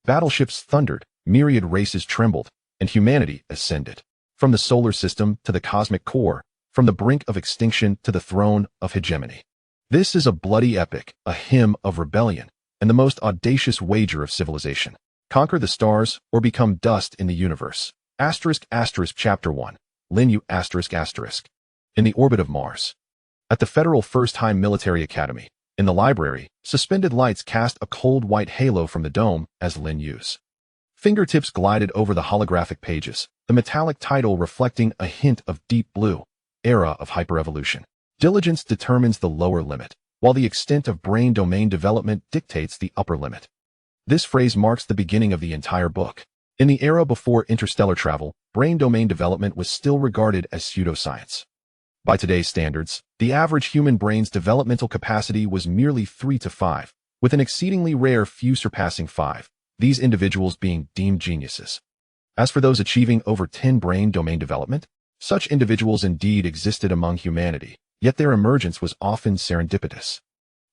Battleships thundered, myriad races trembled, and humanity ascended. From the solar system to the cosmic core, from the brink of extinction to the throne of hegemony. This is a bloody epic, a hymn of rebellion, and the most audacious wager of civilization. Conquer the stars or become dust in the universe. Chapter 1. Lin Yu In the orbit of Mars. At the Federal First-Time Military Academy, in the library, suspended lights cast a cold white halo from the dome as Lin Yu's fingertips glided over the holographic pages, the metallic title reflecting a hint of deep blue, Era of Hyperevolution. Diligence determines the lower limit, while the extent of brain domain development dictates the upper limit. This phrase marks the beginning of the entire book. In the era before interstellar travel, brain domain development was still regarded as pseudoscience. By today's standards, the average human brain's developmental capacity was merely 3 to 5, with an exceedingly rare few surpassing 5, these individuals being deemed geniuses. As for those achieving over 10 brain domain development, such individuals indeed existed among humanity, yet their emergence was often serendipitous.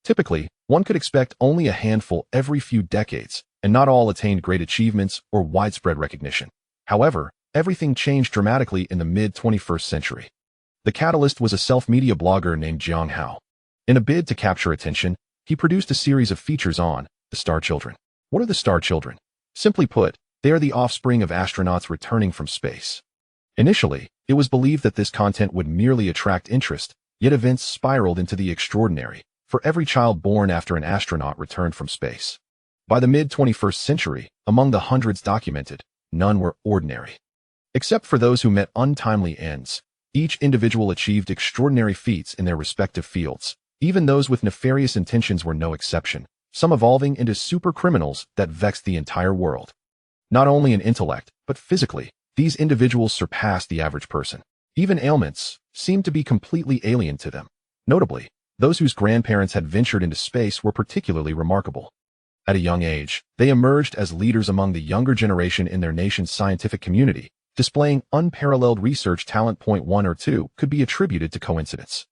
Typically, one could expect only a handful every few decades, and not all attained great achievements or widespread recognition. However, everything changed dramatically in the mid-21st century. The catalyst was a self-media blogger named Jiang Hao. In a bid to capture attention, he produced a series of features on the Star Children. What are the Star Children? Simply put, they are the offspring of astronauts returning from space. Initially, it was believed that this content would merely attract interest, yet events spiraled into the extraordinary for every child born after an astronaut returned from space. By the mid-21st century, among the hundreds documented, none were ordinary. Except for those who met untimely ends, each individual achieved extraordinary feats in their respective fields. Even those with nefarious intentions were no exception, some evolving into super-criminals that vexed the entire world. Not only in intellect, but physically, these individuals surpassed the average person. Even ailments seemed to be completely alien to them. Notably, those whose grandparents had ventured into space were particularly remarkable. At a young age, they emerged as leaders among the younger generation in their nation's scientific community, displaying unparalleled research talent. 1 or 2 could be attributed to coincidence.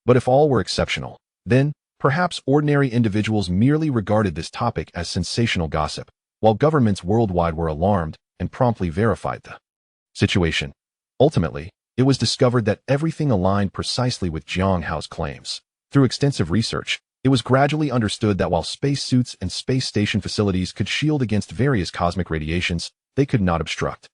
But if all were exceptional, then, perhaps ordinary individuals merely regarded this topic as sensational gossip, while governments worldwide were alarmed and promptly verified the situation. Ultimately, it was discovered that everything aligned precisely with Jiang Hao's claims. Through extensive research, it was gradually understood that while spacesuits and space station facilities could shield against various cosmic radiations, they could not obstruct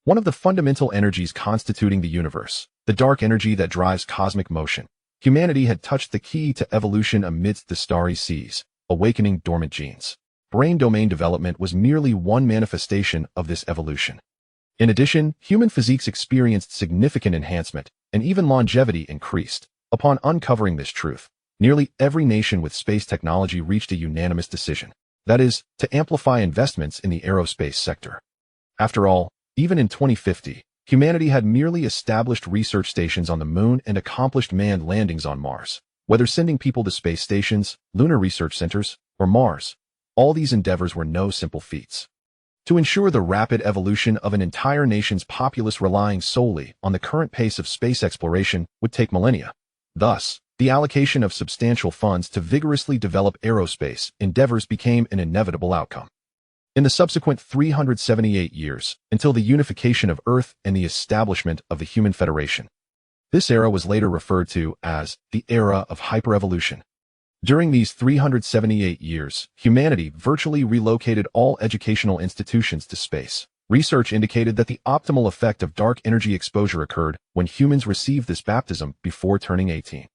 one of the fundamental energies constituting the universe, the dark energy that drives cosmic motion. Humanity had touched the key to evolution amidst the starry seas, awakening dormant genes. Brain domain development was merely one manifestation of this evolution. In addition, human physiques experienced significant enhancement, and even longevity increased. Upon uncovering this truth, nearly every nation with space technology reached a unanimous decision. That is, to amplify investments in the aerospace sector. After all, even in 2050, humanity had merely established research stations on the moon and accomplished manned landings on Mars. Whether sending people to space stations, lunar research centers, or Mars, all these endeavors were no simple feats. To ensure the rapid evolution of an entire nation's populace relying solely on the current pace of space exploration would take millennia. Thus, the allocation of substantial funds to vigorously develop aerospace endeavors became an inevitable outcome. In the subsequent 378 years, until the unification of Earth and the establishment of the Human Federation, this era was later referred to as the Era of Hyperevolution. During these 378 years, humanity virtually relocated all educational institutions to space. Research indicated that the optimal effect of dark energy exposure occurred when humans received this baptism before turning 18.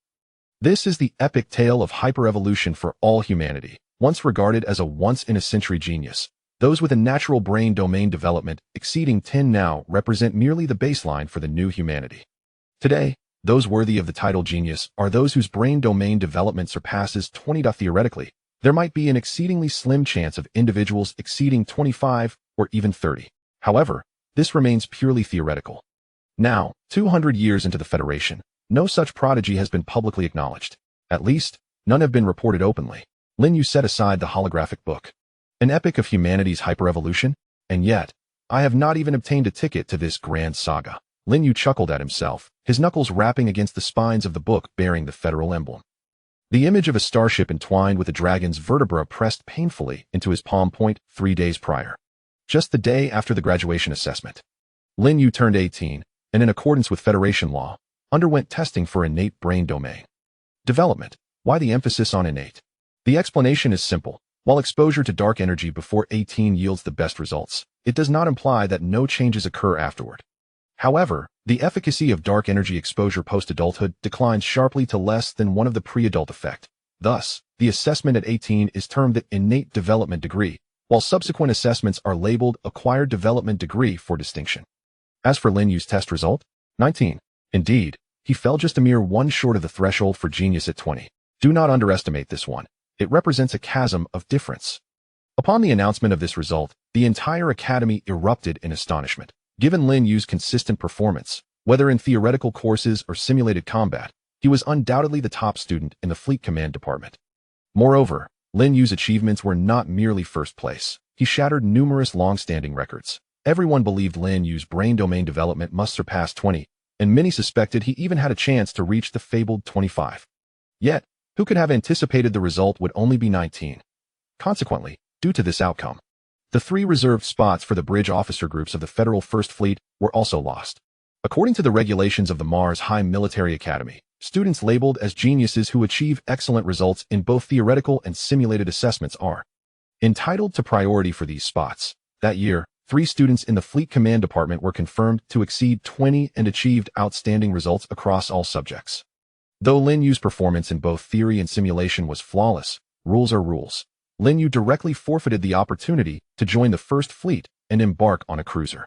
This is the epic tale of hyperevolution for all humanity, once regarded as a once-in-a-century genius. Those with a natural brain domain development exceeding 10 now represent merely the baseline for the new humanity. Today, those worthy of the title genius are those whose brain domain development surpasses 20. Theoretically, there might be an exceedingly slim chance of individuals exceeding 25 or even 30. However, this remains purely theoretical. Now, 200 years into the Federation, no such prodigy has been publicly acknowledged. At least, none have been reported openly. Lin Yu set aside the holographic book. An epic of humanity's hyperevolution? And yet, I have not even obtained a ticket to this grand saga. Lin Yu chuckled at himself, his knuckles rapping against the spines of the book bearing the federal emblem. The image of a starship entwined with a dragon's vertebra pressed painfully into his palm. 3 days prior. Just the day after the graduation assessment. Lin Yu turned 18, and in accordance with Federation law, underwent testing for innate brain domain development. Why the emphasis on innate? The explanation is simple. While exposure to dark energy before 18 yields the best results, it does not imply that no changes occur afterward. However, the efficacy of dark energy exposure post-adulthood declines sharply to less than one of the pre-adult effect. Thus, the assessment at 18 is termed the innate development degree, while subsequent assessments are labeled acquired development degree for distinction. As for Lin Yu's test result, 19. Indeed, he fell just a mere one short of the threshold for genius at 20. Do not underestimate this one. It represents a chasm of difference. Upon the announcement of this result, the entire academy erupted in astonishment. Given Lin Yu's consistent performance, whether in theoretical courses or simulated combat, he was undoubtedly the top student in the Fleet Command Department. Moreover, Lin Yu's achievements were not merely first place. He shattered numerous long-standing records. Everyone believed Lin Yu's brain domain development must surpass 20, and many suspected he even had a chance to reach the fabled 25. Yet, who could have anticipated the result would only be 19? Consequently, due to this outcome, the 3 reserved spots for the bridge officer groups of the Federal First Fleet were also lost. According to the regulations of the Mars High Military Academy, students labeled as geniuses who achieve excellent results in both theoretical and simulated assessments are entitled to priority for these spots. That year, 3 students in the Fleet Command Department were confirmed to exceed 20 and achieved outstanding results across all subjects. Though Lin Yu's performance in both theory and simulation was flawless, rules are rules. Lin Yu directly forfeited the opportunity to join the First Fleet and embark on a cruiser.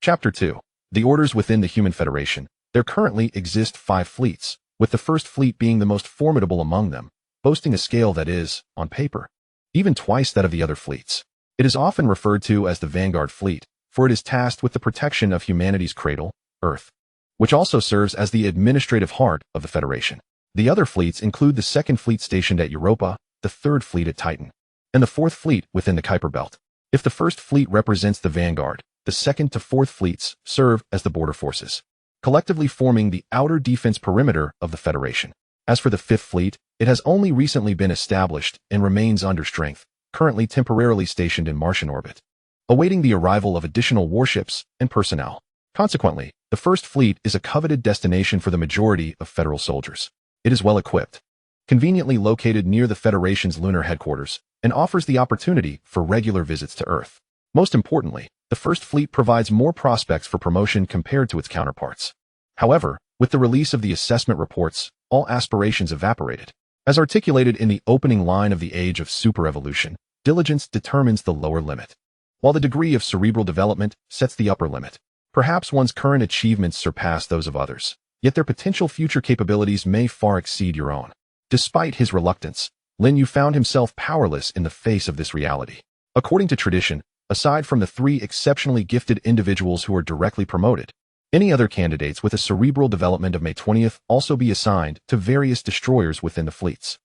Chapter 2. The Orders within the Human Federation. There currently exist 5 fleets, with the First Fleet being the most formidable among them, boasting a scale that is, on paper, even twice that of the other fleets. It is often referred to as the Vanguard Fleet, for it is tasked with the protection of humanity's cradle, Earth, which also serves as the administrative heart of the Federation. The other fleets include the Second Fleet stationed at Europa, the Third Fleet at Titan, and the Fourth Fleet within the Kuiper Belt. If the First Fleet represents the vanguard, the Second to Fourth Fleets serve as the border forces, collectively forming the outer defense perimeter of the Federation. As for the Fifth Fleet, it has only recently been established and remains under strength, currently temporarily stationed in Martian orbit, awaiting the arrival of additional warships and personnel. Consequently, the First Fleet is a coveted destination for the majority of Federal soldiers. It is well equipped, conveniently located near the Federation's lunar headquarters, and offers the opportunity for regular visits to Earth. Most importantly, the First Fleet provides more prospects for promotion compared to its counterparts. However, with the release of the assessment reports, all aspirations evaporated. As articulated in the opening line of the Age of Super-Evolution, diligence determines the lower limit, while the degree of cerebral development sets the upper limit. Perhaps one's current achievements surpass those of others, yet their potential future capabilities may far exceed your own. Despite his reluctance, Lin Yu found himself powerless in the face of this reality. According to tradition, aside from the 3 exceptionally gifted individuals who are directly promoted, any other candidates with a cerebral development of May 20th also be assigned to various destroyers within the fleets.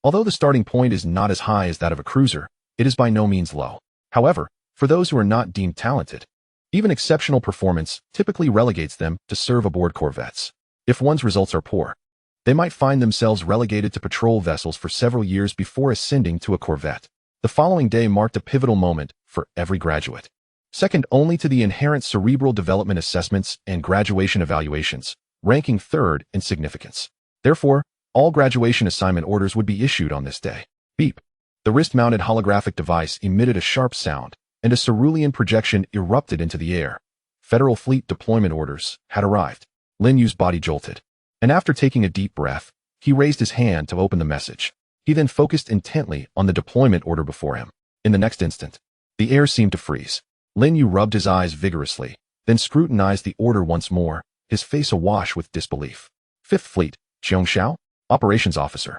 Although the starting point is not as high as that of a cruiser, it is by no means low. However, for those who are not deemed talented, even exceptional performance typically relegates them to serve aboard corvettes. If one's results are poor, they might find themselves relegated to patrol vessels for several years before ascending to a corvette. The following day marked a pivotal moment for every graduate, second only to the inherent cerebral development assessments and graduation evaluations, ranking 3rd in significance. Therefore, all graduation assignment orders would be issued on this day. Beep. The wrist-mounted holographic device emitted a sharp sound, and a cerulean projection erupted into the air. Federal Fleet deployment orders had arrived. Lin Yu's body jolted, and after taking a deep breath, he raised his hand to open the message. He then focused intently on the deployment order before him. In the next instant, the air seemed to freeze. Lin Yu rubbed his eyes vigorously, then scrutinized the order once more, his face awash with disbelief. Fifth Fleet, Xiao, Operations Officer.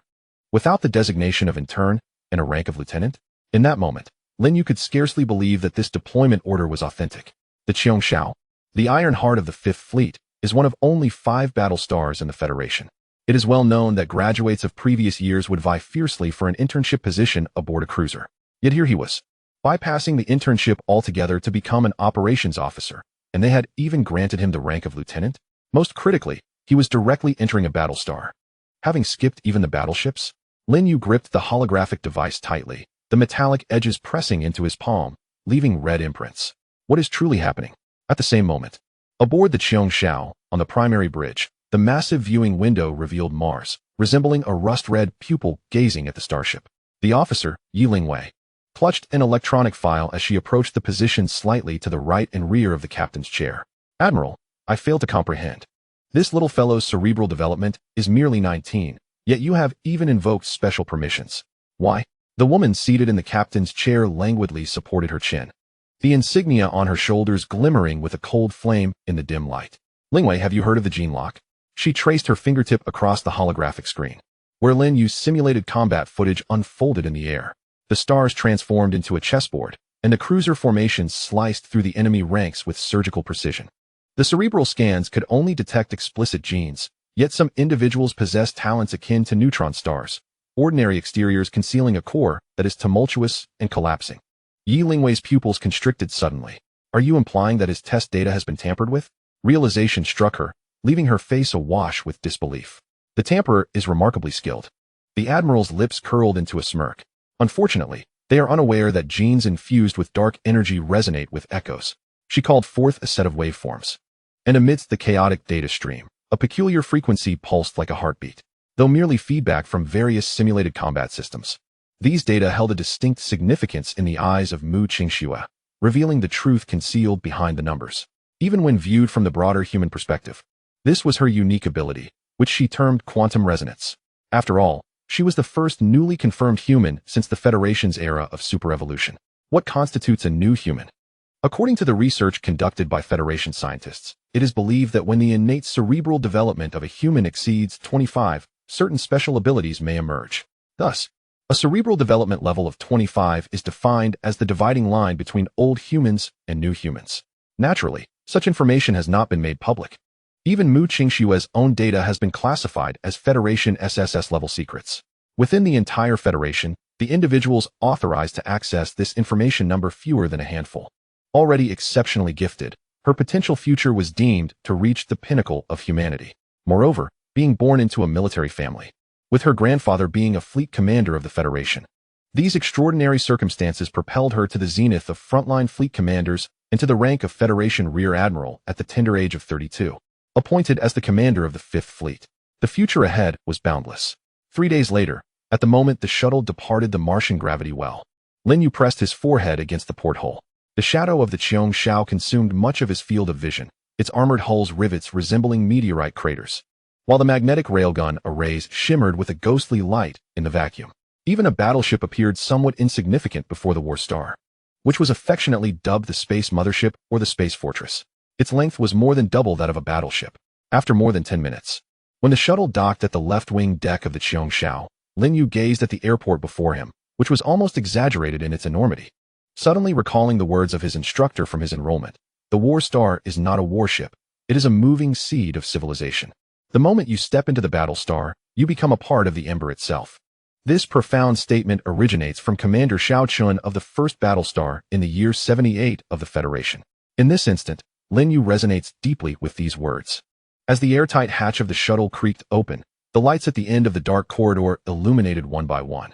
Without the designation of intern and a rank of lieutenant? In that moment, Lin Yu could scarcely believe that this deployment order was authentic. The Xiao, the Iron Heart of the Fifth Fleet, is one of only 5 battle stars in the Federation. It is well known that graduates of previous years would vie fiercely for an internship position aboard a cruiser. Yet here he was, bypassing the internship altogether to become an operations officer, and they had even granted him the rank of lieutenant. Most critically, he was directly entering a battle star. Having skipped even the battleships? Lin Yu gripped the holographic device tightly, the metallic edges pressing into his palm, leaving red imprints. What is truly happening? At the same moment, aboard the Qiongxiao, on the primary bridge, the massive viewing window revealed Mars, resembling a rust-red pupil gazing at the starship. The officer, Yi Lingwei, clutched an electronic file as she approached the position slightly to the right and rear of the captain's chair. Admiral, I fail to comprehend. This little fellow's cerebral development is merely 19, yet you have even invoked special permissions. Why? The woman seated in the captain's chair languidly supported her chin, the insignia on her shoulders glimmering with a cold flame in the dim light. Lingwei, have you heard of the gene lock? She traced her fingertip across the holographic screen, where Lin Yu's simulated combat footage unfolded in the air. The stars transformed into a chessboard, and the cruiser formations sliced through the enemy ranks with surgical precision. The cerebral scans could only detect explicit genes, yet some individuals possess talents akin to neutron stars, ordinary exteriors concealing a core that is tumultuous and collapsing. Yi Lingwei's pupils constricted suddenly. Are you implying that his test data has been tampered with? Realization struck her, leaving her face awash with disbelief. The tamperer is remarkably skilled. The admiral's lips curled into a smirk. Unfortunately, they are unaware that genes infused with dark energy resonate with echoes. She called forth a set of waveforms. And amidst the chaotic data stream, a peculiar frequency pulsed like a heartbeat, though merely feedback from various simulated combat systems. These data held a distinct significance in the eyes of Mu Qingxue, revealing the truth concealed behind the numbers. Even when viewed from the broader human perspective, this was her unique ability, which she termed quantum resonance. After all, she was the first newly confirmed human since the Federation's era of superevolution. What constitutes a new human? According to the research conducted by Federation scientists, it is believed that when the innate cerebral development of a human exceeds 25, certain special abilities may emerge. Thus, a cerebral development level of 25 is defined as the dividing line between old humans and new humans. Naturally, such information has not been made public. Even Mu Qingxue's own data has been classified as Federation SSS-level secrets. Within the entire Federation, the individuals authorized to access this information number fewer than a handful. Already exceptionally gifted, her potential future was deemed to reach the pinnacle of humanity. Moreover, being born into a military family, with her grandfather being a fleet commander of the Federation. These extraordinary circumstances propelled her to the zenith of frontline fleet commanders and to the rank of Federation Rear Admiral at the tender age of 32. Appointed as the commander of the Fifth Fleet, the future ahead was boundless. 3 days later, at the moment the shuttle departed the Martian gravity well, Lin Yu pressed his forehead against the porthole. The shadow of the Qiongxiao consumed much of his field of vision, its armored hull's rivets resembling meteorite craters, while the magnetic railgun arrays shimmered with a ghostly light in the vacuum. Even a battleship appeared somewhat insignificant before the War Star, which was affectionately dubbed the Space Mothership or the Space Fortress. Its length was more than double that of a battleship. After more than 10 minutes, when the shuttle docked at the left-wing deck of the Qiongxiao, Lin Yu gazed at the airport before him, which was almost exaggerated in its enormity. Suddenly recalling the words of his instructor from his enrollment, the War Star is not a warship, it is a moving seed of civilization. The moment you step into the battle star, you become a part of the ember itself. This profound statement originates from Commander Xiao Chun of the first battle star in the year 78 of the Federation. In this instant, Lin Yu resonates deeply with these words. As the airtight hatch of the shuttle creaked open, the lights at the end of the dark corridor illuminated one by one,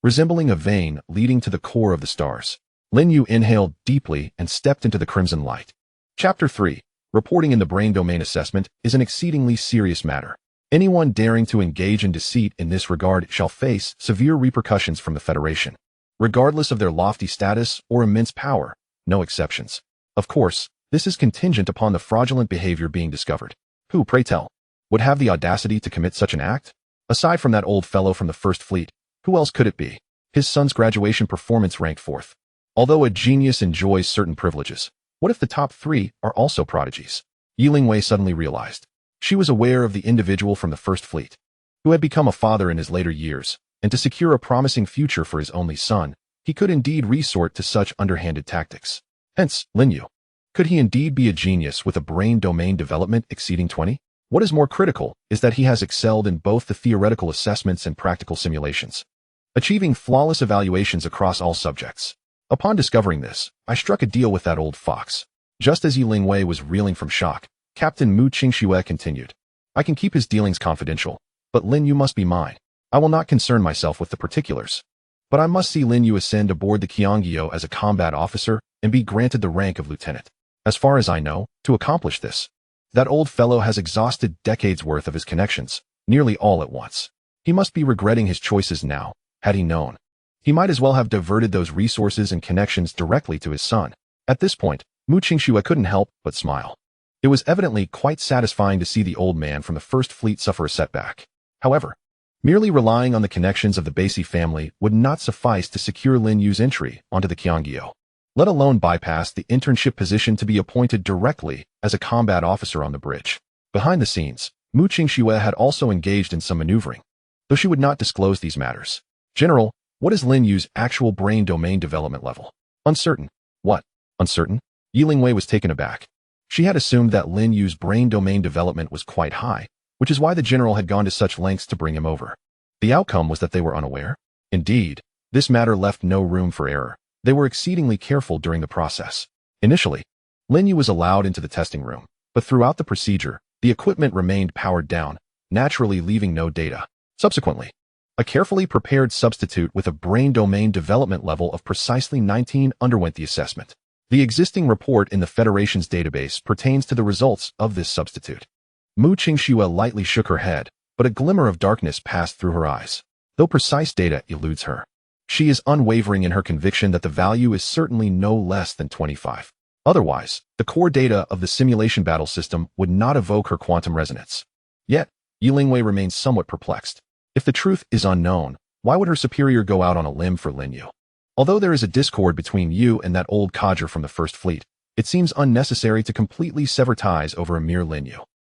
resembling a vein leading to the core of the stars. Lin Yu inhaled deeply and stepped into the crimson light. Chapter 3. Reporting in the brain domain assessment is an exceedingly serious matter. Anyone daring to engage in deceit in this regard shall face severe repercussions from the Federation, regardless of their lofty status or immense power, no exceptions. Of course, this is contingent upon the fraudulent behavior being discovered. Who, pray tell, would have the audacity to commit such an act? Aside from that old fellow from the First Fleet, who else could it be? His son's graduation performance ranked fourth. Although a genius enjoys certain privileges, what if the top 3 are also prodigies? Yi Lingwei suddenly realized. She was aware of the individual from the First Fleet, who had become a father in his later years, and to secure a promising future for his only son, he could indeed resort to such underhanded tactics. Hence, Lin Yu. Could he indeed be a genius with a brain domain development exceeding 20? What is more critical is that he has excelled in both the theoretical assessments and practical simulations, achieving flawless evaluations across all subjects. Upon discovering this, I struck a deal with that old fox. Just as Yi Lingwei was reeling from shock, Captain Mu Qingxue continued. I can keep his dealings confidential, but Lin Yu must be mine. I will not concern myself with the particulars. But I must see Lin Yu ascend aboard the Qiangyou as a combat officer and be granted the rank of lieutenant. As far as I know, to accomplish this, that old fellow has exhausted decades' worth of his connections, nearly all at once. He must be regretting his choices now. Had he known, he might as well have diverted those resources and connections directly to his son. At this point, Mu Qingxue couldn't help but smile. It was evidently quite satisfying to see the old man from the First Fleet suffer a setback. However, merely relying on the connections of the Basie family would not suffice to secure Lin Yu's entry onto the Qiangyou, let alone bypass the internship position to be appointed directly as a combat officer on the bridge. Behind the scenes, Mu Qingxue had also engaged in some maneuvering, though she would not disclose these matters. General, what is Lin Yu's actual brain domain development level? Uncertain. What? Uncertain? Yi Lingwei was taken aback. She had assumed that Lin Yu's brain domain development was quite high, which is why the general had gone to such lengths to bring him over. The outcome was that they were unaware. Indeed, this matter left no room for error. They were exceedingly careful during the process. Initially, Lin Yu was allowed into the testing room, but throughout the procedure, the equipment remained powered down, naturally leaving no data. Subsequently, a carefully prepared substitute with a brain domain development level of precisely 19 underwent the assessment. The existing report in the Federation's database pertains to the results of this substitute. Mu Qingxue lightly shook her head, but a glimmer of darkness passed through her eyes. Though precise data eludes her, she is unwavering in her conviction that the value is certainly no less than 25. Otherwise, the core data of the simulation battle system would not evoke her quantum resonance. Yet, Yi Lingwei remains somewhat perplexed. If the truth is unknown, why would her superior go out on a limb for Lin Yu? Although there is a discord between you and that old codger from the First Fleet, it seems unnecessary to completely sever ties over a mere Lin Yu.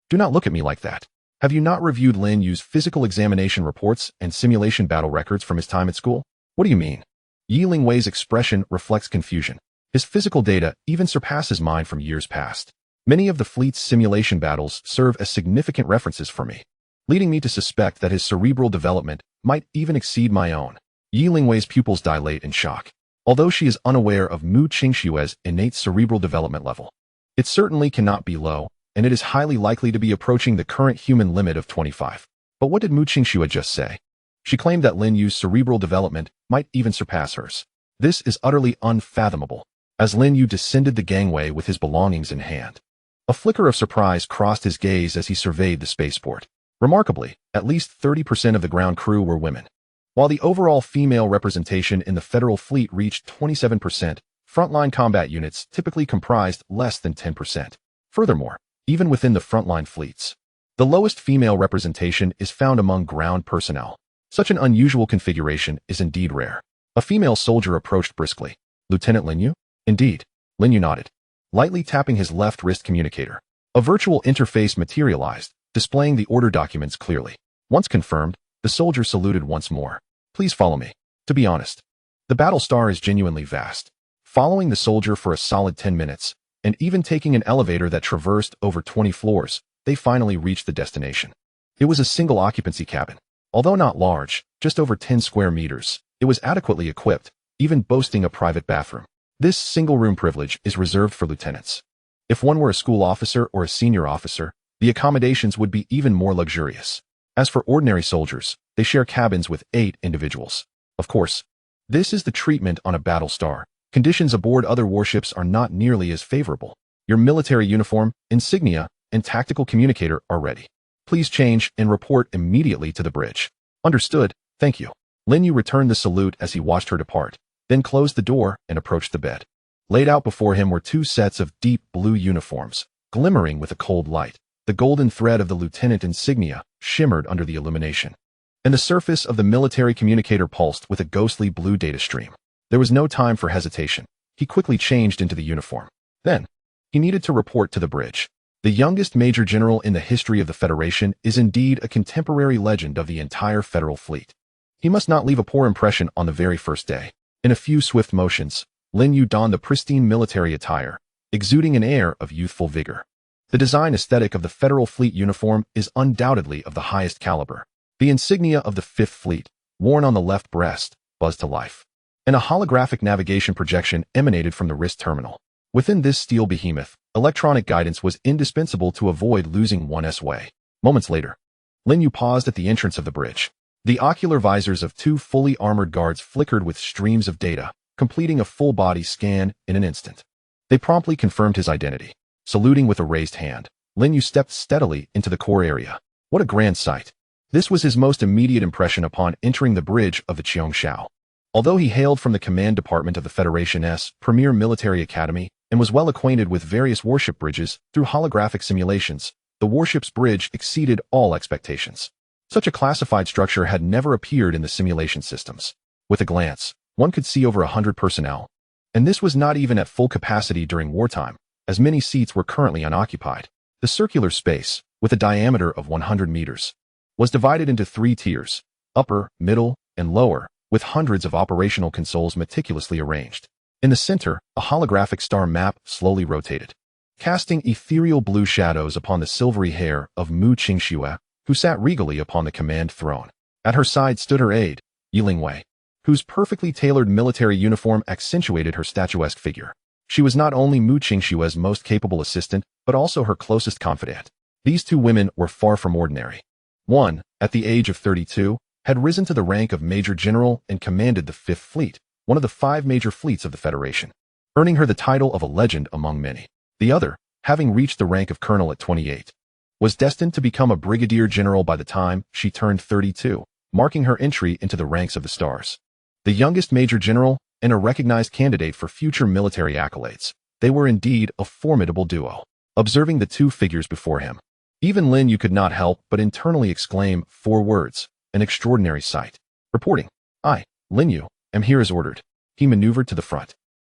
Do not look at me like that. Have you not reviewed Lin Yu's physical examination reports and simulation battle records from his time at school? What do you mean? Yi Lingwei's expression reflects confusion. His physical data even surpasses mine from years past. Many of the fleet's simulation battles serve as significant references for me, leading me to suspect that his cerebral development might even exceed my own. Yi Lingwei's pupils dilate in shock. Although she is unaware of Mu Qingxue's innate cerebral development level, it certainly cannot be low, and it is highly likely to be approaching the current human limit of 25. But what did Mu Qingxue just say? She claimed that Lin Yu's cerebral development might even surpass hers. This is utterly unfathomable. As Lin Yu descended the gangway with his belongings in hand, a flicker of surprise crossed his gaze as he surveyed the spaceport. Remarkably, at least 30% of the ground crew were women. While the overall female representation in the Federal Fleet reached 27%, frontline combat units typically comprised less than 10%. Furthermore, even within the frontline fleets, the lowest female representation is found among ground personnel. Such an unusual configuration is indeed rare. A female soldier approached briskly. Lieutenant Lin Yu? Indeed. Lin Yu nodded, lightly tapping his left wrist communicator. A virtual interface materialized, displaying the order documents clearly. Once confirmed, the soldier saluted once more. Please follow me. To be honest, the battle star is genuinely vast. Following the soldier for a solid 10 minutes, and even taking an elevator that traversed over 20 floors, they finally reached the destination. It was a single occupancy cabin. Although not large, just over 10 square meters, it was adequately equipped, even boasting a private bathroom. This single-room privilege is reserved for lieutenants. If one were a school officer or a senior officer, the accommodations would be even more luxurious. As for ordinary soldiers, they share cabins with 8 individuals. Of course, this is the treatment on a battle star. Conditions aboard other warships are not nearly as favorable. Your military uniform, insignia, and tactical communicator are ready. Please change and report immediately to the bridge. Understood, thank you. Lin Yu returned the salute as he watched her depart, then closed the door and approached the bed. Laid out before him were 2 sets of deep blue uniforms, glimmering with a cold light. The golden thread of the lieutenant insignia shimmered under the illumination, and the surface of the military communicator pulsed with a ghostly blue data stream. There was no time for hesitation. He quickly changed into the uniform. Then, he needed to report to the bridge. The youngest major general in the history of the Federation is indeed a contemporary legend of the entire Federal Fleet. He must not leave a poor impression on the very first day. In a few swift motions, Lin Yu donned the pristine military attire, exuding an air of youthful vigor. The design aesthetic of the Federal Fleet uniform is undoubtedly of the highest caliber. The insignia of the Fifth Fleet, worn on the left breast, buzzed to life, and a holographic navigation projection emanated from the wrist terminal. Within this steel behemoth, electronic guidance was indispensable to avoid losing one's way. Moments later, Lin Yu paused at the entrance of the bridge. The ocular visors of two fully armored guards flickered with streams of data, completing a full-body scan in an instant. They promptly confirmed his identity. Saluting with a raised hand, Lin Yu stepped steadily into the core area. What a grand sight! This was his most immediate impression upon entering the bridge of the Qiongshao. Although he hailed from the command department of the Federation's premier military academy and was well acquainted with various warship bridges through holographic simulations, the Warships bridge exceeded all expectations. Such a classified structure had never appeared in the simulation systems. With a glance, one could see over 100 personnel. And this was not even at full capacity during wartime, as many seats were currently unoccupied. The circular space, with a diameter of 100 meters, was divided into 3 tiers, upper, middle, and lower, with hundreds of operational consoles meticulously arranged. In the center, a holographic star map slowly rotated, casting ethereal blue shadows upon the silvery hair of Mu Qingxue, who sat regally upon the command throne. At her side stood her aide, Yi Lingwei, whose perfectly tailored military uniform accentuated her statuesque figure. She was not only Mu Qingxue's most capable assistant, but also her closest confidant. These two women were far from ordinary. One, at the age of 32, had risen to the rank of Major General and commanded the Fifth Fleet, one of the 5 major fleets of the Federation, earning her the title of a legend among many. The other, having reached the rank of Colonel at 28, was destined to become a Brigadier General by the time she turned 32, marking her entry into the ranks of the stars. The youngest Major General and a recognized candidate for future military accolades, they were indeed a formidable duo. Observing the two figures before him, even Lin Yu could not help but internally exclaim 4 words, an extraordinary sight. Reporting. I, Lin Yu, am here as ordered. He maneuvered to the front,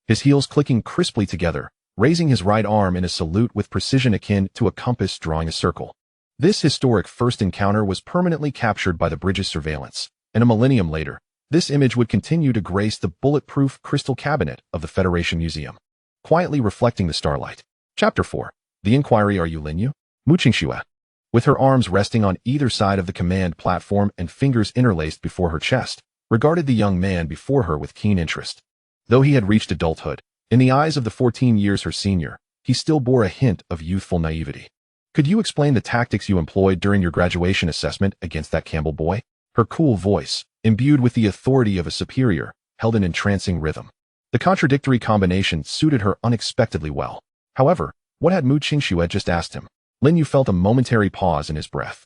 his heels clicking crisply together, raising his right arm in a salute with precision akin to a compass drawing a circle. This historic first encounter was permanently captured by the bridge's surveillance, and a millennium later, this image would continue to grace the bulletproof crystal cabinet of the Federation Museum, quietly reflecting the starlight. Chapter 4. The Inquiry. Are you Lin Yu? Mu Qingxue, with her arms resting on either side of the command platform and fingers interlaced before her chest, regarded the young man before her with keen interest. Though he had reached adulthood, in the eyes of the 14 years her senior, he still bore a hint of youthful naivety. Could you explain the tactics you employed during your graduation assessment against that Campbell boy? Her cool voice, imbued with the authority of a superior, held an entrancing rhythm. The contradictory combination suited her unexpectedly well. However, what had Mu Qingxue just asked him? Lin Yu felt a momentary pause in his breath.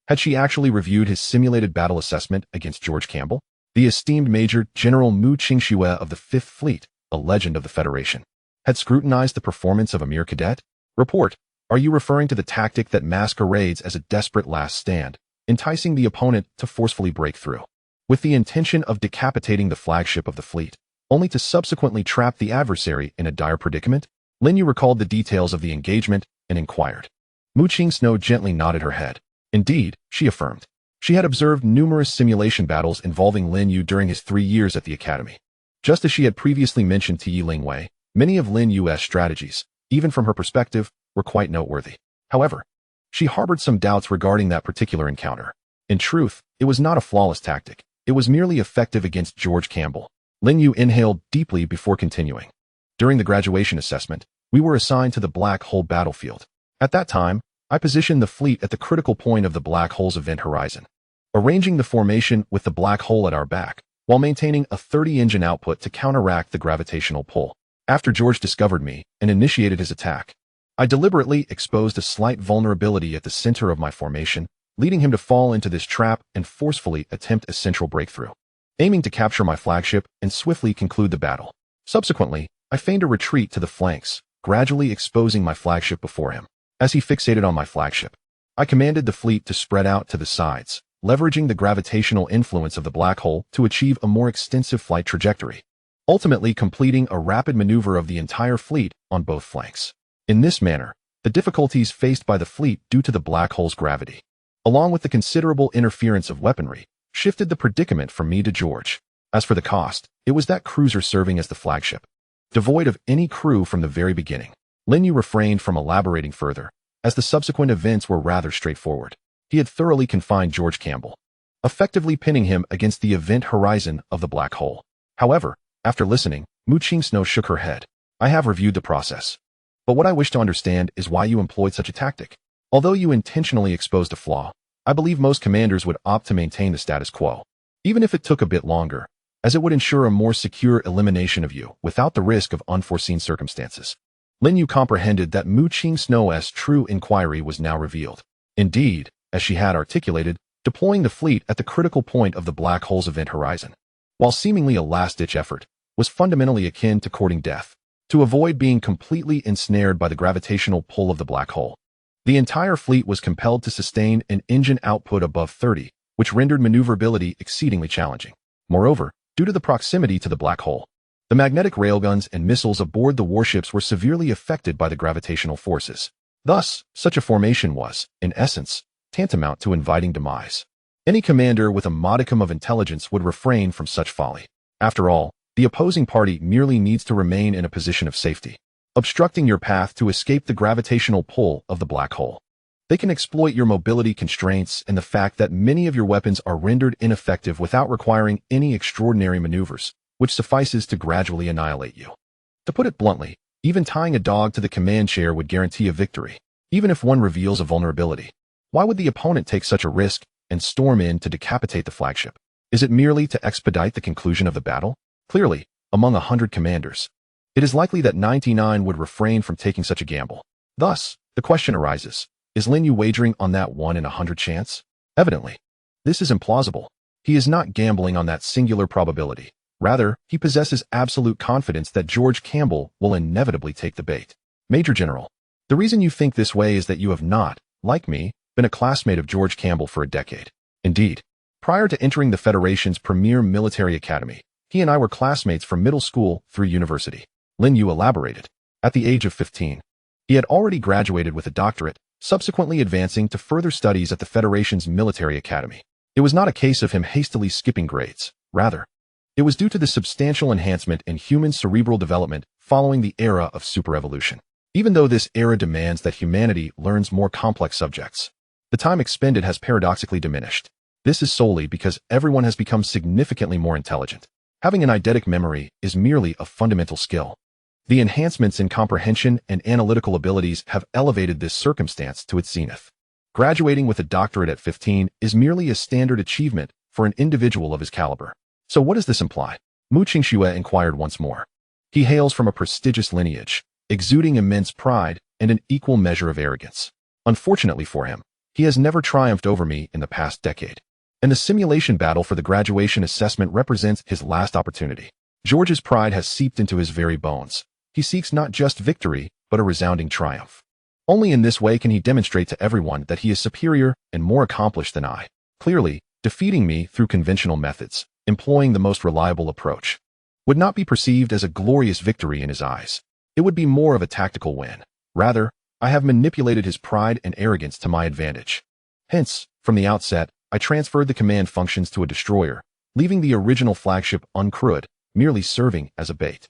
Had she actually reviewed his simulated battle assessment against George Campbell, the esteemed Major General Mu Qingxue of the Fifth Fleet, a legend of the Federation, had scrutinized the performance of a mere cadet? Report. Are you referring to the tactic that masquerades as a desperate last stand, enticing the opponent to forcefully break through, with the intention of decapitating the flagship of the fleet, only to subsequently trap the adversary in a dire predicament? Lin Yu recalled the details of the engagement and inquired. Mu Qingxue gently nodded her head. Indeed, she affirmed. She had observed numerous simulation battles involving Lin Yu during his 3 years at the academy. Just as she had previously mentioned to Yi Lingwei, many of Lin Yu's strategies, even from her perspective, were quite noteworthy. However, she harbored some doubts regarding that particular encounter. In truth, it was not a flawless tactic. It was merely effective against George Campbell. Lin Yu inhaled deeply before continuing. During the graduation assessment, we were assigned to the Black Hole battlefield. At that time, I positioned the fleet at the critical point of the Black Hole's event horizon, arranging the formation with the Black Hole at our back, while maintaining a 30-engine output to counteract the gravitational pull. After George discovered me and initiated his attack, I deliberately exposed a slight vulnerability at the center of my formation, leading him to fall into this trap and forcefully attempt a central breakthrough, aiming to capture my flagship and swiftly conclude the battle. Subsequently, I feigned a retreat to the flanks, gradually exposing my flagship before him. As he fixated on my flagship, I commanded the fleet to spread out to the sides, leveraging the gravitational influence of the black hole to achieve a more extensive flight trajectory, ultimately completing a rapid maneuver of the entire fleet on both flanks. In this manner, the difficulties faced by the fleet due to the black hole's gravity, along with the considerable interference of weaponry, shifted the predicament from me to George. As for the cost, it was that cruiser serving as the flagship, devoid of any crew from the very beginning. Lin Yu refrained from elaborating further, as the subsequent events were rather straightforward. He had thoroughly confined George Campbell, effectively pinning him against the event horizon of the black hole. However, after listening, Mu Qingxue shook her head. I have reviewed the process, but what I wish to understand is why you employed such a tactic. Although you intentionally exposed a flaw, I believe most commanders would opt to maintain the status quo, even if it took a bit longer, as it would ensure a more secure elimination of you without the risk of unforeseen circumstances. Lin Yu comprehended that Mu Qing-snow's true inquiry was now revealed. Indeed, as she had articulated, deploying the fleet at the critical point of the black hole's event horizon, while seemingly a last-ditch effort, was fundamentally akin to courting death, to avoid being completely ensnared by the gravitational pull of the black hole. The entire fleet was compelled to sustain an engine output above 30, which rendered maneuverability exceedingly challenging. Moreover, due to the proximity to the black hole, the magnetic railguns and missiles aboard the warships were severely affected by the gravitational forces. Thus, such a formation was, in essence, tantamount to inviting demise. Any commander with a modicum of intelligence would refrain from such folly. After all, the opposing party merely needs to remain in a position of safety, obstructing your path to escape the gravitational pull of the black hole. They can exploit your mobility constraints and the fact that many of your weapons are rendered ineffective without requiring any extraordinary maneuvers, which suffices to gradually annihilate you. To put it bluntly, even tying a dog to the command chair would guarantee a victory, even if one reveals a vulnerability. Why would the opponent take such a risk and storm in to decapitate the flagship? Is it merely to expedite the conclusion of the battle? Clearly, among 100 commanders, it is likely that 99 would refrain from taking such a gamble. Thus, the question arises, is Lin Yu wagering on that 1 in 100 chance? Evidently, this is implausible. He is not gambling on that singular probability. Rather, he possesses absolute confidence that George Campbell will inevitably take the bait. Major General, the reason you think this way is that you have not, like me, been a classmate of George Campbell for a decade. Indeed, prior to entering the Federation's premier military academy, he and I were classmates from middle school through university. Lin Yu elaborated. At the age of 15, he had already graduated with a doctorate, subsequently advancing to further studies at the Federation's military academy. It was not a case of him hastily skipping grades. Rather, it was due to the substantial enhancement in human cerebral development following the era of superevolution. Even though this era demands that humanity learns more complex subjects, the time expended has paradoxically diminished. This is solely because everyone has become significantly more intelligent. Having an eidetic memory is merely a fundamental skill. The enhancements in comprehension and analytical abilities have elevated this circumstance to its zenith. Graduating with a doctorate at 15 is merely a standard achievement for an individual of his caliber. So what does this imply? Mu Qingxue inquired once more. He hails from a prestigious lineage, exuding immense pride and an equal measure of arrogance. Unfortunately for him, he has never triumphed over me in the past decade, and the simulation battle for the graduation assessment represents his last opportunity. George's pride has seeped into his very bones. He seeks not just victory, but a resounding triumph. Only in this way can he demonstrate to everyone that he is superior and more accomplished than I. Clearly, defeating me through conventional methods, employing the most reliable approach, would not be perceived as a glorious victory in his eyes. It would be more of a tactical win. Rather, I have manipulated his pride and arrogance to my advantage. Hence, from the outset, I transferred the command functions to a destroyer, leaving the original flagship uncrewed, merely serving as a bait.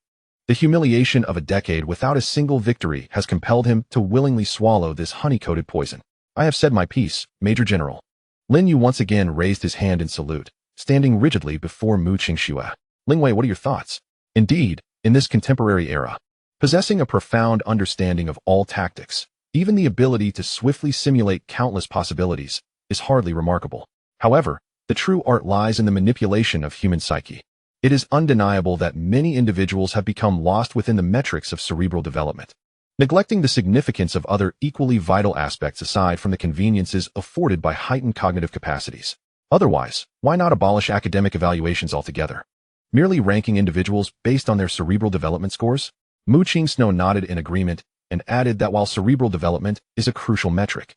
The humiliation of a decade without a single victory has compelled him to willingly swallow this honey-coated poison. I have said my piece, Major General. Lin Yu once again raised his hand in salute, standing rigidly before Mu Qingxue. Lingwei, what are your thoughts? Indeed, in this contemporary era, possessing a profound understanding of all tactics, even the ability to swiftly simulate countless possibilities, is hardly remarkable. However, the true art lies in the manipulation of human psyche. It is undeniable that many individuals have become lost within the metrics of cerebral development, neglecting the significance of other equally vital aspects aside from the conveniences afforded by heightened cognitive capacities. Otherwise, why not abolish academic evaluations altogether? Merely ranking individuals based on their cerebral development scores? Mu Qingxue nodded in agreement and added that while cerebral development is a crucial metric,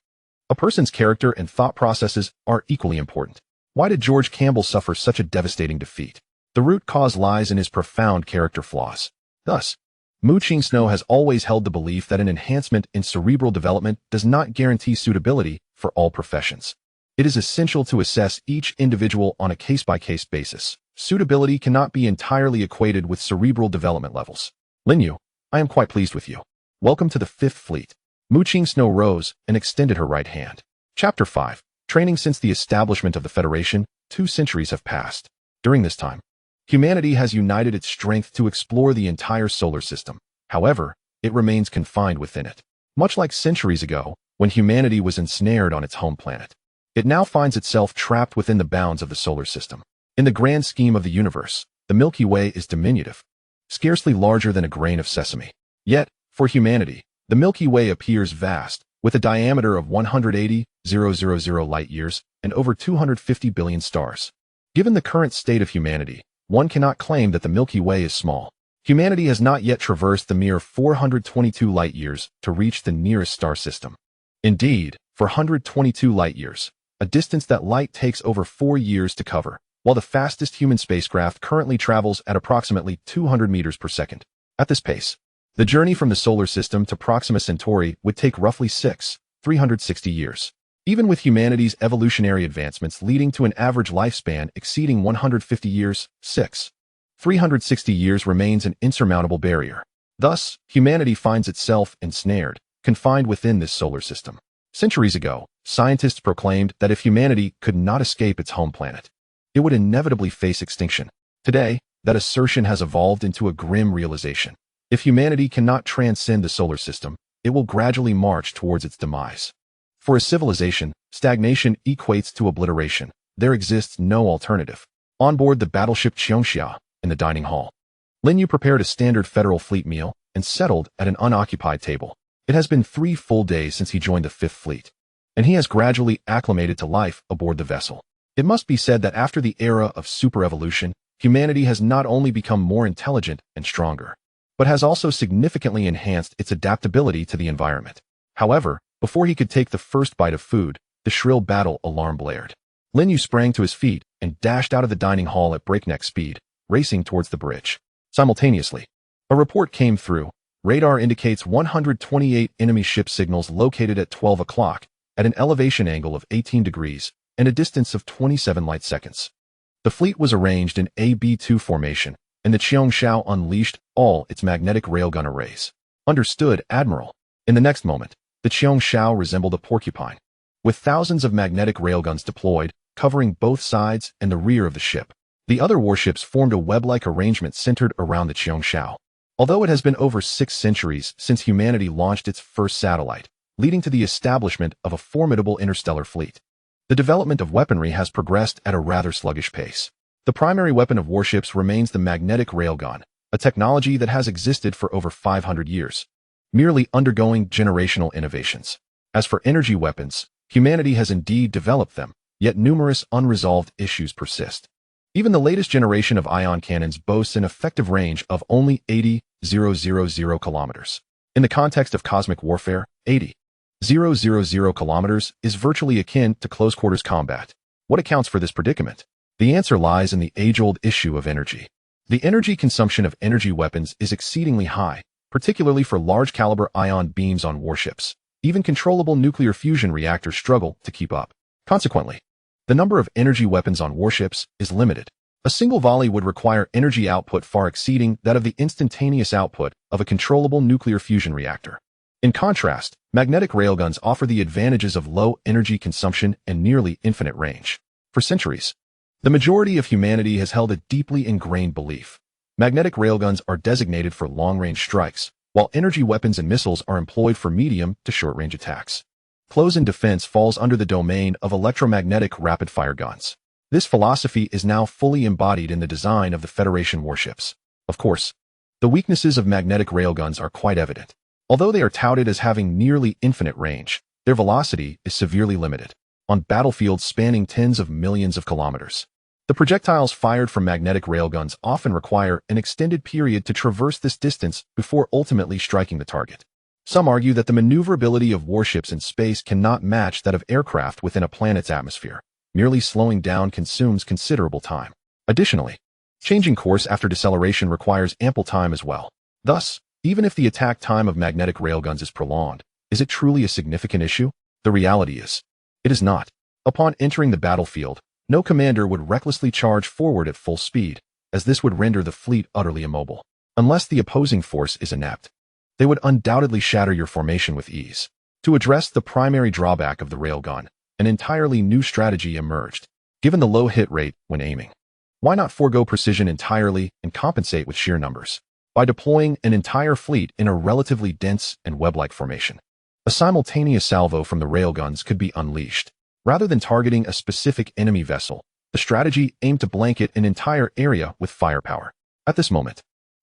a person's character and thought processes are equally important. Why did George Campbell suffer such a devastating defeat? The root cause lies in his profound character flaws. Thus, Mu Qingxue has always held the belief that an enhancement in cerebral development does not guarantee suitability for all professions. It is essential to assess each individual on a case-by-case basis. Suitability cannot be entirely equated with cerebral development levels. Lin Yu, I am quite pleased with you. Welcome to the 5th Fleet. Mu Qingxue rose and extended her right hand. Chapter 5. Training. Since the establishment of the Federation, 2 centuries have passed. During this time, humanity has united its strength to explore the entire solar system. However, it remains confined within it. Much like centuries ago, when humanity was ensnared on its home planet, It now finds itself trapped within the bounds of the solar system. In the grand scheme of the universe, the Milky Way is diminutive, scarcely larger than a grain of sesame. Yet, for humanity, the Milky Way appears vast, with a diameter of 180,000 light-years and over 250 billion stars. Given the current state of humanity, one cannot claim that the Milky Way is small. Humanity has not yet traversed the mere 422 light-years to reach the nearest star system. Indeed, for 122 light-years, a distance that light takes over 4 years to cover, while the fastest human spacecraft currently travels at approximately 200 meters per second. At this pace, the journey from the solar system to Proxima Centauri would take roughly 360 years. Even with humanity's evolutionary advancements leading to an average lifespan exceeding 150 years, 360 years remains an insurmountable barrier. Thus, humanity finds itself ensnared, confined within this solar system. Centuries ago, scientists proclaimed that if humanity could not escape its home planet, it would inevitably face extinction. Today, that assertion has evolved into a grim realization. If humanity cannot transcend the solar system, it will gradually march towards its demise. For a civilization, stagnation equates to obliteration. There exists no alternative. On board the battleship Cheongxia, in the dining hall, Lin Yu prepared a standard Federal Fleet meal and settled at an unoccupied table. It has been 3 full days since he joined the Fifth Fleet, and he has gradually acclimated to life aboard the vessel. It must be said that after the era of superevolution, humanity has not only become more intelligent and stronger, but has also significantly enhanced its adaptability to the environment. However, before he could take the first bite of food, the shrill battle alarm blared. Lin Yu sprang to his feet and dashed out of the dining hall at breakneck speed, racing towards the bridge. Simultaneously, a report came through. Radar indicates 128 enemy ship signals located at 12 o'clock, at an elevation angle of 18 degrees, and a distance of 27 light seconds. The fleet was arranged in AB2 formation, and the Cheongxiao unleashed all its magnetic railgun arrays. Understood, Admiral. In the next moment, the Cheongxiao resembled a porcupine, with thousands of magnetic railguns deployed, covering both sides and the rear of the ship. The other warships formed a web-like arrangement centered around the Cheongxiao. Although it has been over 6 centuries since humanity launched its first satellite, leading to the establishment of a formidable interstellar fleet, the development of weaponry has progressed at a rather sluggish pace. The primary weapon of warships remains the magnetic railgun, a technology that has existed for over 500 years, merely undergoing generational innovations. As for energy weapons, humanity has indeed developed them, yet numerous unresolved issues persist. Even the latest generation of ion cannons boasts an effective range of only 80,000 kilometers. In the context of cosmic warfare, 80,000 kilometers is virtually akin to close-quarters combat. What accounts for this predicament? The answer lies in the age-old issue of energy. The energy consumption of energy weapons is exceedingly high, particularly for large-caliber ion beams on warships. Even controllable nuclear fusion reactors struggle to keep up. Consequently, the number of energy weapons on warships is limited. A single volley would require energy output far exceeding that of the instantaneous output of a controllable nuclear fusion reactor. In contrast, magnetic railguns offer the advantages of low energy consumption and nearly infinite range. For centuries, the majority of humanity has held a deeply ingrained belief. Magnetic railguns are designated for long-range strikes, while energy weapons and missiles are employed for medium to short-range attacks. Close-in defense falls under the domain of electromagnetic rapid-fire guns. This philosophy is now fully embodied in the design of the Federation warships. Of course, the weaknesses of magnetic railguns are quite evident. Although they are touted as having nearly infinite range, their velocity is severely limited. On battlefields spanning tens of millions of kilometers, the projectiles fired from magnetic railguns often require an extended period to traverse this distance before ultimately striking the target. Some argue that the maneuverability of warships in space cannot match that of aircraft within a planet's atmosphere. Merely slowing down consumes considerable time. Additionally, changing course after deceleration requires ample time as well. Thus, even if the attack time of magnetic railguns is prolonged, is it truly a significant issue? The reality is, it is not. Upon entering the battlefield, no commander would recklessly charge forward at full speed, as this would render the fleet utterly immobile. Unless the opposing force is inept, they would undoubtedly shatter your formation with ease. To address the primary drawback of the railgun, an entirely new strategy emerged. Given the low hit rate when aiming, why not forego precision entirely and compensate with sheer numbers? By deploying an entire fleet in a relatively dense and web-like formation, a simultaneous salvo from the railguns could be unleashed. Rather than targeting a specific enemy vessel, the strategy aimed to blanket an entire area with firepower. At this moment,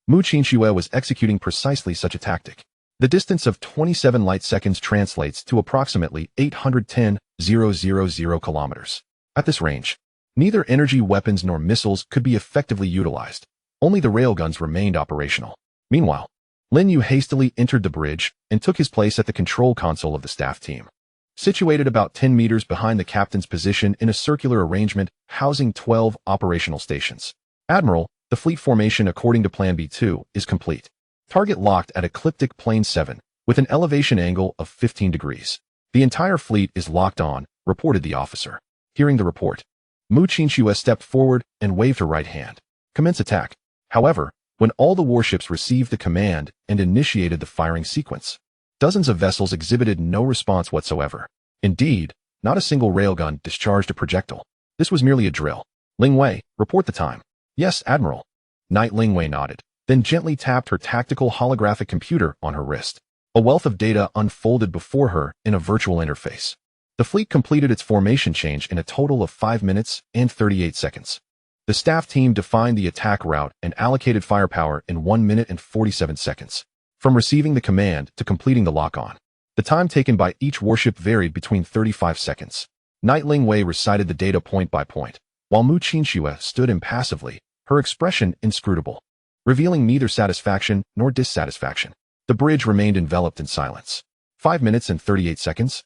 Mu Qingxue was executing precisely such a tactic. The distance of 27 light seconds translates to approximately 810,000 kilometers. At this range, neither energy weapons nor missiles could be effectively utilized. Only the railguns remained operational. Meanwhile, Lin Yu hastily entered the bridge and took his place at the control console of the staff team. Situated about 10 meters behind the captain's position in a circular arrangement housing 12 operational stations. Admiral, the fleet formation according to Plan B2 is complete. Target locked at ecliptic plane 7 with an elevation angle of 15 degrees. The entire fleet is locked on, reported the officer. Hearing the report, Mu Qingxue stepped forward and waved her right hand. Commence attack. However, when all the warships received the command and initiated the firing sequence, dozens of vessels exhibited no response whatsoever. Indeed, not a single railgun discharged a projectile. This was merely a drill. Ling Wei, report the time. Yes, Admiral. Knight Ling Wei nodded, then gently tapped her tactical holographic computer on her wrist. A wealth of data unfolded before her in a virtual interface. The fleet completed its formation change in a total of 5 minutes and 38 seconds. The staff team defined the attack route and allocated firepower in 1 minute and 47 seconds. From receiving the command to completing the lock-on, the time taken by each warship varied between 35 seconds. Knight Ling Wei recited the data point by point, while Mu Qingxue stood impassively, her expression inscrutable, revealing neither satisfaction nor dissatisfaction. The bridge remained enveloped in silence. 5 minutes and 38 seconds?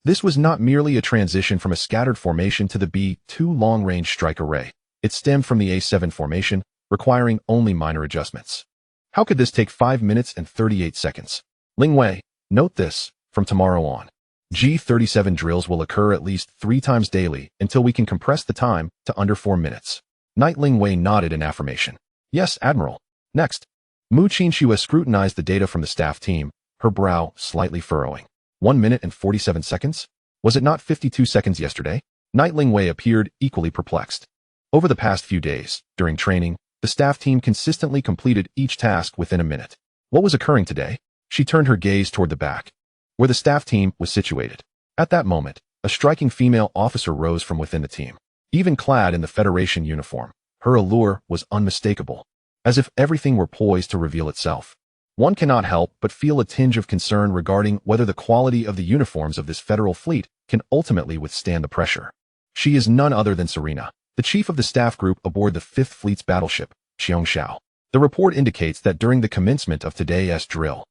This was not merely a transition from a scattered formation to the B2 long-range strike array. It stemmed from the A7 formation, requiring only minor adjustments. How could this take 5 minutes and 38 seconds? Ling Wei, note this, from tomorrow on, G37 drills will occur at least 3 times daily until we can compress the time to under 4 minutes. Knight Ling Wei nodded in affirmation. Yes, Admiral. Next. Mu Qingxue scrutinized the data from the staff team, her brow slightly furrowing. 1 minute and 47 seconds? Was it not 52 seconds yesterday? Knight Ling Wei appeared equally perplexed. Over the past few days, during training, the staff team consistently completed each task within a minute. What was occurring today? She turned her gaze toward the back, where the staff team was situated. At that moment, a striking female officer rose from within the team. Even clad in the Federation uniform, her allure was unmistakable, as if everything were poised to reveal itself. One cannot help but feel a tinge of concern regarding whether the quality of the uniforms of this federal fleet can ultimately withstand the pressure. She is none other than Serena, the chief of the staff group aboard the 5th Fleet's battleship, Xiongxiao. The report indicates that during the commencement of today's drill,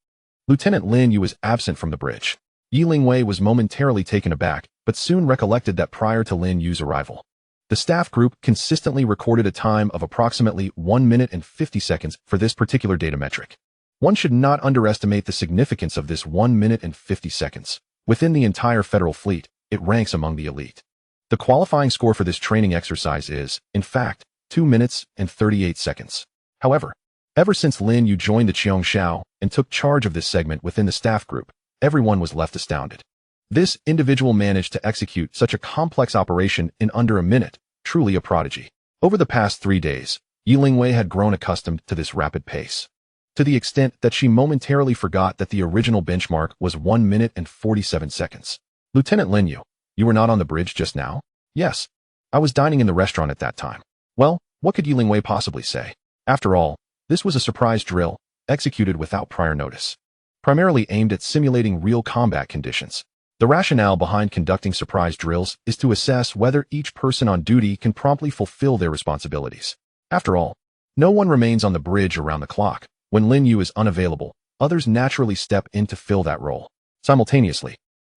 Lieutenant Lin Yu was absent from the bridge. Yi Lingwei was momentarily taken aback, but soon recollected that prior to Lin Yu's arrival, the staff group consistently recorded a time of approximately 1 minute and 50 seconds for this particular data metric. One should not underestimate the significance of this 1 minute and 50 seconds. Within the entire federal fleet, it ranks among the elite. The qualifying score for this training exercise is, in fact, 2 minutes and 38 seconds. However, ever since Lin Yu joined the Xiongxiao and took charge of this segment within the staff group, everyone was left astounded. This individual managed to execute such a complex operation in under a minute, truly a prodigy. Over the past 3 days, Yi Lingwei had grown accustomed to this rapid pace, to the extent that she momentarily forgot that the original benchmark was 1 minute and 47 seconds. Lieutenant Lin Yu, you were not on the bridge just now? Yes. I was dining in the restaurant at that time. Well, what could Yi Lingwei possibly say? After all, this was a surprise drill, executed without prior notice, primarily aimed at simulating real combat conditions. The rationale behind conducting surprise drills is to assess whether each person on duty can promptly fulfill their responsibilities. After all, no one remains on the bridge around the clock. When Lin Yu is unavailable, others naturally step in to fill that role. Simultaneously,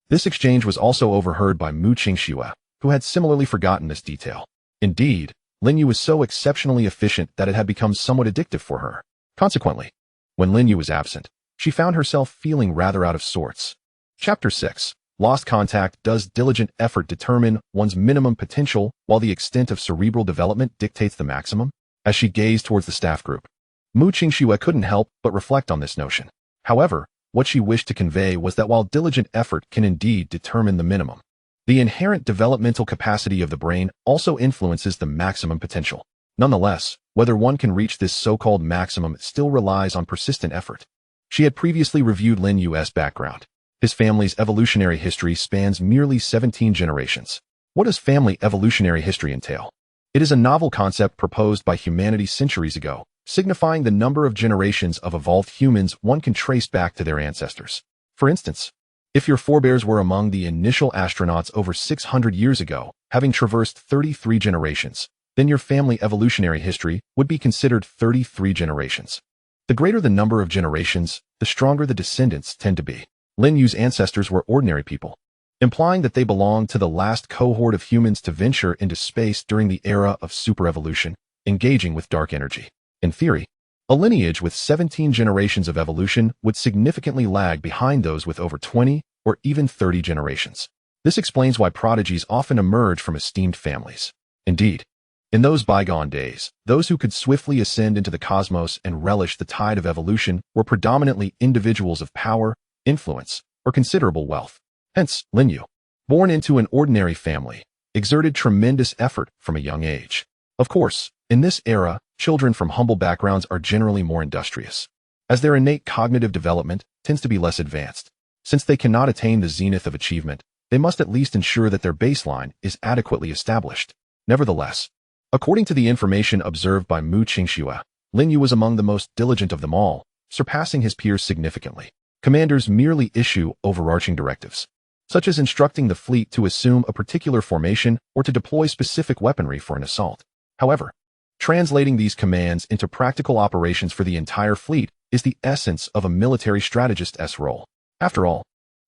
this exchange was also overheard by Mu Qingxue, who had similarly forgotten this detail. Indeed, Lin Yu was so exceptionally efficient that it had become somewhat addictive for her. Consequently, when Lin Yu was absent, she found herself feeling rather out of sorts. Chapter 6. Lost contact. Does diligent effort determine one's minimum potential while the extent of cerebral development dictates the maximum? As she gazed towards the staff group, Mu Qingxue couldn't help but reflect on this notion. However, what she wished to convey was that while diligent effort can indeed determine the minimum, the inherent developmental capacity of the brain also influences the maximum potential. Nonetheless, whether one can reach this so-called maximum still relies on persistent effort. She had previously reviewed Lin Yu's background. His family's evolutionary history spans merely 17 generations. What does family evolutionary history entail? It is a novel concept proposed by humanity centuries ago, signifying the number of generations of evolved humans one can trace back to their ancestors. For instance, if your forebears were among the initial astronauts over 600 years ago, having traversed 33 generations, then your family evolutionary history would be considered 33 generations. The greater the number of generations, the stronger the descendants tend to be. Lin Yu's ancestors were ordinary people, implying that they belonged to the last cohort of humans to venture into space during the era of superevolution, engaging with dark energy. In theory, a lineage with 17 generations of evolution would significantly lag behind those with over 20 or even 30 generations. This explains why prodigies often emerge from esteemed families. Indeed, in those bygone days, those who could swiftly ascend into the cosmos and relish the tide of evolution were predominantly individuals of power, influence, or considerable wealth. Hence, Lin Yu, born into an ordinary family, exerted tremendous effort from a young age. Of course, in this era, children from humble backgrounds are generally more industrious, as their innate cognitive development tends to be less advanced. Since they cannot attain the zenith of achievement, they must at least ensure that their baseline is adequately established. Nevertheless, according to the information observed by Mu Qingxue, Lin Yu was among the most diligent of them all, surpassing his peers significantly. Commanders merely issue overarching directives, such as instructing the fleet to assume a particular formation or to deploy specific weaponry for an assault. However, translating these commands into practical operations for the entire fleet is the essence of a military strategist's role. After all,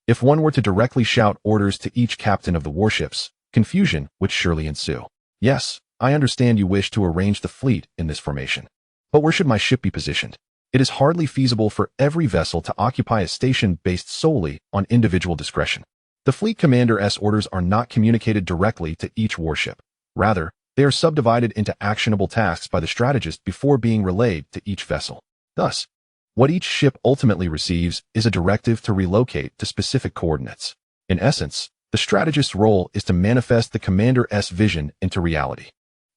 if one were to directly shout orders to each captain of the warships, confusion would surely ensue. Yes, I understand you wish to arrange the fleet in this formation. But where should my ship be positioned? It is hardly feasible for every vessel to occupy a station based solely on individual discretion. The fleet commander's orders are not communicated directly to each warship. Rather, they are subdivided into actionable tasks by the strategist before being relayed to each vessel. Thus, what each ship ultimately receives is a directive to relocate to specific coordinates. In essence, the strategist's role is to manifest the commander's vision into reality.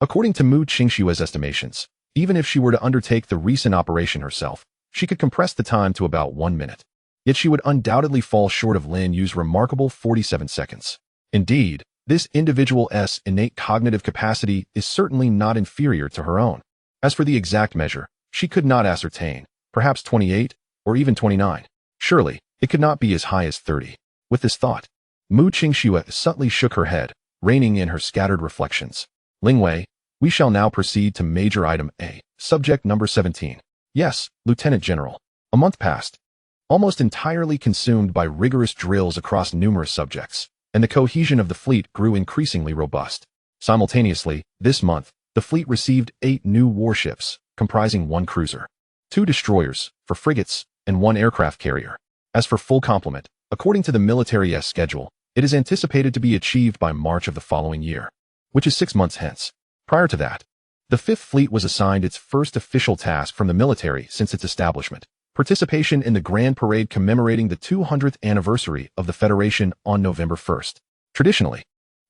According to Mu Qingxue's estimations, even if she were to undertake the recent operation herself, she could compress the time to about 1 minute. Yet she would undoubtedly fall short of Lin Yu's remarkable 47 seconds. Indeed, this individual's innate cognitive capacity is certainly not inferior to her own. As for the exact measure, she could not ascertain, perhaps 28 or even 29. Surely, it could not be as high as 30. With this thought, Mu Qingxue subtly shook her head, reining in her scattered reflections. Lingwei, we shall now proceed to Major Item A, Subject Number 17. Yes, Lieutenant General. A month passed, almost entirely consumed by rigorous drills across numerous subjects, and the cohesion of the fleet grew increasingly robust. Simultaneously, this month, the fleet received 8 new warships, comprising 1 cruiser, 2 destroyers, 4 frigates, and 1 aircraft carrier. As for full complement, according to the military's schedule, it is anticipated to be achieved by March of the following year, which is 6 months hence. Prior to that, the Fifth Fleet was assigned its first official task from the military since its establishment: participation in the Grand Parade commemorating the 200th anniversary of the Federation on November 1st. Traditionally,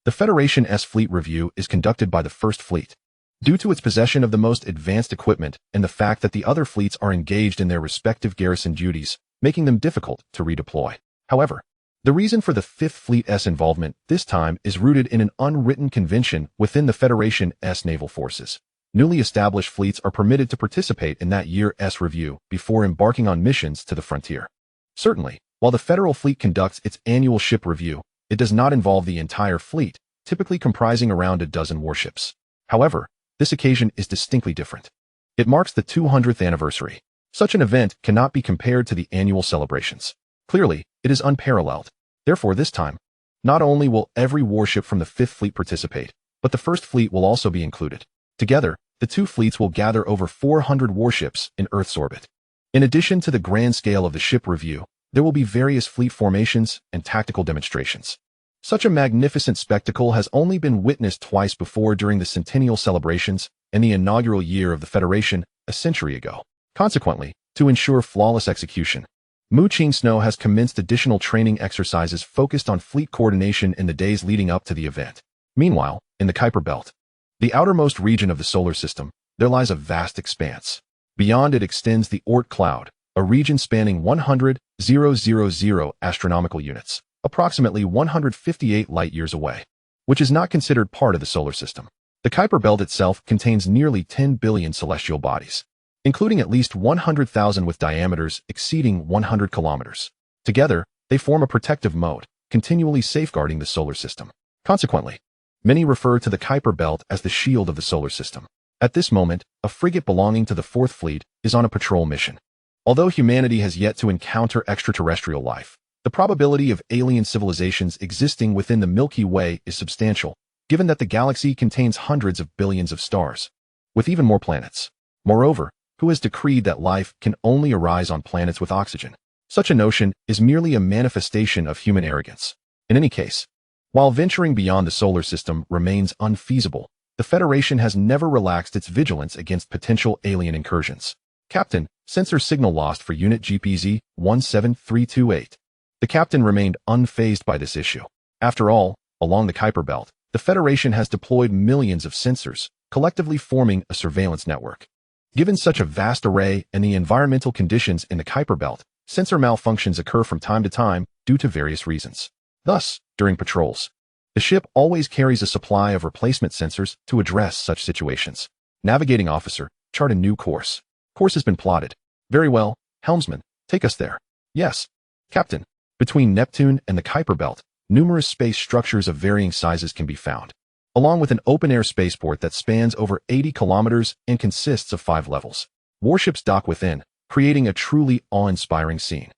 the Federation's fleet review is conducted by the First Fleet. Due to its possession of the most advanced equipment and the fact that the other fleets are engaged in their respective garrison duties, making them difficult to redeploy. However, the reason for the Fifth Fleet's involvement this time is rooted in an unwritten convention within the Federation's naval forces. Newly established fleets are permitted to participate in that year's review before embarking on missions to the frontier. Certainly, while the Federal Fleet conducts its annual ship review, it does not involve the entire fleet, typically comprising around a dozen warships. However, this occasion is distinctly different. It marks the 200th anniversary. Such an event cannot be compared to the annual celebrations. Clearly, it is unparalleled. Therefore, this time, not only will every warship from the Fifth Fleet participate, but the First Fleet will also be included. Together, the 2 fleets will gather over 400 warships in Earth's orbit. In addition to the grand scale of the ship review, there will be various fleet formations and tactical demonstrations. Such a magnificent spectacle has only been witnessed twice before during the centennial celebrations and the inaugural year of the Federation a century ago. Consequently, to ensure flawless execution, Mu Qingxue has commenced additional training exercises focused on fleet coordination in the days leading up to the event. Meanwhile, in the Kuiper Belt, the outermost region of the solar system, there lies a vast expanse. Beyond it extends the Oort cloud, a region spanning 100,000 astronomical units, approximately 158 light-years away. which is not considered part of the solar system. The Kuiper Belt itself contains nearly 10 billion celestial bodies, including at least 100,000 with diameters exceeding 100 kilometers. Together, they form a protective moat, continually safeguarding the solar system. Consequently, many refer to the Kuiper Belt as the shield of the solar system. At this moment, a frigate belonging to the Fourth Fleet is on a patrol mission. Although humanity has yet to encounter extraterrestrial life, the probability of alien civilizations existing within the Milky Way is substantial, given that the galaxy contains hundreds of billions of stars, with even more planets. Moreover, who has decreed that life can only arise on planets with oxygen? Such a notion is merely a manifestation of human arrogance. In any case, while venturing beyond the solar system remains unfeasible, the Federation has never relaxed its vigilance against potential alien incursions. Captain, sensor signal lost for Unit GPZ 17328. The captain remained unfazed by this issue. After all, along the Kuiper Belt, the Federation has deployed millions of sensors, collectively forming a surveillance network. Given such a vast array and the environmental conditions in the Kuiper Belt, sensor malfunctions occur from time to time due to various reasons. Thus, during patrols, the ship always carries a supply of replacement sensors to address such situations. Navigating officer, chart a new course. Course has been plotted. Very well, helmsman, take us there. Yes, Captain. Between Neptune and the Kuiper Belt, numerous space structures of varying sizes can be found, along with an open-air spaceport that spans over 80 kilometers and consists of 5 levels. Warships dock within, creating a truly awe-inspiring scene.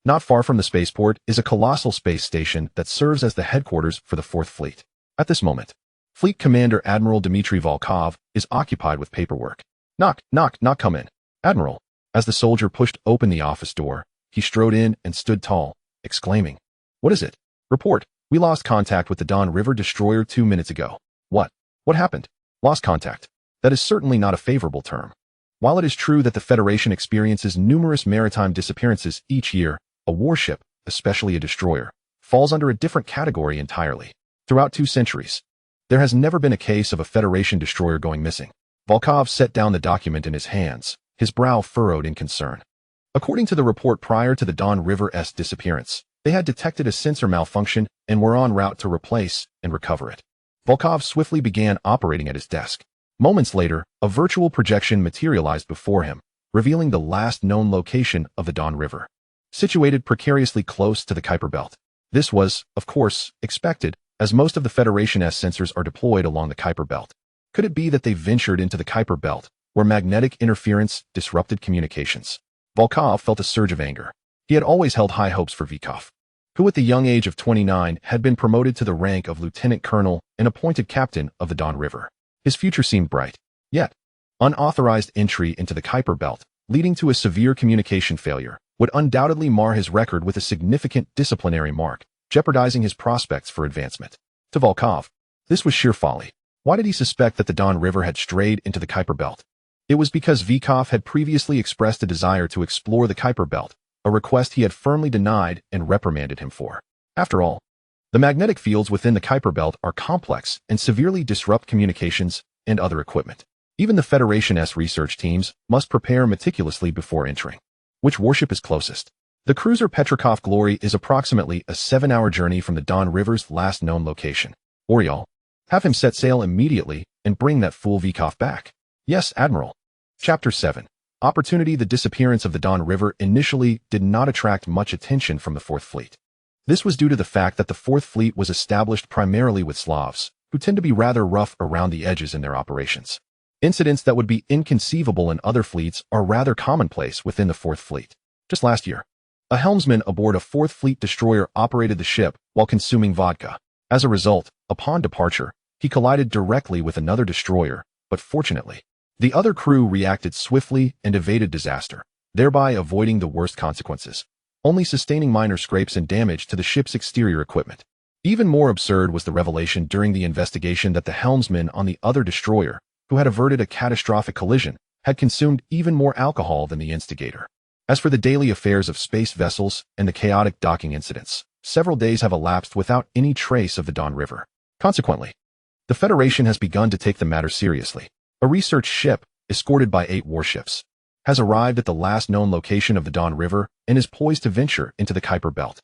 Not far from the spaceport is a colossal space station that serves as the headquarters for the Fourth Fleet. At this moment, Fleet Commander Admiral Dmitry Volkov is occupied with paperwork. Knock, knock, knock, come in. Admiral. As the soldier pushed open the office door, he strode in and stood tall, exclaiming, "What is it?" "Report. We lost contact with the Don River destroyer 2 minutes ago." "What? What happened?" "Lost contact." That is certainly not a favorable term. While it is true that the Federation experiences numerous maritime disappearances each year, a warship, especially a destroyer, falls under a different category entirely. Throughout 2 centuries, there has never been a case of a Federation destroyer going missing. Volkov set down the document in his hands, his brow furrowed in concern. According to the report prior to the Don River's disappearance, they had detected a sensor malfunction and were en route to replace and recover it. Volkov swiftly began operating at his desk. Moments later, a virtual projection materialized before him, revealing the last known location of the Don River, situated precariously close to the Kuiper Belt. This was, of course, expected, as most of the Federation's sensors are deployed along the Kuiper Belt. Could it be that they ventured into the Kuiper Belt, where magnetic interference disrupted communications? Volkov felt a surge of anger. He had always held high hopes for Vikov, who at the young age of 29 had been promoted to the rank of lieutenant colonel and appointed captain of the Don River. His future seemed bright. Yet, unauthorized entry into the Kuiper Belt, leading to a severe communication failure, would undoubtedly mar his record with a significant disciplinary mark, jeopardizing his prospects for advancement. To Volkov, this was sheer folly. Why did he suspect that the Don River had strayed into the Kuiper Belt? It was because Vikov had previously expressed a desire to explore the Kuiper Belt, a request he had firmly denied and reprimanded him for. After all, the magnetic fields within the Kuiper Belt are complex and severely disrupt communications and other equipment. Even the Federation's research teams must prepare meticulously before entering. Which warship is closest? The cruiser Petrikov Glory is approximately a 7-hour journey from the Don River's last known location. Oriol, have him set sail immediately and bring that fool Vikov back. Yes, Admiral. Chapter 7. Opportunity. The disappearance of the Don River initially did not attract much attention from the Fourth Fleet. This was due to the fact that the Fourth Fleet was established primarily with Slavs, who tend to be rather rough around the edges in their operations. Incidents that would be inconceivable in other fleets are rather commonplace within the Fourth Fleet. Just last year, a helmsman aboard a Fourth Fleet destroyer operated the ship while consuming vodka. As a result, upon departure, he collided directly with another destroyer, but fortunately, the other crew reacted swiftly and evaded disaster, thereby avoiding the worst consequences, only sustaining minor scrapes and damage to the ship's exterior equipment. Even more absurd was the revelation during the investigation that the helmsman on the other destroyer, who had averted a catastrophic collision, had consumed even more alcohol than the instigator. As for the daily affairs of space vessels and the chaotic docking incidents, several days have elapsed without any trace of the Don River. Consequently, the Federation has begun to take the matter seriously. A research ship, escorted by 8 warships, has arrived at the last known location of the Don River and is poised to venture into the Kuiper Belt.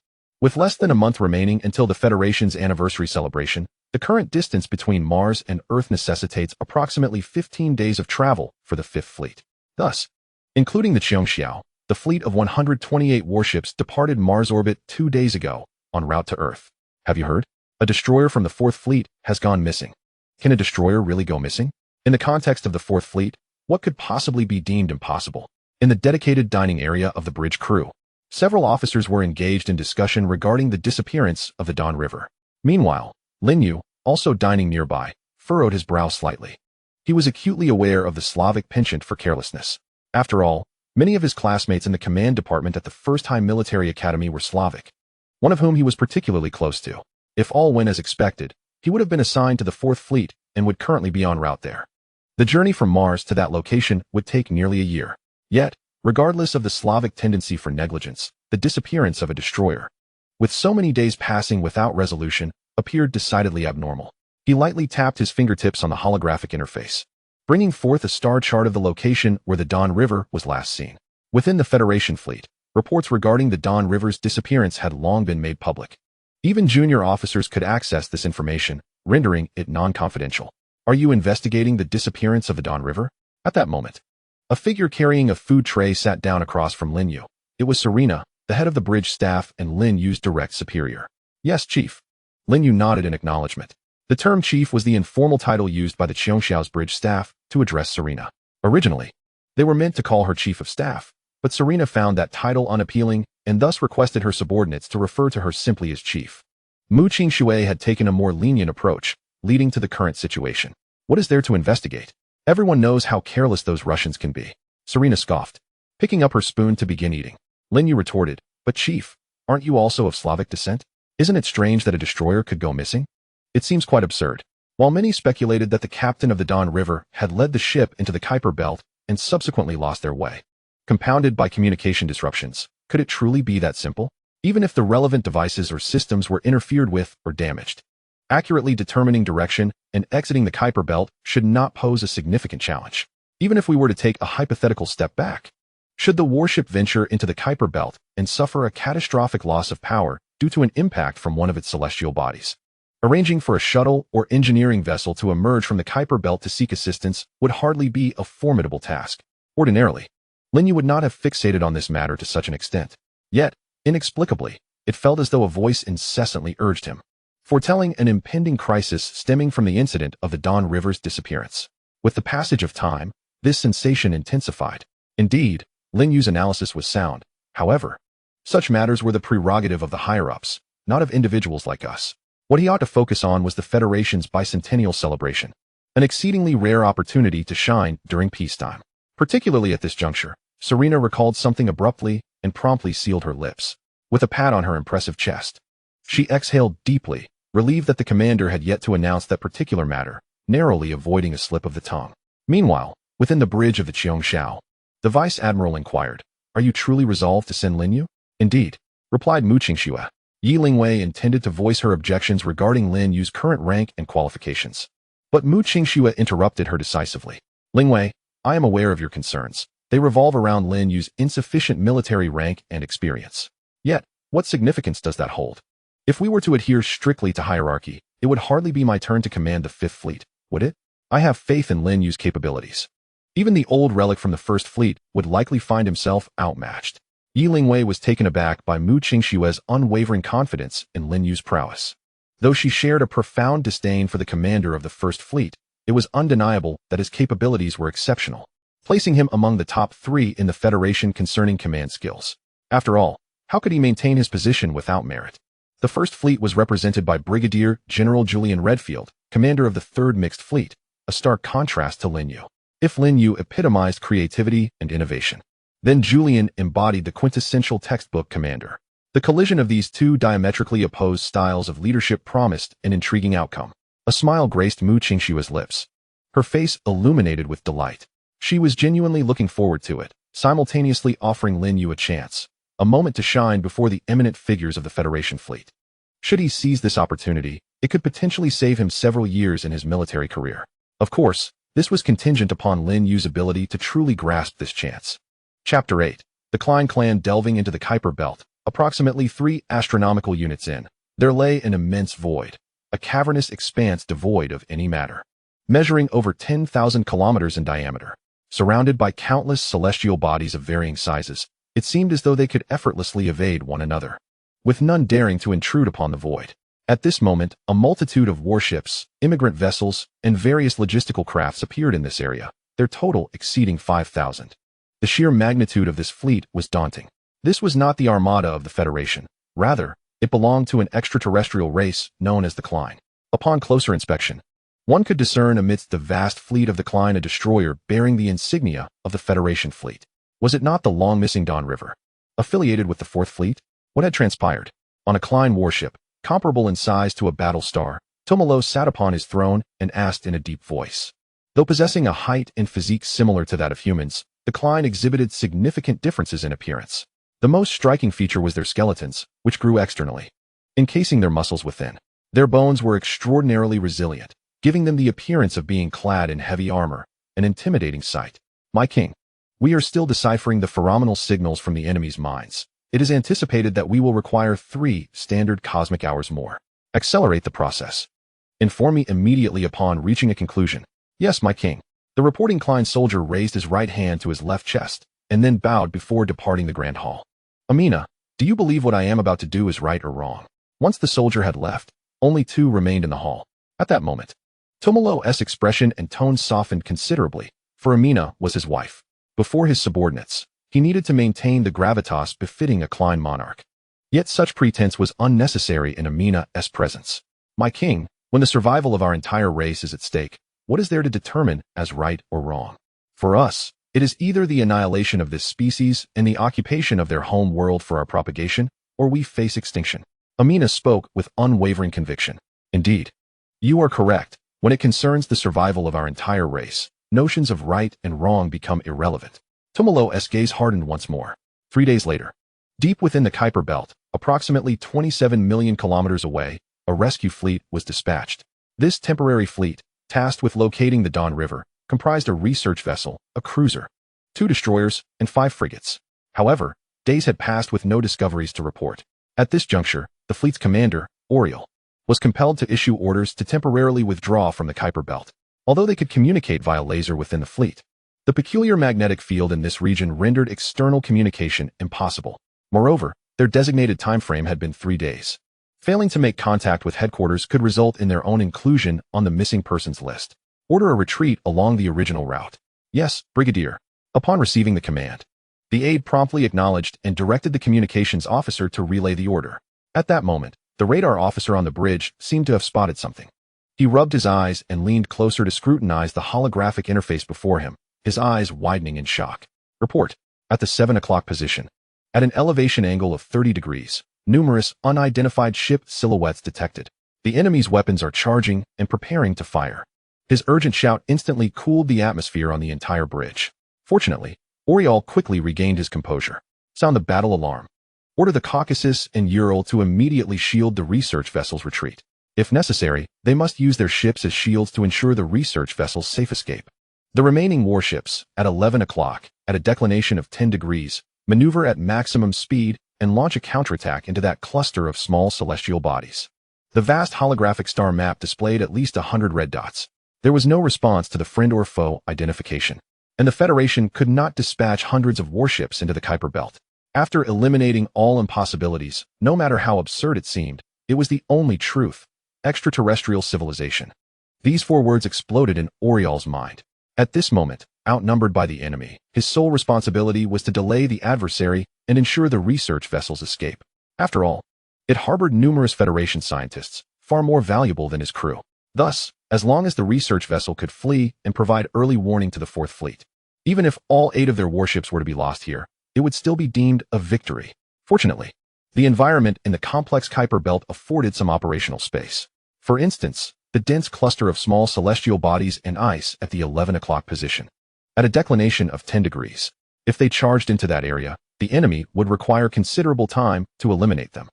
With less than a month remaining until the Federation's anniversary celebration, the current distance between Mars and Earth necessitates approximately 15 days of travel for the Fifth Fleet. Thus, including the Qiongxiao, the fleet of 128 warships departed Mars orbit 2 days ago, en route to Earth. Have you heard? A destroyer from the Fourth Fleet has gone missing. Can a destroyer really go missing? In the context of the Fourth Fleet, what could possibly be deemed impossible? In the dedicated dining area of the bridge crew, several officers were engaged in discussion regarding the disappearance of the Don River. Meanwhile, Lin Yu, also dining nearby, furrowed his brow slightly. He was acutely aware of the Slavic penchant for carelessness. After all, many of his classmates in the command department at the First High Military Academy were Slavic, one of whom he was particularly close to. If all went as expected, he would have been assigned to the Fourth Fleet and would currently be en route there. The journey from Mars to that location would take nearly a year. Yet, regardless of the Slavic tendency for negligence, the disappearance of a destroyer, with so many days passing without resolution, appeared decidedly abnormal. He lightly tapped his fingertips on the holographic interface, bringing forth a star chart of the location where the Don River was last seen. Within the Federation fleet, reports regarding the Don River's disappearance had long been made public. Even junior officers could access this information, rendering it non-confidential. Are you investigating the disappearance of the Don River? At that moment, a figure carrying a food tray sat down across from Lin Yu. It was Serena, the head of the bridge staff and Lin Yu's direct superior. Yes, Chief. Lin Yu nodded in acknowledgement. The term chief was the informal title used by the Qiongxiao's bridge staff to address Serena. Originally, they were meant to call her chief of staff, but Serena found that title unappealing and thus requested her subordinates to refer to her simply as chief. Mu Qingxue had taken a more lenient approach, leading to the current situation. What is there to investigate? Everyone knows how careless those Russians can be. Serena scoffed, picking up her spoon to begin eating. Lin Yu retorted, but chief, aren't you also of Slavic descent? Isn't it strange that a destroyer could go missing? It seems quite absurd. While many speculated that the captain of the Don River had led the ship into the Kuiper Belt and subsequently lost their way, compounded by communication disruptions, could it truly be that simple? Even if the relevant devices or systems were interfered with or damaged, accurately determining direction and exiting the Kuiper Belt should not pose a significant challenge. Even if we were to take a hypothetical step back, should the warship venture into the Kuiper Belt and suffer a catastrophic loss of power due to an impact from one of its celestial bodies, arranging for a shuttle or engineering vessel to emerge from the Kuiper Belt to seek assistance would hardly be a formidable task. Ordinarily, Lin Yu would not have fixated on this matter to such an extent. Yet, inexplicably, it felt as though a voice incessantly urged him, foretelling an impending crisis stemming from the incident of the Don River's disappearance. With the passage of time, this sensation intensified. Indeed, Lin Yu's analysis was sound. However, such matters were the prerogative of the higher-ups, not of individuals like us. What he ought to focus on was the Federation's bicentennial celebration, an exceedingly rare opportunity to shine during peacetime. Particularly at this juncture, Serena recalled something abruptly and promptly sealed her lips. With a pat on her impressive chest, she exhaled deeply, relieved that the commander had yet to announce that particular matter, narrowly avoiding a slip of the tongue. Meanwhile, within the bridge of the Qiongxiao, the vice admiral inquired, "Are you truly resolved to send Lin Yu?" "Indeed," replied Mu Qingxue. Yi Lingwei intended to voice her objections regarding Lin Yu's current rank and qualifications. But Mu Qingxue interrupted her decisively. "Lingwei, I am aware of your concerns. They revolve around Lin Yu's insufficient military rank and experience. Yet, what significance does that hold? If we were to adhere strictly to hierarchy, it would hardly be my turn to command the Fifth Fleet, would it? I have faith in Lin Yu's capabilities. Even the old relic from the First Fleet would likely find himself outmatched." Yi Lingwei was taken aback by Mu Qingxue's unwavering confidence in Lin Yu's prowess. Though she shared a profound disdain for the commander of the First Fleet, it was undeniable that his capabilities were exceptional, placing him among the top 3 in the Federation concerning command skills. After all, how could he maintain his position without merit? The First Fleet was represented by Brigadier General Julian Redfield, commander of the 3rd Mixed Fleet, a stark contrast to Lin Yu. If Lin Yu epitomized creativity and innovation, then Julian embodied the quintessential textbook commander. The collision of these two diametrically opposed styles of leadership promised an intriguing outcome. A smile graced Mu Qingxue's lips, her face illuminated with delight. She was genuinely looking forward to it, simultaneously offering Lin Yu a chance, a moment to shine before the eminent figures of the Federation fleet. Should he seize this opportunity, it could potentially save him several years in his military career. Of course, this was contingent upon Lin Yu's ability to truly grasp this chance. Chapter 8. The Klein clan delving into the Kuiper Belt, Approximately 3 astronomical units in, there lay an immense void, a cavernous expanse devoid of any matter, measuring over 10,000 kilometers in diameter. Surrounded by countless celestial bodies of varying sizes, it seemed as though they could effortlessly evade one another, with none daring to intrude upon the void. At this moment, a multitude of warships, immigrant vessels, and various logistical crafts appeared in this area, their total exceeding 5,000. The sheer magnitude of this fleet was daunting. This was not the armada of the Federation. Rather, it belonged to an extraterrestrial race known as the Klein. Upon closer inspection, one could discern amidst the vast fleet of the Klein a destroyer bearing the insignia of the Federation fleet. Was it not the long-missing Dawn River? Affiliated with the Fourth Fleet? What had transpired? On a Klein warship, comparable in size to a battle star, Tomolo sat upon his throne and asked in a deep voice. Though possessing a height and physique similar to that of humans, the Klein exhibited significant differences in appearance. The most striking feature was their skeletons, which grew externally, encasing their muscles within. Their bones were extraordinarily resilient, giving them the appearance of being clad in heavy armor, an intimidating sight. My king, we are still deciphering the phenomenal signals from the enemy's minds. It is anticipated that we will require 3 standard cosmic hours more. Accelerate the process. Inform me immediately upon reaching a conclusion. Yes, my king. The reporting Klein soldier raised his right hand to his left chest, and then bowed before departing the Grand Hall. Amina, do you believe what I am about to do is right or wrong? Once the soldier had left, only 2 remained in the hall. At that moment, Tomolo's expression and tone softened considerably, for Amina was his wife. Before his subordinates, he needed to maintain the gravitas befitting a Klein monarch. Yet such pretense was unnecessary in Amina's presence. My king, when the survival of our entire race is at stake, what is there to determine as right or wrong? For us, it is either the annihilation of this species and the occupation of their home world for our propagation, or we face extinction. Amina spoke with unwavering conviction. Indeed, you are correct. When it concerns the survival of our entire race, notions of right and wrong become irrelevant. Tomolo's gaze hardened once more. 3 days later, deep within the Kuiper Belt, approximately 27 million kilometers away, a rescue fleet was dispatched. This temporary fleet, tasked with locating the Dawn River, comprised a research vessel, a cruiser, 2 destroyers, and 5 frigates. However, days had passed with no discoveries to report. At this juncture, the fleet's commander, Oriol, was compelled to issue orders to temporarily withdraw from the Kuiper Belt. Although they could communicate via laser within the fleet, the peculiar magnetic field in this region rendered external communication impossible. Moreover, their designated time frame had been 3 days. Failing to make contact with headquarters could result in their own inclusion on the missing persons list. Order a retreat along the original route. Yes, Brigadier. Upon receiving the command, the aide promptly acknowledged and directed the communications officer to relay the order. At that moment, the radar officer on the bridge seemed to have spotted something. He rubbed his eyes and leaned closer to scrutinize the holographic interface before him, his eyes widening in shock. Report. At the 7 o'clock position. At an elevation angle of 30 degrees, numerous unidentified ship silhouettes detected. The enemy's weapons are charging and preparing to fire. His urgent shout instantly cooled the atmosphere on the entire bridge. Fortunately, Oriol quickly regained his composure. Sound the battle alarm. Order the Caucasus and Ural to immediately shield the research vessel's retreat. If necessary, they must use their ships as shields to ensure the research vessel's safe escape. The remaining warships, at 11 o'clock, at a declination of 10 degrees, maneuver at maximum speed and launch a counterattack into that cluster of small celestial bodies. The vast holographic star map displayed at least 100 red dots. There was no response to the friend or foe identification, and the Federation could not dispatch hundreds of warships into the Kuiper Belt. After eliminating all impossibilities, no matter how absurd it seemed, it was the only truth: extraterrestrial civilization. These 4 words exploded in Oriol's mind. At this moment, outnumbered by the enemy, his sole responsibility was to delay the adversary and ensure the research vessel's escape. After all, it harbored numerous Federation scientists, far more valuable than his crew. Thus, as long as the research vessel could flee and provide early warning to the Fourth Fleet, even if all 8 of their warships were to be lost here, it would still be deemed a victory. Fortunately, the environment in the complex Kuiper Belt afforded some operational space. For instance, the dense cluster of small celestial bodies and ice at the 11 o'clock position. At a declination of 10 degrees, if they charged into that area, the enemy would require considerable time to eliminate them.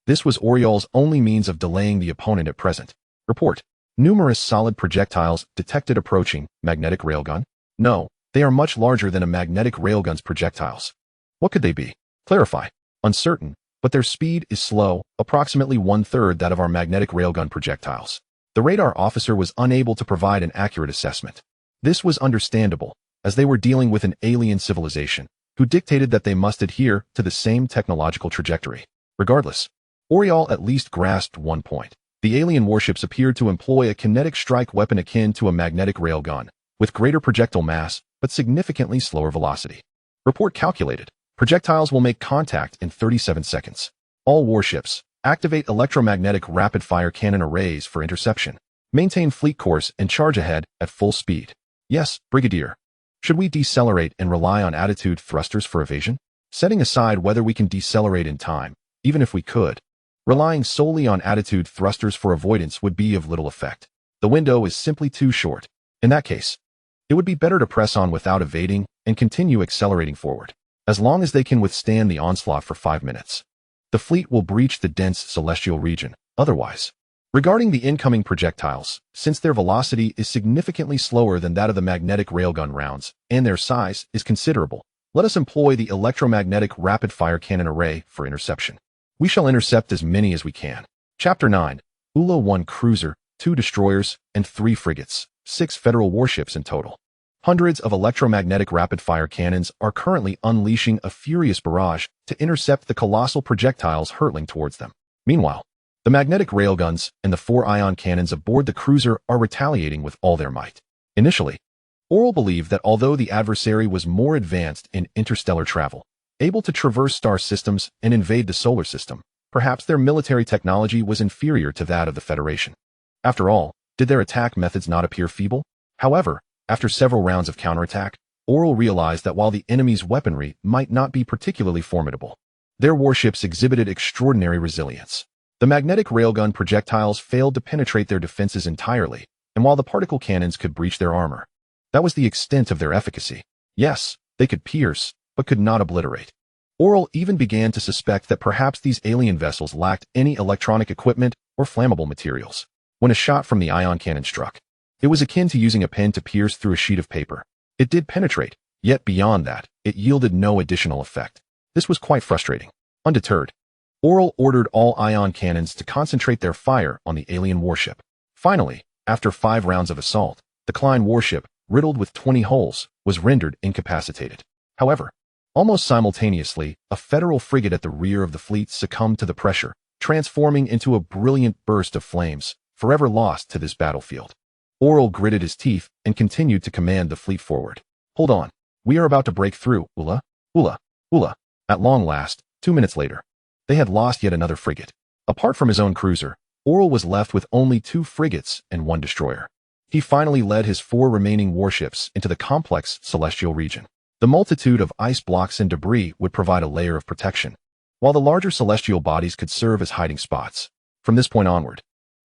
This was Oriol's only means of delaying the opponent at present. Report. Numerous solid projectiles detected approaching. Magnetic railgun? No, they are much larger than a magnetic railgun's projectiles. What could they be? Clarify. Uncertain, but their speed is slow, approximately one-third that of our magnetic railgun projectiles. The radar officer was unable to provide an accurate assessment. This was understandable, as they were dealing with an alien civilization, who dictated that they must adhere to the same technological trajectory. Regardless, Oriol at least grasped one point. The alien warships appeared to employ a kinetic strike weapon akin to a magnetic railgun, with greater projectile mass, but significantly slower velocity. Report calculated. Projectiles will make contact in 37 seconds. All warships, activate electromagnetic rapid-fire cannon arrays for interception. Maintain fleet course and charge ahead at full speed. Yes, Brigadier. Should we decelerate and rely on attitude thrusters for evasion? Setting aside whether we can decelerate in time, even if we could, relying solely on attitude thrusters for avoidance would be of little effect. The window is simply too short. In that case, it would be better to press on without evading and continue accelerating forward, as long as they can withstand the onslaught for 5 minutes. The fleet will breach the dense celestial region, otherwise. Regarding the incoming projectiles, since their velocity is significantly slower than that of the magnetic railgun rounds, and their size is considerable, let us employ the electromagnetic rapid-fire cannon array for interception. We shall intercept as many as we can. Chapter 9. ULA 1 cruiser, 2 destroyers, and 3 frigates, 6 federal warships in total. Hundreds of electromagnetic rapid-fire cannons are currently unleashing a furious barrage to intercept the colossal projectiles hurtling towards them. Meanwhile, the magnetic railguns and the 4 ion cannons aboard the cruiser are retaliating with all their might. Initially, Oriol believed that although the adversary was more advanced in interstellar travel, able to traverse star systems and invade the solar system, perhaps their military technology was inferior to that of the Federation. After all, did their attack methods not appear feeble? However, after several rounds of counterattack, Oriol realized that while the enemy's weaponry might not be particularly formidable, their warships exhibited extraordinary resilience. The magnetic railgun projectiles failed to penetrate their defenses entirely, and while the particle cannons could breach their armor, that was the extent of their efficacy. Yes, they could pierce, but could not obliterate. Oriol even began to suspect that perhaps these alien vessels lacked any electronic equipment or flammable materials. When a shot from the ion cannon struck, it was akin to using a pen to pierce through a sheet of paper. It did penetrate, yet beyond that, it yielded no additional effect. This was quite frustrating. Undeterred, Oriol ordered all ion cannons to concentrate their fire on the alien warship. Finally, after 5 rounds of assault, the Klein warship, riddled with 20 holes, was rendered incapacitated. However, almost simultaneously, a federal frigate at the rear of the fleet succumbed to the pressure, transforming into a brilliant burst of flames, forever lost to this battlefield. Oriol gritted his teeth and continued to command the fleet forward. Hold on. We are about to break through, ULA. ULA. ULA. At long last, 2 minutes later, they had lost yet another frigate. Apart from his own cruiser, Oriol was left with only 2 frigates and 1 destroyer. He finally led his 4 remaining warships into the complex celestial region. The multitude of ice blocks and debris would provide a layer of protection, while the larger celestial bodies could serve as hiding spots. From this point onward,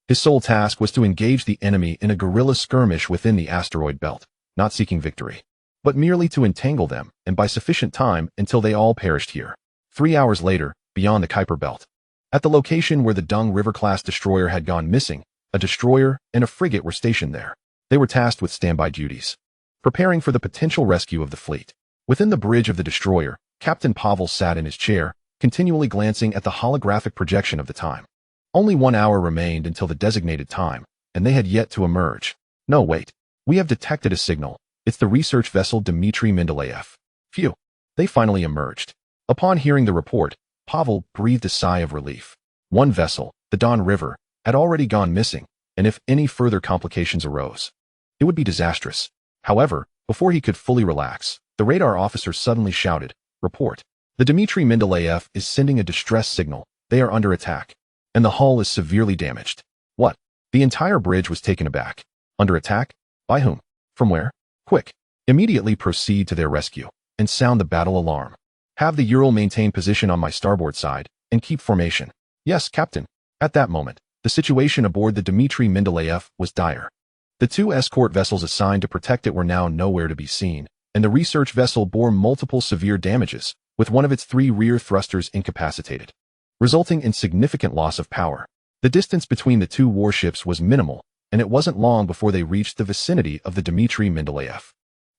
his sole task was to engage the enemy in a guerrilla skirmish within the asteroid belt, not seeking victory, but merely to entangle them and buy sufficient time until they all perished here. 3 hours later, beyond the Kuiper belt, at the location where the Dung River-class destroyer had gone missing, a destroyer and a frigate were stationed there. They were tasked with standby duties, preparing for the potential rescue of the fleet. Within the bridge of the destroyer, Captain Pavel sat in his chair, continually glancing at the holographic projection of the time. Only 1 hour remained until the designated time, and they had yet to emerge. No, wait. We have detected a signal. It's the research vessel Dmitry Mendeleev. Phew. They finally emerged. Upon hearing the report, Pavel breathed a sigh of relief. One vessel, the Don River, had already gone missing, and if any further complications arose, it would be disastrous. However, before he could fully relax, the radar officer suddenly shouted, "Report. The Dmitry Mendeleev is sending a distress signal. They are under attack, and the hull is severely damaged." What? The entire bridge was taken aback. Under attack? By whom? From where? Quick. Immediately proceed to their rescue, and sound the battle alarm. Have the Ural maintain position on my starboard side, and keep formation. Yes, Captain. At that moment, the situation aboard the Dmitry Mendeleev was dire. The 2 escort vessels assigned to protect it were now nowhere to be seen, and the research vessel bore multiple severe damages, with one of its 3 rear thrusters incapacitated, resulting in significant loss of power. The distance between the 2 warships was minimal, and it wasn't long before they reached the vicinity of the Dmitry Mendeleev.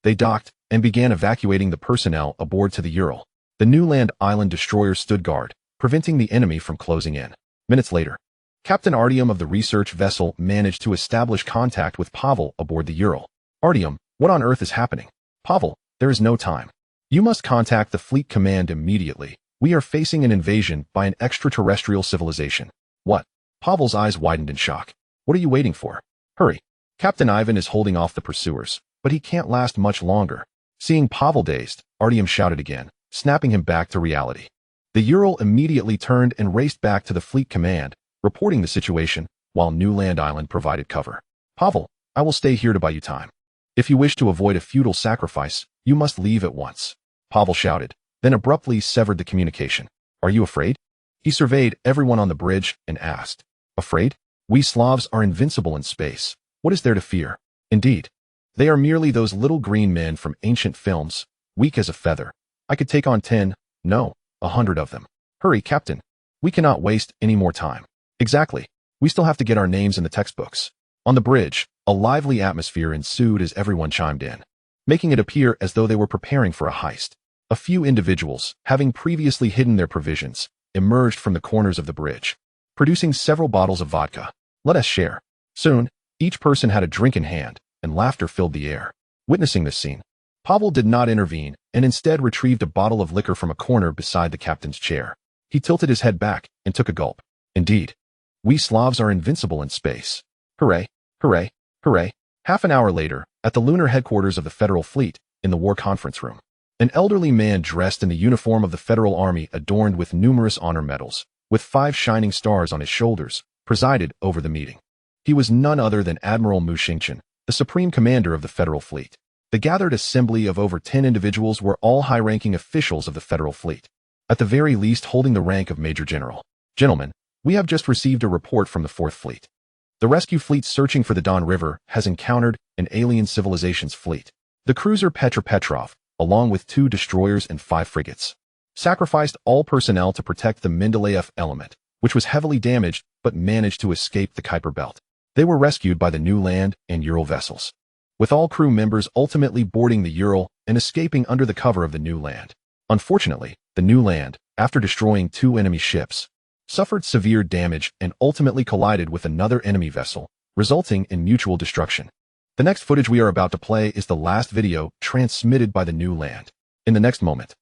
They docked and began evacuating the personnel aboard to the Ural. The new land island destroyer stood guard, preventing the enemy from closing in. Minutes later, Captain Artyom of the research vessel managed to establish contact with Pavel aboard the Ural. Artyom, what on earth is happening? Pavel, there is no time. You must contact the fleet command immediately. We are facing an invasion by an extraterrestrial civilization. What? Pavel's eyes widened in shock. What are you waiting for? Hurry. Captain Ivan is holding off the pursuers, but he can't last much longer. Seeing Pavel dazed, Artyom shouted again, snapping him back to reality. The Ural immediately turned and raced back to the fleet command, reporting the situation, while New Land Island provided cover. Pavel, I will stay here to buy you time. If you wish to avoid a futile sacrifice, you must leave at once. Pavel shouted, then abruptly severed the communication. Are you afraid? He surveyed everyone on the bridge and asked. Afraid? We Slavs are invincible in space. What is there to fear? Indeed. They are merely those little green men from ancient films, weak as a feather. I could take on 10, no, 100 of them. Hurry, Captain. We cannot waste any more time. Exactly. We still have to get our names in the textbooks. On the bridge, a lively atmosphere ensued as everyone chimed in, making it appear as though they were preparing for a heist. A few individuals, having previously hidden their provisions, emerged from the corners of the bridge, producing several bottles of vodka. Let us share. Soon, each person had a drink in hand, and laughter filled the air. Witnessing this scene, Pavel did not intervene and instead retrieved a bottle of liquor from a corner beside the captain's chair. He tilted his head back and took a gulp. Indeed. We Slavs are invincible in space. Hooray, hooray, hooray. Half an hour later, at the lunar headquarters of the Federal Fleet, in the war conference room, an elderly man dressed in the uniform of the Federal Army adorned with numerous honor medals, with 5 shining stars on his shoulders, presided over the meeting. He was none other than Admiral Mushinkin, the Supreme Commander of the Federal Fleet. The gathered assembly of over 10 individuals were all high-ranking officials of the Federal Fleet, at the very least holding the rank of Major General. Gentlemen, we have just received a report from the 4th Fleet. The rescue fleet searching for the Don River has encountered an alien civilization's fleet. The cruiser Petra Petrov, along with 2 destroyers and 5 frigates, sacrificed all personnel to protect the Mendeleev element, which was heavily damaged but managed to escape the Kuiper Belt. They were rescued by the New Land and Ural vessels, with all crew members ultimately boarding the Ural and escaping under the cover of the New Land. Unfortunately, the New Land, after destroying 2 enemy ships, suffered severe damage and ultimately collided with another enemy vessel, resulting in mutual destruction. The next footage we are about to play is the last video transmitted by the New Land. In the next moment,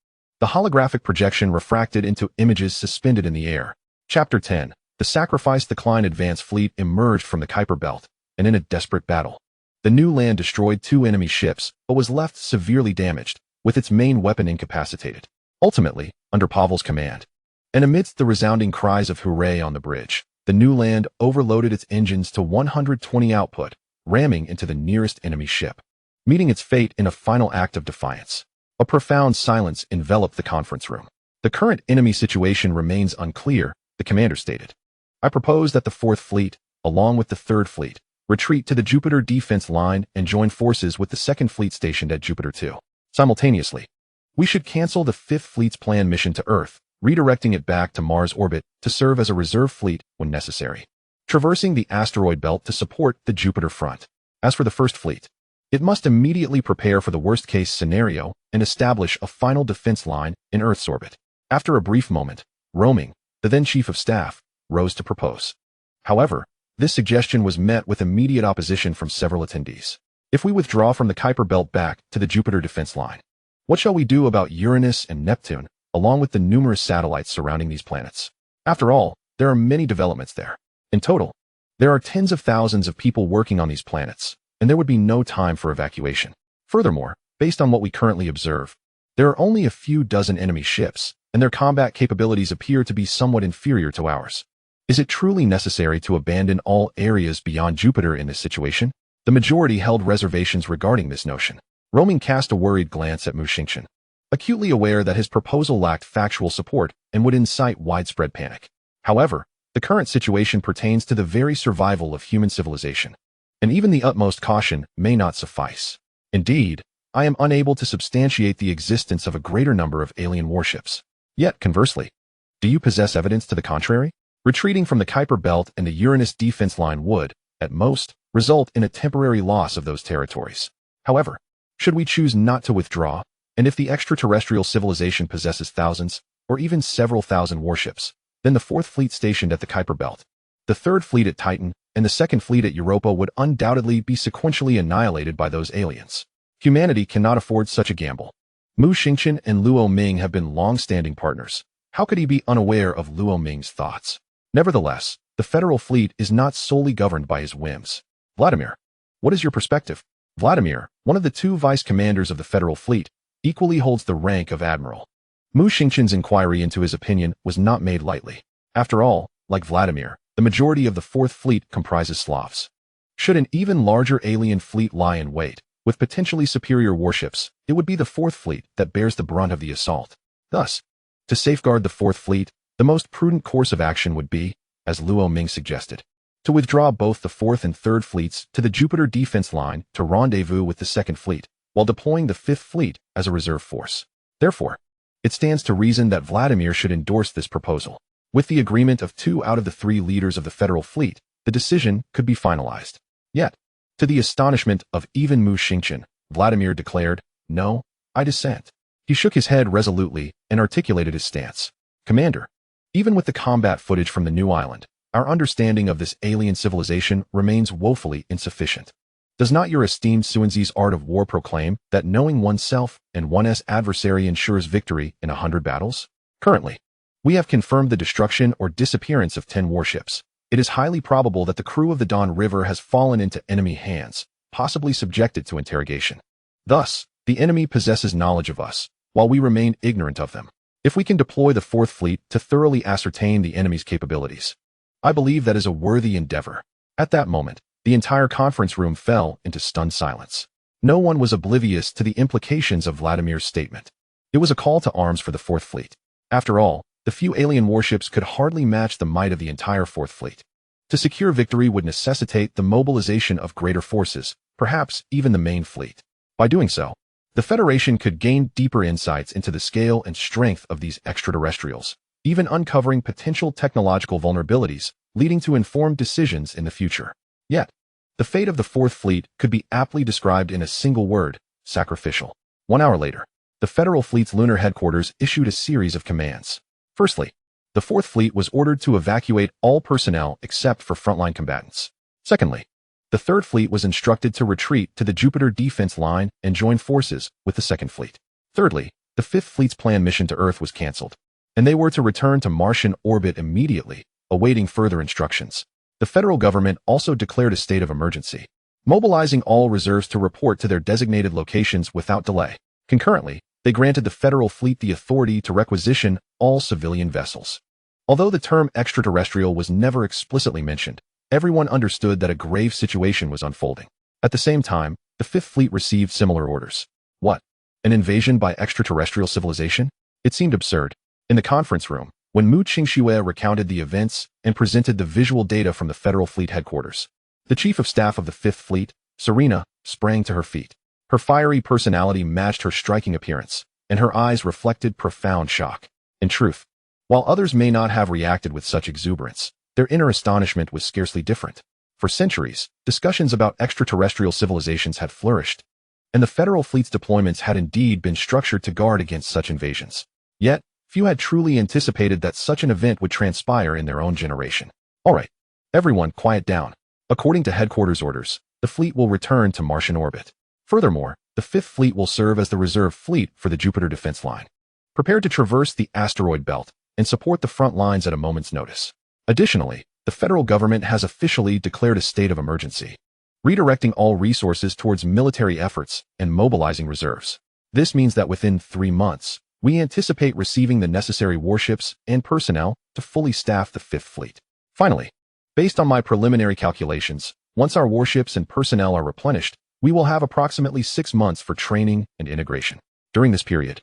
the holographic projection refracted into images suspended in the air. Chapter 10. The sacrificed Klein advance fleet emerged from the Kuiper Belt, and in a desperate battle, the New Land destroyed 2 enemy ships but was left severely damaged, with its main weapon incapacitated. Ultimately, under Pavel's command, and amidst the resounding cries of hooray on the bridge, the New Land overloaded its engines to 120 output, ramming into the nearest enemy ship, meeting its fate in a final act of defiance. A profound silence enveloped the conference room. The current enemy situation remains unclear, the commander stated. I propose that the 4th Fleet, along with the 3rd Fleet, retreat to the Jupiter defense line and join forces with the 2nd Fleet stationed at Jupiter 2. Simultaneously, we should cancel the 5th Fleet's planned mission to Earth, redirecting it back to Mars orbit to serve as a reserve fleet when necessary, traversing the asteroid belt to support the Jupiter front. As for the 1st Fleet, it must immediately prepare for the worst-case scenario and establish a final defense line in Earth's orbit. After a brief moment, Roaming, the then Chief of Staff, rose to propose. However, this suggestion was met with immediate opposition from several attendees. If we withdraw from the Kuiper Belt back to the Jupiter defense line, what shall we do about Uranus and Neptune, along with the numerous satellites surrounding these planets? After all, there are many developments there. In total, there are tens of thousands of people working on these planets, and there would be no time for evacuation. Furthermore, based on what we currently observe, there are only a few dozen enemy ships, and their combat capabilities appear to be somewhat inferior to ours. Is it truly necessary to abandon all areas beyond Jupiter in this situation? The majority held reservations regarding this notion. Roaming cast a worried glance at Mushinkin, acutely aware that his proposal lacked factual support and would incite widespread panic. However, the current situation pertains to the very survival of human civilization, and even the utmost caution may not suffice. Indeed, I am unable to substantiate the existence of a greater number of alien warships. Yet, conversely, do you possess evidence to the contrary? Retreating from the Kuiper Belt and the Uranus defense line would, at most, result in a temporary loss of those territories. However, should we choose not to withdraw, and if the extraterrestrial civilization possesses thousands, or even several thousand warships, then the Fourth Fleet stationed at the Kuiper Belt, the Third Fleet at Titan, and the Second Fleet at Europa would undoubtedly be sequentially annihilated by those aliens. Humanity cannot afford such a gamble. Mu Xingqian and Luo Ming have been long-standing partners. How could he be unaware of Luo Ming's thoughts? Nevertheless, the Federal Fleet is not solely governed by his whims. Vladimir, what is your perspective? Vladimir, one of the two vice-commanders of the Federal Fleet, equally holds the rank of admiral. Mu Xingqian's inquiry into his opinion was not made lightly. After all, like Vladimir, the majority of the Fourth Fleet comprises Slavs. Should an even larger alien fleet lie in wait, with potentially superior warships, it would be the Fourth Fleet that bears the brunt of the assault. Thus, to safeguard the Fourth Fleet, the most prudent course of action would be, as Luo Ming suggested, to withdraw both the Fourth and Third Fleets to the Jupiter defense line to rendezvous with the Second Fleet, while deploying the Fifth Fleet as a reserve force. Therefore, it stands to reason that Vladimir should endorse this proposal. With the agreement of 2 out of the 3 leaders of the Federal Fleet, the decision could be finalized. Yet, to the astonishment of even Mu Xingqian, Vladimir declared, "No, I dissent." He shook his head resolutely and articulated his stance. "Commander, even with the combat footage from the new island, our understanding of this alien civilization remains woefully insufficient. Does not your esteemed Suanzi's art of war proclaim that knowing oneself and one's adversary ensures victory in 100 battles? Currently, we have confirmed the destruction or disappearance of 10 warships. It is highly probable that the crew of the Don River has fallen into enemy hands, possibly subjected to interrogation. Thus, the enemy possesses knowledge of us, while we remain ignorant of them. If we can deploy the Fourth Fleet to thoroughly ascertain the enemy's capabilities, I believe that is a worthy endeavor." At that moment, the entire conference room fell into stunned silence. No one was oblivious to the implications of Vladimir's statement. It was a call to arms for the Fourth Fleet. After all, the few alien warships could hardly match the might of the entire Fourth Fleet. To secure victory would necessitate the mobilization of greater forces, perhaps even the main fleet. By doing so, the Federation could gain deeper insights into the scale and strength of these extraterrestrials, even uncovering potential technological vulnerabilities, leading to informed decisions in the future. Yet, the fate of the Fourth Fleet could be aptly described in a single word: sacrificial. 1 hour later, the Federal Fleet's lunar headquarters issued a series of commands. Firstly, the Fourth Fleet was ordered to evacuate all personnel except for frontline combatants. Secondly, the Third Fleet was instructed to retreat to the Jupiter defense line and join forces with the Second Fleet. Thirdly, the Fifth Fleet's planned mission to Earth was cancelled, and they were to return to Martian orbit immediately, awaiting further instructions. The federal government also declared a state of emergency, mobilizing all reserves to report to their designated locations without delay. Concurrently, they granted the Federal Fleet the authority to requisition all civilian vessels. Although the term extraterrestrial was never explicitly mentioned, everyone understood that a grave situation was unfolding. At the same time, the Fifth Fleet received similar orders. What? An invasion by extraterrestrial civilization? It seemed absurd. In the conference room, when Mu Qingxue recounted the events and presented the visual data from the Federal Fleet headquarters, the Chief of Staff of the Fifth Fleet, Serena, sprang to her feet. Her fiery personality matched her striking appearance, and her eyes reflected profound shock. In truth, while others may not have reacted with such exuberance, their inner astonishment was scarcely different. For centuries, discussions about extraterrestrial civilizations had flourished, and the Federal Fleet's deployments had indeed been structured to guard against such invasions. Yet, few had truly anticipated that such an event would transpire in their own generation. All right, everyone quiet down. According to headquarters orders, the fleet will return to Martian orbit. Furthermore, the Fifth Fleet will serve as the reserve fleet for the Jupiter defense line, prepared to traverse the asteroid belt and support the front lines at a moment's notice. Additionally, the federal government has officially declared a state of emergency, redirecting all resources towards military efforts and mobilizing reserves. This means that within 3 months, we anticipate receiving the necessary warships and personnel to fully staff the Fifth Fleet. Finally, based on my preliminary calculations, once our warships and personnel are replenished, we will have approximately 6 months for training and integration. During this period,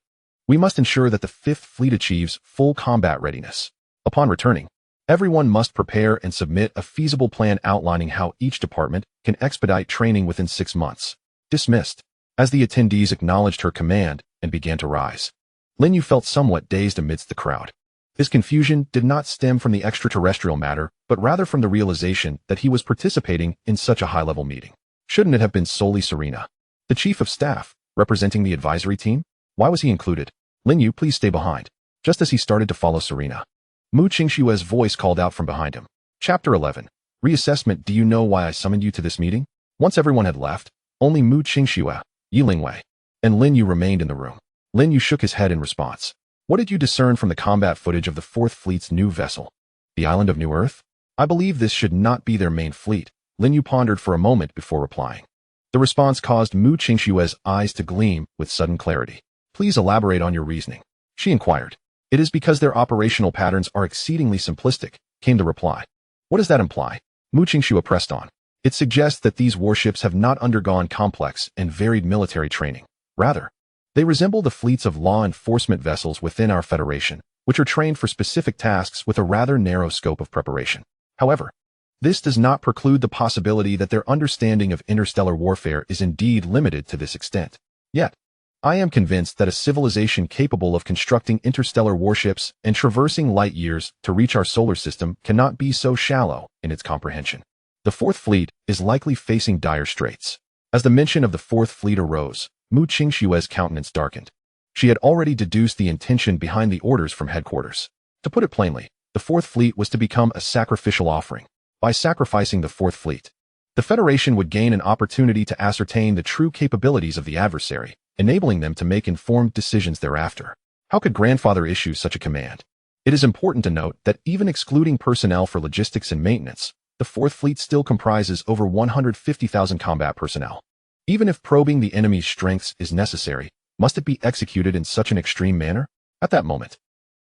we must ensure that the Fifth Fleet achieves full combat readiness. Upon returning, everyone must prepare and submit a feasible plan outlining how each department can expedite training within 6 months. Dismissed. As the attendees acknowledged her command and began to rise, Lin Yu felt somewhat dazed amidst the crowd. His confusion did not stem from the extraterrestrial matter, but rather from the realization that he was participating in such a high-level meeting. Shouldn't it have been solely Serena, the Chief of Staff, representing the advisory team? Why was he included? Lin Yu, please stay behind. just as he started to follow Serena. Mu Qingshue's voice called out from behind him. Chapter 11. Reassessment. Do you know why I summoned you to this meeting? Once everyone had left, only Mu Qingxue, Yi Lingwei, and Lin Yu remained in the room. Lin Yu shook his head in response. What did you discern from the combat footage of the Fourth Fleet's new vessel? The island of New Earth? I believe this should not be their main fleet. Lin Yu pondered for a moment before replying. The response caused Mu Qingshue's eyes to gleam with sudden clarity. Please elaborate on your reasoning, she inquired. It is because their operational patterns are exceedingly simplistic, came the reply. What does that imply? Mu Qingxue pressed on. It suggests that these warships have not undergone complex and varied military training. Rather, they resemble the fleets of law enforcement vessels within our Federation, which are trained for specific tasks with a rather narrow scope of preparation. However, this does not preclude the possibility that their understanding of interstellar warfare is indeed limited to this extent. Yet, I am convinced that a civilization capable of constructing interstellar warships and traversing light years to reach our solar system cannot be so shallow in its comprehension. The Fourth Fleet is likely facing dire straits. As the mention of the Fourth Fleet arose, Mu Qingshue's countenance darkened. She had already deduced the intention behind the orders from headquarters. To put it plainly, the Fourth Fleet was to become a sacrificial offering. By sacrificing the Fourth Fleet, the Federation would gain an opportunity to ascertain the true capabilities of the adversary, enabling them to make informed decisions thereafter. How could Grandfather issue such a command? It is important to note that even excluding personnel for logistics and maintenance, the Fourth Fleet still comprises over 150,000 combat personnel. Even if probing the enemy's strengths is necessary, must it be executed in such an extreme manner? At that moment,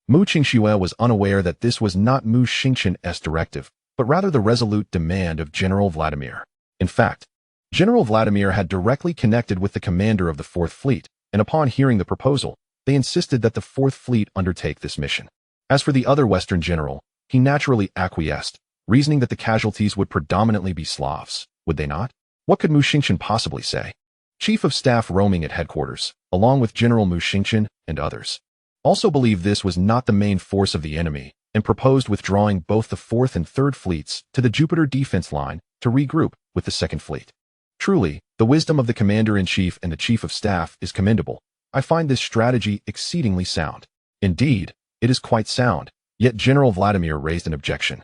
Mu Qingshuo was unaware that this was not Mu Xingqian's directive, but rather the resolute demand of General Vladimir. In fact, General Vladimir had directly connected with the commander of the Fourth Fleet, and upon hearing the proposal, they insisted that the Fourth Fleet undertake this mission. As for the other Western general, he naturally acquiesced, reasoning that the casualties would predominantly be Slavs, would they not? What could Mu Xingqian possibly say? Chief of Staff roaming at headquarters, along with General Mu Xingqian and others, also believed this was not the main force of the enemy, and proposed withdrawing both the Fourth and Third Fleets to the Jupiter defense line to regroup with the Second Fleet. Truly, the wisdom of the Commander-in-Chief and the Chief of Staff is commendable. I find this strategy exceedingly sound. Indeed, it is quite sound, yet General Vladimir raised an objection,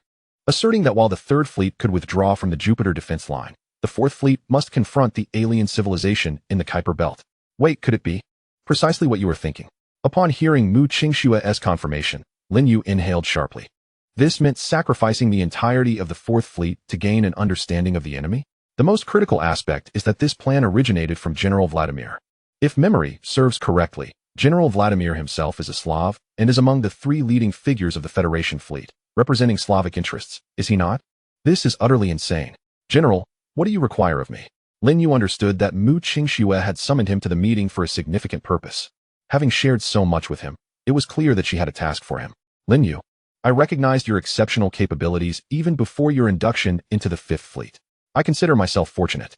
asserting that while the Third Fleet could withdraw from the Jupiter defense line, the Fourth Fleet must confront the alien civilization in the Kuiper Belt. Wait, could it be? Precisely what you were thinking. Upon hearing Mu Qingshue's confirmation, Lin Yu inhaled sharply. This meant sacrificing the entirety of the Fourth Fleet to gain an understanding of the enemy? The most critical aspect is that this plan originated from General Vladimir. If memory serves correctly, General Vladimir himself is a Slav and is among the three leading figures of the Federation fleet, representing Slavic interests, is he not? This is utterly insane. General, what do you require of me? Lin Yu understood that Mu Qingshuo had summoned him to the meeting for a significant purpose. Having shared so much with him, it was clear that she had a task for him. Lin Yu, I recognized your exceptional capabilities even before your induction into the Fifth Fleet. I consider myself fortunate,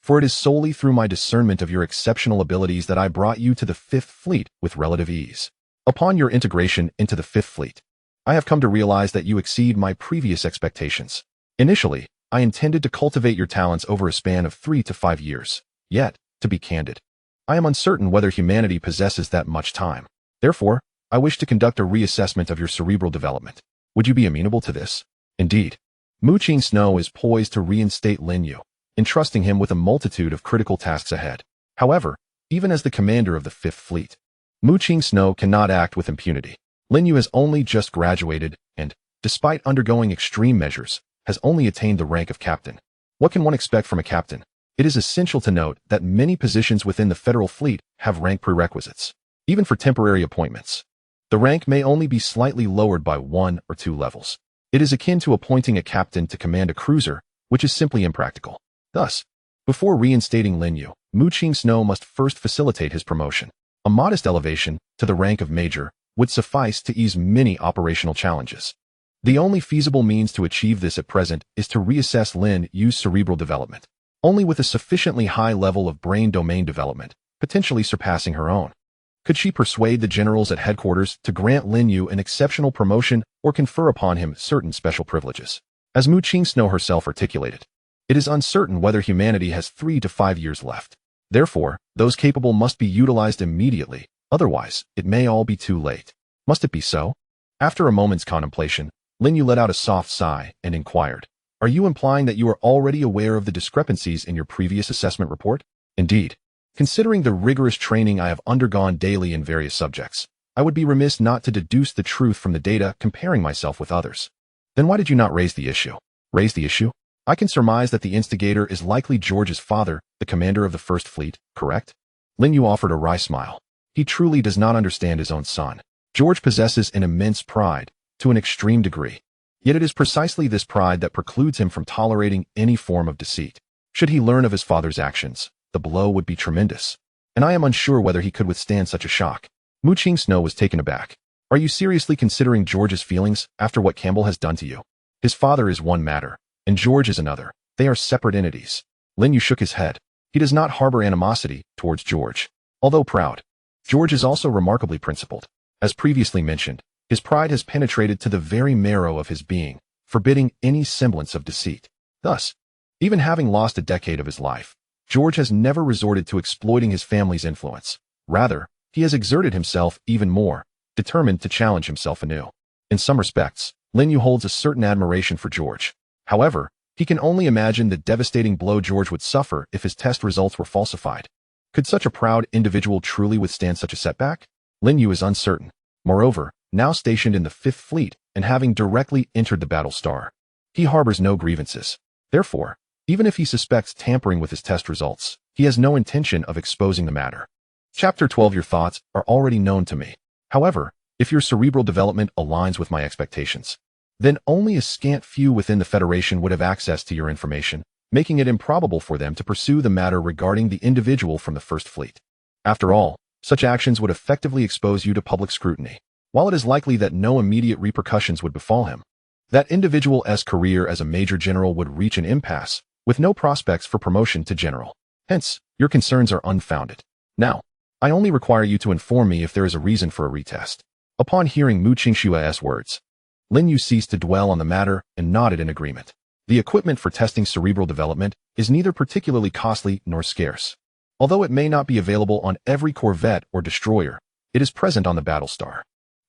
for it is solely through my discernment of your exceptional abilities that I brought you to the Fifth Fleet with relative ease. Upon your integration into the Fifth Fleet, I have come to realize that you exceed my previous expectations. Initially, I intended to cultivate your talents over a span of 3 to 5 years. Yet, to be candid, I am uncertain whether humanity possesses that much time. Therefore, I wish to conduct a reassessment of your cerebral development. Would you be amenable to this? Indeed, Mu Qingshuo is poised to reinstate Lin Yu, entrusting him with a multitude of critical tasks ahead. However, even as the commander of the Fifth Fleet, Mu Qingshuo cannot act with impunity. Lin Yu has only just graduated and, despite undergoing extreme measures, has only attained the rank of captain. What can one expect from a captain? It is essential to note that many positions within the Federal Fleet have rank prerequisites. Even for temporary appointments, the rank may only be slightly lowered by 1 or 2 levels. It is akin to appointing a captain to command a cruiser, which is simply impractical. Thus, before reinstating Lin Yu, Mu Qingshuo must first facilitate his promotion. A modest elevation to the rank of major would suffice to ease many operational challenges. The only feasible means to achieve this at present is to reassess Lin Yu's cerebral development. Only with a sufficiently high level of brain domain development, potentially surpassing her own, could she persuade the generals at headquarters to grant Lin Yu an exceptional promotion or confer upon him certain special privileges. As Mu Qingshuo herself articulated, it is uncertain whether humanity has 3 to 5 years left. Therefore, those capable must be utilized immediately, otherwise, it may all be too late. Must it be so? After a moment's contemplation, Lin Yu let out a soft sigh and inquired, "Are you implying that you are already aware of the discrepancies in your previous assessment report?" "Indeed. Considering the rigorous training I have undergone daily in various subjects, I would be remiss not to deduce the truth from the data comparing myself with others." "Then why did you not raise the issue?" "Raise the issue? I can surmise that the instigator is likely George's father, the commander of the First Fleet, correct?" Lin Yu offered a wry smile. He truly does not understand his own son. George possesses an immense pride, to an extreme degree. Yet it is precisely this pride that precludes him from tolerating any form of deceit. Should he learn of his father's actions, the blow would be tremendous, and I am unsure whether he could withstand such a shock. Mu Qingsno was taken aback. "Are you seriously considering George's feelings after what Campbell has done to you? His father is one matter, and George is another. They are separate entities." Lin Yu shook his head. He does not harbor animosity towards George. Although proud, George is also remarkably principled. As previously mentioned, his pride has penetrated to the very marrow of his being, forbidding any semblance of deceit. Thus, even having lost a decade of his life, George has never resorted to exploiting his family's influence. Rather, he has exerted himself even more, determined to challenge himself anew. In some respects, Lin Yu holds a certain admiration for George. However, he can only imagine the devastating blow George would suffer if his test results were falsified. Could such a proud individual truly withstand such a setback? Lin Yu is uncertain. Moreover, now stationed in the Fifth Fleet and having directly entered the battle star, he harbors no grievances. Therefore, even if he suspects tampering with his test results, he has no intention of exposing the matter. Chapter 12. Your thoughts are already known to me. However, if your cerebral development aligns with my expectations, then only a scant few within the Federation would have access to your information, making it improbable for them to pursue the matter regarding the individual from the First Fleet. After all, such actions would effectively expose you to public scrutiny. While it is likely that no immediate repercussions would befall him, that individual's career as a major general would reach an impasse, with no prospects for promotion to general. Hence, your concerns are unfounded. Now, I only require you to inform me if there is a reason for a retest." Upon hearing Mu Qingshua's words, Lin Yu ceased to dwell on the matter and nodded in agreement. The equipment for testing cerebral development is neither particularly costly nor scarce. Although it may not be available on every corvette or destroyer, it is present on the Battlestar.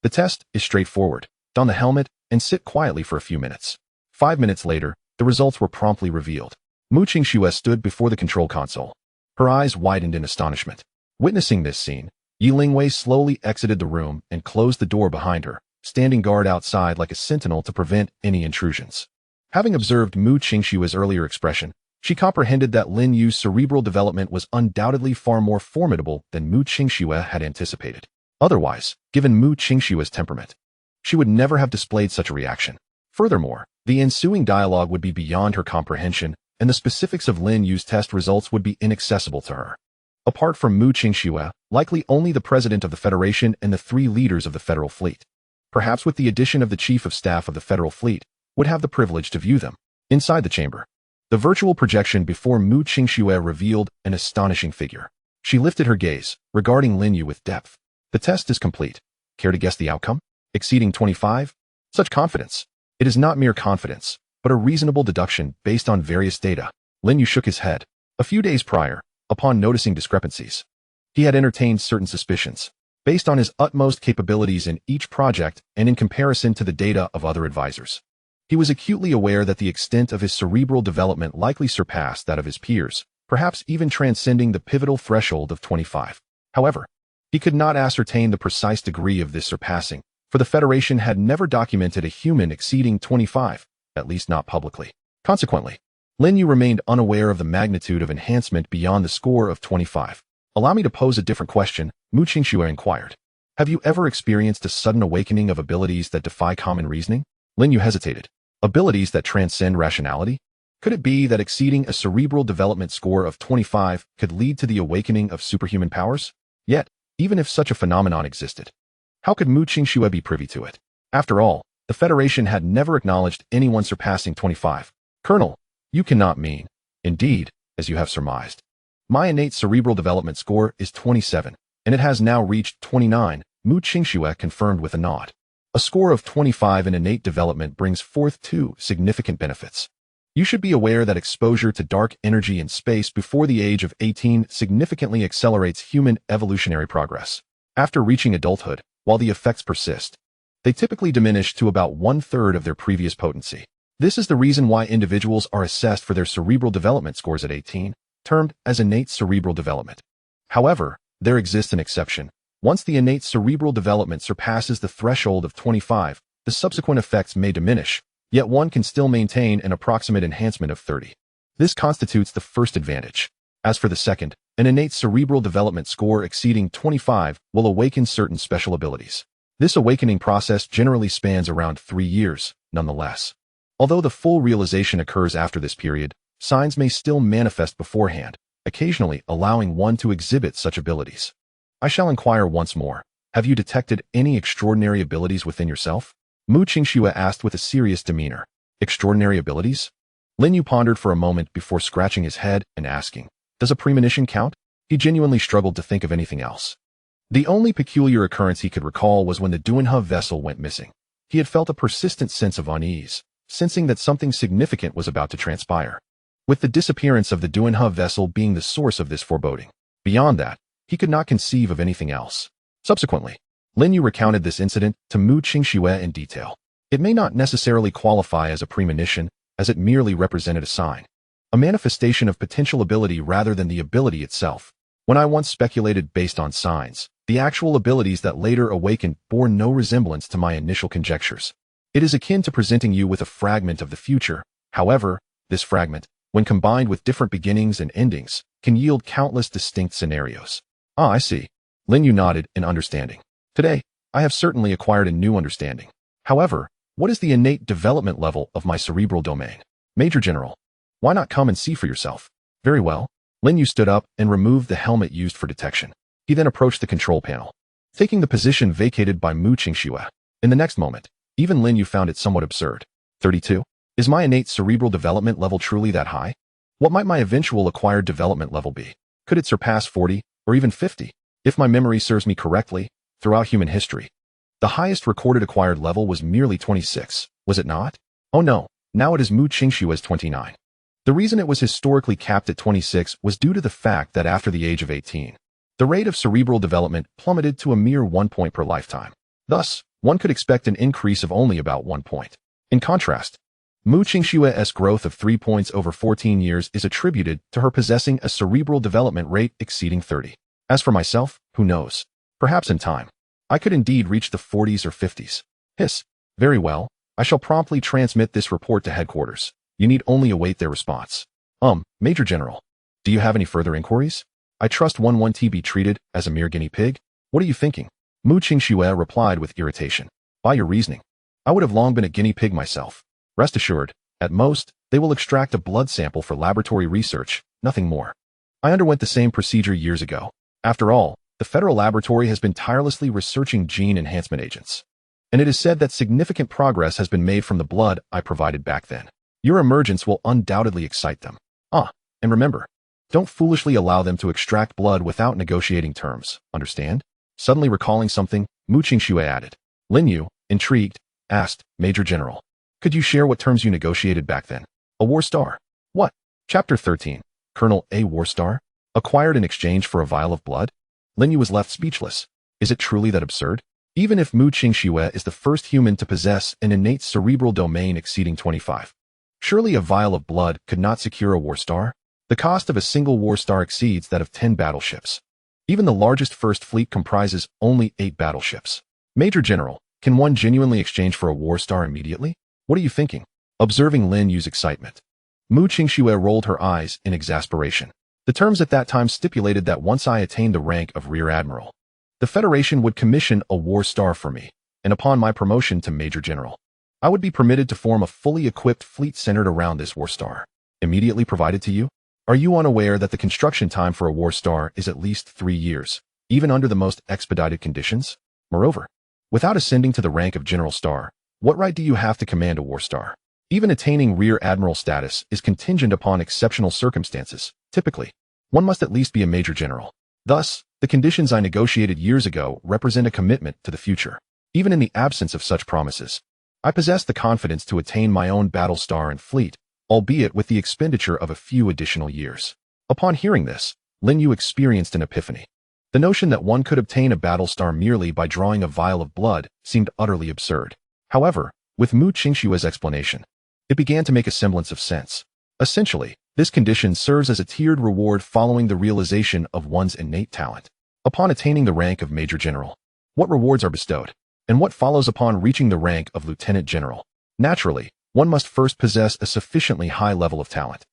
The test is straightforward. Don the helmet and sit quietly for a few minutes. 5 minutes later, the results were promptly revealed. Mu Qingxue stood before the control console. Her eyes widened in astonishment. Witnessing this scene, Yi Lingwei slowly exited the room and closed the door behind her, standing guard outside like a sentinel to prevent any intrusions. Having observed Mu Qingshue's earlier expression, she comprehended that Lin Yu's cerebral development was undoubtedly far more formidable than Mu Qingxue had anticipated. Otherwise, given Mu Qingshue's temperament, she would never have displayed such a reaction. Furthermore, the ensuing dialogue would be beyond her comprehension, and the specifics of Lin Yu's test results would be inaccessible to her. Apart from Mu Qingxue, likely only the president of the Federation and the 3 leaders of the Federal Fleet, perhaps with the addition of the Chief of Staff of the Federal Fleet, would have the privilege to view them. Inside the chamber, the virtual projection before Mu Qingxue revealed an astonishing figure. She lifted her gaze, regarding Lin Yu with depth. "The test is complete. Care to guess the outcome? Exceeding 25? Such confidence. It is not mere confidence, but a reasonable deduction based on various data." Lin Yu shook his head. A few days prior, upon noticing discrepancies, he had entertained certain suspicions, based on his utmost capabilities in each project and in comparison to the data of other advisors. He was acutely aware that the extent of his cerebral development likely surpassed that of his peers, perhaps even transcending the pivotal threshold of 25. However, he could not ascertain the precise degree of this surpassing, for the Federation had never documented a human exceeding 25, at least not publicly. Consequently, Lin Yu remained unaware of the magnitude of enhancement beyond the score of 25. "Allow me to pose a different question," Mu Qingxue inquired. "Have you ever experienced a sudden awakening of abilities that defy common reasoning?" Lin Yu hesitated. Abilities that transcend rationality? Could it be that exceeding a cerebral development score of 25 could lead to the awakening of superhuman powers? Yet, even if such a phenomenon existed, how could Mu Qingxue be privy to it? After all, the Federation had never acknowledged anyone surpassing 25. "Colonel, you cannot mean, indeed, as you have surmised. My innate cerebral development score is 27, and it has now reached 29, Mu Qingxue confirmed with a nod. A score of 25 in innate development brings forth 2 significant benefits. You should be aware that exposure to dark energy in space before the age of 18 significantly accelerates human evolutionary progress. After reaching adulthood, while the effects persist. They typically diminish to about 1/3 of their previous potency. This is the reason why individuals are assessed for their cerebral development scores at 18, termed as innate cerebral development. However, there exists an exception. Once the innate cerebral development surpasses the threshold of 25, the subsequent effects may diminish, yet one can still maintain an approximate enhancement of 30. This constitutes the first advantage. As for the second, an innate cerebral development score exceeding 25 will awaken certain special abilities. This awakening process generally spans around 3 years, nonetheless. Although the full realization occurs after this period, signs may still manifest beforehand, occasionally allowing one to exhibit such abilities. I shall inquire once more. Have you detected any extraordinary abilities within yourself? Mu Qingxue asked with a serious demeanor. Extraordinary abilities? Lin Yu pondered for a moment before scratching his head and asking, does a premonition count? He genuinely struggled to think of anything else. The only peculiar occurrence he could recall was when the Duanhe vessel went missing. He had felt a persistent sense of unease, sensing that something significant was about to transpire, with the disappearance of the Duanhe vessel being the source of this foreboding. Beyond that, he could not conceive of anything else. Subsequently, Lin Yu recounted this incident to Mu Qingxue in detail. It may not necessarily qualify as a premonition, as it merely represented a sign, a manifestation of potential ability rather than the ability itself. When I once speculated based on signs, the actual abilities that later awakened bore no resemblance to my initial conjectures. It is akin to presenting you with a fragment of the future. However, this fragment, when combined with different beginnings and endings, can yield countless distinct scenarios. Ah, I see. Lin Yu nodded in understanding. Today, I have certainly acquired a new understanding. However, what is the innate development level of my cerebral domain? Major General, why not come and see for yourself? Very well. Lin Yu stood up and removed the helmet used for detection. He then approached the control panel, taking the position vacated by Mu Qingxue. In the next moment, even Lin Yu found it somewhat absurd. 32? Is my innate cerebral development level truly that high? What might my eventual acquired development level be? Could it surpass 40, or even 50? If my memory serves me correctly, throughout human history, the highest recorded acquired level was merely 26, was it not? Oh no, now it is Mu Qingxue's 29. The reason it was historically capped at 26 was due to the fact that after the age of 18, the rate of cerebral development plummeted to a mere 1 point per lifetime. Thus, one could expect an increase of only about 1 point. In contrast, Mu Qingxue's growth of 3 points over 14 years is attributed to her possessing a cerebral development rate exceeding 30. As for myself, who knows? Perhaps in time, I could indeed reach the 40s or 50s. Hiss. Very well, I shall promptly transmit this report to headquarters. You need only await their response. Major General, do you have any further inquiries? I trust 11T be treated as a mere guinea pig? What are you thinking? Mu Qingxue replied with irritation. By your reasoning, I would have long been a guinea pig myself. Rest assured, at most, they will extract a blood sample for laboratory research, nothing more. I underwent the same procedure years ago. After all, the Federal Laboratory has been tirelessly researching gene enhancement agents, and it is said that significant progress has been made from the blood I provided back then. Your emergence will undoubtedly excite them. And remember, don't foolishly allow them to extract blood without negotiating terms, understand? Suddenly recalling something, Mu Qingxue added. Lin Yu, intrigued, asked, Major General, could you share what terms you negotiated back then? A war star. What? Chapter 13. Colonel A war star? Acquired in exchange for a vial of blood? Lin Yu was left speechless. Is it truly that absurd? Even if Mu Qingxue is the first human to possess an innate cerebral domain exceeding 25, surely a vial of blood could not secure a war star? The cost of a single war star exceeds that of 10 battleships. Even the largest First Fleet comprises only 8 battleships. Major General, can one genuinely exchange for a war star immediately? What are you thinking? Observing Lin Yu's excitement, Mu Qingxue rolled her eyes in exasperation. The terms at that time stipulated that once I attained the rank of Rear Admiral, the Federation would commission a war star for me, and upon my promotion to Major General, I would be permitted to form a fully equipped fleet centered around this war star, immediately provided to you. Are you unaware that the construction time for a war star is at least 3 years, even under the most expedited conditions? Moreover, without ascending to the rank of General Star, what right do you have to command a war star? Even attaining Rear Admiral status is contingent upon exceptional circumstances. Typically, one must at least be a Major General. Thus, the conditions I negotiated years ago represent a commitment to the future. Even in the absence of such promises, I possess the confidence to attain my own battle star and fleet, albeit with the expenditure of a few additional years. Upon hearing this, Lin Yu experienced an epiphany. The notion that one could obtain a battle star merely by drawing a vial of blood seemed utterly absurd. However, with Mu Qingshue's explanation, it began to make a semblance of sense. Essentially, this condition serves as a tiered reward following the realization of one's innate talent. Upon attaining the rank of Major General, what rewards are bestowed, and what follows upon reaching the rank of Lieutenant General? Naturally, one must first possess a sufficiently high level of talent.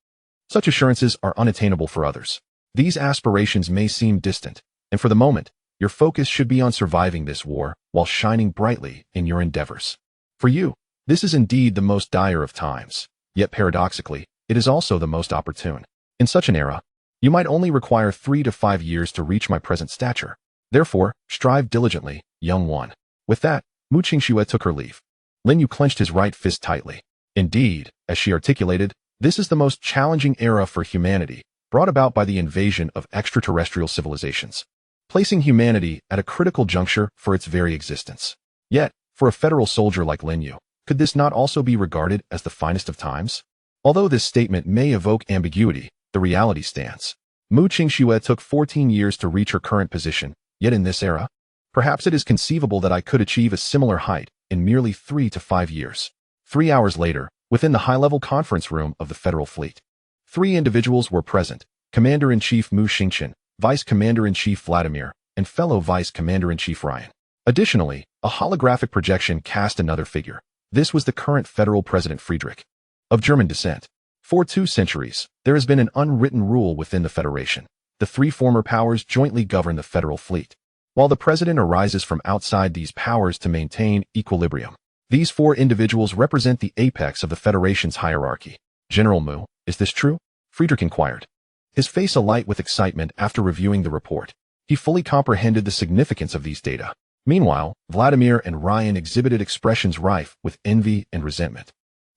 Such assurances are unattainable for others. These aspirations may seem distant, and for the moment, your focus should be on surviving this war while shining brightly in your endeavors. For you, this is indeed the most dire of times, yet paradoxically, it is also the most opportune. In such an era, you might only require 3 to 5 years to reach my present stature. Therefore, strive diligently, young one. With that, Mu Qingxue took her leave. Lin Yu clenched his right fist tightly. Indeed, as she articulated, this is the most challenging era for humanity, brought about by the invasion of extraterrestrial civilizations, placing humanity at a critical juncture for its very existence. Yet, for a federal soldier like Lin Yu, could this not also be regarded as the finest of times? Although this statement may evoke ambiguity, the reality stands. Mu Qingxue took 14 years to reach her current position, yet in this era, perhaps it is conceivable that I could achieve a similar height in merely 3 to 5 years. 3 hours later, within the high-level conference room of the Federal Fleet, 3 individuals were present: Commander-in-Chief Mu Xingqian, Vice Commander-in-Chief Vladimir, and fellow Vice Commander-in-Chief Ryan. Additionally, a holographic projection cast another figure. This was the current Federal President Friedrich, of German descent. For 2 centuries, there has been an unwritten rule within the Federation. The 3 former powers jointly govern the Federal Fleet, while the President arises from outside these powers to maintain equilibrium. These 4 individuals represent the apex of the Federation's hierarchy. General Mu, is this true? Friedrich inquired, his face alight with excitement after reviewing the report. He fully comprehended the significance of these data. Meanwhile, Vladimir and Ryan exhibited expressions rife with envy and resentment.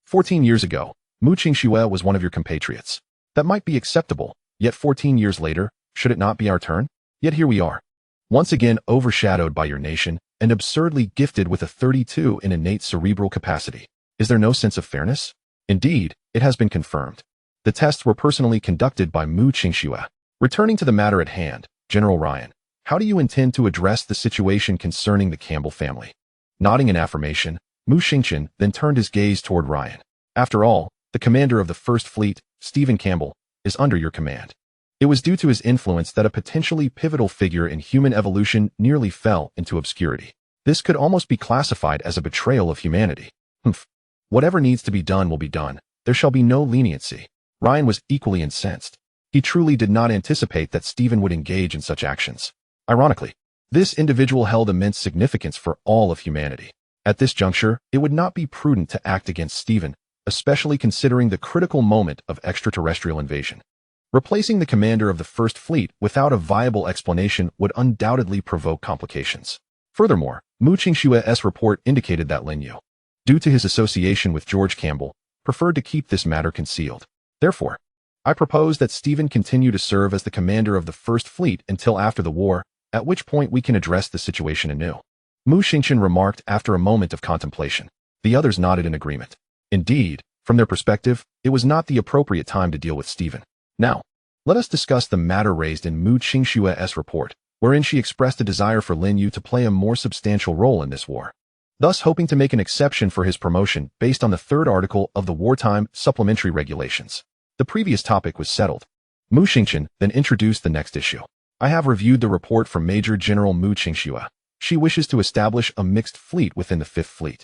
14 years ago, Mu Qingxue was one of your compatriots. That might be acceptable, yet 14 years later, should it not be our turn? Yet here we are, once again overshadowed by your nation and absurdly gifted with a 32 in innate cerebral capacity. Is there no sense of fairness? Indeed, it has been confirmed. The tests were personally conducted by Mu Qingxue. Returning to the matter at hand, General Ryan, how do you intend to address the situation concerning the Campbell family? Nodding in affirmation, Mu Xingqian then turned his gaze toward Ryan. After all, the commander of the First Fleet, Stephen Campbell, is under your command. It was due to his influence that a potentially pivotal figure in human evolution nearly fell into obscurity. This could almost be classified as a betrayal of humanity. Whatever needs to be done will be done. There shall be no leniency. Ryan was equally incensed. He truly did not anticipate that Stephen would engage in such actions. Ironically, this individual held immense significance for all of humanity. At this juncture, it would not be prudent to act against Stephen, especially considering the critical moment of extraterrestrial invasion. Replacing the commander of the First Fleet without a viable explanation would undoubtedly provoke complications. Furthermore, Mu Qingxue's report indicated that Lin Yu, due to his association with George Campbell, preferred to keep this matter concealed. Therefore, I propose that Stephen continue to serve as the commander of the First Fleet until after the war, at which point we can address the situation anew. Mu Xingqian remarked after a moment of contemplation. The others nodded in agreement. Indeed, from their perspective, it was not the appropriate time to deal with Stephen. Now, let us discuss the matter raised in Mu Qingxue's report, wherein she expressed a desire for Lin Yu to play a more substantial role in this war, thus hoping to make an exception for his promotion based on the 3rd article of the Wartime Supplementary Regulations. The previous topic was settled. Mu Xingqian then introduced the next issue. I have reviewed the report from Major General Mu Qingxue. She wishes to establish a mixed fleet within the 5th Fleet,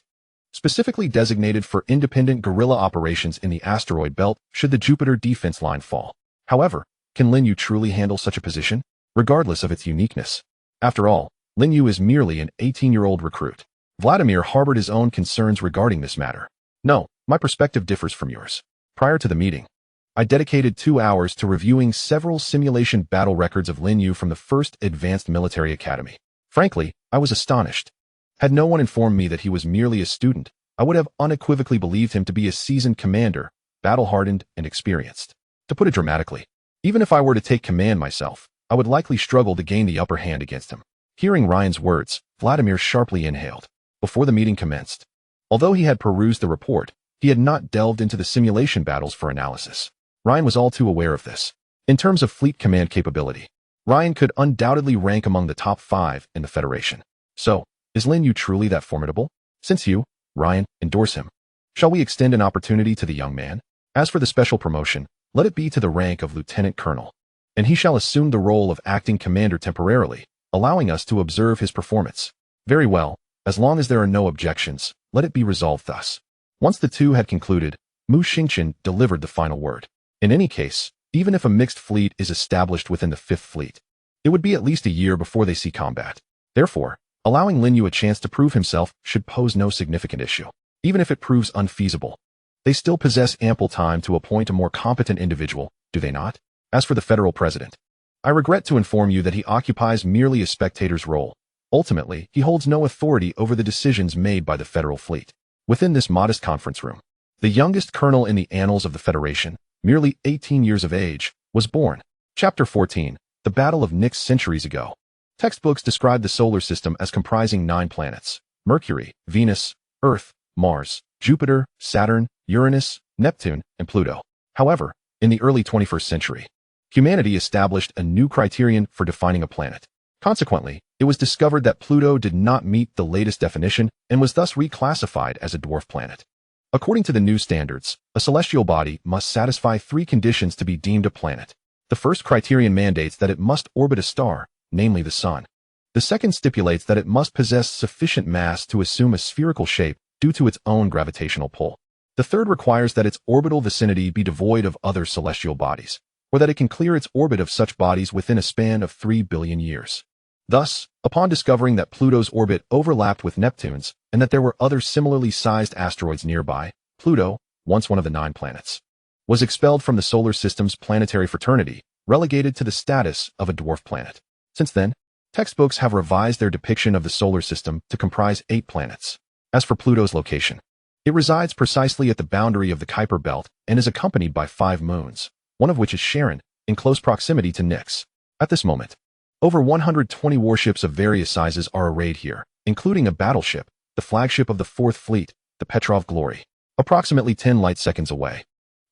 specifically designated for independent guerrilla operations in the asteroid belt should the Jupiter defense line fall. However, can Lin Yu truly handle such a position, regardless of its uniqueness? After all, Lin Yu is merely an 18-year-old recruit. Vladimir harbored his own concerns regarding this matter. No, my perspective differs from yours. Prior to the meeting, I dedicated 2 hours to reviewing several simulation battle records of Lin Yu from the 1st Advanced Military Academy. Frankly, I was astonished. Had no one informed me that he was merely a student, I would have unequivocally believed him to be a seasoned commander, battle-hardened and experienced. To put it dramatically, even if I were to take command myself, I would likely struggle to gain the upper hand against him. Hearing Ryan's words, Vladimir sharply inhaled. Before the meeting commenced, although he had perused the report, he had not delved into the simulation battles for analysis. Ryan was all too aware of this. In terms of fleet command capability, Ryan could undoubtedly rank among the top 5 in the Federation. So, is Lin Yu truly that formidable? Since you, Ryan, endorse him, shall we extend an opportunity to the young man? As for the special promotion, let it be to the rank of Lieutenant Colonel, and he shall assume the role of acting commander temporarily, allowing us to observe his performance. Very well, as long as there are no objections, let it be resolved thus. Once the two had concluded, Mu Xingqian delivered the final word. In any case, even if a mixed fleet is established within the Fifth Fleet, it would be at least a year before they see combat. Therefore, allowing Lin Yu a chance to prove himself should pose no significant issue. Even if it proves unfeasible, they still possess ample time to appoint a more competent individual, do they not? As for the federal president, I regret to inform you that he occupies merely a spectator's role. Ultimately, he holds no authority over the decisions made by the federal fleet. Within this modest conference room, the youngest colonel in the annals of the Federation, merely 18 years of age, was born. Chapter 14, The Battle of Nyx centuries ago. Textbooks describe the solar system as comprising 9 planets: Mercury, Venus, Earth, Mars, Jupiter, Saturn, Uranus, Neptune, and Pluto. However, in the early 21st century, humanity established a new criterion for defining a planet. Consequently, it was discovered that Pluto did not meet the latest definition and was thus reclassified as a dwarf planet. According to the new standards, a celestial body must satisfy 3 conditions to be deemed a planet. The first criterion mandates that it must orbit a star, namely the Sun. The second stipulates that it must possess sufficient mass to assume a spherical shape due to its own gravitational pull. The third requires that its orbital vicinity be devoid of other celestial bodies, or that it can clear its orbit of such bodies within a span of 3 billion years. Thus, upon discovering that Pluto's orbit overlapped with Neptune's and that there were other similarly sized asteroids nearby, Pluto, once one of the 9 planets, was expelled from the solar system's planetary fraternity, relegated to the status of a dwarf planet. Since then, textbooks have revised their depiction of the solar system to comprise 8 planets. As for Pluto's location, it resides precisely at the boundary of the Kuiper Belt and is accompanied by 5 moons, one of which is Charon, in close proximity to Nyx. At this moment, over 120 warships of various sizes are arrayed here, including a battleship, the flagship of the 4th Fleet, the Petrov Glory, approximately 10 light seconds away.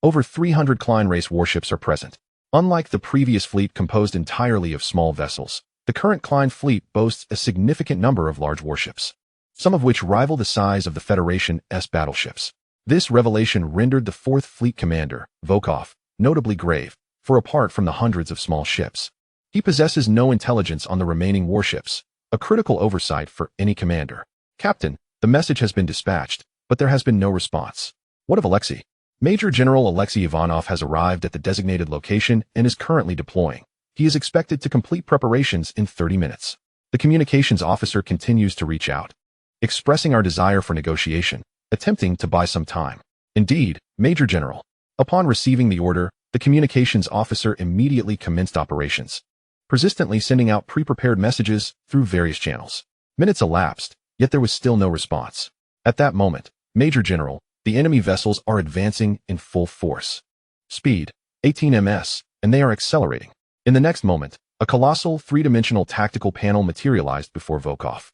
Over 300 Klein race warships are present. Unlike the previous fleet composed entirely of small vessels, the current Klein fleet boasts a significant number of large warships, some of which rival the size of the Federation's battleships. This revelation rendered the 4th Fleet commander, Volkov, notably grave, for apart from the hundreds of small ships, he possesses no intelligence on the remaining warships, a critical oversight for any commander. Captain, the message has been dispatched, but there has been no response. What of Alexei? Major General Alexei Ivanov has arrived at the designated location and is currently deploying. He is expected to complete preparations in 30 minutes. The communications officer continues to reach out, expressing our desire for negotiation, attempting to buy some time. Indeed, Major General. Upon receiving the order, the communications officer immediately commenced operations, persistently sending out pre-prepared messages through various channels. Minutes elapsed, yet there was still no response. At that moment, Major General, the enemy vessels are advancing in full force. Speed, 18 ms, and they are accelerating. In the next moment, a colossal 3-dimensional tactical panel materialized before Volkov,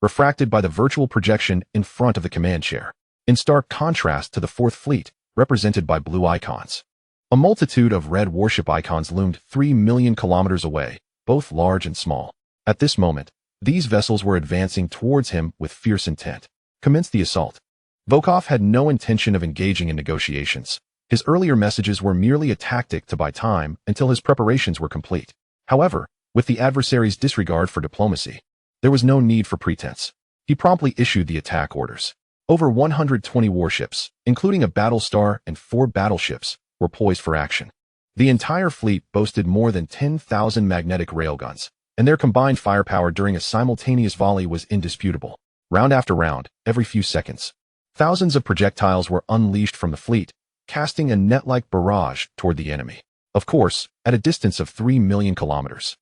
refracted by the virtual projection in front of the command chair, in stark contrast to the 4th Fleet, represented by blue icons. A multitude of red warship icons loomed 3 million kilometers away, both large and small. At this moment, these vessels were advancing towards him with fierce intent. Commence the assault. Volkov had no intention of engaging in negotiations. His earlier messages were merely a tactic to buy time until his preparations were complete. However, with the adversary's disregard for diplomacy, there was no need for pretense. He promptly issued the attack orders. Over 120 warships, including a battle star and 4 battleships, were poised for action. The entire fleet boasted more than 10,000 magnetic railguns, and their combined firepower during a simultaneous volley was indisputable. Round after round, every few seconds, thousands of projectiles were unleashed from the fleet, casting a net-like barrage toward the enemy. Of course, at a distance of 3 million kilometers.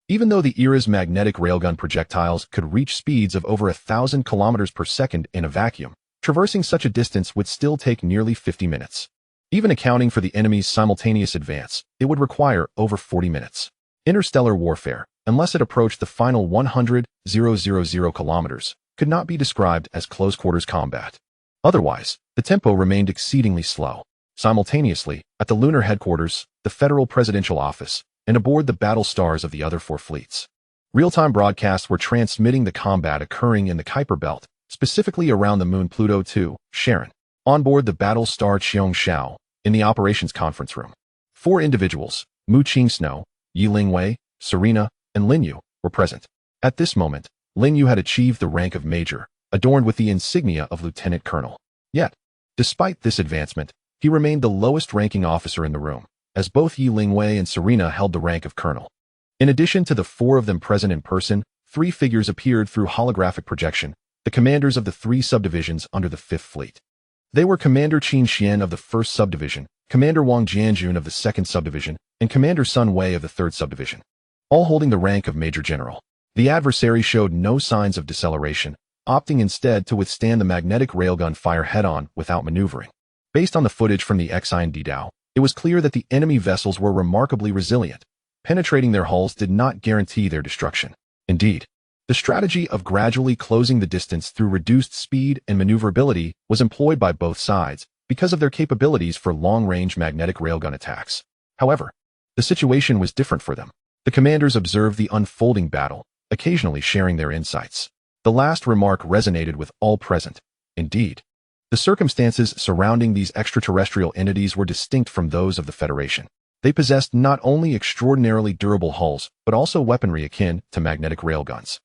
Even though the era's magnetic railgun projectiles could reach speeds of over 1,000 kilometers per second in a vacuum, traversing such a distance would still take nearly 50 minutes. Even accounting for the enemy's simultaneous advance, it would require over 40 minutes. Interstellar warfare, unless it approached the final 100,000 kilometers, could not be described as close-quarters combat. Otherwise, the tempo remained exceedingly slow. Simultaneously, at the lunar headquarters, the Federal Presidential Office, and aboard the battle stars of the other 4 fleets. Real-time broadcasts were transmitting the combat occurring in the Kuiper Belt, specifically around the moon Pluto II, Charon. On board the battle star Xiao, in the operations conference room, 4 individuals, Mu Qingsno, Yi Lingwei, Serena, and Lin Yu, were present. At this moment, Lin Yu had achieved the rank of major, adorned with the insignia of lieutenant colonel. Yet, despite this advancement, he remained the lowest-ranking officer in the room, as both Yi Lingwei and Serena held the rank of colonel. In addition to the 4 of them present in person, 3 figures appeared through holographic projection, the commanders of the 3 subdivisions under the 5th Fleet. They were Commander Qin Xian of the 1st Subdivision, Commander Wang Jianjun of the 2nd Subdivision, and Commander Sun Wei of the 3rd Subdivision, all holding the rank of Major General. The adversary showed no signs of deceleration, opting instead to withstand the magnetic railgun fire head-on without maneuvering. Based on the footage from the Xindao, it was clear that the enemy vessels were remarkably resilient. Penetrating their hulls did not guarantee their destruction. Indeed, the strategy of gradually closing the distance through reduced speed and maneuverability was employed by both sides because of their capabilities for long-range magnetic railgun attacks. However, the situation was different for them. The commanders observed the unfolding battle, occasionally sharing their insights. The last remark resonated with all present. Indeed, the circumstances surrounding these extraterrestrial entities were distinct from those of the Federation. They possessed not only extraordinarily durable hulls, but also weaponry akin to magnetic railguns,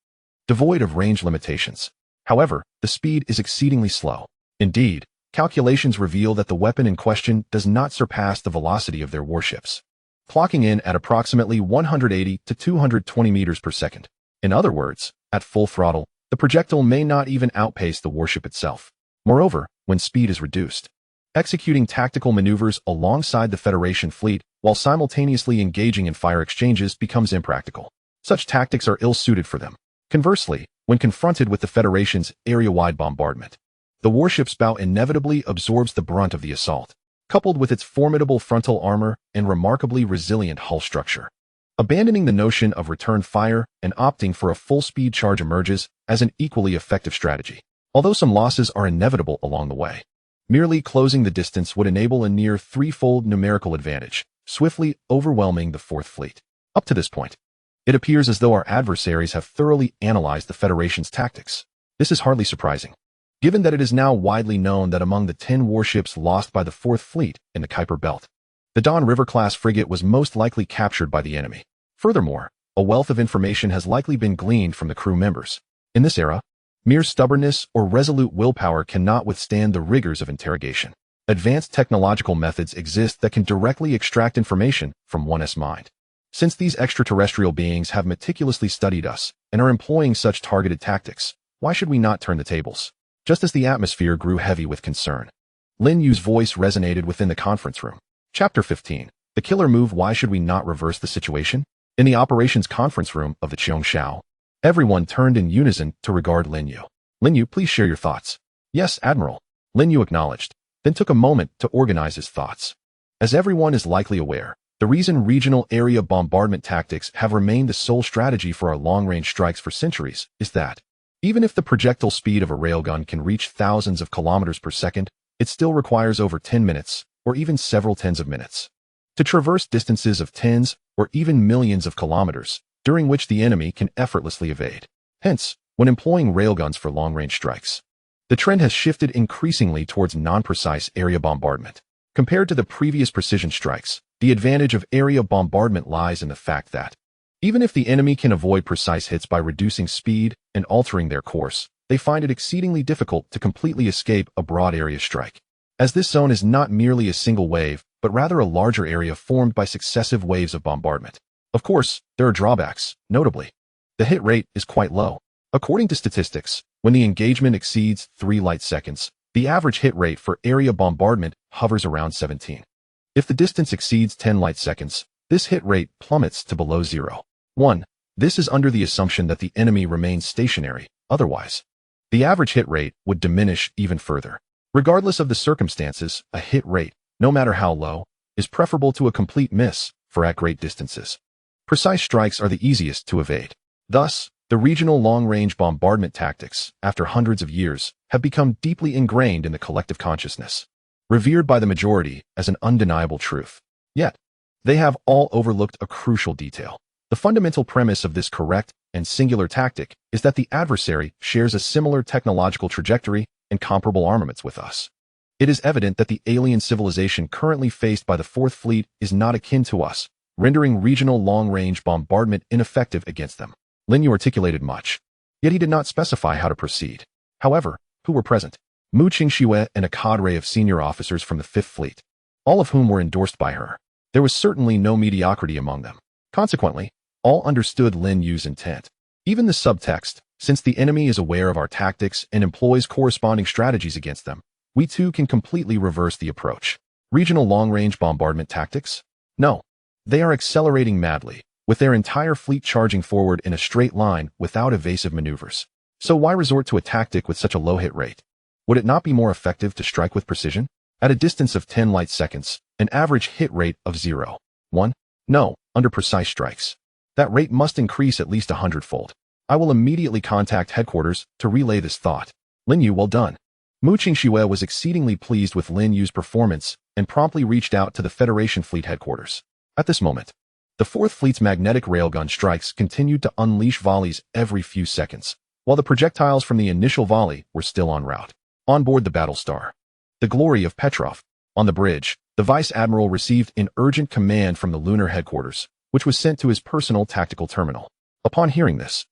devoid of range limitations. However, the speed is exceedingly slow. Indeed, calculations reveal that the weapon in question does not surpass the velocity of their warships, clocking in at approximately 180 to 220 meters per second. In other words, at full throttle, the projectile may not even outpace the warship itself. Moreover, when speed is reduced, executing tactical maneuvers alongside the Federation fleet while simultaneously engaging in fire exchanges becomes impractical. Such tactics are ill-suited for them. Conversely, when confronted with the Federation's area-wide bombardment, the warship's bow inevitably absorbs the brunt of the assault, coupled with its formidable frontal armor and remarkably resilient hull structure. Abandoning the notion of return fire and opting for a full-speed charge emerges as an equally effective strategy. Although some losses are inevitable along the way, merely closing the distance would enable a near 3-fold numerical advantage, swiftly overwhelming the 4th Fleet. Up to this point, it appears as though our adversaries have thoroughly analyzed the Federation's tactics. This is hardly surprising, given that it is now widely known that among the 10 warships lost by the 4th Fleet in the Kuiper Belt, the Don River-class frigate was most likely captured by the enemy. Furthermore, a wealth of information has likely been gleaned from the crew members. In this era, mere stubbornness or resolute willpower cannot withstand the rigors of interrogation. Advanced technological methods exist that can directly extract information from one's mind. Since these extraterrestrial beings have meticulously studied us and are employing such targeted tactics, why should we not turn the tables? Just as the atmosphere grew heavy with concern, Lin Yu's voice resonated within the conference room. Chapter 15. The Killer Move. Why should we not reverse the situation? In the operations conference room of the Qiongshao, everyone turned in unison to regard Lin Yu. Lin Yu, please share your thoughts. Yes, Admiral. Lin Yu acknowledged, then took a moment to organize his thoughts. As everyone is likely aware, the reason regional area bombardment tactics have remained the sole strategy for our long-range strikes for centuries is that, even if the projectile speed of a railgun can reach thousands of kilometers per second, it still requires over 10 minutes, or even several tens of minutes, to traverse distances of tens or even millions of kilometers, during which the enemy can effortlessly evade. Hence, when employing railguns for long-range strikes, the trend has shifted increasingly towards non-precise area bombardment. Compared to the previous precision strikes, the advantage of area bombardment lies in the fact that, even if the enemy can avoid precise hits by reducing speed and altering their course, they find it exceedingly difficult to completely escape a broad area strike, as this zone is not merely a single wave, but rather a larger area formed by successive waves of bombardment. Of course, there are drawbacks. Notably, the hit rate is quite low. According to statistics, when the engagement exceeds 3 light seconds, the average hit rate for area bombardment hovers around 17. If the distance exceeds 10 light seconds, this hit rate plummets to below 0.1. This is under the assumption that the enemy remains stationary. Otherwise, the average hit rate would diminish even further. Regardless of the circumstances, a hit rate, no matter how low, is preferable to a complete miss for at great distances. Precise strikes are the easiest to evade. Thus, the regional long-range bombardment tactics, after hundreds of years, have become deeply ingrained in the collective consciousness, revered by the majority as an undeniable truth. Yet, They have all overlooked a crucial detail. The fundamental premise of this correct and singular tactic is that the adversary shares a similar technological trajectory and comparable armaments with us. It is evident that the alien civilization currently faced by the Fourth Fleet is not akin to us, rendering regional long-range bombardment ineffective against them. Lin Yu articulated much, yet he did not specify how to proceed. However, who were present? Mu Qingxue and a cadre of senior officers from the Fifth Fleet, all of whom were endorsed by her. There was certainly no mediocrity among them. Consequently, all understood Lin Yu's intent. Even the subtext, since the enemy is aware of our tactics and employs corresponding strategies against them, we too can completely reverse the approach. Regional long-range bombardment tactics? No. They are accelerating madly, with their entire fleet charging forward in a straight line without evasive maneuvers. So why resort to a tactic with such a low hit rate? Would it not be more effective to strike with precision? At a distance of 10 light seconds, an average hit rate of 0.1? No, under precise strikes. That rate must increase at least 100-fold. I will immediately contact headquarters to relay this thought. Lin Yu, well done. Mu Qingxue was exceedingly pleased with Lin Yu's performance and promptly reached out to the Federation Fleet headquarters. At this moment, the Fourth Fleet's magnetic railgun strikes continued to unleash volleys every few seconds, while the projectiles from the initial volley were still en route. On board the Battlestar, the Glory of Petrov, on the bridge, the Vice Admiral received an urgent command from the lunar headquarters, which was sent to his personal tactical terminal. Upon hearing this,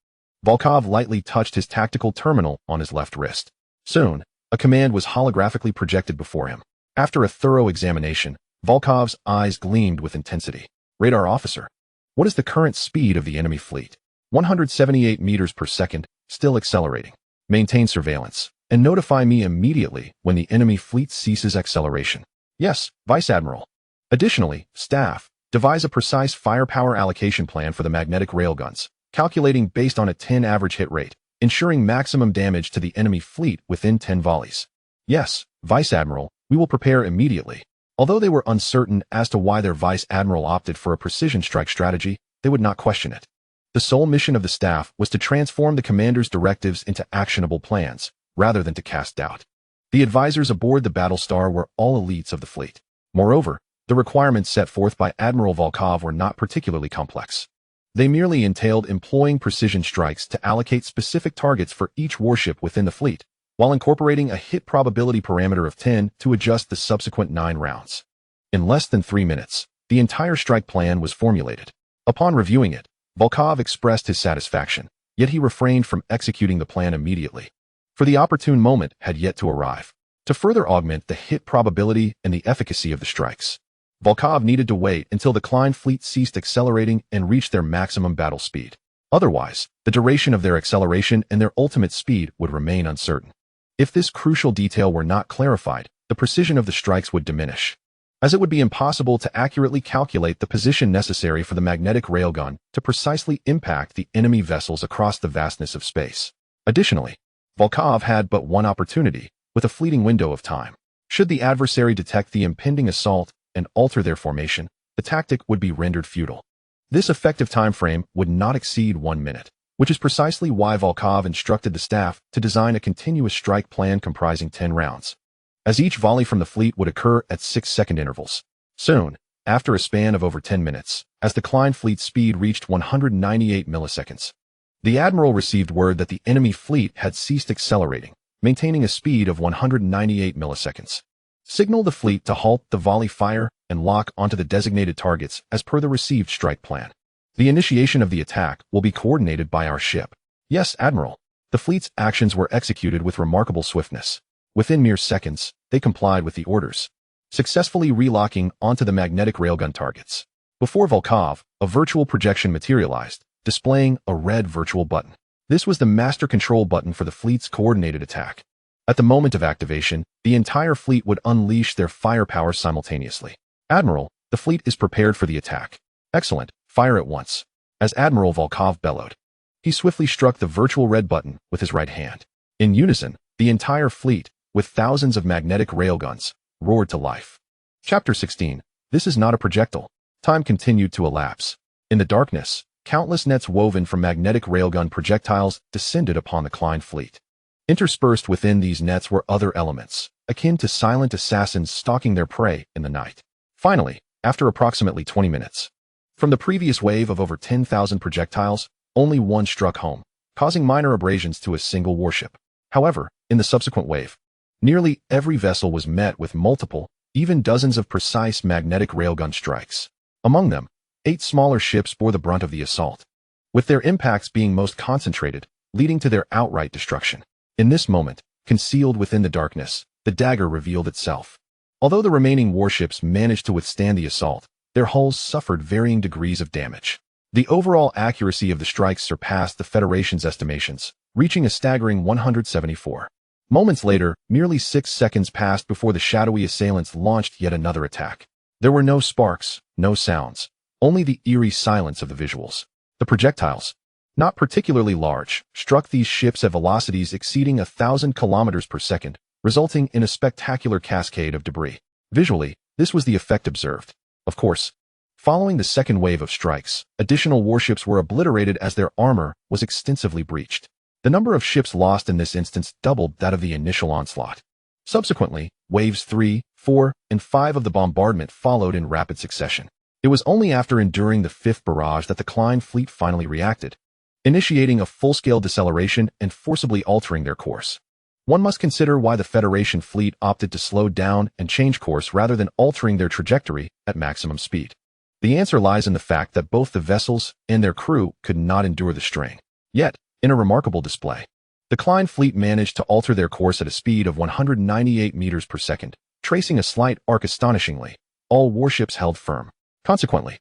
Volkov lightly touched his tactical terminal on his left wrist. Soon, a command was holographically projected before him. After a thorough examination, Volkov's eyes gleamed with intensity. Radar officer, what is the current speed of the enemy fleet? 178 meters per second, still accelerating. Maintain surveillance, and notify me immediately when the enemy fleet ceases acceleration. Yes, Vice Admiral. Additionally, staff, devise a precise firepower allocation plan for the magnetic railguns, calculating based on a 10 average hit rate, ensuring maximum damage to the enemy fleet within 10 volleys. Yes, Vice Admiral, we will prepare immediately. Although they were uncertain as to why their Vice Admiral opted for a precision strike strategy, they would not question it. The sole mission of the staff was to transform the commander's directives into actionable plans, rather than to cast doubt. The advisors aboard the Battlestar were all elites of the fleet. Moreover, the requirements set forth by Admiral Volkov were not particularly complex. They merely entailed employing precision strikes to allocate specific targets for each warship within the fleet, while incorporating a hit probability parameter of 10 to adjust the subsequent 9 rounds. In less than 3 minutes, the entire strike plan was formulated. Upon reviewing it, Volkov expressed his satisfaction, yet he refrained from executing the plan immediately, for the opportune moment had yet to arrive. To further augment the hit probability and the efficacy of the strikes, Volkov needed to wait until the Klein fleet ceased accelerating and reached their maximum battle speed. Otherwise, the duration of their acceleration and their ultimate speed would remain uncertain. If this crucial detail were not clarified, the precision of the strikes would diminish, as it would be impossible to accurately calculate the position necessary for the magnetic railgun to precisely impact the enemy vessels across the vastness of space. Additionally, Volkov had but one opportunity, with a fleeting window of time. Should the adversary detect the impending assault and alter their formation, the tactic would be rendered futile. This effective time frame would not exceed 1 minute, which is precisely why Volkov instructed the staff to design a continuous strike plan comprising 10 rounds, as each volley from the fleet would occur at 6-second intervals. Soon, after a span of over 10 minutes, as the Klein fleet speed reached 198 milliseconds, the Admiral received word that the enemy fleet had ceased accelerating, maintaining a speed of 198 milliseconds. Signal the fleet to halt the volley fire and lock onto the designated targets as per the received strike plan. The initiation of the attack will be coordinated by our ship. Yes, Admiral. The fleet's actions were executed with remarkable swiftness. Within mere seconds, they complied with the orders, successfully relocking onto the magnetic railgun targets. Before Volkov, a virtual projection materialized, displaying a red virtual button. This was the master control button for the fleet's coordinated attack. At the moment of activation, the entire fleet would unleash their firepower simultaneously. Admiral, the fleet is prepared for the attack. Excellent, fire at once. As Admiral Volkov bellowed, he swiftly struck the virtual red button with his right hand. In unison, the entire fleet, with thousands of magnetic railguns, roared to life. Chapter 16. This is not a projectile. Time continued to elapse. In the darkness, countless nets woven from magnetic railgun projectiles descended upon the Klein fleet. Interspersed within these nets were other elements, akin to silent assassins stalking their prey in the night. Finally, after approximately 20 minutes. From the previous wave of over 10,000 projectiles, only one struck home, causing minor abrasions to a single warship. However, in the subsequent wave, nearly every vessel was met with multiple, even dozens of precise magnetic railgun strikes. Among them, 8 smaller ships bore the brunt of the assault, with their impacts being most concentrated, leading to their outright destruction. In this moment, concealed within the darkness, the dagger revealed itself. Although the remaining warships managed to withstand the assault, their hulls suffered varying degrees of damage. The overall accuracy of the strikes surpassed the Federation's estimations, reaching a staggering 174. Moments later, merely 6 seconds passed before the shadowy assailants launched yet another attack. There were no sparks, no sounds, only the eerie silence of the visuals. The projectiles, not particularly large, struck these ships at velocities exceeding 1,000 kilometers per second, resulting in a spectacular cascade of debris. Visually, this was the effect observed. Of course, following the second wave of strikes, additional warships were obliterated as their armor was extensively breached. The number of ships lost in this instance doubled that of the initial onslaught. Subsequently, waves 3, 4, and 5 of the bombardment followed in rapid succession. It was only after enduring the 5th barrage that the Klein fleet finally reacted, initiating a full-scale deceleration and forcibly altering their course. One must consider why the Federation fleet opted to slow down and change course rather than altering their trajectory at maximum speed. The answer lies in the fact that both the vessels and their crew could not endure the strain. Yet, in a remarkable display, the Klein fleet managed to alter their course at a speed of 198 meters per second, tracing a slight arc. Astonishingly, all warships held firm. Consequently,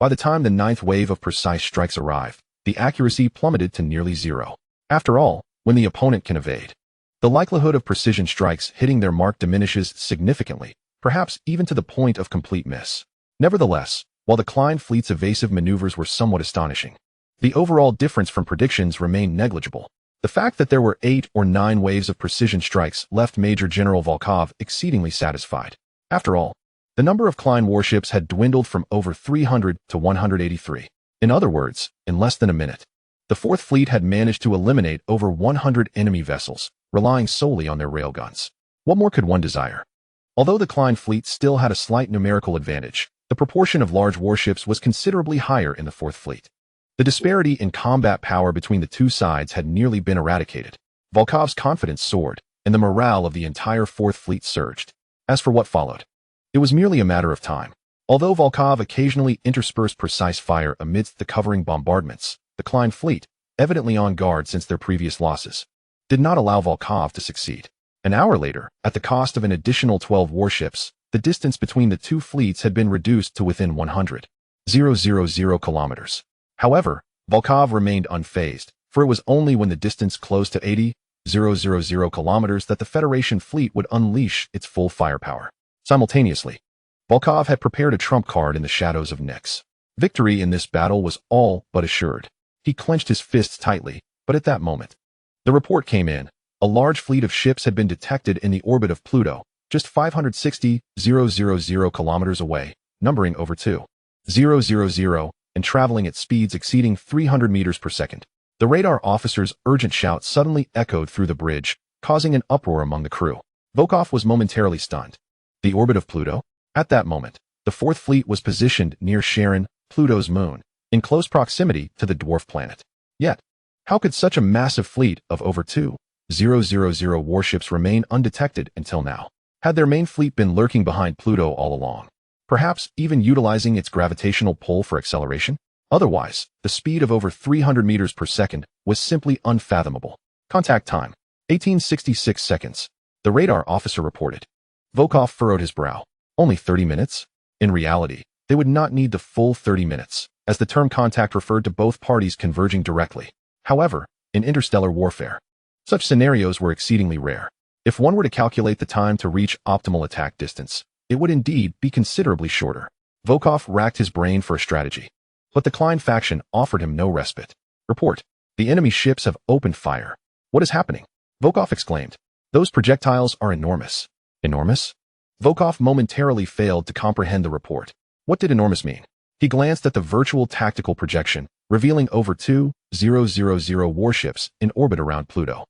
by the time the 9th wave of precise strikes arrived, the accuracy plummeted to nearly zero. After all, when the opponent can evade, the likelihood of precision strikes hitting their mark diminishes significantly, perhaps even to the point of complete miss. Nevertheless, while the Klein fleet's evasive maneuvers were somewhat astonishing, the overall difference from predictions remained negligible. The fact that there were 8 or 9 waves of precision strikes left Major General Volkov exceedingly satisfied. After all, the number of Klein warships had dwindled from over 300 to 183. In other words, in less than a minute, the 4th Fleet had managed to eliminate over 100 enemy vessels, relying solely on their railguns. What more could one desire? Although the Klein fleet still had a slight numerical advantage, the proportion of large warships was considerably higher in the 4th Fleet. The disparity in combat power between the two sides had nearly been eradicated. Volkov's confidence soared, and the morale of the entire 4th Fleet surged. As for what followed, it was merely a matter of time. Although Volkov occasionally interspersed precise fire amidst the covering bombardments, the Klein fleet, evidently on guard since their previous losses, did not allow Volkov to succeed. An hour later, at the cost of an additional 12 warships, the distance between the two fleets had been reduced to within 100,000 kilometers. However, Volkov remained unfazed, for it was only when the distance closed to 80,000 kilometers that the Federation fleet would unleash its full firepower. Simultaneously, Volkov had prepared a trump card in the shadows of Nyx. Victory in this battle was all but assured. He clenched his fists tightly, but at that moment, the report came in. A large fleet of ships had been detected in the orbit of Pluto, just 560,000 kilometers away, numbering over 2,000 and traveling at speeds exceeding 300 meters per second. The radar officer's urgent shout suddenly echoed through the bridge, causing an uproar among the crew. Volkov was momentarily stunned. The orbit of Pluto? At that moment, the 4th Fleet was positioned near Charon, Pluto's moon, in close proximity to the dwarf planet. Yet, how could such a massive fleet of over 2,000 warships remain undetected until now? Had their main fleet been lurking behind Pluto all along, perhaps even utilizing its gravitational pull for acceleration? Otherwise, the speed of over 300 meters per second was simply unfathomable. Contact time, 1866 seconds. The radar officer reported. Volkov furrowed his brow. Only 30 minutes? In reality, they would not need the full 30 minutes, as the term contact referred to both parties converging directly. However, in interstellar warfare, such scenarios were exceedingly rare. If one were to calculate the time to reach optimal attack distance, it would indeed be considerably shorter. Volkov racked his brain for a strategy, but the Klein faction offered him no respite. Report. The enemy ships have opened fire. What is happening? Volkov exclaimed. Those projectiles are enormous. Enormous? Volkov momentarily failed to comprehend the report. What did enormous mean? He glanced at the virtual tactical projection, revealing over 2,000 warships in orbit around Pluto,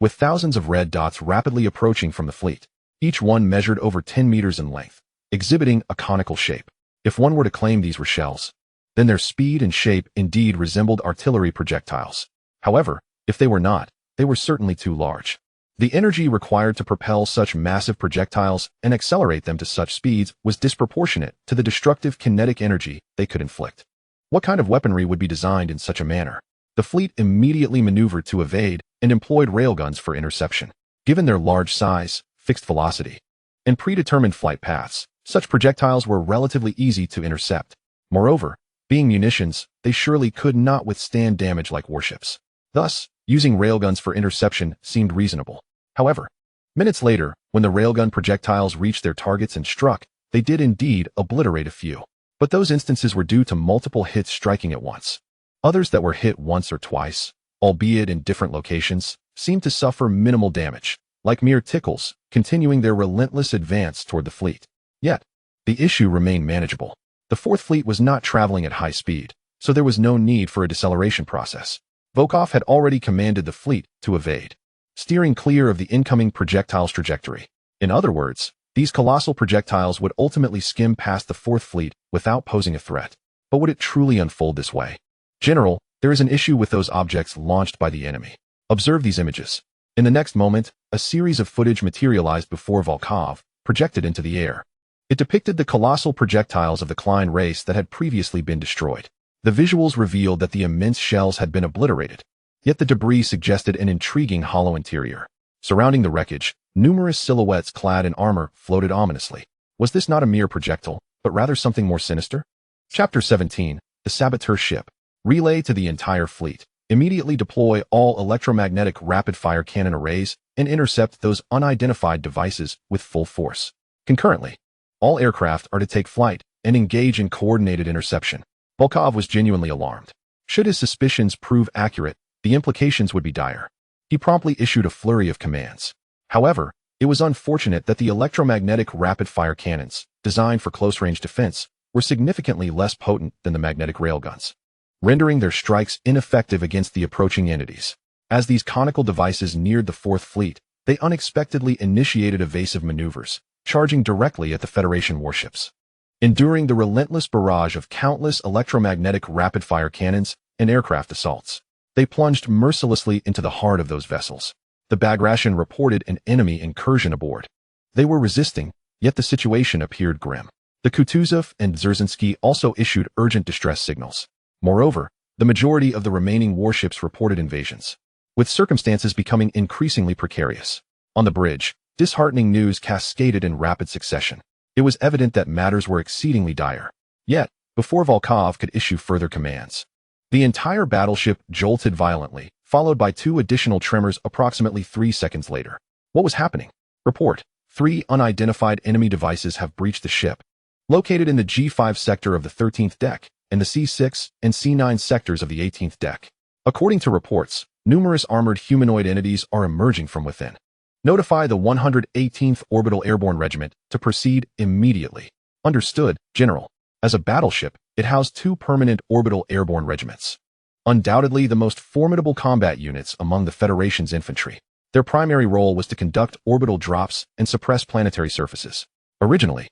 with thousands of red dots rapidly approaching from the fleet. Each one measured over 10 meters in length, exhibiting a conical shape. If one were to claim these were shells, then their speed and shape indeed resembled artillery projectiles. However, if they were not, they were certainly too large. The energy required to propel such massive projectiles and accelerate them to such speeds was disproportionate to the destructive kinetic energy they could inflict. What kind of weaponry would be designed in such a manner? The fleet immediately maneuvered to evade and employed railguns for interception. Given their large size, fixed velocity, and predetermined flight paths, such projectiles were relatively easy to intercept. Moreover, being munitions, they surely could not withstand damage like warships. Thus, using railguns for interception seemed reasonable. However, minutes later, when the railgun projectiles reached their targets and struck, they did indeed obliterate a few. But those instances were due to multiple hits striking at once. Others that were hit once or twice, albeit in different locations, seemed to suffer minimal damage, like mere tickles, continuing their relentless advance toward the fleet. Yet, the issue remained manageable. The Fourth Fleet was not traveling at high speed, so there was no need for a deceleration process. Volkov had already commanded the fleet to evade, steering clear of the incoming projectile's trajectory. In other words, these colossal projectiles would ultimately skim past the Fourth Fleet without posing a threat. But would it truly unfold this way? General, there is an issue with those objects launched by the enemy. Observe these images. In the next moment, a series of footage materialized before Volkov, projected into the air. It depicted the colossal projectiles of the Klein race that had previously been destroyed. The visuals revealed that the immense shells had been obliterated, yet the debris suggested an intriguing hollow interior. Surrounding the wreckage, numerous silhouettes clad in armor floated ominously. Was this not a mere projectile, but rather something more sinister? Chapter 17, The Saboteur Ship. Relay to the entire fleet. Immediately deploy all electromagnetic rapid-fire cannon arrays and intercept those unidentified devices with full force. Concurrently, all aircraft are to take flight and engage in coordinated interception. Volkov was genuinely alarmed. Should his suspicions prove accurate, the implications would be dire. He promptly issued a flurry of commands. However, it was unfortunate that the electromagnetic rapid-fire cannons, designed for close-range defense, were significantly less potent than the magnetic railguns, rendering their strikes ineffective against the approaching entities. As these conical devices neared the Fourth Fleet, they unexpectedly initiated evasive maneuvers, charging directly at the Federation warships. Enduring the relentless barrage of countless electromagnetic rapid-fire cannons and aircraft assaults, they plunged mercilessly into the heart of those vessels. The Bagration reported an enemy incursion aboard. They were resisting, yet the situation appeared grim. The Kutuzov and Dzerzhinsky also issued urgent distress signals. Moreover, the majority of the remaining warships reported invasions, with circumstances becoming increasingly precarious. On the bridge, disheartening news cascaded in rapid succession. It was evident that matters were exceedingly dire. Yet, before Volkov could issue further commands, the entire battleship jolted violently, followed by 2 additional tremors approximately 3 seconds later. What was happening? Report: 3 unidentified enemy devices have breached the ship, located in the G5 sector of the 13th deck, and the C6 and C9 sectors of the 18th deck. According to reports, numerous armored humanoid entities are emerging from within. Notify the 118th Orbital Airborne Regiment to proceed immediately. Understood, General. As a battleship, it housed 2 permanent orbital airborne regiments, undoubtedly the most formidable combat units among the Federation's infantry. Their primary role was to conduct orbital drops and suppress planetary surfaces. Originally,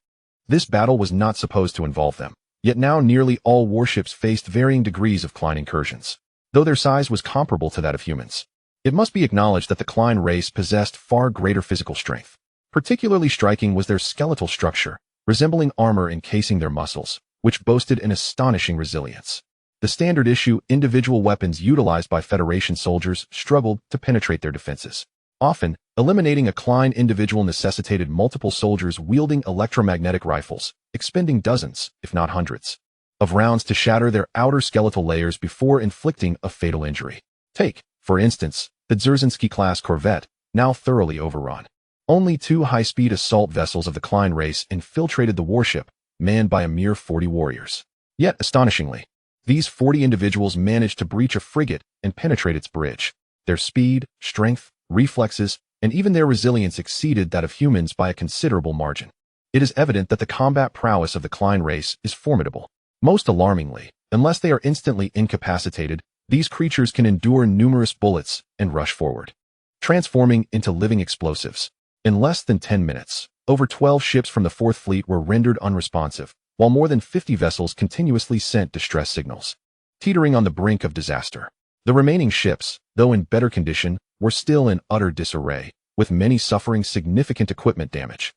this battle was not supposed to involve them, yet now nearly all warships faced varying degrees of Klein incursions, though their size was comparable to that of humans. It must be acknowledged that the Klein race possessed far greater physical strength. Particularly striking was their skeletal structure, resembling armor encasing their muscles, which boasted an astonishing resilience. The standard-issue individual weapons utilized by Federation soldiers struggled to penetrate their defenses. Often, eliminating a Klein individual necessitated multiple soldiers wielding electromagnetic rifles, expending dozens, if not hundreds, of rounds to shatter their outer skeletal layers before inflicting a fatal injury. Take, for instance, the Dzerzhinsky-class corvette, now thoroughly overrun. Only 2 high-speed assault vessels of the Klein race infiltrated the warship, manned by a mere 40 warriors. Yet, astonishingly, these 40 individuals managed to breach a frigate and penetrate its bridge. Their speed, strength, reflexes, and even their resilience exceeded that of humans by a considerable margin. It is evident that the combat prowess of the Klein race is formidable. Most alarmingly, unless they are instantly incapacitated, these creatures can endure numerous bullets and rush forward, transforming into living explosives. In less than 10 minutes, over 12 ships from the Fourth Fleet were rendered unresponsive, while more than 50 vessels continuously sent distress signals, teetering on the brink of disaster. The remaining ships, though in better condition, were still in utter disarray, with many suffering significant equipment damage,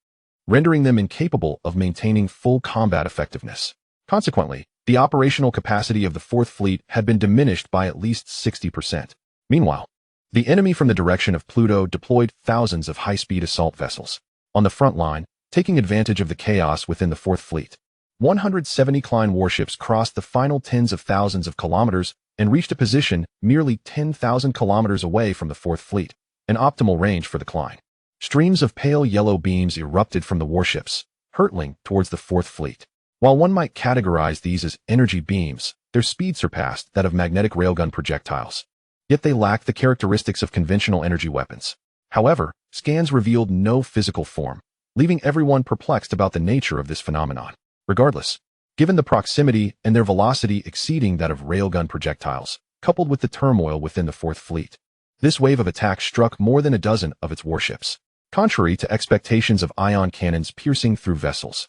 rendering them incapable of maintaining full combat effectiveness. Consequently, the operational capacity of the Fourth Fleet had been diminished by at least 60%. Meanwhile, the enemy from the direction of Pluto deployed thousands of high-speed assault vessels on the front line, taking advantage of the chaos within the Fourth Fleet. 170 Klein warships crossed the final tens of thousands of kilometers and reached a position merely 10,000 kilometers away from the Fourth Fleet, an optimal range for the Klein. Streams of pale yellow beams erupted from the warships, hurtling towards the Fourth Fleet. While one might categorize these as energy beams, their speed surpassed that of magnetic railgun projectiles. Yet they lacked the characteristics of conventional energy weapons. However, scans revealed no physical form, leaving everyone perplexed about the nature of this phenomenon. Regardless, given the proximity and their velocity exceeding that of railgun projectiles, coupled with the turmoil within the Fourth Fleet, this wave of attack struck more than a dozen of its warships, contrary to expectations of ion cannons piercing through vessels.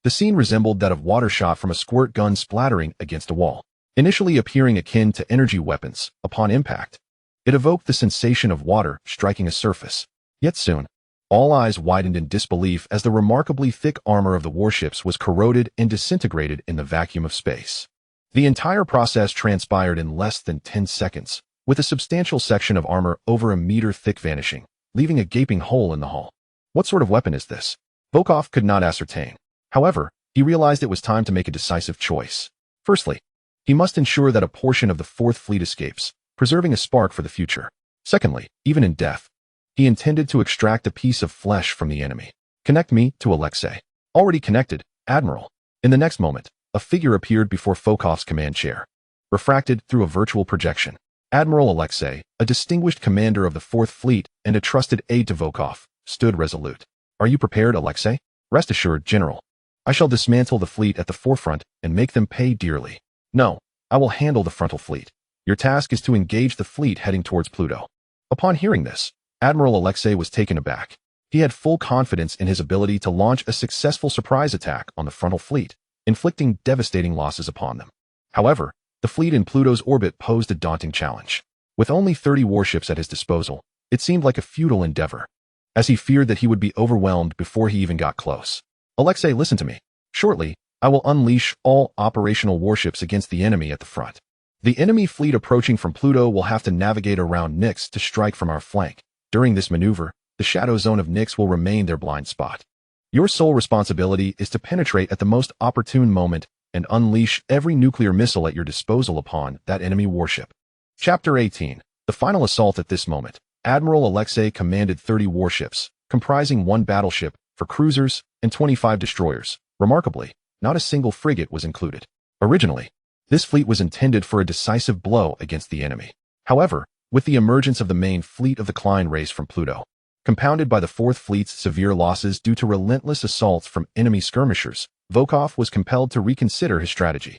The scene resembled that of water shot from a squirt gun splattering against a wall. Initially appearing akin to energy weapons, upon impact, it evoked the sensation of water striking a surface. Yet soon, all eyes widened in disbelief as the remarkably thick armor of the warships was corroded and disintegrated in the vacuum of space. The entire process transpired in less than 10 seconds, with a substantial section of armor over a meter thick vanishing, leaving a gaping hole in the hull. What sort of weapon is this? Volkov could not ascertain. However, he realized it was time to make a decisive choice. Firstly, he must ensure that a portion of the Fourth Fleet escapes, preserving a spark for the future. Secondly, even in death, he intended to extract a piece of flesh from the enemy. Connect me to Alexei. Already connected, Admiral. In the next moment, a figure appeared before Volkov's command chair, refracted through a virtual projection. Admiral Alexei, a distinguished commander of the Fourth Fleet and a trusted aide to Volkov, stood resolute. Are you prepared, Alexei? Rest assured, General. I shall dismantle the fleet at the forefront and make them pay dearly. No, I will handle the frontal fleet. Your task is to engage the fleet heading towards Pluto. Upon hearing this, Admiral Alexei was taken aback. He had full confidence in his ability to launch a successful surprise attack on the frontal fleet, inflicting devastating losses upon them. However, the fleet in Pluto's orbit posed a daunting challenge. With only 30 warships at his disposal, it seemed like a futile endeavor, as he feared that he would be overwhelmed before he even got close. Alexei, listen to me. Shortly, I will unleash all operational warships against the enemy at the front. The enemy fleet approaching from Pluto will have to navigate around Nix to strike from our flank. During this maneuver, the shadow zone of Nix will remain their blind spot. Your sole responsibility is to penetrate at the most opportune moment and unleash every nuclear missile at your disposal upon that enemy warship. Chapter 18. The final assault. At this moment, Admiral Alexei commanded 30 warships, comprising 1 battleship for cruisers and 25 destroyers. Remarkably, not a single frigate was included. Originally, this fleet was intended for a decisive blow against the enemy. However, with the emergence of the main fleet of the Klein race from Pluto, compounded by the Fourth Fleet's severe losses due to relentless assaults from enemy skirmishers, Volkov was compelled to reconsider his strategy.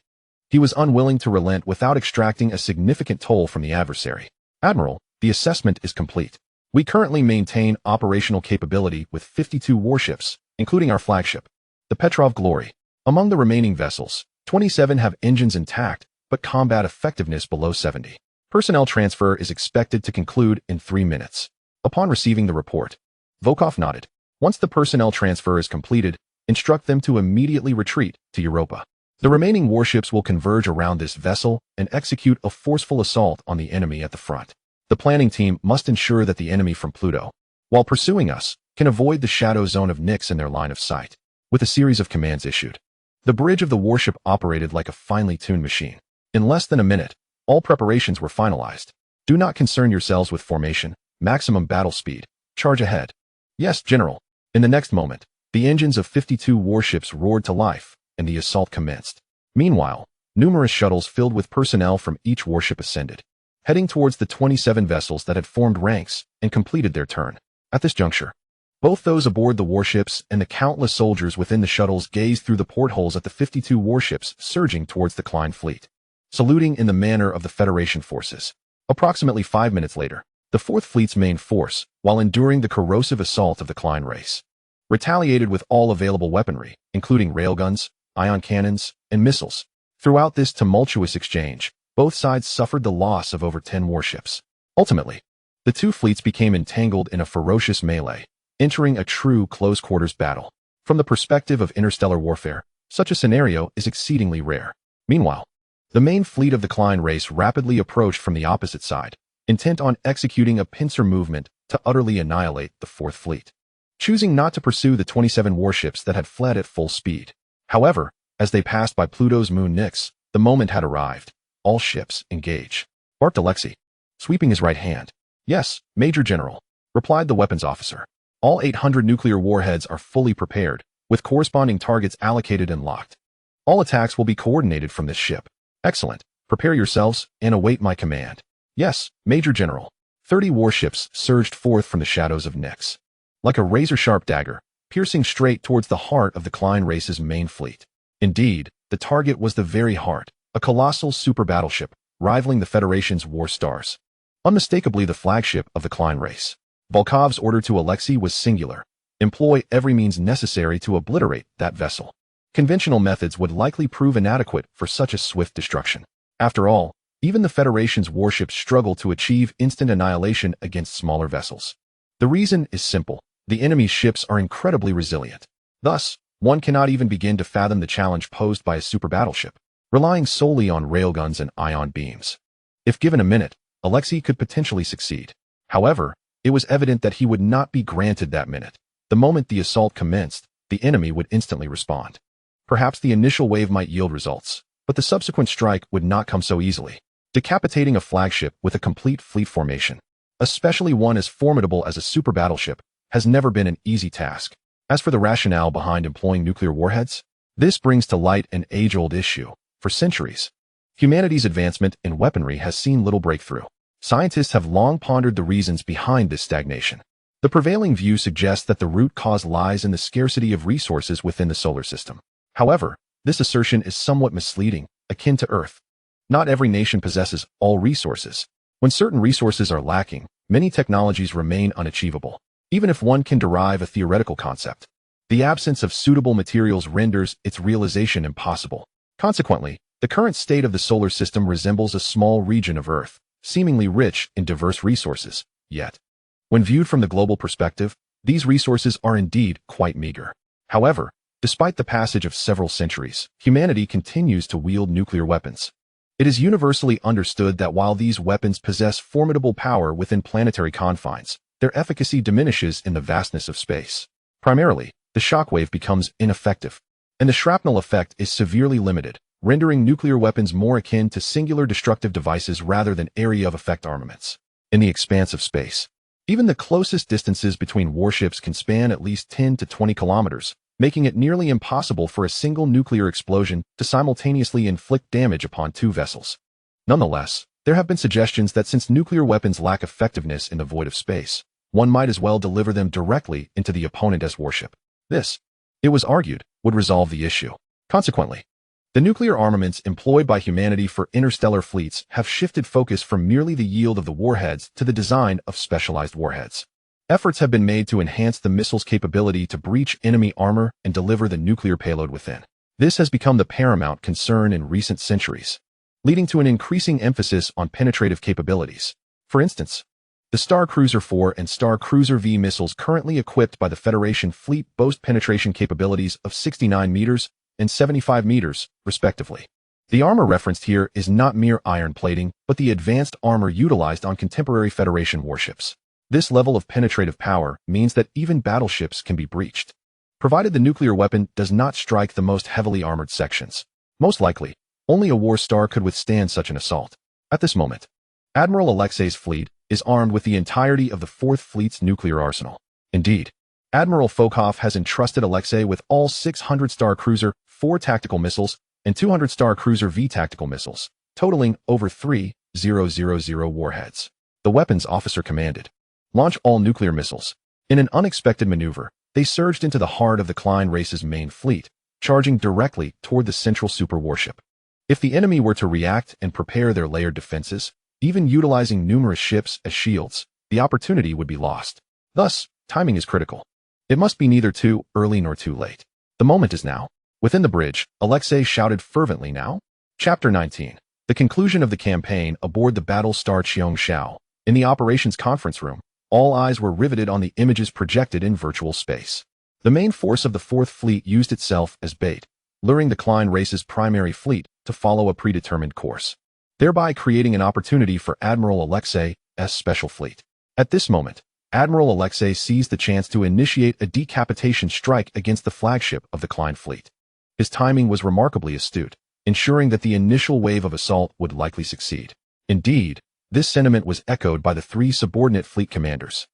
He was unwilling to relent without extracting a significant toll from the adversary. Admiral, the assessment is complete. We currently maintain operational capability with 52 warships, including our flagship, the Petrov Glory. Among the remaining vessels, 27 have engines intact, but combat effectiveness below 70. Personnel transfer is expected to conclude in 3 minutes. Upon receiving the report, Volkov nodded. Once the personnel transfer is completed, instruct them to immediately retreat to Europa. The remaining warships will converge around this vessel and execute a forceful assault on the enemy at the front. The planning team must ensure that the enemy from Pluto, while pursuing us, can avoid the shadow zone of Nix in their line of sight. With a series of commands issued, the bridge of the warship operated like a finely tuned machine. In less than a minute, all preparations were finalized. Do not concern yourselves with formation, maximum battle speed, charge ahead. Yes, General. In the next moment, the engines of 52 warships roared to life, and the assault commenced. Meanwhile, numerous shuttles filled with personnel from each warship ascended, heading towards the 27 vessels that had formed ranks and completed their turn. At this juncture, both those aboard the warships and the countless soldiers within the shuttles gazed through the portholes at the 52 warships surging towards the Klein fleet, saluting in the manner of the Federation forces. Approximately 5 minutes later, the Fourth Fleet's main force, while enduring the corrosive assault of the Klein race, retaliated with all available weaponry, including railguns, ion cannons, and missiles. Throughout this tumultuous exchange, both sides suffered the loss of over 10 warships. Ultimately, the two fleets became entangled in a ferocious melee, entering a true close-quarters battle. From the perspective of interstellar warfare, such a scenario is exceedingly rare. Meanwhile, the main fleet of the Klein race rapidly approached from the opposite side, intent on executing a pincer movement to utterly annihilate the Fourth Fleet, choosing not to pursue the 27 warships that had fled at full speed. However, as they passed by Pluto's moon Nix, the moment had arrived. All ships, engage, barked Alexei, sweeping his right hand. Yes, Major General, replied the weapons officer. All 800 nuclear warheads are fully prepared, with corresponding targets allocated and locked. All attacks will be coordinated from this ship. Excellent. Prepare yourselves and await my command. Yes, Major General. 30 warships surged forth from the shadows of Nix, like a razor-sharp dagger, piercing straight towards the heart of the Klein race's main fleet. Indeed, the target was the very heart, a colossal super battleship, rivaling the Federation's war stars. Unmistakably the flagship of the Klein race. Volkov's order to Alexei was singular. Employ every means necessary to obliterate that vessel. Conventional methods would likely prove inadequate for such a swift destruction. After all, even the Federation's warships struggle to achieve instant annihilation against smaller vessels. The reason is simple. The enemy's ships are incredibly resilient. Thus, one cannot even begin to fathom the challenge posed by a super battleship, relying solely on railguns and ion beams. If given a minute, Alexei could potentially succeed. However, it was evident that he would not be granted that minute. The moment the assault commenced, the enemy would instantly respond. Perhaps the initial wave might yield results, but the subsequent strike would not come so easily. Decapitating a flagship with a complete fleet formation, especially one as formidable as a super battleship, has never been an easy task. As for the rationale behind employing nuclear warheads, this brings to light an age-old issue. For centuries, humanity's advancement in weaponry has seen little breakthrough. Scientists have long pondered the reasons behind this stagnation. The prevailing view suggests that the root cause lies in the scarcity of resources within the solar system. However, this assertion is somewhat misleading, akin to Earth. Not every nation possesses all resources. When certain resources are lacking, many technologies remain unachievable. Even if one can derive a theoretical concept, the absence of suitable materials renders its realization impossible. Consequently, the current state of the solar system resembles a small region of Earth, seemingly rich in diverse resources. Yet, when viewed from the global perspective, these resources are indeed quite meager. However, despite the passage of several centuries, humanity continues to wield nuclear weapons. It is universally understood that while these weapons possess formidable power within planetary confines, their efficacy diminishes in the vastness of space. Primarily, the shockwave becomes ineffective, and the shrapnel effect is severely limited, rendering nuclear weapons more akin to singular destructive devices rather than area of effect armaments. In the expanse of space, even the closest distances between warships can span at least 10 to 20 kilometers, making it nearly impossible for a single nuclear explosion to simultaneously inflict damage upon two vessels. Nonetheless, there have been suggestions that since nuclear weapons lack effectiveness in the void of space, one might as well deliver them directly into the opponent's warship. This, it was argued, would resolve the issue. Consequently, the nuclear armaments employed by humanity for interstellar fleets have shifted focus from merely the yield of the warheads to the design of specialized warheads. Efforts have been made to enhance the missile's capability to breach enemy armor and deliver the nuclear payload within. This has become the paramount concern in recent centuries, leading to an increasing emphasis on penetrative capabilities. For instance, the Star Cruiser 4 and Star Cruiser V missiles currently equipped by the Federation fleet boast penetration capabilities of 69 meters and 75 meters, respectively. The armor referenced here is not mere iron plating, but the advanced armor utilized on contemporary Federation warships. This level of penetrative power means that even battleships can be breached, provided the nuclear weapon does not strike the most heavily armored sections. Most likely, only a war star could withstand such an assault. At this moment, Admiral Alexei's fleet is armed with the entirety of the Fourth Fleet's nuclear arsenal. Indeed, Admiral Volkov has entrusted Alexei with all 600 Star Cruiser 4 tactical missiles and 200 Star Cruiser V tactical missiles, totaling over 3,000 warheads. The weapons officer commanded, "Launch all nuclear missiles." In an unexpected maneuver, they surged into the heart of the Klein race's main fleet, charging directly toward the central super warship. If the enemy were to react and prepare their layered defenses, even utilizing numerous ships as shields, the opportunity would be lost. Thus, timing is critical. It must be neither too early nor too late. The moment is now. Within the bridge, Alexei shouted fervently now. Chapter 19. The conclusion of the campaign aboard the Battlestar Cheongshao. In the operations conference room, all eyes were riveted on the images projected in virtual space. The main force of the Fourth Fleet used itself as bait, luring the Klein race's primary fleet to follow a predetermined course, thereby creating an opportunity for Admiral Alexei's special fleet. At this moment, Admiral Alexei seized the chance to initiate a decapitation strike against the flagship of the Klein fleet. His timing was remarkably astute, ensuring that the initial wave of assault would likely succeed. Indeed, this sentiment was echoed by the three subordinate fleet commanders,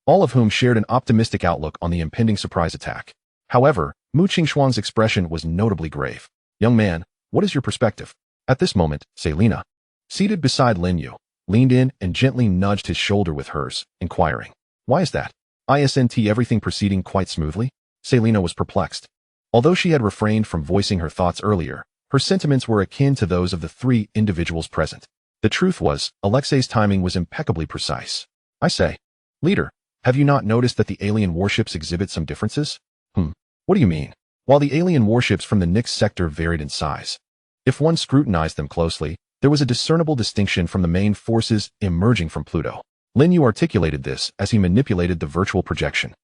all of whom shared an optimistic outlook on the impending surprise attack. However, Mu Qingshuang's expression was notably grave. "Young man, what is your perspective?" At this moment, Selina, seated beside Lin Yu, leaned in and gently nudged his shoulder with hers, inquiring, "Why is that? Isn't everything proceeding quite smoothly?" Selina was perplexed. Although she had refrained from voicing her thoughts earlier, her sentiments were akin to those of the three individuals present. The truth was, Alexei's timing was impeccably precise. "I say, leader, have you not noticed that the alien warships exhibit some differences?" What do you mean?" While the alien warships from the Nix sector varied in size, if one scrutinized them closely, there was a discernible distinction from the main forces emerging from Pluto. Lin Yu articulated this as he manipulated the virtual projection,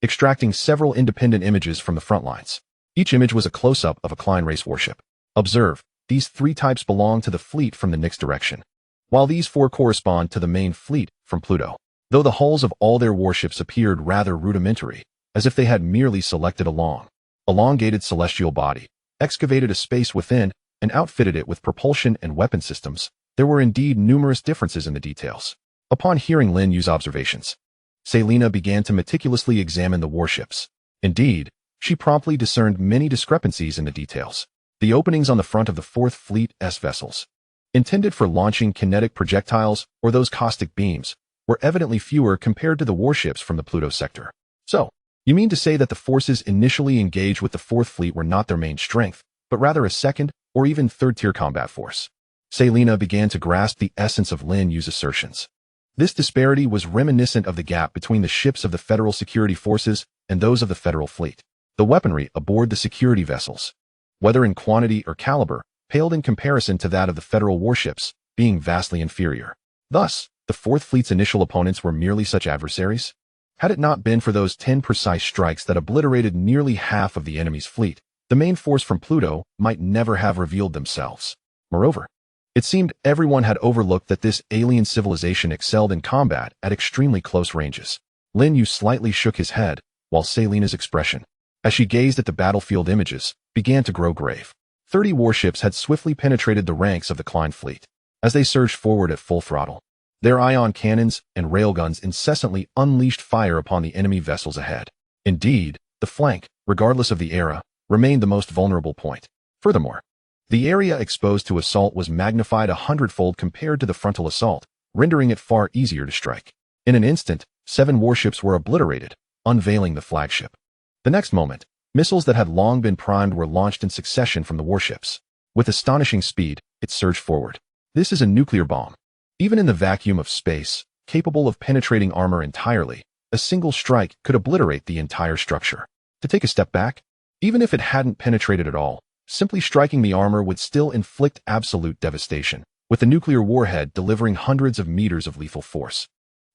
extracting several independent images from the front lines. Each image was a close-up of a Klein race warship. "Observe, these three types belong to the fleet from the Nix direction, while these four correspond to the main fleet from Pluto. Though the hulls of all their warships appeared rather rudimentary, as if they had merely selected a long, elongated celestial body, excavated a space within, and outfitted it with propulsion and weapon systems, there were indeed numerous differences in the details." Upon hearing Lin Yu's observations, Selina began to meticulously examine the warships. Indeed, she promptly discerned many discrepancies in the details. The openings on the front of the Fourth Fleet's vessels, intended for launching kinetic projectiles or those caustic beams, were evidently fewer compared to the warships from the Pluto sector. "So, you mean to say that the forces initially engaged with the Fourth Fleet were not their main strength, but rather a second or even third-tier combat force?" Selina began to grasp the essence of Lin Yu's assertions. This disparity was reminiscent of the gap between the ships of the Federal Security Forces and those of the Federal Fleet. The weaponry aboard the security vessels, whether in quantity or caliber, paled in comparison to that of the Federal warships, being vastly inferior. Thus, the Fourth Fleet's initial opponents were merely such adversaries? Had it not been for those 10 precise strikes that obliterated nearly half of the enemy's fleet, the main force from Pluto might never have revealed themselves. Moreover, it seemed everyone had overlooked that this alien civilization excelled in combat at extremely close ranges. Lin Yu slightly shook his head, while Selina's expression, as she gazed at the battlefield images, began to grow grave. 30 warships had swiftly penetrated the ranks of the Klein fleet. As they surged forward at full throttle, their ion cannons and railguns incessantly unleashed fire upon the enemy vessels ahead. Indeed, the flank, regardless of the era, remained the most vulnerable point. Furthermore, the area exposed to assault was magnified 100-fold compared to the frontal assault, rendering it far easier to strike. In an instant, 7 warships were obliterated, unveiling the flagship. The next moment, missiles that had long been primed were launched in succession from the warships. With astonishing speed, it surged forward. This is a nuclear bomb. Even in the vacuum of space, capable of penetrating armor entirely, a single strike could obliterate the entire structure. To take a step back, even if it hadn't penetrated at all, simply striking the armor would still inflict absolute devastation, with the nuclear warhead delivering hundreds of meters of lethal force,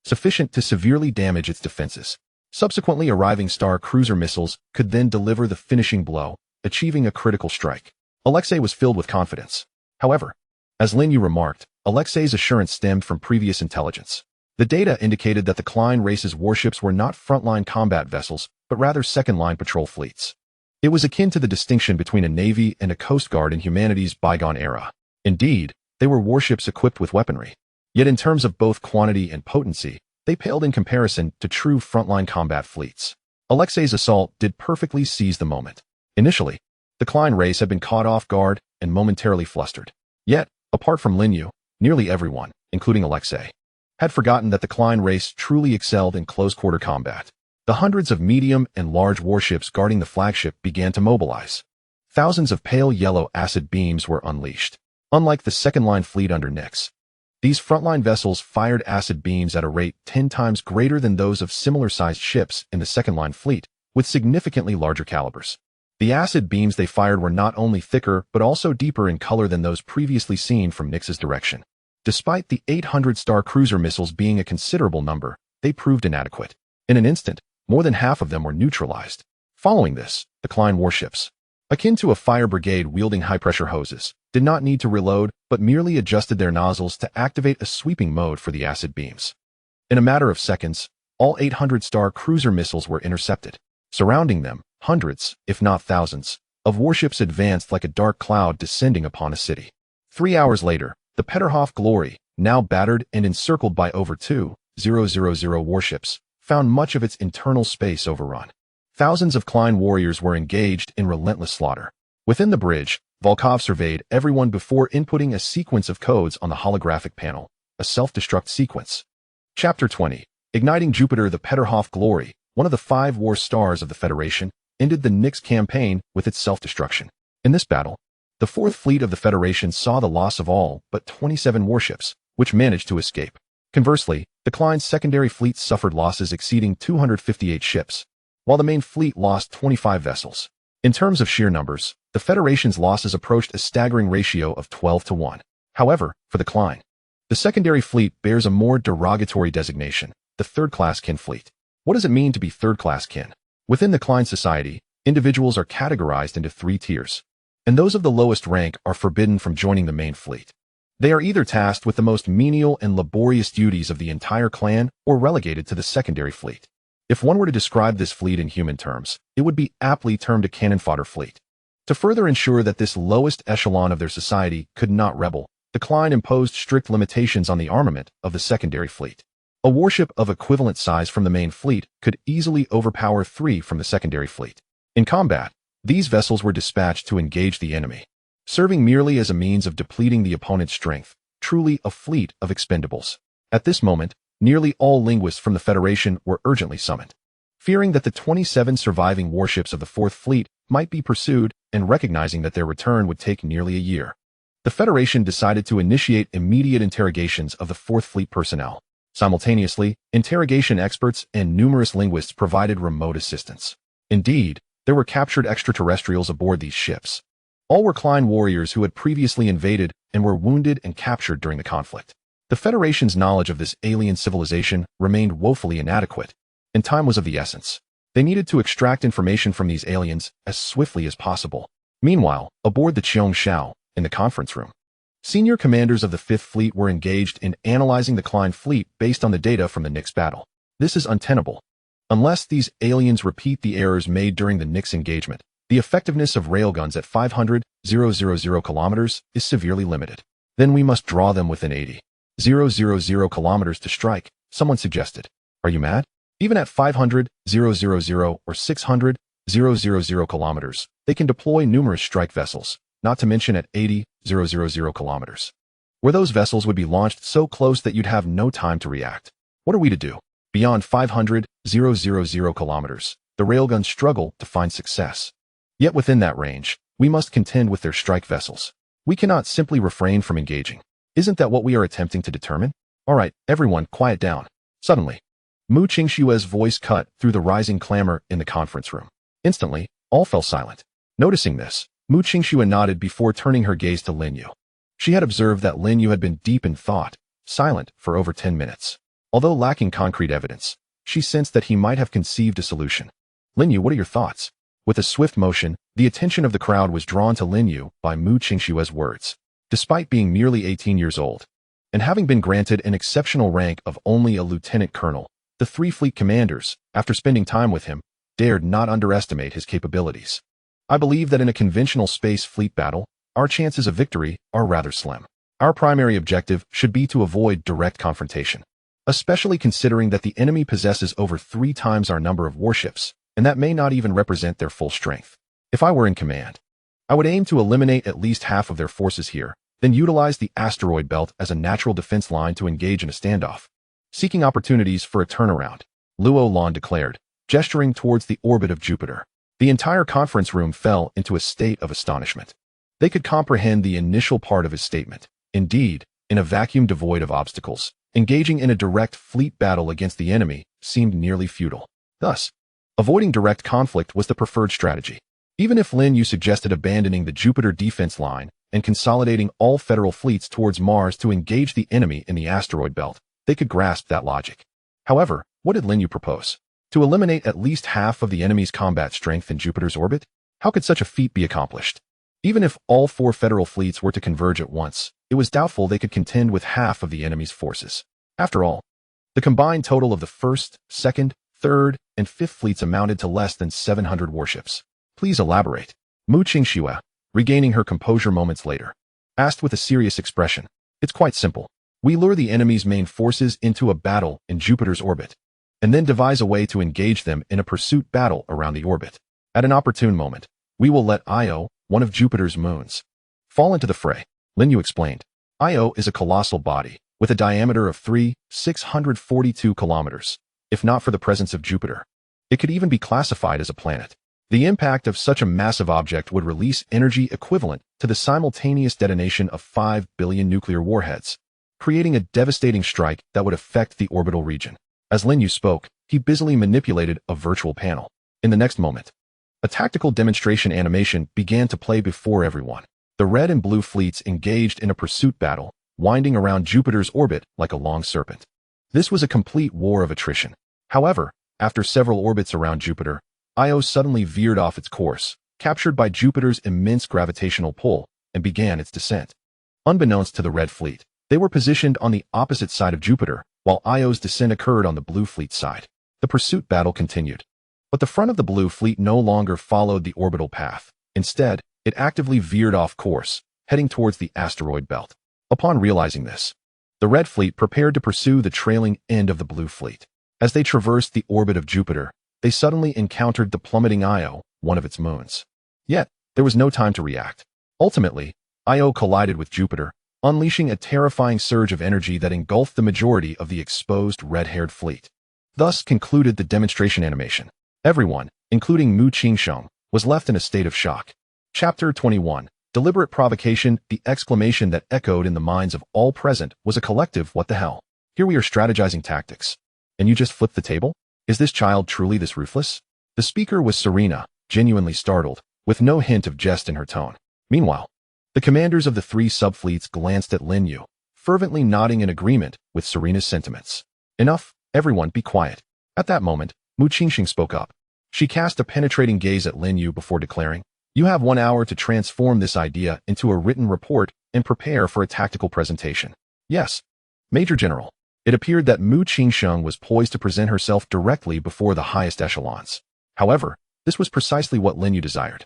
sufficient to severely damage its defenses. Subsequently arriving Star Cruiser missiles could then deliver the finishing blow, achieving a critical strike. Alexei was filled with confidence. However, as Lin Yu remarked, Alexei's assurance stemmed from previous intelligence. The data indicated that the Klein race's warships were not frontline combat vessels, but rather second-line patrol fleets. It was akin to the distinction between a navy and a coast guard in humanity's bygone era. Indeed, they were warships equipped with weaponry. Yet in terms of both quantity and potency, they paled in comparison to true frontline combat fleets. Alexei's assault did perfectly seize the moment. Initially, the Klein race had been caught off guard and momentarily flustered. Yet, apart from Lin Yu, nearly everyone, including Alexei, had forgotten that the Klein race truly excelled in close-quarter combat. The hundreds of medium and large warships guarding the flagship began to mobilize. Thousands of pale yellow acid beams were unleashed. Unlike the second-line fleet under Nix, these frontline vessels fired acid beams at a rate 10 times greater than those of similar-sized ships in the second-line fleet, with significantly larger calibers. The acid beams they fired were not only thicker but also deeper in color than those previously seen from Nyx's direction. Despite the 800-star cruiser missiles being a considerable number, they proved inadequate. In an instant, more than half of them were neutralized. Following this, the Klein warships, akin to a fire brigade wielding high-pressure hoses, did not need to reload but merely adjusted their nozzles to activate a sweeping mode for the acid beams. In a matter of seconds, all 800-star cruiser missiles were intercepted. Surrounding them, hundreds, if not thousands, of warships advanced like a dark cloud descending upon a city. 3 hours later, the Peterhof Glory, now battered and encircled by over 2,000 warships, found much of its internal space overrun. Thousands of Klein warriors were engaged in relentless slaughter. Within the bridge, Volkov surveyed everyone before inputting a sequence of codes on the holographic panel, a self-destruct sequence. Chapter 20. Igniting Jupiter. The Peterhof Glory, one of the 5 war stars of the Federation, ended the Nyx campaign with its self-destruction. In this battle, the 4th Fleet of the Federation saw the loss of all but 27 warships, which managed to escape. Conversely, the Klein's secondary fleet suffered losses exceeding 258 ships, while the main fleet lost 25 vessels. In terms of sheer numbers, the Federation's losses approached a staggering ratio of 12-1. However, for the Klein, the secondary fleet bears a more derogatory designation, the third-class kin fleet. What does it mean to be third-class kin? Within the Klein society, individuals are categorized into 3 tiers, and those of the lowest rank are forbidden from joining the main fleet. They are either tasked with the most menial and laborious duties of the entire clan or relegated to the secondary fleet. If one were to describe this fleet in human terms, it would be aptly termed a cannon fodder fleet. To further ensure that this lowest echelon of their society could not rebel, the Klein imposed strict limitations on the armament of the secondary fleet. A warship of equivalent size from the main fleet could easily overpower 3 from the secondary fleet. In combat, these vessels were dispatched to engage the enemy, serving merely as a means of depleting the opponent's strength, truly a fleet of expendables. At this moment, nearly all linguists from the Federation were urgently summoned. Fearing that the 27 surviving warships of the 4th Fleet might be pursued and recognizing that their return would take nearly a year, the Federation decided to initiate immediate interrogations of the 4th Fleet personnel. Simultaneously, interrogation experts and numerous linguists provided remote assistance. Indeed, there were captured extraterrestrials aboard these ships. All were Klein warriors who had previously invaded and were wounded and captured during the conflict. The Federation's knowledge of this alien civilization remained woefully inadequate, and time was of the essence. They needed to extract information from these aliens as swiftly as possible. Meanwhile, aboard the Cheong Shao, in the conference room, senior commanders of the 5th Fleet were engaged in analyzing the Klein fleet based on the data from the Nyx battle. This is untenable. Unless these aliens repeat the errors made during the Nyx engagement, the effectiveness of railguns at 500,000 kilometers is severely limited. Then we must draw them within 80,000 kilometers to strike, someone suggested. Are you mad? Even at 500,000 or 600,000 kilometers, they can deploy numerous strike vessels, not to mention at 80,000 kilometers, where those vessels would be launched so close that you'd have no time to react. What are we to do? Beyond 500,000 kilometers, the railguns struggle to find success. Yet within that range, we must contend with their strike vessels. We cannot simply refrain from engaging. Isn't that what we are attempting to determine? All right, everyone, quiet down. Suddenly, Mu Qingshue's voice cut through the rising clamor in the conference room. Instantly, all fell silent. Noticing this, Mu Qingxue nodded before turning her gaze to Lin Yu. She had observed that Lin Yu had been deep in thought, silent for over 10 minutes. Although lacking concrete evidence, she sensed that he might have conceived a solution. Lin Yu, what are your thoughts? With a swift motion, the attention of the crowd was drawn to Lin Yu by Mu Qingshue's words. Despite being merely 18 years old, and having been granted an exceptional rank of only a lieutenant colonel, the 3 fleet commanders, after spending time with him, dared not underestimate his capabilities. I believe that in a conventional space fleet battle, our chances of victory are rather slim. Our primary objective should be to avoid direct confrontation, especially considering that the enemy possesses over 3 times our number of warships, and that may not even represent their full strength. If I were in command, I would aim to eliminate at least half of their forces here, then utilize the asteroid belt as a natural defense line to engage in a standoff, seeking opportunities for a turnaround, Luo Lan declared, gesturing towards the orbit of Jupiter. The entire conference room fell into a state of astonishment. They could comprehend the initial part of his statement. Indeed, in a vacuum devoid of obstacles, engaging in a direct fleet battle against the enemy seemed nearly futile. Thus, avoiding direct conflict was the preferred strategy. Even if Lin Yu suggested abandoning the Jupiter defense line and consolidating all federal fleets towards Mars to engage the enemy in the asteroid belt, they could grasp that logic. However, what did Lin Yu propose? To eliminate at least half of the enemy's combat strength in Jupiter's orbit? How could such a feat be accomplished? Even if all 4 federal fleets were to converge at once, it was doubtful they could contend with half of the enemy's forces. After all, the combined total of the 1st, 2nd, 3rd, and 5th fleets amounted to less than 700 warships. Please elaborate. Mu Qingxue, regaining her composure moments later, asked with a serious expression. It's quite simple. We lure the enemy's main forces into a battle in Jupiter's orbit, and then devise a way to engage them in a pursuit battle around the orbit. At an opportune moment, we will let Io, one of Jupiter's moons, fall into the fray. Lin Yu explained. Io is a colossal body, with a diameter of 642 kilometers. If not for the presence of Jupiter, it could even be classified as a planet. The impact of such a massive object would release energy equivalent to the simultaneous detonation of 5 billion nuclear warheads, creating a devastating strike that would affect the orbital region. As Lin Yu spoke, he busily manipulated a virtual panel. In the next moment, a tactical demonstration animation began to play before everyone. The red and blue fleets engaged in a pursuit battle, winding around Jupiter's orbit like a long serpent. This was a complete war of attrition. However, after several orbits around Jupiter, Io suddenly veered off its course, captured by Jupiter's immense gravitational pull, and began its descent. Unbeknownst to the Red Fleet, they were positioned on the opposite side of Jupiter, while Io's descent occurred on the Blue Fleet side. The pursuit battle continued. But the front of the Blue Fleet no longer followed the orbital path. Instead, it actively veered off course, heading towards the asteroid belt. Upon realizing this, the Red Fleet prepared to pursue the trailing end of the Blue Fleet. As they traversed the orbit of Jupiter, they suddenly encountered the plummeting Io, one of its moons. Yet, there was no time to react. Ultimately, Io collided with Jupiter, unleashing a terrifying surge of energy that engulfed the majority of the exposed red-haired fleet. Thus concluded the demonstration animation. Everyone, including Mu Qingxue, was left in a state of shock. Chapter 21. Deliberate provocation. The exclamation that echoed in the minds of all present was a collective "what the hell?" Here we are strategizing tactics. And you just flipped the table? Is this child truly this ruthless? The speaker was Serena, genuinely startled, with no hint of jest in her tone. Meanwhile, the commanders of the 3 subfleets glanced at Lin Yu, fervently nodding in agreement with Serena's sentiments. Enough, everyone be quiet. At that moment, Mu Qingxing spoke up. She cast a penetrating gaze at Lin Yu before declaring, "You have 1 hour to transform this idea into a written report and prepare for a tactical presentation." Yes, Major General. It appeared that Mu Qingxue was poised to present herself directly before the highest echelons. However, this was precisely what Lin Yu desired.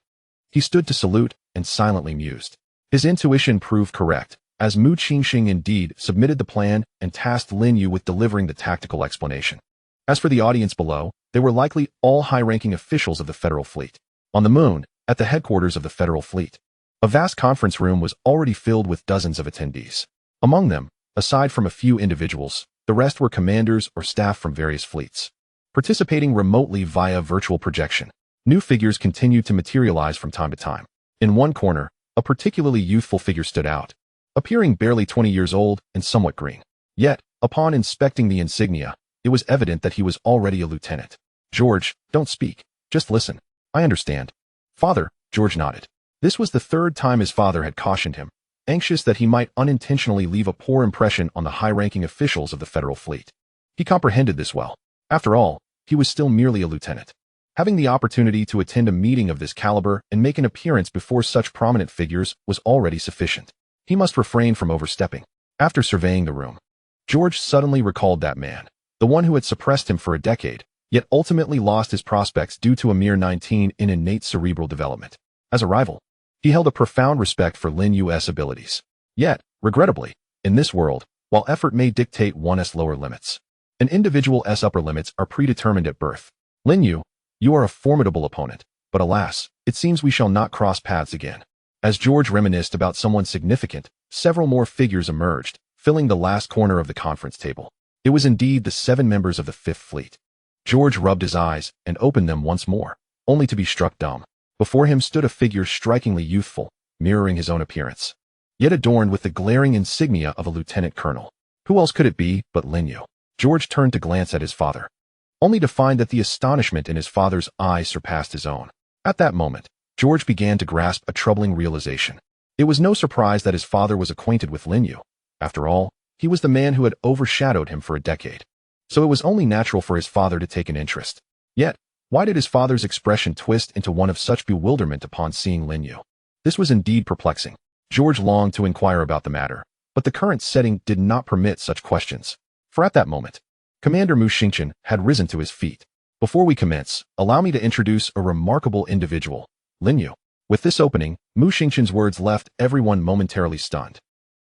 He stood to salute and silently mused. His intuition proved correct, as Mu Qingxing indeed submitted the plan and tasked Lin Yu with delivering the tactical explanation. As for the audience below, they were likely all high-ranking officials of the Federal Fleet. On the moon, at the headquarters of the Federal Fleet, a vast conference room was already filled with dozens of attendees. Among them, aside from a few individuals, the rest were commanders or staff from various fleets, participating remotely via virtual projection. New figures continued to materialize from time to time. In one corner, a particularly youthful figure stood out, appearing barely 20 years old and somewhat green. Yet, upon inspecting the insignia, it was evident that he was already a lieutenant. "George, don't speak. Just listen. I understand." "Father," George nodded. This was the 3rd time his father had cautioned him, anxious that he might unintentionally leave a poor impression on the high-ranking officials of the Federal Fleet. He comprehended this well. After all, he was still merely a lieutenant. Having the opportunity to attend a meeting of this caliber and make an appearance before such prominent figures was already sufficient. He must refrain from overstepping. After surveying the room, George suddenly recalled that man, the one who had suppressed him for a decade, yet ultimately lost his prospects due to a mere 19 in innate cerebral development. As a rival, he held a profound respect for Lin Yu's abilities. Yet, regrettably, in this world, while effort may dictate one's lower limits, an individual's upper limits are predetermined at birth. Lin Yu, you are a formidable opponent, but alas, it seems we shall not cross paths again. As George reminisced about someone significant, several more figures emerged, filling the last corner of the conference table. It was indeed the 7 members of the 5th Fleet. George rubbed his eyes and opened them once more, only to be struck dumb. Before him stood a figure strikingly youthful, mirroring his own appearance, yet adorned with the glaring insignia of a lieutenant colonel. Who else could it be but Lin Yu? George turned to glance at his father, only to find that the astonishment in his father's eyes surpassed his own. At that moment, George began to grasp a troubling realization. It was no surprise that his father was acquainted with Lin Yu. After all, he was the man who had overshadowed him for a decade. So it was only natural for his father to take an interest. Yet, why did his father's expression twist into one of such bewilderment upon seeing Lin Yu? This was indeed perplexing. George longed to inquire about the matter, but the current setting did not permit such questions. For at that moment, Commander Mu Xingqian had risen to his feet. Before we commence, allow me to introduce a remarkable individual, Lin Yu. With this opening, Mu Xingqian's words left everyone momentarily stunned.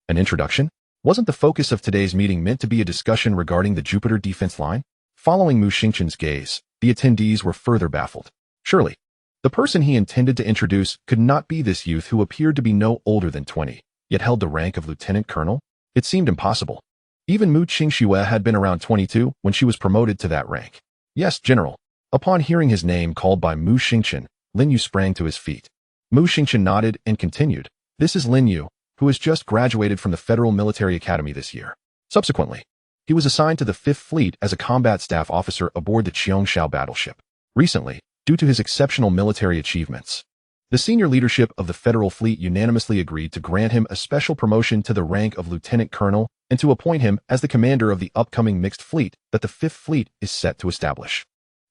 An introduction? Wasn't the focus of today's meeting meant to be a discussion regarding the Jupiter defense line? Following Mu Xingqian's gaze, the attendees were further baffled. Surely, the person he intended to introduce could not be this youth who appeared to be no older than 20, yet held the rank of lieutenant colonel? It seemed impossible. Even Mu Qingxue had been around 22 when she was promoted to that rank. Yes, General. Upon hearing his name called by Mu Xingqian, Lin Yu sprang to his feet. Mu Xingqian nodded and continued. This is Lin Yu, who has just graduated from the Federal Military Academy this year. Subsequently, he was assigned to the 5th Fleet as a combat staff officer aboard the Qiongshao battleship. Recently, due to his exceptional military achievements, the senior leadership of the Federal Fleet unanimously agreed to grant him a special promotion to the rank of lieutenant colonel and to appoint him as the commander of the upcoming mixed fleet that the 5th Fleet is set to establish.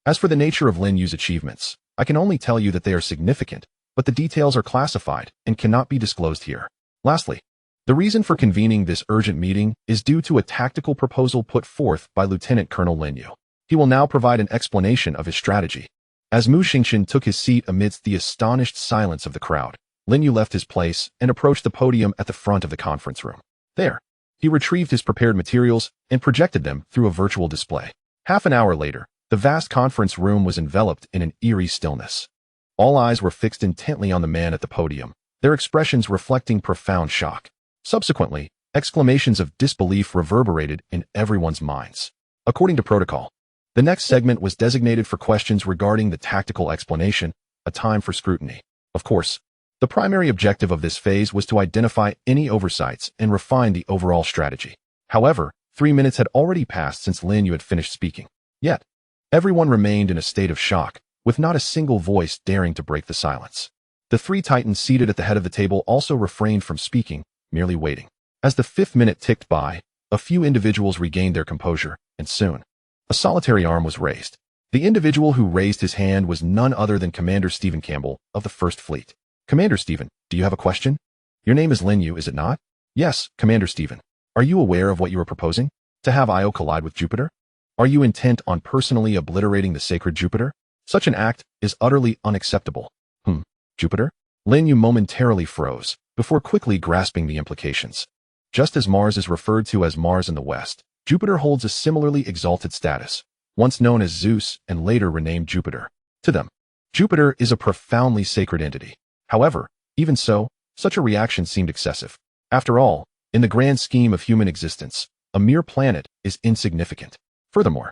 As for the nature of Lin Yu's achievements, I can only tell you that they are significant, but the details are classified and cannot be disclosed here. Lastly, the reason for convening this urgent meeting is due to a tactical proposal put forth by Lieutenant Colonel Lin Yu. He will now provide an explanation of his strategy. As Mu Xingqian took his seat amidst the astonished silence of the crowd, Lin Yu left his place and approached the podium at the front of the conference room. There, he retrieved his prepared materials and projected them through a virtual display. Half an hour later, the vast conference room was enveloped in an eerie stillness. All eyes were fixed intently on the man at the podium, their expressions reflecting profound shock. Subsequently, exclamations of disbelief reverberated in everyone's minds. According to protocol, the next segment was designated for questions regarding the tactical explanation, a time for scrutiny. Of course, the primary objective of this phase was to identify any oversights and refine the overall strategy. However, 3 minutes had already passed since Lin Yu had finished speaking. Yet, everyone remained in a state of shock, with not a single voice daring to break the silence. The 3 titans seated at the head of the table also refrained from speaking, merely waiting. As the 5th minute ticked by, a few individuals regained their composure, and soon, a solitary arm was raised. The individual who raised his hand was none other than Commander Stephen Campbell of the 1st Fleet. Commander Stephen, do you have a question? Your name is Lin Yu, is it not? Yes, Commander Stephen. Are you aware of what you are proposing? To have Io collide with Jupiter? Are you intent on personally obliterating the sacred Jupiter? Such an act is utterly unacceptable. Jupiter? Lin Yu momentarily froze, before quickly grasping the implications. Just as Mars is referred to as Mars in the West, Jupiter holds a similarly exalted status, once known as Zeus and later renamed Jupiter. To them, Jupiter is a profoundly sacred entity. However, even so, such a reaction seemed excessive. After all, in the grand scheme of human existence, a mere planet is insignificant. Furthermore,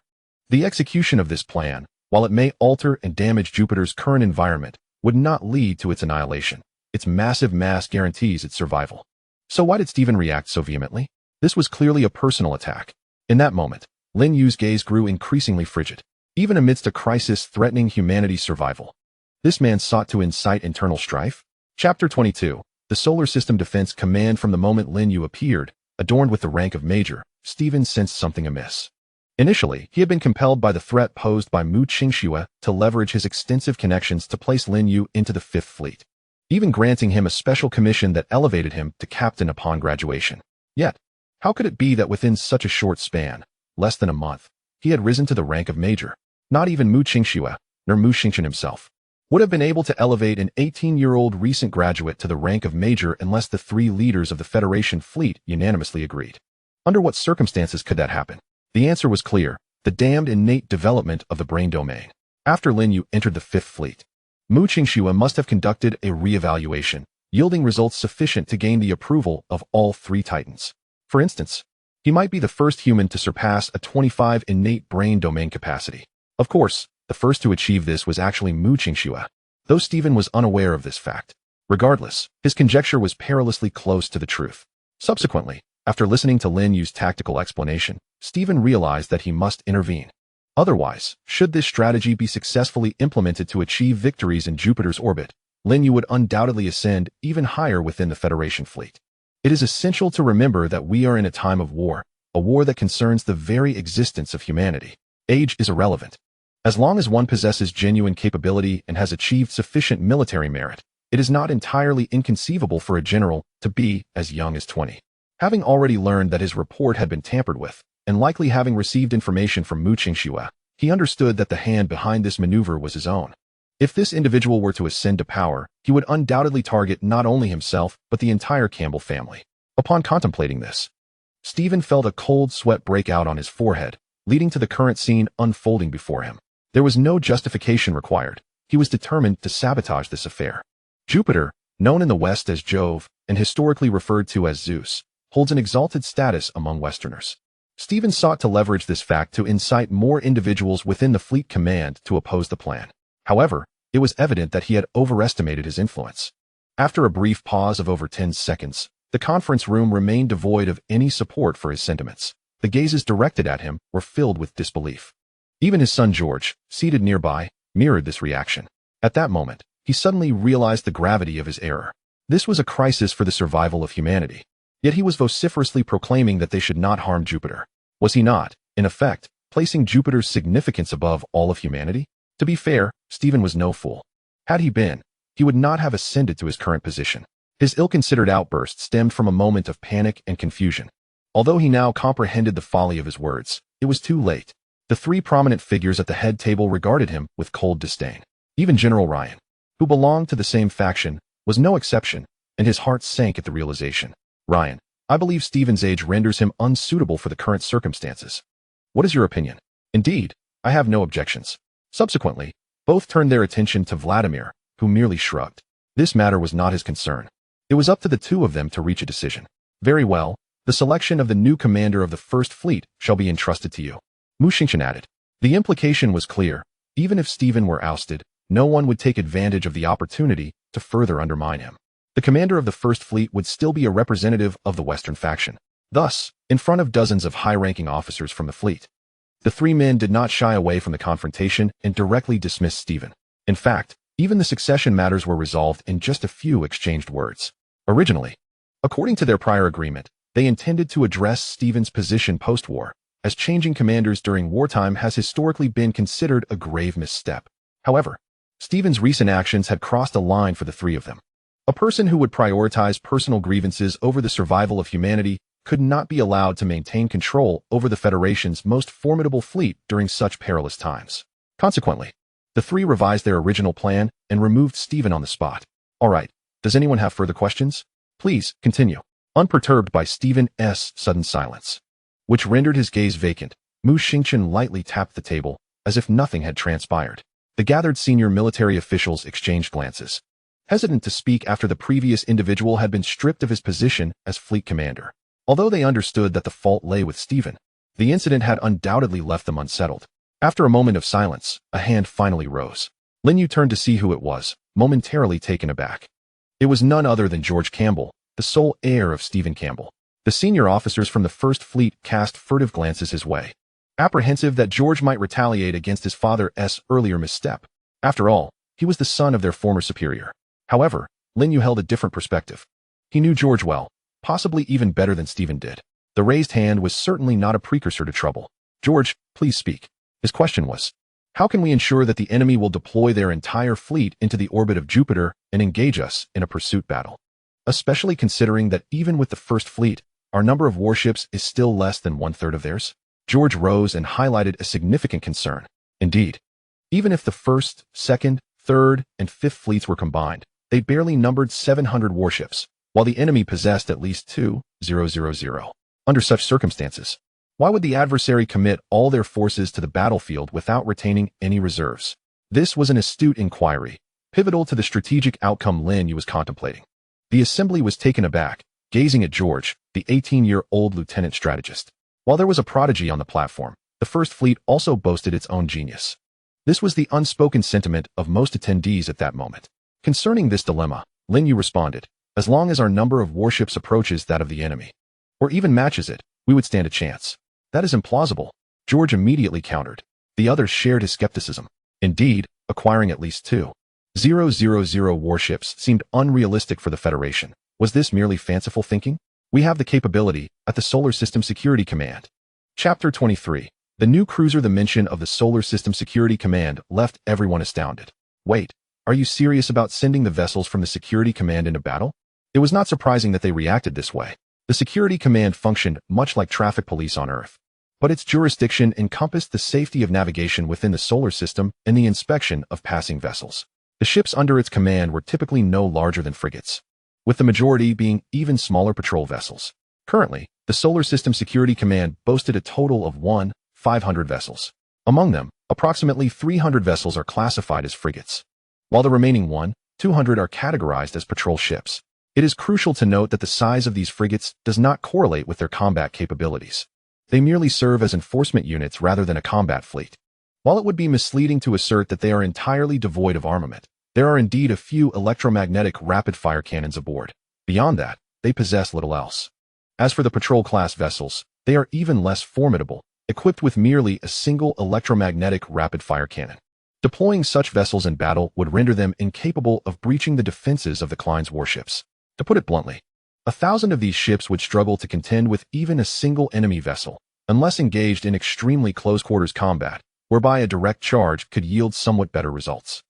the execution of this plan, while it may alter and damage Jupiter's current environment, would not lead to its annihilation. Its massive mass guarantees its survival. So why did Stephen react so vehemently? This was clearly a personal attack. In that moment, Lin Yu's gaze grew increasingly frigid. Even amidst a crisis threatening humanity's survival, this man sought to incite internal strife? Chapter 22. The Solar System Defense Command. From the moment Lin Yu appeared, adorned with the rank of Major, Stephen sensed something amiss. Initially, he had been compelled by the threat posed by Mu Qingxue to leverage his extensive connections to place Lin Yu into the 5th Fleet, even granting him a special commission that elevated him to captain upon graduation. Yet, how could it be that within such a short span, less than a month, he had risen to the rank of Major? Not even Mu Qingxue, nor Mu Xingqian himself, would have been able to elevate an 18-year-old recent graduate to the rank of Major unless the 3 leaders of the Federation fleet unanimously agreed. Under what circumstances could that happen? The answer was clear: the damned innate development of the brain domain. After Lin Yu entered the 5th Fleet, Mu Qingxue must have conducted a re-evaluation, yielding results sufficient to gain the approval of all 3 titans. For instance, he might be the first human to surpass a 25 innate brain domain capacity. Of course, the first to achieve this was actually Mu Qingxue, though Stephen was unaware of this fact. Regardless, his conjecture was perilously close to the truth. Subsequently, after listening to Lin Yu's tactical explanation, Stephen realized that he must intervene. Otherwise, should this strategy be successfully implemented to achieve victories in Jupiter's orbit, Lin Yu would undoubtedly ascend even higher within the Federation fleet. It is essential to remember that we are in a time of war, a war that concerns the very existence of humanity. Age is irrelevant. As long as one possesses genuine capability and has achieved sufficient military merit, it is not entirely inconceivable for a general to be as young as 20. Having already learned that his report had been tampered with, and likely having received information from Mu Qingxue, he understood that the hand behind this maneuver was his own. If this individual were to ascend to power, he would undoubtedly target not only himself but the entire Campbell family. Upon contemplating this, Stephen felt a cold sweat break out on his forehead, leading to the current scene unfolding before him. There was no justification required. He was determined to sabotage this affair. Jupiter, known in the West as Jove and historically referred to as Zeus, holds an exalted status among Westerners. Stephen sought to leverage this fact to incite more individuals within the fleet command to oppose the plan. However, it was evident that he had overestimated his influence. After a brief pause of over 10 seconds, the conference room remained devoid of any support for his sentiments. The gazes directed at him were filled with disbelief. Even his son George, seated nearby, mirrored this reaction. At that moment, he suddenly realized the gravity of his error. This was a crisis for the survival of humanity. Yet he was vociferously proclaiming that they should not harm Jupiter. Was he not, in effect, placing Jupiter's significance above all of humanity? To be fair, Stephen was no fool. Had he been, he would not have ascended to his current position. His ill-considered outburst stemmed from a moment of panic and confusion. Although he now comprehended the folly of his words, it was too late. The three prominent figures at the head table regarded him with cold disdain. Even General Ryan, who belonged to the same faction, was no exception, and his heart sank at the realization. Ryan, I believe Stephen's age renders him unsuitable for the current circumstances. What is your opinion? Indeed, I have no objections. Subsequently, both turned their attention to Vladimir, who merely shrugged. This matter was not his concern. It was up to the two of them to reach a decision. Very well, the selection of the new commander of the First Fleet shall be entrusted to you. Mu Qingxue added. The implication was clear. Even if Stephen were ousted, no one would take advantage of the opportunity to further undermine him. The commander of the First Fleet would still be a representative of the Western faction. Thus, in front of dozens of high-ranking officers from the fleet, the three men did not shy away from the confrontation and directly dismissed Stephen. In fact, even the succession matters were resolved in just a few exchanged words. Originally, according to their prior agreement, they intended to address Stephen's position post-war, as changing commanders during wartime has historically been considered a grave misstep. However, Stephen's recent actions had crossed a line for the three of them. A person who would prioritize personal grievances over the survival of humanity could not be allowed to maintain control over the Federation's most formidable fleet during such perilous times. Consequently, the three revised their original plan and removed Stephen on the spot. All right, does anyone have further questions? Please, continue. Unperturbed by Stephen's sudden silence, which rendered his gaze vacant, Mu Qingxue lightly tapped the table, as if nothing had transpired. The gathered senior military officials exchanged glances, hesitant to speak after the previous individual had been stripped of his position as fleet commander. Although they understood that the fault lay with Stephen, the incident had undoubtedly left them unsettled. After a moment of silence, a hand finally rose. Lin Yu turned to see who it was, momentarily taken aback. It was none other than George Campbell, the sole heir of Stephen Campbell. The senior officers from the First Fleet cast furtive glances his way, apprehensive that George might retaliate against his father's earlier misstep. After all, he was the son of their former superior. However, Lin Yu held a different perspective. He knew George well, possibly even better than Stephen did. The raised hand was certainly not a precursor to trouble. George, please speak. His question was, how can we ensure that the enemy will deploy their entire fleet into the orbit of Jupiter and engage us in a pursuit battle? Especially considering that even with the First Fleet, our number of warships is still less than one-third of theirs? George rose and highlighted a significant concern. Indeed, even if the First, Second, Third, and Fifth Fleets were combined, they barely numbered 700 warships, while the enemy possessed at least 2,000. Under such circumstances, why would the adversary commit all their forces to the battlefield without retaining any reserves? This was an astute inquiry, pivotal to the strategic outcome Lin Yu was contemplating. The assembly was taken aback, gazing at George, the 18-year-old lieutenant strategist. While there was a prodigy on the platform, the First Fleet also boasted its own genius. This was the unspoken sentiment of most attendees at that moment. Concerning this dilemma, Lin Yu responded, as long as our number of warships approaches that of the enemy, or even matches it, we would stand a chance. That is implausible, George immediately countered. The others shared his skepticism. Indeed, acquiring at least 2 000 warships seemed unrealistic for the Federation. Was this merely fanciful thinking? We have the capability at the Solar System Security Command. Chapter 23. The new cruiser. The mention of the Solar System Security Command left everyone astounded. Wait, are you serious about sending the vessels from the Security Command into battle? It was not surprising that they reacted this way. The Security Command functioned much like traffic police on Earth, but its jurisdiction encompassed the safety of navigation within the solar system and the inspection of passing vessels. The ships under its command were typically no larger than frigates, with the majority being even smaller patrol vessels. Currently, the Solar System Security Command boasted a total of 500 vessels. Among them, approximately 300 vessels are classified as frigates, while the remaining 200 are categorized as patrol ships. It is crucial to note that the size of these frigates does not correlate with their combat capabilities. They merely serve as enforcement units rather than a combat fleet. While it would be misleading to assert that they are entirely devoid of armament, there are indeed a few electromagnetic rapid-fire cannons aboard. Beyond that, they possess little else. As for the patrol-class vessels, they are even less formidable, equipped with merely a single electromagnetic rapid-fire cannon. Deploying such vessels in battle would render them incapable of breaching the defenses of the Klein's warships. To put it bluntly, 1,000 of these ships would struggle to contend with even a single enemy vessel, unless engaged in extremely close-quarters combat, whereby a direct charge could yield somewhat better results.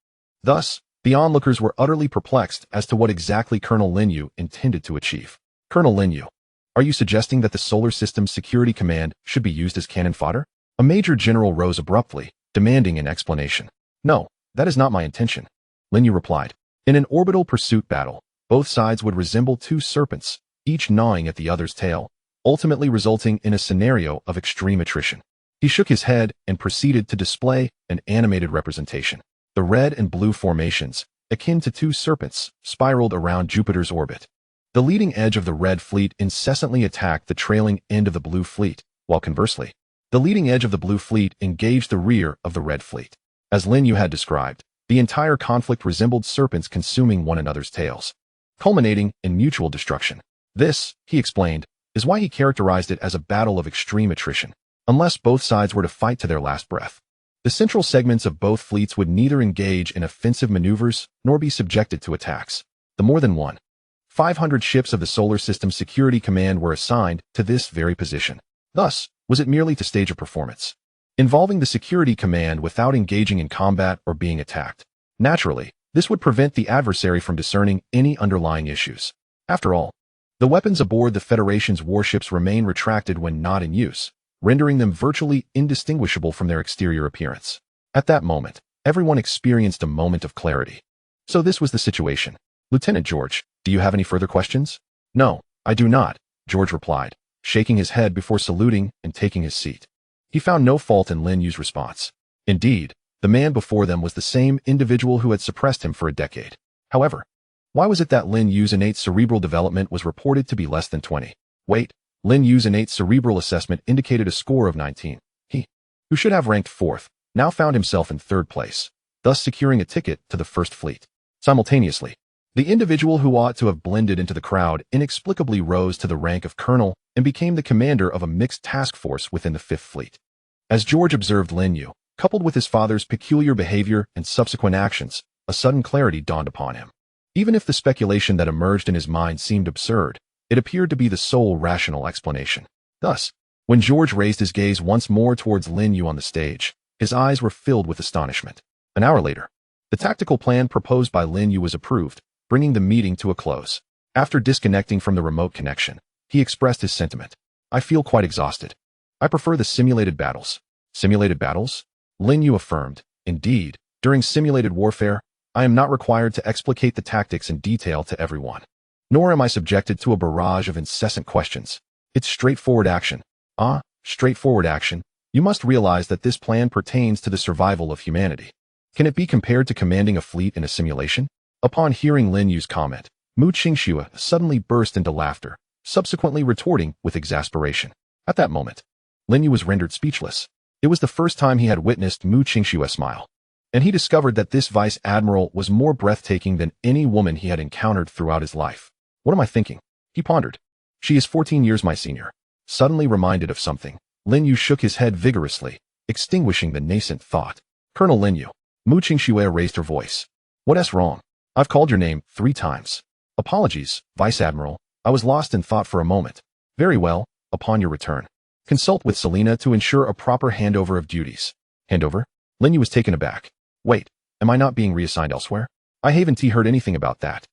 Thus, the onlookers were utterly perplexed as to what exactly Colonel Linyu intended to achieve. Colonel Linyu, are you suggesting that the Solar System Security Command should be used as cannon fodder? A major general rose abruptly, demanding an explanation. No, that is not my intention, Linyu replied. In an orbital pursuit battle, both sides would resemble two serpents, each gnawing at the other's tail, ultimately resulting in a scenario of extreme attrition. He shook his head and proceeded to display an animated representation. The red and blue formations, akin to two serpents, spiraled around Jupiter's orbit. The leading edge of the red fleet incessantly attacked the trailing end of the blue fleet, while conversely, the leading edge of the blue fleet engaged the rear of the red fleet. As Linyu had described, the entire conflict resembled serpents consuming one another's tails, culminating in mutual destruction. This, he explained, is why he characterized it as a battle of extreme attrition, unless both sides were to fight to their last breath. The central segments of both fleets would neither engage in offensive maneuvers nor be subjected to attacks. The more than 500 ships of the Solar System Security Command were assigned to this very position. Thus, was it merely to stage a performance involving the Security Command without engaging in combat or being attacked? Naturally, this would prevent the adversary from discerning any underlying issues. After all, the weapons aboard the Federation's warships remain retracted when not in use, rendering them virtually indistinguishable from their exterior appearance. At that moment, everyone experienced a moment of clarity. So this was the situation. Lieutenant George, do you have any further questions? No, I do not, George replied, shaking his head before saluting and taking his seat. He found no fault in Linyu's response. Indeed, the man before them was the same individual who had suppressed him for a decade. However, why was it that Linyu's innate cerebral development was reported to be less than 20? Wait, Linyu's innate cerebral assessment indicated a score of 19. He, who should have ranked 4th, now found himself in 3rd place, thus securing a ticket to the 1st Fleet. Simultaneously, the individual who ought to have blended into the crowd inexplicably rose to the rank of colonel and became the commander of a mixed task force within the 5th Fleet. As George observed Linyu, coupled with his father's peculiar behavior and subsequent actions, a sudden clarity dawned upon him. Even if the speculation that emerged in his mind seemed absurd, it appeared to be the sole rational explanation. Thus, when George raised his gaze once more towards Linyu on the stage, his eyes were filled with astonishment. An hour later, the tactical plan proposed by Linyu was approved, bringing the meeting to a close. After disconnecting from the remote connection, he expressed his sentiment. I feel quite exhausted. I prefer the simulated battles. Simulated battles? Linyu affirmed. Indeed, during simulated warfare, I am not required to explicate the tactics in detail to everyone. Nor am I subjected to a barrage of incessant questions. It's straightforward action. Straightforward action. You must realize that this plan pertains to the survival of humanity. Can it be compared to commanding a fleet in a simulation? Upon hearing Linyu's comment, Mu Qingxue suddenly burst into laughter, subsequently retorting with exasperation. At that moment, Linyu was rendered speechless. It was the first time he had witnessed Mu Qingxue smile, and he discovered that this vice admiral was more breathtaking than any woman he had encountered throughout his life. What am I thinking? He pondered. She is 14 years my senior. Suddenly reminded of something, Linyu shook his head vigorously, extinguishing the nascent thought. Colonel Linyu. Mu Qingxue raised her voice. What's wrong? I've called your name 3 times. Apologies, Vice Admiral. I was lost in thought for a moment. Very well, upon your return. Consult with Selena to ensure a proper handover of duties. Handover? Linyu was taken aback. Wait, am I not being reassigned elsewhere? I haven't heard anything about that.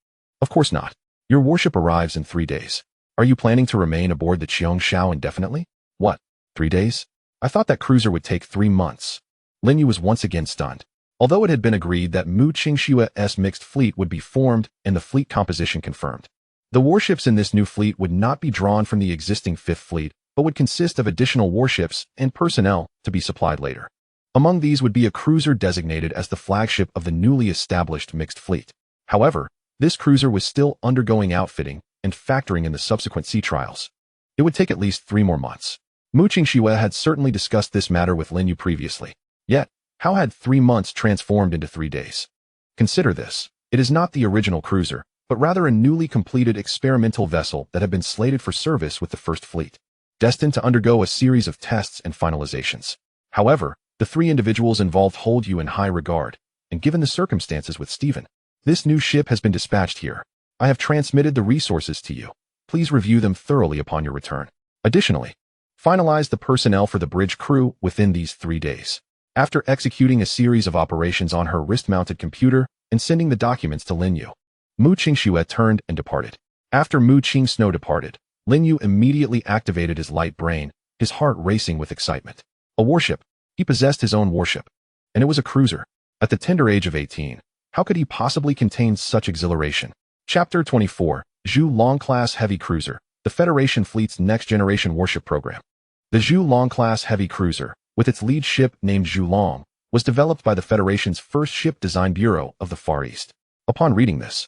Of course not. Your warship arrives in 3 days. Are you planning to remain aboard the Qiongshao indefinitely? What? 3 days? I thought that cruiser would take 3 months. Linyu was once again stunned. Although it had been agreed that Mu Qingshua's mixed fleet would be formed and the fleet composition confirmed, the warships in this new fleet would not be drawn from the existing 5th Fleet, but would consist of additional warships and personnel to be supplied later. Among these would be a cruiser designated as the flagship of the newly established mixed fleet. However, this cruiser was still undergoing outfitting and factoring in the subsequent sea trials. It would take at least 3 more months. Mu Qingxue had certainly discussed this matter with Linyu previously. Yet, how had 3 months transformed into 3 days? Consider this. It is not the original cruiser, but rather a newly completed experimental vessel that had been slated for service with the First Fleet, destined to undergo a series of tests and finalizations. However, the 3 individuals involved hold you in high regard, and given the circumstances with Stephen, this new ship has been dispatched here. I have transmitted the resources to you. Please review them thoroughly upon your return. Additionally, finalize the personnel for the bridge crew within these 3 days. After executing a series of operations on her wrist-mounted computer and sending the documents to Linyu, Mu Qingxue turned and departed. After Mu Qingsnow departed, Linyu immediately activated his light brain, his heart racing with excitement. A warship. He possessed his own warship. And it was a cruiser. At the tender age of 18, how could he possibly contain such exhilaration? Chapter 24, Zhu Long-class Heavy Cruiser, the Federation Fleet's next-generation warship program. The Zhu Long-class Heavy Cruiser, with its lead ship named Zhu Long, was developed by the Federation's first ship design bureau of the Far East. Upon reading this,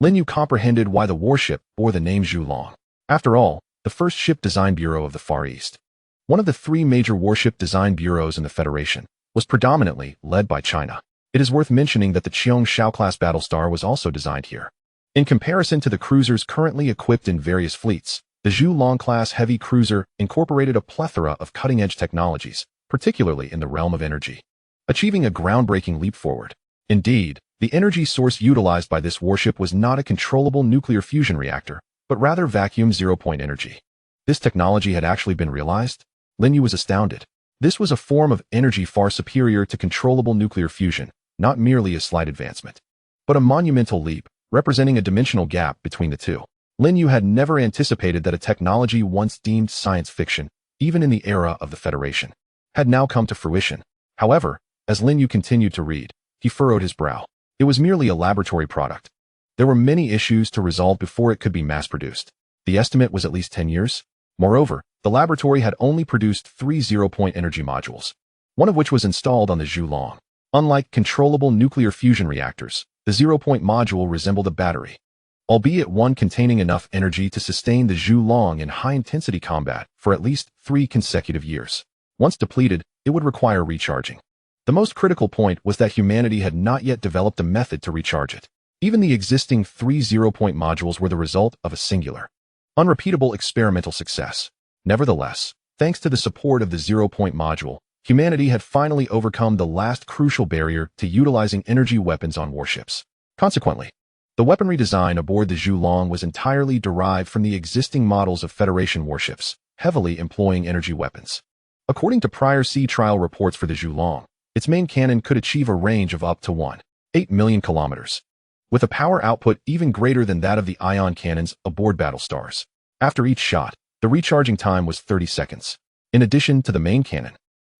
Linyu comprehended why the warship bore the name Zhu Long. After all, the first ship design bureau of the Far East, one of the 3 major warship design bureaus in the Federation, was predominantly led by China. It is worth mentioning that the Qiongshao-class battlestar was also designed here. In comparison to the cruisers currently equipped in various fleets, the Zhu Long-class heavy cruiser incorporated a plethora of cutting-edge technologies, particularly in the realm of energy, achieving a groundbreaking leap forward. Indeed, the energy source utilized by this warship was not a controllable nuclear fusion reactor, but rather vacuum zero-point energy. This technology had actually been realized? Linyu was astounded. This was a form of energy far superior to controllable nuclear fusion, not merely a slight advancement, but a monumental leap, representing a dimensional gap between the two. Linyu had never anticipated that a technology once deemed science fiction, even in the era of the Federation, had now come to fruition. However, as Linyu continued to read, he furrowed his brow. It was merely a laboratory product. There were many issues to resolve before it could be mass-produced. The estimate was at least 10 years. Moreover, the laboratory had only produced 3 zero-point energy modules, one of which was installed on the Zhu Long. Unlike controllable nuclear fusion reactors, the zero-point module resembled a battery, albeit one containing enough energy to sustain the Zhu Long in high-intensity combat for at least 3 consecutive years. Once depleted, it would require recharging. The most critical point was that humanity had not yet developed a method to recharge it. Even the existing 3 zero-point modules were the result of a singular, unrepeatable experimental success. Nevertheless, thanks to the support of the zero-point module, humanity had finally overcome the last crucial barrier to utilizing energy weapons on warships. Consequently, the weaponry design aboard the Zhu Long was entirely derived from the existing models of Federation warships, heavily employing energy weapons. According to prior sea trial reports for the Zhu Long, its main cannon could achieve a range of up to 1.8 million kilometers, with a power output even greater than that of the ion cannons aboard battlestars. After each shot, the recharging time was 30 seconds. In addition to the main cannon,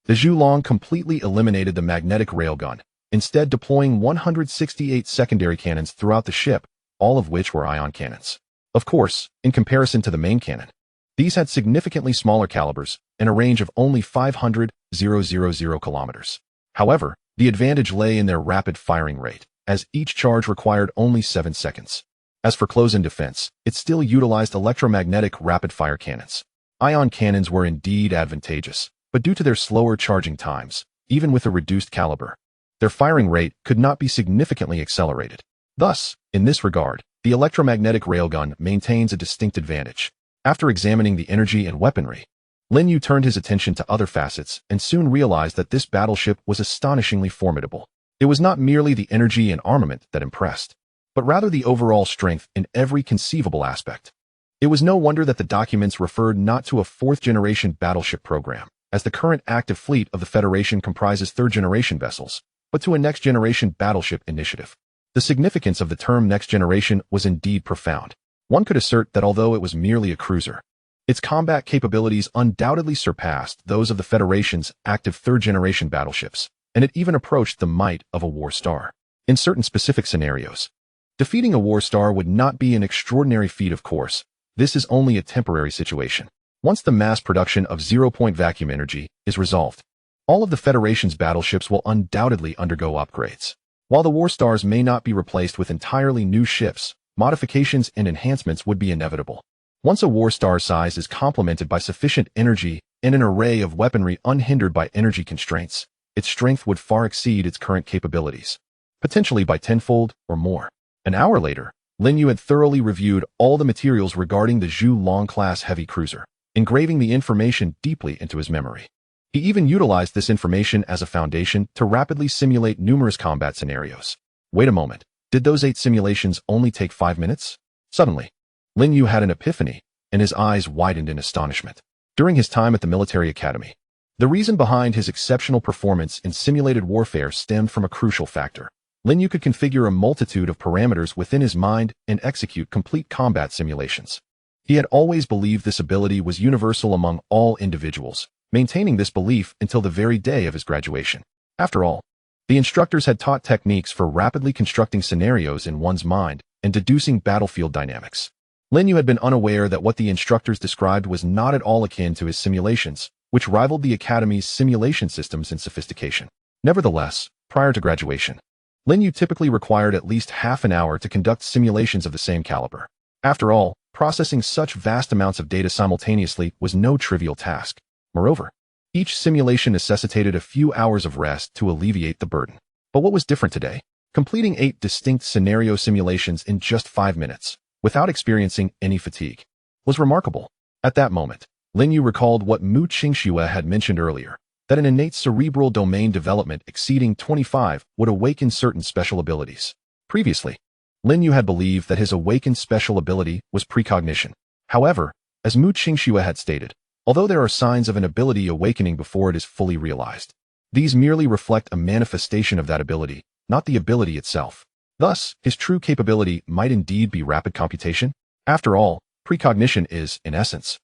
the Zhu Long completely eliminated the magnetic railgun, instead deploying 168 secondary cannons throughout the ship, all of which were ion cannons. Of course, in comparison to the main cannon, these had significantly smaller calibers and a range of only 500,000 kilometers. However, the advantage lay in their rapid firing rate, as each charge required only 7 seconds. As for close-in defense, it still utilized electromagnetic rapid-fire cannons. Ion cannons were indeed advantageous, but due to their slower charging times, even with a reduced caliber, their firing rate could not be significantly accelerated. Thus, in this regard, the electromagnetic railgun maintains a distinct advantage. After examining the energy and weaponry, Linyu turned his attention to other facets and soon realized that this battleship was astonishingly formidable. It was not merely the energy and armament that impressed, but rather the overall strength in every conceivable aspect. It was no wonder that the documents referred not to a fourth-generation battleship program, as the current active fleet of the Federation comprises third-generation vessels, but to a next-generation battleship initiative. The significance of the term next generation was indeed profound. One could assert that although it was merely a cruiser, its combat capabilities undoubtedly surpassed those of the Federation's active third-generation battleships, and it even approached the might of a war star. In certain specific scenarios, defeating a war star would not be an extraordinary feat, of course. This is only a temporary situation. Once the mass production of zero-point vacuum energy is resolved, all of the Federation's battleships will undoubtedly undergo upgrades. While the war stars may not be replaced with entirely new ships, modifications and enhancements would be inevitable. Once a war star size is complemented by sufficient energy and an array of weaponry unhindered by energy constraints, its strength would far exceed its current capabilities, potentially by tenfold or more. An hour later, Lin Yu had thoroughly reviewed all the materials regarding the Zhu Long-class heavy cruiser, engraving the information deeply into his memory. He even utilized this information as a foundation to rapidly simulate numerous combat scenarios. Wait a moment, did those 8 simulations only take 5 minutes? Suddenly, Lin Yu had an epiphany, and his eyes widened in astonishment. During his time at the military academy, the reason behind his exceptional performance in simulated warfare stemmed from a crucial factor. Lin Yu could configure a multitude of parameters within his mind and execute complete combat simulations. He had always believed this ability was universal among all individuals, maintaining this belief until the very day of his graduation. After all, the instructors had taught techniques for rapidly constructing scenarios in one's mind and deducing battlefield dynamics. Lin Yu had been unaware that what the instructors described was not at all akin to his simulations, which rivaled the Academy's simulation systems in sophistication. Nevertheless, prior to graduation, Lin Yu typically required at least half an hour to conduct simulations of the same caliber. After all, processing such vast amounts of data simultaneously was no trivial task. Moreover, each simulation necessitated a few hours of rest to alleviate the burden. But what was different today? Completing 8 distinct scenario simulations in just 5 minutes, without experiencing any fatigue, was remarkable. At that moment, Lin Yu recalled what Mu Qingxue had mentioned earlier, that an innate cerebral domain development exceeding 25 would awaken certain special abilities. Previously, Lin Yu had believed that his awakened special ability was precognition. However, as Mu Qingxue had stated, although there are signs of an ability awakening before it is fully realized, these merely reflect a manifestation of that ability, not the ability itself. Thus, his true capability might indeed be rapid computation. After all, precognition is, in essence,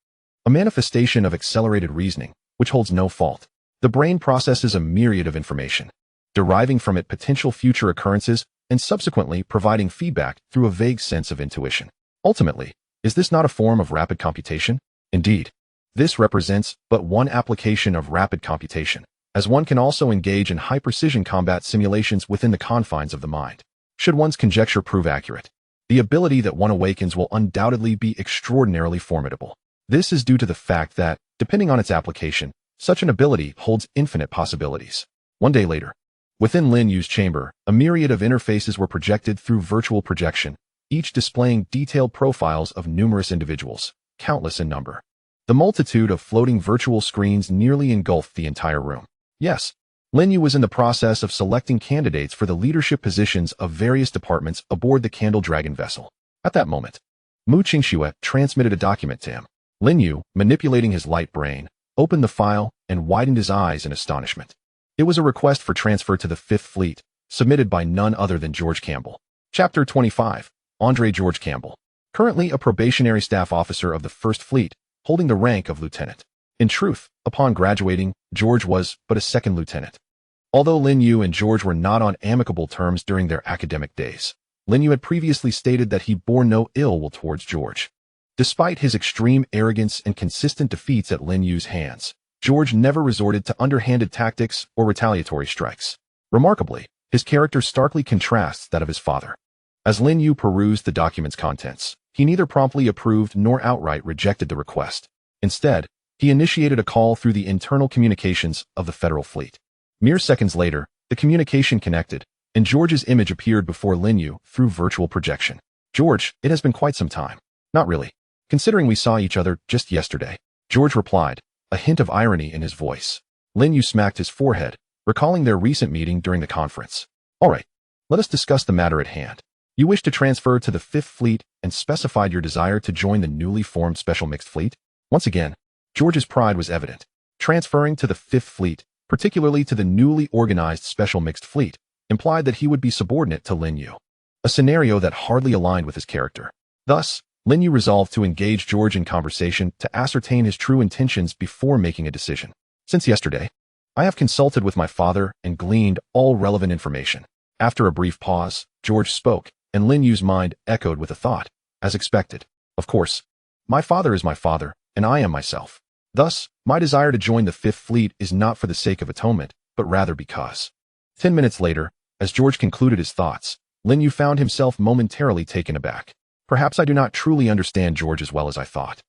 a manifestation of accelerated reasoning, which holds no fault. The brain processes a myriad of information, deriving from it potential future occurrences and subsequently providing feedback through a vague sense of intuition. Ultimately, is this not a form of rapid computation? Indeed, this represents but one application of rapid computation, as one can also engage in high-precision combat simulations within the confines of the mind. Should one's conjecture prove accurate, the ability that one awakens will undoubtedly be extraordinarily formidable. This is due to the fact that, depending on its application, such an ability holds infinite possibilities. One day later, within Lin Yu's chamber, a myriad of interfaces were projected through virtual projection, each displaying detailed profiles of numerous individuals, countless in number. The multitude of floating virtual screens nearly engulfed the entire room. Yes, Lin Yu was in the process of selecting candidates for the leadership positions of various departments aboard the Candle Dragon vessel. At that moment, Mu Qingxue transmitted a document to him. Lin Yu, manipulating his light brain, opened the file and widened his eyes in astonishment. It was a request for transfer to the 5th Fleet, submitted by none other than George Campbell. Chapter 25. Andre George Campbell. Currently a probationary staff officer of the 1st Fleet, holding the rank of lieutenant. In truth, upon graduating, George was but a 2nd lieutenant. Although Lin Yu and George were not on amicable terms during their academic days, Lin Yu had previously stated that he bore no ill will towards George. Despite his extreme arrogance and consistent defeats at Lin Yu's hands, George never resorted to underhanded tactics or retaliatory strikes. Remarkably, his character starkly contrasts that of his father. As Lin Yu perused the document's contents, he neither promptly approved nor outright rejected the request. Instead, he initiated a call through the internal communications of the Federal Fleet. Mere seconds later, the communication connected, and George's image appeared before Lin Yu through virtual projection. "George, it has been quite some time." "Not really, considering we saw each other just yesterday," George replied, a hint of irony in his voice. Lin Yu smacked his forehead, recalling their recent meeting during the conference. All right, let us discuss the matter at hand. You wish to transfer to the 5th Fleet and specified your desire to join the newly formed Special Mixed Fleet? Once again, George's pride was evident. Transferring to the 5th Fleet, particularly to the newly organized Special Mixed Fleet, implied that he would be subordinate to Lin Yu, a scenario that hardly aligned with his character. Thus, Lin Yu resolved to engage George in conversation to ascertain his true intentions before making a decision. Since yesterday, I have consulted with my father and gleaned all relevant information. After a brief pause, George spoke, and Lin Yu's mind echoed with a thought, as expected. Of course, my father is my father, and I am myself. Thus, my desire to join the 5th Fleet is not for the sake of atonement, but rather because. 10 minutes later, as George concluded his thoughts, Lin Yu found himself momentarily taken aback. Perhaps I do not truly understand George as well as I thought.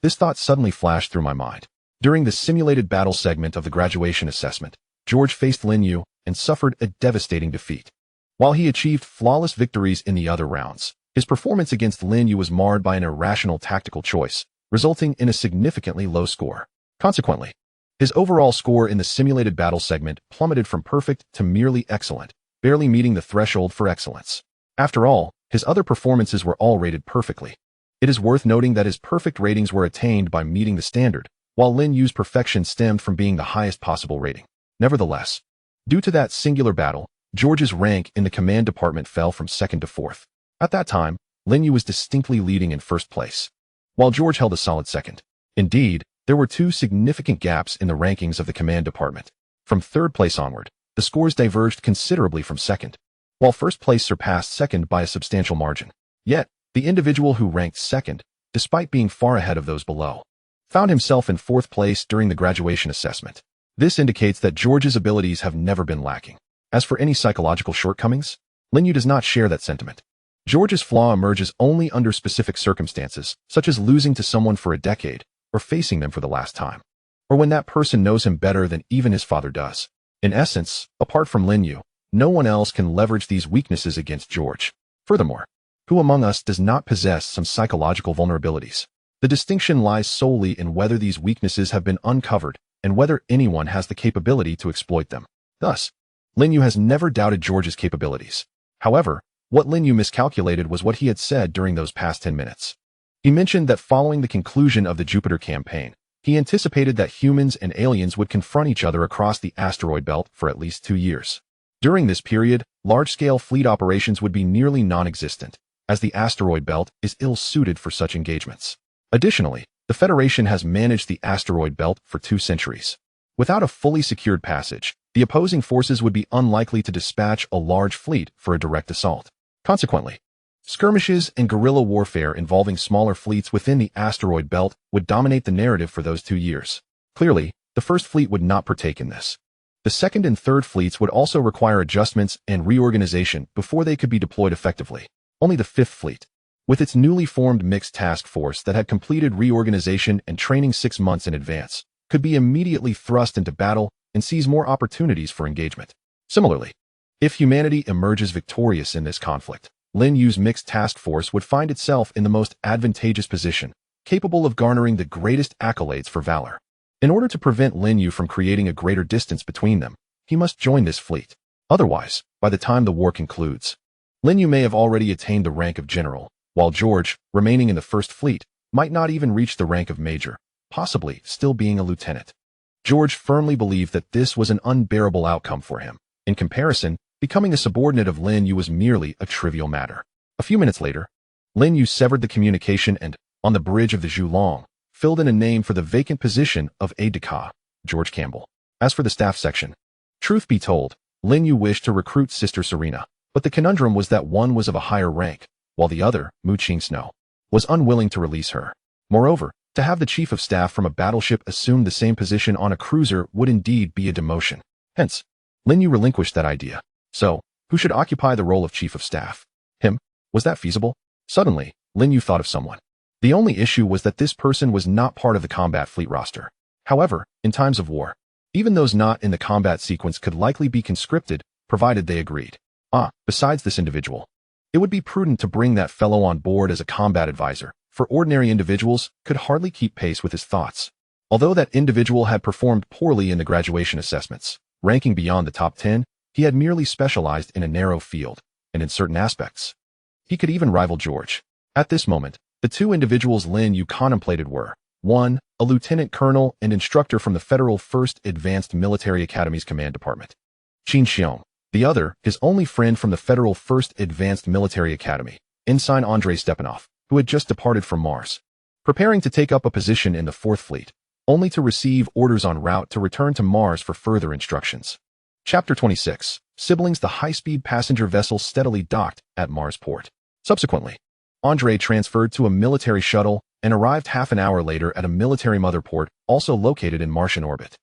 This thought suddenly flashed through my mind. During the simulated battle segment of the graduation assessment, George faced Lin Yu and suffered a devastating defeat. While he achieved flawless victories in the other rounds, his performance against Lin Yu was marred by an irrational tactical choice, resulting in a significantly low score. Consequently, his overall score in the simulated battle segment plummeted from perfect to merely excellent, barely meeting the threshold for excellence. After all, his other performances were all rated perfectly. It is worth noting that his perfect ratings were attained by meeting the standard, while Lin Yu's perfection stemmed from being the highest possible rating. Nevertheless, due to that singular battle, George's rank in the command department fell from 2nd to 4th. At that time, Lin Yu was distinctly leading in 1st place, while George held a solid 2nd. Indeed, there were 2 significant gaps in the rankings of the command department. From 3rd place onward, the scores diverged considerably from 2nd, while 1st place surpassed 2nd by a substantial margin. Yet, the individual who ranked 2nd, despite being far ahead of those below, found himself in 4th place during the graduation assessment. This indicates that George's abilities have never been lacking. As for any psychological shortcomings, Lin Yu does not share that sentiment. George's flaw emerges only under specific circumstances, such as losing to someone for a decade, or facing them for the last time, or when that person knows him better than even his father does. In essence, apart from Lin Yu, no one else can leverage these weaknesses against George. Furthermore, who among us does not possess some psychological vulnerabilities? The distinction lies solely in whether these weaknesses have been uncovered and whether anyone has the capability to exploit them. Thus, Lin Yu has never doubted George's capabilities. However, what Lin Yu miscalculated was what he had said during those past 10 minutes. He mentioned that following the conclusion of the Jupiter campaign, he anticipated that humans and aliens would confront each other across the asteroid belt for at least 2 years. During this period, large-scale fleet operations would be nearly non-existent, as the asteroid belt is ill-suited for such engagements. Additionally, the Federation has managed the asteroid belt for 2 centuries. Without a fully secured passage, the opposing forces would be unlikely to dispatch a large fleet for a direct assault. Consequently, skirmishes and guerrilla warfare involving smaller fleets within the asteroid belt would dominate the narrative for those 2 years. Clearly, the 1st Fleet would not partake in this. The 2nd and 3rd Fleets would also require adjustments and reorganization before they could be deployed effectively. Only the 5th Fleet, with its newly formed mixed task force that had completed reorganization and training 6 months in advance, could be immediately thrust into battle and seize more opportunities for engagement. Similarly, if humanity emerges victorious in this conflict, Lin Yu's mixed task force would find itself in the most advantageous position, capable of garnering the greatest accolades for valor. In order to prevent Lin Yu from creating a greater distance between them, he must join this fleet. Otherwise, by the time the war concludes, Lin Yu may have already attained the rank of general, while George, remaining in the 1st Fleet, might not even reach the rank of major, possibly still being a lieutenant. George firmly believed that this was an unbearable outcome for him. In comparison, becoming a subordinate of Lin Yu was merely a trivial matter. A few minutes later, Lin Yu severed the communication and, on the bridge of the Zhulong, filled in a name for the vacant position of aide-de-camp, George Campbell. As for the staff section, truth be told, Lin Yu wished to recruit Sister Serena, but the conundrum was that one was of a higher rank, while the other, Mu Qing-Snow, was unwilling to release her. Moreover, to have the chief of staff from a battleship assume the same position on a cruiser would indeed be a demotion. Hence, Lin Yu relinquished that idea. So, who should occupy the role of chief of staff? Him? Was that feasible? Suddenly, Lin Yu thought of someone. The only issue was that this person was not part of the combat fleet roster. However, in times of war, even those not in the combat sequence could likely be conscripted, provided they agreed. Besides this individual, it would be prudent to bring that fellow on board as a combat advisor, for ordinary individuals could hardly keep pace with his thoughts. Although that individual had performed poorly in the graduation assessments, ranking beyond the top 10, He had merely specialized in a narrow field, and in certain aspects, he could even rival George. At this moment, the two individuals Lin Yu contemplated were, 1. A lieutenant colonel and instructor from the Federal 1st Advanced Military Academy's Command Department, Qin Xiong. The other, his only friend from the Federal 1st Advanced Military Academy, Ensign Andrei Stepanov, who had just departed from Mars, preparing to take up a position in the 4th Fleet, only to receive orders en route to return to Mars for further instructions. Chapter 26. Siblings. The high-speed passenger vessel steadily docked at Mars port. Subsequently, Andrei transferred to a military shuttle and arrived half an hour later at a military mother port also located in Martian orbit.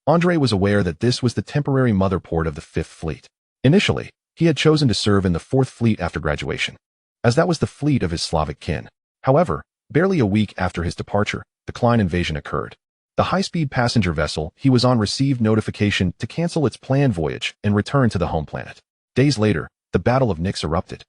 Andrei was aware that this was the temporary mother port of the 5th Fleet. Initially, he had chosen to serve in the 4th Fleet after graduation, as that was the fleet of his Slavic kin. However, barely a week after his departure, the Klein invasion occurred. The high-speed passenger vessel he was on received notification to cancel its planned voyage and return to the home planet. Days later, the Battle of Nyx erupted.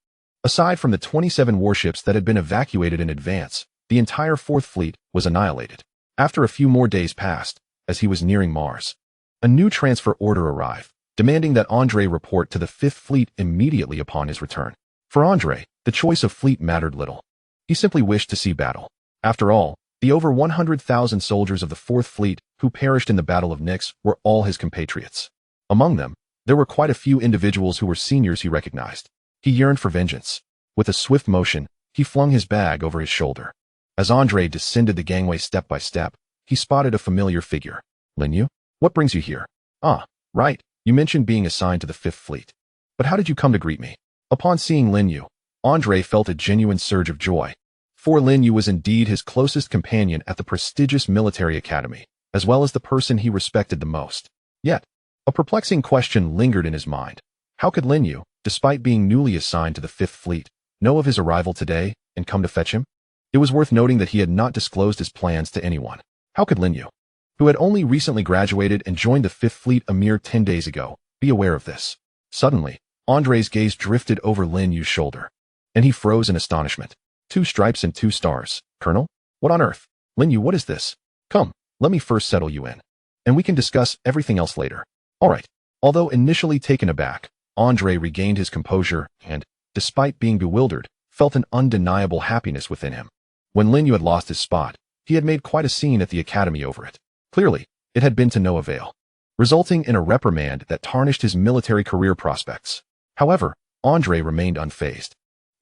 Aside from the 27 warships that had been evacuated in advance, the entire 4th Fleet was annihilated. After a few more days passed, as he was nearing Mars, a new transfer order arrived, demanding that Andrei report to the 5th Fleet immediately upon his return. For Andrei, the choice of fleet mattered little. He simply wished to see battle. After all, the over 100,000 soldiers of the 4th Fleet who perished in the Battle of Nyx were all his compatriots. Among them, there were quite a few individuals who were seniors he recognized. He yearned for vengeance. With a swift motion, he flung his bag over his shoulder. As Andrei descended the gangway step by step, he spotted a familiar figure. Lin Yu? What brings you here? Ah, right, you mentioned being assigned to the 5th Fleet. But how did you come to greet me? Upon seeing Lin Yu, Andrei felt a genuine surge of joy. For Lin Yu was indeed his closest companion at the prestigious military academy, as well as the person he respected the most. Yet, a perplexing question lingered in his mind. How could Lin Yu, despite being newly assigned to the 5th Fleet, know of his arrival today and come to fetch him? It was worth noting that he had not disclosed his plans to anyone. How could Lin Yu, who had only recently graduated and joined the 5th Fleet a mere 10 days ago, be aware of this? Suddenly, Andrei's gaze drifted over Lin Yu's shoulder, and he froze in astonishment. 2 stripes and 2 stars. Colonel? What on earth? Lin Yu, what is this? Come, let me first settle you in, and we can discuss everything else later. All right. Although initially taken aback, Andrei regained his composure and, despite being bewildered, felt an undeniable happiness within him. When Lin Yu had lost his spot, he had made quite a scene at the academy over it. Clearly, it had been to no avail, resulting in a reprimand that tarnished his military career prospects. However, Andrei remained unfazed.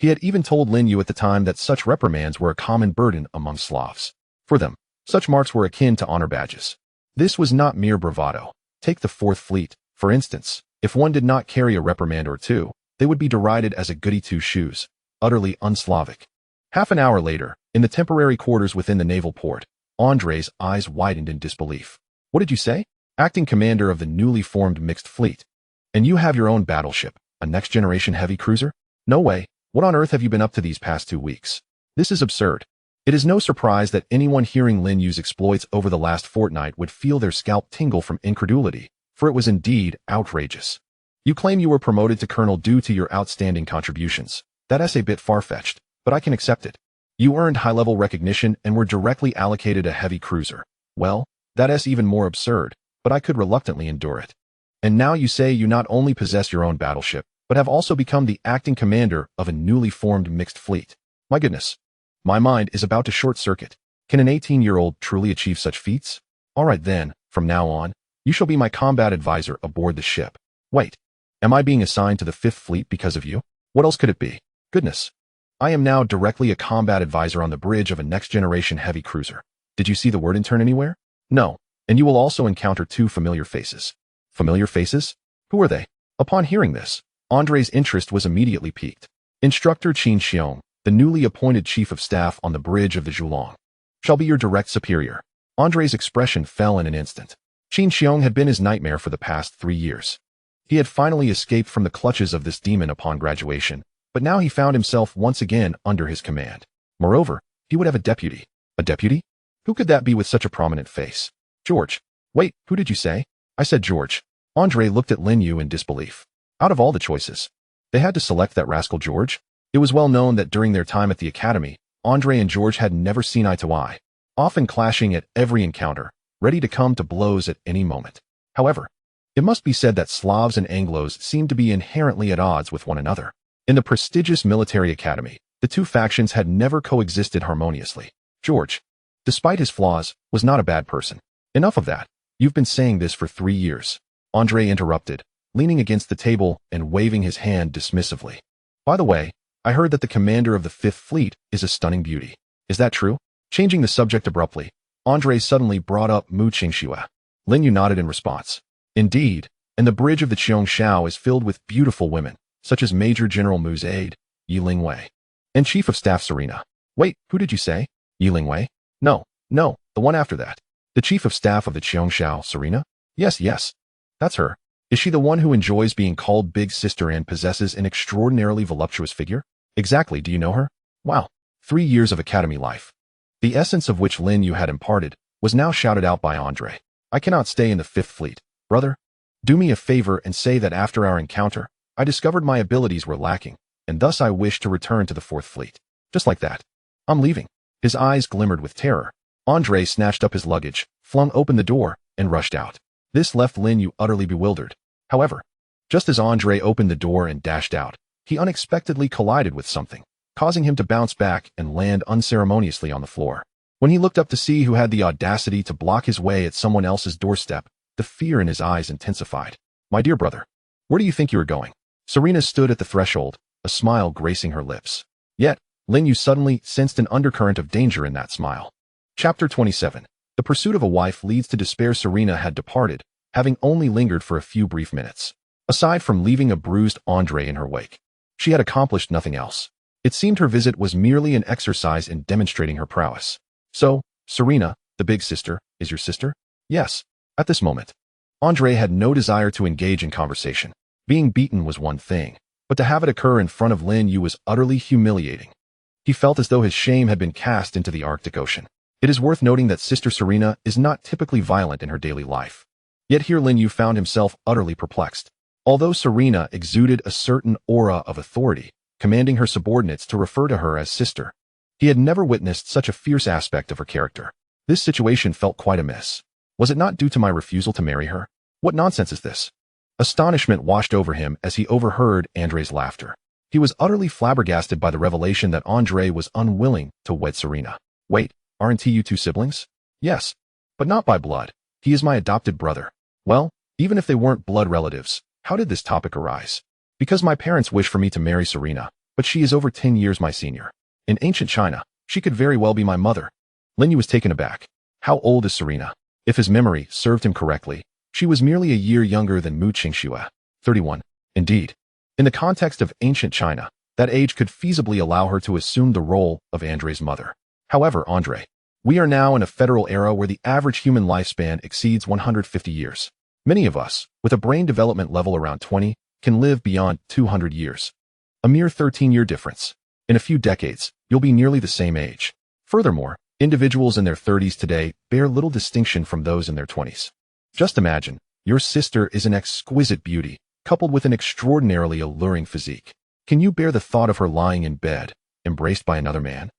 He had even told Lin Yu at the time that such reprimands were a common burden among Slavs. For them, such marks were akin to honor badges. This was not mere bravado. Take the 4th Fleet, for instance. If one did not carry a reprimand or two, they would be derided as a goody two-shoes, utterly un-Slavic. Half an hour later, in the temporary quarters within the naval port, Andrei's eyes widened in disbelief. What did you say? Acting commander of the newly formed mixed fleet. And you have your own battleship, a next-generation heavy cruiser? No way. What on earth have you been up to these past 2 weeks? This is absurd. It is no surprise that anyone hearing Lin Yu's exploits over the last fortnight would feel their scalp tingle from incredulity, for it was indeed outrageous. You claim you were promoted to colonel due to your outstanding contributions. That's a bit far-fetched, but I can accept it. You earned high-level recognition and were directly allocated a heavy cruiser. Well, that's even more absurd, but I could reluctantly endure it. And now you say you not only possess your own battleship, but have also become the acting commander of a newly formed mixed fleet. My goodness. My mind is about to short-circuit. Can an 18-year-old truly achieve such feats? All right then, from now on, you shall be my combat advisor aboard the ship. Wait, am I being assigned to the 5th Fleet because of you? What else could it be? Goodness. I am now directly a combat advisor on the bridge of a next-generation heavy cruiser. Did you see the word intern anywhere? No, and you will also encounter 2 familiar faces. Familiar faces? Who are they? Upon hearing this, Andrei's interest was immediately piqued. Instructor Qin Xiong, the newly appointed chief of staff on the bridge of the Zhulong, shall be your direct superior. Andrei's expression fell in an instant. Qin Xiong had been his nightmare for the past 3 years. He had finally escaped from the clutches of this demon upon graduation, but now he found himself once again under his command. Moreover, he would have a deputy. A deputy? Who could that be with such a prominent face? George. Wait, who did you say? I said George. Andrei looked at Lin Yu in disbelief. Out of all the choices, they had to select that rascal George? It was well known that during their time at the academy, Andrei and George had never seen eye to eye, often clashing at every encounter, ready to come to blows at any moment. However, It must be said that Slavs and Anglos seem to be inherently at odds with one another. In the prestigious military academy, the two factions had never coexisted harmoniously. George, despite his flaws, was not a bad person. Enough of that. You've been saying this for 3 years. Andrei interrupted, leaning against the table and waving his hand dismissively. By the way, I heard that the commander of the Fifth Fleet is a stunning beauty. Is that true? Changing the subject abruptly, Andrei suddenly brought up Mu Qingxue. Lin Yu nodded in response. Indeed, and the bridge of the Qiongshao is filled with beautiful women, such as Major General Mu's aide, Yi Lingwei, and Chief of Staff Serena. Wait, who did you say? Yi Lingwei? No, the one after that. The Chief of Staff of the Qiongshao, Serena? Yes, that's her. Is she the one who enjoys being called Big Sister and possesses an extraordinarily voluptuous figure? Exactly, do you know her? Wow, 3 years of academy life. The essence of which Lin Yu had imparted was now shouted out by Andrei. I cannot stay in the Fifth Fleet. Brother, do me a favor and say that after our encounter, I discovered my abilities were lacking, and thus I wish to return to the Fourth Fleet. Just like that. I'm leaving. His eyes glimmered with terror. Andrei snatched up his luggage, flung open the door, and rushed out. This left Lin Yu utterly bewildered. However, just as Andrei opened the door and dashed out, he unexpectedly collided with something, causing him to bounce back and land unceremoniously on the floor. When he looked up to see who had the audacity to block his way at someone else's doorstep, the fear in his eyes intensified. My dear brother, where do you think you are going? Serena stood at the threshold, a smile gracing her lips. Yet, Lin Yu suddenly sensed an undercurrent of danger in that smile. Chapter 27. The pursuit of a wife leads to despair. Serena had departed, having only lingered for a few brief minutes. Aside from leaving a bruised Andrei in her wake, she had accomplished nothing else. It seemed her visit was merely an exercise in demonstrating her prowess. So, Serena, the big sister, is your sister? Yes. At this moment, Andrei had no desire to engage in conversation. Being beaten was one thing, but to have it occur in front of Lin Yu was utterly humiliating. He felt as though his shame had been cast into the Arctic Ocean. It is worth noting that Sister Serena is not typically violent in her daily life. Yet here Lin Yu found himself utterly perplexed. Although Serena exuded a certain aura of authority, commanding her subordinates to refer to her as sister, he had never witnessed such a fierce aspect of her character. This situation felt quite amiss. Was it not due to my refusal to marry her? What nonsense is this? Astonishment washed over him as he overheard Andrei's laughter. He was utterly flabbergasted by the revelation that Andrei was unwilling to wed Serena. Wait, aren't you two siblings? Yes, but not by blood. He is my adopted brother. Well, even if they weren't blood relatives, how did this topic arise? Because my parents wish for me to marry Serena, but she is over 10 years my senior. In ancient China, she could very well be my mother. Lin Yu was taken aback. How old is Serena? If his memory served him correctly, she was merely a year younger than Mu Qingxue. 31. Indeed. In the context of ancient China, that age could feasibly allow her to assume the role of Andrei's mother. However, Andrei, we are now in a federal era where the average human lifespan exceeds 150 years. Many of us, with a brain development level around 20, can live beyond 200 years. A mere 13-year difference. In a few decades, you'll be nearly the same age. Furthermore, individuals in their 30s today bear little distinction from those in their 20s. Just imagine, your sister is an exquisite beauty, coupled with an extraordinarily alluring physique. Can you bear the thought of her lying in bed, embraced by another man?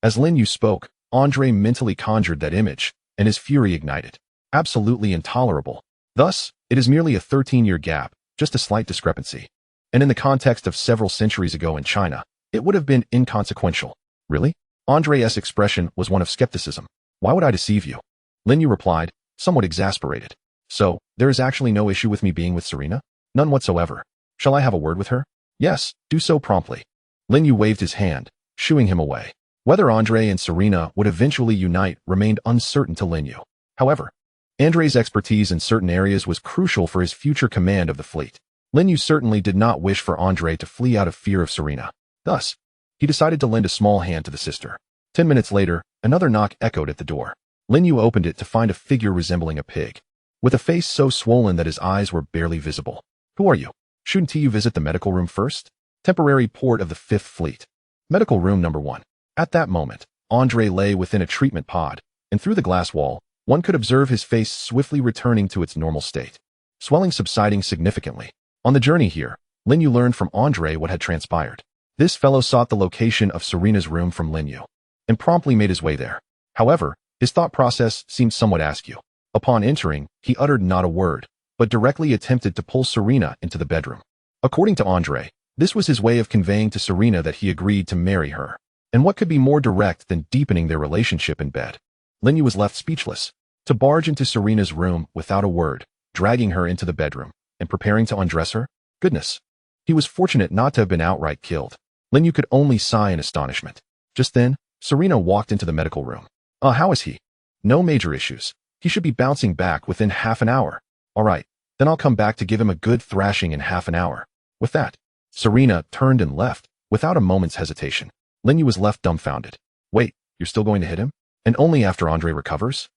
As Lin Yu spoke, Andrei mentally conjured that image, and his fury ignited. Absolutely intolerable. Thus, it is merely a 13-year gap, just a slight discrepancy. And in the context of several centuries ago in China, it would have been inconsequential. Really? Andrei's expression was one of skepticism. Why would I deceive you? Lin Yu replied, somewhat exasperated. So, there is actually no issue with me being with Serena? None whatsoever. Shall I have a word with her? Yes, do so promptly. Lin Yu waved his hand, shooing him away. Whether Andrei and Serena would eventually unite remained uncertain to Lin Yu. However, Andrei's expertise in certain areas was crucial for his future command of the fleet. Lin Yu certainly did not wish for Andrei to flee out of fear of Serena. Thus, he decided to lend a small hand to the sister. 10 minutes later, another knock echoed at the door. Lin Yu opened it to find a figure resembling a pig, with a face so swollen that his eyes were barely visible. Who are you? Shouldn't you visit the medical room first? Temporary port of the Fifth Fleet. Medical room number 1. At that moment, Andrei lay within a treatment pod, and through the glass wall, one could observe his face swiftly returning to its normal state, swelling subsiding significantly. On the journey here, Lin Yu learned from Andrei what had transpired. This fellow sought the location of Serena's room from Lin Yu, and promptly made his way there. However, his thought process seemed somewhat askew. Upon entering, he uttered not a word, but directly attempted to pull Serena into the bedroom. According to Andre, this was his way of conveying to Serena that he agreed to marry her. And what could be more direct than deepening their relationship in bed? Linyu was left speechless. To barge into Serena's room without a word, dragging her into the bedroom, and preparing to undress her? Goodness. He was fortunate not to have been outright killed. Linyu could only sigh in astonishment. Just then, Serena walked into the medical room. How is he? No major issues. He should be bouncing back within half an hour. All right, then I'll come back to give him a good thrashing in half an hour. With that, Serena turned and left, without a moment's hesitation. Linyu was left dumbfounded. Wait, you're still going to hit him? And only after Andre recovers?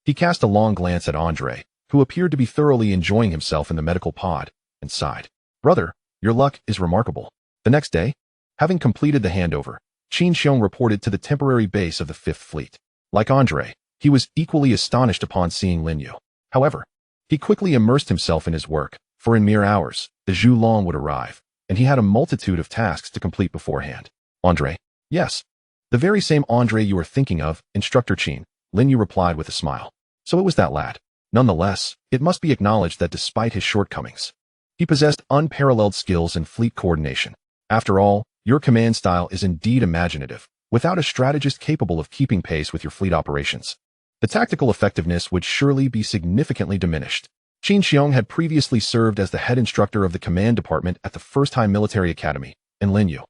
He cast a long glance at Andre, who appeared to be thoroughly enjoying himself in the medical pod, and sighed. Brother, your luck is remarkable. The next day, having completed the handover, Qin Xiong reported to the temporary base of the Fifth Fleet. Like Andre, he was equally astonished upon seeing Linyu. However, he quickly immersed himself in his work, for in mere hours, the Zhu Long would arrive, and he had a multitude of tasks to complete beforehand. Andre? Yes. The very same Andre you are thinking of, Instructor Qin, Linyu replied with a smile. So it was that lad. Nonetheless, it must be acknowledged that despite his shortcomings, he possessed unparalleled skills in fleet coordination. After all, your command style is indeed imaginative, without a strategist capable of keeping pace with your fleet operations. The tactical effectiveness would surely be significantly diminished. Qin Xiong had previously served as the head instructor of the command department at the First High Military Academy, and Linyu,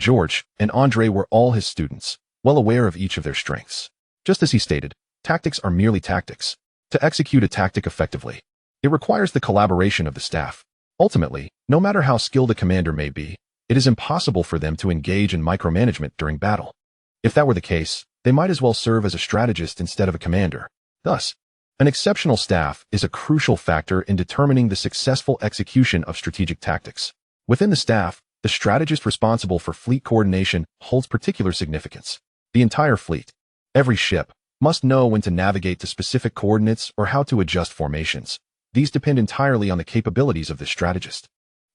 George, and Andre were all his students, well aware of each of their strengths. Just as he stated, tactics are merely tactics. To execute a tactic effectively, it requires the collaboration of the staff. Ultimately, no matter how skilled a commander may be, it is impossible for them to engage in micromanagement during battle. If that were the case, they might as well serve as a strategist instead of a commander. Thus, an exceptional staff is a crucial factor in determining the successful execution of strategic tactics. Within the staff, the strategist responsible for fleet coordination holds particular significance. The entire fleet, every ship, must know when to navigate to specific coordinates or how to adjust formations. These depend entirely on the capabilities of the strategist.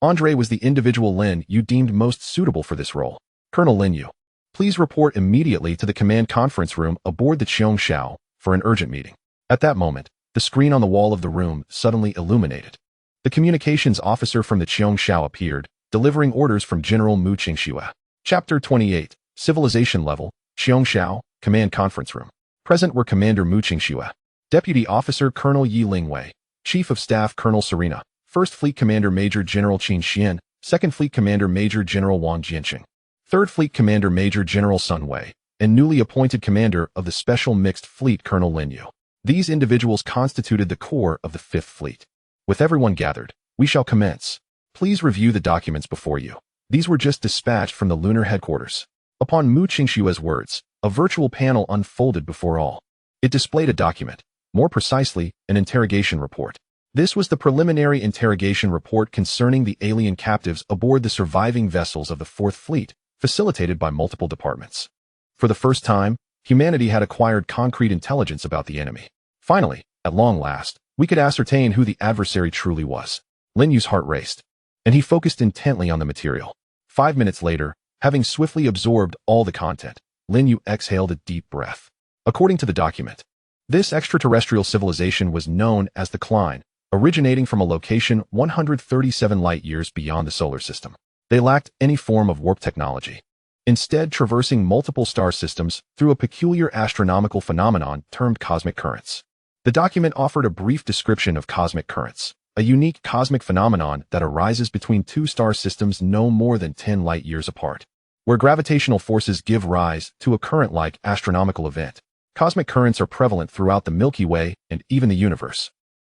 Andre was the individual Lin you deemed most suitable for this role. Colonel Linyu, please report immediately to the command conference room aboard the Qiong Shao for an urgent meeting. At that moment, the screen on the wall of the room suddenly illuminated. The communications officer from the Qiong Shao appeared, delivering orders from General Mu Qingxue. Chapter 28, Civilization Level, Qiong Shao, Command Conference Room. Present were Commander Mu Qingxue, Deputy Officer Colonel Yi Lingwei, Chief of Staff Colonel Serena, First Fleet Commander Major General Qin Xian, Second Fleet Commander Major General Wang Jianqing, Third Fleet Commander Major General Sun Wei, and newly appointed Commander of the Special Mixed Fleet Colonel Linyu. These individuals constituted the core of the Fifth Fleet. With everyone gathered, we shall commence. Please review the documents before you. These were just dispatched from the lunar headquarters. Upon Mu Qingxue's words, a virtual panel unfolded before all. It displayed a document, more precisely, an interrogation report. This was the preliminary interrogation report concerning the alien captives aboard the surviving vessels of the Fourth Fleet, facilitated by multiple departments. For the first time, humanity had acquired concrete intelligence about the enemy. Finally, at long last, we could ascertain who the adversary truly was. Linyu's heart raced, and he focused intently on the material. 5 minutes later, having swiftly absorbed all the content, Linyu exhaled a deep breath. According to the document, this extraterrestrial civilization was known as the Klein, originating from a location 137 light-years beyond the solar system. They lacked any form of warp technology, instead traversing multiple star systems through a peculiar astronomical phenomenon termed cosmic currents. The document offered a brief description of cosmic currents, a unique cosmic phenomenon that arises between two star systems no more than 10 light-years apart, where gravitational forces give rise to a current-like astronomical event. Cosmic currents are prevalent throughout the Milky Way and even the universe.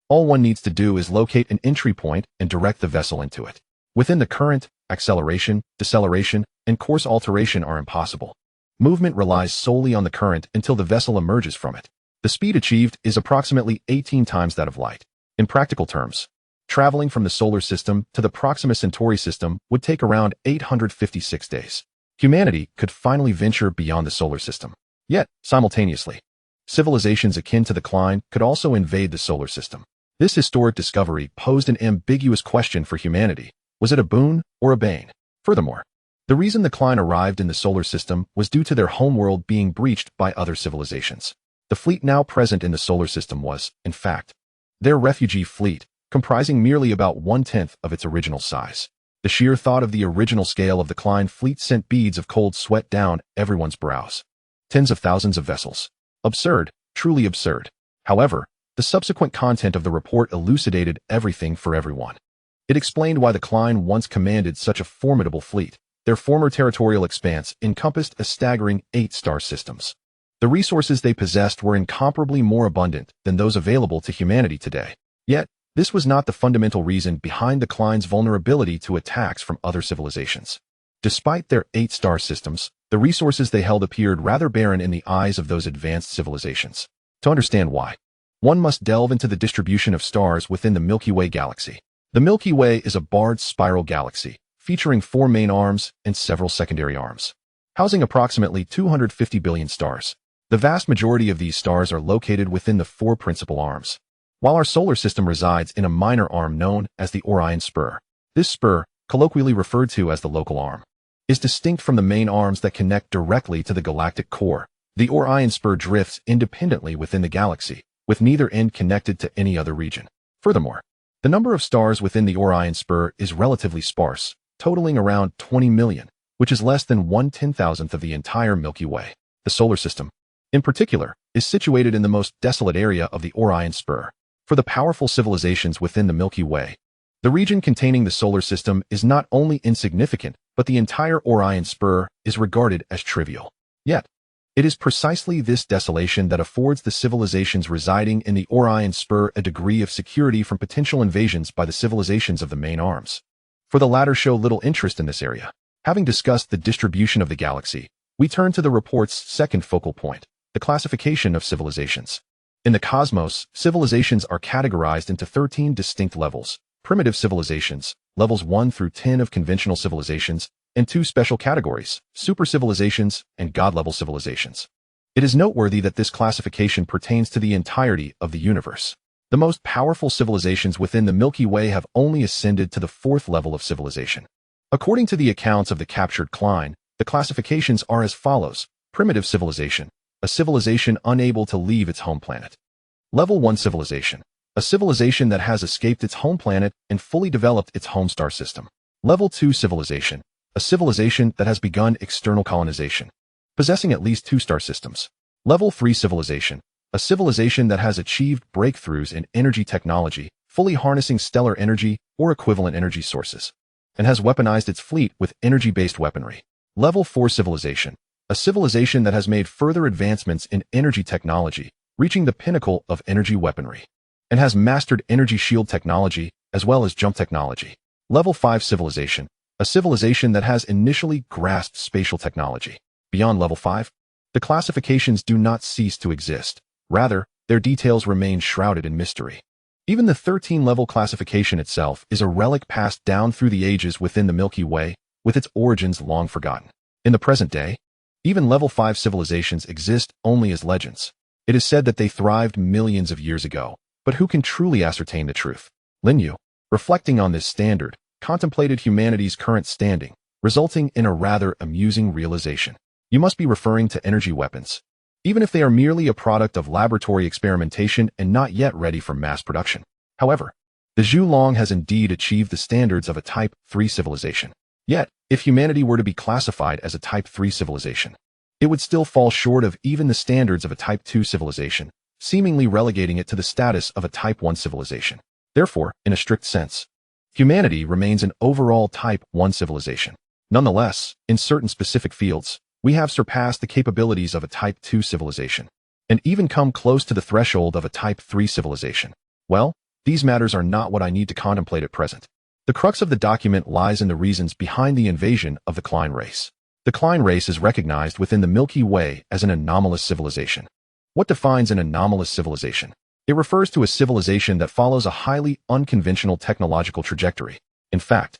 All one needs to do is locate an entry point and direct the vessel into it. Within the current, acceleration, deceleration, and course alteration are impossible. Movement relies solely on the current until the vessel emerges from it. The speed achieved is approximately 18 times that of light. In practical terms, traveling from the solar system to the Proxima Centauri system would take around 856 days. Humanity could finally venture beyond the solar system. Yet, simultaneously, civilizations akin to the Klein could also invade the solar system. This historic discovery posed an ambiguous question for humanity. Was it a boon or a bane? Furthermore, the reason the Klein arrived in the solar system was due to their homeworld being breached by other civilizations. The fleet now present in the solar system was, in fact, their refugee fleet, comprising merely about 1/10 of its original size. The sheer thought of the original scale of the Klein fleet sent beads of cold sweat down everyone's brows. Tens of thousands of vessels. Absurd, truly absurd. However, the subsequent content of the report elucidated everything for everyone. It explained why the Klein once commanded such a formidable fleet. Their former territorial expanse encompassed a staggering 8 star systems. The resources they possessed were incomparably more abundant than those available to humanity today. Yet, this was not the fundamental reason behind the Klein's vulnerability to attacks from other civilizations. Despite their 8 star systems, the resources they held appeared rather barren in the eyes of those advanced civilizations. To understand why, one must delve into the distribution of stars within the Milky Way galaxy. The Milky Way is a barred spiral galaxy, featuring 4 main arms and several secondary arms, housing approximately 250 billion stars. The vast majority of these stars are located within the 4 principal arms, while our solar system resides in a minor arm known as the Orion spur. This spur, colloquially referred to as the local arm, is distinct from the main arms that connect directly to the galactic core. The Orion spur drifts independently within the galaxy, with neither end connected to any other region. Furthermore, the number of stars within the Orion spur is relatively sparse, totaling around 20 million, which is less than 1/10,000th of the entire Milky Way. The solar system, in particular, is situated in the most desolate area of the Orion spur. For the powerful civilizations within the Milky Way, the region containing the solar system is not only insignificant, but the entire Orion spur is regarded as trivial. Yet, it is precisely this desolation that affords the civilizations residing in the Orion spur a degree of security from potential invasions by the civilizations of the main arms. For the latter show little interest in this area. Having discussed the distribution of the galaxy, we turn to the report's second focal point, the classification of civilizations. In the cosmos, civilizations are categorized into 13 distinct levels: primitive civilizations, levels 1 through 10 of conventional civilizations, and 2 special categories, super civilizations and god-level civilizations. It is noteworthy that this classification pertains to the entirety of the universe. The most powerful civilizations within the Milky Way have only ascended to the 4th level of civilization. According to the accounts of the captured Klein, the classifications are as follows: primitive civilization, a civilization unable to leave its home planet. Level 1 civilization, a civilization that has escaped its home planet and fully developed its home star system. Level 2 civilization, a civilization that has begun external colonization, possessing at least 2 star systems. Level 3 civilization, a civilization that has achieved breakthroughs in energy technology, fully harnessing stellar energy or equivalent energy sources, and has weaponized its fleet with energy-based weaponry. Level 4 civilization, a civilization that has made further advancements in energy technology, reaching the pinnacle of energy weaponry, and has mastered energy shield technology as well as jump technology. Level 5 civilization, a civilization that has initially grasped spatial technology. Beyond level 5, the classifications do not cease to exist. Rather, their details remain shrouded in mystery. Even the 13-level classification itself is a relic passed down through the ages within the Milky Way, with its origins long forgotten. In the present day, even level 5 civilizations exist only as legends. It is said that they thrived millions of years ago, but who can truly ascertain the truth? Lin Yu, reflecting on this standard, contemplated humanity's current standing, resulting in a rather amusing realization. You must be referring to energy weapons, even if they are merely a product of laboratory experimentation and not yet ready for mass production. However, the Zhulong has indeed achieved the standards of a Type 3 civilization. Yet, if humanity were to be classified as a Type 3 civilization, it would still fall short of even the standards of a Type 2 civilization, seemingly relegating it to the status of a Type 1 civilization. Therefore, in a strict sense, humanity remains an overall Type 1 civilization. Nonetheless, in certain specific fields, we have surpassed the capabilities of a Type 2 civilization, and even come close to the threshold of a Type 3 civilization. Well, these matters are not what I need to contemplate at present. The crux of the document lies in the reasons behind the invasion of the Klein race. The Klein race is recognized within the Milky Way as an anomalous civilization. What defines an anomalous civilization? It refers to a civilization that follows a highly unconventional technological trajectory. In fact,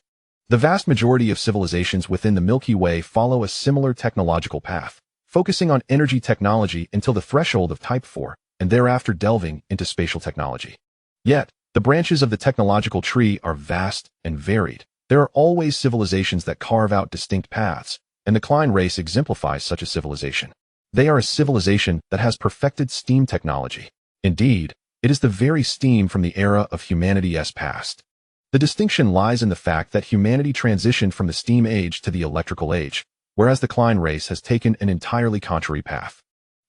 the vast majority of civilizations within the Milky Way follow a similar technological path, focusing on energy technology until the threshold of Type 4, and thereafter delving into spatial technology. Yet, the branches of the technological tree are vast and varied. There are always civilizations that carve out distinct paths, and the Klein race exemplifies such a civilization. They are a civilization that has perfected steam technology. Indeed, It is the very steam from the era of humanity's past. The distinction lies in the fact that humanity transitioned from the steam age to the electrical age, whereas the Klein race has taken an entirely contrary path.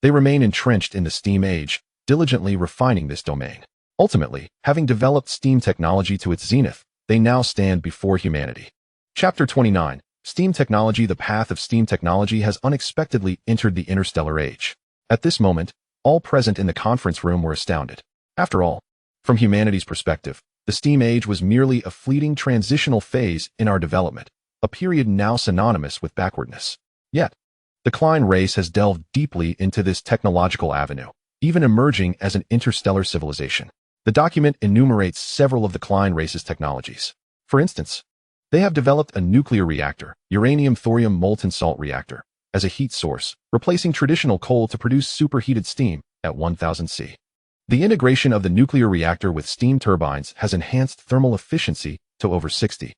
They remain entrenched in the steam age, diligently refining this domain. Ultimately, having developed steam technology to its zenith, they now stand before humanity. Chapter 29. Steam Technology. The path of steam technology has unexpectedly entered the interstellar age. At this moment, all present in the conference room were astounded. After all, from humanity's perspective, the steam age was merely a fleeting transitional phase in our development, a period now synonymous with backwardness. Yet, the Klein race has delved deeply into this technological avenue, even emerging as an interstellar civilization. The document enumerates several of the Klein race's technologies. For instance, they have developed a nuclear reactor, uranium-thorium molten salt reactor, as a heat source, replacing traditional coal to produce superheated steam at 1000 C. The integration of the nuclear reactor with steam turbines has enhanced thermal efficiency to over 60,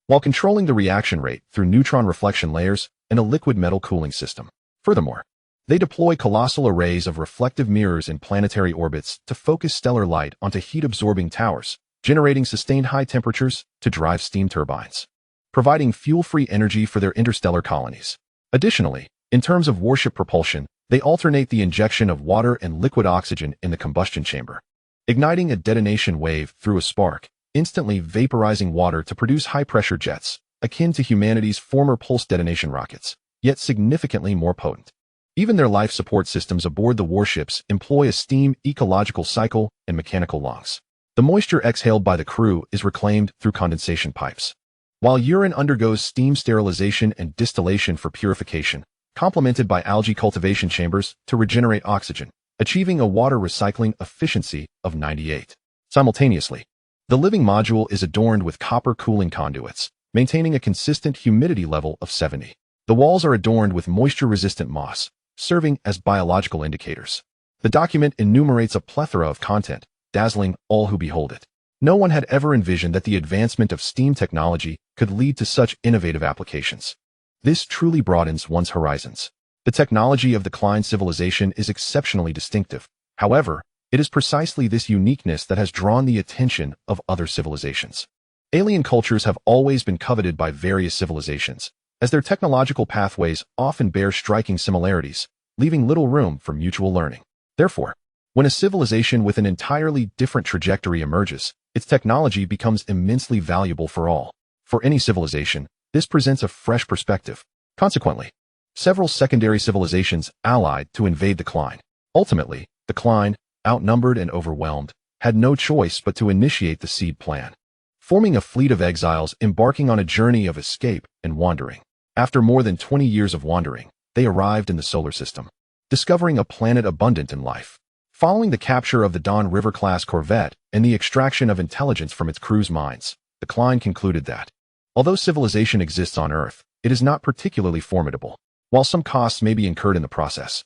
while controlling the reaction rate through neutron reflection layers and a liquid metal cooling system. Furthermore, they deploy colossal arrays of reflective mirrors in planetary orbits to focus stellar light onto heat-absorbing towers, generating sustained high temperatures to drive steam turbines, providing fuel-free energy for their interstellar colonies. Additionally, in terms of warship propulsion, they alternate the injection of water and liquid oxygen in the combustion chamber, igniting a detonation wave through a spark, instantly vaporizing water to produce high-pressure jets, akin to humanity's former pulse detonation rockets, yet significantly more potent. Even their life support systems aboard the warships employ a steam ecological cycle and mechanical lungs. The moisture exhaled by the crew is reclaimed through condensation pipes, while urine undergoes steam sterilization and distillation for purification, complemented by algae cultivation chambers to regenerate oxygen, achieving a water recycling efficiency of 98. Simultaneously, the living module is adorned with copper cooling conduits, maintaining a consistent humidity level of 70. The walls are adorned with moisture-resistant moss, serving as biological indicators. The document enumerates a plethora of content, dazzling all who behold it. No one had ever envisioned that the advancement of steam technology could lead to such innovative applications. This truly broadens one's horizons. The technology of the Klein civilization is exceptionally distinctive. However, it is precisely this uniqueness that has drawn the attention of other civilizations. Alien cultures have always been coveted by various civilizations, as their technological pathways often bear striking similarities, leaving little room for mutual learning. Therefore, when a civilization with an entirely different trajectory emerges, its technology becomes immensely valuable for all. For any civilization, this presents a fresh perspective. Consequently, several secondary civilizations allied to invade the Klein. Ultimately, the Klein, outnumbered and overwhelmed, had no choice but to initiate the seed plan, forming a fleet of exiles embarking on a journey of escape and wandering. After more than 20 years of wandering, they arrived in the solar system, discovering a planet abundant in life. Following the capture of the Don River-class corvette and the extraction of intelligence from its crew's minds, the Klein concluded that, although civilization exists on Earth, it is not particularly formidable. While some costs may be incurred in the process,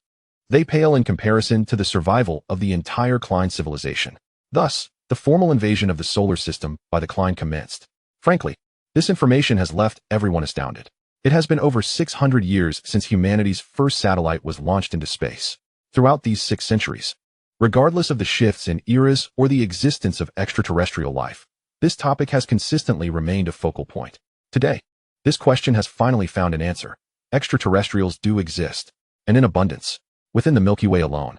they pale in comparison to the survival of the entire Klein civilization. Thus, the formal invasion of the solar system by the Klein commenced. Frankly, this information has left everyone astounded. It has been over 600 years since humanity's first satellite was launched into space. Throughout these 6 centuries, regardless of the shifts in eras or the existence of extraterrestrial life, this topic has consistently remained a focal point. Today, this question has finally found an answer. Extraterrestrials do exist, and in abundance, within the Milky Way alone.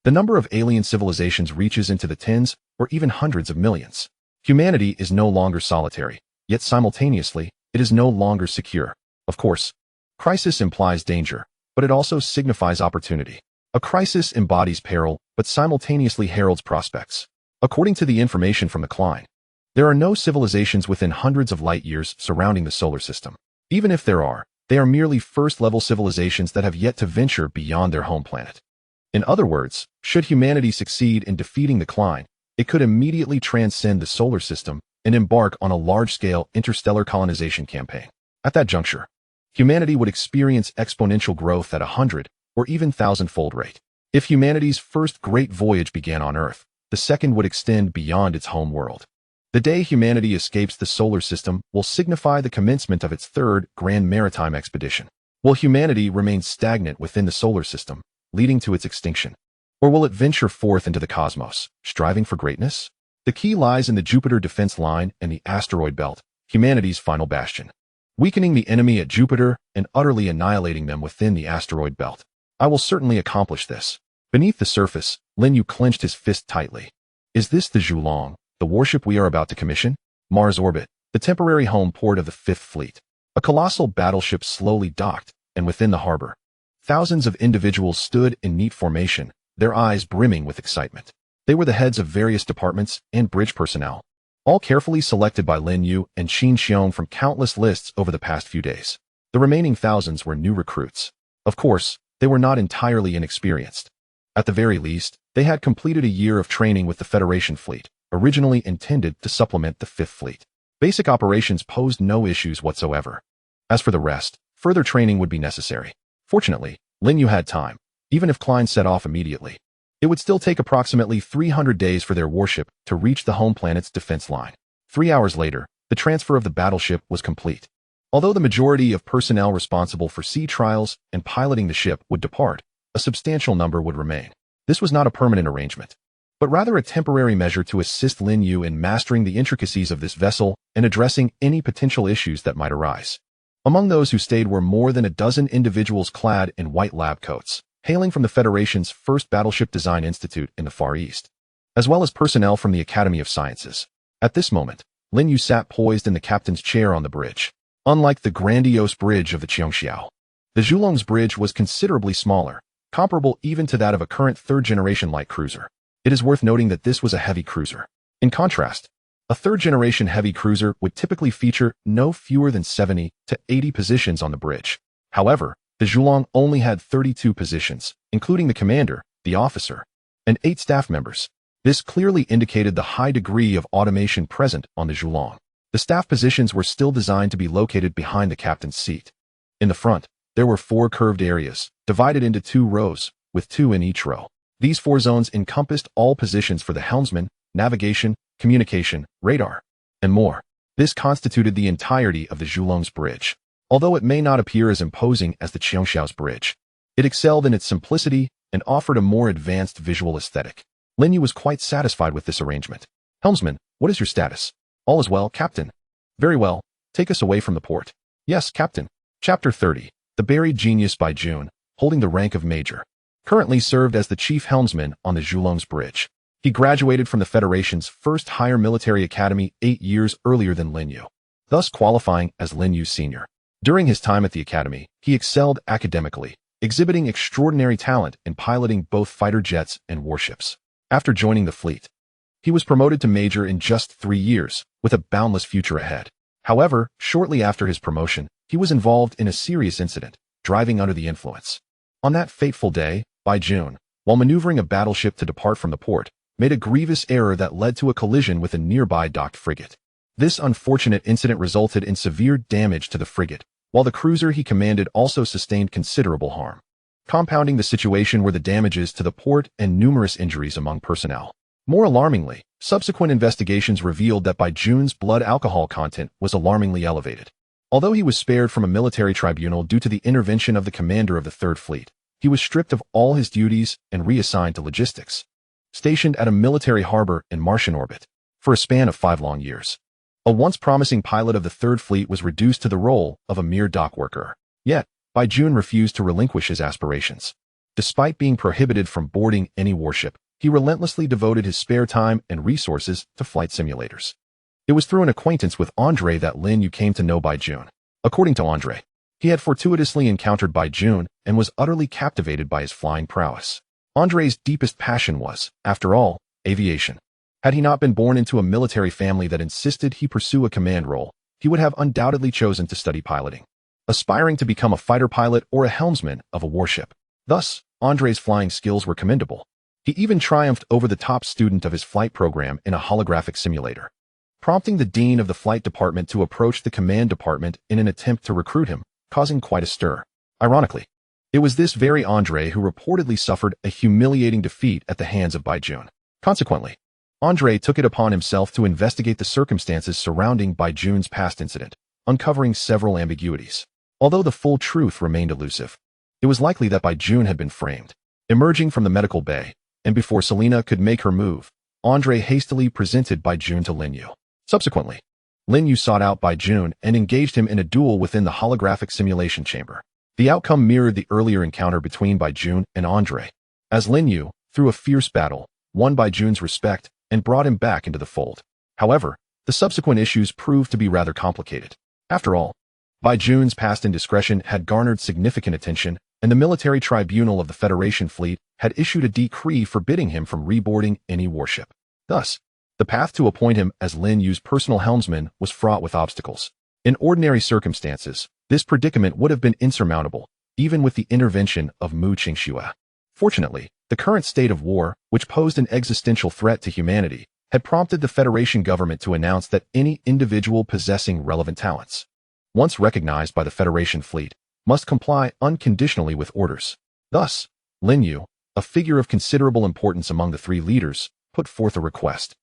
The number of alien civilizations reaches into the tens or even hundreds of millions. Humanity is no longer solitary, yet simultaneously, it is no longer secure. Of course, crisis implies danger, but it also signifies opportunity. A crisis embodies peril, but simultaneously heralds prospects. According to the information from the Klein, there are no civilizations within hundreds of light years surrounding the solar system. Even if there are, they are merely first-level civilizations that have yet to venture beyond their home planet. In other words, should humanity succeed in defeating the Klein, it could immediately transcend the solar system and embark on a large-scale interstellar colonization campaign. At that juncture, humanity would experience exponential growth at 100 or even 1,000-fold rate. If humanity's first great voyage began on Earth, the second would extend beyond its home world. The day humanity escapes the solar system will signify the commencement of its third grand maritime expedition, while humanity remains stagnant within the solar system, leading to its extinction. Or will it venture forth into the cosmos, striving for greatness? The key lies in the Jupiter defense line and the asteroid belt, humanity's final bastion. Weakening the enemy at Jupiter and utterly annihilating them within the asteroid belt. I will certainly accomplish this. Beneath the surface, Lin Yu clenched his fist tightly. Is this the Zhulong, the warship we are about to commission? Mars orbit, the temporary home port of the Fifth Fleet. A colossal battleship slowly docked, and within the harbor, thousands of individuals stood in neat formation, their eyes brimming with excitement. They were the heads of various departments and bridge personnel, all carefully selected by Lin Yu and Qin Xiong from countless lists over the past few days. The remaining thousands were new recruits. Of course, they were not entirely inexperienced. At the very least, they had completed a year of training with the Federation fleet, originally intended to supplement the Fifth Fleet. Basic operations posed no issues whatsoever. As for the rest, further training would be necessary. Fortunately, Lin Yu had time, even if Klein set off immediately. It would still take approximately 300 days for their warship to reach the home planet's defense line. 3 hours later, the transfer of the battleship was complete. Although the majority of personnel responsible for sea trials and piloting the ship would depart, a substantial number would remain. This was not a permanent arrangement, but rather a temporary measure to assist Lin Yu in mastering the intricacies of this vessel and addressing any potential issues that might arise. Among those who stayed were more than a dozen individuals clad in white lab coats, hailing from the Federation's first Battleship Design Institute in the Far East, as well as personnel from the Academy of Sciences. At this moment, Lin Yu sat poised in the captain's chair on the bridge. Unlike the grandiose bridge of the Qiongxiao, the Zhulong's bridge was considerably smaller, comparable even to that of a current third-generation light cruiser. It is worth noting that this was a heavy cruiser. In contrast, a third-generation heavy cruiser would typically feature no fewer than 70 to 80 positions on the bridge. However, the Zhulong only had 32 positions, including the commander, the officer, and 8 staff members. This clearly indicated the high degree of automation present on the Zhulong. The staff positions were still designed to be located behind the captain's seat. In the front, there were 4 curved areas, divided into 2 rows, with 2 in each row. These 4 zones encompassed all positions for the helmsman, navigation, communication, radar, and more. This constituted the entirety of the Zhulong's bridge. Although it may not appear as imposing as the Qiongxiao's bridge, it excelled in its simplicity and offered a more advanced visual aesthetic. Lin Yu was quite satisfied with this arrangement. Helmsman, what is your status? All is well, Captain. Very well. Take us away from the port. Yes, Captain. Chapter 30. The Buried Genius by June, holding the rank of Major. Currently served as the chief helmsman on the Zhulong's bridge. He graduated from the Federation's first higher military academy 8 years earlier than Lin Yu, thus qualifying as Lin Yu's senior. During his time at the academy, he excelled academically, exhibiting extraordinary talent in piloting both fighter jets and warships. After joining the fleet, he was promoted to major in just 3 years, with a boundless future ahead. However, shortly after his promotion, he was involved in a serious incident, driving under the influence. On that fateful day, by June, while maneuvering a battleship to depart from the port, made a grievous error that led to a collision with a nearby docked frigate. This unfortunate incident resulted in severe damage to the frigate, while the cruiser he commanded also sustained considerable harm. Compounding the situation were the damages to the port and numerous injuries among personnel. More alarmingly, subsequent investigations revealed that by June's blood alcohol content was alarmingly elevated. Although he was spared from a military tribunal due to the intervention of the commander of the Third Fleet, he was stripped of all his duties and reassigned to logistics, stationed at a military harbor in Martian orbit, for a span of 5 long years. A once promising pilot of the Third Fleet was reduced to the role of a mere dock worker. Yet, Bai Jun refused to relinquish his aspirations. Despite being prohibited from boarding any warship, he relentlessly devoted his spare time and resources to flight simulators. It was through an acquaintance with Andre that Lin Yu came to know Bai Jun. According to Andre, he had fortuitously encountered Bai Jun and was utterly captivated by his flying prowess. Andre's deepest passion was, after all, aviation. Had he not been born into a military family that insisted he pursue a command role, he would have undoubtedly chosen to study piloting, aspiring to become a fighter pilot or a helmsman of a warship. Thus, Andre's flying skills were commendable. He even triumphed over the top student of his flight program in a holographic simulator, prompting the dean of the flight department to approach the command department in an attempt to recruit him, causing quite a stir. Ironically, it was this very Andre who reportedly suffered a humiliating defeat at the hands of Bai Jun. Consequently, Andre took it upon himself to investigate the circumstances surrounding Bai Jun's past incident, uncovering several ambiguities. Although the full truth remained elusive, it was likely that Bai Jun had been framed. Emerging from the medical bay, and before Selena could make her move, Andre hastily presented Bai Jun to Lin Yu. Subsequently, Lin Yu sought out Bai Jun and engaged him in a duel within the holographic simulation chamber. The outcome mirrored the earlier encounter between Bai Jun and Andre, as Lin Yu, through a fierce battle, won Bai Jun's respect and brought him back into the fold. However, the subsequent issues proved to be rather complicated. After all, Bai Jun's past indiscretion had garnered significant attention, and the military tribunal of the Federation fleet had issued a decree forbidding him from reboarding any warship. Thus, the path to appoint him as Lin Yu's personal helmsman was fraught with obstacles. In ordinary circumstances, this predicament would have been insurmountable, even with the intervention of Mu Qingxue. Fortunately, the current state of war, which posed an existential threat to humanity, had prompted the Federation government to announce that any individual possessing relevant talents, once recognized by the Federation fleet, must comply unconditionally with orders. Thus, Lin Yu, a figure of considerable importance among the three leaders, put forth a request.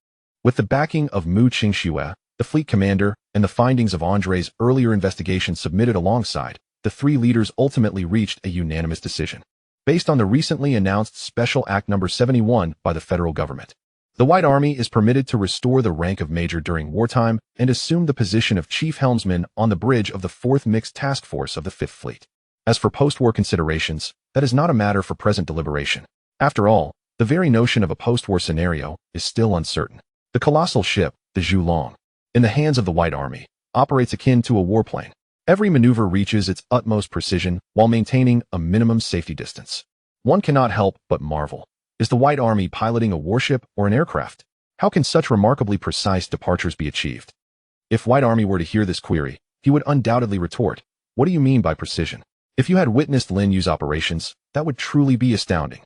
With the backing of Mu Qingxue, the fleet commander, and the findings of Andre's earlier investigation submitted alongside, the three leaders ultimately reached a unanimous decision. Based on the recently announced Special Act No. 71 by the federal government, the White Army is permitted to restore the rank of major during wartime and assume the position of chief helmsman on the bridge of the 4th Mixed Task Force of the 5th Fleet. As for post-war considerations, that is not a matter for present deliberation. After all, the very notion of a post-war scenario is still uncertain. The colossal ship, the Zhulong, in the hands of the White Army, operates akin to a warplane. Every maneuver reaches its utmost precision while maintaining a minimum safety distance. One cannot help but marvel. Is the White Army piloting a warship or an aircraft? How can such remarkably precise departures be achieved? If White Army were to hear this query, he would undoubtedly retort, "What do you mean by precision?" If you had witnessed Lin Yu's operations, that would truly be astounding.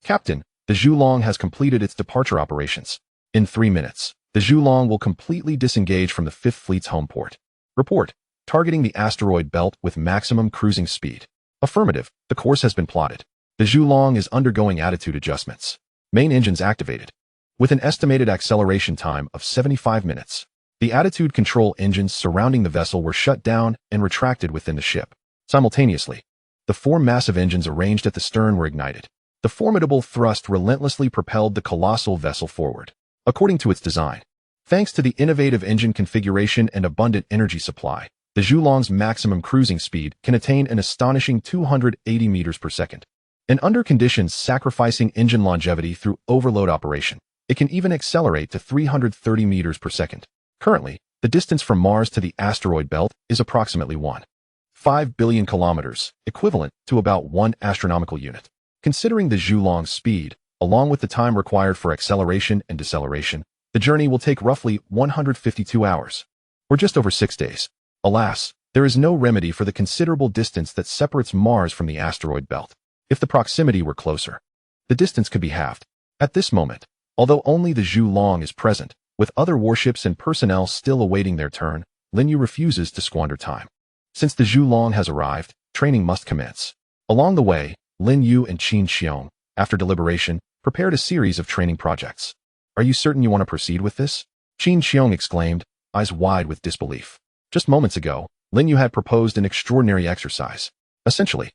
Captain, the Zhulong has completed its departure operations. In 3 minutes, the Zhulong will completely disengage from the 5th Fleet's home port. Report. Targeting the asteroid belt with maximum cruising speed. Affirmative, the course has been plotted. The Zhulong is undergoing attitude adjustments. Main engines activated. With an estimated acceleration time of 75 minutes, the attitude control engines surrounding the vessel were shut down and retracted within the ship. Simultaneously, the 4 massive engines arranged at the stern were ignited. The formidable thrust relentlessly propelled the colossal vessel forward, according to its design. Thanks to the innovative engine configuration and abundant energy supply, the Zhulong's maximum cruising speed can attain an astonishing 280 meters per second. And under conditions sacrificing engine longevity through overload operation, it can even accelerate to 330 meters per second. Currently, the distance from Mars to the asteroid belt is approximately 1.5 billion kilometers, equivalent to about 1 astronomical unit. Considering the Zhulong's speed, along with the time required for acceleration and deceleration, the journey will take roughly 152 hours, or just over 6 days. Alas, there is no remedy for the considerable distance that separates Mars from the asteroid belt. If the proximity were closer, the distance could be halved. At this moment, although only the Zhulong is present, with other warships and personnel still awaiting their turn, Lin Yu refuses to squander time. Since the Zhulong has arrived, training must commence. Along the way, Lin Yu and Qin Xiong, after deliberation, prepared a series of training projects. "Are you certain you want to proceed with this?" Qin Xiong exclaimed, eyes wide with disbelief. Just moments ago, Lin Yu had proposed an extraordinary exercise. Essentially,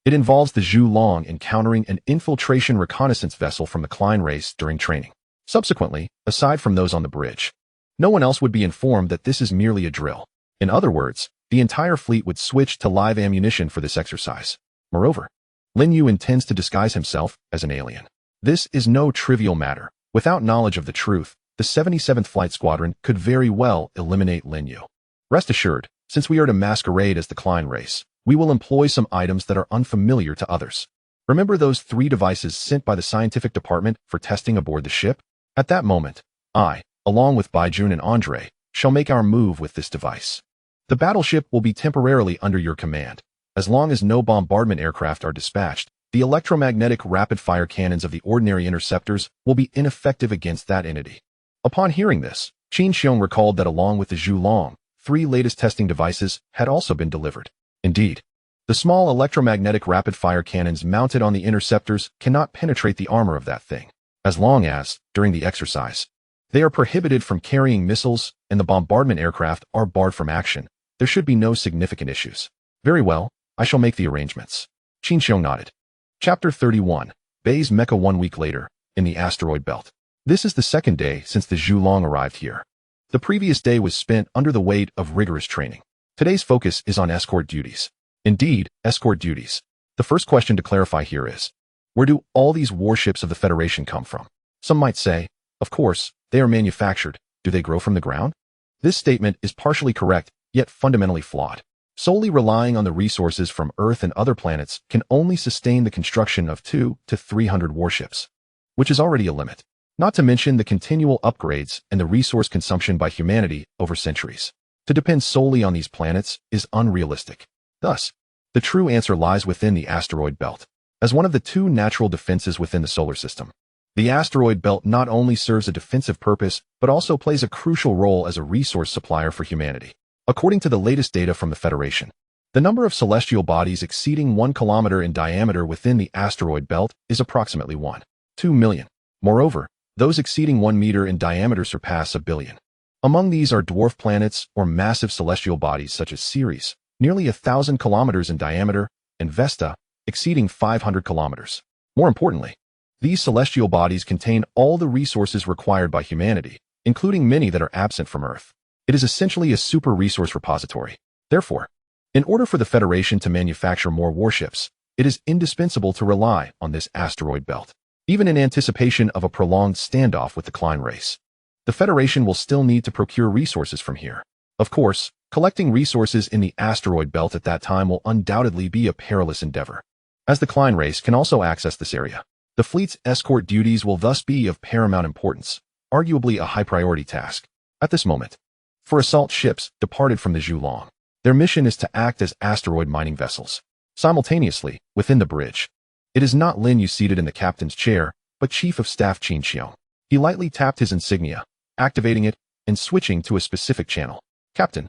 it involves the Zhulong encountering an infiltration reconnaissance vessel from the Klein race during training. Subsequently, aside from those on the bridge, no one else would be informed that this is merely a drill. In other words, the entire fleet would switch to live ammunition for this exercise. Moreover, Lin Yu intends to disguise himself as an alien. This is no trivial matter. Without knowledge of the truth, the 77th Flight Squadron could very well eliminate Lin Yu. Rest assured, since we are to masquerade as the Klein race, we will employ some items that are unfamiliar to others. Remember those 3 devices sent by the scientific department for testing aboard the ship? At that moment, I, along with Bai Jun and Andre, shall make our move with this device. The battleship will be temporarily under your command. As long as no bombardment aircraft are dispatched, the electromagnetic rapid-fire cannons of the ordinary interceptors will be ineffective against that entity. Upon hearing this, Qin Xiong recalled that along with the Zhulong, 3 latest testing devices had also been delivered. Indeed, the small electromagnetic rapid-fire cannons mounted on the interceptors cannot penetrate the armor of that thing, as long as, during the exercise, they are prohibited from carrying missiles and the bombardment aircraft are barred from action. There should be no significant issues. Very well, I shall make the arrangements. Qin Xiong nodded. Chapter 31. Bai's Mecha. 1 week later, in the asteroid belt. This is the second day since the Zhulong arrived here. The previous day was spent under the weight of rigorous training. Today's focus is on escort duties. Indeed, escort duties. The first question to clarify here is, where do all these warships of the Federation come from? Some might say, of course, they are manufactured. Do they grow from the ground? This statement is partially correct, yet fundamentally flawed. Solely relying on the resources from Earth and other planets can only sustain the construction of 200 to 300 warships, which is already a limit. Not to mention the continual upgrades and the resource consumption by humanity over centuries. To depend solely on these planets is unrealistic. Thus, the true answer lies within the asteroid belt. As one of the two natural defenses within the solar system, the asteroid belt not only serves a defensive purpose, but also plays a crucial role as a resource supplier for humanity. According to the latest data from the Federation, the number of celestial bodies exceeding 1 kilometer in diameter within the asteroid belt is approximately 1.2 million. Moreover, those exceeding 1 meter in diameter surpass 1 billion. Among these are dwarf planets or massive celestial bodies such as Ceres, nearly 1,000 kilometers in diameter, and Vesta, exceeding 500 kilometers. More importantly, these celestial bodies contain all the resources required by humanity, including many that are absent from Earth. It is essentially a super resource repository. Therefore, in order for the Federation to manufacture more warships, it is indispensable to rely on this asteroid belt. Even in anticipation of a prolonged standoff with the Klein race, the Federation will still need to procure resources from here. Of course, collecting resources in the asteroid belt at that time will undoubtedly be a perilous endeavor, as the Klein race can also access this area. The fleet's escort duties will thus be of paramount importance, arguably a high-priority task. At this moment, for assault ships departed from the Zhulong, their mission is to act as asteroid mining vessels. Simultaneously, within the bridge, it is not Lin Yu seated in the captain's chair, but Chief of Staff Qin Xiong. He lightly tapped his insignia, activating it, and switching to a specific channel. Captain,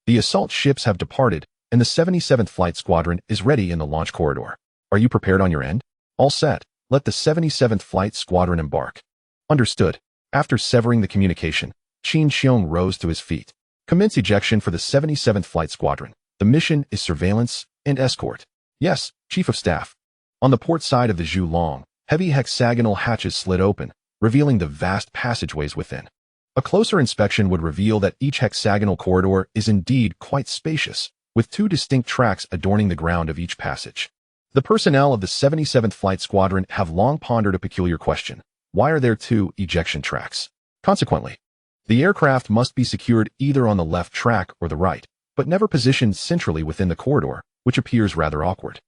the assault ships have departed, and the 77th Flight Squadron is ready in the launch corridor. Are you prepared on your end? All set. Let the 77th Flight Squadron embark. Understood. After severing the communication, Qin Xiong rose to his feet. Commence ejection for the 77th Flight Squadron. The mission is surveillance and escort. Yes, Chief of Staff. On the port side of the Zhulong, heavy hexagonal hatches slid open, revealing the vast passageways within. A closer inspection would reveal that each hexagonal corridor is indeed quite spacious, with 2 distinct tracks adorning the ground of each passage. The personnel of the 77th Flight Squadron have long pondered a peculiar question. Why are there 2 ejection tracks? Consequently, the aircraft must be secured either on the left track or the right, but never positioned centrally within the corridor, which appears rather awkward.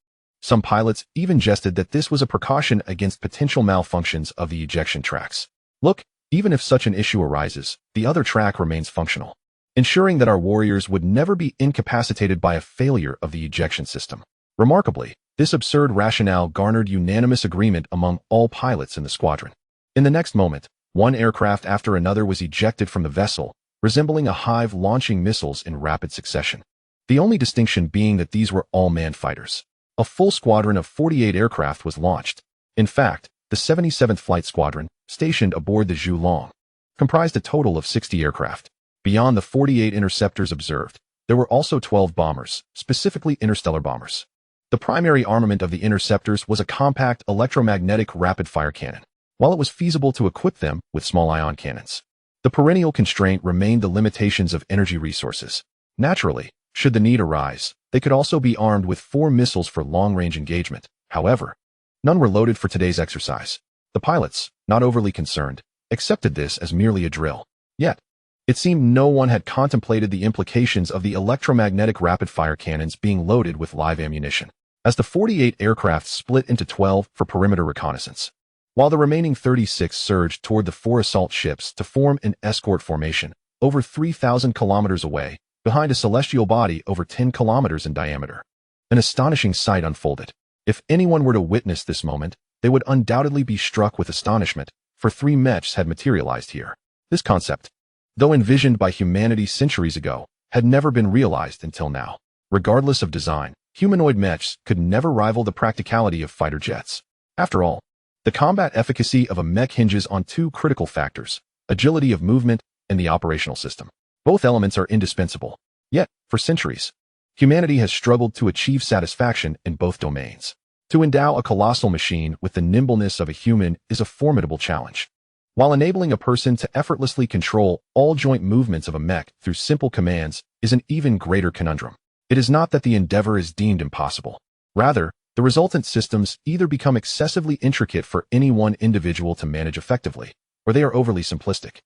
Some pilots even jested that this was a precaution against potential malfunctions of the ejection tracks. Look, even if such an issue arises, the other track remains functional, ensuring that our warriors would never be incapacitated by a failure of the ejection system. Remarkably, this absurd rationale garnered unanimous agreement among all pilots in the squadron. In the next moment, one aircraft after another was ejected from the vessel, resembling a hive launching missiles in rapid succession. The only distinction being that these were all manned fighters. A full squadron of 48 aircraft was launched. In fact, the 77th Flight Squadron, stationed aboard the Zhulong, comprised a total of 60 aircraft. Beyond the 48 interceptors observed, there were also 12 bombers, specifically interstellar bombers. The primary armament of the interceptors was a compact electromagnetic rapid-fire cannon, while it was feasible to equip them with small ion cannons. The perennial constraint remained the limitations of energy resources. Naturally, should the need arise, they could also be armed with 4 missiles for long-range engagement. However, none were loaded for today's exercise. The pilots, not overly concerned, accepted this as merely a drill. Yet, it seemed no one had contemplated the implications of the electromagnetic rapid-fire cannons being loaded with live ammunition, as the 48 aircraft split into 12 for perimeter reconnaissance, while the remaining 36 surged toward the 4 assault ships to form an escort formation over 3,000 kilometers away, behind a celestial body over 10 kilometers in diameter. An astonishing sight unfolded. If anyone were to witness this moment, they would undoubtedly be struck with astonishment, for 3 mechs had materialized here. This concept, though envisioned by humanity centuries ago, had never been realized until now. Regardless of design, humanoid mechs could never rival the practicality of fighter jets. After all, the combat efficacy of a mech hinges on 2 critical factors: agility of movement and the operational system. Both elements are indispensable. Yet, for centuries, humanity has struggled to achieve satisfaction in both domains. To endow a colossal machine with the nimbleness of a human is a formidable challenge. While enabling a person to effortlessly control all joint movements of a mech through simple commands is an even greater conundrum. It is not that the endeavor is deemed impossible. Rather, the resultant systems either become excessively intricate for any one individual to manage effectively, or they are overly simplistic,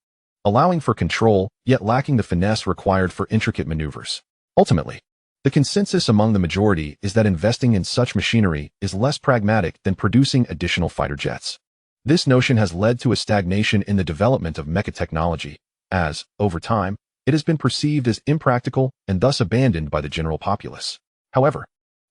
allowing for control, yet lacking the finesse required for intricate maneuvers. Ultimately, the consensus among the majority is that investing in such machinery is less pragmatic than producing additional fighter jets. This notion has led to a stagnation in the development of mecha technology, as, over time, it has been perceived as impractical and thus abandoned by the general populace. However,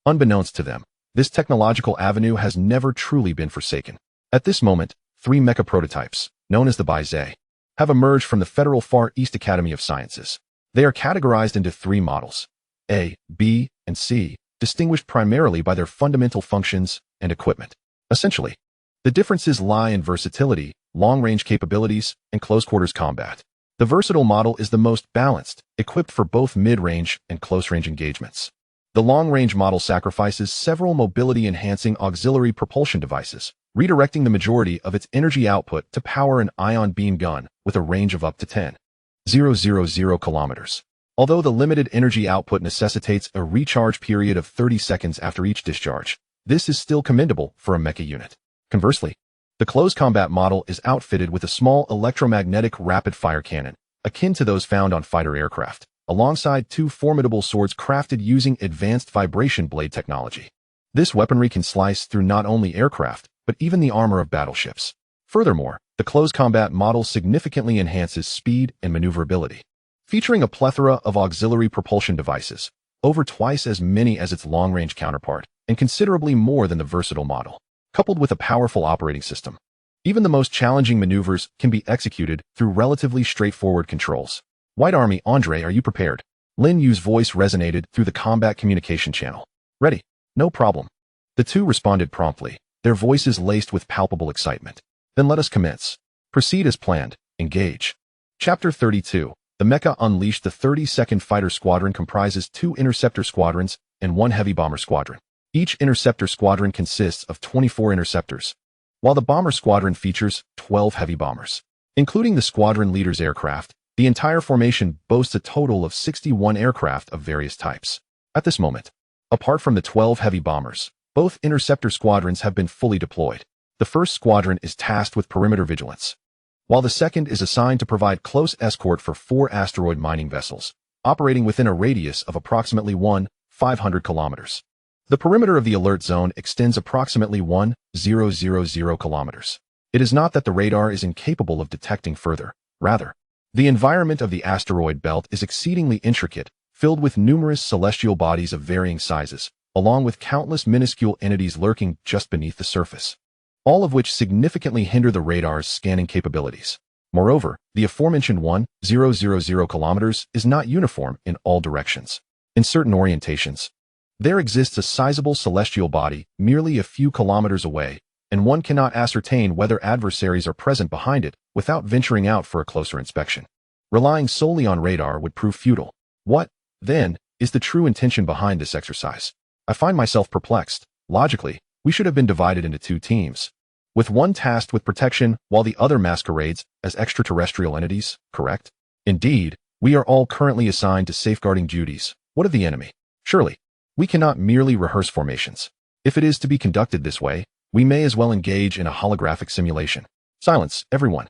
unbeknownst to them, this technological avenue has never truly been forsaken. At this moment, 3 mecha prototypes, known as the Baizé, have emerged from the Federal Far East Academy of Sciences. They are categorized into 3 models, A, B, and C, distinguished primarily by their fundamental functions and equipment. Essentially, the differences lie in versatility, long-range capabilities, and close-quarters combat. The versatile model is the most balanced, equipped for both mid-range and close-range engagements. The long-range model sacrifices several mobility-enhancing auxiliary propulsion devices, redirecting the majority of its energy output to power an ion beam gun with a range of up to 10,000 kilometers. Although the limited energy output necessitates a recharge period of 30 seconds after each discharge, this is still commendable for a mecha unit. Conversely, the close combat model is outfitted with a small electromagnetic rapid-fire cannon, akin to those found on fighter aircraft, alongside 2 formidable swords crafted using advanced vibration blade technology. This weaponry can slice through not only aircraft, but even the armor of battleships. Furthermore, the close combat model significantly enhances speed and maneuverability. Featuring a plethora of auxiliary propulsion devices, over twice as many as its long-range counterpart, and considerably more than the versatile model. Coupled with a powerful operating system, even the most challenging maneuvers can be executed through relatively straightforward controls. White Army, Andre, are you prepared? Lin Yu's voice resonated through the combat communication channel. Ready? No problem. The 2 responded promptly, their voices laced with palpable excitement. Then let us commence. Proceed as planned. Engage. Chapter 32. The Mecha Unleashed. The 32nd Fighter Squadron comprises 2 interceptor squadrons and 1 heavy bomber squadron. Each interceptor squadron consists of 24 interceptors, while the bomber squadron features 12 heavy bombers. Including the squadron leader's aircraft, the entire formation boasts a total of 61 aircraft of various types. At this moment, apart from the 12 heavy bombers, both interceptor squadrons have been fully deployed. The first squadron is tasked with perimeter vigilance, while the second is assigned to provide close escort for 4 asteroid mining vessels, operating within a radius of approximately 1,500 kilometers. The perimeter of the alert zone extends approximately 1,000 kilometers. It is not that the radar is incapable of detecting further. Rather, the environment of the asteroid belt is exceedingly intricate, filled with numerous celestial bodies of varying sizes, along with countless minuscule entities lurking just beneath the surface, all of which significantly hinder the radar's scanning capabilities. Moreover, the aforementioned 1,000 kilometers is not uniform in all directions. In certain orientations, there exists a sizable celestial body merely a few kilometers away, and one cannot ascertain whether adversaries are present behind it without venturing out for a closer inspection. Relying solely on radar would prove futile. What, then, is the true intention behind this exercise? I find myself perplexed. Logically, we should have been divided into 2 teams, with one tasked with protection while the other masquerades as extraterrestrial entities, correct? Indeed, we are all currently assigned to safeguarding duties. What of the enemy? Surely, we cannot merely rehearse formations. If it is to be conducted this way, we may as well engage in a holographic simulation. Silence, everyone.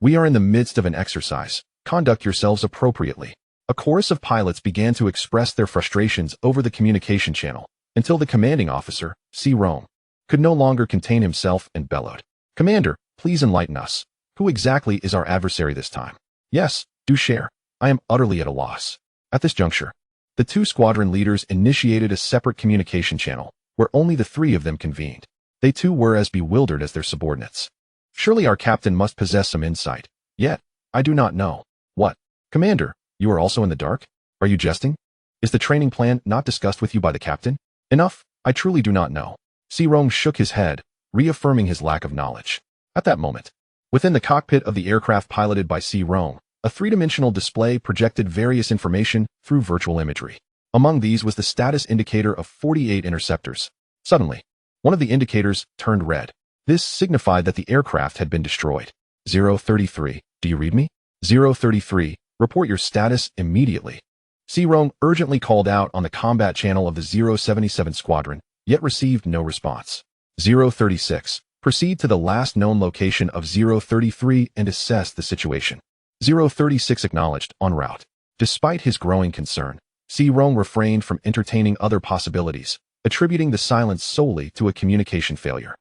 We are in the midst of an exercise. Conduct yourselves appropriately. A chorus of pilots began to express their frustrations over the communication channel, until the commanding officer, C. Rome, could no longer contain himself and bellowed. Commander, please enlighten us. Who exactly is our adversary this time? Yes, do share. I am utterly at a loss. At this juncture, the 2 squadron leaders initiated a separate communication channel, where only the 3 of them convened. They too were as bewildered as their subordinates. Surely our captain must possess some insight. Yet, I do not know. What? Commander, you are also in the dark? Are you jesting? Is the training plan not discussed with you by the captain? Enough, I truly do not know. C. Rome shook his head, reaffirming his lack of knowledge. At that moment, within the cockpit of the aircraft piloted by C. Rome, a 3-dimensional display projected various information through virtual imagery. Among these was the status indicator of 48 interceptors. Suddenly, One of the indicators turned red. This signified that the aircraft had been destroyed. 033, do you read me? 033, report your status immediately. C-Rong urgently called out on the combat channel of the 077 squadron, yet received no response. 036, proceed to the last known location of 033 and assess the situation. 036 acknowledged, en route. Despite his growing concern, C-Rong refrained from entertaining other possibilities, attributing the silence solely to a communication failure.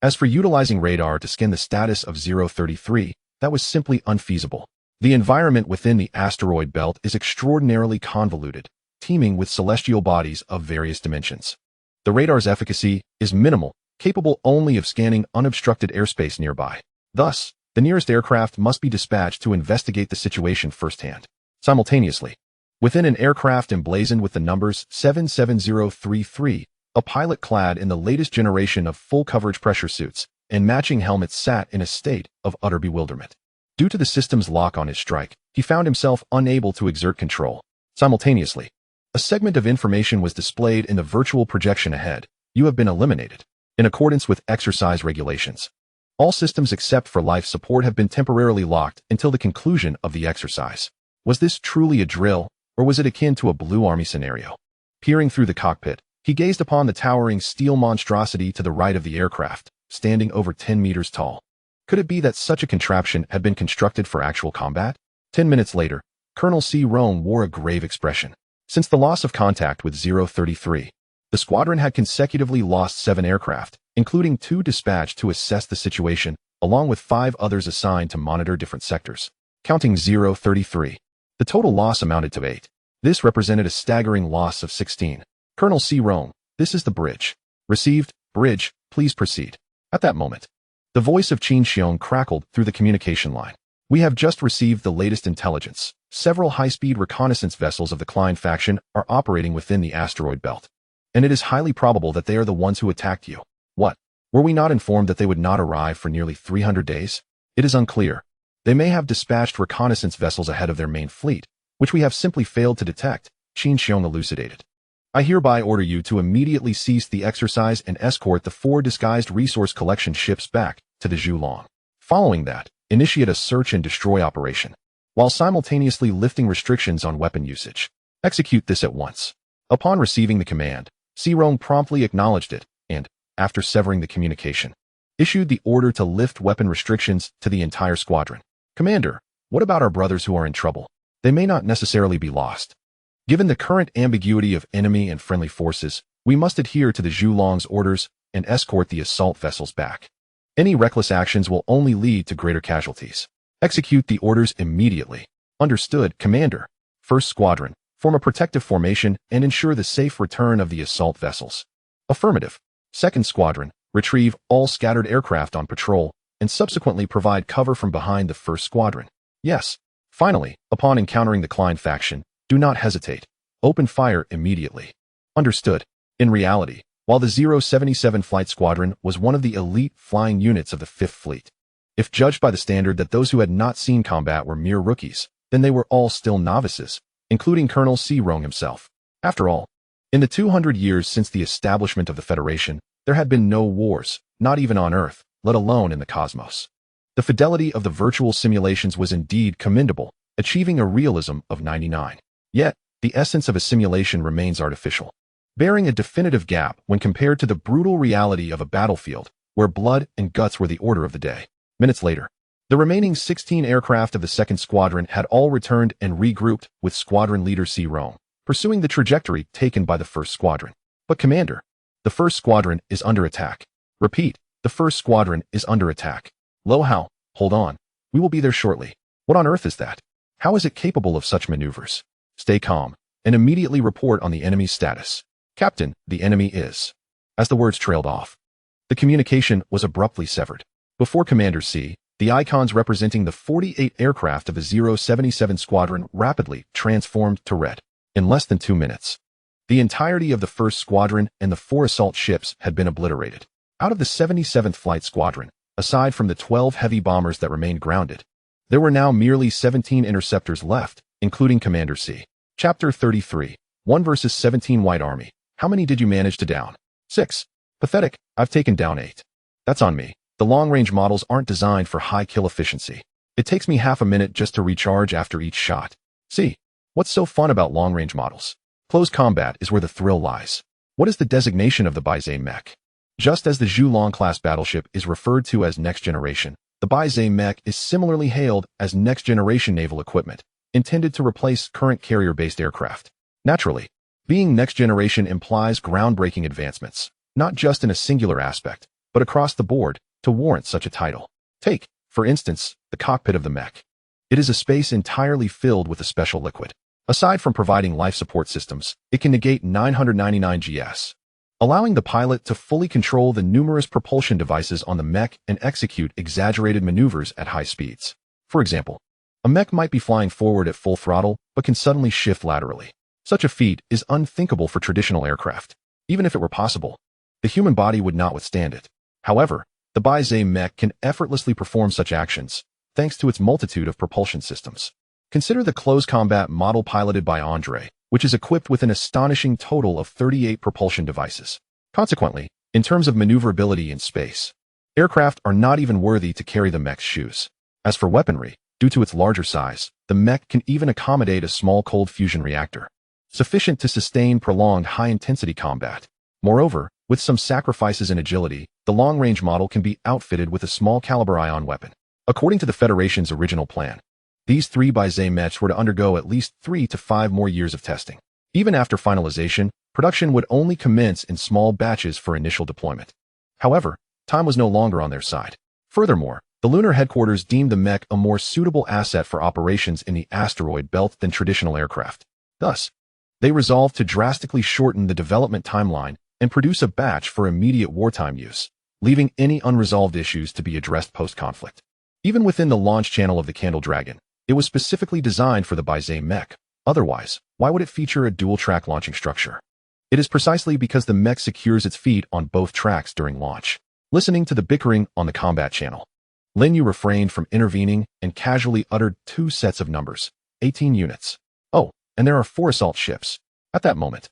As for utilizing radar to scan the status of 033, that was simply unfeasible. The environment within the asteroid belt is extraordinarily convoluted, teeming with celestial bodies of various dimensions. The radar's efficacy is minimal, capable only of scanning unobstructed airspace nearby. Thus, the nearest aircraft must be dispatched to investigate the situation firsthand. Simultaneously, within an aircraft emblazoned with the numbers 77033, a pilot clad in the latest generation of full coverage pressure suits and matching helmets sat in a state of utter bewilderment. Due to the system's lock on his strike, he found himself unable to exert control. Simultaneously, a segment of information was displayed in the virtual projection ahead. You have been eliminated. In accordance with exercise regulations, all systems except for life support have been temporarily locked until the conclusion of the exercise. Was this truly a drill, or was it akin to a Blue Army scenario? Peering through the cockpit, he gazed upon the towering steel monstrosity to the right of the aircraft, standing over 10 meters tall. Could it be that such a contraption had been constructed for actual combat? 10 minutes later, Colonel C-Rong wore a grave expression. Since the loss of contact with 033, the squadron had consecutively lost 7 aircraft, including 2 dispatched to assess the situation, along with 5 others assigned to monitor different sectors. Counting 033, the total loss amounted to 8. This represented a staggering loss of 16. Colonel C-Rong, this is the bridge. Received, bridge, please proceed. At that moment, the voice of Qin Xiong crackled through the communication line. We have just received the latest intelligence. Several high-speed reconnaissance vessels of the Klein faction are operating within the asteroid belt, and it is highly probable that they are the ones who attacked you. What? Were we not informed that they would not arrive for nearly 300 days? It is unclear. They may have dispatched reconnaissance vessels ahead of their main fleet, which we have simply failed to detect, Qin Xiong elucidated. I hereby order you to immediately cease the exercise and escort the 4 disguised resource collection ships back to the Zhulong. Following that, initiate a search and destroy operation, while simultaneously lifting restrictions on weapon usage. Execute this at once. Upon receiving the command, C-Rong promptly acknowledged it and, after severing the communication, issued the order to lift weapon restrictions to the entire squadron. Commander, what about our brothers who are in trouble? They may not necessarily be lost. Given the current ambiguity of enemy and friendly forces, we must adhere to the Zhulong's orders and escort the assault vessels back. Any reckless actions will only lead to greater casualties. Execute the orders immediately. Understood, Commander. First Squadron, form a protective formation and ensure the safe return of the assault vessels. Affirmative. Second Squadron, retrieve all scattered aircraft on patrol and subsequently provide cover from behind the First Squadron. Yes. Finally, upon encountering the Klein faction, do not hesitate. Open fire immediately. Understood. In reality, while the 077 Flight Squadron was one of the elite flying units of the 5th Fleet, if judged by the standard that those who had not seen combat were mere rookies, then they were all still novices, including Colonel C-Rong himself. After all, in the 200 years since the establishment of the Federation, there had been no wars, not even on Earth, let alone in the cosmos. The fidelity of the virtual simulations was indeed commendable, achieving a realism of 99. Yet, the essence of a simulation remains artificial, bearing a definitive gap when compared to the brutal reality of a battlefield, where blood and guts were the order of the day. Minutes later, the remaining 16 aircraft of the 2nd Squadron had all returned and regrouped with Squadron Leader C-Rong, pursuing the trajectory taken by the 1st Squadron. But Commander, the 1st Squadron is under attack. Repeat, the 1st Squadron is under attack. Lo Hao, hold on. We will be there shortly. What on earth is that? How is it capable of such maneuvers? Stay calm, and immediately report on the enemy's status. Captain, the enemy is. As the words trailed off, the communication was abruptly severed. Before Commander C, the icons representing the 48 aircraft of the 077 Squadron rapidly transformed to red. In less than 2 minutes, the entirety of the 1st Squadron and the 4 assault ships had been obliterated. Out of the 77th Flight Squadron, aside from the 12 heavy bombers that remained grounded, there were now merely 17 interceptors left, including Commander C. Chapter 33, 1 versus 17 White Army. How many did you manage to down? 6. Pathetic, I've taken down 8. That's on me. The long-range models aren't designed for high kill efficiency. It takes me half a minute just to recharge after each shot. See, what's so fun about long-range models? Close combat is where the thrill lies. What is the designation of the Baizé mech? Just as the Zhulong-class battleship is referred to as next generation, the Baizé mech is similarly hailed as next-generation naval equipment, intended to replace current carrier-based aircraft. Naturally, being next-generation implies groundbreaking advancements, not just in a singular aspect, but across the board, to warrant such a title. Take, for instance, the cockpit of the mech. It is a space entirely filled with a special liquid. Aside from providing life support systems, it can negate 999 GS, allowing the pilot to fully control the numerous propulsion devices on the mech and execute exaggerated maneuvers at high speeds. For example, a mech might be flying forward at full throttle, but can suddenly shift laterally. Such a feat is unthinkable for traditional aircraft. Even if it were possible, the human body would not withstand it. However, the Baizé mech can effortlessly perform such actions, thanks to its multitude of propulsion systems. Consider the close combat model piloted by Andrei, which is equipped with an astonishing total of 38 propulsion devices. Consequently, in terms of maneuverability in space, aircraft are not even worthy to carry the mech's shoes. As for weaponry, due to its larger size, the mech can even accommodate a small cold fusion reactor, sufficient to sustain prolonged high-intensity combat. Moreover, with some sacrifices in agility, the long-range model can be outfitted with a small-caliber ion weapon. According to the Federation's original plan, these 3 Baizé mechs were to undergo at least 3 to 5 more years of testing. Even after finalization, production would only commence in small batches for initial deployment. However, time was no longer on their side. Furthermore, the lunar headquarters deemed the mech a more suitable asset for operations in the asteroid belt than traditional aircraft. Thus, they resolved to drastically shorten the development timeline and produce a batch for immediate wartime use, leaving any unresolved issues to be addressed post-conflict. Even within the launch channel of the Candle Dragon, it was specifically designed for the Baizé mech. Otherwise, why would it feature a dual-track launching structure? It is precisely because the mech secures its feet on both tracks during launch. Listening to the bickering on the combat channel, Lin Yu refrained from intervening and casually uttered 2 sets of numbers, 18 units. Oh, and there are 4 assault ships. At that moment,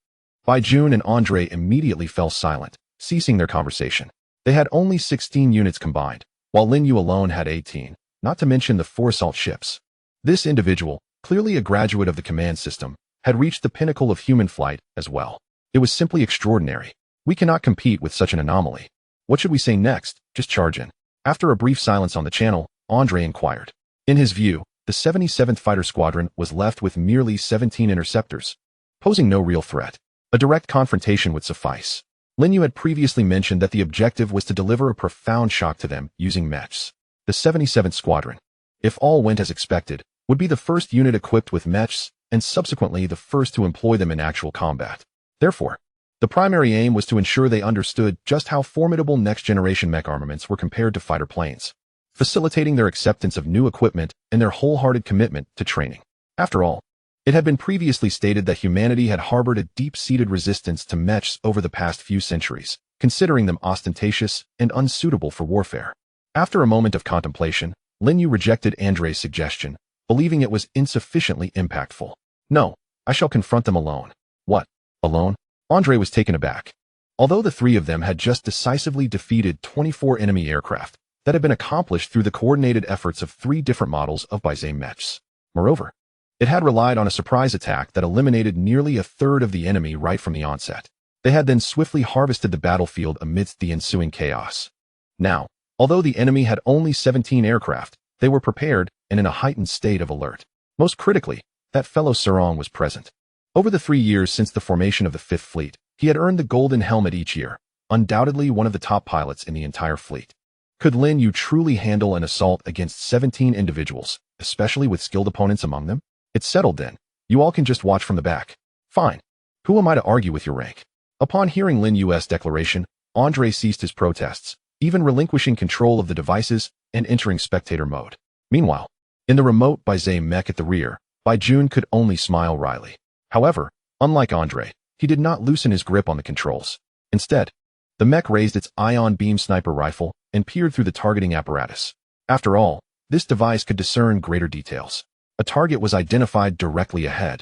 Bai Jun and Andrei immediately fell silent, ceasing their conversation. They had only 16 units combined, while Lin Yu alone had 18, not to mention the 4 assault ships. This individual, clearly a graduate of the command system, had reached the pinnacle of human flight as well. It was simply extraordinary. We cannot compete with such an anomaly. What should we say next? Just charge in. After a brief silence on the channel, Andrei inquired. In his view, the 77th Fighter Squadron was left with merely 17 interceptors, posing no real threat. A direct confrontation would suffice. Lin Yu had previously mentioned that the objective was to deliver a profound shock to them using mechs. The 77th Squadron, if all went as expected, would be the first unit equipped with mechs and subsequently the first to employ them in actual combat. Therefore, the primary aim was to ensure they understood just how formidable next-generation mech armaments were compared to fighter planes, facilitating their acceptance of new equipment and their wholehearted commitment to training. After all, it had been previously stated that humanity had harbored a deep-seated resistance to mechs over the past few centuries, considering them ostentatious and unsuitable for warfare. After a moment of contemplation, Lin Yu rejected Andrei's suggestion, believing it was insufficiently impactful. No, I shall confront them alone. What? Alone? Andrei was taken aback. Although the 3 of them had just decisively defeated 24 enemy aircraft, that had been accomplished through the coordinated efforts of 3 different models of Baizé mechs. Moreover, it had relied on a surprise attack that eliminated nearly a third of the enemy right from the onset. They had then swiftly harvested the battlefield amidst the ensuing chaos. Now, although the enemy had only 17 aircraft, they were prepared and in a heightened state of alert. Most critically, that fellow Sarong was present. Over the 3 years since the formation of the 5th Fleet, he had earned the Golden Helmet each year, undoubtedly one of the top pilots in the entire fleet. Could Lin Yu truly handle an assault against 17 individuals, especially with skilled opponents among them? It's settled then. You all can just watch from the back. Fine. Who am I to argue with your rank? Upon hearing Lin Yu's declaration, Andrei ceased his protests, even relinquishing control of the devices and entering spectator mode. Meanwhile, in the remote Baizé mech at the rear, Bai Jun could only smile wryly. However, unlike Andrei, he did not loosen his grip on the controls. Instead, the mech raised its ion beam sniper rifle and peered through the targeting apparatus. After all, this device could discern greater details. A target was identified directly ahead,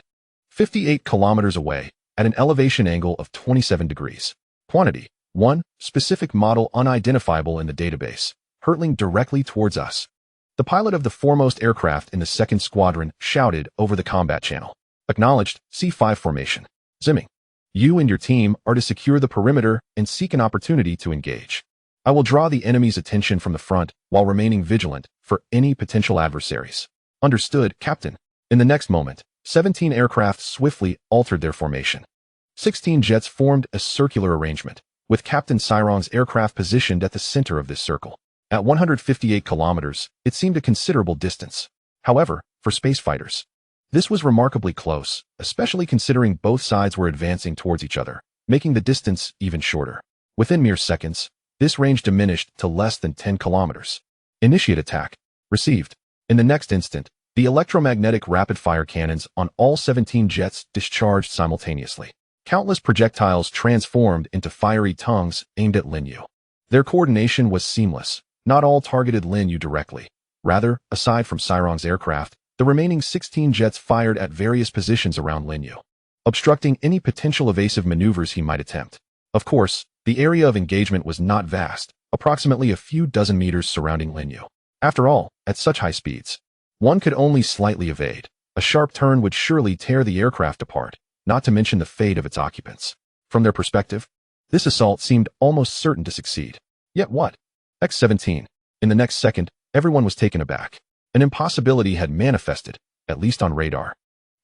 58 kilometers away, at an elevation angle of 27 degrees. Quantity, One specific model unidentifiable in the database, hurtling directly towards us. The pilot of the foremost aircraft in the 2nd Squadron shouted over the combat channel. Acknowledged, C5 formation. Zimming. You and your team are to secure the perimeter and seek an opportunity to engage. I will draw the enemy's attention from the front while remaining vigilant for any potential adversaries. Understood, Captain. In the next moment, 17 aircraft swiftly altered their formation. 16 jets formed a circular arrangement, with Captain Cyrong's aircraft positioned at the center of this circle. At 158 kilometers, it seemed a considerable distance. However, for space fighters, this was remarkably close, especially considering both sides were advancing towards each other, making the distance even shorter. Within mere seconds, this range diminished to less than 10 kilometers. Initiate attack. Received. In the next instant, the electromagnetic rapid-fire cannons on all 17 jets discharged simultaneously. Countless projectiles transformed into fiery tongues aimed at Lin Yu. Their coordination was seamless. Not all targeted Lin Yu directly. Rather, aside from Cyrong's aircraft, the remaining 16 jets fired at various positions around Lin Yu, obstructing any potential evasive maneuvers he might attempt. Of course, the area of engagement was not vast, approximately a few dozen meters surrounding Lin Yu. After all, at such high speeds, one could only slightly evade. A sharp turn would surely tear the aircraft apart, not to mention the fate of its occupants. From their perspective, this assault seemed almost certain to succeed. Yet what? X-17. In the next second, everyone was taken aback. An impossibility had manifested, at least on radar.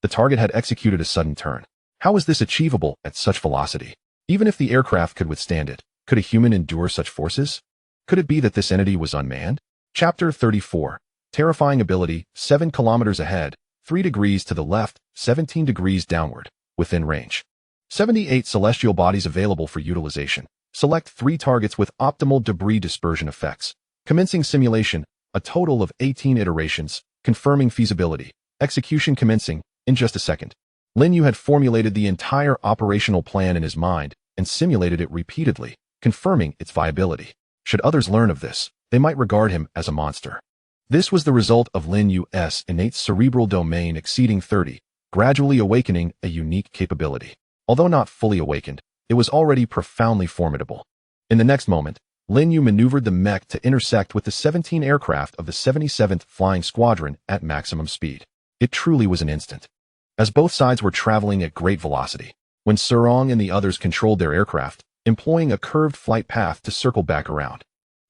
The target had executed a sudden turn. How was this achievable at such velocity? Even if the aircraft could withstand it, could a human endure such forces? Could it be that this entity was unmanned? Chapter 34. Terrifying ability, 7 kilometers ahead, 3 degrees to the left, 17 degrees downward, within range. 78 celestial bodies available for utilization. Select 3 targets with optimal debris dispersion effects. Commencing simulation, a total of 18 iterations, confirming feasibility. Execution commencing, in just a second. Lin Yu had formulated the entire operational plan in his mind and simulated it repeatedly, confirming its viability. Should others learn of this, they might regard him as a monster. This was the result of Lin Yu's innate cerebral domain exceeding 30, gradually awakening a unique capability. Although not fully awakened, it was already profoundly formidable. In the next moment, Lin Yu maneuvered the mech to intersect with the 17 aircraft of the 77th Flying Squadron at maximum speed. It truly was an instant. As both sides were traveling at great velocity, when Cyrong and the others controlled their aircraft, employing a curved flight path to circle back around.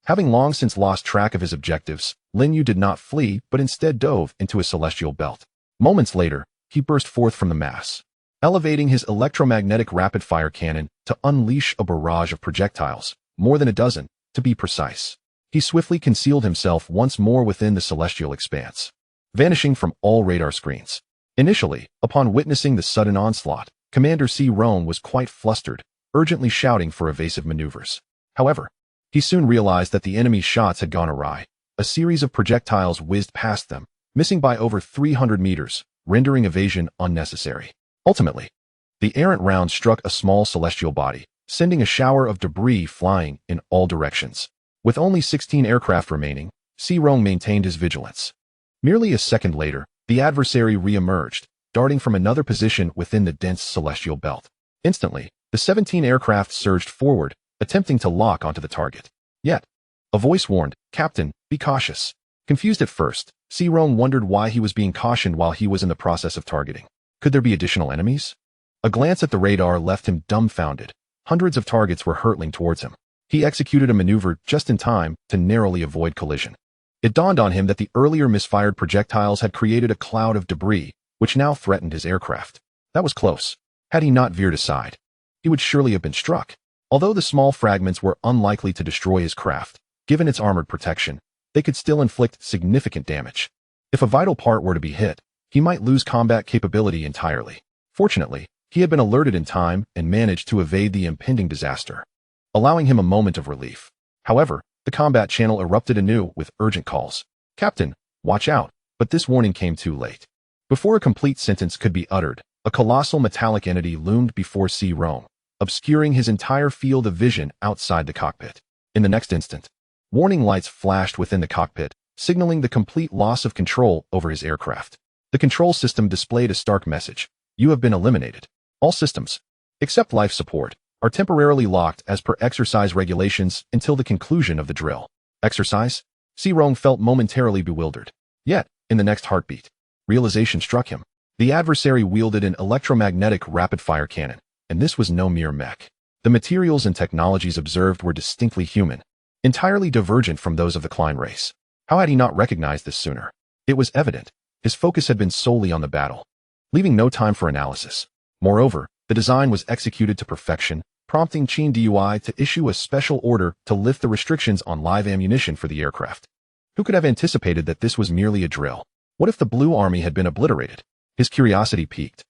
Having long since lost track of his objectives, Lin Yu did not flee but instead dove into a celestial belt. Moments later, he burst forth from the mass, elevating his electromagnetic rapid-fire cannon to unleash a barrage of projectiles, more than a dozen, to be precise. He swiftly concealed himself once more within the celestial expanse, vanishing from all radar screens. Initially, upon witnessing the sudden onslaught, Commander Cyrong was quite flustered, urgently shouting for evasive maneuvers. However, he soon realized that the enemy's shots had gone awry. A series of projectiles whizzed past them, missing by over 300 meters, rendering evasion unnecessary. Ultimately, the errant round struck a small celestial body, sending a shower of debris flying in all directions. With only 16 aircraft remaining, Cyrong maintained his vigilance. Merely a second later, the adversary re-emerged, darting from another position within the dense celestial belt. Instantly, the 17 aircraft surged forward, attempting to lock onto the target. Yet, a voice warned, "Captain, be cautious." Confused at first, Cyrong wondered why he was being cautioned while he was in the process of targeting. Could there be additional enemies? A glance at the radar left him dumbfounded. Hundreds of targets were hurtling towards him. He executed a maneuver just in time to narrowly avoid collision. It dawned on him that the earlier misfired projectiles had created a cloud of debris, which now threatened his aircraft. That was close. Had he not veered aside, he would surely have been struck. Although the small fragments were unlikely to destroy his craft, given its armored protection, they could still inflict significant damage. If a vital part were to be hit, he might lose combat capability entirely. Fortunately, he had been alerted in time and managed to evade the impending disaster, allowing him a moment of relief. However, the combat channel erupted anew with urgent calls. "Captain, watch out," but this warning came too late. Before a complete sentence could be uttered, a colossal metallic entity loomed before Cyrong, obscuring his entire field of vision outside the cockpit. In the next instant, warning lights flashed within the cockpit, signaling the complete loss of control over his aircraft. The control system displayed a stark message: "You have been eliminated. All systems, except life support, are temporarily locked as per exercise regulations until the conclusion of the drill. Exercise? Sirong felt momentarily bewildered. Yet, in the next heartbeat, realization struck him. The adversary wielded an electromagnetic rapid-fire cannon, and this was no mere mech. The materials and technologies observed were distinctly human, entirely divergent from those of the Klein race. How had he not recognized this sooner? It was evident. His focus had been solely on the battle, leaving no time for analysis. Moreover, the design was executed to perfection, prompting Qin Dui to issue a special order to lift the restrictions on live ammunition for the aircraft. Who could have anticipated that this was merely a drill? What if the Blue Army had been obliterated? His curiosity piqued.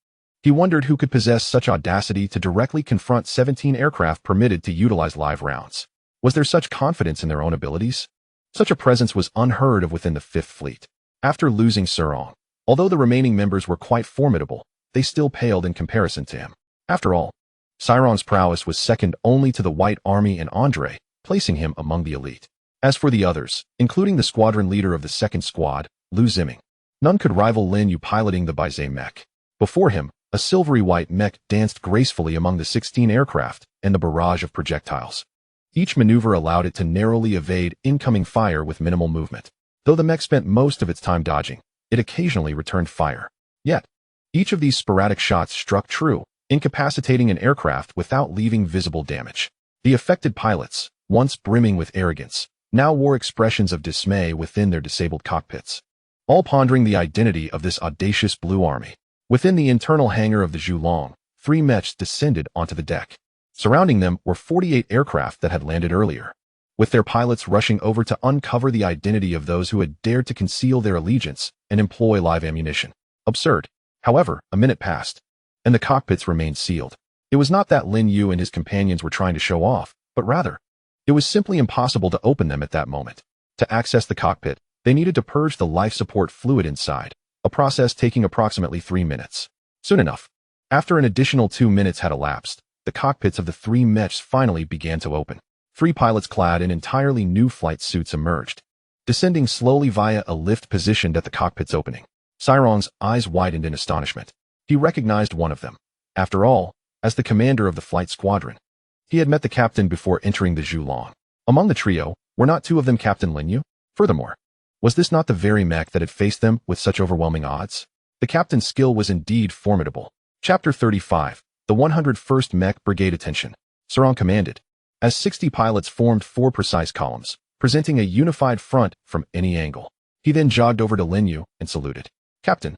He wondered who could possess such audacity to directly confront 17 aircraft permitted to utilize live rounds. Was there such confidence in their own abilities? Such a presence was unheard of within the Fifth Fleet. After losing Sirong, although the remaining members were quite formidable, they still paled in comparison to him. After all, Sirong's prowess was second only to the White Army and Andre, placing him among the elite. As for the others, including the squadron leader of the second squad, Lu Ziming, none could rival Lin Yu piloting the Baizé mech. Before him, a silvery white mech danced gracefully among the 16 aircraft and the barrage of projectiles. Each maneuver allowed it to narrowly evade incoming fire with minimal movement. Though the mech spent most of its time dodging, it occasionally returned fire. Yet, each of these sporadic shots struck true, incapacitating an aircraft without leaving visible damage. The affected pilots, once brimming with arrogance, now wore expressions of dismay within their disabled cockpits, all pondering the identity of this audacious Blue Army. Within the internal hangar of the Zhulong, 3 mechs descended onto the deck. Surrounding them were 48 aircraft that had landed earlier, with their pilots rushing over to uncover the identity of those who had dared to conceal their allegiance and employ live ammunition. Absurd. However, a minute passed, and the cockpits remained sealed. It was not that Lin Yu and his companions were trying to show off, but rather, it was simply impossible to open them at that moment. To access the cockpit, they needed to purge the life support fluid inside, a process taking approximately 3 minutes. Soon enough, after an additional 2 minutes had elapsed, the cockpits of the 3 mechs finally began to open. 3 pilots clad in entirely new flight suits emerged, descending slowly via a lift positioned at the cockpit's opening. Sirong's eyes widened in astonishment. He recognized one of them. After all, as the commander of the flight squadron, he had met the captain before entering the Zhulong. Among the trio, were not 2 of them Captain Lin Yu? Furthermore, was this not the very mech that had faced them with such overwhelming odds? The captain's skill was indeed formidable. Chapter 35, the 101st Mech Brigade. Attention. Sirong commanded, as 60 pilots formed 4 precise columns, presenting a unified front from any angle. He then jogged over to Lin Yu and saluted. Captain,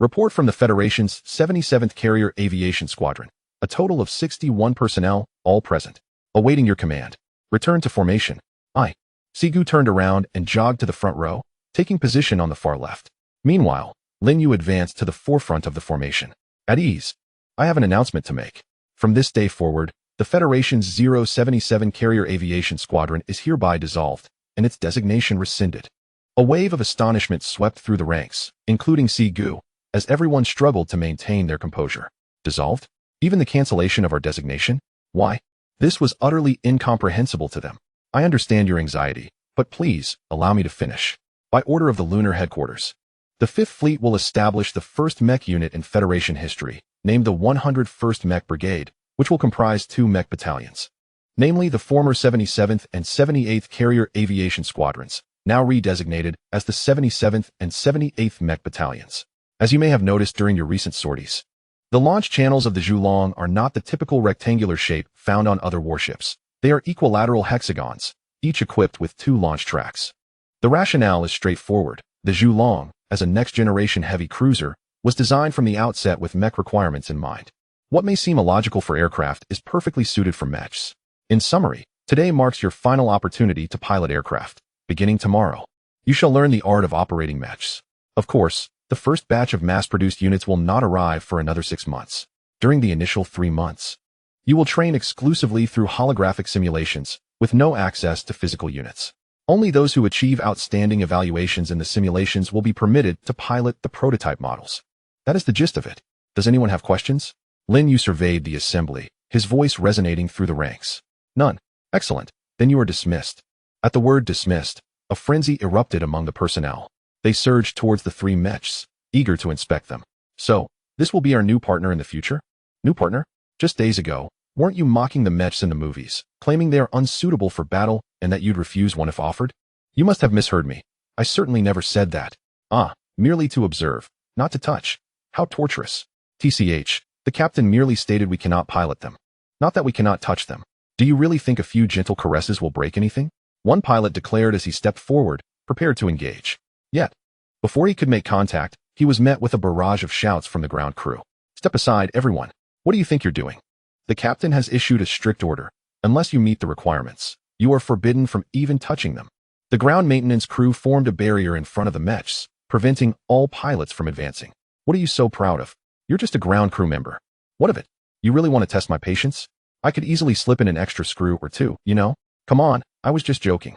report from the Federation's 77th Carrier Aviation Squadron. A total of 61 personnel, all present. Awaiting your command. Return to formation. Aye. Sigu turned around and jogged to the front row, taking position on the far left. Meanwhile, Lin Yu advanced to the forefront of the formation. At ease. I have an announcement to make. From this day forward, the Federation's 077 Carrier Aviation Squadron is hereby dissolved, and its designation rescinded. A wave of astonishment swept through the ranks, including Sigu, as everyone struggled to maintain their composure. Dissolved? Even the cancellation of our designation? Why? This was utterly incomprehensible to them. I understand your anxiety, but please, allow me to finish. By order of the Lunar Headquarters, the 5th Fleet will establish the first mech unit in Federation history, named the 101st Mech Brigade, which will comprise 2 mech battalions, namely the former 77th and 78th Carrier Aviation Squadrons, now redesignated as the 77th and 78th Mech Battalions. As you may have noticed during your recent sorties, the launch channels of the Zhulong are not the typical rectangular shape found on other warships. They are equilateral hexagons, each equipped with 2 launch tracks. The rationale is straightforward. The Zhulong, as a next-generation heavy cruiser, was designed from the outset with mech requirements in mind. What may seem illogical for aircraft is perfectly suited for mechs. In summary, today marks your final opportunity to pilot aircraft. Beginning tomorrow, you shall learn the art of operating mechs. Of course, the first batch of mass-produced units will not arrive for another 6 months. During the initial 3 months, you will train exclusively through holographic simulations, with no access to physical units. Only those who achieve outstanding evaluations in the simulations will be permitted to pilot the prototype models. That is the gist of it. Does anyone have questions? Lin Yu surveyed the assembly, his voice resonating through the ranks. None. Excellent. Then you are dismissed. At the word dismissed, a frenzy erupted among the personnel. They surged towards the 3 mechs, eager to inspect them. So, this will be our new partner in the future? New partner? Just days ago, Weren't you mocking the mechs in the movies, claiming they are unsuitable for battle and that you'd refuse one if offered? You must have misheard me. I certainly never said that. Merely to observe, not to touch. How torturous. TCH, the captain merely stated we cannot pilot them. Not that we cannot touch them. Do you really think a few gentle caresses will break anything? One pilot declared as he stepped forward, prepared to engage. Yet, before he could make contact, he was met with a barrage of shouts from the ground crew. Step aside, everyone. What do you think you're doing? The captain has issued a strict order. Unless you meet the requirements, you are forbidden from even touching them. The ground maintenance crew formed a barrier in front of the mechs, preventing all pilots from advancing. What are you so proud of? You're just a ground crew member. What of it? You really want to test my patience? I could easily slip in an extra screw or two, you know? Come on, I was just joking.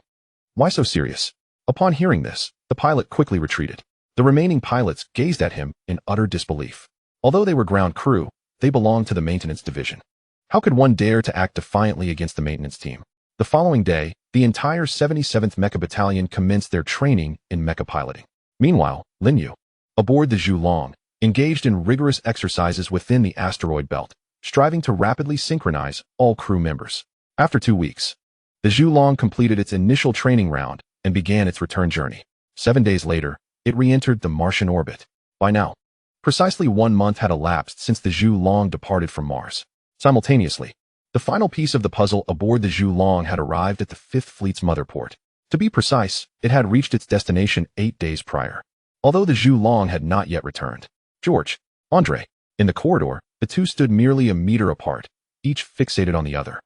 Why so serious? Upon hearing this, the pilot quickly retreated. The remaining pilots gazed at him in utter disbelief. Although they were ground crew, they belonged to the maintenance division. How could one dare to act defiantly against the maintenance team? The following day, the entire 77th Mecha Battalion commenced their training in mecha piloting. Meanwhile, Lin Yu, aboard the Zhu Long, engaged in rigorous exercises within the asteroid belt, striving to rapidly synchronize all crew members. After 2 weeks, the Zhu Long completed its initial training round and began its return journey. 7 days later, it re-entered the Martian orbit. By now, precisely 1 month had elapsed since the Zhu Long departed from Mars. Simultaneously, the final piece of the puzzle aboard the Zhu Long had arrived at the Fifth Fleet's motherport. To be precise, it had reached its destination 8 days prior. Although the Zhu Long had not yet returned. George, Andre, in the corridor, the two stood merely a meter apart, each fixated on the other.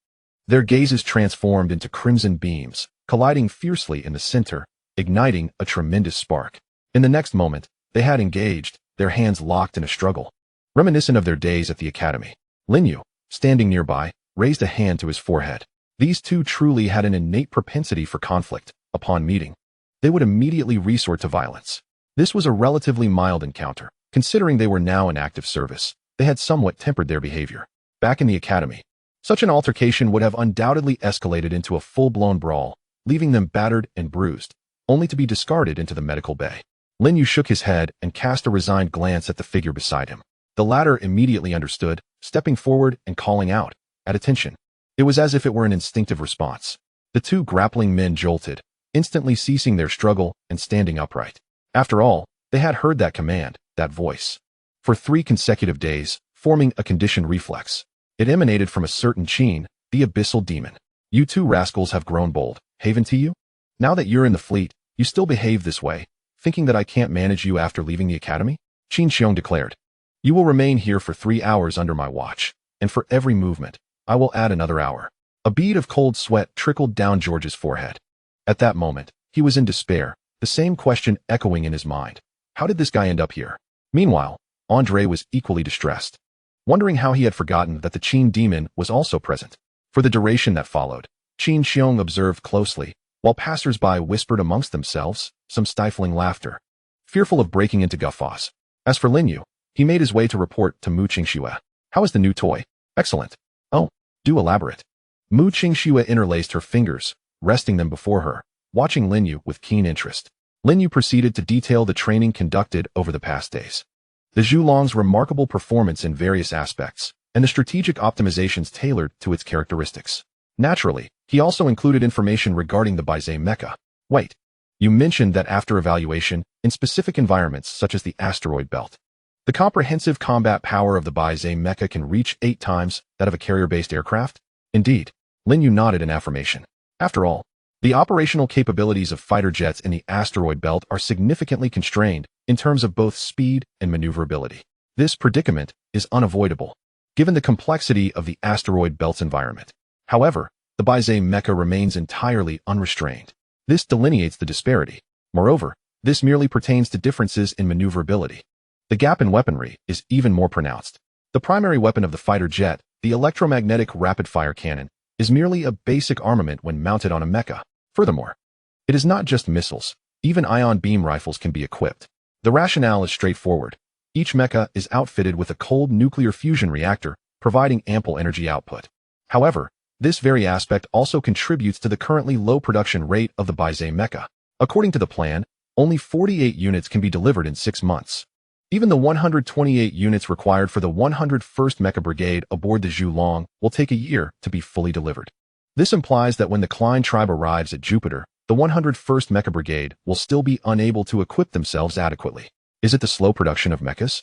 Their gazes transformed into crimson beams, colliding fiercely in the center, igniting a tremendous spark. In the next moment, they had engaged, their hands locked in a struggle. Reminiscent of their days at the academy, Lin Yu, standing nearby, raised a hand to his forehead. These two truly had an innate propensity for conflict. Upon meeting, they would immediately resort to violence. This was a relatively mild encounter. Considering they were now in active service, they had somewhat tempered their behavior. Back in the academy, such an altercation would have undoubtedly escalated into a full-blown brawl, leaving them battered and bruised, only to be discarded into the medical bay. Lin Yu shook his head and cast a resigned glance at the figure beside him. The latter immediately understood, stepping forward and calling out, "At attention." It was as if it were an instinctive response. The two grappling men jolted, instantly ceasing their struggle and standing upright. After all, they had heard that command, that voice, for 3 consecutive days, forming a conditioned reflex. It emanated from a certain Qin, the abyssal demon. "You two rascals have grown bold, haven't you? Now that you're in the fleet, you still behave this way, thinking that I can't manage you after leaving the academy?" Qin Xiong declared. "You will remain here for 3 hours under my watch, and for every movement, I will add another hour." A bead of cold sweat trickled down George's forehead. At that moment, he was in despair, the same question echoing in his mind. How did this guy end up here? Meanwhile, Andre was equally distressed, wondering how he had forgotten that the Qin demon was also present. For the duration that followed, Qin Xiong observed closely, while passers-by whispered amongst themselves, some stifling laughter, fearful of breaking into guffaws. As for Lin Yu, he made his way to report to Mu Qingxue. "How is the new toy?" "Excellent." "Oh, do elaborate." Mu Qingxue interlaced her fingers, resting them before her, watching Lin Yu with keen interest. Lin Yu proceeded to detail the training conducted over the past days. The Zhu Long's remarkable performance in various aspects, and the strategic optimizations tailored to its characteristics. Naturally, he also included information regarding the Baizhe mecha. "Wait, you mentioned that after evaluation, in specific environments such as the asteroid belt, the comprehensive combat power of the Baizhe mecha can reach 8 times that of a carrier-based aircraft?" "Indeed." Lin Yu nodded in affirmation. After all, the operational capabilities of fighter jets in the asteroid belt are significantly constrained in terms of both speed and maneuverability. This predicament is unavoidable, given the complexity of the asteroid belt's environment. However, the Baizhe mecha remains entirely unrestrained. This delineates the disparity. Moreover, this merely pertains to differences in maneuverability. The gap in weaponry is even more pronounced. The primary weapon of the fighter jet, the electromagnetic rapid-fire cannon, is merely a basic armament when mounted on a mecha. Furthermore, it is not just missiles. Even ion beam rifles can be equipped. The rationale is straightforward. Each mecha is outfitted with a cold nuclear fusion reactor, providing ample energy output. However, this very aspect also contributes to the currently low production rate of the Baizhe mecha. According to the plan, only 48 units can be delivered in 6 months. Even the 128 units required for the 101st Mecha Brigade aboard the Zhulong will take a year to be fully delivered. This implies that when the Klein tribe arrives at Jupiter, the 101st Mecha Brigade will still be unable to equip themselves adequately. Is it the slow production of mechas?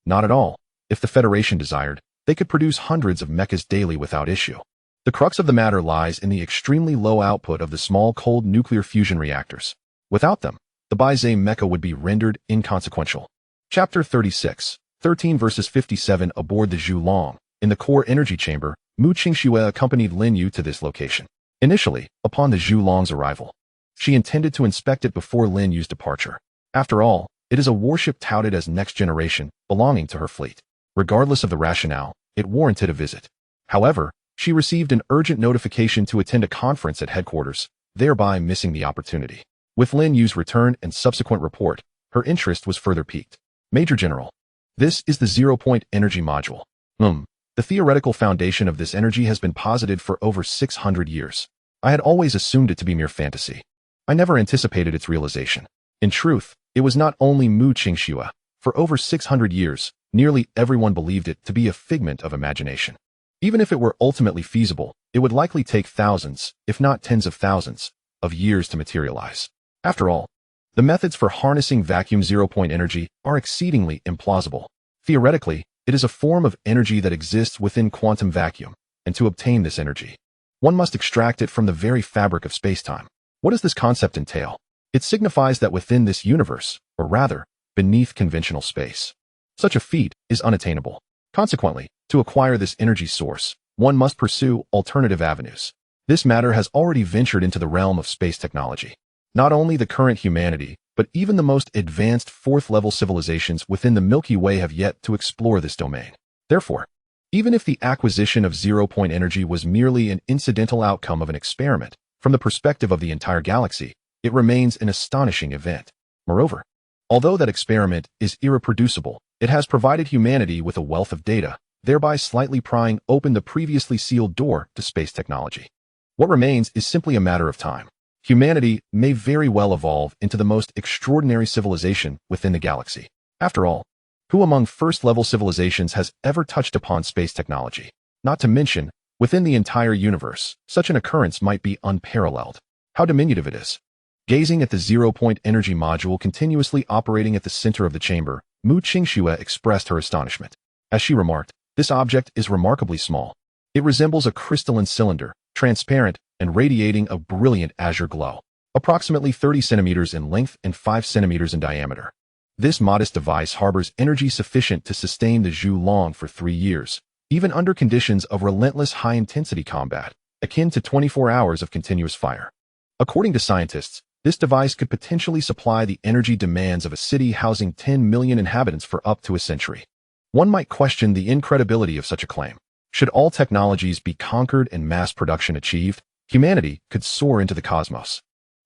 Not at all. If the Federation desired, they could produce hundreds of mechas daily without issue. The crux of the matter lies in the extremely low output of the small cold nuclear fusion reactors. Without them, the Baizé mecha would be rendered inconsequential. Chapter 36, 13 verses 57 aboard the Zhulong. In the core energy chamber, Mu Qingxue accompanied Lin Yu to this location. Initially, upon the Zhulong's arrival, she intended to inspect it before Lin Yu's departure. After all, it is a warship touted as next generation, belonging to her fleet. Regardless of the rationale, it warranted a visit. However, she received an urgent notification to attend a conference at headquarters, thereby missing the opportunity. With Lin Yu's return and subsequent report, her interest was further piqued. Major General, this is the zero-point energy module. The theoretical foundation of this energy has been posited for over 600 years. I had always assumed it to be mere fantasy. I never anticipated its realization. In truth, it was not only Mu Qingxue. For over 600 years, nearly everyone believed it to be a figment of imagination. Even if it were ultimately feasible, it would likely take thousands, if not tens of thousands, of years to materialize. After all, the methods for harnessing vacuum zero-point energy are exceedingly implausible. Theoretically, it is a form of energy that exists within quantum vacuum, and to obtain this energy, one must extract it from the very fabric of space-time. What does this concept entail? It signifies that within this universe, or rather, beneath conventional space, such a feat is unattainable. Consequently, to acquire this energy source, one must pursue alternative avenues. This matter has already ventured into the realm of space technology. Not only the current humanity, but even the most advanced fourth-level civilizations within the Milky Way have yet to explore this domain. Therefore, even if the acquisition of zero-point energy was merely an incidental outcome of an experiment, from the perspective of the entire galaxy, it remains an astonishing event. Moreover, although that experiment is irreproducible, it has provided humanity with a wealth of data, thereby slightly prying open the previously sealed door to space technology. What remains is simply a matter of time. Humanity may very well evolve into the most extraordinary civilization within the galaxy. After all, who among first-level civilizations has ever touched upon space technology? Not to mention, within the entire universe, such an occurrence might be unparalleled. How diminutive it is. Gazing at the zero-point energy module continuously operating at the center of the chamber, Mu Qingxue expressed her astonishment. As she remarked, this object is remarkably small. It resembles a crystalline cylinder, transparent, and radiating a brilliant azure glow, approximately 30 centimeters in length and 5 centimeters in diameter. This modest device harbors energy sufficient to sustain the Zhulong for 3 years, even under conditions of relentless high-intensity combat, akin to 24 hours of continuous fire. According to scientists, this device could potentially supply the energy demands of a city housing 10 million inhabitants for up to a century. One might question the incredibility of such a claim. Should all technologies be conquered and mass production achieved, humanity could soar into the cosmos,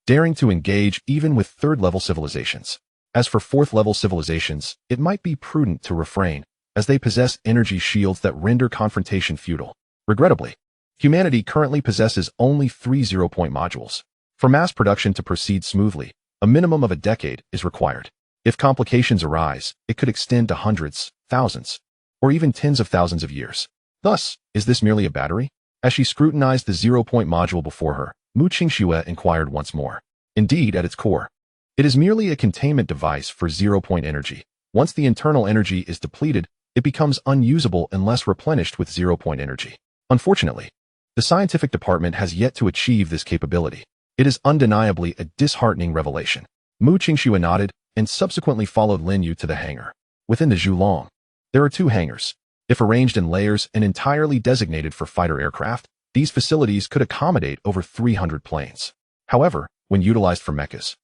daring to engage even with third-level civilizations. As for fourth-level civilizations, it might be prudent to refrain, as they possess energy shields that render confrontation futile. Regrettably, humanity currently possesses only 3 zero-point modules. For mass production to proceed smoothly, a minimum of a decade is required. If complications arise, it could extend to hundreds, thousands, or even tens of thousands of years. Thus, is this merely a battery? As she scrutinized the zero-point module before her, Mu Qingxue inquired once more. Indeed, at its core, it is merely a containment device for zero-point energy. Once the internal energy is depleted, it becomes unusable unless replenished with zero-point energy. Unfortunately, the scientific department has yet to achieve this capability. It is undeniably a disheartening revelation. Mu Qingxue nodded and subsequently followed Lin Yu to the hangar. Within the Zhulong, there are 2 hangars. If arranged in layers and entirely designated for fighter aircraft, these facilities could accommodate over 300 planes. However, when utilized for mechas,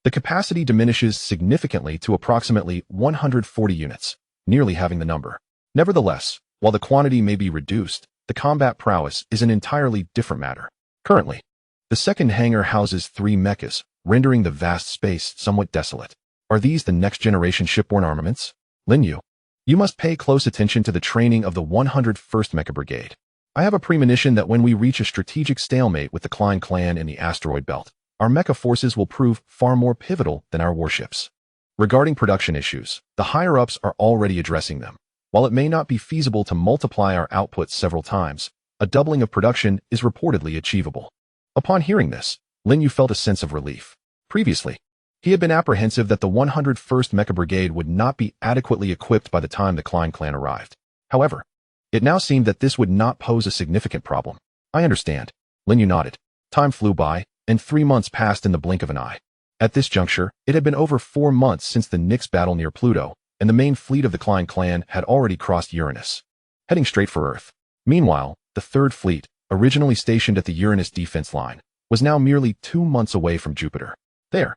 the capacity diminishes significantly to approximately 140 units, nearly having the number. Nevertheless, while the quantity may be reduced, the combat prowess is an entirely different matter. Currently, the second hangar houses 3 mechas, rendering the vast space somewhat desolate. Are these the next-generation shipborne armaments? Lin Yu, you must pay close attention to the training of the 101st Mecha Brigade. I have a premonition that when we reach a strategic stalemate with the Klein clan in the asteroid belt, our mecha forces will prove far more pivotal than our warships. Regarding production issues, the higher-ups are already addressing them. While it may not be feasible to multiply our output several times, a doubling of production is reportedly achievable. Upon hearing this, Lin Yu felt a sense of relief. Previously, he had been apprehensive that the 101st Mecha Brigade would not be adequately equipped by the time the Klein clan arrived. However, it now seemed that this would not pose a significant problem. I understand. Lin Yu nodded. Time flew by, and 3 months passed in the blink of an eye. At this juncture, it had been over 4 months since the Nix battle near Pluto, and the main fleet of the Klein clan had already crossed Uranus, heading straight for Earth. Meanwhile, the Third Fleet, originally stationed at the Uranus defense line, was now merely 2 months away from Jupiter. There,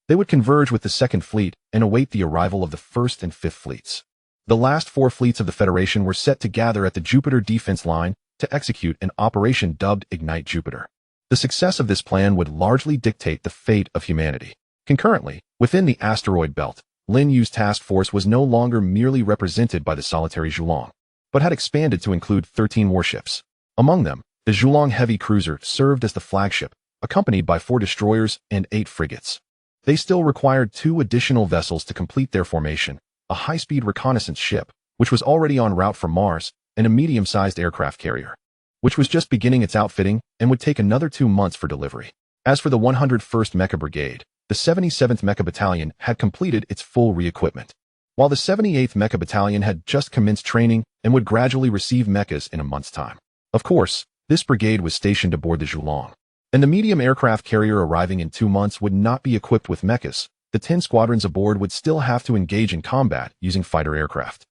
they would converge with the Second Fleet and await the arrival of the First and Fifth Fleets. The last 4 fleets of the Federation were set to gather at the Jupiter defense line to execute an operation dubbed Ignite Jupiter. The success of this plan would largely dictate the fate of humanity. Concurrently, within the asteroid belt, Lin Yu's task force was no longer merely represented by the solitary Zhulong, but had expanded to include 13 warships. Among them, the Zhulong heavy cruiser served as the flagship, accompanied by 4 destroyers and 8 frigates. They still required 2 additional vessels to complete their formation, a high-speed reconnaissance ship, which was already en route from Mars, and a medium-sized aircraft carrier, which was just beginning its outfitting and would take another 2 months for delivery. As for the 101st Mecha Brigade, the 77th Mecha Battalion had completed its full re-equipment, while the 78th Mecha Battalion had just commenced training and would gradually receive mechas in a month's time. Of course, this brigade was stationed aboard the Zhulong, and the medium aircraft carrier arriving in 2 months would not be equipped with mechas. The 10 squadrons aboard would still have to engage in combat using fighter aircraft.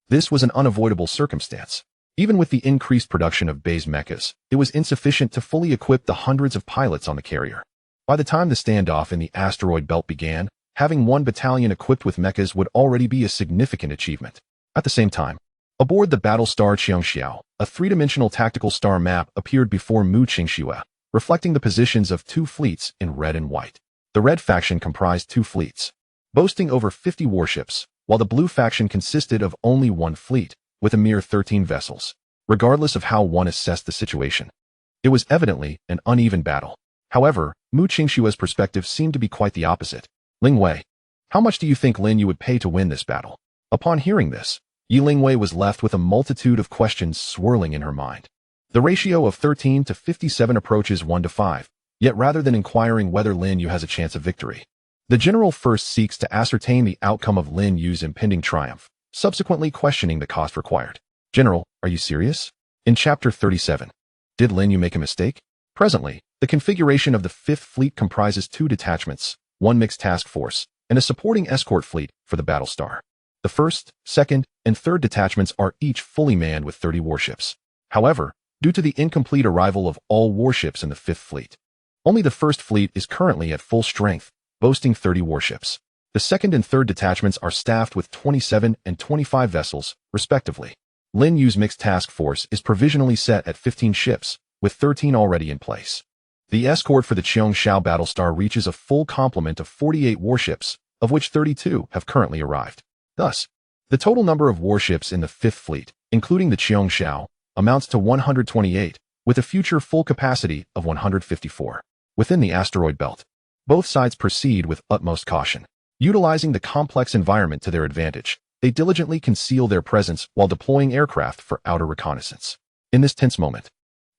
This was an unavoidable circumstance. Even with the increased production of base mechas, it was insufficient to fully equip the hundreds of pilots on the carrier. By the time the standoff in the asteroid belt began, having 1 battalion equipped with mechas would already be a significant achievement. At the same time, aboard the battle star Qiangxiao, a 3-dimensional tactical star map appeared before Mu Qingxue, reflecting the positions of 2 fleets in red and white. The red faction comprised 2 fleets, boasting over 50 warships, while the blue faction consisted of only 1 fleet, with a mere 13 vessels. Regardless of how one assessed the situation, it was evidently an uneven battle. However, Mu Qingxue's perspective seemed to be quite the opposite. Ling Wei, how much do you think Lin Yu would pay to win this battle? Upon hearing this, Yi Lingwei was left with a multitude of questions swirling in her mind. The ratio of 13 to 57 approaches 1 to 5, yet rather than inquiring whether Lin Yu has a chance of victory, the general first seeks to ascertain the outcome of Lin Yu's impending triumph, subsequently questioning the cost required. General, are you serious? In Chapter 37, did Lin Yu make a mistake? Presently, the configuration of the 5th Fleet comprises 2 detachments, 1 mixed task force, and a supporting escort fleet for the Battlestar. The 1st, 2nd, and 3rd detachments are each fully manned with 30 warships. However, due to the incomplete arrival of all warships in the 5th Fleet, only the 1st Fleet is currently at full strength, boasting 30 warships. The 2nd and 3rd detachments are staffed with 27 and 25 vessels, respectively. Lin Yu's mixed task force is provisionally set at 15 ships, with 13 already in place. The escort for the Qiangxiao Battlestar reaches a full complement of 48 warships, of which 32 have currently arrived. Thus, the total number of warships in the 5th Fleet, including the Qiangxiao, amounts to 128, with a future full capacity of 154. Within the asteroid belt, both sides proceed with utmost caution. Utilizing the complex environment to their advantage, they diligently conceal their presence while deploying aircraft for outer reconnaissance. In this tense moment,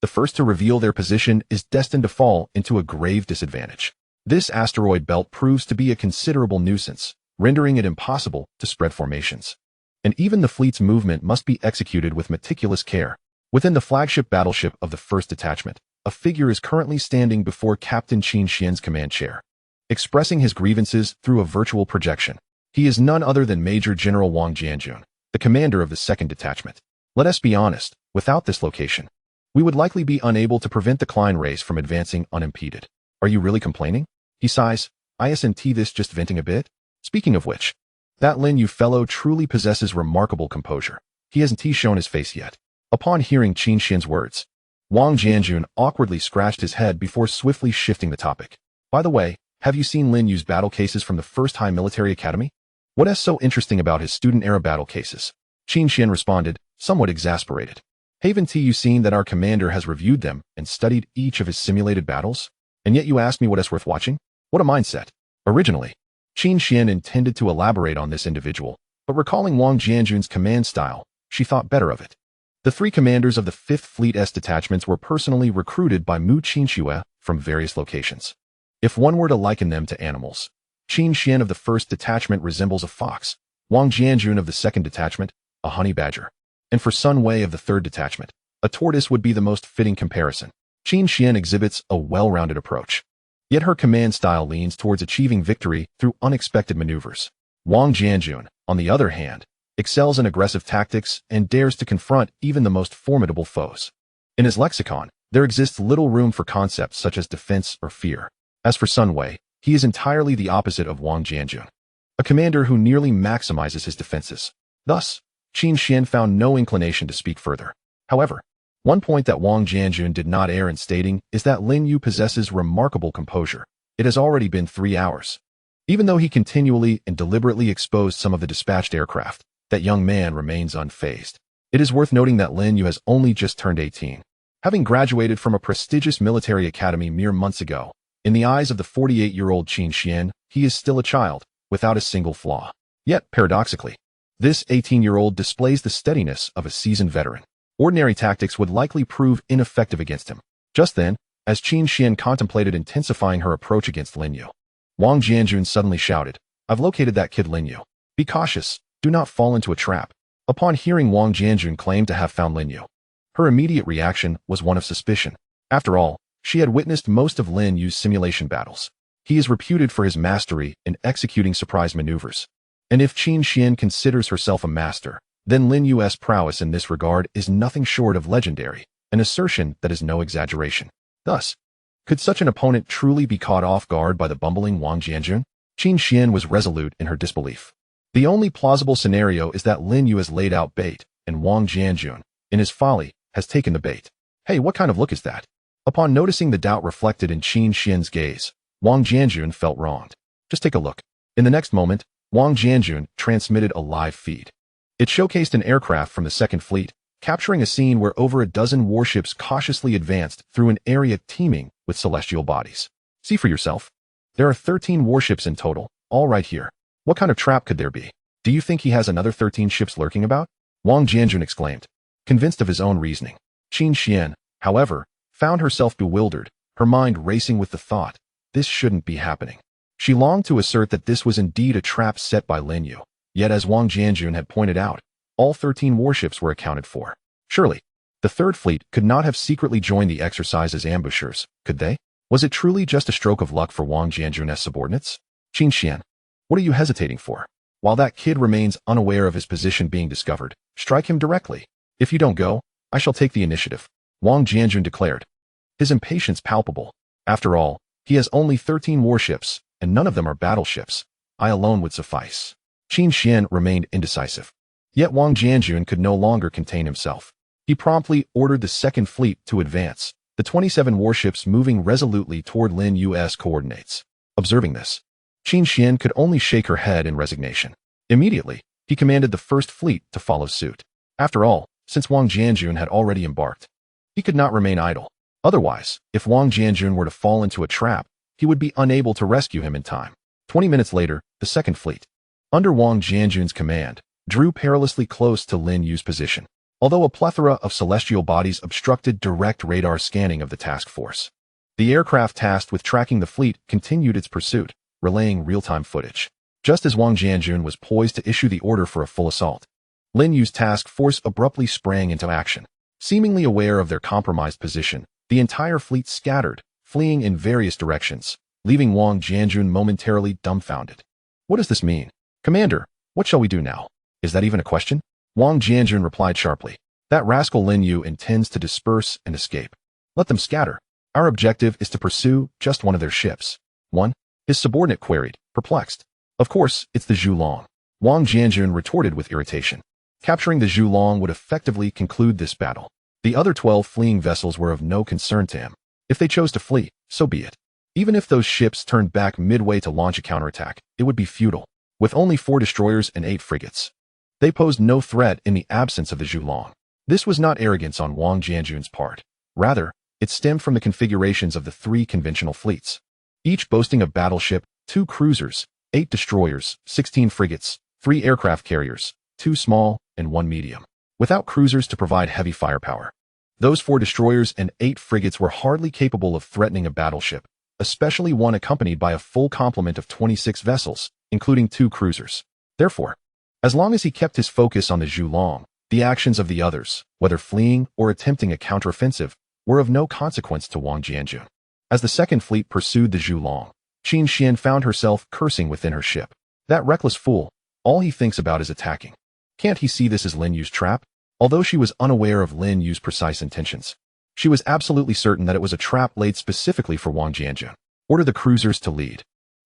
the first to reveal their position is destined to fall into a grave disadvantage. This asteroid belt proves to be a considerable nuisance, rendering it impossible to spread formations. And even the fleet's movement must be executed with meticulous care. Within the flagship battleship of the 1st detachment, a figure is currently standing before Captain Qin Xian's command chair, expressing his grievances through a virtual projection. He is none other than Major General Wang Jianjun, the commander of the 2nd detachment. Let us be honest, without this location, we would likely be unable to prevent the Klein race from advancing unimpeded. Are you really complaining? He sighs. Isn't this just venting a bit? Speaking of which, that Lin Yu fellow truly possesses remarkable composure. He hasn't shown his face yet. Upon hearing Qin Xian's words, Wang Jianjun awkwardly scratched his head before swiftly shifting the topic. By the way, have you seen Lin Yu's battle cases from the 1st High Military Academy? What is so interesting about his student-era battle cases? Qin Xian responded, somewhat exasperated. Haven't you seen that our commander has reviewed them and studied each of his simulated battles? And yet you ask me what is worth watching? What a mindset. Originally, Qin Xian intended to elaborate on this individual, but recalling Wang Jianjun's command style, she thought better of it. The three commanders of the 5th Fleet S detachments were personally recruited by Mu Qinxue from various locations. If one were to liken them to animals, Qin Xian of the 1st detachment resembles a fox, Wang Jianjun of the 2nd detachment, a honey badger, and for Sun Wei of the 3rd detachment, a tortoise would be the most fitting comparison. Qin Xian exhibits a well-rounded approach, yet her command style leans towards achieving victory through unexpected maneuvers. Wang Jianjun, on the other hand, excels in aggressive tactics and dares to confront even the most formidable foes. In his lexicon, there exists little room for concepts such as defense or fear. As for Sun Wei, he is entirely the opposite of Wang Jianjun, a commander who nearly maximizes his defenses. Thus, Qin Xian found no inclination to speak further. However, one point that Wang Jianjun did not err in stating is that Lin Yu possesses remarkable composure. It has already been 3 hours. Even though he continually and deliberately exposed some of the dispatched aircraft, that young man remains unfazed. It is worth noting that Lin Yu has only just turned 18. Having graduated from a prestigious military academy mere months ago, in the eyes of the 48-year-old Qin Xian, he is still a child, without a single flaw. Yet, paradoxically, this 18-year-old displays the steadiness of a seasoned veteran. Ordinary tactics would likely prove ineffective against him. Just then, as Qin Xian contemplated intensifying her approach against Lin Yu, Wang Jianjun suddenly shouted, "I've located that kid Lin Yu. Be cautious. Do not fall into a trap." Upon hearing Wang Jianjun claim to have found Lin Yu, her immediate reaction was one of suspicion. After all, she had witnessed most of Lin Yu's simulation battles. He is reputed for his mastery in executing surprise maneuvers. And if Qin Xian considers herself a master, then Lin Yu's prowess in this regard is nothing short of legendary, an assertion that is no exaggeration. Thus, could such an opponent truly be caught off guard by the bumbling Wang Jianjun? Qin Xian was resolute in her disbelief. The only plausible scenario is that Lin Yu has laid out bait, and Wang Jianjun, in his folly, has taken the bait. Hey, what kind of look is that? Upon noticing the doubt reflected in Qin Xian's gaze, Wang Jianjun felt wronged. Just take a look. In the next moment, Wang Jianjun transmitted a live feed. It showcased an aircraft from the 2nd Fleet, capturing a scene where over a dozen warships cautiously advanced through an area teeming with celestial bodies. See for yourself. There are 13 warships in total, all right here. What kind of trap could there be? Do you think he has another 13 ships lurking about? Wang Jianjun exclaimed, convinced of his own reasoning. Qin Xian, however, found herself bewildered, her mind racing with the thought, this shouldn't be happening. She longed to assert that this was indeed a trap set by Lin Yu, yet as Wang Jianjun had pointed out, all 13 warships were accounted for. Surely, the 3rd Fleet could not have secretly joined the exercise as ambushers, could they? Was it truly just a stroke of luck for Wang Jianjun's subordinates? Qin Xian, what are you hesitating for? While that kid remains unaware of his position being discovered, strike him directly. If you don't go, I shall take the initiative, Wang Jianjun declared, his impatience palpable. After all, he has only 13 warships, and none of them are battleships. I alone would suffice. Qin Xian remained indecisive. Yet Wang Jianjun could no longer contain himself. He promptly ordered the 2nd Fleet to advance, the 27 warships moving resolutely toward Lin Yu's coordinates. Observing this, Qin Xian could only shake her head in resignation. Immediately, he commanded the 1st Fleet to follow suit. After all, since Wang Jianjun had already embarked, he could not remain idle. Otherwise, if Wang Jianjun were to fall into a trap, he would be unable to rescue him in time. 20 minutes later, the 2nd Fleet, under Wang Jianjun's command, drew perilously close to Lin Yu's position, although a plethora of celestial bodies obstructed direct radar scanning of the task force. The aircraft tasked with tracking the fleet continued its pursuit, relaying real-time footage. Just as Wang Jianjun was poised to issue the order for a full assault, Lin Yu's task force abruptly sprang into action. Seemingly aware of their compromised position, the entire fleet scattered, fleeing in various directions, leaving Wang Jianjun momentarily dumbfounded. What does this mean? Commander, what shall we do now? Is that even a question? Wang Jianjun replied sharply. That rascal Lin Yu intends to disperse and escape. Let them scatter. Our objective is to pursue just one of their ships. One? His subordinate queried, perplexed. Of course, it's the Zhulong. Wang Jianjun retorted with irritation. Capturing the Zhulong would effectively conclude this battle. The other 12 fleeing vessels were of no concern to him. If they chose to flee, so be it. Even if those ships turned back midway to launch a counterattack, it would be futile. With only 4 destroyers and 8 frigates, they posed no threat in the absence of the Zhulong. This was not arrogance on Wang Jianjun's part. Rather, it stemmed from the configurations of the 3 conventional fleets, each boasting a battleship, 2 cruisers, 8 destroyers, 16 frigates, 3 aircraft carriers, 2 small and 1 medium, without cruisers to provide heavy firepower. Those 4 destroyers and 8 frigates were hardly capable of threatening a battleship, especially one accompanied by a full complement of 26 vessels, including 2 cruisers. Therefore, as long as he kept his focus on the Zhulong, the actions of the others, whether fleeing or attempting a counteroffensive, were of no consequence to Wang Jianjun. As the Second Fleet pursued the Zhulong, Qin Xian found herself cursing within her ship. That reckless fool, all he thinks about is attacking. Can't he see this as Lin Yu's trap? Although she was unaware of Lin Yu's precise intentions, she was absolutely certain that it was a trap laid specifically for Wang Jianjun. Order the cruisers to lead,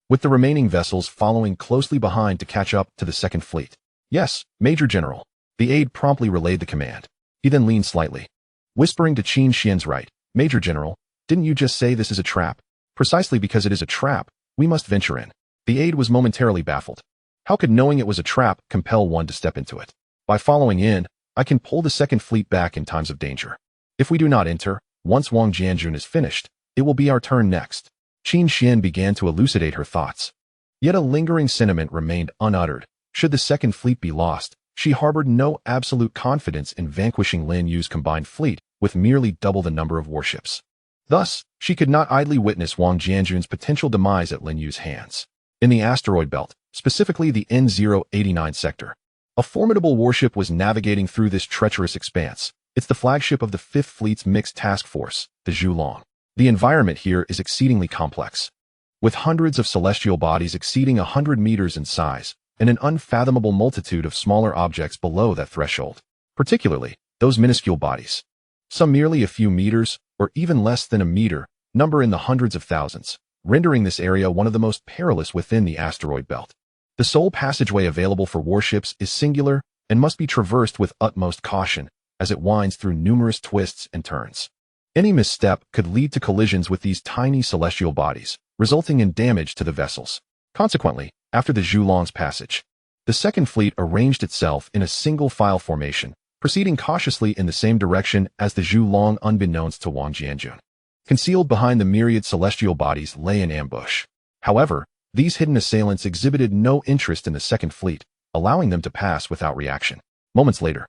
with the remaining vessels following closely behind to catch up to the Second Fleet. Yes, Major General. The aide promptly relayed the command. He then leaned slightly, whispering to Qin Xian's right. Major General, didn't you just say this is a trap? Precisely because it is a trap, we must venture in. The aide was momentarily baffled. How could knowing it was a trap compel one to step into it? By following in, I can pull the Second Fleet back in times of danger. If we do not enter, once Wang Jianjun is finished, it will be our turn next. Qin Xian began to elucidate her thoughts. Yet a lingering sentiment remained unuttered. Should the Second Fleet be lost, she harbored no absolute confidence in vanquishing Lin Yu's combined fleet with merely double the number of warships. Thus, she could not idly witness Wang Jianjun's potential demise at Lin Yu's hands. In the asteroid belt, specifically the N089 sector, a formidable warship was navigating through this treacherous expanse. It's the flagship of the Fifth Fleet's mixed task force, the Zhulong. The environment here is exceedingly complex, with hundreds of celestial bodies exceeding 100 meters in size, and an unfathomable multitude of smaller objects below that threshold, particularly those minuscule bodies, some merely a few meters, or even less than a meter, number in the hundreds of thousands, rendering this area one of the most perilous within the asteroid belt. The sole passageway available for warships is singular and must be traversed with utmost caution as it winds through numerous twists and turns. Any misstep could lead to collisions with these tiny celestial bodies, resulting in damage to the vessels. Consequently, after the Zhulong's passage, the Second Fleet arranged itself in a single file formation, proceeding cautiously in the same direction as the Zhulong unbeknownst to Wang Jianjun. Concealed behind the myriad celestial bodies lay an ambush. However, these hidden assailants exhibited no interest in the Second Fleet, allowing them to pass without reaction. Moments later,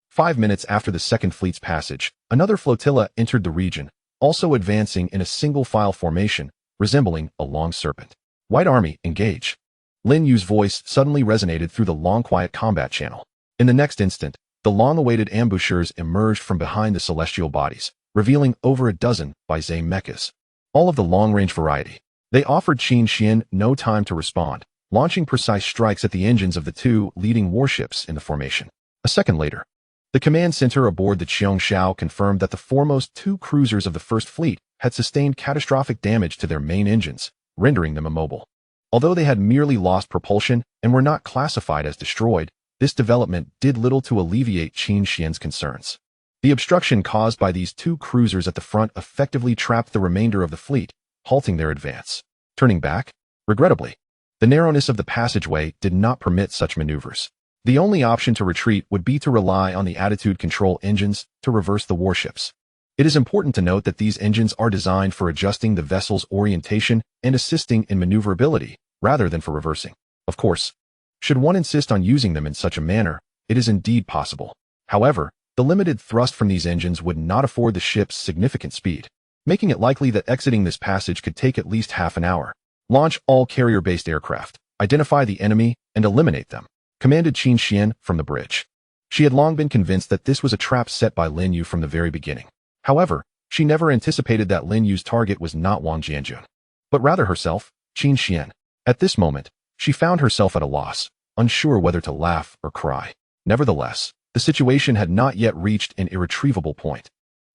5 minutes after the Second Fleet's passage, another flotilla entered the region, also advancing in a single file formation, resembling a long serpent. White Army, engage. Lin Yu's voice suddenly resonated through the long quiet combat channel. In the next instant, the long-awaited ambushers emerged from behind the celestial bodies, revealing over a dozen Bizay mechas, all of the long-range variety. They offered Qin Xian no time to respond, launching precise strikes at the engines of the 2 leading warships in the formation. A second later, the command center aboard the Qiongshao confirmed that the foremost 2 cruisers of the First Fleet had sustained catastrophic damage to their main engines, rendering them immobile. Although they had merely lost propulsion and were not classified as destroyed, this development did little to alleviate Qin Xian's concerns. The obstruction caused by these 2 cruisers at the front effectively trapped the remainder of the fleet, halting their advance. Turning back? Regrettably, the narrowness of the passageway did not permit such maneuvers. The only option to retreat would be to rely on the attitude control engines to reverse the warships. It is important to note that these engines are designed for adjusting the vessel's orientation and assisting in maneuverability, rather than for reversing. Of course, should one insist on using them in such a manner, it is indeed possible. However, the limited thrust from these engines would not afford the ship's significant speed, making it likely that exiting this passage could take at least half an hour. Launch all carrier-based aircraft, identify the enemy, and eliminate them, commanded Qin Xian from the bridge. She had long been convinced that this was a trap set by Lin Yu from the very beginning. However, she never anticipated that Lin Yu's target was not Wang Jianjun, but rather herself, Qin Xian. At this moment, she found herself at a loss, unsure whether to laugh or cry. Nevertheless, the situation had not yet reached an irretrievable point.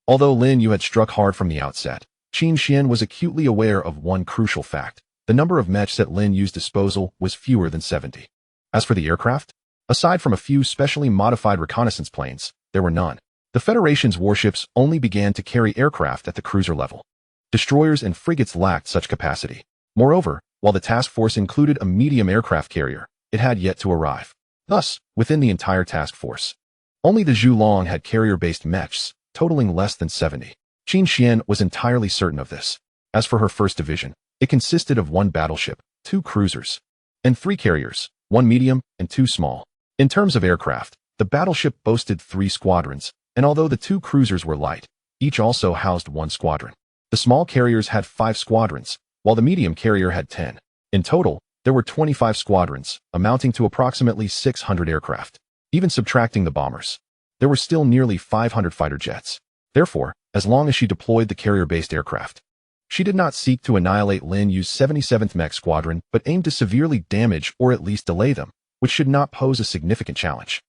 Although Lin Yu had struck hard from the outset, Qin Xian was acutely aware of one crucial fact. The number of mechs at Lin Yu's disposal was fewer than 70. As for the aircraft, aside from a few specially modified reconnaissance planes, there were none. The Federation's warships only began to carry aircraft at the cruiser level. Destroyers and frigates lacked such capacity. Moreover, while the task force included a medium aircraft carrier, it had yet to arrive. Thus, within the entire task force, only the Zhulong had carrier-based mechs, totaling less than 70. Qin Xian was entirely certain of this. As for her first division, it consisted of 1 battleship, 2 cruisers, and 3 carriers, 1 medium and 2 small. In terms of aircraft, the battleship boasted 3 squadrons, and although the 2 cruisers were light, each also housed 1 squadron. The small carriers had 5 squadrons, while the medium carrier had 10. In total, there were 25 squadrons, amounting to approximately 600 aircraft. Even subtracting the bombers, there were still nearly 500 fighter jets. Therefore, as long as she deployed the carrier-based aircraft, she did not seek to annihilate Lin Yu's 77th Mech Squadron, but aimed to severely damage or at least delay them, which should not pose a significant challenge.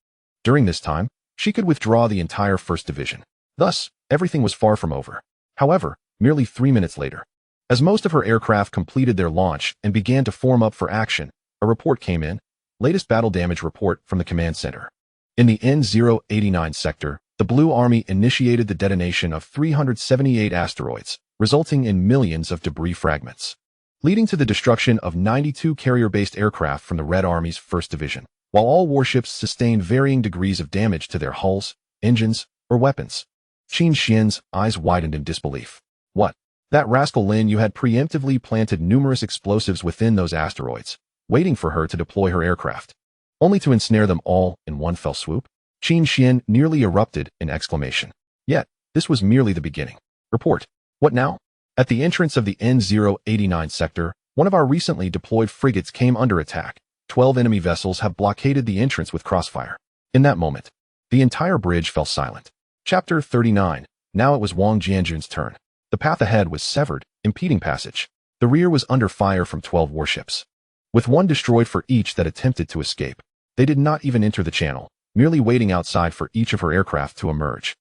During this time, she could withdraw the entire 1st Division. Thus, everything was far from over. However, merely 3 minutes later, as most of her aircraft completed their launch and began to form up for action, a report came in, latest battle damage report from the command center. In the N089 sector, the Blue Army initiated the detonation of 378 asteroids, resulting in millions of debris fragments, leading to the destruction of 92 carrier-based aircraft from the Red Army's 1st Division, while all warships sustained varying degrees of damage to their hulls, engines, or weapons. Qin Xian's eyes widened in disbelief. What? That rascal Lin Yu had preemptively planted numerous explosives within those asteroids, waiting for her to deploy her aircraft, only to ensnare them all in one fell swoop? Qin Xian nearly erupted in exclamation. Yet, this was merely the beginning. Report. What now? At the entrance of the N089 sector, one of our recently deployed frigates came under attack. 12 enemy vessels have blockaded the entrance with crossfire. In that moment, the entire bridge fell silent. Chapter 39. Now it was Wang Jianjun's turn. The path ahead was severed, impeding passage. The rear was under fire from 12 warships, with 1 destroyed for each that attempted to escape. They did not even enter the channel, merely waiting outside for each of her aircraft to emerge.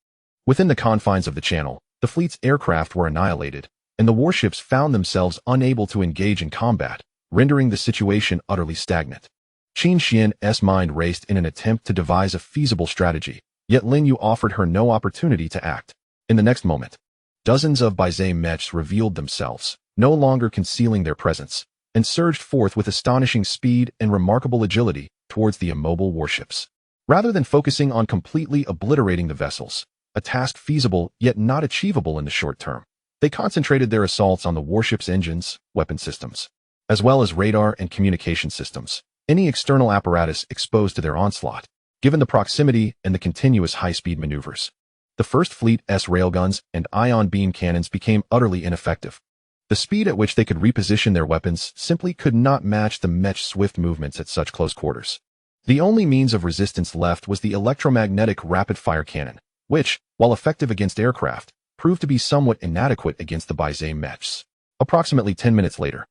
Within the confines of the channel, the fleet's aircraft were annihilated, and the warships found themselves unable to engage in combat, rendering the situation utterly stagnant. Qin Xian's mind raced in an attempt to devise a feasible strategy, yet Lin Yu offered her no opportunity to act. In the next moment, dozens of Baizé mechs revealed themselves, no longer concealing their presence, and surged forth with astonishing speed and remarkable agility towards the immobile warships. Rather than focusing on completely obliterating the vessels, a task feasible yet not achievable in the short term, they concentrated their assaults on the warship's engines, weapon systems, as well as radar and communication systems, any external apparatus exposed to their onslaught, given the proximity and the continuous high-speed maneuvers. The First Fleet's railguns and ion beam cannons became utterly ineffective. The speed at which they could reposition their weapons simply could not match the mech's swift movements at such close quarters. The only means of resistance left was the electromagnetic rapid-fire cannon, which, while effective against aircraft, proved to be somewhat inadequate against the Baizé mechs. Approximately 10 minutes later,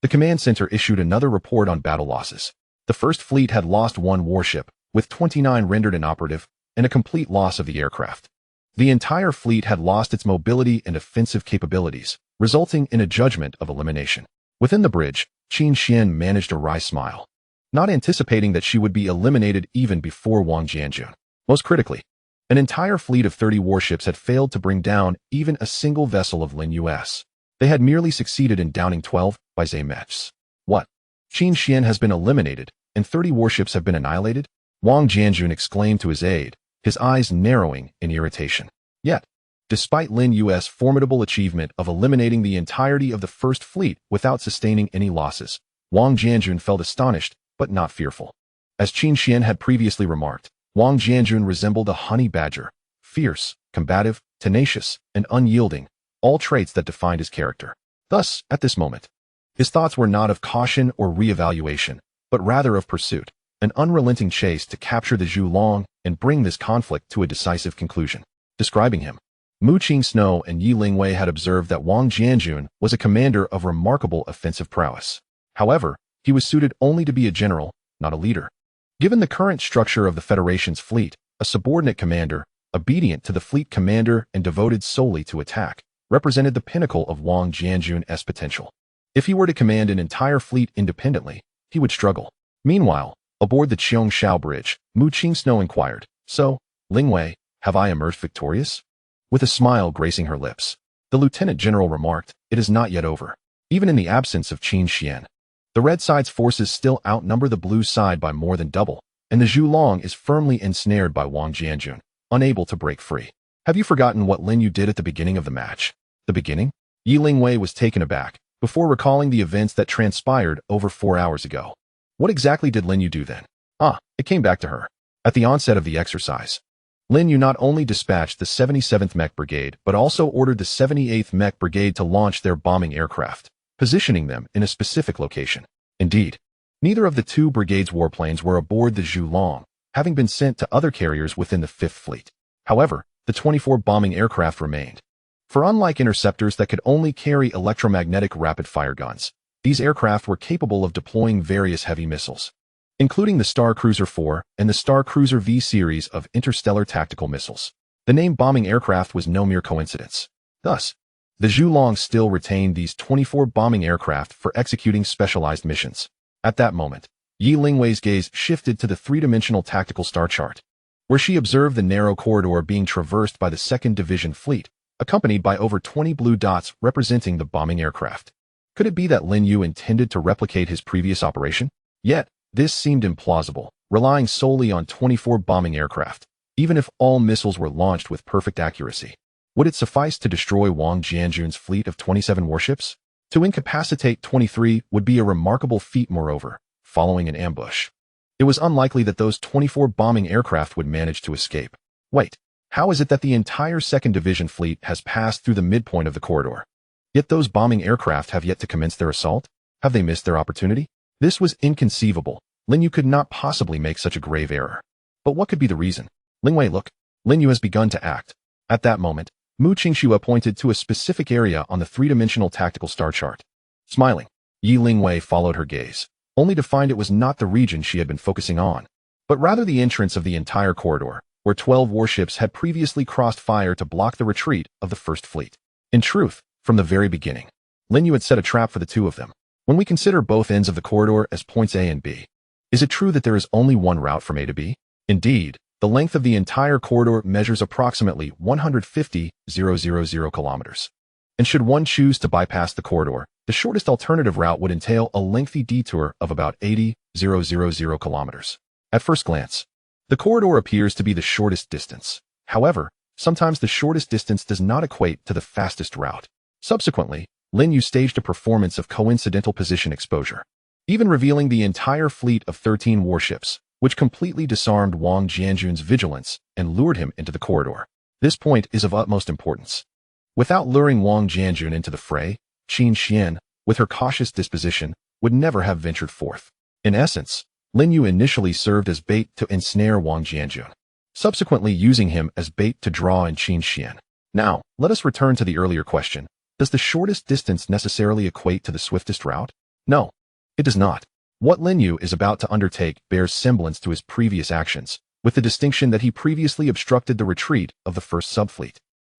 the command center issued another report on battle losses. The First Fleet had lost 1 warship, with 29 rendered inoperative, and a complete loss of the aircraft. The entire fleet had lost its mobility and offensive capabilities, resulting in a judgment of elimination. Within the bridge, Qin Xian managed a wry smile, not anticipating that she would be eliminated even before Wang Jianjun. Most critically, an entire fleet of 30 warships had failed to bring down even a single vessel of Lin Yu's. They had merely succeeded in downing 12 Baizé mechs. What? Qin Xian has been eliminated, and 30 warships have been annihilated? Wang Jianjun exclaimed to his aide, his eyes narrowing in irritation. Yet, despite Lin Yu's formidable achievement of eliminating the entirety of the First Fleet without sustaining any losses, Wang Jianjun felt astonished, but not fearful. As Qin Xian had previously remarked, Wang Jianjun resembled a honey badger, fierce, combative, tenacious, and unyielding, all traits that defined his character. Thus, at this moment, his thoughts were not of caution or re-evaluation, but rather of pursuit, an unrelenting chase to capture the Zhulong and bring this conflict to a decisive conclusion. Describing him, Mu Qing and Yi Lingwei had observed that Wang Jianjun was a commander of remarkable offensive prowess. However, he was suited only to be a general, not a leader. Given the current structure of the Federation's fleet, a subordinate commander, obedient to the fleet commander and devoted solely to attack, represented the pinnacle of Wang Jianjun's potential. If he were to command an entire fleet independently, he would struggle. Meanwhile, aboard the Qiongshao Bridge, Mu Qing inquired, "So, Lingwei, have I emerged victorious?" With a smile gracing her lips, the lieutenant general remarked, "It is not yet over." Even in the absence of Qin Xian, the red side's forces still outnumber the blue side by more than double, and the Zhulong is firmly ensnared by Wang Jianjun, unable to break free. Have you forgotten what Lin Yu did at the beginning of the match? The beginning? Yi Lingwei was taken aback, before recalling the events that transpired over 4 hours ago. What exactly did Lin Yu do then? It came back to her. At the onset of the exercise, Lin Yu not only dispatched the 77th Mech Brigade, but also ordered the 78th Mech Brigade to launch their bombing aircraft, positioning them in a specific location. Indeed, neither of the two brigades' warplanes were aboard the Zhulong, having been sent to other carriers within the 5th Fleet. However, the 24 bombing aircraft remained. For unlike interceptors that could only carry electromagnetic rapid-fire guns, these aircraft were capable of deploying various heavy missiles, including the Star Cruiser 4 and the Star Cruiser V series of interstellar tactical missiles. The name bombing aircraft was no mere coincidence. Thus, the Zhulong still retained these 24 bombing aircraft for executing specialized missions. At that moment, Yi Lingwei's gaze shifted to the three-dimensional tactical star chart, where she observed the narrow corridor being traversed by the 2nd Division Fleet, accompanied by over 20 blue dots representing the bombing aircraft. Could it be that Lin Yu intended to replicate his previous operation? Yet, this seemed implausible, relying solely on 24 bombing aircraft. Even if all missiles were launched with perfect accuracy, would it suffice to destroy Wang Jianjun's fleet of 27 warships? To incapacitate 23 would be a remarkable feat moreover, following an ambush. It was unlikely that those 24 bombing aircraft would manage to escape. Wait, how is it that the entire 2nd Division Fleet has passed through the midpoint of the corridor? Yet those bombing aircraft have yet to commence their assault? Have they missed their opportunity? This was inconceivable. Lin Yu could not possibly make such a grave error. But what could be the reason? Lingwei, look. Lin Yu has begun to act. At that moment, Mu Qingxua pointed to a specific area on the three-dimensional tactical star chart. Smiling, Yi Lingwei followed her gaze, only to find it was not the region she had been focusing on, but rather the entrance of the entire corridor, where 12 warships had previously crossed fire to block the retreat of the 1st Fleet. In truth, from the very beginning, Lin Yu had set a trap for the two of them. When we consider both ends of the corridor as points A and B, is it true that there is only one route from A to B? Indeed, the length of the entire corridor measures approximately 150,000 kilometers. And should one choose to bypass the corridor, the shortest alternative route would entail a lengthy detour of about 80,000 kilometers. At first glance, the corridor appears to be the shortest distance. However, sometimes the shortest distance does not equate to the fastest route. Subsequently, Lin Yu staged a performance of coincidental position exposure, even revealing the entire fleet of 13 warships, which completely disarmed Wang Jianjun's vigilance and lured him into the corridor. This point is of utmost importance. Without luring Wang Jianjun into the fray, Qin Xian, with her cautious disposition, would never have ventured forth. In essence, Lin Yu initially served as bait to ensnare Wang Jianjun, subsequently using him as bait to draw in Qin Xian. Now, let us return to the earlier question. Does the shortest distance necessarily equate to the swiftest route? No, it does not. What Lin Yu is about to undertake bears semblance to his previous actions, with the distinction that he previously obstructed the retreat of the 1st subfleet,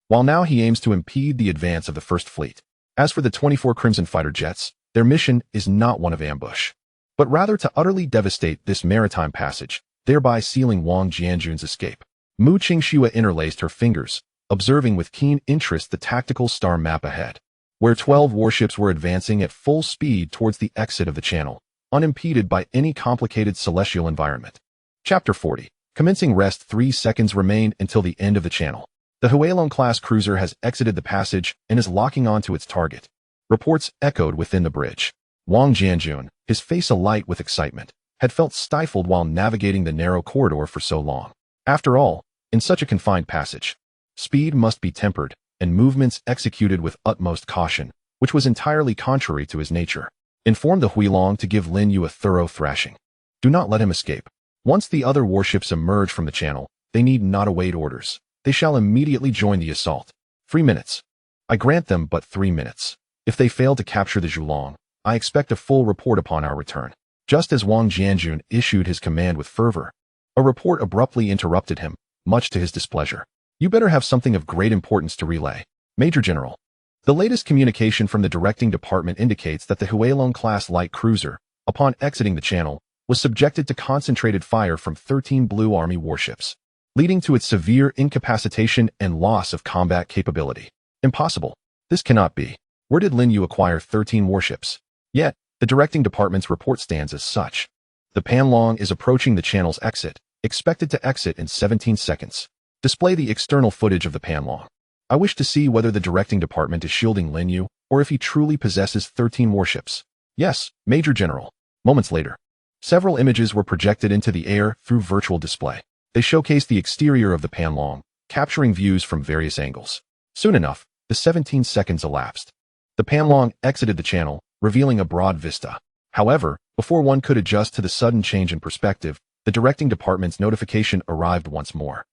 while now he aims to impede the advance of the 1st Fleet. As for the 24 Crimson fighter jets, their mission is not one of ambush, but rather to utterly devastate this maritime passage, thereby sealing Wang Jianjun's escape. Mu Qingxua interlaced her fingers, observing with keen interest the tactical star map ahead, where 12 warships were advancing at full speed towards the exit of the channel, unimpeded by any complicated celestial environment. Chapter 40. Commencing rest 3 seconds remained until the end of the channel. The Hualong-class cruiser has exited the passage and is locking onto its target. Reports echoed within the bridge. Wang Jianjun, his face alight with excitement, had felt stifled while navigating the narrow corridor for so long. After all, in such a confined passage, speed must be tempered and movements executed with utmost caution, which was entirely contrary to his nature. Inform the Huilong to give Lin Yu a thorough thrashing. Do not let him escape. Once the other warships emerge from the channel, they need not await orders. They shall immediately join the assault. 3 minutes. I grant them but 3 minutes. If they fail to capture the Zhulong, I expect a full report upon our return. Just as Wang Jianjun issued his command with fervor, a report abruptly interrupted him, much to his displeasure. You better have something of great importance to relay. Major General. The latest communication from the directing department indicates that the Hualong-class light cruiser, upon exiting the channel, was subjected to concentrated fire from 13 Blue Army warships, leading to its severe incapacitation and loss of combat capability. Impossible. This cannot be. Where did Lin Yu acquire 13 warships? Yet, the directing department's report stands as such. The Panlong is approaching the channel's exit, expected to exit in 17 seconds. Display the external footage of the Panlong. I wish to see whether the directing department is shielding Lin Yu, or if he truly possesses 13 warships. Yes, Major General. Moments later. Several images were projected into the air through virtual display. They showcased the exterior of the Panlong, capturing views from various angles. Soon enough, the 17 seconds elapsed. The Panlong exited the channel, revealing a broad vista. However, before one could adjust to the sudden change in perspective, the directing department's notification arrived once more.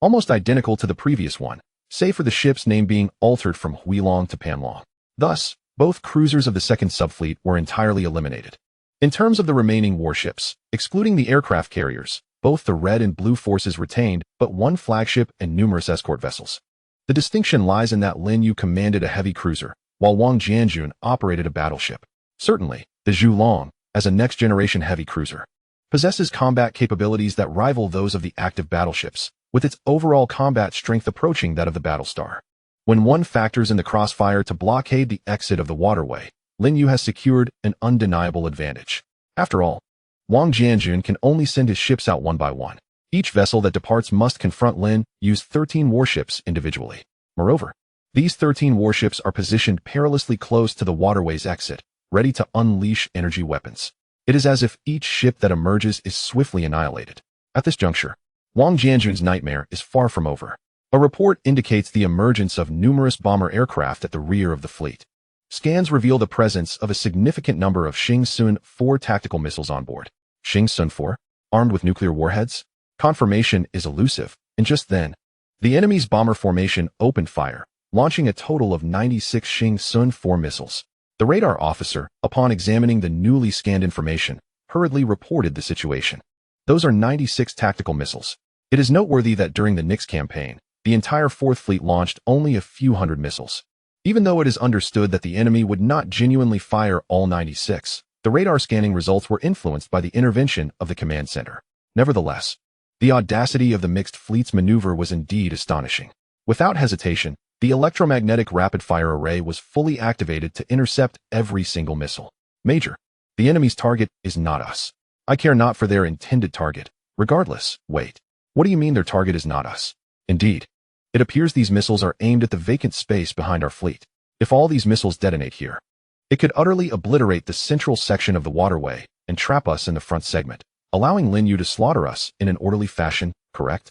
Almost identical to the previous one, save for the ship's name being altered from Huilong to Panlong. Thus, both cruisers of the second subfleet were entirely eliminated. In terms of the remaining warships, excluding the aircraft carriers, both the red and blue forces retained but one flagship and numerous escort vessels. The distinction lies in that Lin Yu commanded a heavy cruiser, while Wang Jianjun operated a battleship. Certainly, the Zhulong, as a next-generation heavy cruiser, possesses combat capabilities that rival those of the active battleships, with its overall combat strength approaching that of the Battlestar. When one factors in the crossfire to blockade the exit of the waterway, Lin Yu has secured an undeniable advantage. After all, Wang Jianjun can only send his ships out one by one. Each vessel that departs must confront Lin Yu's 13 warships individually. Moreover, these 13 warships are positioned perilously close to the waterway's exit, ready to unleash energy weapons. It is as if each ship that emerges is swiftly annihilated. At this juncture, Wang Jianjun's nightmare is far from over. A report indicates the emergence of numerous bomber aircraft at the rear of the fleet. Scans reveal the presence of a significant number of Xing-Sun 4 tactical missiles on board. Xing-Sun 4, armed with nuclear warheads? Confirmation is elusive, and just then, the enemy's bomber formation opened fire, launching a total of 96 Xing-Sun 4 missiles. The radar officer, upon examining the newly scanned information, hurriedly reported the situation. Those are 96 tactical missiles. It is noteworthy that during the Nix campaign, the entire 4th Fleet launched only a few hundred missiles. Even though it is understood that the enemy would not genuinely fire all 96, the radar scanning results were influenced by the intervention of the command center. Nevertheless, the audacity of the mixed fleet's maneuver was indeed astonishing. Without hesitation, the electromagnetic rapid-fire array was fully activated to intercept every single missile. Major, the enemy's target is not us. I care not for their intended target. Regardless, wait. What do you mean their target is not us? Indeed, it appears these missiles are aimed at the vacant space behind our fleet. If all these missiles detonate here, it could utterly obliterate the central section of the waterway and trap us in the front segment, allowing Lin Yu to slaughter us in an orderly fashion, correct?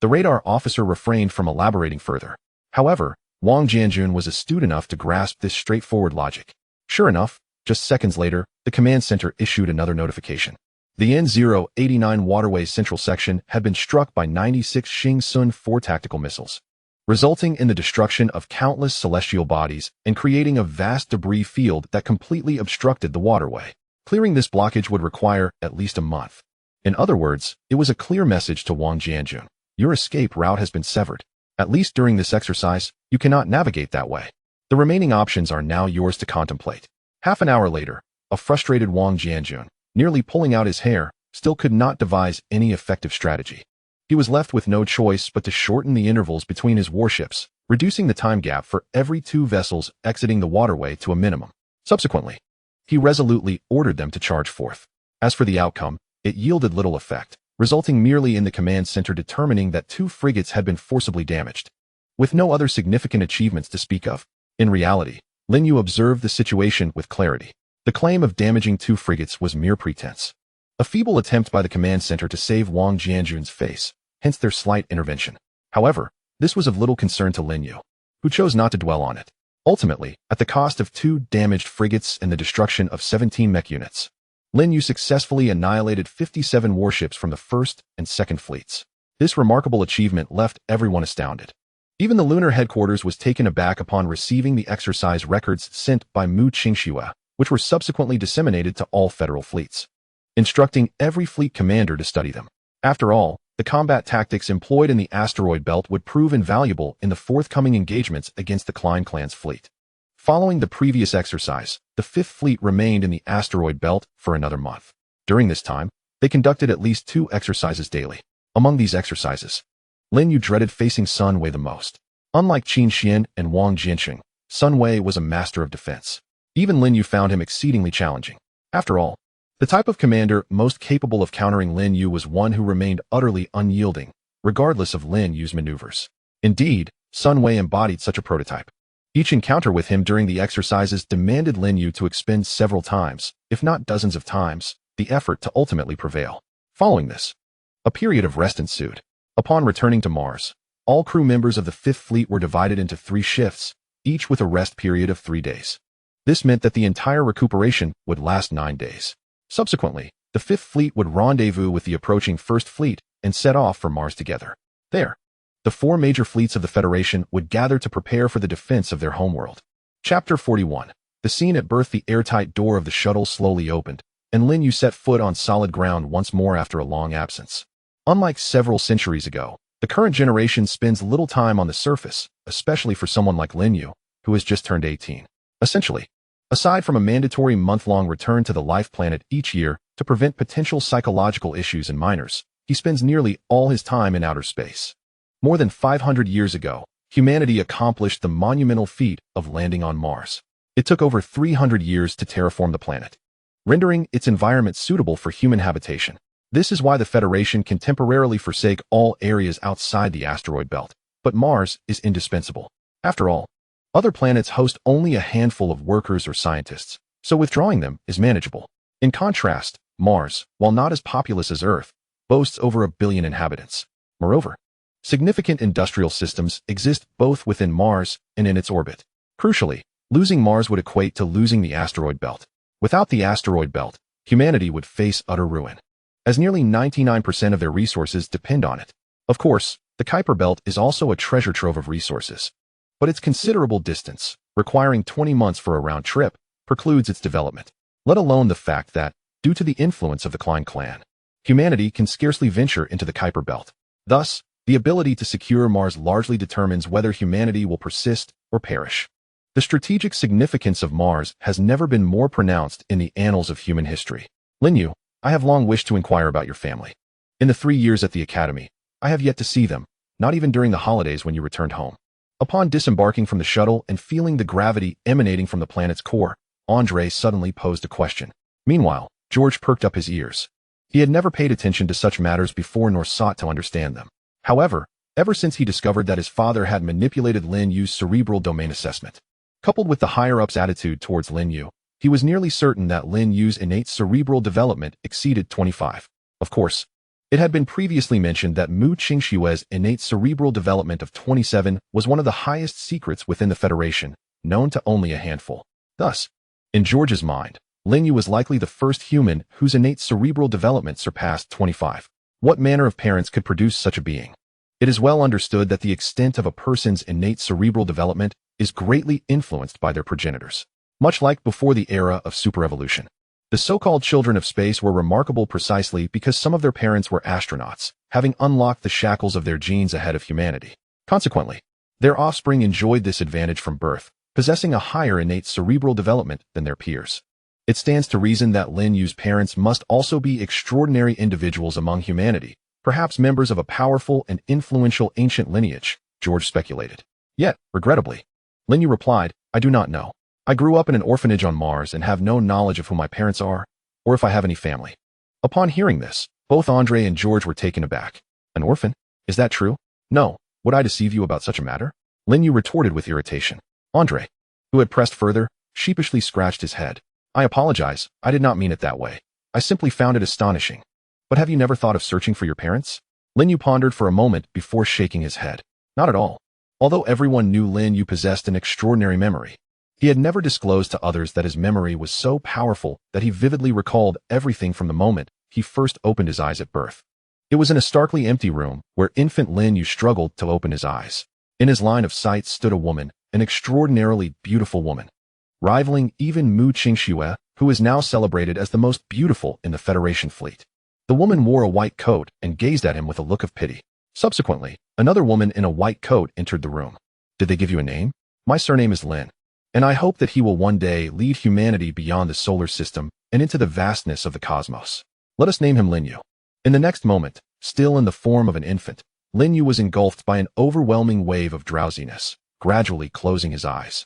The radar officer refrained from elaborating further. However, Wang Jianjun was astute enough to grasp this straightforward logic. Sure enough, just seconds later, the command center issued another notification. The N089 waterway's central section had been struck by 96 Xing-Sun 4 tactical missiles, resulting in the destruction of countless celestial bodies and creating a vast debris field that completely obstructed the waterway. Clearing this blockage would require at least a month. In other words, it was a clear message to Wang Jianjun. Your escape route has been severed. At least during this exercise, you cannot navigate that way. The remaining options are now yours to contemplate. Half an hour later, a frustrated Wang Jianjun, nearly pulling out his hair, still could not devise any effective strategy. He was left with no choice but to shorten the intervals between his warships, reducing the time gap for every 2 vessels exiting the waterway to a minimum. Subsequently, he resolutely ordered them to charge forth. As for the outcome, it yielded little effect, resulting merely in the command center determining that 2 frigates had been forcibly damaged, with no other significant achievements to speak of. In reality, Lin Yu observed the situation with clarity. The claim of damaging 2 frigates was mere pretense. A feeble attempt by the command center to save Wang Jianjun's face, hence their slight intervention. However, this was of little concern to Lin Yu, who chose not to dwell on it. Ultimately, at the cost of 2 damaged frigates and the destruction of 17 mech units, Lin Yu successfully annihilated 57 warships from the 1st and 2nd fleets. This remarkable achievement left everyone astounded. Even the lunar headquarters was taken aback upon receiving the exercise records sent by Mu Qingxue, which were subsequently disseminated to all federal fleets, instructing every fleet commander to study them. After all, the combat tactics employed in the asteroid belt would prove invaluable in the forthcoming engagements against the Klein clan's fleet. Following the previous exercise, the 5th Fleet remained in the asteroid belt for another month. During this time, they conducted at least 2 exercises daily. Among these exercises, Lin Yu dreaded facing Sun Wei the most. Unlike Qin Xian and Wang Jianqing, Sun Wei was a master of defense. Even Lin Yu found him exceedingly challenging. After all, the type of commander most capable of countering Lin Yu was one who remained utterly unyielding, regardless of Lin Yu's maneuvers. Indeed, Sun Wei embodied such a prototype. Each encounter with him during the exercises demanded Lin Yu to expend several times, if not dozens of times, the effort to ultimately prevail. Following this, a period of rest ensued. Upon returning to Mars, all crew members of the Fifth Fleet were divided into 3 shifts, each with a rest period of 3 days. This meant that the entire recuperation would last 9 days. Subsequently, the Fifth Fleet would rendezvous with the approaching First Fleet and set off for Mars together. There, the 4 major fleets of the Federation would gather to prepare for the defense of their homeworld. Chapter 41. The scene at birth. The airtight door of the shuttle slowly opened, and Lin Yu set foot on solid ground once more after a long absence. Unlike several centuries ago, the current generation spends little time on the surface, especially for someone like Lin Yu, who has just turned 18. Essentially, aside from a mandatory month-long return to the life planet each year to prevent potential psychological issues in minors, he spends nearly all his time in outer space. More than 500 years ago, humanity accomplished the monumental feat of landing on Mars. It took over 300 years to terraform the planet, rendering its environment suitable for human habitation. This is why the Federation can temporarily forsake all areas outside the asteroid belt, but Mars is indispensable. After all, other planets host only a handful of workers or scientists, so withdrawing them is manageable. In contrast, Mars, while not as populous as Earth, boasts over 1 billion inhabitants. Moreover, significant industrial systems exist both within Mars and in its orbit. Crucially, losing Mars would equate to losing the asteroid belt. Without the asteroid belt, humanity would face utter ruin, as nearly 99% of their resources depend on it. Of course, the Kuiper Belt is also a treasure trove of resources, but its considerable distance, requiring 20 months for a round trip, precludes its development. Let alone the fact that, due to the influence of the Klein clan, humanity can scarcely venture into the Kuiper Belt. Thus, the ability to secure Mars largely determines whether humanity will persist or perish. The strategic significance of Mars has never been more pronounced in the annals of human history. Lin Yu, I have long wished to inquire about your family. In the 3 years at the Academy, I have yet to see them, not even during the holidays when you returned home. Upon disembarking from the shuttle and feeling the gravity emanating from the planet's core, Andre suddenly posed a question. Meanwhile, George perked up his ears. He had never paid attention to such matters before nor sought to understand them. However, ever since he discovered that his father had manipulated Lin Yu's cerebral domain assessment, coupled with the higher-up's attitude towards Lin Yu, he was nearly certain that Lin Yu's innate cerebral development exceeded 25. Of course, it had been previously mentioned that Mu Qingshue's innate cerebral development of 27 was one of the highest secrets within the Federation, known to only a handful. Thus, in George's mind, Lin Yu was likely the first human whose innate cerebral development surpassed 25. What manner of parents could produce such a being? It is well understood that the extent of a person's innate cerebral development is greatly influenced by their progenitors. Much like before the era of superevolution, the so-called children of space were remarkable precisely because some of their parents were astronauts, having unlocked the shackles of their genes ahead of humanity. Consequently, their offspring enjoyed this advantage from birth, possessing a higher innate cerebral development than their peers. It stands to reason that Lin Yu's parents must also be extraordinary individuals among humanity, perhaps members of a powerful and influential ancient lineage, George speculated. Yet, regrettably, Lin Yu replied, I do not know. I grew up in an orphanage on Mars and have no knowledge of who my parents are, or if I have any family. Upon hearing this, both Andre and George were taken aback. An orphan? Is that true? No. Would I deceive you about such a matter? Lin Yu retorted with irritation. Andre, who had pressed further, sheepishly scratched his head. I apologize, I did not mean it that way. I simply found it astonishing. But have you never thought of searching for your parents? Lin Yu pondered for a moment before shaking his head. Not at all. Although everyone knew Lin Yu possessed an extraordinary memory, he had never disclosed to others that his memory was so powerful that he vividly recalled everything from the moment he first opened his eyes at birth. It was in a starkly empty room where infant Lin Yu struggled to open his eyes. In his line of sight stood a woman, an extraordinarily beautiful woman, rivaling even Mu Qingxue, who is now celebrated as the most beautiful in the Federation fleet. The woman wore a white coat and gazed at him with a look of pity. Subsequently, another woman in a white coat entered the room. Did they give you a name? My surname is Lin, and I hope that he will one day lead humanity beyond the solar system and into the vastness of the cosmos. Let us name him Lin Yu. In the next moment, still in the form of an infant, Lin Yu was engulfed by an overwhelming wave of drowsiness, gradually closing his eyes.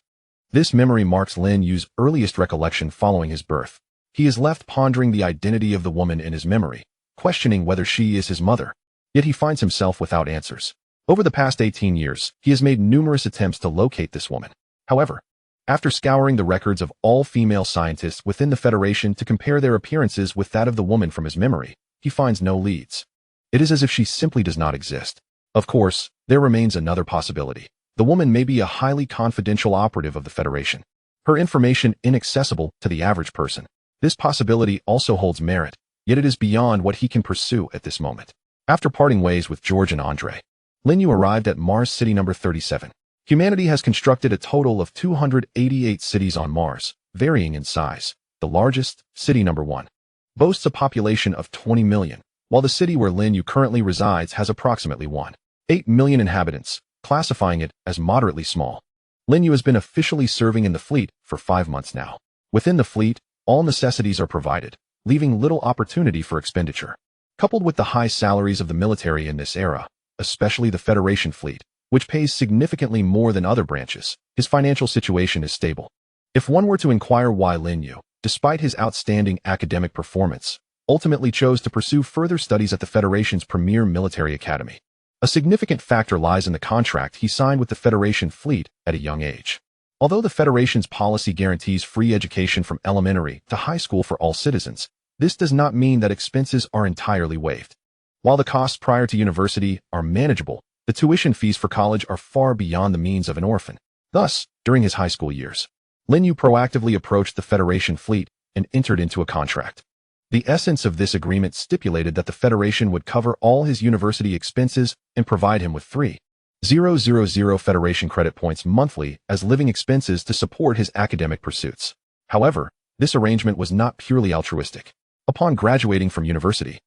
This memory marks Lin Yu's earliest recollection following his birth. He is left pondering the identity of the woman in his memory, questioning whether she is his mother. Yet he finds himself without answers. Over the past 18 years, he has made numerous attempts to locate this woman. However, After scouring the records of all female scientists within the Federation to compare their appearances with that of the woman from his memory, he finds no leads. It is as if she simply does not exist. Of course, there remains another possibility. The woman may be a highly confidential operative of the Federation. Her information inaccessible to the average person. This possibility also holds merit, yet it is beyond what he can pursue at this moment. After parting ways with George and Andre, Lin Yu arrived at Mars City number 37. Humanity has constructed a total of 288 cities on Mars, varying in size. The largest, city number 1, boasts a population of 20 million, while the city where Lin Yu currently resides has approximately 1.8 million inhabitants, classifying it as moderately small. Lin Yu has been officially serving in the fleet for 5 months now. Within the fleet, all necessities are provided, leaving little opportunity for expenditure. Coupled with the high salaries of the military in this era, especially the Federation fleet, which pays significantly more than other branches, his financial situation is stable. If one were to inquire why Lin Yu, despite his outstanding academic performance, ultimately chose to pursue further studies at the Federation's premier military academy, a significant factor lies in the contract he signed with the Federation fleet at a young age. Although the Federation's policy guarantees free education from elementary to high school for all citizens, this does not mean that expenses are entirely waived. While the costs prior to university are manageable, the tuition fees for college are far beyond the means of an orphan. Thus, during his high school years, Lin Yu proactively approached the Federation fleet and entered into a contract. The essence of this agreement stipulated that the Federation would cover all his university expenses and provide him with 3,000 Federation credit points monthly as living expenses to support his academic pursuits. However, this arrangement was not purely altruistic. Upon graduating from university,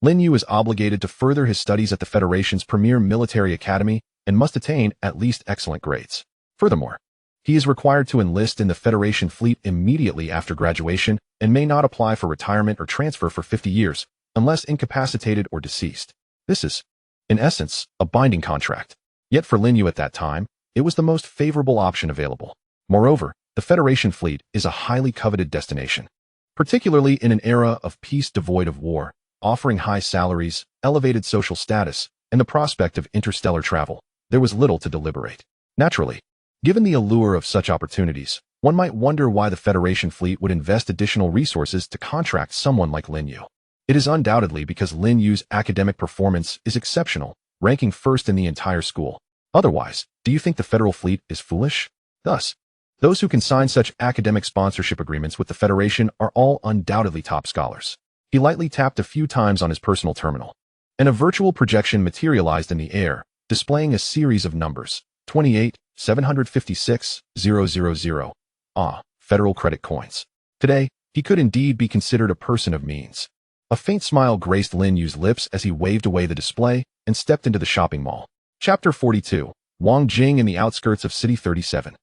Lin Yu is obligated to further his studies at the Federation's premier military academy and must attain at least excellent grades. Furthermore, he is required to enlist in the Federation fleet immediately after graduation and may not apply for retirement or transfer for 50 years, unless incapacitated or deceased. This is, in essence, a binding contract. Yet for Lin Yu at that time, it was the most favorable option available. Moreover, the Federation fleet is a highly coveted destination, particularly in an era of peace devoid of war, offering high salaries, elevated social status, and the prospect of interstellar travel. There was little to deliberate. Naturally, given the allure of such opportunities, one might wonder why the Federation fleet would invest additional resources to contract someone like Lin Yu. It is undoubtedly because Lin Yu's academic performance is exceptional, ranking first in the entire school. Otherwise, do you think the Federal fleet is foolish? Thus, those who can sign such academic sponsorship agreements with the Federation are all undoubtedly top scholars. He lightly tapped a few times on his personal terminal, and a virtual projection materialized in the air, displaying a series of numbers, 28,756,000. Federal credit coins. Today, he could indeed be considered a person of means. A faint smile graced Lin Yu's lips as he waved away the display and stepped into the shopping mall. Chapter 42. Wang Jing in the outskirts of City 37.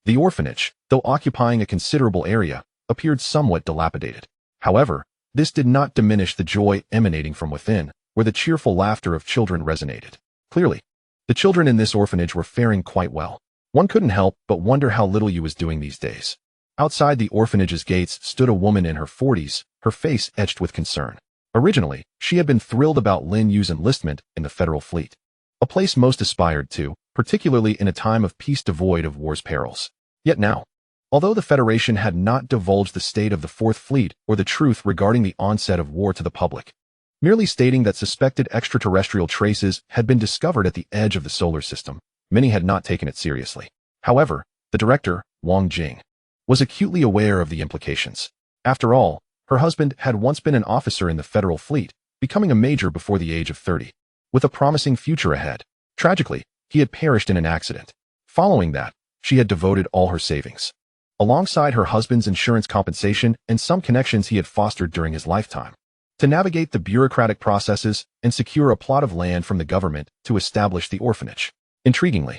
The orphanage, though occupying a considerable area, appeared somewhat dilapidated. However, this did not diminish the joy emanating from within, where the cheerful laughter of children resonated. Clearly, the children in this orphanage were faring quite well. One couldn't help but wonder how little Yu was doing these days. Outside the orphanage's gates stood a woman in her 40s, her face etched with concern. Originally, she had been thrilled about Lin Yu's enlistment in the Federal fleet, a place most aspired to, particularly in a time of peace devoid of war's perils. Yet now, although the Federation had not divulged the state of the Fourth Fleet or the truth regarding the onset of war to the public, merely stating that suspected extraterrestrial traces had been discovered at the edge of the solar system, many had not taken it seriously. However, the director, Wang Jing, was acutely aware of the implications. After all, her husband had once been an officer in the Federal fleet, becoming a major before the age of 30, with a promising future ahead. Tragically, he had perished in an accident. Following that, she had devoted all her savings, alongside her husband's insurance compensation and some connections he had fostered during his lifetime, to navigate the bureaucratic processes and secure a plot of land from the government to establish the orphanage. Intriguingly,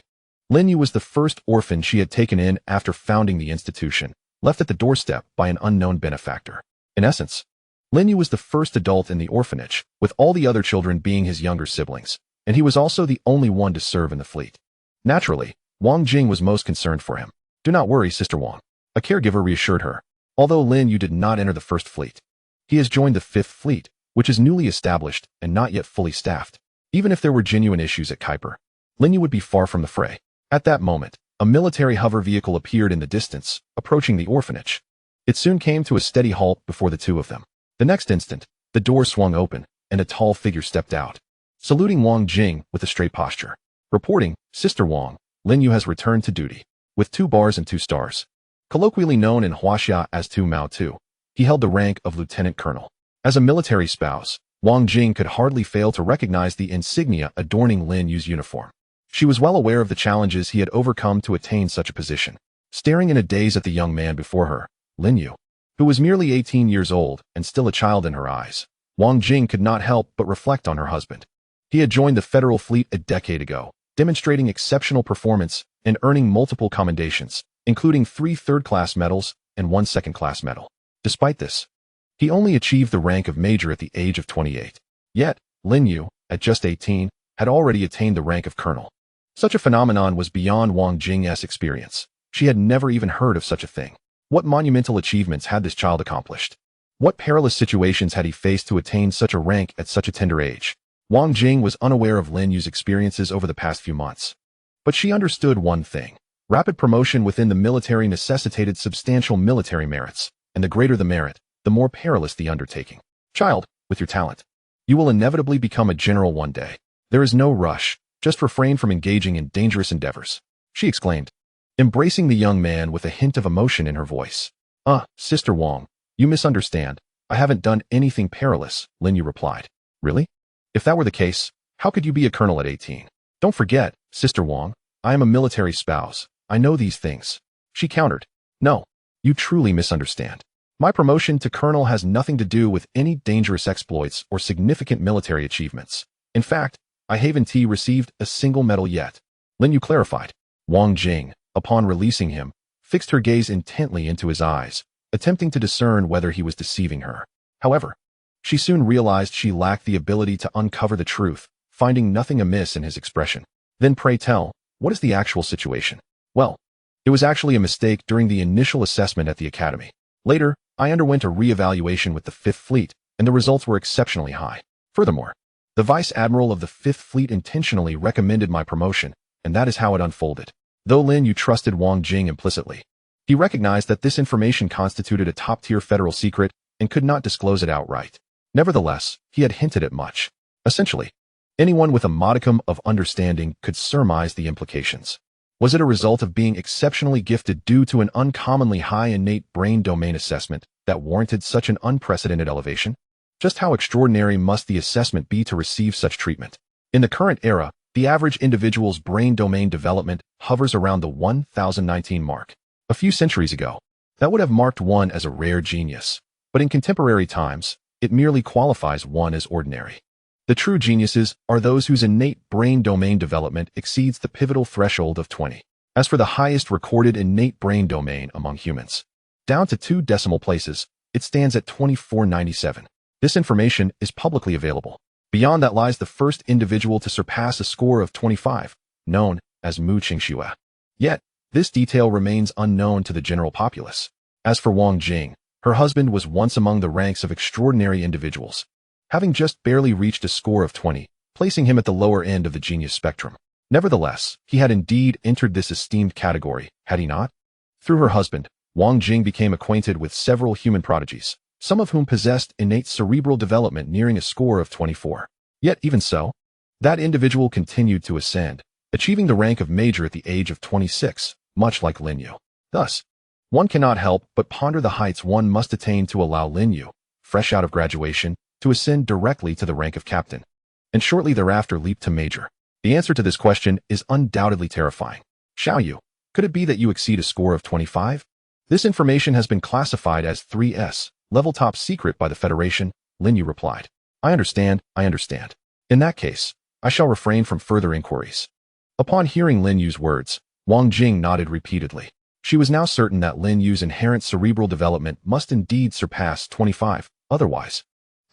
Lin Yu was the first orphan she had taken in after founding the institution, left at the doorstep by an unknown benefactor. In essence, Lin Yu was the first adult in the orphanage, with all the other children being his younger siblings, and he was also the only one to serve in the fleet. Naturally, Wang Jing was most concerned for him. "Do not worry, Sister Wang," a caregiver reassured her. Although Lin Yu did not enter the First Fleet, he has joined the Fifth Fleet, which is newly established and not yet fully staffed. Even if there were genuine issues at Kuiper, Lin Yu would be far from the fray. At that moment, a military hover vehicle appeared in the distance, approaching the orphanage. It soon came to a steady halt before the two of them. The next instant, the door swung open, and a tall figure stepped out, saluting Wang Jing with a straight posture. Reporting, Sister Wang, Lin Yu has returned to duty, with 2 bars and 2 stars. Colloquially known in Huaxia as Tu Mao Tu, he held the rank of lieutenant colonel. As a military spouse, Wang Jing could hardly fail to recognize the insignia adorning Lin Yu's uniform. She was well aware of the challenges he had overcome to attain such a position. Staring in a daze at the young man before her, Lin Yu, who was merely 18 years old and still a child in her eyes, Wang Jing could not help but reflect on her husband. He had joined the federal fleet a decade ago, demonstrating exceptional performance and earning multiple commendations, including 3 third-class medals and 1 second-class medal. Despite this, he only achieved the rank of major at the age of 28. Yet, Lin Yu, at just 18, had already attained the rank of colonel. Such a phenomenon was beyond Wang Jing's experience. She had never even heard of such a thing. What monumental achievements had this child accomplished? What perilous situations had he faced to attain such a rank at such a tender age? Wang Jing was unaware of Lin Yu's experiences over the past few months. But she understood one thing. Rapid promotion within the military necessitated substantial military merits, and the greater the merit, the more perilous the undertaking. Child, with your talent, you will inevitably become a general one day. There is no rush, just refrain from engaging in dangerous endeavors, she exclaimed, embracing the young man with a hint of emotion in her voice. Sister Wang, you misunderstand. I haven't done anything perilous, Lin Yu replied. Really? If that were the case, how could you be a colonel at 18? Don't forget, Sister Wang, I am a military spouse. I know these things, she countered. No, you truly misunderstand. My promotion to colonel has nothing to do with any dangerous exploits or significant military achievements. In fact, I haven't received a single medal yet, Lin Yu clarified. Wang Jing, upon releasing him, fixed her gaze intently into his eyes, attempting to discern whether he was deceiving her. However, she soon realized she lacked the ability to uncover the truth, finding nothing amiss in his expression. Then pray tell, what is the actual situation? Well, it was actually a mistake during the initial assessment at the academy. Later, I underwent a re-evaluation with the 5th Fleet, and the results were exceptionally high. Furthermore, the Vice Admiral of the 5th Fleet intentionally recommended my promotion, and that is how it unfolded. Though Lin Yu trusted Wang Jing implicitly, he recognized that this information constituted a top-tier federal secret and could not disclose it outright. Nevertheless, he had hinted at much. Essentially, anyone with a modicum of understanding could surmise the implications. Was it a result of being exceptionally gifted due to an uncommonly high innate brain domain assessment that warranted such an unprecedented elevation? Just how extraordinary must the assessment be to receive such treatment? In the current era, the average individual's brain domain development hovers around the 1019 mark. A few centuries ago, that would have marked one as a rare genius. But in contemporary times, it merely qualifies one as ordinary. The true geniuses are those whose innate brain domain development exceeds the pivotal threshold of 20. As for the highest recorded innate brain domain among humans, down to 2 decimal places, it stands at 2497. This information is publicly available. Beyond that lies the first individual to surpass a score of 25, known as Mu Qingxue. Yet, this detail remains unknown to the general populace. As for Wang Jing, her husband was once among the ranks of extraordinary individuals, having just barely reached a score of 20, placing him at the lower end of the genius spectrum. Nevertheless, he had indeed entered this esteemed category, had he not? Through her husband, Wang Jing became acquainted with several human prodigies, some of whom possessed innate cerebral development nearing a score of 24. Yet even so, that individual continued to ascend, achieving the rank of major at the age of 26, much like Lin Yu. Thus, one cannot help but ponder the heights one must attain to allow Lin Yu, fresh out of graduation, to ascend directly to the rank of captain, and shortly thereafter leap to major. The answer to this question is undoubtedly terrifying. Xiao Yu, could it be that you exceed a score of 25? This information has been classified as 3S, level top secret by the Federation, Lin Yu replied. I understand. In that case, I shall refrain from further inquiries. Upon hearing Lin Yu's words, Wang Jing nodded repeatedly. She was now certain that Lin Yu's inherent cerebral development must indeed surpass 25, otherwise,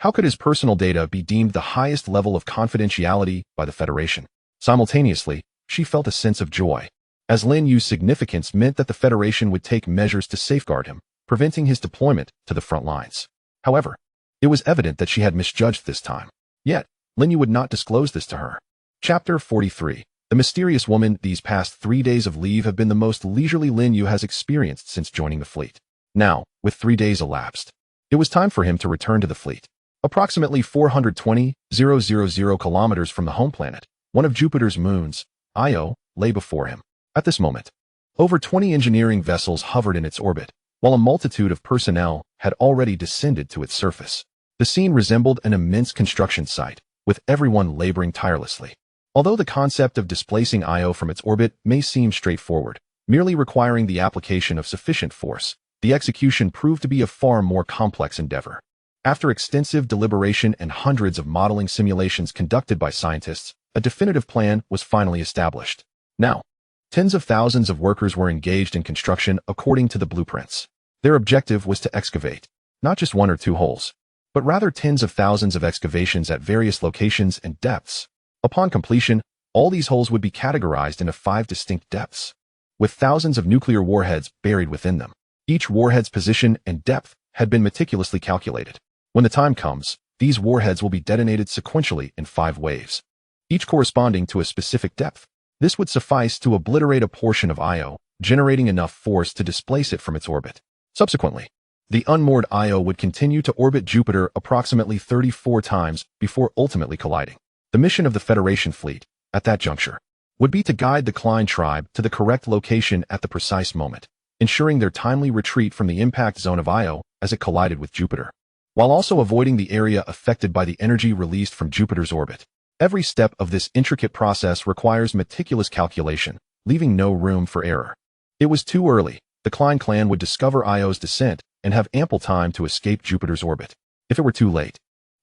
how could his personal data be deemed the highest level of confidentiality by the Federation? Simultaneously, she felt a sense of joy, as Lin Yu's significance meant that the Federation would take measures to safeguard him, preventing his deployment to the front lines. However, it was evident that she had misjudged this time. Yet, Lin Yu would not disclose this to her. Chapter 43. The mysterious woman. These past 3 days of leave have been the most leisurely Lin Yu has experienced since joining the fleet. Now, with 3 days elapsed, it was time for him to return to the fleet. Approximately 420,000 kilometers from the home planet, one of Jupiter's moons, Io, lay before him. At this moment, over 20 engineering vessels hovered in its orbit, while a multitude of personnel had already descended to its surface. The scene resembled an immense construction site, with everyone laboring tirelessly. Although the concept of displacing Io from its orbit may seem straightforward, merely requiring the application of sufficient force, the execution proved to be a far more complex endeavor. After extensive deliberation and hundreds of modeling simulations conducted by scientists, a definitive plan was finally established. Now, tens of thousands of workers were engaged in construction according to the blueprints. Their objective was to excavate, not just 1 or 2 holes, but rather tens of thousands of excavations at various locations and depths. Upon completion, all these holes would be categorized into 5 distinct depths, with thousands of nuclear warheads buried within them. Each warhead's position and depth had been meticulously calculated. When the time comes, these warheads will be detonated sequentially in 5 waves, each corresponding to a specific depth. This would suffice to obliterate a portion of Io, generating enough force to displace it from its orbit. Subsequently, the unmoored Io would continue to orbit Jupiter approximately 34 times before ultimately colliding. The mission of the Federation fleet, at that juncture, would be to guide the Klein tribe to the correct location at the precise moment, ensuring their timely retreat from the impact zone of Io as it collided with Jupiter, while also avoiding the area affected by the energy released from Jupiter's orbit. Every step of this intricate process requires meticulous calculation, leaving no room for error. It was too early. The Klein clan would discover Io's descent and have ample time to escape Jupiter's orbit. If it were too late,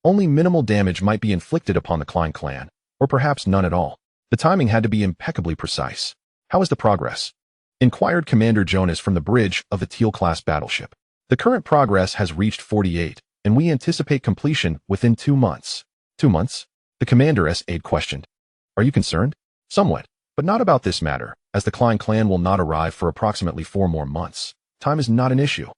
only minimal damage might be inflicted upon the Klein clan, or perhaps none at all. The timing had to be impeccably precise. How is the progress? Inquired Commander Jonas from the bridge of the Teal-class battleship. The current progress has reached 48, and we anticipate completion within 2 months. 2 months? The commander S8 questioned. Are you concerned? Somewhat, but not about this matter, as the Klein clan will not arrive for approximately 4 more months. Time is not an issue.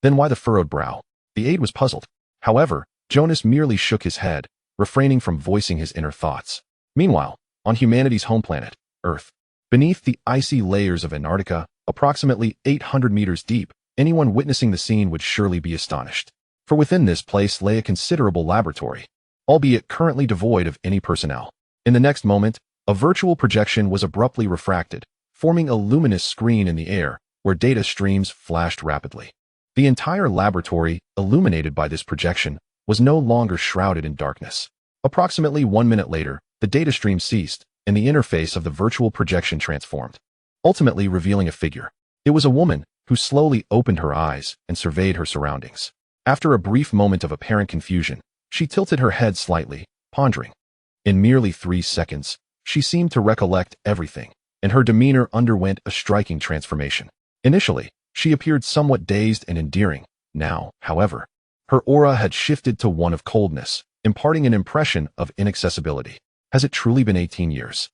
Then why the furrowed brow? The aide was puzzled. However, Jonas merely shook his head, refraining from voicing his inner thoughts. Meanwhile, on humanity's home planet, Earth, beneath the icy layers of Antarctica, approximately 800 meters deep, anyone witnessing the scene would surely be astonished. For within this place lay a considerable laboratory, albeit currently devoid of any personnel. In the next moment, a virtual projection was abruptly refracted, forming a luminous screen in the air, where data streams flashed rapidly. The entire laboratory, illuminated by this projection, was no longer shrouded in darkness. Approximately 1 minute later, the data stream ceased, and the interface of the virtual projection transformed, ultimately revealing a figure. It was a woman, who slowly opened her eyes and surveyed her surroundings. After a brief moment of apparent confusion, she tilted her head slightly, pondering. In merely 3 seconds, she seemed to recollect everything, and her demeanor underwent a striking transformation. Initially, she appeared somewhat dazed and endearing. Now, however, her aura had shifted to one of coldness, imparting an impression of inaccessibility. Has it truly been 18 years?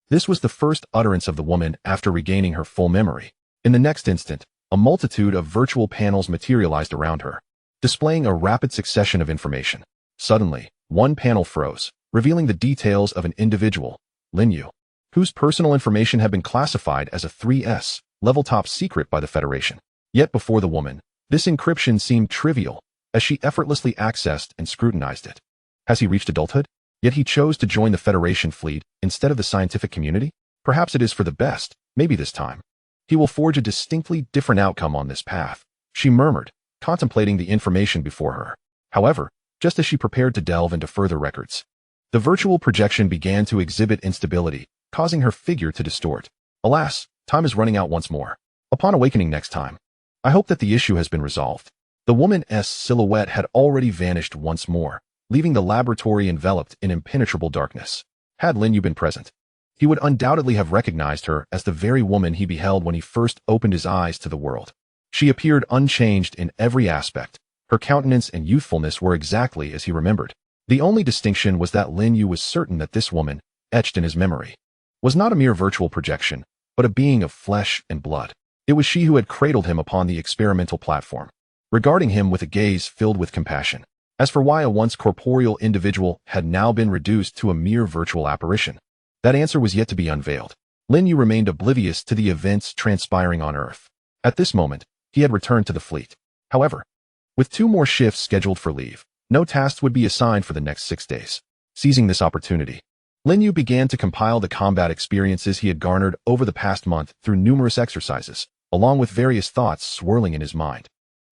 This was the first utterance of the woman after regaining her full memory. In the next instant, a multitude of virtual panels materialized around her, displaying a rapid succession of information. Suddenly, one panel froze, revealing the details of an individual, Lin Yu, whose personal information had been classified as a 3S level top secret by the Federation. Yet before the woman, this encryption seemed trivial, as she effortlessly accessed and scrutinized it. Has he reached adulthood? Yet he chose to join the Federation fleet instead of the scientific community? Perhaps it is for the best. Maybe this time he will forge a distinctly different outcome on this path, she murmured, contemplating the information before her. However, just as she prepared to delve into further records, the virtual projection began to exhibit instability, causing her figure to distort. Alas, time is running out once more. Upon awakening next time, I hope that the issue has been resolved. The woman's silhouette had already vanished once more, leaving the laboratory enveloped in impenetrable darkness. Had Lin Yu been present, he would undoubtedly have recognized her as the very woman he beheld when he first opened his eyes to the world. She appeared unchanged in every aspect. Her countenance and youthfulness were exactly as he remembered. The only distinction was that Lin Yu was certain that this woman, etched in his memory, was not a mere virtual projection, but a being of flesh and blood. It was she who had cradled him upon the experimental platform, regarding him with a gaze filled with compassion. As for why a once corporeal individual had now been reduced to a mere virtual apparition, That answer was yet to be unveiled. Lin Yu remained oblivious to the events transpiring on Earth. At this moment, he had returned to the fleet. However, with 2 more shifts scheduled for leave, no tasks would be assigned for the next 6 days. Seizing this opportunity, Lin Yu began to compile the combat experiences he had garnered over the past month through numerous exercises, along with various thoughts swirling in his mind,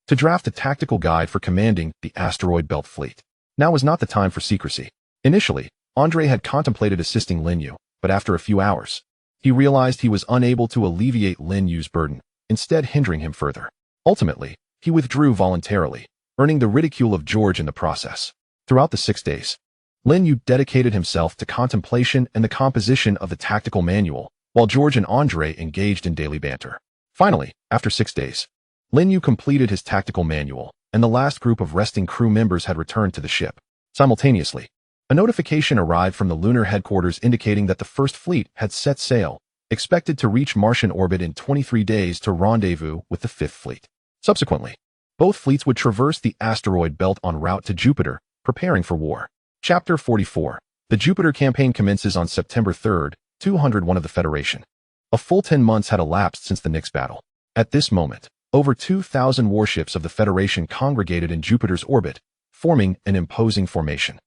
to draft a tactical guide for commanding the asteroid belt fleet. Now was not the time for secrecy. Initially, Andre had contemplated assisting Lin Yu, but after a few hours, he realized he was unable to alleviate Lin Yu's burden, instead hindering him further. Ultimately, he withdrew voluntarily, earning the ridicule of George in the process. Throughout the 6 days, Lin Yu dedicated himself to contemplation and the composition of the tactical manual, while George and Andre engaged in daily banter. Finally, after 6 days, Lin Yu completed his tactical manual, and the last group of resting crew members had returned to the ship. Simultaneously, a notification arrived from the lunar headquarters indicating that the First Fleet had set sail, expected to reach Martian orbit in 23 days to rendezvous with the Fifth Fleet. Subsequently, both fleets would traverse the asteroid belt en route to Jupiter, preparing for war. Chapter 44. The Jupiter campaign commences on September 3, 201 of the Federation. A full 10 months had elapsed since the Nix battle. At this moment, over 2,000 warships of the Federation congregated in Jupiter's orbit, forming an imposing formation.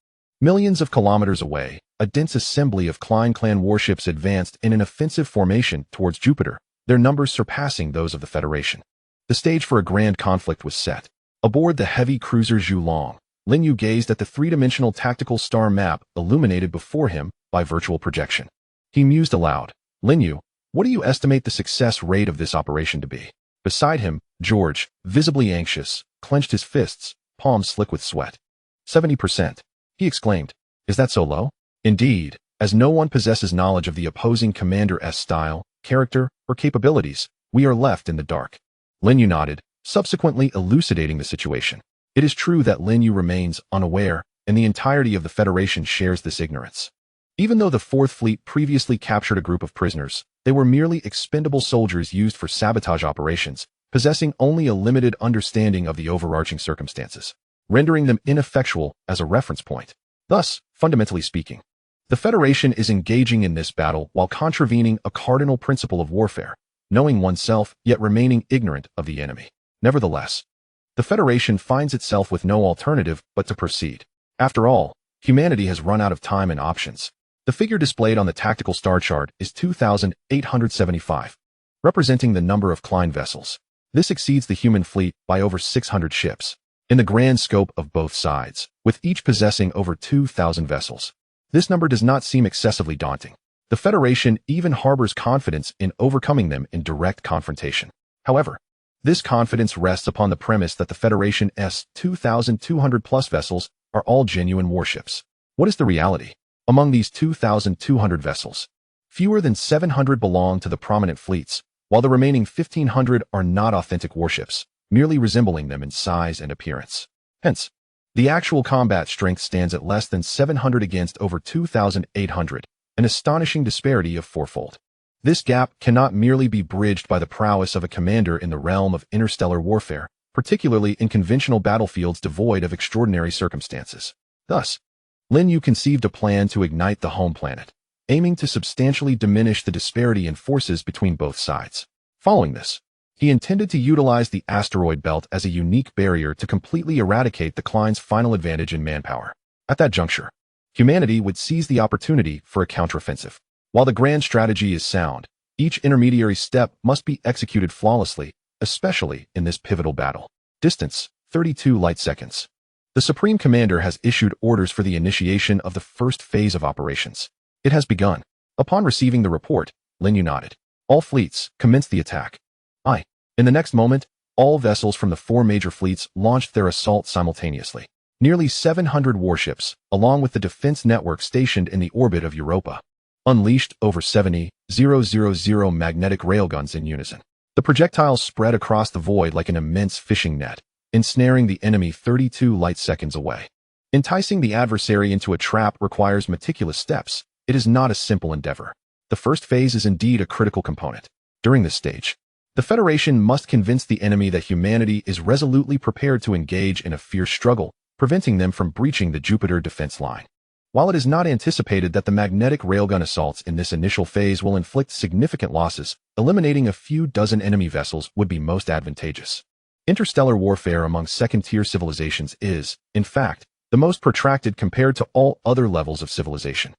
Millions of kilometers away, a dense assembly of Klein Clan warships advanced in an offensive formation towards Jupiter, their numbers surpassing those of the Federation. The stage for a grand conflict was set. Aboard the heavy cruiser Zhulong, Lin Yu gazed at the three-dimensional tactical star map illuminated before him by virtual projection. He mused aloud, "Lin Yu, what do you estimate the success rate of this operation to be?" Beside him, George, visibly anxious, clenched his fists, palms slick with sweat. 70%. He exclaimed. "Is that so low?" "Indeed, as no one possesses knowledge of the opposing commander's style, character, or capabilities, we are left in the dark." Lin Yu nodded, subsequently elucidating the situation. It is true that Lin Yu remains unaware, and the entirety of the Federation shares this ignorance. Even though the Fourth Fleet previously captured a group of prisoners, they were merely expendable soldiers used for sabotage operations, possessing only a limited understanding of the overarching circumstances, rendering them ineffectual as a reference point. Thus, fundamentally speaking, the Federation is engaging in this battle while contravening a cardinal principle of warfare, knowing oneself yet remaining ignorant of the enemy. Nevertheless, the Federation finds itself with no alternative but to proceed. After all, humanity has run out of time and options. The figure displayed on the tactical star chart is 2,875, representing the number of Klein vessels. This exceeds the human fleet by over 600 ships, in the grand scope of both sides, with each possessing over 2,000 vessels. This number does not seem excessively daunting. The Federation even harbors confidence in overcoming them in direct confrontation. However, this confidence rests upon the premise that the Federation's 2,200-plus vessels are all genuine warships. What is the reality? Among these 2,200 vessels, fewer than 700 belong to the prominent fleets, while the remaining 1,500 are not authentic warships, merely resembling them in size and appearance. Hence, the actual combat strength stands at less than 700 against over 2,800, an astonishing disparity of fourfold. This gap cannot merely be bridged by the prowess of a commander in the realm of interstellar warfare, particularly in conventional battlefields devoid of extraordinary circumstances. Thus, Lin Yu conceived a plan to ignite the home planet, aiming to substantially diminish the disparity in forces between both sides. Following this, he intended to utilize the asteroid belt as a unique barrier to completely eradicate the Klein's final advantage in manpower. At that juncture, humanity would seize the opportunity for a counteroffensive. While the grand strategy is sound, each intermediary step must be executed flawlessly, especially in this pivotal battle. Distance, 32 light seconds. The Supreme Commander has issued orders for the initiation of the first phase of operations. It has begun. Upon receiving the report, Lin Yu nodded. All fleets, commence the attack. In the next moment, all vessels from the 4 major fleets launched their assault simultaneously. Nearly 700 warships, along with the defense network stationed in the orbit of Europa, unleashed over 70,000 magnetic railguns in unison. The projectiles spread across the void like an immense fishing net, ensnaring the enemy 32 light seconds away. Enticing the adversary into a trap requires meticulous steps. It is not a simple endeavor. The first phase is indeed a critical component. During this stage, the Federation must convince the enemy that humanity is resolutely prepared to engage in a fierce struggle, preventing them from breaching the Jupiter defense line. While it is not anticipated that the magnetic railgun assaults in this initial phase will inflict significant losses, eliminating a few dozen enemy vessels would be most advantageous. Interstellar warfare among second-tier civilizations is, in fact, the most protracted compared to all other levels of civilization.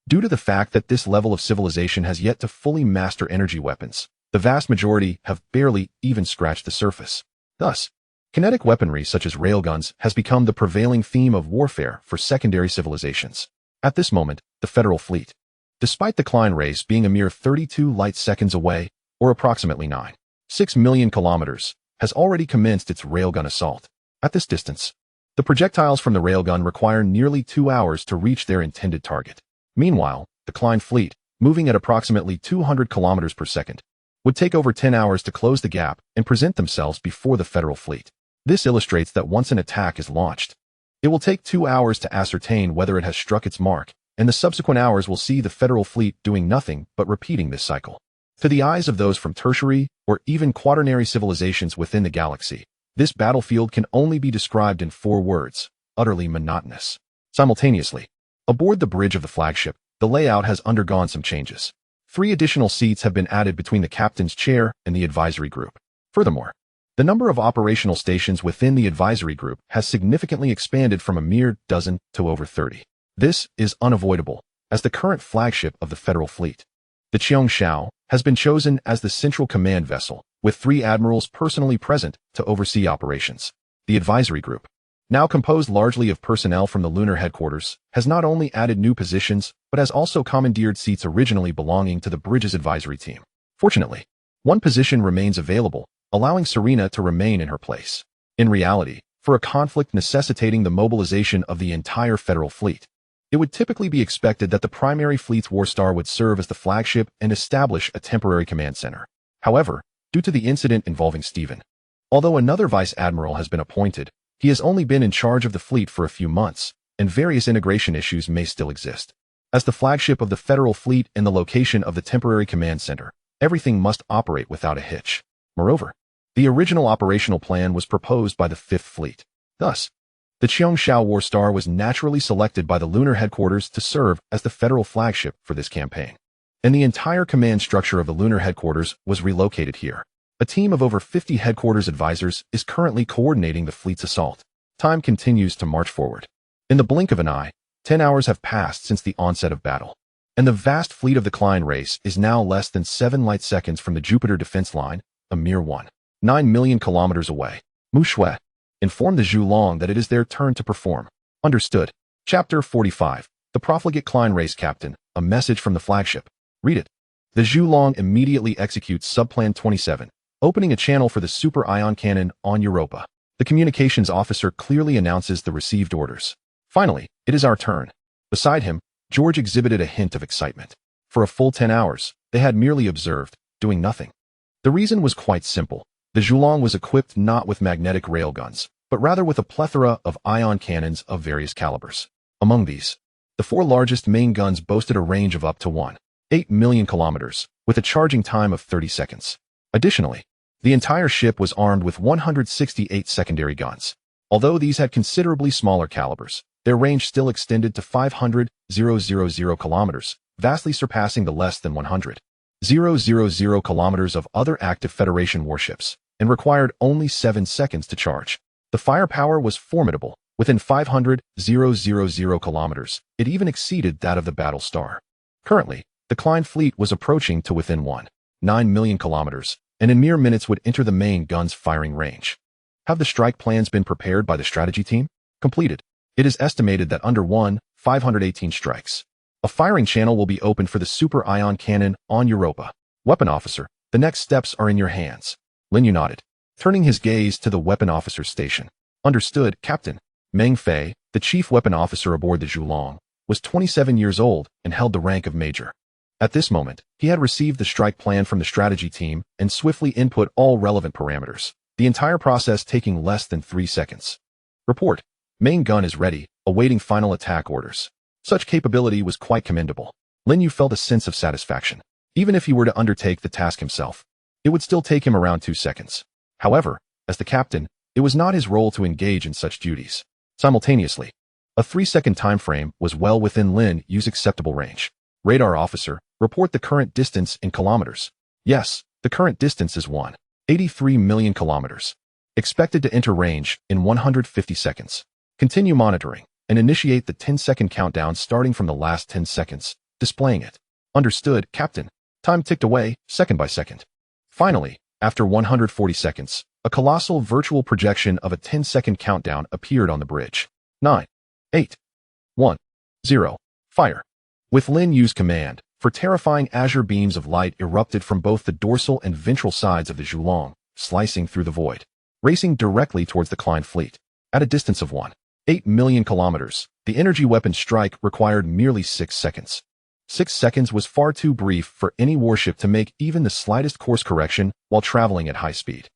Due to the fact that this level of civilization has yet to fully master energy weapons, the vast majority have barely even scratched the surface. Thus, kinetic weaponry such as railguns has become the prevailing theme of warfare for secondary civilizations. At this moment, the Federal Fleet, despite the Klein race being a mere 32 light seconds away, or approximately 9.6 million kilometers, has already commenced its railgun assault. At this distance, the projectiles from the railgun require nearly 2 hours to reach their intended target. Meanwhile, the Klein fleet, moving at approximately 200 kilometers per second, would take over 10 hours to close the gap and present themselves before the Federal Fleet. This illustrates that once an attack is launched, it will take 2 hours to ascertain whether it has struck its mark, and the subsequent hours will see the Federal Fleet doing nothing but repeating this cycle. To the eyes of those from tertiary or even quaternary civilizations within the galaxy, this battlefield can only be described in 4 words: utterly monotonous. Simultaneously, aboard the bridge of the flagship, the layout has undergone some changes. 3 additional seats have been added between the captain's chair and the advisory group. Furthermore, the number of operational stations within the advisory group has significantly expanded from a mere dozen to over 30. This is unavoidable, as the current flagship of the Federal Fleet, the Qiongshao, has been chosen as the central command vessel, with 3 admirals personally present to oversee operations. The advisory group, now composed largely of personnel from the lunar headquarters, has not only added new positions, but has also commandeered seats originally belonging to the bridge's advisory team. Fortunately, one position remains available, allowing Serena to remain in her place. In reality, for a conflict necessitating the mobilization of the entire Federal Fleet, it would typically be expected that the primary fleet's warstar would serve as the flagship and establish a temporary command center. However, due to the incident involving Stephen, although another vice admiral has been appointed, he has only been in charge of the fleet for a few months, and various integration issues may still exist. As the flagship of the Federal Fleet and the location of the temporary command center, everything must operate without a hitch. Moreover, the original operational plan was proposed by the Fifth Fleet. Thus, the Qiongshao Warstar was naturally selected by the lunar headquarters to serve as the Federal flagship for this campaign. And the entire command structure of the lunar headquarters was relocated here. A team of over 50 headquarters advisors is currently coordinating the fleet's assault. Time continues to march forward. In the blink of an eye, 10 hours have passed since the onset of battle, and the vast fleet of the Klein race is now less than 7 light seconds from the Jupiter defense line, a mere 1.9 million kilometers away. Mu Shui, inform the Zhulong that it is their turn to perform. Understood. Chapter 45. The Profligate Klein Race Captain, a message from the flagship. Read it. The Zhulong immediately executes Subplan 27, opening a channel for the super ion cannon on Europa. The communications officer clearly announces the received orders. Finally, it is our turn. Beside him, George exhibited a hint of excitement. For a full 10 hours, they had merely observed, doing nothing. The reason was quite simple. The Zhulong was equipped not with magnetic railguns, but rather with a plethora of ion cannons of various calibers. Among these, the 4 largest main guns boasted a range of up to 1.8 million kilometers, with a charging time of 30 seconds. Additionally, the entire ship was armed with 168 secondary guns. Although these had considerably smaller calibers, their range still extended to 500,000 kilometers, vastly surpassing the less than 100,000 kilometers of other active Federation warships, and required only 7 seconds to charge. The firepower was formidable. Within 500,000 kilometers, it even exceeded that of the Battle Star. Currently, the Klein fleet was approaching to within 1.9 million kilometers, and in mere minutes would enter the main gun's firing range. Have the strike plans been prepared by the strategy team? Completed. It is estimated that under 518 strikes, a firing channel will be opened for the super ion cannon on Europa. Weapon officer, the next steps are in your hands. Lin Yu nodded, turning his gaze to the weapon officer's station. Understood, Captain. Meng Fei, the chief weapon officer aboard the Zhulong, was 27 years old and held the rank of major. At this moment, he had received the strike plan from the strategy team and swiftly input all relevant parameters, the entire process taking less than 3 seconds. Report. Main gun is ready, awaiting final attack orders. Such capability was quite commendable. Lin Yu felt a sense of satisfaction. Even if he were to undertake the task himself, it would still take him around 2 seconds. However, as the captain, it was not his role to engage in such duties. Simultaneously, A 3-second time frame was well within Lin Yu's acceptable range. Radar officer, report the current distance in kilometers. Yes, the current distance is 183 million kilometers. Expected to enter range in 150 seconds. Continue monitoring and initiate the 10-second countdown starting from the last 10 seconds, displaying it. Understood, Captain. Time ticked away, second by second. Finally, after 140 seconds, a colossal virtual projection of a 10-second countdown appeared on the bridge. 9, 8, 1, 0, fire. With Lin Yu's command, for terrifying azure beams of light erupted from both the dorsal and ventral sides of the Zhulong, slicing through the void, racing directly towards the Klein fleet. At a distance of 1.8 million kilometers, the energy weapon strike required merely 6 seconds. 6 seconds was far too brief for any warship to make even the slightest course correction while traveling at high speed.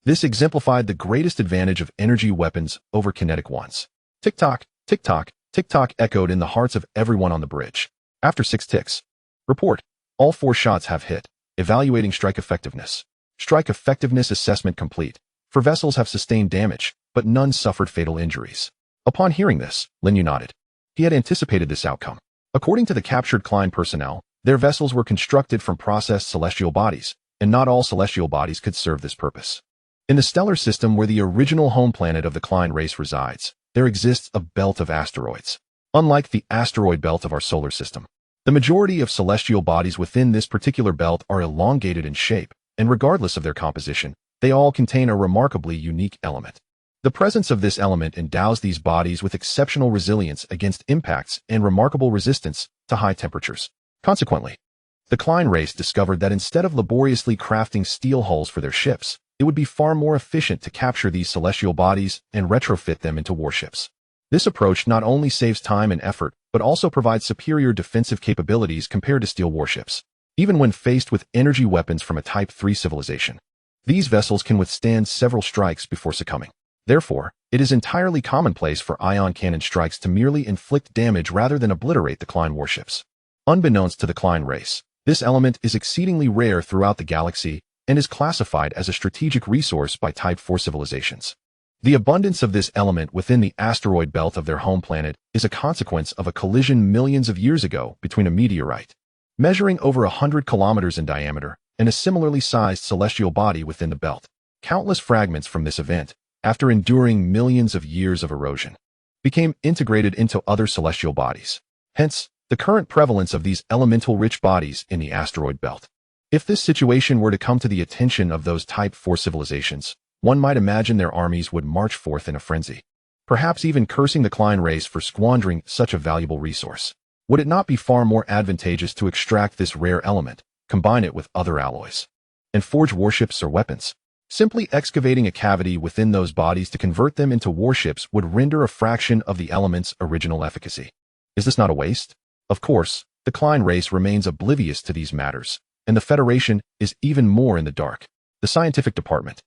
This exemplified the greatest advantage of energy weapons over kinetic ones. Tick-tock, tick-tock, tick-tock echoed in the hearts of everyone on the bridge. After 6 ticks, report, all 4 shots have hit. Evaluating strike effectiveness. Strike effectiveness assessment complete. 4 vessels have sustained damage, but none suffered fatal injuries. Upon hearing this, Lin Yu nodded. He had anticipated this outcome. According to the captured Klein personnel, their vessels were constructed from processed celestial bodies, and not all celestial bodies could serve this purpose. In the stellar system where the original home planet of the Klein race resides, there exists a belt of asteroids. Unlike the asteroid belt of our solar system, the majority of celestial bodies within this particular belt are elongated in shape, and regardless of their composition, they all contain a remarkably unique element. The presence of this element endows these bodies with exceptional resilience against impacts and remarkable resistance to high temperatures. Consequently, the Klein race discovered that instead of laboriously crafting steel hulls for their ships, it would be far more efficient to capture these celestial bodies and retrofit them into warships. This approach not only saves time and effort, but also provides superior defensive capabilities compared to steel warships. Even when faced with energy weapons from a Type 3 civilization, these vessels can withstand several strikes before succumbing. Therefore, it is entirely commonplace for ion cannon strikes to merely inflict damage rather than obliterate the Klein warships. Unbeknownst to the Klein race, this element is exceedingly rare throughout the galaxy and is classified as a strategic resource by Type 4 civilizations. The abundance of this element within the asteroid belt of their home planet is a consequence of a collision millions of years ago between a meteorite, measuring over 100 kilometers in diameter, and a similarly sized celestial body within the belt. Countless fragments from this event, after enduring millions of years of erosion, became integrated into other celestial bodies. Hence, the current prevalence of these elemental-rich bodies in the asteroid belt. If this situation were to come to the attention of those Type 4 civilizations, one might imagine their armies would march forth in a frenzy, perhaps even cursing the Klein race for squandering such a valuable resource. Would it not be far more advantageous to extract this rare element, combine it with other alloys, and forge warships or weapons? Simply excavating a cavity within those bodies to convert them into warships would render a fraction of the element's original efficacy. Is this not a waste? Of course, the Klein race remains oblivious to these matters, and the Federation is even more in the dark. The scientific department,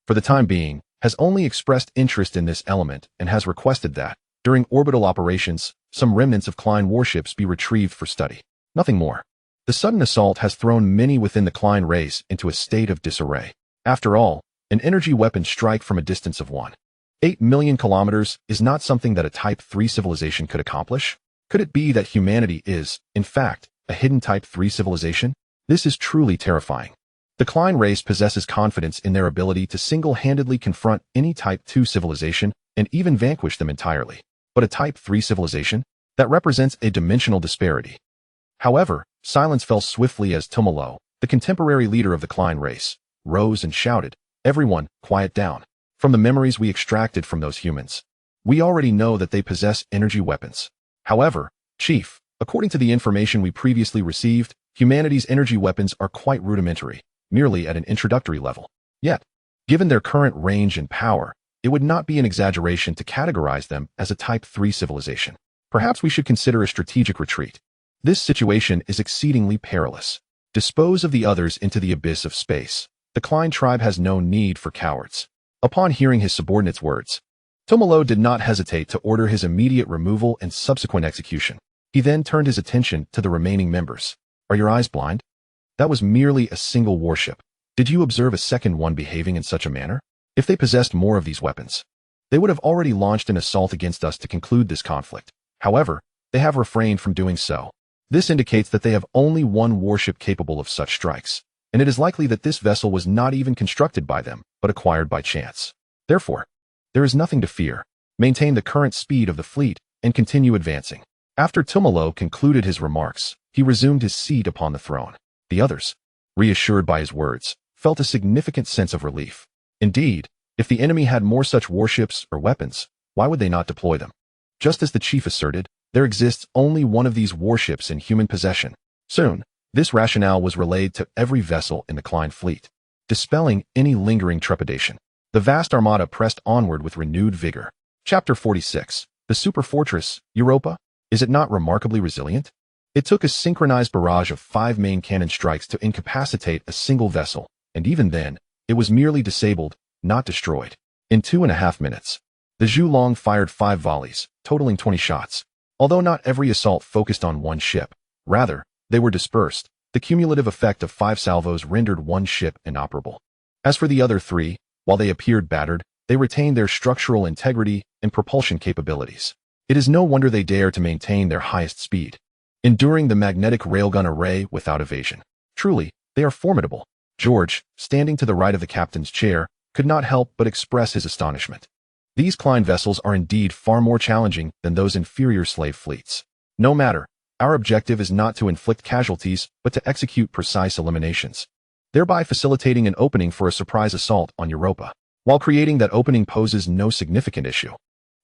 for the time being, has only expressed interest in this element and has requested that, during orbital operations, some remnants of Klein warships be retrieved for study. Nothing more. The sudden assault has thrown many within the Klein race into a state of disarray. After all, an energy weapon strike from a distance of 1.8 million kilometers is not something that a Type 3 civilization could accomplish. Could it be that humanity is, in fact, a hidden Type 3 civilization? This is truly terrifying. The Klein race possesses confidence in their ability to single-handedly confront any Type 2 civilization and even vanquish them entirely. But a Type 3 civilization? That represents a dimensional disparity. However, silence fell swiftly as Tumalo, the contemporary leader of the Klein race, rose and shouted, "Everyone, quiet down. From the memories we extracted from those humans, we already know that they possess energy weapons. However, Chief, according to the information we previously received, humanity's energy weapons are quite rudimentary, merely at an introductory level. Yet, given their current range and power, it would not be an exaggeration to categorize them as a Type 3 civilization. Perhaps we should consider a strategic retreat. This situation is exceedingly perilous. Dispose of the others into the abyss of space. The Klein tribe has no need for cowards." Upon hearing his subordinate's words, Tumalo did not hesitate to order his immediate removal and subsequent execution. He then turned his attention to the remaining members. "Are your eyes blind? That was merely a single warship. Did you observe a second one behaving in such a manner? If they possessed more of these weapons, They would have already launched an assault against us to conclude this conflict. However, they have refrained from doing so. This indicates that they have only one warship capable of such strikes, and it is likely that this vessel was not even constructed by them, but acquired by chance. Therefore, there is nothing to fear. Maintain the current speed of the fleet and continue advancing. After Tumalo concluded his remarks, he resumed his seat upon the throne. The others, reassured by his words, felt a significant sense of relief. Indeed, if the enemy had more such warships or weapons, why would they not deploy them? Just as the chief asserted, there exists only one of these warships in human possession. Soon, this rationale was relayed to every vessel in the Klein fleet, dispelling any lingering trepidation. The vast armada pressed onward with renewed vigor. Chapter 46. The Superfortress, Europa? Is it not remarkably resilient? It took a synchronized barrage of 5 main cannon strikes to incapacitate a single vessel, and even then, it was merely disabled, not destroyed. In 2.5 minutes, the Zhulong fired 5 volleys, totaling 20 shots. Although not every assault focused on one ship, rather, they were dispersed, the cumulative effect of 5 salvos rendered one ship inoperable. As for the other 3, while they appeared battered, they retained their structural integrity and propulsion capabilities. It is no wonder they dare to maintain their highest speed, enduring the magnetic railgun array without evasion. Truly, they are formidable. George, standing to the right of the captain's chair, could not help but express his astonishment. These Klein vessels are indeed far more challenging than those inferior slave fleets. No matter, our objective is not to inflict casualties, but to execute precise eliminations, thereby facilitating an opening for a surprise assault on Europa. While creating that opening poses no significant issue,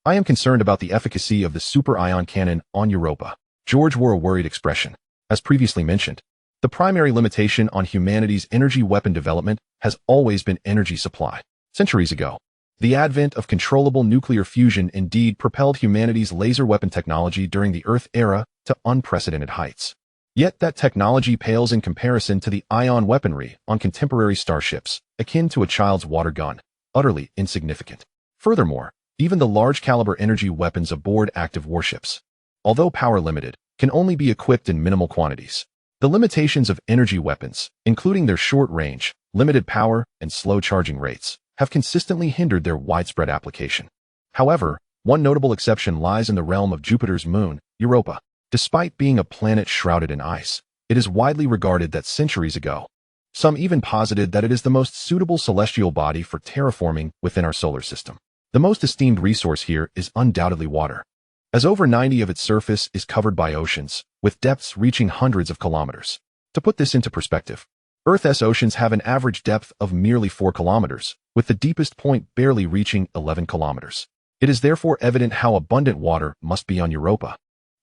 I am concerned about the efficacy of the super ion cannon on Europa. George wore a worried expression. As previously mentioned, the primary limitation on humanity's energy weapon development has always been energy supply. Centuries ago, the advent of controllable nuclear fusion indeed propelled humanity's laser weapon technology during the Earth era to unprecedented heights. Yet that technology pales in comparison to the ion weaponry on contemporary starships, akin to a child's water gun, utterly insignificant. Furthermore, even the large-caliber energy weapons aboard active warships, although power-limited, can only be equipped in minimal quantities. The limitations of energy weapons, including their short range, limited power, and slow charging rates, have consistently hindered their widespread application. However, one notable exception lies in the realm of Jupiter's moon, Europa. Despite being a planet shrouded in ice, it is widely regarded that centuries ago, some even posited that it is the most suitable celestial body for terraforming within our solar system. The most esteemed resource here is undoubtedly water, as over 90% of its surface is covered by oceans, with depths reaching hundreds of kilometers. To put this into perspective, Earth's oceans have an average depth of merely 4 kilometers, with the deepest point barely reaching 11 kilometers. It is therefore evident how abundant water must be on Europa,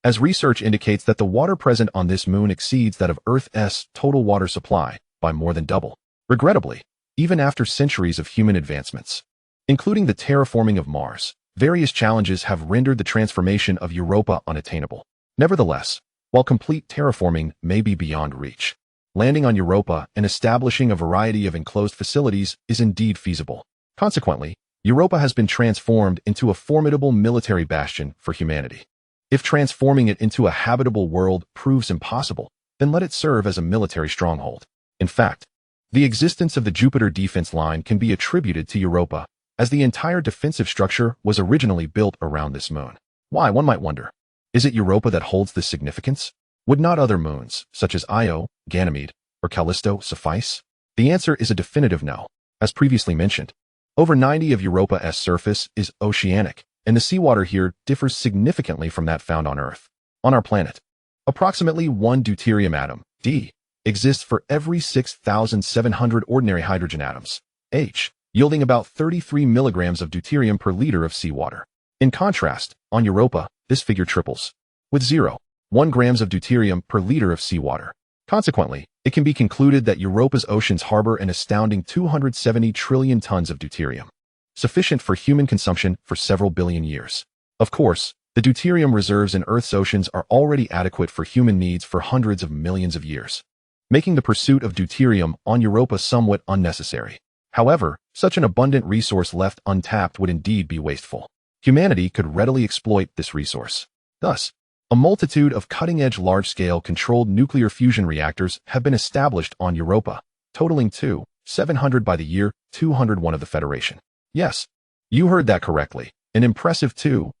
as research indicates that the water present on this moon exceeds that of Earth's total water supply by more than double. Regrettably, even after centuries of human advancements, including the terraforming of Mars, various challenges have rendered the transformation of Europa unattainable. Nevertheless, while complete terraforming may be beyond reach, landing on Europa and establishing a variety of enclosed facilities is indeed feasible. Consequently, Europa has been transformed into a formidable military bastion for humanity. If transforming it into a habitable world proves impossible, then let it serve as a military stronghold. In fact, the existence of the Jupiter defense line can be attributed to Europa, as the entire defensive structure was originally built around this moon. Why, one might wonder, is it Europa that holds this significance? Would not other moons, such as Io, Ganymede, or Callisto, suffice? The answer is a definitive no. As previously mentioned, over 90% of Europa's surface is oceanic, and the seawater here differs significantly from that found on Earth. On our planet, approximately 1 deuterium atom, D, exists for every 6,700 ordinary hydrogen atoms, H, yielding about 33 milligrams of deuterium per liter of seawater. In contrast, on Europa, this figure triples, with 0.1 grams of deuterium per liter of seawater. Consequently, it can be concluded that Europa's oceans harbor an astounding 270 trillion tons of deuterium, sufficient for human consumption for several billion years. Of course, the deuterium reserves in Earth's oceans are already adequate for human needs for hundreds of millions of years, making the pursuit of deuterium on Europa somewhat unnecessary. However, such an abundant resource left untapped would indeed be wasteful. Humanity could readily exploit this resource. Thus, a multitude of cutting-edge large-scale controlled nuclear fusion reactors have been established on Europa, totaling 700 by the year 201 of the Federation. Yes, you heard that correctly. An impressive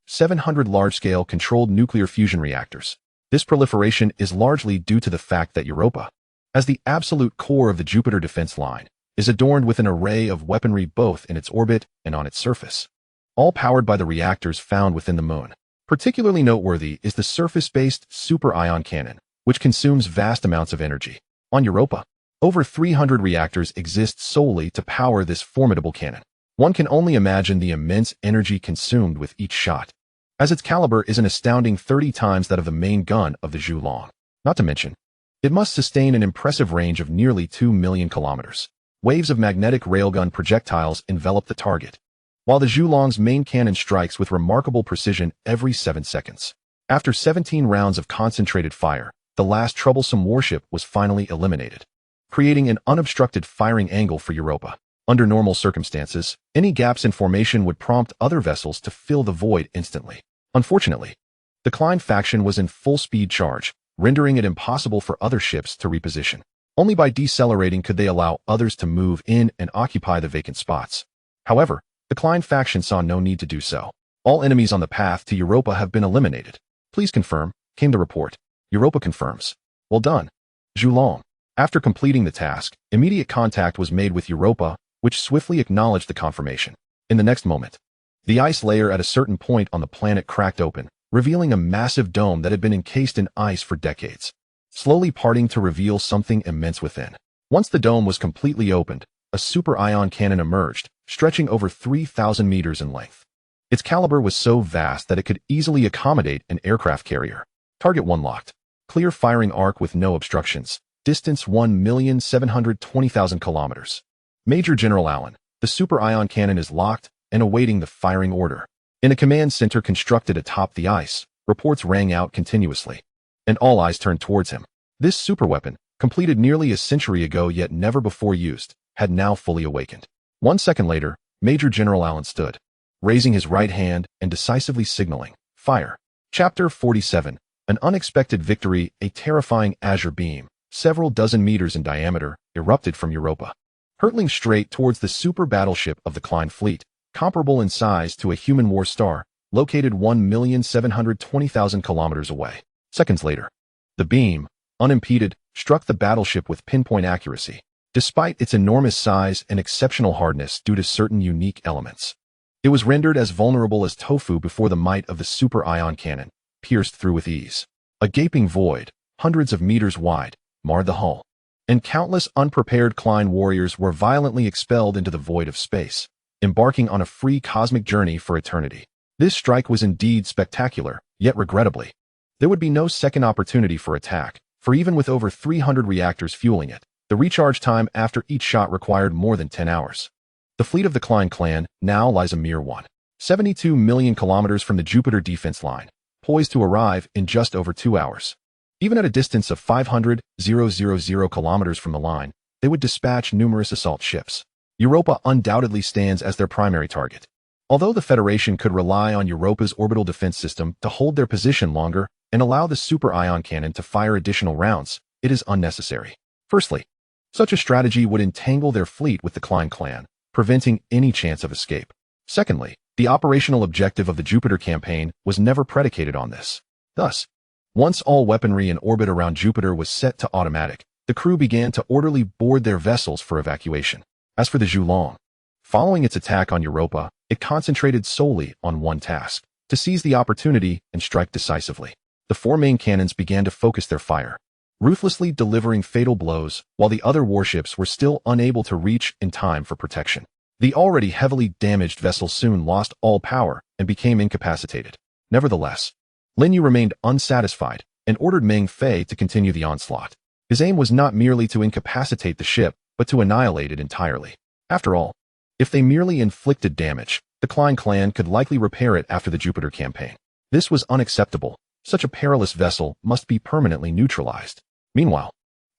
700 large-scale controlled nuclear fusion reactors. This proliferation is largely due to the fact that Europa, as the absolute core of the Jupiter defense line, is adorned with an array of weaponry both in its orbit and on its surface, all powered by the reactors found within the moon. Particularly noteworthy is the surface-based super ion cannon, which consumes vast amounts of energy. On Europa, over 300 reactors exist solely to power this formidable cannon. One can only imagine the immense energy consumed with each shot, as its caliber is an astounding 30 times that of the main gun of the Zhulong. Not to mention, it must sustain an impressive range of nearly 2 million kilometers. Waves of magnetic railgun projectiles envelop the target, while the Zhulong's main cannon strikes with remarkable precision every 7 seconds. After 17 rounds of concentrated fire, the last troublesome warship was finally eliminated, creating an unobstructed firing angle for Europa. Under normal circumstances, any gaps in formation would prompt other vessels to fill the void instantly. Unfortunately, the Klein faction was in full speed charge, rendering it impossible for other ships to reposition. Only by decelerating could they allow others to move in and occupy the vacant spots. However, the Klein faction saw no need to do so. All enemies on the path to Europa have been eliminated. Please confirm, came the report. Europa confirms. Well done, Zhulong. After completing the task, immediate contact was made with Europa, which swiftly acknowledged the confirmation. In the next moment, the ice layer at a certain point on the planet cracked open, revealing a massive dome that had been encased in ice for decades, slowly parting to reveal something immense within. Once the dome was completely opened, a super ion cannon emerged, stretching over 3,000 meters in length. Its caliber was so vast that it could easily accommodate an aircraft carrier. Target 1 locked. Clear firing arc with no obstructions. Distance 1,720,000 kilometers. Major General Allen, the super ion cannon is locked and awaiting the firing order. In a command center constructed atop the ice, reports rang out continuously, and all eyes turned towards him. This superweapon, completed nearly a century ago yet never before used, had now fully awakened. 1 second later, Major General Allen stood, raising his right hand and decisively signaling, "Fire." Chapter 47. An unexpected victory. A terrifying azure beam, several dozen meters in diameter, erupted from Europa, hurtling straight towards the super battleship of the Klein fleet, comparable in size to a human war star, located 1,720,000 kilometers away. Seconds later, the beam, unimpeded, struck the battleship with pinpoint accuracy, despite its enormous size and exceptional hardness due to certain unique elements. It was rendered as vulnerable as tofu before the might of the super ion cannon, pierced through with ease. A gaping void, hundreds of meters wide, marred the hull, and countless unprepared Klein warriors were violently expelled into the void of space, embarking on a free cosmic journey for eternity. This strike was indeed spectacular, yet regrettably, there would be no second opportunity for attack, for even with over 300 reactors fueling it, the recharge time after each shot required more than 10 hours. The fleet of the Klein clan now lies a mere 1.72 million kilometers from the Jupiter defense line, poised to arrive in just over 2 hours. Even at a distance of 500,000 kilometers from the line, they would dispatch numerous assault ships. Europa undoubtedly stands as their primary target. Although the Federation could rely on Europa's orbital defense system to hold their position longer and allow the super ion cannon to fire additional rounds, it is unnecessary. Firstly, such a strategy would entangle their fleet with the Klein clan, preventing any chance of escape. Secondly, the operational objective of the Jupiter campaign was never predicated on this. Thus, once all weaponry in orbit around Jupiter was set to automatic, the crew began to orderly board their vessels for evacuation. As for the Zhulong, following its attack on Europa, it concentrated solely on one task: to seize the opportunity and strike decisively. The 4 main cannons began to focus their fire, ruthlessly delivering fatal blows, while the other warships were still unable to reach in time for protection. The already heavily damaged vessel soon lost all power and became incapacitated. Nevertheless, Lin Yu remained unsatisfied and ordered Meng Fei to continue the onslaught. His aim was not merely to incapacitate the ship, but to annihilate it entirely. After all, if they merely inflicted damage, the Klein clan could likely repair it after the Jupiter campaign. This was unacceptable. Such a perilous vessel must be permanently neutralized. Meanwhile,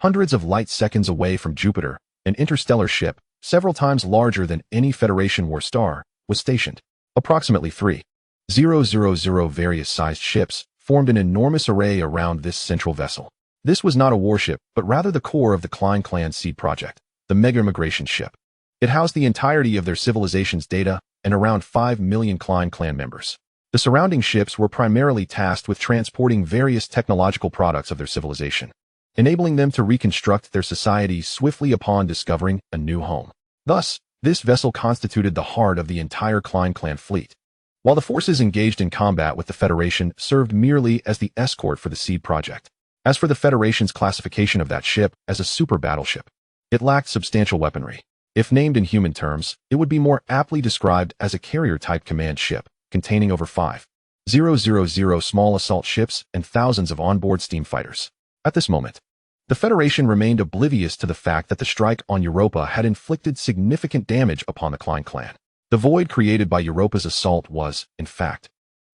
hundreds of light seconds away from Jupiter, an interstellar ship, several times larger than any Federation war star, was stationed. Approximately 3,000 various-sized ships formed an enormous array around this central vessel. This was not a warship, but rather the core of the Klein clan seed project, the Mega Immigration Ship. It housed the entirety of their civilization's data and around 5 million Klein clan members. The surrounding ships were primarily tasked with transporting various technological products of their civilization, enabling them to reconstruct their society swiftly upon discovering a new home. Thus, this vessel constituted the heart of the entire Klein clan fleet, while the forces engaged in combat with the Federation served merely as the escort for the Seed project. As for the Federation's classification of that ship as a super battleship, it lacked substantial weaponry. If named in human terms, it would be more aptly described as a carrier-type command ship, containing over 5,000 small assault ships and thousands of onboard steam fighters. At this moment, the Federation remained oblivious to the fact that the strike on Europa had inflicted significant damage upon the Klein clan. The void created by Europa's assault was, in fact,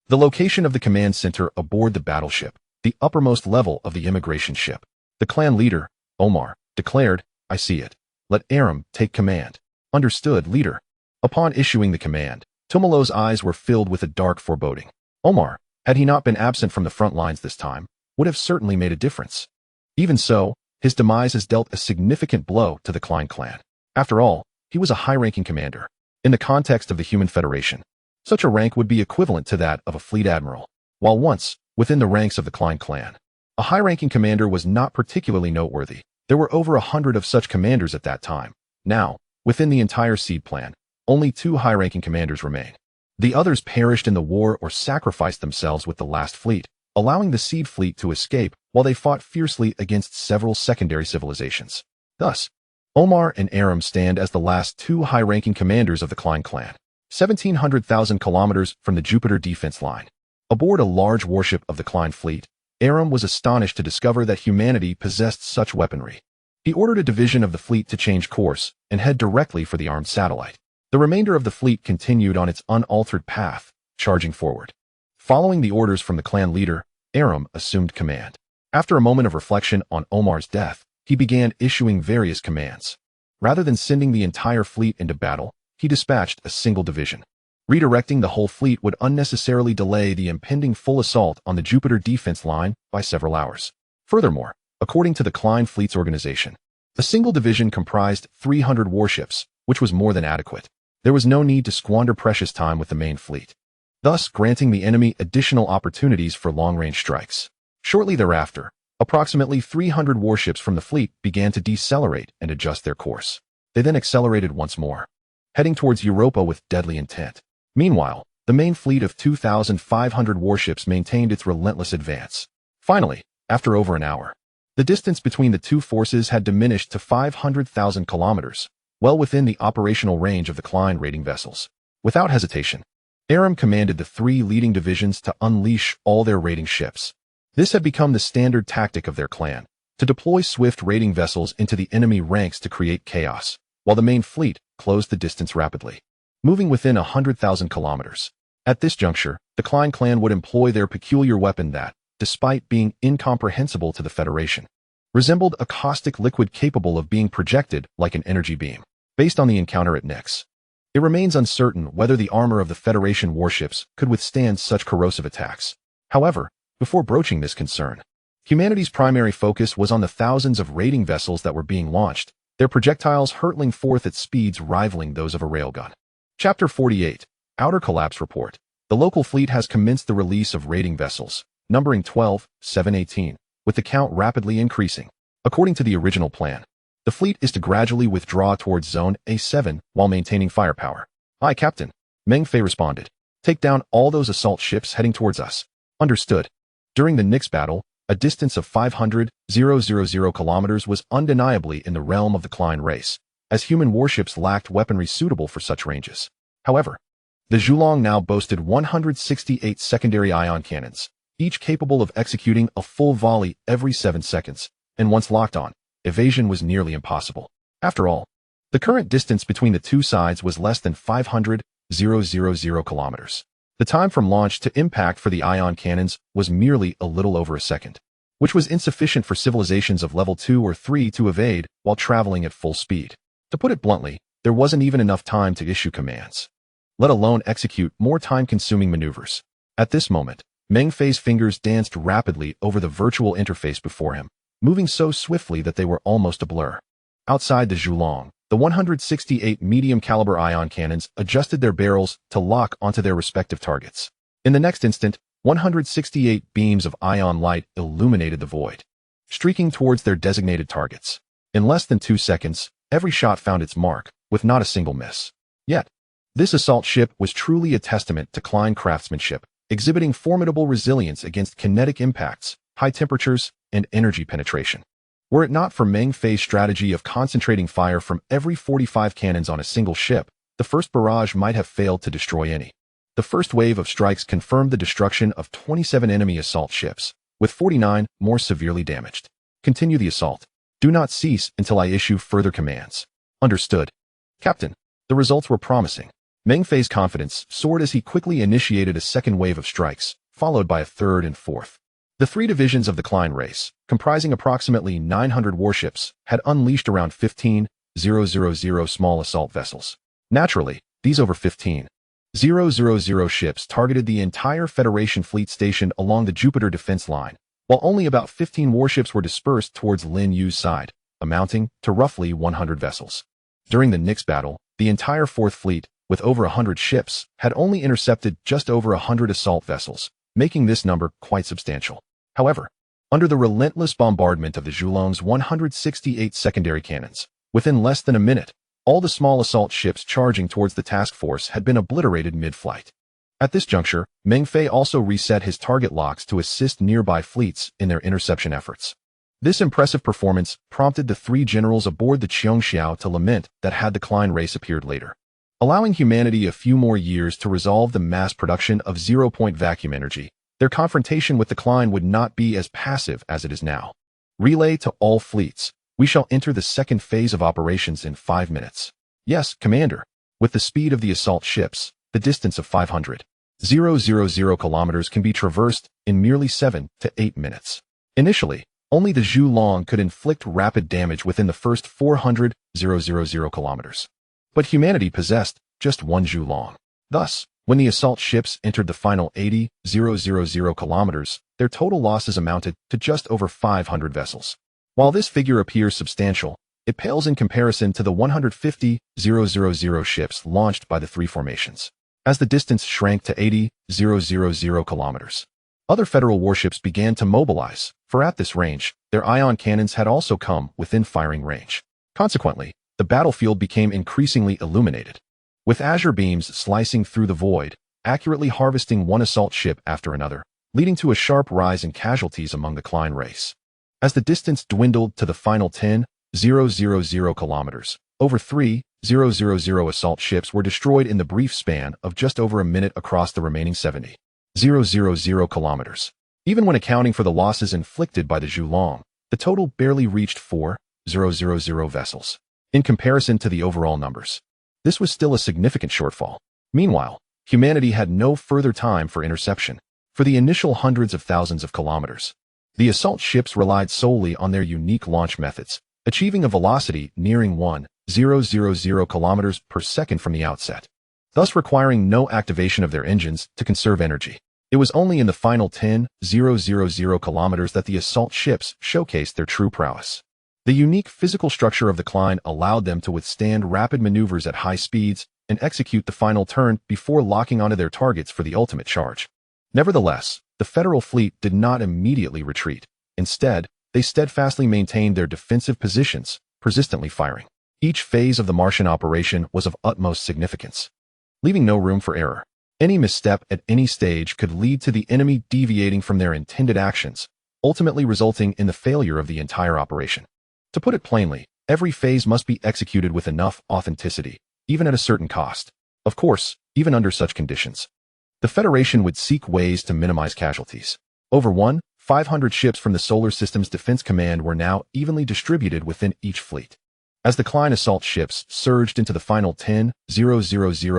the location of the command center aboard the battleship, the uppermost level of the immigration ship. The clan leader, Omar, declared, "I see it. Let Aram take command." "Understood, leader." Upon issuing the command, Tumalo's eyes were filled with a dark foreboding. Omar, had he not been absent from the front lines this time, would have certainly made a difference. Even so, his demise has dealt a significant blow to the Klein clan. After all, he was a high-ranking commander. In the context of the Human Federation, such a rank would be equivalent to that of a fleet admiral. While once, within the ranks of the Klein clan, a high-ranking commander was not particularly noteworthy, there were over 100 of such commanders at that time. Now, within the entire Seed plan, only 2 high-ranking commanders remain. The others perished in the war or sacrificed themselves with the last fleet, allowing the Seed fleet to escape while they fought fiercely against several secondary civilizations. Thus, Omar and Aram stand as the last 2 high-ranking commanders of the Klein clan, 1,700,000 kilometers from the Jupiter defense line. Aboard a large warship of the Klein fleet, Aram was astonished to discover that humanity possessed such weaponry. He ordered a division of the fleet to change course and head directly for the armed satellite. The remainder of the fleet continued on its unaltered path, charging forward. Following the orders from the clan leader, Aram assumed command. After a moment of reflection on Omar's death, he began issuing various commands. Rather than sending the entire fleet into battle, he dispatched a single division. Redirecting the whole fleet would unnecessarily delay the impending full assault on the Jupiter defense line by several hours. Furthermore, according to the Klein fleet's organization, a single division comprised 300 warships, which was more than adequate. There was no need to squander precious time with the main fleet, thus granting the enemy additional opportunities for long-range strikes. Shortly thereafter, approximately 300 warships from the fleet began to decelerate and adjust their course. They then accelerated once more, heading towards Europa with deadly intent. Meanwhile, the main fleet of 2,500 warships maintained its relentless advance. Finally, after over an hour, the distance between the two forces had diminished to 500,000 kilometers, well within the operational range of the Klein raiding vessels. Without hesitation, Aram commanded the 3 leading divisions to unleash all their raiding ships. This had become the standard tactic of their clan, to deploy swift raiding vessels into the enemy ranks to create chaos, while the main fleet closed the distance rapidly, moving within 100,000 kilometers. At this juncture, the Klein clan would employ their peculiar weapon that, despite being incomprehensible to the Federation, resembled a caustic liquid capable of being projected like an energy beam. Based on the encounter at Nyx, it remains uncertain whether the armor of the Federation warships could withstand such corrosive attacks. However, before broaching this concern, humanity's primary focus was on the thousands of raiding vessels that were being launched, their projectiles hurtling forth at speeds rivaling those of a railgun. Chapter 48, Outer Collapse Report. The local fleet has commenced the release of raiding vessels, numbering 12,718, with the count rapidly increasing. According to the original plan, the fleet is to gradually withdraw towards Zone A7 while maintaining firepower. "Aye, Captain," Meng Fei responded. "Take down all those assault ships heading towards us." "Understood." During the Nyx battle, a distance of 500,000 kilometers was undeniably in the realm of the Klein race, as human warships lacked weaponry suitable for such ranges. However, the Zhulong now boasted 168 secondary ion cannons, each capable of executing a full volley every 7 seconds, and once locked on, evasion was nearly impossible. After all, the current distance between the two sides was less than 500,000 kilometers. The time from launch to impact for the ion cannons was merely a little over a second, which was insufficient for civilizations of level 2 or 3 to evade while traveling at full speed. To put it bluntly, there wasn't even enough time to issue commands, let alone execute more time-consuming maneuvers. At this moment, Meng Fei's fingers danced rapidly over the virtual interface before him, moving so swiftly that they were almost a blur. Outside the Zhulong, the 168 medium-caliber ion cannons adjusted their barrels to lock onto their respective targets. In the next instant, 168 beams of ion light illuminated the void, streaking towards their designated targets. In less than 2 seconds, every shot found its mark, with not a single miss. Yet, this assault ship was truly a testament to Klein craftsmanship, exhibiting formidable resilience against kinetic impacts, high temperatures, and energy penetration. Were it not for Meng Fei's strategy of concentrating fire from every 45 cannons on a single ship, the first barrage might have failed to destroy any. The first wave of strikes confirmed the destruction of 27 enemy assault ships, with 49 more severely damaged. Continue the assault. Do not cease until I issue further commands. Understood. Captain. The results were promising. Meng Fei's confidence soared as he quickly initiated a second wave of strikes, followed by a third and fourth. The 3 divisions of the Klein race, comprising approximately 900 warships, had unleashed around 15,000 small assault vessels. Naturally, these over 15,000 ships targeted the entire Federation fleet stationed along the Jupiter defense line, while only about 15 warships were dispersed towards Lin Yu's side, amounting to roughly 100 vessels. During the Nix battle, the entire 4th Fleet, with over 100 ships, had only intercepted just over 100 assault vessels, making this number quite substantial. However, under the relentless bombardment of the Zhulong's 168 secondary cannons, within less than a minute, all the small assault ships charging towards the task force had been obliterated mid-flight. At this juncture, Meng Fei also reset his target locks to assist nearby fleets in their interception efforts. This impressive performance prompted the 3 generals aboard the Qiongxiao to lament that had the Klein race appeared later. Allowing humanity a few more years to resolve the mass production of zero-point vacuum energy, their confrontation with the Klein would not be as passive as it is now. Relay to all fleets. We shall enter the second phase of operations in 5 minutes. Yes, Commander. With the speed of the assault ships, the distance of 500,000 kilometers can be traversed in merely 7 to 8 minutes. Initially, only the Zhulong could inflict rapid damage within the first 400,000 kilometers. But humanity possessed just one Zhulong. Thus, when the assault ships entered the final 80,000 kilometers, their total losses amounted to just over 500 vessels. While this figure appears substantial, it pales in comparison to the 150,000 ships launched by the 3 formations. As the distance shrank to 80,000 kilometers, other Federal warships began to mobilize, for at this range, their ion cannons had also come within firing range. Consequently, the battlefield became increasingly illuminated, with azure beams slicing through the void, accurately harvesting one assault ship after another, leading to a sharp rise in casualties among the Klein race. As the distance dwindled to the final 10,000 kilometers, over 3,000 assault ships were destroyed in the brief span of just over a minute across the remaining 70,000 kilometers. Even when accounting for the losses inflicted by the Zhulong, the total barely reached 4,000 vessels. In comparison to the overall numbers, this was still a significant shortfall. Meanwhile, humanity had no further time for interception. For the initial hundreds of thousands of kilometers, the assault ships relied solely on their unique launch methods, achieving a velocity nearing 1,000 kilometers per second from the outset, thus requiring no activation of their engines to conserve energy. It was only in the final 10,000 kilometers that the assault ships showcased their true prowess. The unique physical structure of the Klein allowed them to withstand rapid maneuvers at high speeds and execute the final turn before locking onto their targets for the ultimate charge. Nevertheless, the Federal fleet did not immediately retreat. Instead, they steadfastly maintained their defensive positions, persistently firing. Each phase of the Martian operation was of utmost significance, leaving no room for error. Any misstep at any stage could lead to the enemy deviating from their intended actions, ultimately resulting in the failure of the entire operation. To put it plainly, every phase must be executed with enough authenticity, even at a certain cost. Of course, even under such conditions, the Federation would seek ways to minimize casualties. Over 500 ships from the Solar System's Defense Command were now evenly distributed within each fleet. As the Klein assault ships surged into the final 10,000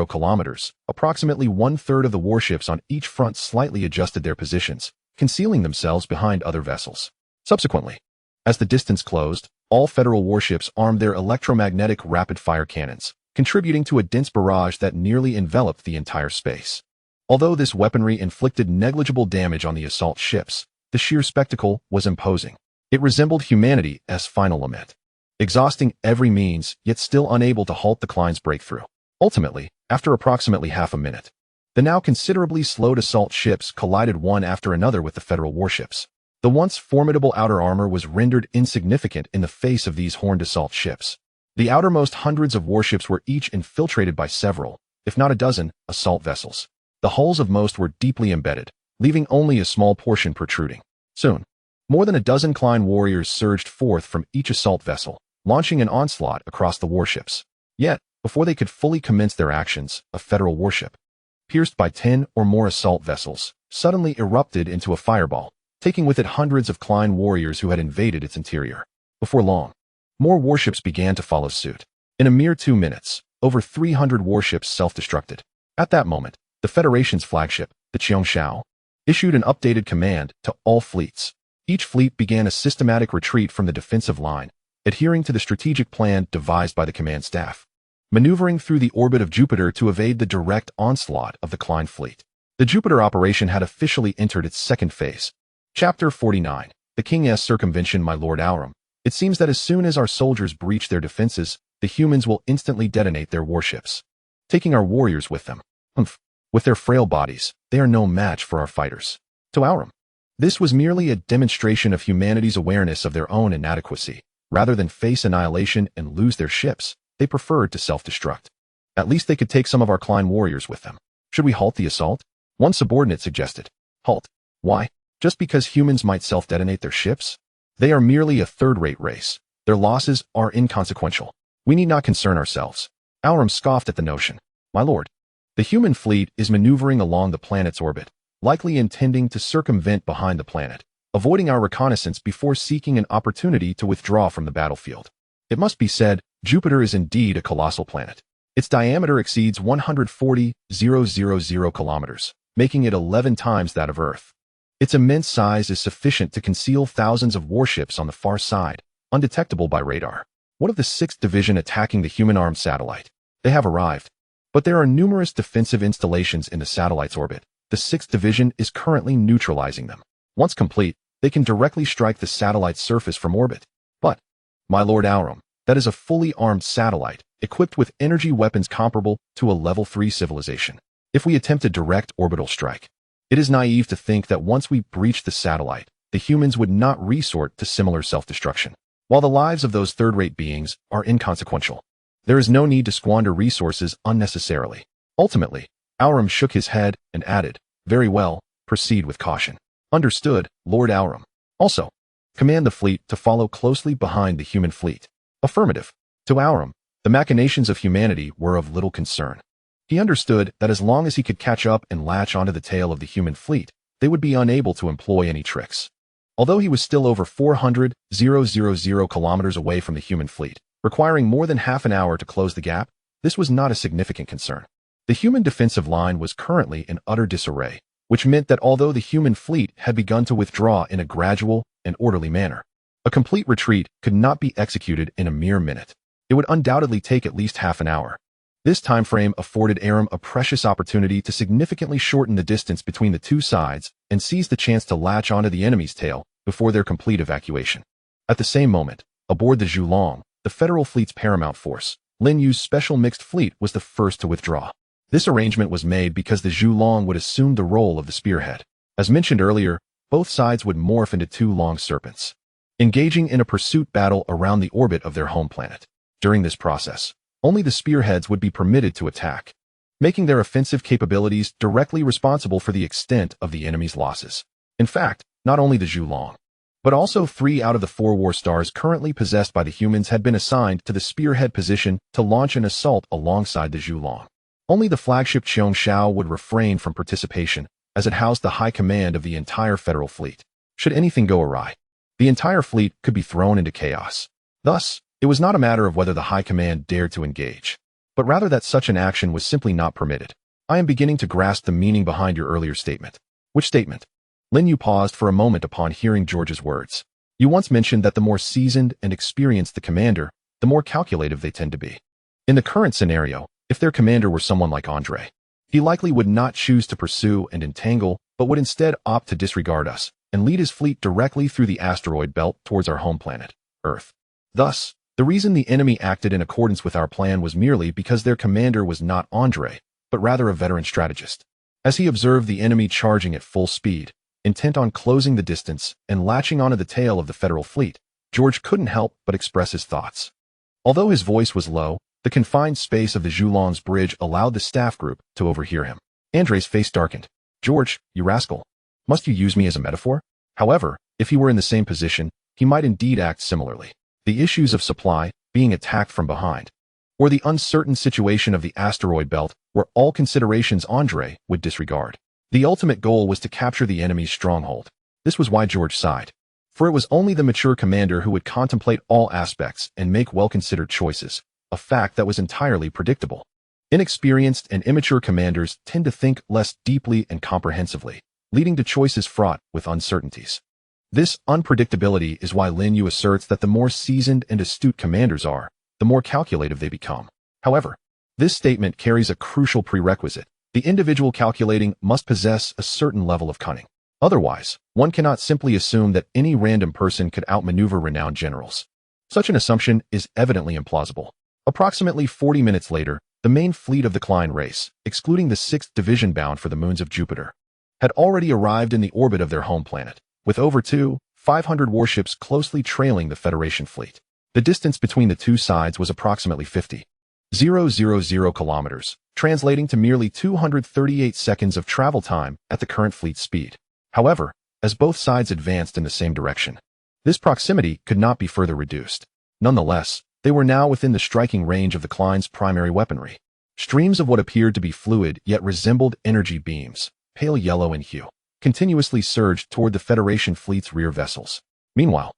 kilometers, approximately one-third of the warships on each front slightly adjusted their positions, concealing themselves behind other vessels. Subsequently, as the distance closed, all Federal warships armed their electromagnetic rapid-fire cannons, contributing to a dense barrage that nearly enveloped the entire space. Although this weaponry inflicted negligible damage on the assault ships, the sheer spectacle was imposing. It resembled humanity's final lament. exhausting every means, yet still unable to halt the Klein's breakthrough. Ultimately, after approximately half a minute, the now considerably slowed assault ships collided one after another with the Federal warships. The once formidable outer armor was rendered insignificant in the face of these horned assault ships. The outermost hundreds of warships were each infiltrated by several, if not a dozen, assault vessels. The hulls of most were deeply embedded, leaving only a small portion protruding. Soon, more than a dozen Klein warriors surged forth from each assault vessel, launching an onslaught across the warships. Yet, before they could fully commence their actions, a Federal warship, pierced by 10 or more assault vessels, suddenly erupted into a fireball, taking with it hundreds of Klein warriors who had invaded its interior. Before long, more warships began to follow suit. In a mere 2 minutes, over 300 warships self-destructed. At that moment, the Federation's flagship, the Qiongshao, issued an updated command to all fleets. Each fleet began a systematic retreat from the defensive line, adhering to the strategic plan devised by the command staff, maneuvering through the orbit of Jupiter to evade the direct onslaught of the Klein fleet. The Jupiter operation had officially entered its second phase. Chapter 49. The King's Circumvention. My Lord Aurum, it seems that as soon as our soldiers breach their defenses, the humans will instantly detonate their warships, taking our warriors with them. With their frail bodies, they are no match for our fighters. To Aurum, this was merely a demonstration of humanity's awareness of their own inadequacy. Rather than face annihilation and lose their ships, they preferred to self-destruct. At least they could take some of our Klein warriors with them. Should we halt the assault? One subordinate suggested. Halt. Why? Just because humans might self-detonate their ships? They are merely a third-rate race. Their losses are inconsequential. We need not concern ourselves. Aurum scoffed at the notion. My lord, the human fleet is maneuvering along the planet's orbit, likely intending to circumvent behind the planet, avoiding our reconnaissance before seeking an opportunity to withdraw from the battlefield. It must be said, Jupiter is indeed a colossal planet. Its diameter exceeds 140,000 kilometers, making it 11 times that of Earth. Its immense size is sufficient to conceal thousands of warships on the far side, undetectable by radar. What of the 6th Division attacking the human-armed satellite? They have arrived. But there are numerous defensive installations in the satellite's orbit. The 6th Division is currently neutralizing them. Once complete, they can directly strike the satellite's surface from orbit. But, my Lord Aurum, that is a fully armed satellite, equipped with energy weapons comparable to a level 3 civilization. If we attempt a direct orbital strike, it is naive to think that once we breach the satellite, the humans would not resort to similar self-destruction. While the lives of those third-rate beings are inconsequential, there is no need to squander resources unnecessarily. Ultimately, Aurum shook his head and added, very well, proceed with caution. Understood, Lord Aurum. Also, command the fleet to follow closely behind the human fleet. Affirmative. To Aurum, the machinations of humanity were of little concern. He understood that as long as he could catch up and latch onto the tail of the human fleet, they would be unable to employ any tricks. Although he was still over 400,000 kilometers away from the human fleet, requiring more than half an hour to close the gap, this was not a significant concern. The human defensive line was currently in utter disarray, which meant that although the human fleet had begun to withdraw in a gradual and orderly manner, a complete retreat could not be executed in a mere minute. It would undoubtedly take at least half an hour. This time frame afforded Aurum a precious opportunity to significantly shorten the distance between the two sides and seize the chance to latch onto the enemy's tail before their complete evacuation. At the same moment, aboard the Zhulong, the Federal Fleet's paramount force, Lin Yu's special mixed fleet was the first to withdraw. This arrangement was made because the Zhulong would assume the role of the spearhead. As mentioned earlier, both sides would morph into two long serpents, engaging in a pursuit battle around the orbit of their home planet. During this process, only the spearheads would be permitted to attack, making their offensive capabilities directly responsible for the extent of the enemy's losses. In fact, not only the Zhulong, but also 3 out of the 4 war stars currently possessed by the humans had been assigned to the spearhead position to launch an assault alongside the Zhulong. Only the flagship Qiongshao would refrain from participation, as it housed the high command of the entire Federal Fleet. Should anything go awry, the entire fleet could be thrown into chaos. Thus, it was not a matter of whether the high command dared to engage, but rather that such an action was simply not permitted. I am beginning to grasp the meaning behind your earlier statement. Which statement? Lin Yu paused for a moment upon hearing George's words. You once mentioned that the more seasoned and experienced the commander, the more calculative they tend to be. In the current scenario, if their commander were someone like Andre, he likely would not choose to pursue and entangle, but would instead opt to disregard us and lead his fleet directly through the asteroid belt towards our home planet, Earth. Thus, The reason the enemy acted in accordance with our plan was merely because their commander was not Andre, but rather a veteran strategist. As he observed the enemy charging at full speed, intent on closing the distance and latching onto the tail of the Federal fleet, George couldn't help but express his thoughts. Although his voice was low, the confined space of the Joulon's bridge allowed the staff group to overhear him. Andre's face darkened. "George, you rascal. Must you use me as a metaphor?" However, if he were in the same position, he might indeed act similarly. The issues of supply, being attacked from behind, or the uncertain situation of the asteroid belt were all considerations Andre would disregard. The ultimate goal was to capture the enemy's stronghold. This was why George sighed. For it was only the mature commander who would contemplate all aspects and make well-considered choices, a fact that was entirely predictable. Inexperienced and immature commanders tend to think less deeply and comprehensively, leading to choices fraught with uncertainties. This unpredictability is why Lin Yu asserts that the more seasoned and astute commanders are, the more calculative they become. However, this statement carries a crucial prerequisite. The individual calculating must possess a certain level of cunning. Otherwise, one cannot simply assume that any random person could outmaneuver renowned generals. Such an assumption is evidently implausible. Approximately 40 minutes later, the main fleet of the Klein race, excluding the 6th Division bound for the moons of Jupiter, had already arrived in the orbit of their home planet, with over 500 warships closely trailing the Federation fleet. The distance between the two sides was approximately 50,000 kilometers, translating to merely 238 seconds of travel time at the current fleet speed. However, as both sides advanced in the same direction, this proximity could not be further reduced. Nonetheless, they were now within the striking range of the Klein's primary weaponry. Streams of what appeared to be fluid yet resembled energy beams, pale yellow in hue, continuously surged toward the Federation fleet's rear vessels. Meanwhile,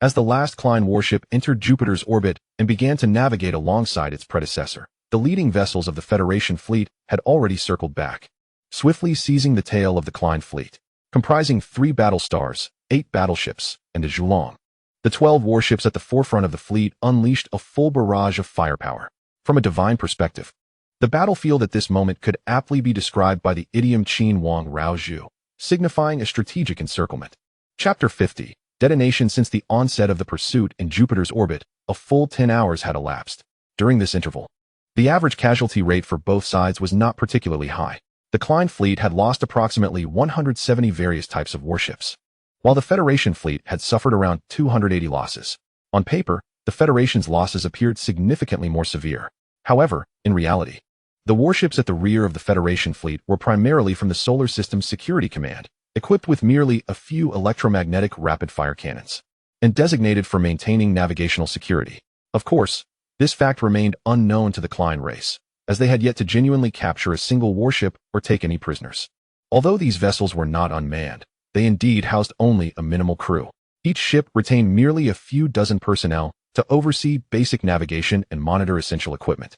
as the last Klein warship entered Jupiter's orbit and began to navigate alongside its predecessor, the leading vessels of the Federation fleet had already circled back, swiftly seizing the tail of the Klein fleet, comprising 3 battle stars, 8 battleships, and a Joulon. The 12 warships at the forefront of the fleet unleashed a full barrage of firepower. From a divine perspective, the battlefield at this moment could aptly be described by the idiom Qin Wang Rao Zhu, signifying a strategic encirclement. Chapter 50. Detonation. Since the onset of the pursuit in Jupiter's orbit, a full 10 hours had elapsed. During this interval, the average casualty rate for both sides was not particularly high. The Klein fleet had lost approximately 170 various types of warships, while the Federation fleet had suffered around 280 losses. On paper, the Federation's losses appeared significantly more severe. However, in reality, the warships at the rear of the Federation fleet were primarily from the Solar System's Security Command, equipped with merely a few electromagnetic rapid-fire cannons, and designated for maintaining navigational security. Of course, this fact remained unknown to the Klein race, as they had yet to genuinely capture a single warship or take any prisoners. Although these vessels were not unmanned, they indeed housed only a minimal crew. Each ship retained merely a few dozen personnel to oversee basic navigation and monitor essential equipment,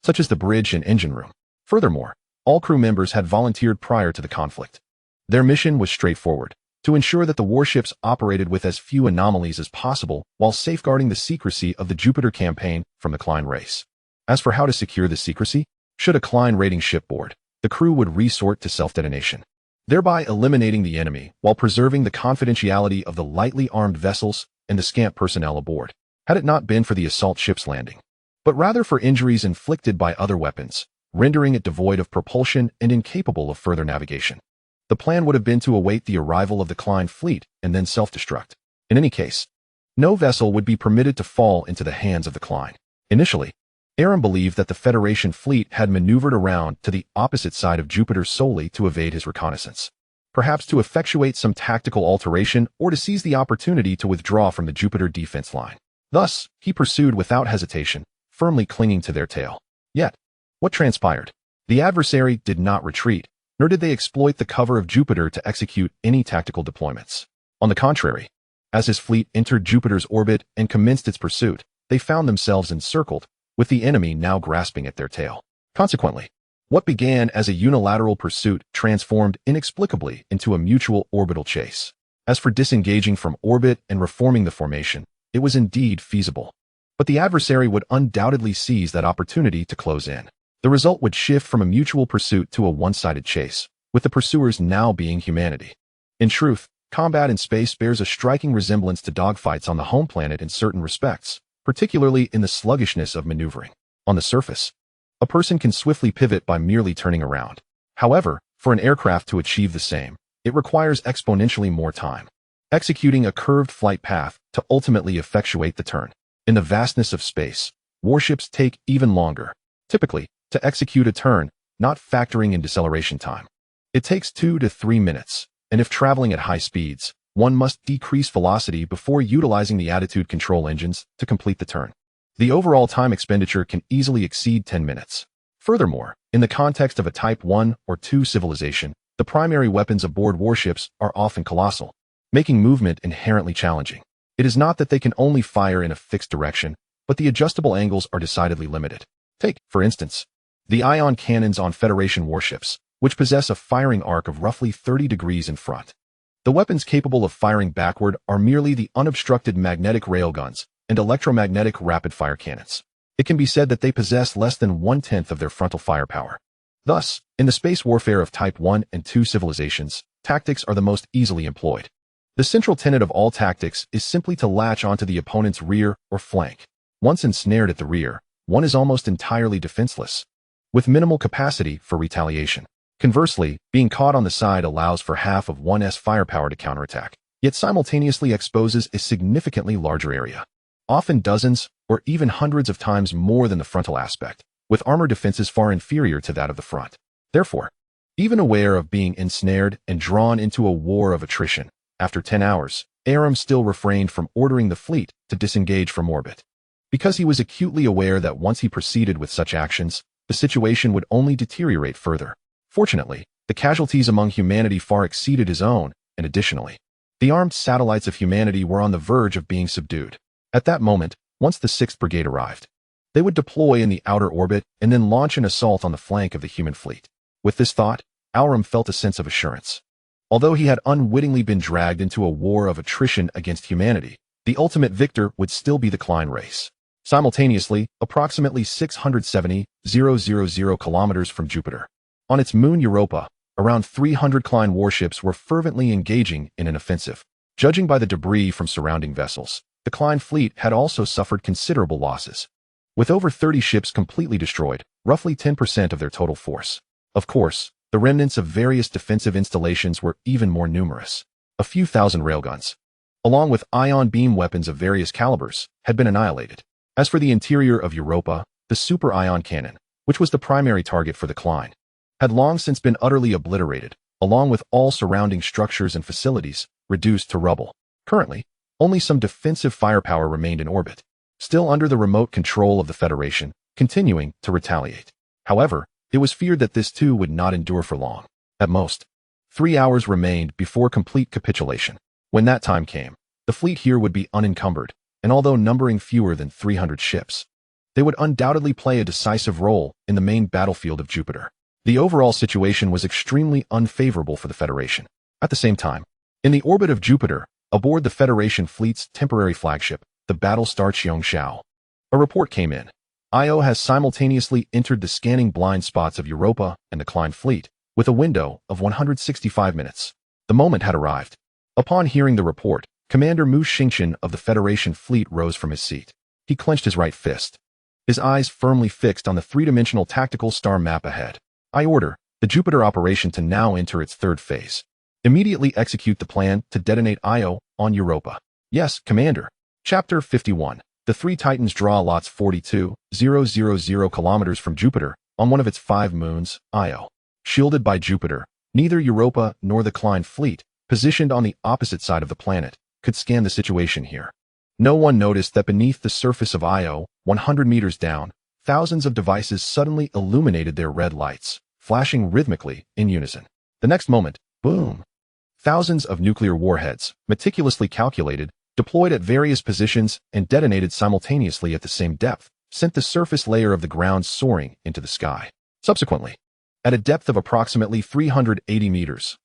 such as the bridge and engine room. Furthermore, all crew members had volunteered prior to the conflict. Their mission was straightforward: to ensure that the warships operated with as few anomalies as possible while safeguarding the secrecy of the Jupiter campaign from the Klein race. As for how to secure the secrecy, should a Klein raiding ship board, the crew would resort to self-detonation, thereby eliminating the enemy while preserving the confidentiality of the lightly armed vessels and the scant personnel aboard. Had it not been for the assault ship's landing, but rather for injuries inflicted by other weapons, rendering it devoid of propulsion and incapable of further navigation, the plan would have been to await the arrival of the Klein fleet and then self-destruct. In any case, no vessel would be permitted to fall into the hands of the Klein. Initially, Aaron believed that the Federation fleet had maneuvered around to the opposite side of Jupiter solely to evade his reconnaissance, perhaps to effectuate some tactical alteration or to seize the opportunity to withdraw from the Jupiter defense line. Thus, he pursued without hesitation, firmly clinging to their tail. Yet, what transpired? The adversary did not retreat, nor did they exploit the cover of Jupiter to execute any tactical deployments. On the contrary, as his fleet entered Jupiter's orbit and commenced its pursuit, they found themselves encircled, with the enemy now grasping at their tail. Consequently, what began as a unilateral pursuit transformed inexplicably into a mutual orbital chase. As for disengaging from orbit and reforming the formation, it was indeed feasible. But the adversary would undoubtedly seize that opportunity to close in. The result would shift from a mutual pursuit to a one-sided chase, with the pursuers now being humanity. In truth, combat in space bears a striking resemblance to dogfights on the home planet in certain respects. particularly in the sluggishness of maneuvering. On the surface, a person can swiftly pivot by merely turning around. However, for an aircraft to achieve the same, it requires exponentially more time, executing a curved flight path to ultimately effectuate the turn. In the vastness of space, warships take even longer, typically, to execute a turn, not factoring in deceleration time. It takes 2 to 3 minutes, and if traveling at high speeds, one must decrease velocity before utilizing the attitude control engines to complete the turn. The overall time expenditure can easily exceed 10 minutes. Furthermore, in the context of a Type 1 or 2 civilization, the primary weapons aboard warships are often colossal, making movement inherently challenging. It is not that they can only fire in a fixed direction, but the adjustable angles are decidedly limited. Take, for instance, the ion cannons on Federation warships, which possess a firing arc of roughly 30 degrees in front. The weapons capable of firing backward are merely the unobstructed magnetic railguns and electromagnetic rapid-fire cannons. It can be said that they possess less than 1/10 of their frontal firepower. Thus, in the space warfare of Type 1 and 2 civilizations, tactics are the most easily employed. The central tenet of all tactics is simply to latch onto the opponent's rear or flank. Once ensnared at the rear, one is almost entirely defenseless, with minimal capacity for retaliation. Conversely, being caught on the side allows for half of one's firepower to counterattack, yet simultaneously exposes a significantly larger area, often dozens or even hundreds of times more than the frontal aspect, with armor defenses far inferior to that of the front. Therefore, even aware of being ensnared and drawn into a war of attrition, after 10 hours, Aram still refrained from ordering the fleet to disengage from orbit, because he was acutely aware that once he proceeded with such actions, the situation would only deteriorate further. Fortunately, the casualties among humanity far exceeded his own, and additionally, the armed satellites of humanity were on the verge of being subdued. At that moment, once the 6th Brigade arrived, they would deploy in the outer orbit and then launch an assault on the flank of the human fleet. With this thought, Aram felt a sense of assurance. Although he had unwittingly been dragged into a war of attrition against humanity, the ultimate victor would still be the Klein race. Simultaneously, approximately 670,000 kilometers from Jupiter, on its moon Europa, around 300 Klein warships were fervently engaging in an offensive. Judging by the debris from surrounding vessels, the Klein fleet had also suffered considerable losses, with over 30 ships completely destroyed, roughly 10% of their total force. Of course, the remnants of various defensive installations were even more numerous. A few thousand railguns, along with ion beam weapons of various calibers, had been annihilated. As for the interior of Europa, the super ion cannon, which was the primary target for the Klein, had long since been utterly obliterated, along with all surrounding structures and facilities, reduced to rubble. Currently, only some defensive firepower remained in orbit, still under the remote control of the Federation, continuing to retaliate. However, it was feared that this too would not endure for long. At most, 3 hours remained before complete capitulation. When that time came, the fleet here would be unencumbered, and although numbering fewer than 300 ships, they would undoubtedly play a decisive role in the main battlefield of Jupiter. The overall situation was extremely unfavorable for the Federation. At the same time, in the orbit of Jupiter, aboard the Federation fleet's temporary flagship, the Battlestar Cheongshao, a report came in. Io has simultaneously entered the scanning blind spots of Europa and the Klein fleet, with a window of 165 minutes. The moment had arrived. Upon hearing the report, Commander Mu Xingqian of the Federation fleet rose from his seat. He clenched his right fist, his eyes firmly fixed on the three-dimensional tactical star map ahead. I order the Jupiter operation to now enter its third phase. Immediately execute the plan to detonate Io on Europa. Yes, Commander. Chapter 51. The three Titans draw lots 42,000 kilometers from Jupiter on one of its 5 moons, Io. Shielded by Jupiter, neither Europa nor the Klein fleet, positioned on the opposite side of the planet, could scan the situation here. No one noticed that beneath the surface of Io, 100 meters down, thousands of devices suddenly illuminated their red lights, flashing rhythmically in unison. The next moment, boom! Thousands of nuclear warheads, meticulously calculated, deployed at various positions and detonated simultaneously at the same depth, sent the surface layer of the ground soaring into the sky. Subsequently, at a depth of approximately 380 meters,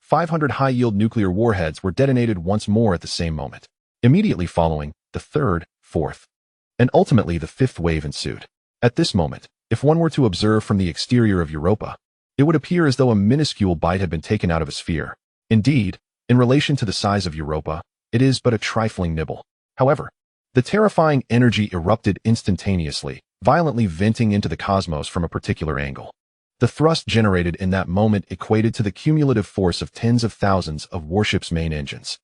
500 high-yield nuclear warheads were detonated once more at the same moment. Immediately following, the third, fourth, and ultimately the fifth wave ensued. At this moment, if one were to observe from the exterior of Europa, it would appear as though a minuscule bite had been taken out of a sphere. Indeed, in relation to the size of Europa, it is but a trifling nibble. However, The terrifying energy erupted instantaneously, violently venting into the cosmos from a particular angle. The thrust generated in that moment equated to the cumulative force of tens of thousands of Warships' main engines.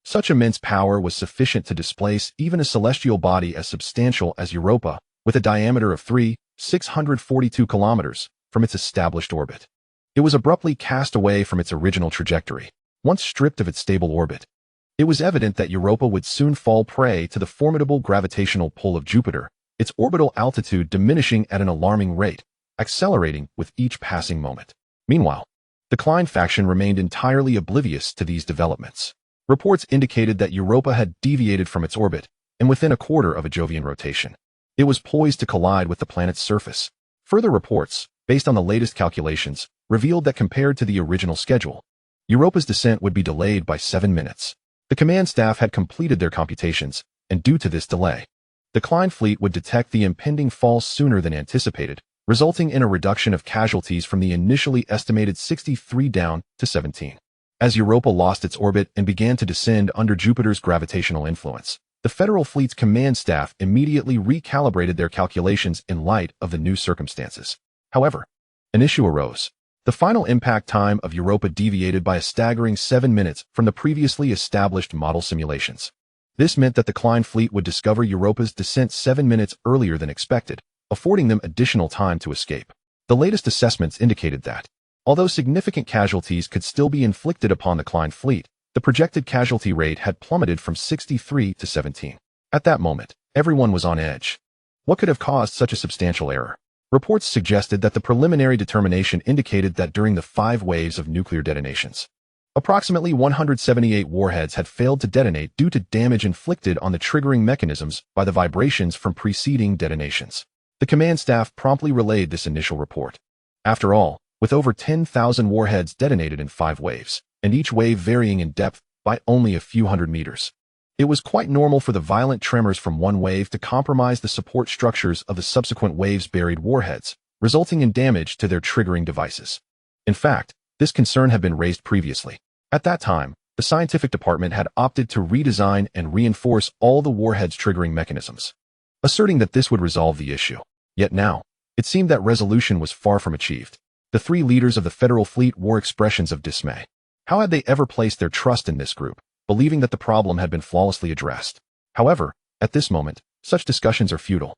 Such immense power was sufficient to displace even a celestial body as substantial as Europa, with a diameter of 642 kilometers, from its established orbit. It was abruptly cast away from its original trajectory, once stripped of its stable orbit. It was evident that Europa would soon fall prey to the formidable gravitational pull of Jupiter, its orbital altitude diminishing at an alarming rate, accelerating with each passing moment. Meanwhile, the Klein faction remained entirely oblivious to these developments. Reports indicated that Europa had deviated from its orbit, and within a quarter of a Jovian rotation, it was poised to collide with the planet's surface. Further reports, based on the latest calculations, revealed that compared to the original schedule, Europa's descent would be delayed by 7 minutes. The command staff had completed their computations, and due to this delay, the Klein fleet would detect the impending fall sooner than anticipated, resulting in a reduction of casualties from the initially estimated 63 down to 17. As Europa lost its orbit and began to descend under Jupiter's gravitational influence, the Federal Fleet's command staff immediately recalibrated their calculations in light of the new circumstances. However, an issue arose. The final impact time of Europa deviated by a staggering 7 minutes from the previously established model simulations. This meant that the Klein fleet would discover Europa's descent 7 minutes earlier than expected, affording them additional time to escape. The latest assessments indicated that, although significant casualties could still be inflicted upon the Klein fleet, the projected casualty rate had plummeted from 63 to 17. At that moment, everyone was on edge. What could have caused such a substantial error? Reports suggested that the preliminary determination indicated that during the 5 waves of nuclear detonations, approximately 178 warheads had failed to detonate due to damage inflicted on the triggering mechanisms by the vibrations from preceding detonations. The command staff promptly relayed this initial report. After all, with over 10,000 warheads detonated in 5 waves, and each wave varying in depth by only a few hundred meters, it was quite normal for the violent tremors from one wave to compromise the support structures of the subsequent waves' buried warheads, resulting in damage to their triggering devices. In fact, this concern had been raised previously. At that time, the scientific department had opted to redesign and reinforce all the warheads' triggering mechanisms, asserting that this would resolve the issue. Yet now, it seemed that resolution was far from achieved. The 3 leaders of the Federal Fleet wore expressions of dismay. How had they ever placed their trust in this group, believing that the problem had been flawlessly addressed? However, at this moment, such discussions are futile.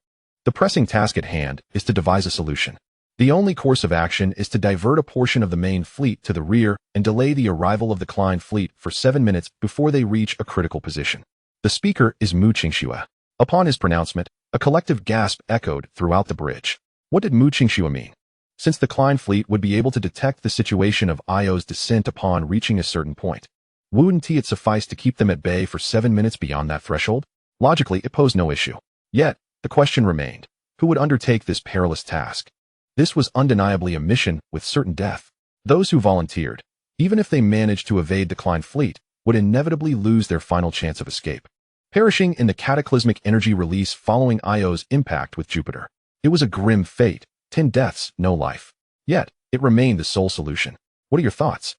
The pressing task at hand is to devise a solution. The only course of action is to divert a portion of the main fleet to the rear and delay the arrival of the Klein fleet for 7 minutes before they reach a critical position. The speaker is Mu Qingxue. Upon his pronouncement, a collective gasp echoed throughout the bridge. What did Mu Qingxue mean? Since the Klein fleet would be able to detect the situation of Io's descent upon reaching a certain point, wouldn't it suffice to keep them at bay for 7 minutes beyond that threshold? Logically, it posed no issue. Yet, the question remained, who would undertake this perilous task? This was undeniably a mission with certain death. Those who volunteered, even if they managed to evade the Klein fleet, would inevitably lose their final chance of escape, perishing in the cataclysmic energy release following Io's impact with Jupiter. It was a grim fate, 10 deaths, no life. Yet, it remained the sole solution. What are your thoughts?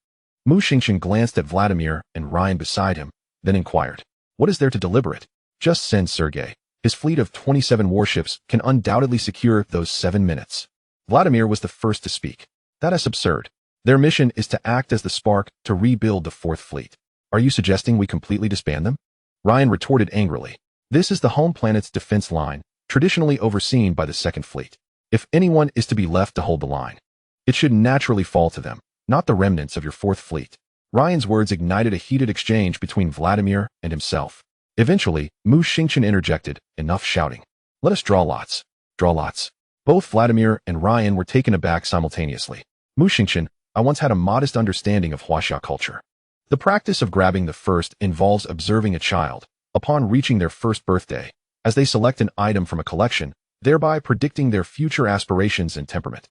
Mu Qingxun glanced at Vladimir and Ryan beside him, then inquired, what is there to deliberate? Just send Sergei. His fleet of 27 warships can undoubtedly secure those 7 minutes. Vladimir was the first to speak. That is absurd. Their mission is to act as the spark to rebuild the 4th fleet. Are you suggesting we completely disband them? Ryan retorted angrily. This is the home planet's defense line, traditionally overseen by the 2nd Fleet. If anyone is to be left to hold the line, it should naturally fall to them, not the remnants of your 4th Fleet. Ryan's words ignited a heated exchange between Vladimir and himself. Eventually, Mu Qingxun interjected, enough shouting. Let us draw lots. Draw lots. Both Vladimir and Ryan were taken aback simultaneously. Mu Qingxun, I once had a modest understanding of Huaxia culture. The practice of grabbing the first involves observing a child, upon reaching their first birthday, as they select an item from a collection, thereby predicting their future aspirations and temperament.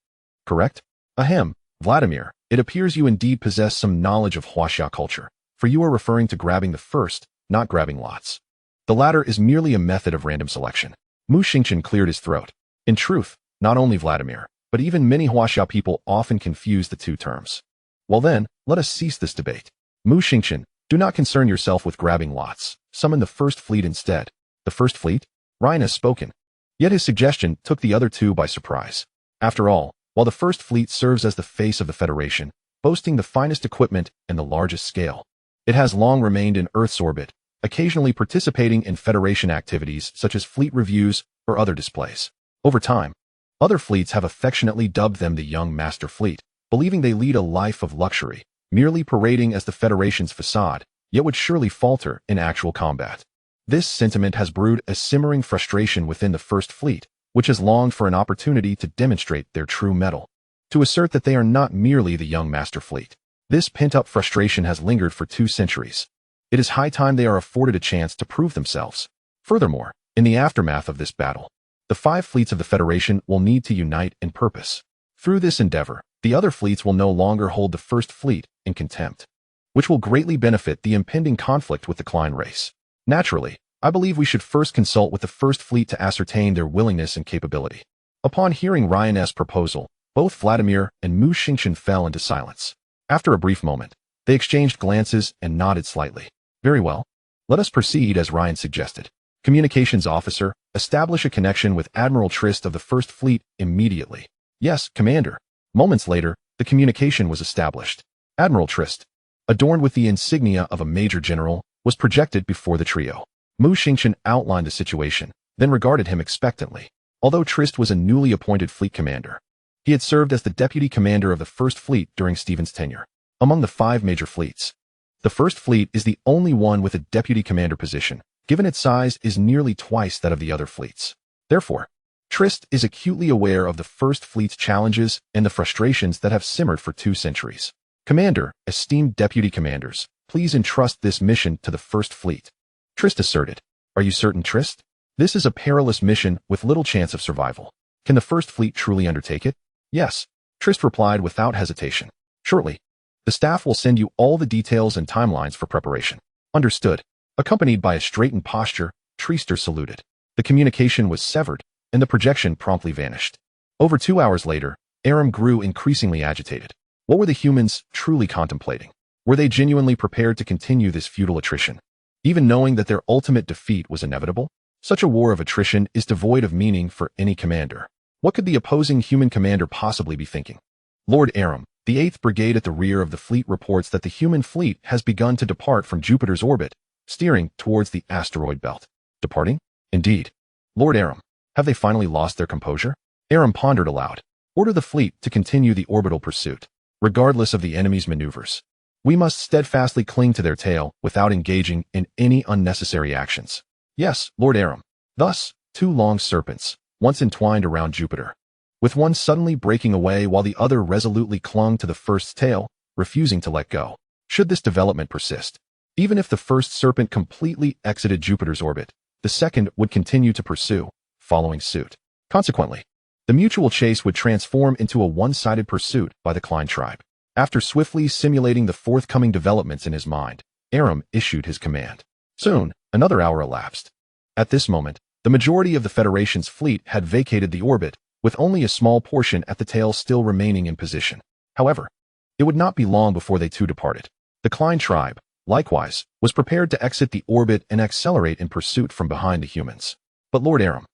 Correct? Ahem, Vladimir, it appears you indeed possess some knowledge of Huaxia culture, for you are referring to grabbing the first, not grabbing lots. The latter is merely a method of random selection. Mu Qingxun cleared his throat. In truth, not only Vladimir, but even many Huaxia people often confuse the 2 terms. Well then, let us cease this debate. Mu Qingxun, do not concern yourself with grabbing lots. Summon the 1st Fleet instead. The First Fleet? Ryan has spoken. Yet his suggestion took the other two by surprise. After all, while the First Fleet serves as the face of the Federation, boasting the finest equipment and the largest scale, it has long remained in Earth's orbit, occasionally participating in Federation activities such as fleet reviews or other displays. Over time, other fleets have affectionately dubbed them the Young Master Fleet, believing they lead a life of luxury, merely parading as the Federation's facade, yet would surely falter in actual combat. This sentiment has brewed a simmering frustration within the First Fleet, which has longed for an opportunity to demonstrate their true mettle, to assert that they are not merely the Young Master Fleet. This pent-up frustration has lingered for 2 centuries. It is high time they are afforded a chance to prove themselves. Furthermore, in the aftermath of this battle, the 5 fleets of the Federation will need to unite in purpose. Through this endeavor, the other fleets will no longer hold the First Fleet in contempt, which will greatly benefit the impending conflict with the Klein race. Naturally, I believe we should first consult with the First Fleet to ascertain their willingness and capability. Upon hearing Ryan's proposal, both Vladimir and Mu Xingchen fell into silence. After a brief moment, they exchanged glances and nodded slightly. Very well. Let us proceed as Ryan suggested. Communications officer, establish a connection with Admiral Trist of the First Fleet immediately. Yes, Commander. Moments later, the communication was established. Admiral Trist, adorned with the insignia of a major general, was projected before the trio. Mu Xingchen outlined the situation, then regarded him expectantly. Although Trist was a newly appointed fleet commander, he had served as the deputy commander of the First Fleet during Stephen's tenure. Among the 5 major fleets, the First Fleet is the only one with a deputy commander position, given its size is nearly twice that of the other fleets. Therefore, Trist is acutely aware of the First Fleet's challenges and the frustrations that have simmered for 2 centuries. Commander, esteemed deputy commanders, please entrust this mission to the First Fleet. Trist asserted. Are you certain, Trist? This is a perilous mission with little chance of survival. Can the First Fleet truly undertake it? Yes, Trist replied without hesitation. Shortly, the staff will send you all the details and timelines for preparation. Understood. Accompanied by a straightened posture, Trister saluted. The communication was severed, and the projection promptly vanished. Over 2 hours later, Aram grew increasingly agitated. What were the humans truly contemplating? Were they genuinely prepared to continue this futile attrition, even knowing that their ultimate defeat was inevitable? Such a war of attrition is devoid of meaning for any commander. What could the opposing human commander possibly be thinking? Lord Aram, the 8th Brigade at the rear of the fleet reports that the human fleet has begun to depart from Jupiter's orbit, steering towards the asteroid belt. Departing? Indeed. Lord Aram, have they finally lost their composure? Aram pondered aloud. Order the fleet to continue the orbital pursuit, regardless of the enemy's maneuvers. We must steadfastly cling to their tail without engaging in any unnecessary actions. Yes, Lord Aram. Thus, 2 long serpents, once entwined around Jupiter, with one suddenly breaking away while the other resolutely clung to the first's tail, refusing to let go. Should this development persist, even if the first serpent completely exited Jupiter's orbit, the second would continue to pursue, following suit. Consequently, the mutual chase would transform into a one-sided pursuit by the Klein tribe. After swiftly simulating the forthcoming developments in his mind, Aram issued his command. Soon, another hour elapsed. At this moment, the majority of the Federation's fleet had vacated the orbit, with only a small portion at the tail still remaining in position. However, it would not be long before they too departed. The Klein tribe, likewise, was prepared to exit the orbit and accelerate in pursuit from behind the humans. But Lord Aram,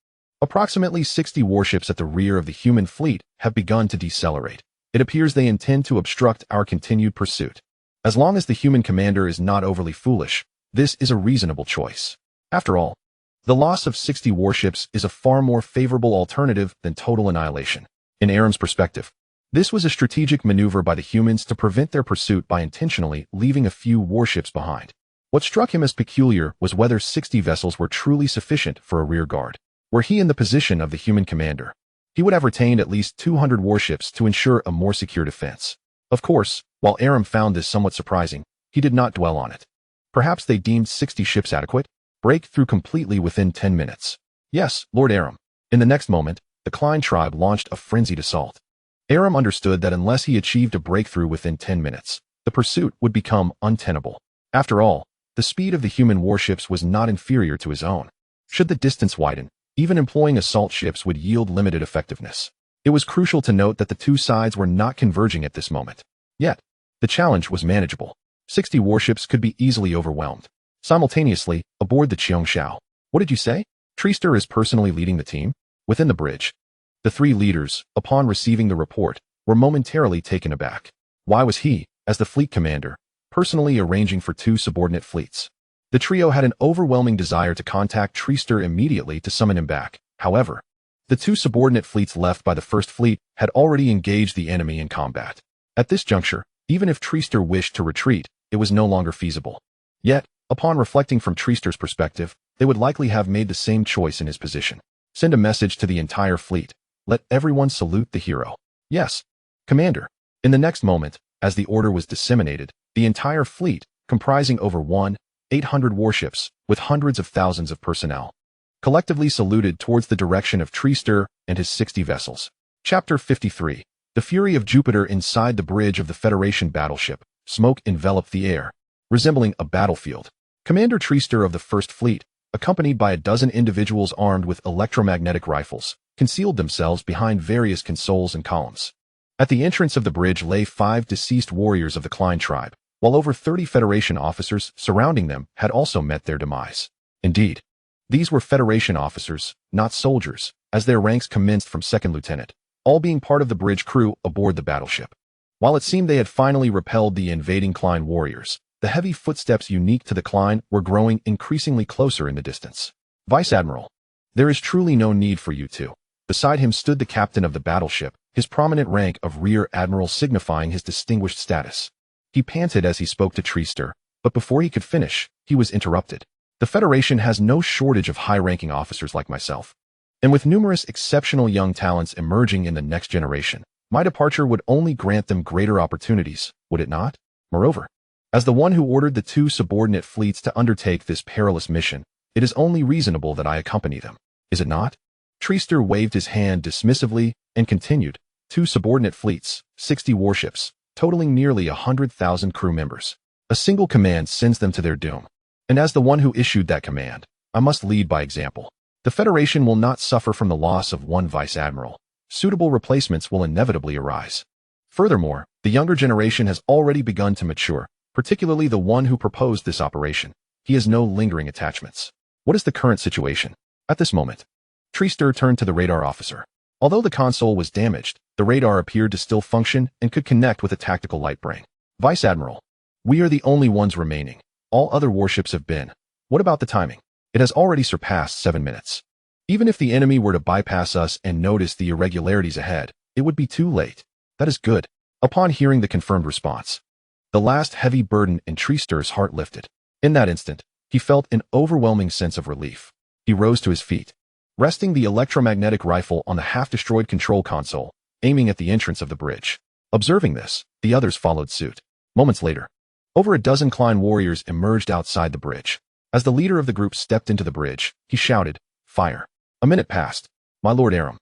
approximately 60 warships at the rear of the human fleet have begun to decelerate. It appears they intend to obstruct our continued pursuit. As long as the human commander is not overly foolish, this is a reasonable choice. After all, the loss of 60 warships is a far more favorable alternative than total annihilation. In Aram's perspective, this was a strategic maneuver by the humans to prevent their pursuit by intentionally leaving a few warships behind. What struck him as peculiar was whether 60 vessels were truly sufficient for a rear guard. Were he in the position of the human commander, he would have retained at least 200 warships to ensure a more secure defense. Of course, while Aram found this somewhat surprising, he did not dwell on it. Perhaps they deemed 60 ships adequate? Break through completely within 10 minutes. Yes, Lord Aram. In the next moment, the Klein tribe launched a frenzied assault. Aram understood that unless he achieved a breakthrough within 10 minutes, the pursuit would become untenable. After all, the speed of the human warships was not inferior to his own. Should the distance widen, even employing assault ships would yield limited effectiveness. It was crucial to note that the 2 sides were not converging at this moment. Yet, the challenge was manageable. 60 warships could be easily overwhelmed. Simultaneously, aboard the Qiongxiao, What did you say? Treaster is personally leading the team? Within the bridge, the three leaders, upon receiving the report, were momentarily taken aback. Why was he, as the fleet commander, personally arranging for two subordinate fleets? The trio had an overwhelming desire to contact Treaster immediately to summon him back. However, the two subordinate fleets left by the first fleet had already engaged the enemy in combat. At this juncture, even if Treaster wished to retreat, it was no longer feasible. Yet, upon reflecting from Treaster's perspective, they would likely have made the same choice in his position. Send a message to the entire fleet. Let everyone salute the hero. Yes, Commander. In the next moment, as the order was disseminated, the entire fleet, comprising over 1,800 warships, with hundreds of thousands of personnel, collectively saluted towards the direction of Treaster and his 60 vessels. Chapter 53. The fury of Jupiter. Inside the bridge of the Federation battleship, smoke enveloped the air, resembling a battlefield. Commander Treaster of the First Fleet, accompanied by a dozen individuals armed with electromagnetic rifles, concealed themselves behind various consoles and columns. At the entrance of the bridge lay 5 deceased warriors of the Klein tribe, while over 30 Federation officers surrounding them had also met their demise. Indeed, these were Federation officers, not soldiers, as their ranks commenced from second lieutenant, all being part of the bridge crew aboard the battleship. While it seemed they had finally repelled the invading Klein warriors, the heavy footsteps unique to the Klein were growing increasingly closer in the distance. Vice Admiral, there is truly no need for you to. Beside him stood the captain of the battleship, his prominent rank of Rear Admiral signifying his distinguished status. He panted as he spoke to Treaster, but before he could finish, he was interrupted. The Federation has no shortage of high-ranking officers like myself, and with numerous exceptional young talents emerging in the next generation, my departure would only grant them greater opportunities, would it not? Moreover, as the one who ordered the two subordinate fleets to undertake this perilous mission, it is only reasonable that I accompany them, is it not? Treaster waved his hand dismissively and continued, 2 subordinate fleets, 60 warships, totaling nearly 100,000 crew members. A single command sends them to their doom. And as the one who issued that command, I must lead by example. The Federation will not suffer from the loss of one Vice Admiral. Suitable replacements will inevitably arise. Furthermore, the younger generation has already begun to mature, particularly the one who proposed this operation. He has no lingering attachments. What is the current situation? At this moment, Treaster turned to the radar officer. Although the console was damaged, the radar appeared to still function and could connect with a tactical light brain. Vice Admiral, we are the only ones remaining. All other warships have been. What about the timing? It has already surpassed 7 minutes. Even if the enemy were to bypass us and notice the irregularities ahead, it would be too late. That is good. Upon hearing the confirmed response, the last heavy burden in Treaster's heart lifted. In that instant, he felt an overwhelming sense of relief. He rose to his feet, resting the electromagnetic rifle on the half-destroyed control console, aiming at the entrance of the bridge. Observing this, the others followed suit. Moments later, over a dozen Klein warriors emerged outside the bridge. As the leader of the group stepped into the bridge, he shouted, "Fire!" A minute passed. "My Lord Aram,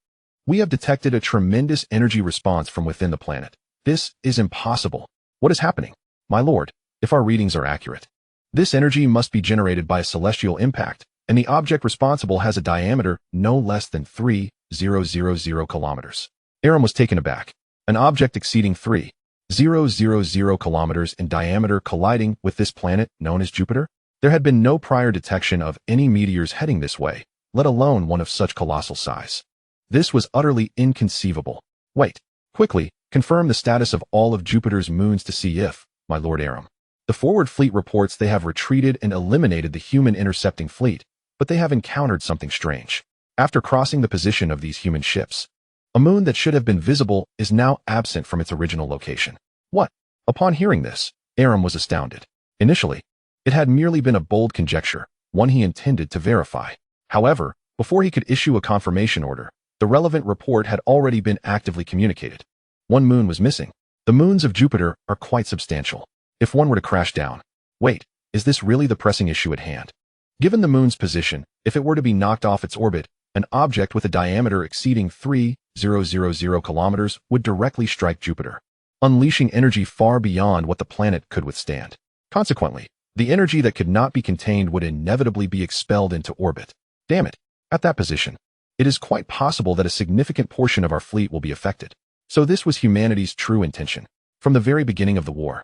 we have detected a tremendous energy response from within the planet. This is impossible. What is happening? My lord, if our readings are accurate, this energy must be generated by a celestial impact, and the object responsible has a diameter no less than 3,000 kilometers. Aram was taken aback. An object exceeding 3,000 kilometers in diameter colliding with this planet known as Jupiter? There had been no prior detection of any meteors heading this way, let alone one of such colossal size. This was utterly inconceivable. Wait, quickly, confirm the status of all of Jupiter's moons to see if, my Lord Aram. The forward fleet reports they have retreated and eliminated the human intercepting fleet, but they have encountered something strange. After crossing the position of these human ships, a moon that should have been visible is now absent from its original location. What? Upon hearing this, Aram was astounded. Initially, it had merely been a bold conjecture, one he intended to verify. However, before he could issue a confirmation order, the relevant report had already been actively communicated. One moon was missing. The moons of Jupiter are quite substantial. If one were to crash down. Wait, is this really the pressing issue at hand? Given the moon's position, if it were to be knocked off its orbit, an object with a diameter exceeding 3,000 kilometers would directly strike Jupiter, unleashing energy far beyond what the planet could withstand. Consequently, the energy that could not be contained would inevitably be expelled into orbit. Damn it. At that position, it is quite possible that a significant portion of our fleet will be affected. So this was humanity's true intention. From the very beginning of the war,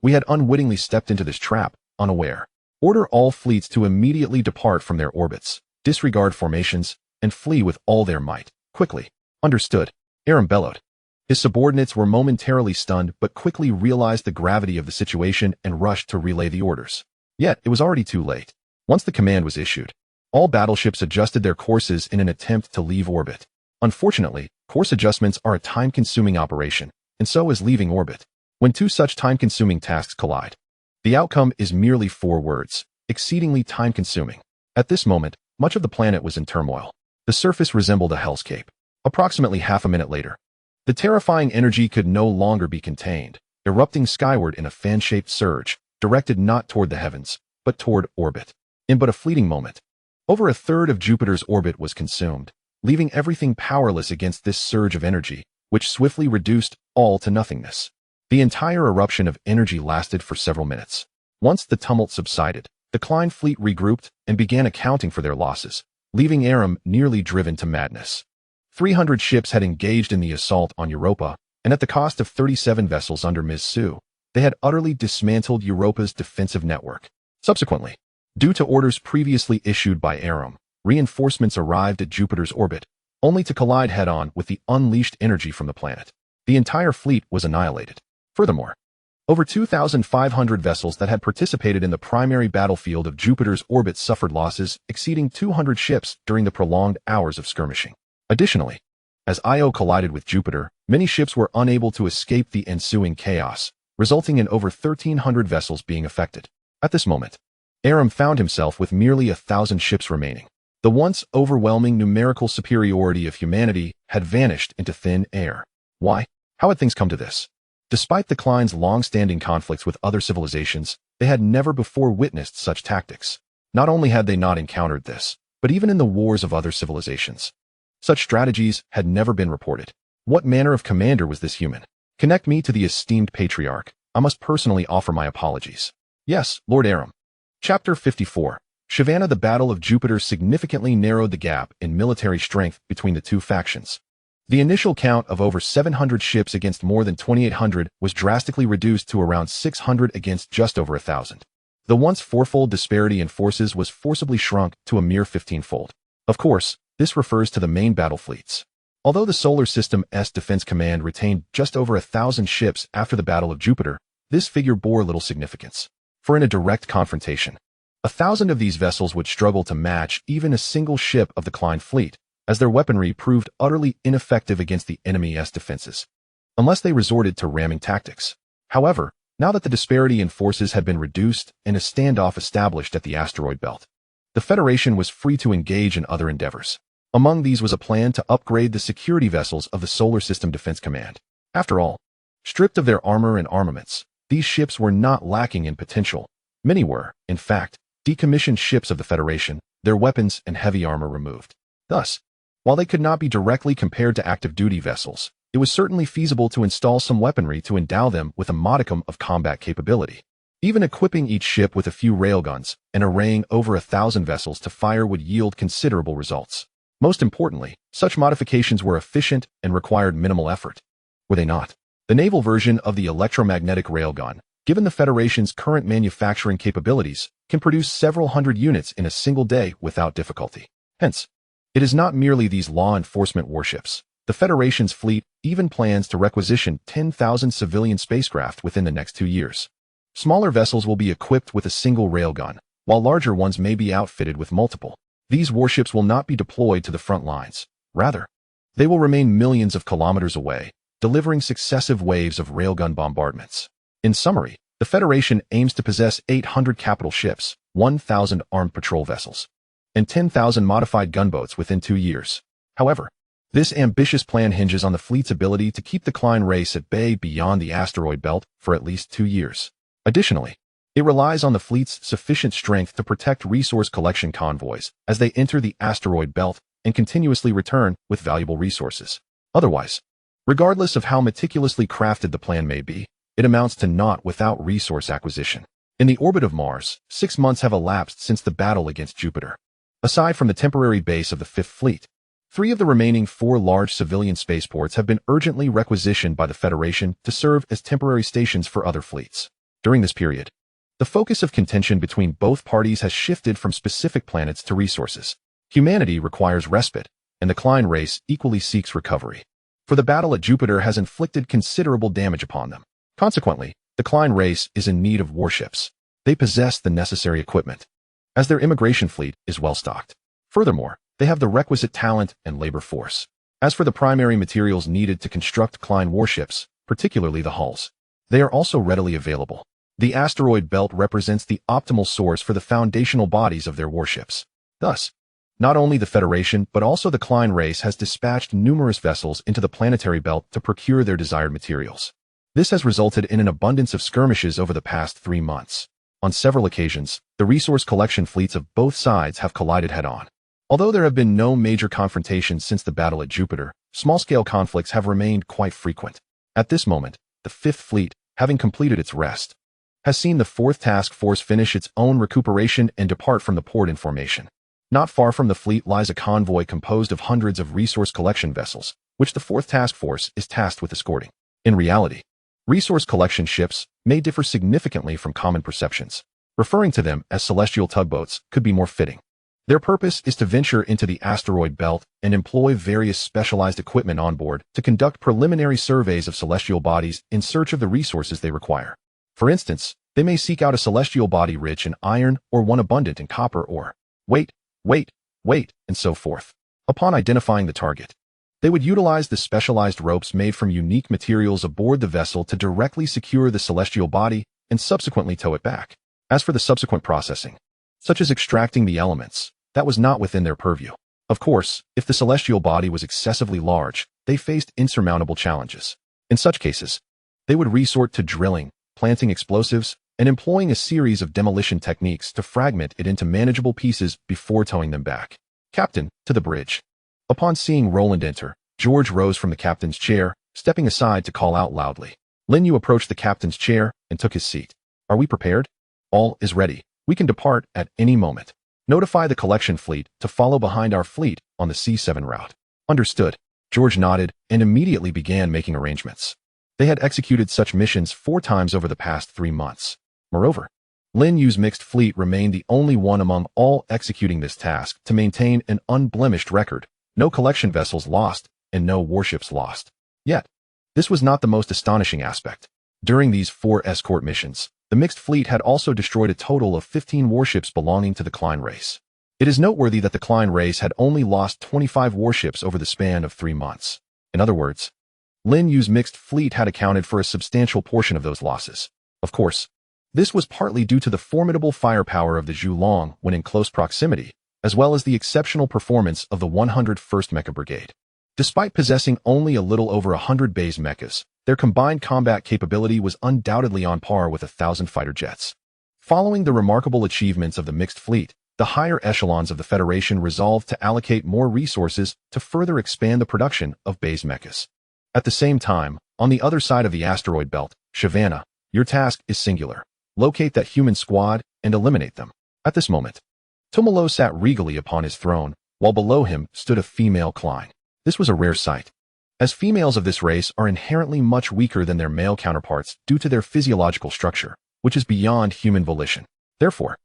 we had unwittingly stepped into this trap, unaware. Order all fleets to immediately depart from their orbits, disregard formations, and flee with all their might. Quickly. Understood. Aram bellowed. His subordinates were momentarily stunned but quickly realized the gravity of the situation and rushed to relay the orders. Yet, it was already too late. Once the command was issued, all battleships adjusted their courses in an attempt to leave orbit. Unfortunately, course adjustments are a time-consuming operation, and so is leaving orbit. When two such time-consuming tasks collide, the outcome is merely 4 words: exceedingly time-consuming. At this moment, much of the planet was in turmoil. The surface resembled a hellscape. Approximately half a minute later, the terrifying energy could no longer be contained, erupting skyward in a fan-shaped surge, directed not toward the heavens, but toward orbit. In but a fleeting moment, over a third of Jupiter's orbit was consumed, leaving everything powerless against this surge of energy, which swiftly reduced all to nothingness. The entire eruption of energy lasted for several minutes. Once the tumult subsided, the Klein fleet regrouped and began accounting for their losses, leaving Aram nearly driven to madness. 300 ships had engaged in the assault on Europa, and at the cost of 37 vessels under Ms. Su, they had utterly dismantled Europa's defensive network. Subsequently, due to orders previously issued by Aram, reinforcements arrived at Jupiter's orbit, only to collide head-on with the unleashed energy from the planet. The entire fleet was annihilated. Furthermore, over 2,500 vessels that had participated in the primary battlefield of Jupiter's orbit suffered losses exceeding 200 ships during the prolonged hours of skirmishing. Additionally, as Io collided with Jupiter, many ships were unable to escape the ensuing chaos, resulting in over 1,300 vessels being affected. At this moment, Aram found himself with merely 1,000 ships remaining. The once overwhelming numerical superiority of humanity had vanished into thin air. Why? How had things come to this? Despite the Klein's long-standing conflicts with other civilizations, they had never before witnessed such tactics. Not only had they not encountered this, but even in the wars of other civilizations, such strategies had never been reported. What manner of commander was this human? Connect me to the esteemed patriarch. I must personally offer my apologies. Yes, Lord Aram. Chapter 54. Shavana. The Battle of Jupiter significantly narrowed the gap in military strength between the two factions. The initial count of over 700 ships against more than 2,800 was drastically reduced to around 600 against just over 1,000. The once fourfold disparity in forces was forcibly shrunk to a mere 15-fold. Of course, this refers to the main battle fleets. Although the Solar System's Defense Command retained just over 1,000 ships after the Battle of Jupiter, this figure bore little significance. For in a direct confrontation, 1,000 of these vessels would struggle to match even a single ship of the Klein fleet, as their weaponry proved utterly ineffective against the enemy's defenses, unless they resorted to ramming tactics. However, now that the disparity in forces had been reduced and a standoff established at the asteroid belt, the Federation was free to engage in other endeavors. Among these was a plan to upgrade the security vessels of the Solar System Defense Command. After all, stripped of their armor and armaments, these ships were not lacking in potential. Many were, in fact, decommissioned ships of the Federation, their weapons and heavy armor removed. Thus, while they could not be directly compared to active-duty vessels, it was certainly feasible to install some weaponry to endow them with a modicum of combat capability. Even equipping each ship with a few railguns and arraying over 1,000 vessels to fire would yield considerable results. Most importantly, such modifications were efficient and required minimal effort. Were they not? The naval version of the electromagnetic railgun, given the Federation's current manufacturing capabilities, can produce several hundred units in a single day without difficulty. Hence, it is not merely these law enforcement warships. The Federation's fleet even plans to requisition 10,000 civilian spacecraft within the next 2 years. Smaller vessels will be equipped with a single railgun, while larger ones may be outfitted with multiple. These warships will not be deployed to the front lines. Rather, they will remain millions of kilometers away, delivering successive waves of railgun bombardments. In summary, the Federation aims to possess 800 capital ships, 1,000 armed patrol vessels, and 10,000 modified gunboats within 2 years. However, this ambitious plan hinges on the fleet's ability to keep the Klein race at bay beyond the asteroid belt for at least 2 years. Additionally, it relies on the fleet's sufficient strength to protect resource collection convoys as they enter the asteroid belt and continuously return with valuable resources. Otherwise, regardless of how meticulously crafted the plan may be, it amounts to naught without resource acquisition. In the orbit of Mars, 6 months have elapsed since the battle against Jupiter. Aside from the temporary base of the Fifth Fleet, 3 of the remaining 4 large civilian spaceports have been urgently requisitioned by the Federation to serve as temporary stations for other fleets. During this period, The focus of contention between both parties has shifted from specific planets to resources. Humanity requires respite, and the Klein race equally seeks recovery. For the battle at Jupiter has inflicted considerable damage upon them. Consequently, the Klein race is in need of warships. They possess the necessary equipment, as their immigration fleet is well stocked. Furthermore, they have the requisite talent and labor force. As for the primary materials needed to construct Klein warships, particularly the hulls, they are also readily available. The asteroid belt represents the optimal source for the foundational bodies of their warships. Thus, not only the Federation but also the Klein race has dispatched numerous vessels into the planetary belt to procure their desired materials. This has resulted in an abundance of skirmishes over the past 3 months. On several occasions, the resource collection fleets of both sides have collided head-on. Although there have been no major confrontations since the battle at Jupiter, small-scale conflicts have remained quite frequent. At this moment, the Fifth Fleet, having completed its rest, has seen the Fourth Task Force finish its own recuperation and depart from the port in formation. Not far from the fleet lies a convoy composed of hundreds of resource collection vessels, which the Fourth Task Force is tasked with escorting. In reality, resource collection ships may differ significantly from common perceptions. Referring to them as celestial tugboats could be more fitting. Their purpose is to venture into the asteroid belt and employ various specialized equipment on board to conduct preliminary surveys of celestial bodies in search of the resources they require. For instance, they may seek out a celestial body rich in iron or one abundant in copper or weight, and so forth. Upon identifying the target, they would utilize the specialized ropes made from unique materials aboard the vessel to directly secure the celestial body and subsequently tow it back. As for the subsequent processing, such as extracting the elements, that was not within their purview. Of course, if the celestial body was excessively large, they faced insurmountable challenges. In such cases, they would resort to drilling, planting explosives, and employing a series of demolition techniques to fragment it into manageable pieces before towing them back. Captain, to the bridge. Upon seeing Roland enter, George rose from the captain's chair, stepping aside to call out loudly. Lin Yu approached the captain's chair and took his seat. Are we prepared? All is ready. We can depart at any moment. Notify the collection fleet to follow behind our fleet on the C7 route. Understood. George nodded and immediately began making arrangements. They had executed such missions 4 times over the past 3 months. Moreover, Lin Yu's mixed fleet remained the only one among all executing this task to maintain an unblemished record, no collection vessels lost and no warships lost. Yet, this was not the most astonishing aspect. During these 4 escort missions, the mixed fleet had also destroyed a total of 15 warships belonging to the Klein race. It is noteworthy that the Klein race had only lost 25 warships over the span of 3 months. In other words, Lin Yu's mixed fleet had accounted for a substantial portion of those losses. Of course, this was partly due to the formidable firepower of the Zhulong when in close proximity, as well as the exceptional performance of the 101st Mecha Brigade. Despite possessing only a little over 100 base mechas, their combined combat capability was undoubtedly on par with 1,000 fighter jets. Following the remarkable achievements of the mixed fleet, the higher echelons of the Federation resolved to allocate more resources to further expand the production of base mechas. At the same time, on the other side of the asteroid belt, Shavana, your task is singular. Locate that human squad and eliminate them. At this moment, Tumalo sat regally upon his throne, while below him stood a female Klein. This was a rare sight, as females of this race are inherently much weaker than their male counterparts due to their physiological structure, which is beyond human volition. Therefore,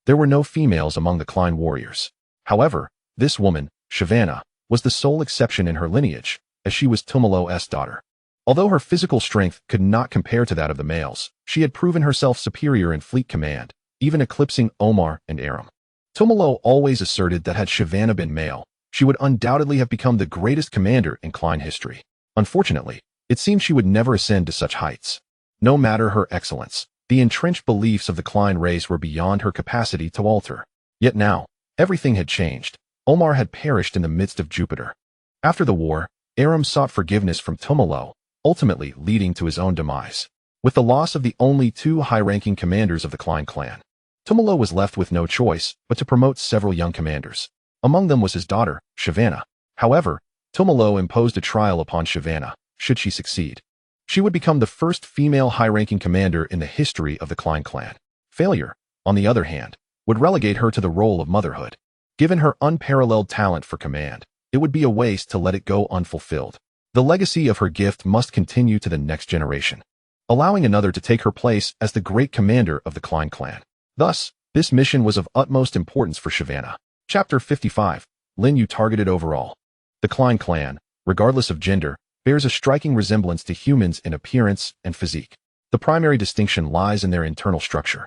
there were no females among the Klein warriors. However, this woman, Shavana, was the sole exception in her lineage, as she was Tumalo's daughter. Although her physical strength could not compare to that of the males, she had proven herself superior in fleet command, even eclipsing Omar and Aram. Tumalo always asserted that had Shavana been male, she would undoubtedly have become the greatest commander in Klein history. Unfortunately, it seemed she would never ascend to such heights. No matter her excellence, the entrenched beliefs of the Klein race were beyond her capacity to alter. Yet now, everything had changed. Omar had perished in the midst of Jupiter. After the war, Aram sought forgiveness from Tumalo, ultimately leading to his own demise. With the loss of the only 2 high-ranking commanders of the Klein clan, Tumalo was left with no choice but to promote several young commanders. Among them was his daughter, Shavana. However, Tumalo imposed a trial upon Shavana, should she succeed. She would become the first female high-ranking commander in the history of the Klein clan. Failure, on the other hand, would relegate her to the role of motherhood. Given her unparalleled talent for command, it would be a waste to let it go unfulfilled. The legacy of her gift must continue to the next generation. allowing another to take her place as the great commander of the Klein clan. Thus, this mission was of utmost importance for Shyvana. Chapter 55. Lin Yu targeted overall. The Klein clan, regardless of gender, bears a striking resemblance to humans in appearance and physique. The primary distinction lies in their internal structure.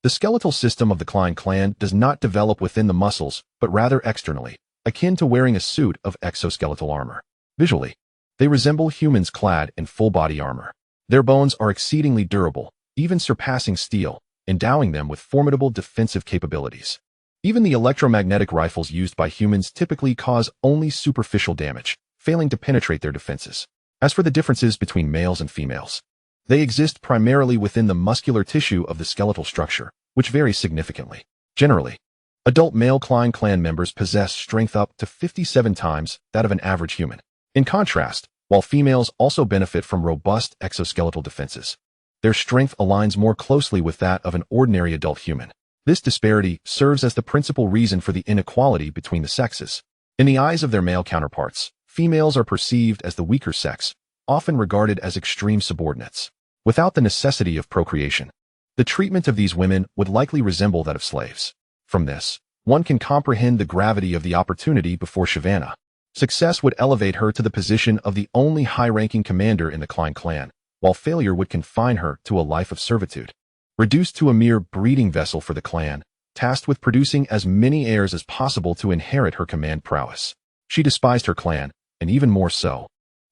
The skeletal system of the Klein clan does not develop within the muscles, but rather externally, akin to wearing a suit of exoskeletal armor. Visually, they resemble humans clad in full-body armor. Their bones are exceedingly durable, even surpassing steel, endowing them with formidable defensive capabilities. Even the electromagnetic rifles used by humans typically cause only superficial damage, failing to penetrate their defenses. As for the differences between males and females, they exist primarily within the muscular tissue of the skeletal structure, which varies significantly. Generally, adult male Klein clan members possess strength up to 57 times that of an average human. In contrast, while females also benefit from robust exoskeletal defenses, their strength aligns more closely with that of an ordinary adult human. This disparity serves as the principal reason for the inequality between the sexes. In the eyes of their male counterparts, females are perceived as the weaker sex, often regarded as extreme subordinates. Without the necessity of procreation, the treatment of these women would likely resemble that of slaves. From this, one can comprehend the gravity of the opportunity before Shyvana. Success would elevate her to the position of the only high-ranking commander in the Klein clan, while failure would confine her to a life of servitude. Reduced to a mere breeding vessel for the clan, tasked with producing as many heirs as possible to inherit her command prowess. She despised her clan, and even more so,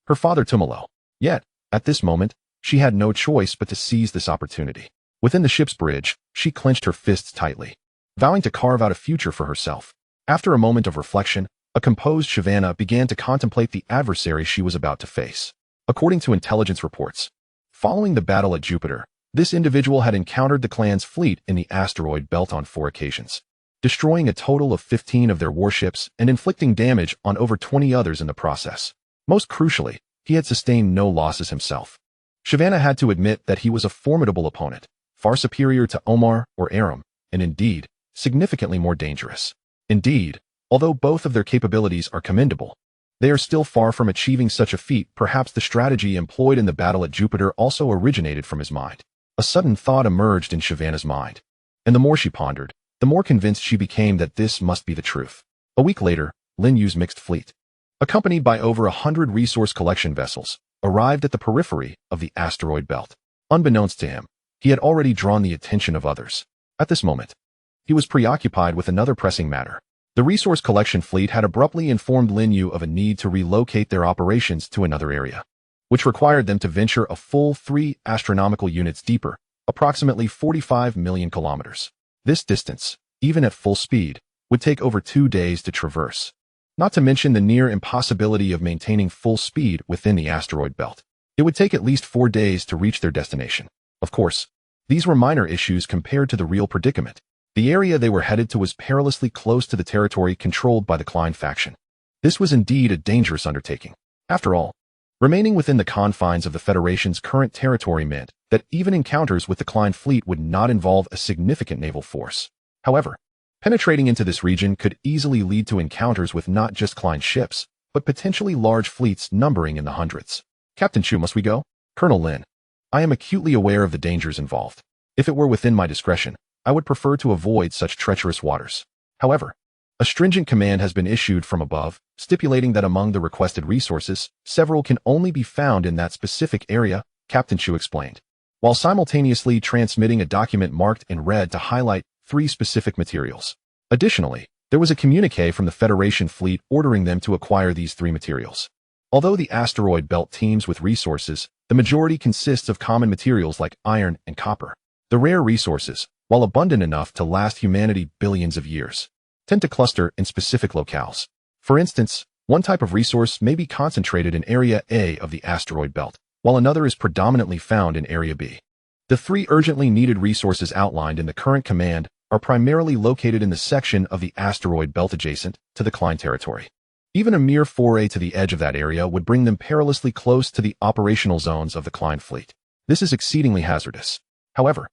her father Tumalo. Yet, at this moment, she had no choice but to seize this opportunity. Within the ship's bridge, she clenched her fists tightly, vowing to carve out a future for herself. After a moment of reflection, a composed Shyvana began to contemplate the adversary she was about to face. According to intelligence reports, following the battle at Jupiter, this individual had encountered the clan's fleet in the asteroid belt on 4 occasions, destroying a total of 15 of their warships and inflicting damage on over 20 others in the process. Most crucially, he had sustained no losses himself. Shyvana had to admit that he was a formidable opponent, far superior to Omar or Aram, and indeed, significantly more dangerous. Indeed, although both of their capabilities are commendable, they are still far from achieving such a feat. Perhaps the strategy employed in the battle at Jupiter also originated from his mind. A sudden thought emerged in Shyvana's mind, and the more she pondered, the more convinced she became that this must be the truth. A week later, Lin Yu's mixed fleet, accompanied by over 100 resource collection vessels, arrived at the periphery of the asteroid belt. Unbeknownst to him, he had already drawn the attention of others. At this moment, he was preoccupied with another pressing matter. The resource collection fleet had abruptly informed Lin Yu of a need to relocate their operations to another area, which required them to venture a full 3 astronomical units deeper, approximately 45 million kilometers. This distance, even at full speed, would take over 2 days to traverse, not to mention the near impossibility of maintaining full speed within the asteroid belt. It would take at least 4 days to reach their destination. Of course, these were minor issues compared to the real predicament. The area they were headed to was perilously close to the territory controlled by the Klein faction. This was indeed a dangerous undertaking. After all, remaining within the confines of the Federation's current territory meant that even encounters with the Klein fleet would not involve a significant naval force. However, penetrating into this region could easily lead to encounters with not just Klein ships, but potentially large fleets numbering in the hundreds. Captain Chu, must we go? Colonel Lin, I am acutely aware of the dangers involved. If it were within my discretion, I would prefer to avoid such treacherous waters. However, a stringent command has been issued from above, stipulating that among the requested resources, several can only be found in that specific area, Captain Chu explained, while simultaneously transmitting a document marked in red to highlight 3 specific materials. Additionally, there was a communique from the Federation fleet ordering them to acquire these 3 materials. Although the asteroid belt teems with resources, the majority consists of common materials like iron and copper. The rare resources, while abundant enough to last humanity billions of years, tend to cluster in specific locales. For instance, one type of resource may be concentrated in Area A of the asteroid belt, while another is predominantly found in Area B. The 3 urgently needed resources outlined in the current command are primarily located in the section of the asteroid belt adjacent to the Klein territory. Even a mere foray to the edge of that area would bring them perilously close to the operational zones of the Klein fleet. This is exceedingly hazardous. However,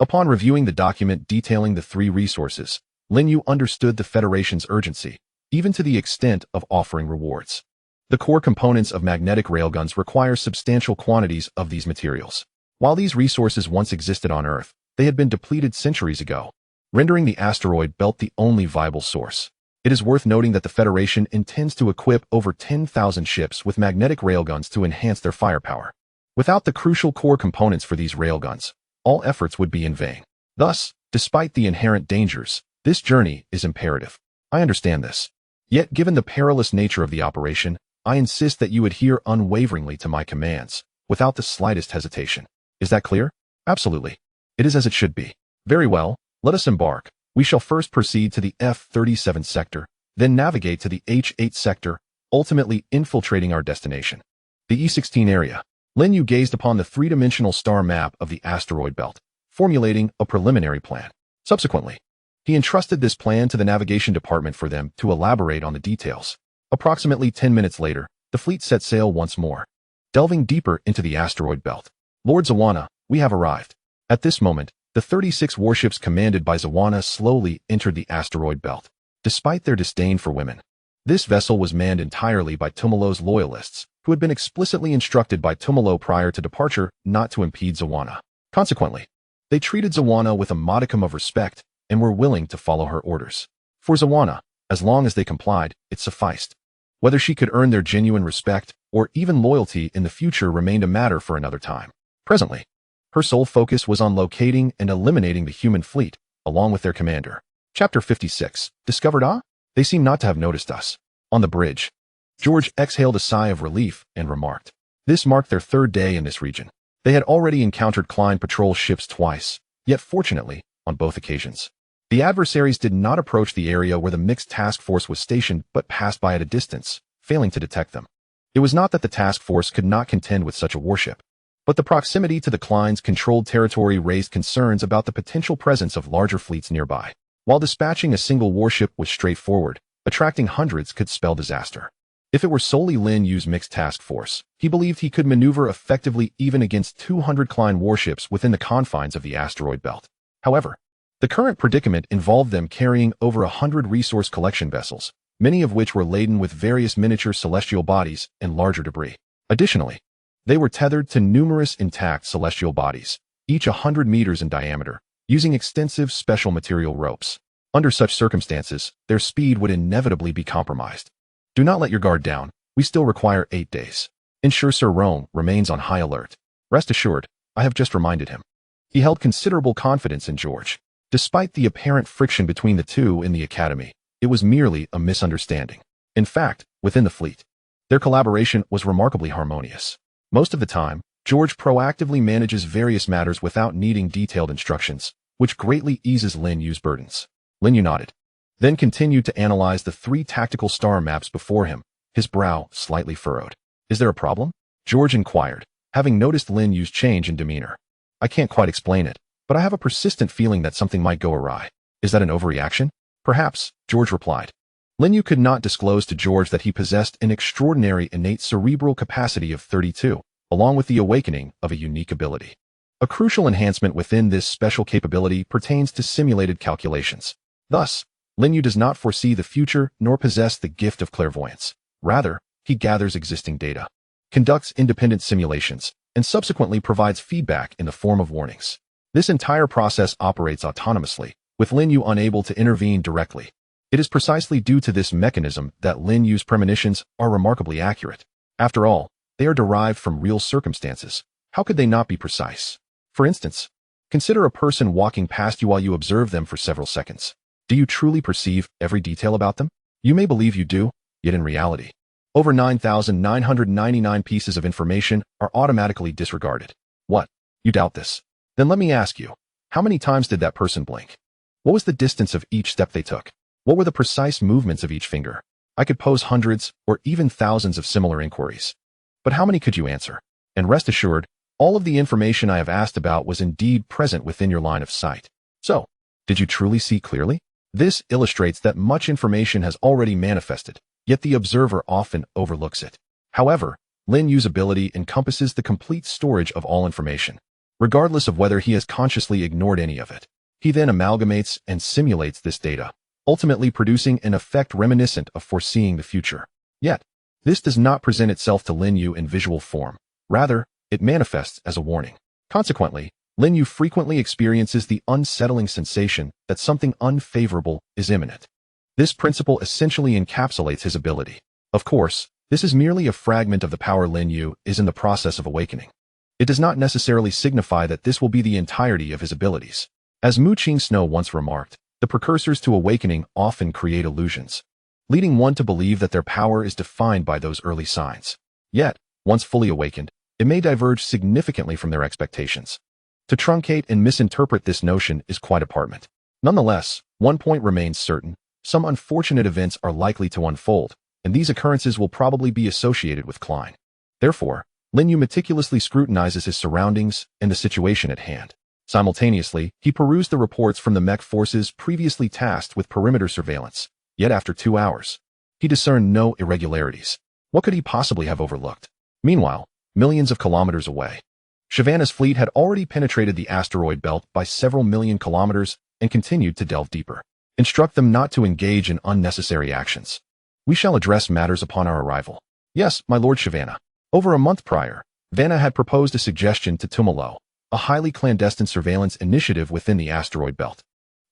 upon reviewing the document detailing the 3 resources, Lin Yu understood the Federation's urgency, even to the extent of offering rewards. The core components of magnetic railguns require substantial quantities of these materials, While these resources once existed on Earth, they had been depleted centuries ago, rendering the asteroid belt the only viable source. It is worth noting that the Federation intends to equip over 10,000 ships with magnetic railguns to enhance their firepower. Without the crucial core components for these railguns, all efforts would be in vain. Thus, despite the inherent dangers, this journey is imperative. I understand this. Yet, given the perilous nature of the operation, I insist that you adhere unwaveringly to my commands, without the slightest hesitation. Is that clear? Absolutely. It is as it should be. Very well, let us embark. We shall first proceed to the F-37 sector, then navigate to the H-8 sector, ultimately infiltrating our destination. The E-16 area. Lin Yu gazed upon the three-dimensional star map of the asteroid belt, formulating a preliminary plan. Subsequently, he entrusted this plan to the navigation department for them to elaborate on the details. Approximately 10 minutes later, the fleet set sail once more, delving deeper into the asteroid belt. Lord Zawana, we have arrived. At this moment, the 36 warships commanded by Zawana slowly entered the asteroid belt. Despite their disdain for women, this vessel was manned entirely by Tumalo's loyalists, who had been explicitly instructed by Tumalo prior to departure not to impede Zawana. Consequently, they treated Zawana with a modicum of respect and were willing to follow her orders. For Zawana, as long as they complied, it sufficed. Whether she could earn their genuine respect or even loyalty in the future remained a matter for another time. Presently, her sole focus was on locating and eliminating the human fleet, along with their commander. Chapter 56. Discovered They seem not to have noticed us. On the bridge, George exhaled a sigh of relief and remarked. This marked their third day in this region. They had already encountered Klein patrol ships twice, yet fortunately, on both occasions, the adversaries did not approach the area where the mixed task force was stationed but passed by at a distance, failing to detect them. It was not that the task force could not contend with such a warship, but the proximity to the Klein's controlled territory raised concerns about the potential presence of larger fleets nearby. While dispatching a single warship was straightforward, attracting hundreds could spell disaster. If it were solely Lin Yu's mixed task force, he believed he could maneuver effectively even against 200 Klein warships within the confines of the asteroid belt. However, the current predicament involved them carrying over 100 resource collection vessels, many of which were laden with various miniature celestial bodies and larger debris. Additionally, they were tethered to numerous intact celestial bodies, each 100 meters in diameter, using extensive special material ropes. Under such circumstances, their speed would inevitably be compromised. Do not let your guard down. We still require 8 days. Ensure Sir Rome remains on high alert. Rest assured, I have just reminded him. He held considerable confidence in George. Despite the apparent friction between the two in the academy, it was merely a misunderstanding. In fact, within the fleet, their collaboration was remarkably harmonious. Most of the time, George proactively manages various matters without needing detailed instructions, which greatly eases Lin Yu's burdens. Lin Yu nodded, then continued to analyze the 3 tactical star maps before him, his brow slightly furrowed. Is there a problem? George inquired, having noticed Lin Yu's change in demeanor. I can't quite explain it, but I have a persistent feeling that something might go awry. Is that an overreaction? Perhaps, George replied. Lin Yu could not disclose to George that he possessed an extraordinary innate cerebral capacity of 32, along with the awakening of a unique ability. A crucial enhancement within this special capability pertains to simulated calculations. Thus, Lin Yu does not foresee the future nor possess the gift of clairvoyance. Rather, he gathers existing data, conducts independent simulations, and subsequently provides feedback in the form of warnings. This entire process operates autonomously, with Lin Yu unable to intervene directly. It is precisely due to this mechanism that Lin Yu's premonitions are remarkably accurate. After all, they are derived from real circumstances. How could they not be precise? For instance, consider a person walking past you while you observe them for several seconds. Do you truly perceive every detail about them? You may believe you do, yet in reality, over 9,999 pieces of information are automatically disregarded. What? You doubt this? Then let me ask you, how many times did that person blink? What was the distance of each step they took? What were the precise movements of each finger? I could pose hundreds or even thousands of similar inquiries. But how many could you answer? And rest assured, all of the information I have asked about was indeed present within your line of sight. So, did you truly see clearly? This illustrates that much information has already manifested, yet the observer often overlooks it. However, Lin Yu's ability encompasses the complete storage of all information, regardless of whether he has consciously ignored any of it. He then amalgamates and simulates this data, ultimately producing an effect reminiscent of foreseeing the future. Yet, this does not present itself to Lin Yu in visual form. Rather, it manifests as a warning. Consequently, Lin Yu frequently experiences the unsettling sensation that something unfavorable is imminent. This principle essentially encapsulates his ability. Of course, this is merely a fragment of the power Lin Yu is in the process of awakening. It does not necessarily signify that this will be the entirety of his abilities. As Mu Qing Snow once remarked, the precursors to awakening often create illusions, leading one to believe that their power is defined by those early signs. Yet, once fully awakened, it may diverge significantly from their expectations. To truncate and misinterpret this notion is quite apartment. Nonetheless, one point remains certain: some unfortunate events are likely to unfold, and these occurrences will probably be associated with Klein. Therefore, Lin Yu meticulously scrutinizes his surroundings and the situation at hand. Simultaneously, he perused the reports from the mech forces previously tasked with perimeter surveillance. Yet after 2 hours, he discerned no irregularities. What could he possibly have overlooked? Meanwhile, millions of kilometers away, Shyvana's fleet had already penetrated the asteroid belt by several million kilometers and continued to delve deeper. Instruct them not to engage in unnecessary actions. We shall address matters upon our arrival. Yes, my lord Shyvana. Over a month prior, Vanna had proposed a suggestion to Tumalo, a highly clandestine surveillance initiative within the asteroid belt.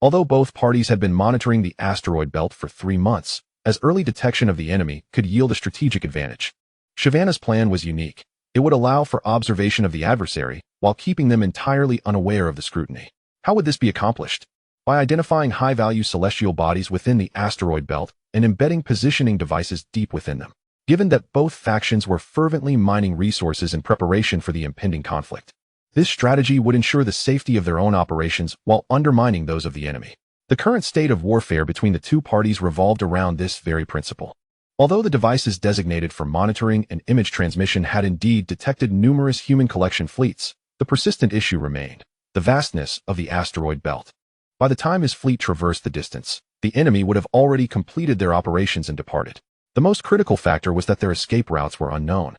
Although both parties had been monitoring the asteroid belt for 3 months, as early detection of the enemy could yield a strategic advantage. Shyvana's plan was unique. It would allow for observation of the adversary while keeping them entirely unaware of the scrutiny. How would this be accomplished? By identifying high-value celestial bodies within the asteroid belt and embedding positioning devices deep within them. Given that both factions were fervently mining resources in preparation for the impending conflict, this strategy would ensure the safety of their own operations while undermining those of the enemy. The current state of warfare between the two parties revolved around this very principle. Although the devices designated for monitoring and image transmission had indeed detected numerous human collection fleets, the persistent issue remained: the vastness of the asteroid belt. By the time his fleet traversed the distance, the enemy would have already completed their operations and departed. The most critical factor was that their escape routes were unknown,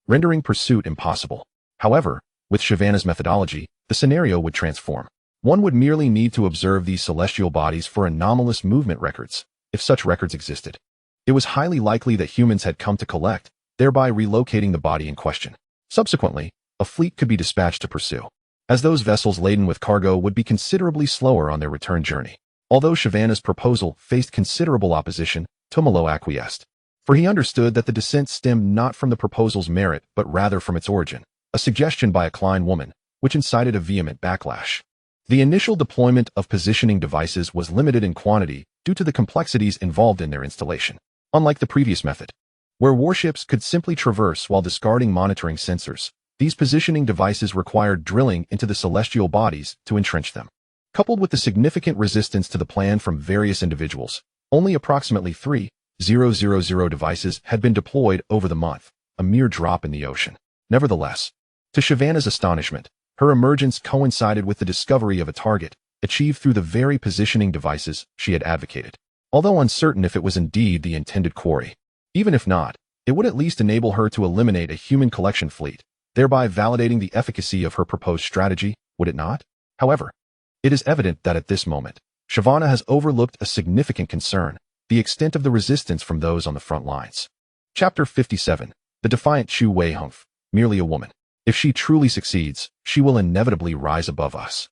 rendering pursuit impossible. However, with Shyvana's methodology, the scenario would transform. One would merely need to observe these celestial bodies for anomalous movement records, if such records existed. It was highly likely that humans had come to collect, thereby relocating the body in question. Subsequently, a fleet could be dispatched to pursue, as those vessels laden with cargo would be considerably slower on their return journey. Although Shyvana's proposal faced considerable opposition, Tumalo acquiesced, for he understood that the dissent stemmed not from the proposal's merit but rather from its origin, a suggestion by a Klein woman, which incited a vehement backlash. The initial deployment of positioning devices was limited in quantity due to the complexities involved in their installation. Unlike the previous method, where warships could simply traverse while discarding monitoring sensors, these positioning devices required drilling into the celestial bodies to entrench them. Coupled with the significant resistance to the plan from various individuals, only approximately 3,000 devices had been deployed over the month, a mere drop in the ocean. Nevertheless, to Shyvana's astonishment, her emergence coincided with the discovery of a target, achieved through the very positioning devices she had advocated. Although uncertain if it was indeed the intended quarry, even if not, it would at least enable her to eliminate a human collection fleet, thereby validating the efficacy of her proposed strategy, would it not? However, it is evident that at this moment, Shyvana has overlooked a significant concern: the extent of the resistance from those on the front lines. Chapter 57. The defiant Chu Wei-Humph, merely a woman. If she truly succeeds, she will inevitably rise above us.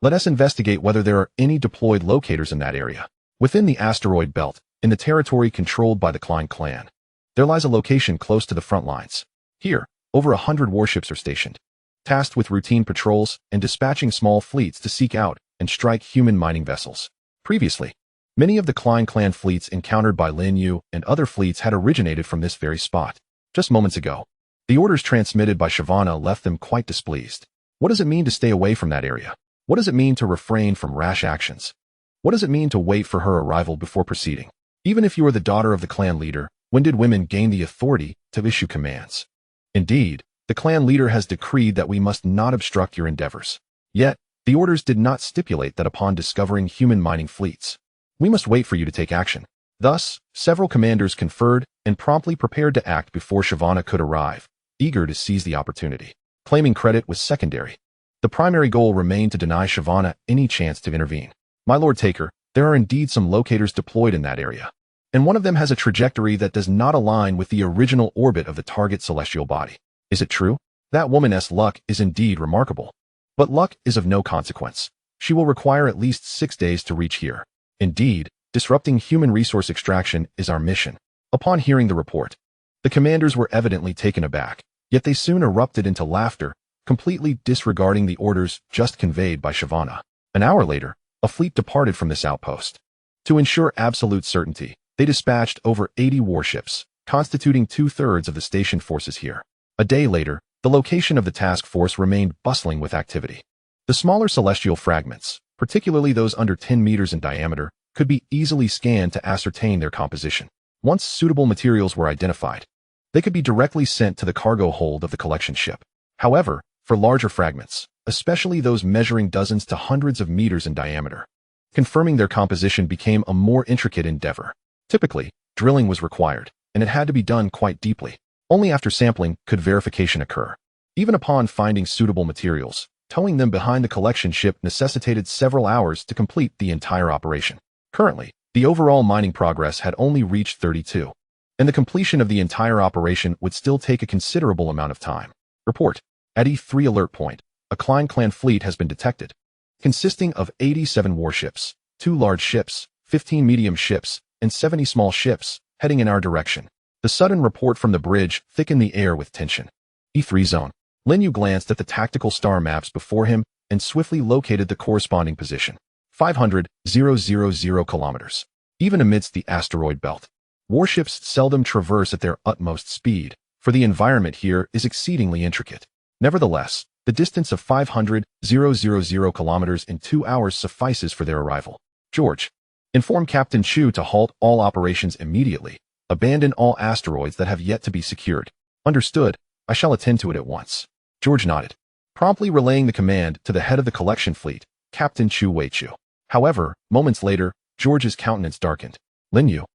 Let us investigate whether there are any deployed locators in that area. Within the asteroid belt, in the territory controlled by the Klein clan, there lies a location close to the front lines. Here, over 100 warships are stationed, tasked with routine patrols and dispatching small fleets to seek out and strike human mining vessels. Previously, many of the Klein clan fleets encountered by Lin Yu and other fleets had originated from this very spot. Just moments ago, the orders transmitted by Shyvana left them quite displeased. What does it mean to stay away from that area? What does it mean to refrain from rash actions? What does it mean to wait for her arrival before proceeding? Even if you are the daughter of the clan leader, when did women gain the authority to issue commands? Indeed, the clan leader has decreed that we must not obstruct your endeavors. Yet, the orders did not stipulate that upon discovering human mining fleets, we must wait for you to take action. Thus, several commanders conferred and promptly prepared to act before Shyvana could arrive, eager to seize the opportunity. Claiming credit was secondary. The primary goal remained to deny Shyvana any chance to intervene. My Lord Taker, there are indeed some locators deployed in that area, and one of them has a trajectory that does not align with the original orbit of the target celestial body. Is it true? That woman's luck is indeed remarkable. But luck is of no consequence. She will require at least 6 days to reach here. Indeed, disrupting human resource extraction is our mission. Upon hearing the report, the commanders were evidently taken aback, yet they soon erupted into laughter, completely disregarding the orders just conveyed by Shyvana. An hour later, a fleet departed from this outpost. To ensure absolute certainty, they dispatched over 80 warships, constituting 2/3 of the stationed forces here. A day later, the location of the task force remained bustling with activity. The smaller celestial fragments, particularly those under 10 meters in diameter, could be easily scanned to ascertain their composition. Once suitable materials were identified, they could be directly sent to the cargo hold of the collection ship. However, for larger fragments, especially those measuring dozens to hundreds of meters in diameter, confirming their composition became a more intricate endeavor. Typically, drilling was required, and it had to be done quite deeply. Only after sampling could verification occur. Even upon finding suitable materials, towing them behind the collection ship necessitated several hours to complete the entire operation. Currently, the overall mining progress had only reached 32, and the completion of the entire operation would still take a considerable amount of time. Report. At E3 alert point, a Klein Clan fleet has been detected, consisting of 87 warships, 2 large ships, 15 medium ships, and 70 small ships, heading in our direction. The sudden report from the bridge thickened the air with tension. E3 zone. Lin Yu glanced at the tactical star maps before him and swiftly located the corresponding position. 500,000 kilometers. Even amidst the asteroid belt, warships seldom traverse at their utmost speed, for the environment here is exceedingly intricate. Nevertheless, the distance of 500,000 kilometers in 2 hours suffices for their arrival. George, inform Captain Chu to halt all operations immediately. Abandon all asteroids that have yet to be secured. Understood. I shall attend to it at once. George nodded, promptly relaying the command to the head of the collection fleet, Captain Chu Wei-Chu. However, moments later, George's countenance darkened. Lin Yu,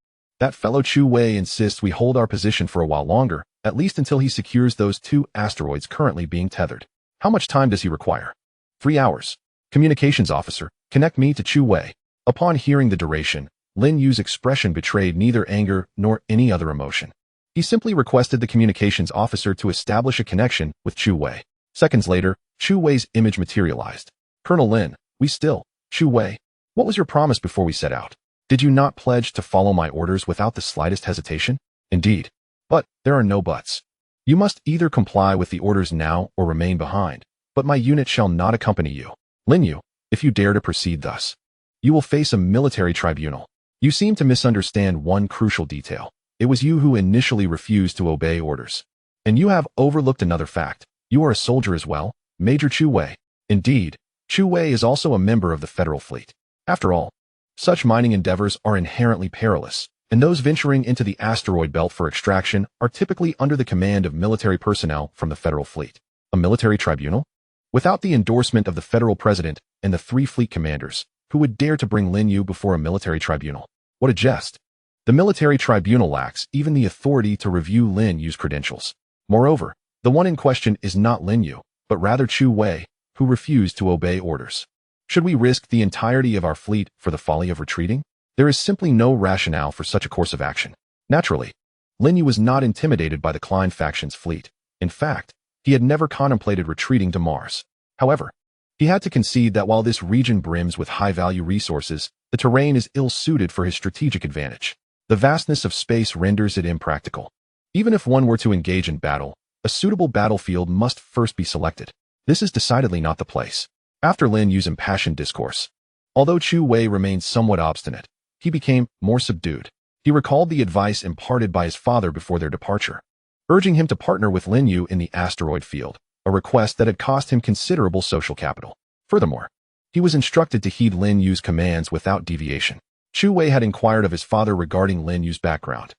that fellow Chu Wei insists we hold our position for a while longer, at least until he secures those 2 asteroids currently being tethered. How much time does he require? 3 hours. Communications officer, connect me to Chu Wei. Upon hearing the duration, Lin Yu's expression betrayed neither anger nor any other emotion. He simply requested the communications officer to establish a connection with Chu Wei. Seconds later, Chu Wei's image materialized. Colonel Lin, we still. Chu Wei, what was your promise before we set out? Did you not pledge to follow my orders without the slightest hesitation? Indeed. But there are no buts. You must either comply with the orders now or remain behind, but my unit shall not accompany you. Lin Yu, if you dare to proceed thus, you will face a military tribunal. You seem to misunderstand one crucial detail. It was you who initially refused to obey orders. And you have overlooked another fact. You are a soldier as well, Major Chu Wei. Indeed, Chu Wei is also a member of the Federal Fleet. After all, such mining endeavors are inherently perilous, and those venturing into the asteroid belt for extraction are typically under the command of military personnel from the Federal Fleet. A military tribunal? Without the endorsement of the Federal President and the 3 fleet commanders, who would dare to bring Lin Yu before a military tribunal? What a jest. The military tribunal lacks even the authority to review Lin Yu's credentials. Moreover, the one in question is not Lin Yu, but rather Chu Wei, who refused to obey orders. Should we risk the entirety of our fleet for the folly of retreating? There is simply no rationale for such a course of action. Naturally, Lin Yu was not intimidated by the Klein faction's fleet. In fact, he had never contemplated retreating to Mars. However, he had to concede that while this region brims with high-value resources, the terrain is ill-suited for his strategic advantage. The vastness of space renders it impractical. Even if one were to engage in battle, a suitable battlefield must first be selected. This is decidedly not the place. After Lin Yu's impassioned discourse, although Chu Wei remained somewhat obstinate, he became more subdued. He recalled the advice imparted by his father before their departure, urging him to partner with Lin Yu in the asteroid field, a request that had cost him considerable social capital. Furthermore, he was instructed to heed Lin Yu's commands without deviation. Chu Wei had inquired of his father regarding Lin Yu's background,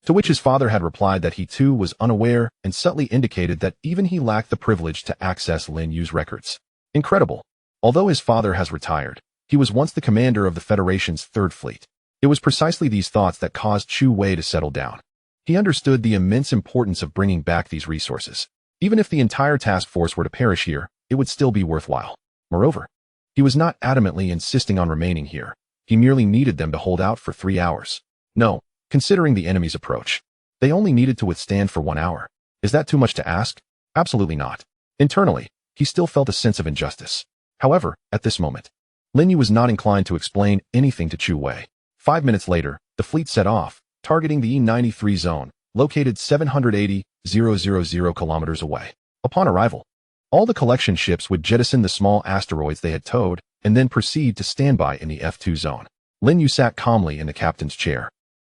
to which his father had replied that he too was unaware and subtly indicated that even he lacked the privilege to access Lin Yu's records. Incredible. Although his father has retired, he was once the commander of the Federation's 3rd Fleet. It was precisely these thoughts that caused Chu Wei to settle down. He understood the immense importance of bringing back these resources. Even if the entire task force were to perish here, it would still be worthwhile. Moreover, he was not adamantly insisting on remaining here. He merely needed them to hold out for 3 hours. No, considering the enemy's approach, they only needed to withstand for 1 hour. Is that too much to ask? Absolutely not. Internally, he he still felt a sense of injustice. However, at this moment, Lin Yu was not inclined to explain anything to Chu Wei. 5 minutes later, the fleet set off, targeting the E-93 zone, located 780,000 kilometers away. Upon arrival, all the collection ships would jettison the small asteroids they had towed and then proceed to standby in the F2 zone. Lin Yu sat calmly in the captain's chair,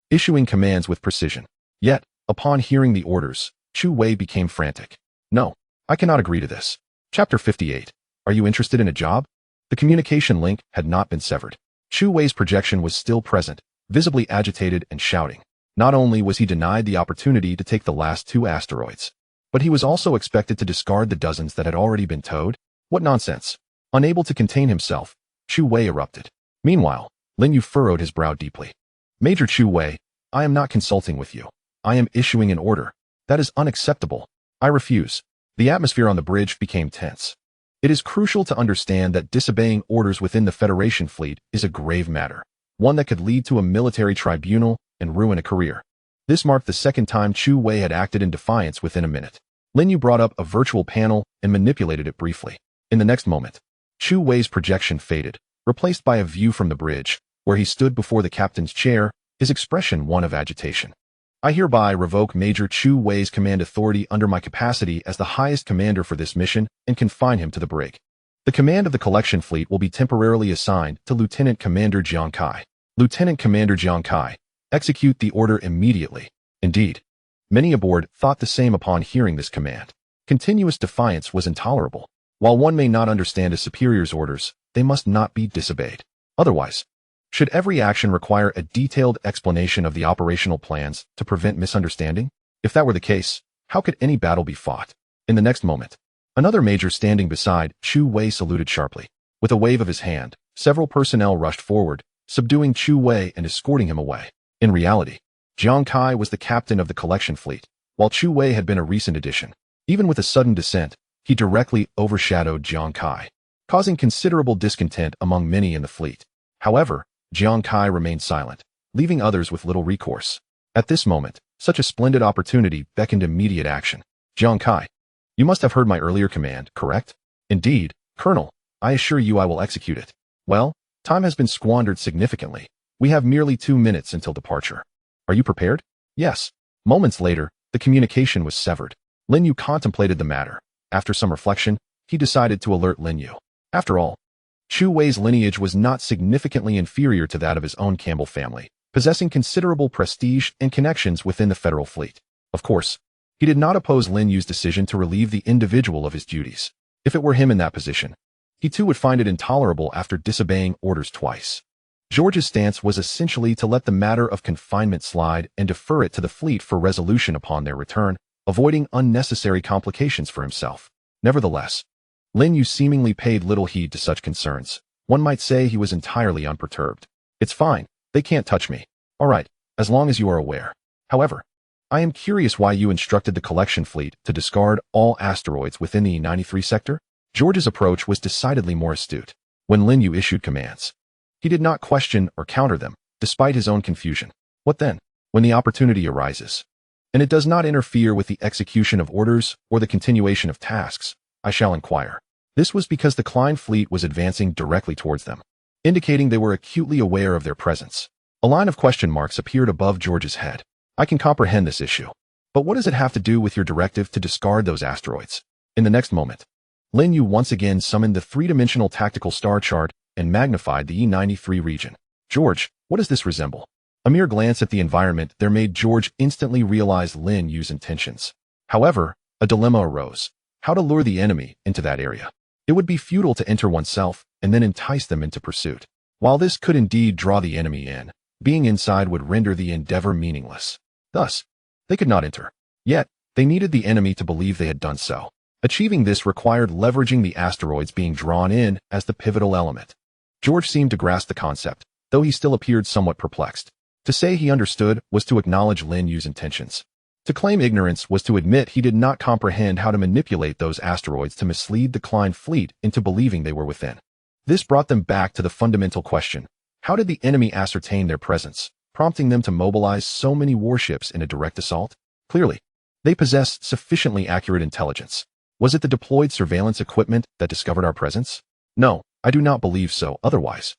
issuing commands with precision. Yet, upon hearing the orders, Chu Wei became frantic. No, I cannot agree to this. Chapter 58. Are you interested in a job? The communication link had not been severed. Chu Wei's projection was still present, visibly agitated and shouting. Not only was he denied the opportunity to take the last 2 asteroids, but he was also expected to discard the dozens that had already been towed. What nonsense! Unable to contain himself, Chu Wei erupted. Meanwhile, Lin Yu furrowed his brow deeply. Major Chu Wei, I am not consulting with you. I am issuing an order. That is unacceptable. I refuse. The atmosphere on the bridge became tense. It is crucial to understand that disobeying orders within the Federation fleet is a grave matter, one that could lead to a military tribunal and ruin a career. This marked the second time Chu Wei had acted in defiance within a minute. Lin Yu brought up a virtual panel and manipulated it briefly. In the next moment, Chu Wei's projection faded, replaced by a view from the bridge, where he stood before the captain's chair, his expression one of agitation. I hereby revoke Major Chu Wei's command authority under my capacity as the highest commander for this mission and confine him to the brig. The command of the collection fleet will be temporarily assigned to Lieutenant Commander Jiang Kai. Lieutenant Commander Jiang Kai, execute the order immediately. Indeed, many aboard thought the same upon hearing this command. Continuous defiance was intolerable. While one may not understand a superior's orders, they must not be disobeyed. Otherwise, should every action require a detailed explanation of the operational plans to prevent misunderstanding? If that were the case, how could any battle be fought? In the next moment, another major standing beside Chu Wei saluted sharply. With a wave of his hand, several personnel rushed forward, subduing Chu Wei and escorting him away. In reality, Jiang Kai was the captain of the collection fleet, while Chu Wei had been a recent addition. Even with a sudden descent, he directly overshadowed Jiang Kai, causing considerable discontent among many in the fleet. However, Jiang Kai remained silent, leaving others with little recourse. At this moment, such a splendid opportunity beckoned immediate action. Jiang Kai, you must have heard my earlier command, correct? Indeed, Colonel, I assure you I will execute it. Well, time has been squandered significantly. We have merely 2 minutes until departure. Are you prepared? Yes. Moments later, the communication was severed. Lin Yu contemplated the matter. After some reflection, he decided to alert Lin Yu. After all, Chu Wei's lineage was not significantly inferior to that of his own Campbell family, possessing considerable prestige and connections within the federal fleet. Of course, he did not oppose Lin Yu's decision to relieve the individual of his duties. If it were him in that position, he too would find it intolerable after disobeying orders twice. George's stance was essentially to let the matter of confinement slide and defer it to the fleet for resolution upon their return, avoiding unnecessary complications for himself. Nevertheless, Lin Yu seemingly paid little heed to such concerns. One might say he was entirely unperturbed. It's fine, they can't touch me. All right, as long as you are aware. However, I am curious why you instructed the collection fleet to discard all asteroids within the E-93 sector. George's approach was decidedly more astute. When Lin Yu issued commands, he did not question or counter them, despite his own confusion. What then? When the opportunity arises, and it does not interfere with the execution of orders or the continuation of tasks, I shall inquire. This was because the Klein fleet was advancing directly towards them, indicating they were acutely aware of their presence. A line of question marks appeared above George's head. I can comprehend this issue. But what does it have to do with your directive to discard those asteroids? In the next moment, Lin Yu once again summoned the three-dimensional tactical star chart and magnified the E-93 region. George, what does this resemble? A mere glance at the environment there made George instantly realize Lin Yu's intentions. However, a dilemma arose. How to lure the enemy into that area? It would be futile to enter oneself and then entice them into pursuit. While this could indeed draw the enemy in, being inside would render the endeavor meaningless. Thus, they could not enter. Yet, they needed the enemy to believe they had done so. Achieving this required leveraging the asteroids being drawn in as the pivotal element. George seemed to grasp the concept, though he still appeared somewhat perplexed. To say he understood was to acknowledge Lin Yu's intentions. To claim ignorance was to admit he did not comprehend how to manipulate those asteroids to mislead the Klein fleet into believing they were within. This brought them back to the fundamental question. How did the enemy ascertain their presence, prompting them to mobilize so many warships in a direct assault? Clearly, they possessed sufficiently accurate intelligence. Was it the deployed surveillance equipment that discovered our presence? No, I do not believe so. Otherwise,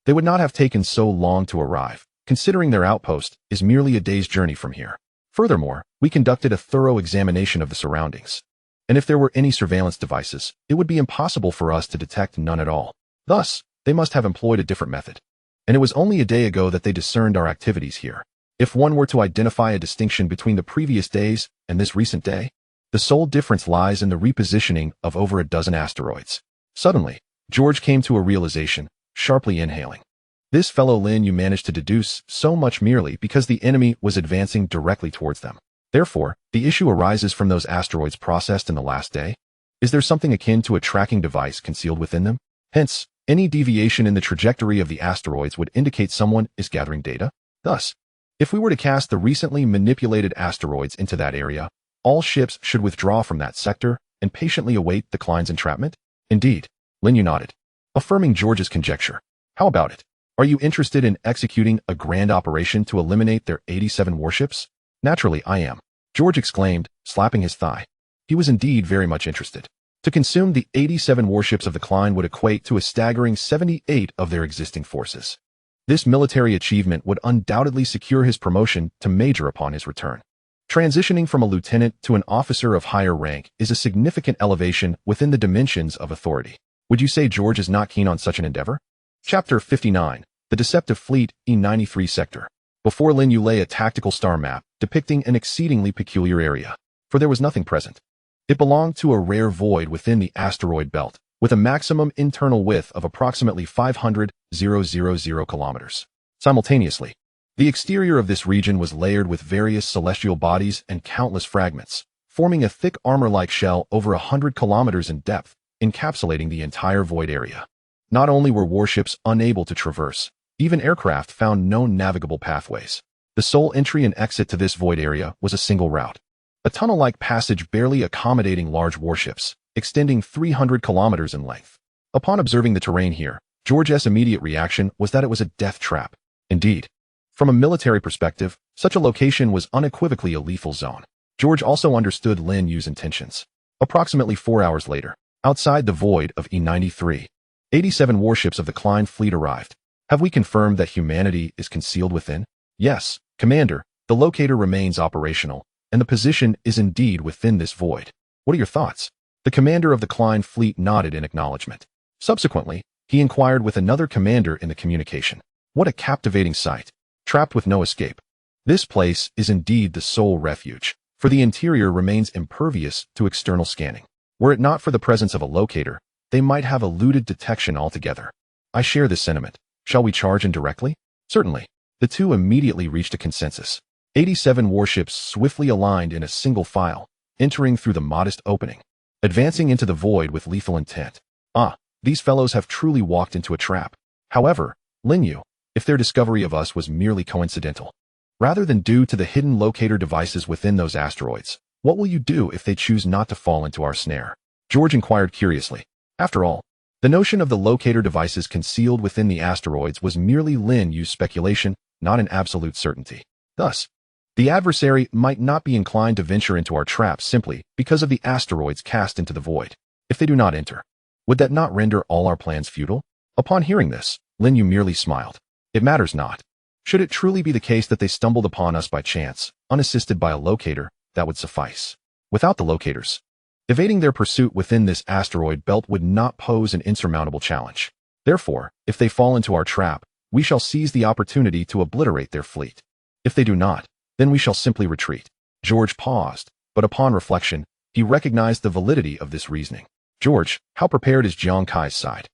they would not have taken so long to arrive, considering their outpost is merely a day's journey from here. Furthermore, we conducted a thorough examination of the surroundings. And if there were any surveillance devices, it would be impossible for us to detect none at all. Thus, they must have employed a different method. And it was only a day ago that they discerned our activities here. If one were to identify a distinction between the previous days and this recent day, the sole difference lies in the repositioning of over a dozen asteroids. Suddenly, George came to a realization, sharply inhaling. This fellow Lin you managed to deduce so much merely because the enemy was advancing directly towards them. Therefore, the issue arises from those asteroids processed in the last day. Is there something akin to a tracking device concealed within them? Hence, any deviation in the trajectory of the asteroids would indicate someone is gathering data. Thus, if we were to cast the recently manipulated asteroids into that area, all ships should withdraw from that sector and patiently await the Klein's entrapment? Indeed, Lin Yu nodded, affirming George's conjecture. How about it? Are you interested in executing a grand operation to eliminate their 87 warships? Naturally, I am, George exclaimed, slapping his thigh. He was indeed very much interested. To consume the 87 warships of the Klein would equate to a staggering 78 of their existing forces. This military achievement would undoubtedly secure his promotion to major upon his return. Transitioning from a lieutenant to an officer of higher rank is a significant elevation within the dimensions of authority. Would you say George is not keen on such an endeavor? Chapter 59, The Deceptive Fleet, E93 Sector. Before Lin Yu lay a tactical star map depicting an exceedingly peculiar area, for there was nothing present. It belonged to a rare void within the asteroid belt, with a maximum internal width of approximately 500,000 kilometers. Simultaneously, the exterior of this region was layered with various celestial bodies and countless fragments, forming a thick armor-like shell over 100 kilometers in depth, encapsulating the entire void area. Not only were warships unable to traverse, even aircraft found no navigable pathways. The sole entry and exit to this void area was a single route. A tunnel-like passage barely accommodating large warships, extending 300 kilometers in length. Upon observing the terrain here, George's immediate reaction was that it was a death trap. Indeed, from a military perspective, such a location was unequivocally a lethal zone. George also understood Lin Yu's intentions. Approximately 4 hours later, outside the void of E93, 87 warships of the Klein fleet arrived. Have we confirmed that humanity is concealed within? Yes, Commander, the locator remains operational, and the position is indeed within this void. What are your thoughts? The commander of the Klein fleet nodded in acknowledgement. Subsequently, he inquired with another commander in the communication. What a captivating sight. Trapped with no escape. This place is indeed the sole refuge, for the interior remains impervious to external scanning. Were it not for the presence of a locator, they might have eluded detection altogether. I share this sentiment. Shall we charge in directly? Certainly. The two immediately reached a consensus. 87 warships swiftly aligned in a single file, entering through the modest opening, advancing into the void with lethal intent. These fellows have truly walked into a trap. However, Lin Yu, if their discovery of us was merely coincidental, rather than due to the hidden locator devices within those asteroids, what will you do if they choose not to fall into our snare? George inquired curiously. After all, the notion of the locator devices concealed within the asteroids was merely Lin Yu's speculation, not an absolute certainty. Thus, the adversary might not be inclined to venture into our trap simply because of the asteroids cast into the void. If they do not enter, would that not render all our plans futile? Upon hearing this, Lin Yu merely smiled. It matters not. Should it truly be the case that they stumbled upon us by chance, unassisted by a locator, that would suffice. Without the locators, evading their pursuit within this asteroid belt would not pose an insurmountable challenge. Therefore, if they fall into our trap, we shall seize the opportunity to obliterate their fleet. If they do not, then we shall simply retreat. George paused, but upon reflection, he recognized the validity of this reasoning. George, how prepared is Jiang Kai's side?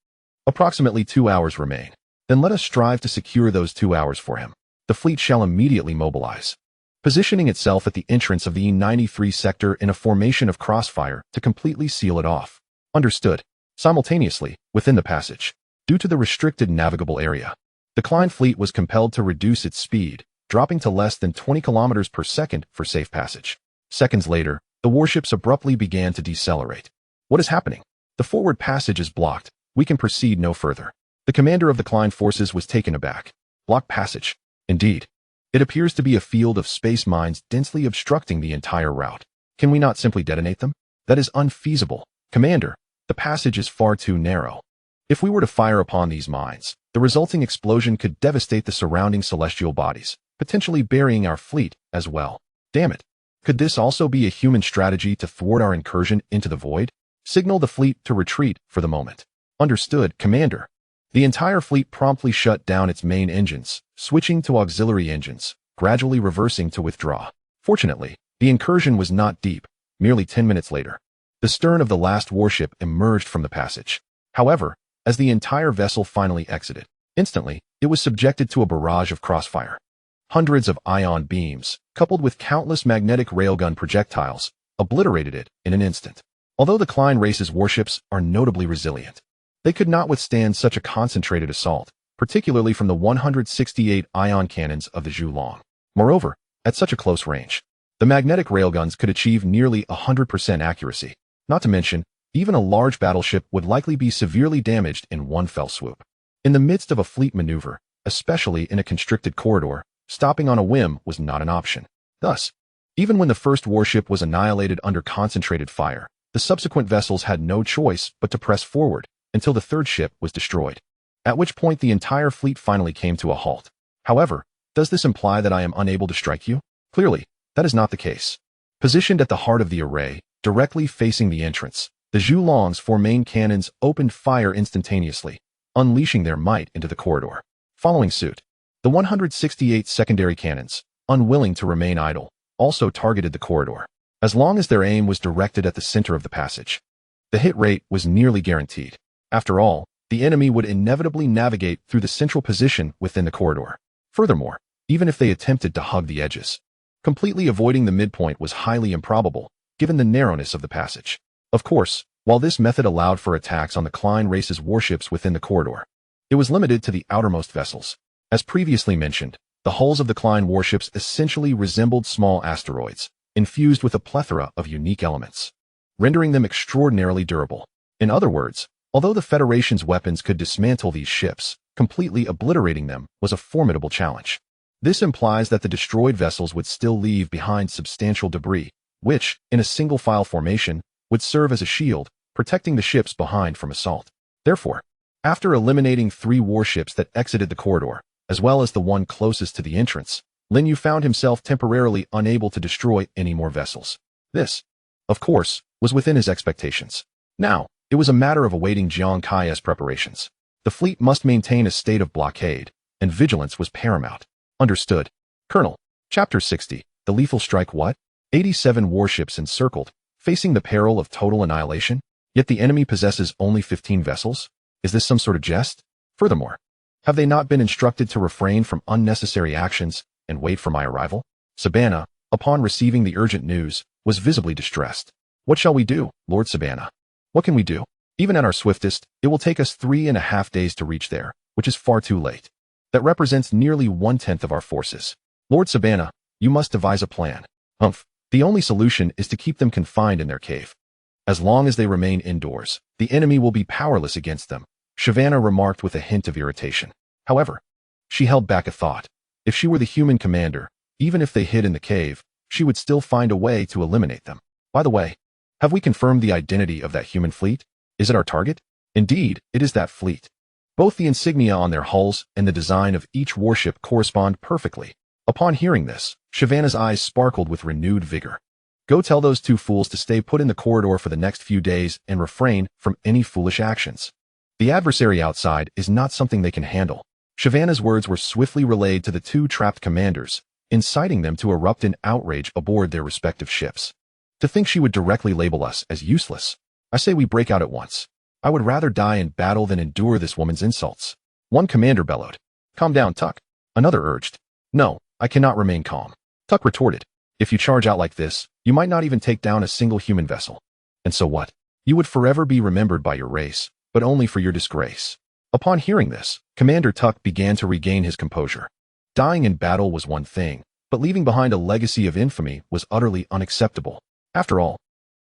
Approximately 2 hours remain. Then let us strive to secure those 2 hours for him. The fleet shall immediately mobilize, positioning itself at the entrance of the E93 sector in a formation of crossfire to completely seal it off. Understood. Simultaneously, within the passage, due to the restricted navigable area, the Klein fleet was compelled to reduce its speed, dropping to less than 20 kilometers per second for safe passage. Seconds later, the warships abruptly began to decelerate. What is happening? The forward passage is blocked. We can proceed no further. The commander of the Klein forces was taken aback. Blocked passage. Indeed. It appears to be a field of space mines densely obstructing the entire route. Can we not simply detonate them? That is unfeasible. Commander, the passage is far too narrow. If we were to fire upon these mines, the resulting explosion could devastate the surrounding celestial bodies, potentially burying our fleet as well. Damn it. Could this also be a human strategy to thwart our incursion into the void? Signal the fleet to retreat for the moment. Understood, Commander. The entire fleet promptly shut down its main engines, switching to auxiliary engines, gradually reversing to withdraw. Fortunately, the incursion was not deep. Merely 10 minutes later, the stern of the last warship emerged from the passage. However, as the entire vessel finally exited, instantly, it was subjected to a barrage of crossfire. Hundreds of ion beams, coupled with countless magnetic railgun projectiles, obliterated it in an instant. Although the Klein race's warships are notably resilient, they could not withstand such a concentrated assault, particularly from the 168 ion cannons of the Zhulong. Moreover, at such a close range, the magnetic railguns could achieve nearly 100% accuracy. Not to mention, even a large battleship would likely be severely damaged in one fell swoop. In the midst of a fleet maneuver, especially in a constricted corridor, stopping on a whim was not an option. Thus, even when the first warship was annihilated under concentrated fire, the subsequent vessels had no choice but to press forward until the third ship was destroyed, at which point the entire fleet finally came to a halt. However, does this imply that I am unable to strike you? Clearly, that is not the case. Positioned at the heart of the array, directly facing the entrance, the Zhulong's 4 main cannons opened fire instantaneously, unleashing their might into the corridor. Following suit, the 168 secondary cannons, unwilling to remain idle, also targeted the corridor. As long as their aim was directed at the center of the passage, the hit rate was nearly guaranteed. After all, the enemy would inevitably navigate through the central position within the corridor. Furthermore, even if they attempted to hug the edges, completely avoiding the midpoint was highly improbable, given the narrowness of the passage. Of course, while this method allowed for attacks on the Klein race's warships within the corridor, it was limited to the outermost vessels. As previously mentioned, the hulls of the Klein warships essentially resembled small asteroids, infused with a plethora of unique elements, rendering them extraordinarily durable. In other words, although the Federation's weapons could dismantle these ships, completely obliterating them was a formidable challenge. This implies that the destroyed vessels would still leave behind substantial debris, which, in a single-file formation, would serve as a shield, protecting the ships behind from assault. Therefore, after eliminating 3 warships that exited the corridor, as well as the one closest to the entrance, Lin Yu found himself temporarily unable to destroy any more vessels. This, of course, was within his expectations. Now, it was a matter of awaiting Jiang Kai's preparations. The fleet must maintain a state of blockade, and vigilance was paramount. Understood. Colonel. Chapter 60. The lethal strike. What? 87 warships encircled, facing the peril of total annihilation? Yet the enemy possesses only 15 vessels? Is this some sort of jest? Furthermore, have they not been instructed to refrain from unnecessary actions and wait for my arrival? Sabana, upon receiving the urgent news, was visibly distressed. What shall we do, Lord Sabana? What can we do? Even at our swiftest, it will take us 3.5 days to reach there, which is far too late. That represents nearly 1/10 of our forces. Lord Sabana, you must devise a plan. The only solution is to keep them confined in their cave. As long as they remain indoors, the enemy will be powerless against them, Shavana remarked with a hint of irritation. However, she held back a thought. If she were the human commander, even if they hid in the cave, she would still find a way to eliminate them. By the way, have we confirmed the identity of that human fleet? Is it our target? Indeed, it is that fleet. Both the insignia on their hulls and the design of each warship correspond perfectly. Upon hearing this, Shavana's eyes sparkled with renewed vigor. Go tell those 2 fools to stay put in the corridor for the next few days and refrain from any foolish actions. The adversary outside is not something they can handle. Shavana's words were swiftly relayed to the 2 trapped commanders, inciting them to erupt in outrage aboard their respective ships. To think she would directly label us as useless. I say we break out at once. I would rather die in battle than endure this woman's insults. One commander bellowed. Calm down, Tuck. Another urged. No, I cannot remain calm. Tuck retorted. If you charge out like this, you might not even take down a single human vessel. And so what? You would forever be remembered by your race, but only for your disgrace. Upon hearing this, Commander Tuck began to regain his composure. Dying in battle was one thing, but leaving behind a legacy of infamy was utterly unacceptable. After all,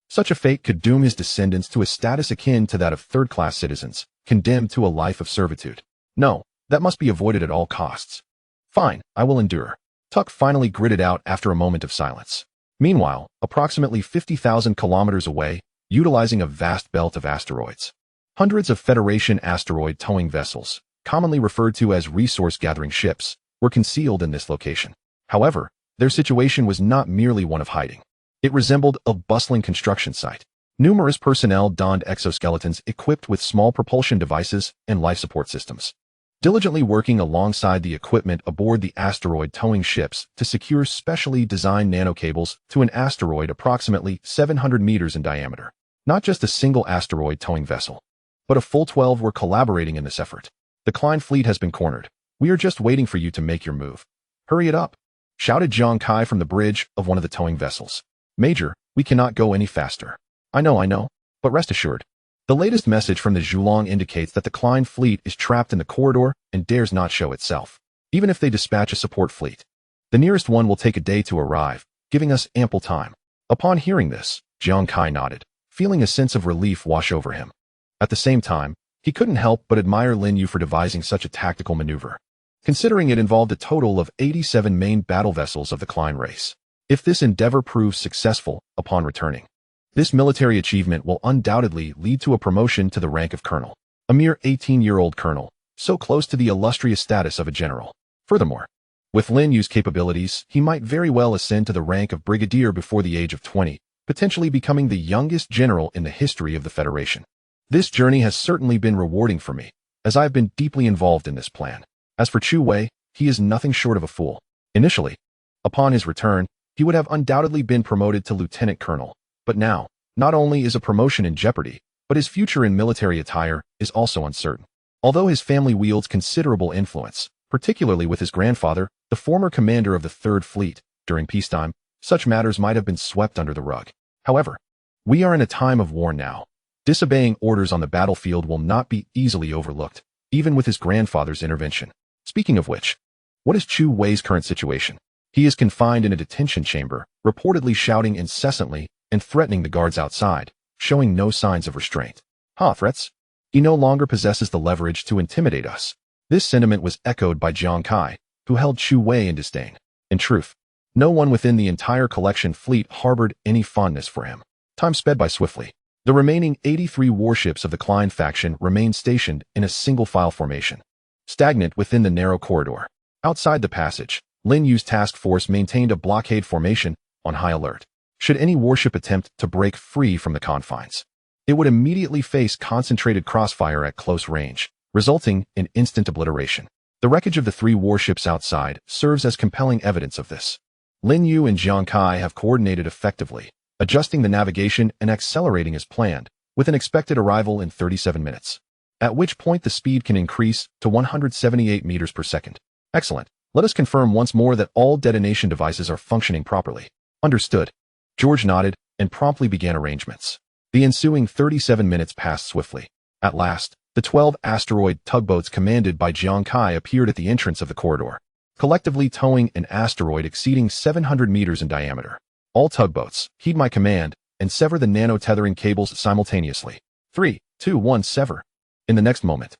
such a fate could doom his descendants to a status akin to that of third-class citizens, condemned to a life of servitude. No, that must be avoided at all costs. Fine, I will endure. Tuck finally gritted out after a moment of silence. Meanwhile, approximately 50,000 kilometers away, utilizing a vast belt of asteroids. Hundreds of Federation asteroid towing vessels, commonly referred to as resource-gathering ships, were concealed in this location. However, their situation was not merely one of hiding. It resembled a bustling construction site. Numerous personnel donned exoskeletons equipped with small propulsion devices and life support systems, diligently working alongside the equipment aboard the asteroid towing ships to secure specially designed nanocables to an asteroid approximately 700 meters in diameter. Not just a single asteroid towing vessel, but a full 12 were collaborating in this effort. The Klein fleet has been cornered. We are just waiting for you to make your move. Hurry it up, shouted Jiang Kai from the bridge of one of the towing vessels. Major, we cannot go any faster. I know, but rest assured. The latest message from the Zhulong indicates that the Klein fleet is trapped in the corridor and dares not show itself, even if they dispatch a support fleet. The nearest one will take a day to arrive, giving us ample time. Upon hearing this, Jiang Kai nodded, feeling a sense of relief wash over him. At the same time, he couldn't help but admire Lin Yu for devising such a tactical maneuver, considering it involved a total of 87 main battle vessels of the Klein race. If this endeavor proves successful upon returning, this military achievement will undoubtedly lead to a promotion to the rank of colonel, a mere 18-year-old colonel, so close to the illustrious status of a general. Furthermore, with Lin Yu's capabilities, he might very well ascend to the rank of brigadier before the age of 20, potentially becoming the youngest general in the history of the Federation. This journey has certainly been rewarding for me, as I have been deeply involved in this plan. As for Chu Wei, he is nothing short of a fool. Initially, upon his return, he would have undoubtedly been promoted to lieutenant colonel. But now, not only is a promotion in jeopardy, but his future in military attire is also uncertain. Although his family wields considerable influence, particularly with his grandfather, the former commander of the Third Fleet, during peacetime, such matters might have been swept under the rug. However, we are in a time of war now. Disobeying orders on the battlefield will not be easily overlooked, even with his grandfather's intervention. Speaking of which, what is Chu Wei's current situation? He is confined in a detention chamber, reportedly shouting incessantly and threatening the guards outside, showing no signs of restraint. Threats? He no longer possesses the leverage to intimidate us. This sentiment was echoed by Jiang Kai, who held Chu Wei in disdain. In truth, no one within the entire collection fleet harbored any fondness for him. Time sped by swiftly. The remaining 83 warships of the Klein faction remained stationed in a single-file formation, stagnant within the narrow corridor. Outside the passage, Lin Yu's task force maintained a blockade formation on high alert. Should any warship attempt to break free from the confines, it would immediately face concentrated crossfire at close range, resulting in instant obliteration. The wreckage of the 3 warships outside serves as compelling evidence of this. Lin Yu and Jiang Kai have coordinated effectively, adjusting the navigation and accelerating as planned, with an expected arrival in 37 minutes, at which point the speed can increase to 178 meters per second. Excellent. Let us confirm once more that all detonation devices are functioning properly. Understood. George nodded and promptly began arrangements. The ensuing 37 minutes passed swiftly. At last, the 12 asteroid tugboats commanded by Jiang Kai appeared at the entrance of the corridor, collectively towing an asteroid exceeding 700 meters in diameter. All tugboats, heed my command, and sever the nano-tethering cables simultaneously. 3, 2, 1, sever. In the next moment,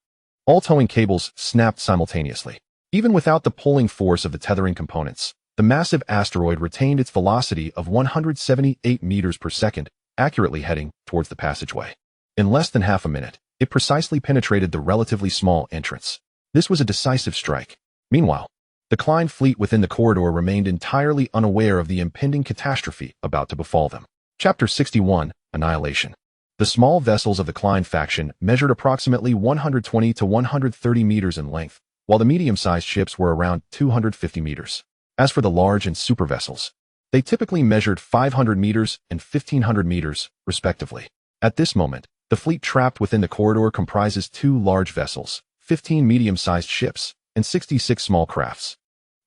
all towing cables snapped simultaneously. Even without the pulling force of the tethering components, the massive asteroid retained its velocity of 178 meters per second, accurately heading towards the passageway. In less than half a minute, it precisely penetrated the relatively small entrance. This was a decisive strike. Meanwhile, the Klein fleet within the corridor remained entirely unaware of the impending catastrophe about to befall them. Chapter 61, Annihilation. The small vessels of the Klein faction measured approximately 120 to 130 meters in length, while the medium-sized ships were around 250 meters. As for the large and super vessels, they typically measured 500 meters and 1500 meters, respectively. At this moment, the fleet trapped within the corridor comprises 2 large vessels, 15 medium-sized ships, and 66 small crafts,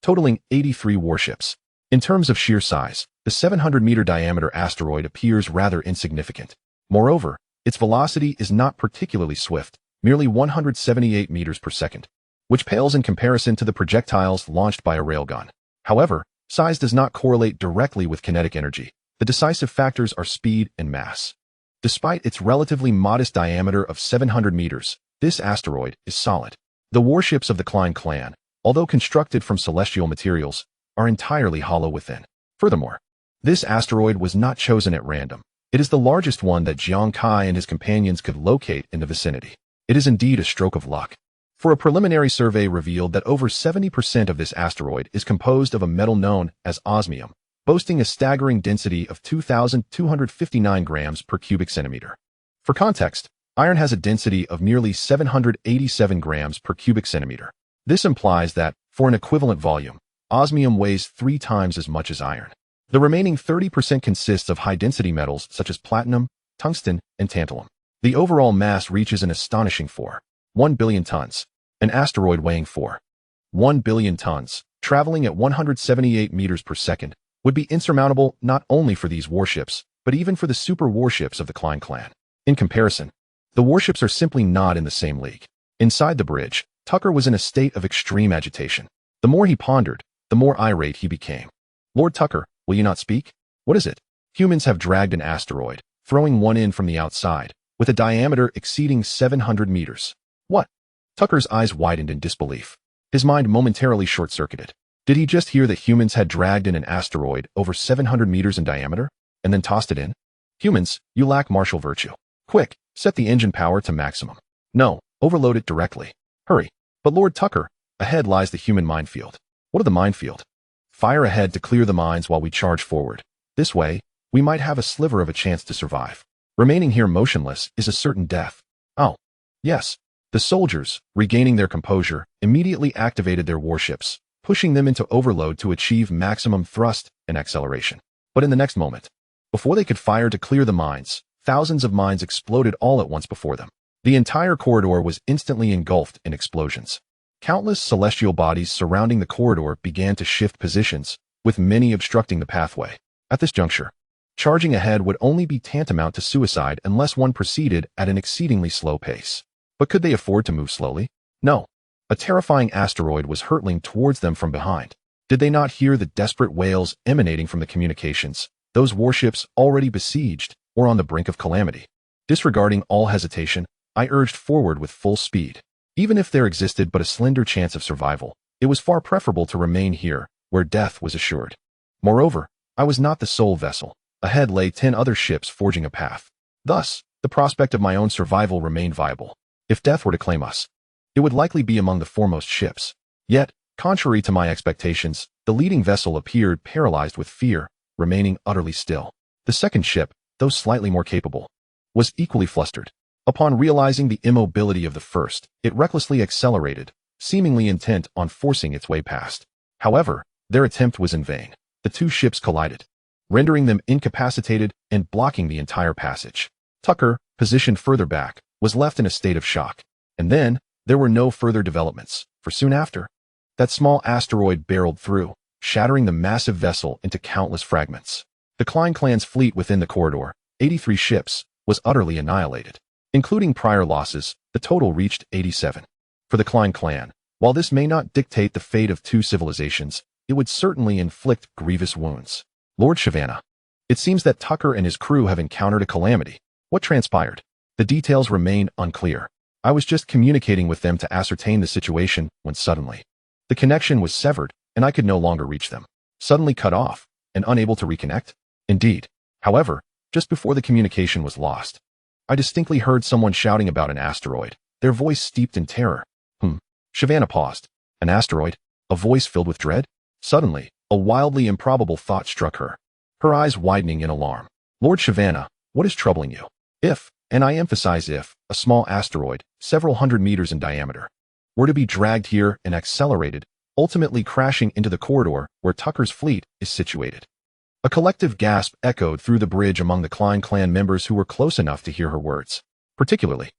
totaling 83 warships. In terms of sheer size, the 700-meter diameter asteroid appears rather insignificant. Moreover, its velocity is not particularly swift, merely 178 meters per second, which pales in comparison to the projectiles launched by a railgun. However, size does not correlate directly with kinetic energy. The decisive factors are speed and mass. Despite its relatively modest diameter of 700 meters, this asteroid is solid. The warships of the Klein clan, although constructed from celestial materials, are entirely hollow within. Furthermore, this asteroid was not chosen at random. It is the largest one that Jiang Kai and his companions could locate in the vicinity. It is indeed a stroke of luck. For a preliminary survey revealed that over 70% of this asteroid is composed of a metal known as osmium, boasting a staggering density of 2,259 grams per cubic centimeter. For context, iron has a density of nearly 787 grams per cubic centimeter. This implies that, for an equivalent volume, osmium weighs 3 times as much as iron. The remaining 30% consists of high-density metals such as platinum, tungsten, and tantalum. The overall mass reaches an astonishing 4.1 billion tons. An asteroid weighing 4.1 billion tons, traveling at 178 meters per second, would be insurmountable not only for these warships, but even for the super warships of the Klein clan. In comparison, the warships are simply not in the same league. Inside the bridge, Tucker was in a state of extreme agitation. The more he pondered, the more irate he became. "Lord Tucker, will you not speak? What is it?" "Humans have dragged an asteroid, throwing one in from the outside, with a diameter exceeding 700 meters. "What?" Tucker's eyes widened in disbelief. His mind momentarily short-circuited. Did he just hear that humans had dragged in an asteroid over 700 meters in diameter, and then tossed it in? "Humans, you lack martial virtue. Quick, set the engine power to maximum. No, overload it directly. Hurry." "But Lord Tucker, ahead lies the human minefield." "What of the minefield?" "Fire ahead to clear the mines while we charge forward. This way, we might have a sliver of a chance to survive. Remaining here motionless is a certain death." "Oh, yes." The soldiers, regaining their composure, immediately activated their warships, pushing them into overload to achieve maximum thrust and acceleration. But in the next moment, before they could fire to clear the mines, thousands of mines exploded all at once before them. The entire corridor was instantly engulfed in explosions. Countless celestial bodies surrounding the corridor began to shift positions, with many obstructing the pathway. At this juncture, charging ahead would only be tantamount to suicide unless one proceeded at an exceedingly slow pace. But could they afford to move slowly? No. A terrifying asteroid was hurtling towards them from behind. Did they not hear the desperate wails emanating from the communications? Those warships, already besieged, were on the brink of calamity. Disregarding all hesitation, I urged forward with full speed. Even if there existed but a slender chance of survival, it was far preferable to remain here, where death was assured. Moreover, I was not the sole vessel. Ahead lay 10 other ships forging a path. Thus, the prospect of my own survival remained viable. If death were to claim us, it would likely be among the foremost ships. Yet, contrary to my expectations, the leading vessel appeared paralyzed with fear, remaining utterly still. The second ship, though slightly more capable, was equally flustered. Upon realizing the immobility of the first, it recklessly accelerated, seemingly intent on forcing its way past. However, their attempt was in vain. The two ships collided, rendering them incapacitated and blocking the entire passage. Tucker, positioned further back, was left in a state of shock. And then, there were no further developments, for soon after, that small asteroid barreled through, shattering the massive vessel into countless fragments. The Klein clan's fleet within the corridor, 83 ships, was utterly annihilated. Including prior losses, the total reached 87. For the Klein clan, while this may not dictate the fate of two civilizations, it would certainly inflict grievous wounds. "Lord Shavanna, it seems that Tucker and his crew have encountered a calamity. What transpired?" "The details remain unclear. I was just communicating with them to ascertain the situation when suddenly, the connection was severed and I could no longer reach them." "Suddenly cut off and unable to reconnect?" "Indeed. However, just before the communication was lost, I distinctly heard someone shouting about an asteroid, their voice steeped in terror." Shavanna paused. "An asteroid?" A voice filled with dread? Suddenly, a wildly improbable thought struck her, her eyes widening in alarm. "Lord Shavanna, what is troubling you? If, and I emphasize if, a small asteroid, several hundred meters in diameter, were to be dragged here and accelerated, ultimately crashing into the corridor where Tucker's fleet is situated." A collective gasp echoed through the bridge among the Klein clan members who were close enough to hear her words. Particularly,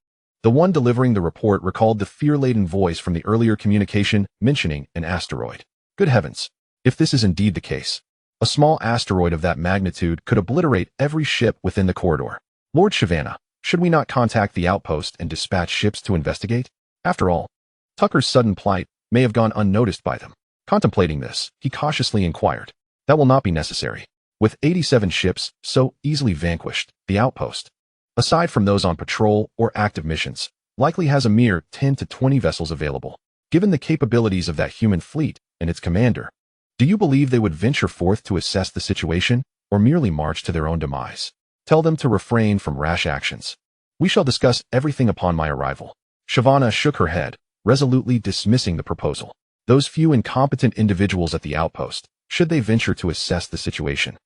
the one delivering the report recalled the fear-laden voice from the earlier communication mentioning an asteroid. Good heavens, if this is indeed the case, a small asteroid of that magnitude could obliterate every ship within the corridor. "Lord Shavanna, should we not contact the outpost and dispatch ships to investigate? After all, Tucker's sudden plight may have gone unnoticed by them." Contemplating this, he cautiously inquired. "That will not be necessary. With 87 ships so easily vanquished, the outpost, aside from those on patrol or active missions, likely has a mere 10 to 20 vessels available. Given the capabilities of that human fleet and its commander, do you believe they would venture forth to assess the situation or merely march to their own demise?" Tell them to refrain from rash actions. We shall discuss everything upon my arrival. Shyvana shook her head, resolutely dismissing the proposal. Those few incompetent individuals at the outpost, should they venture to assess the situation,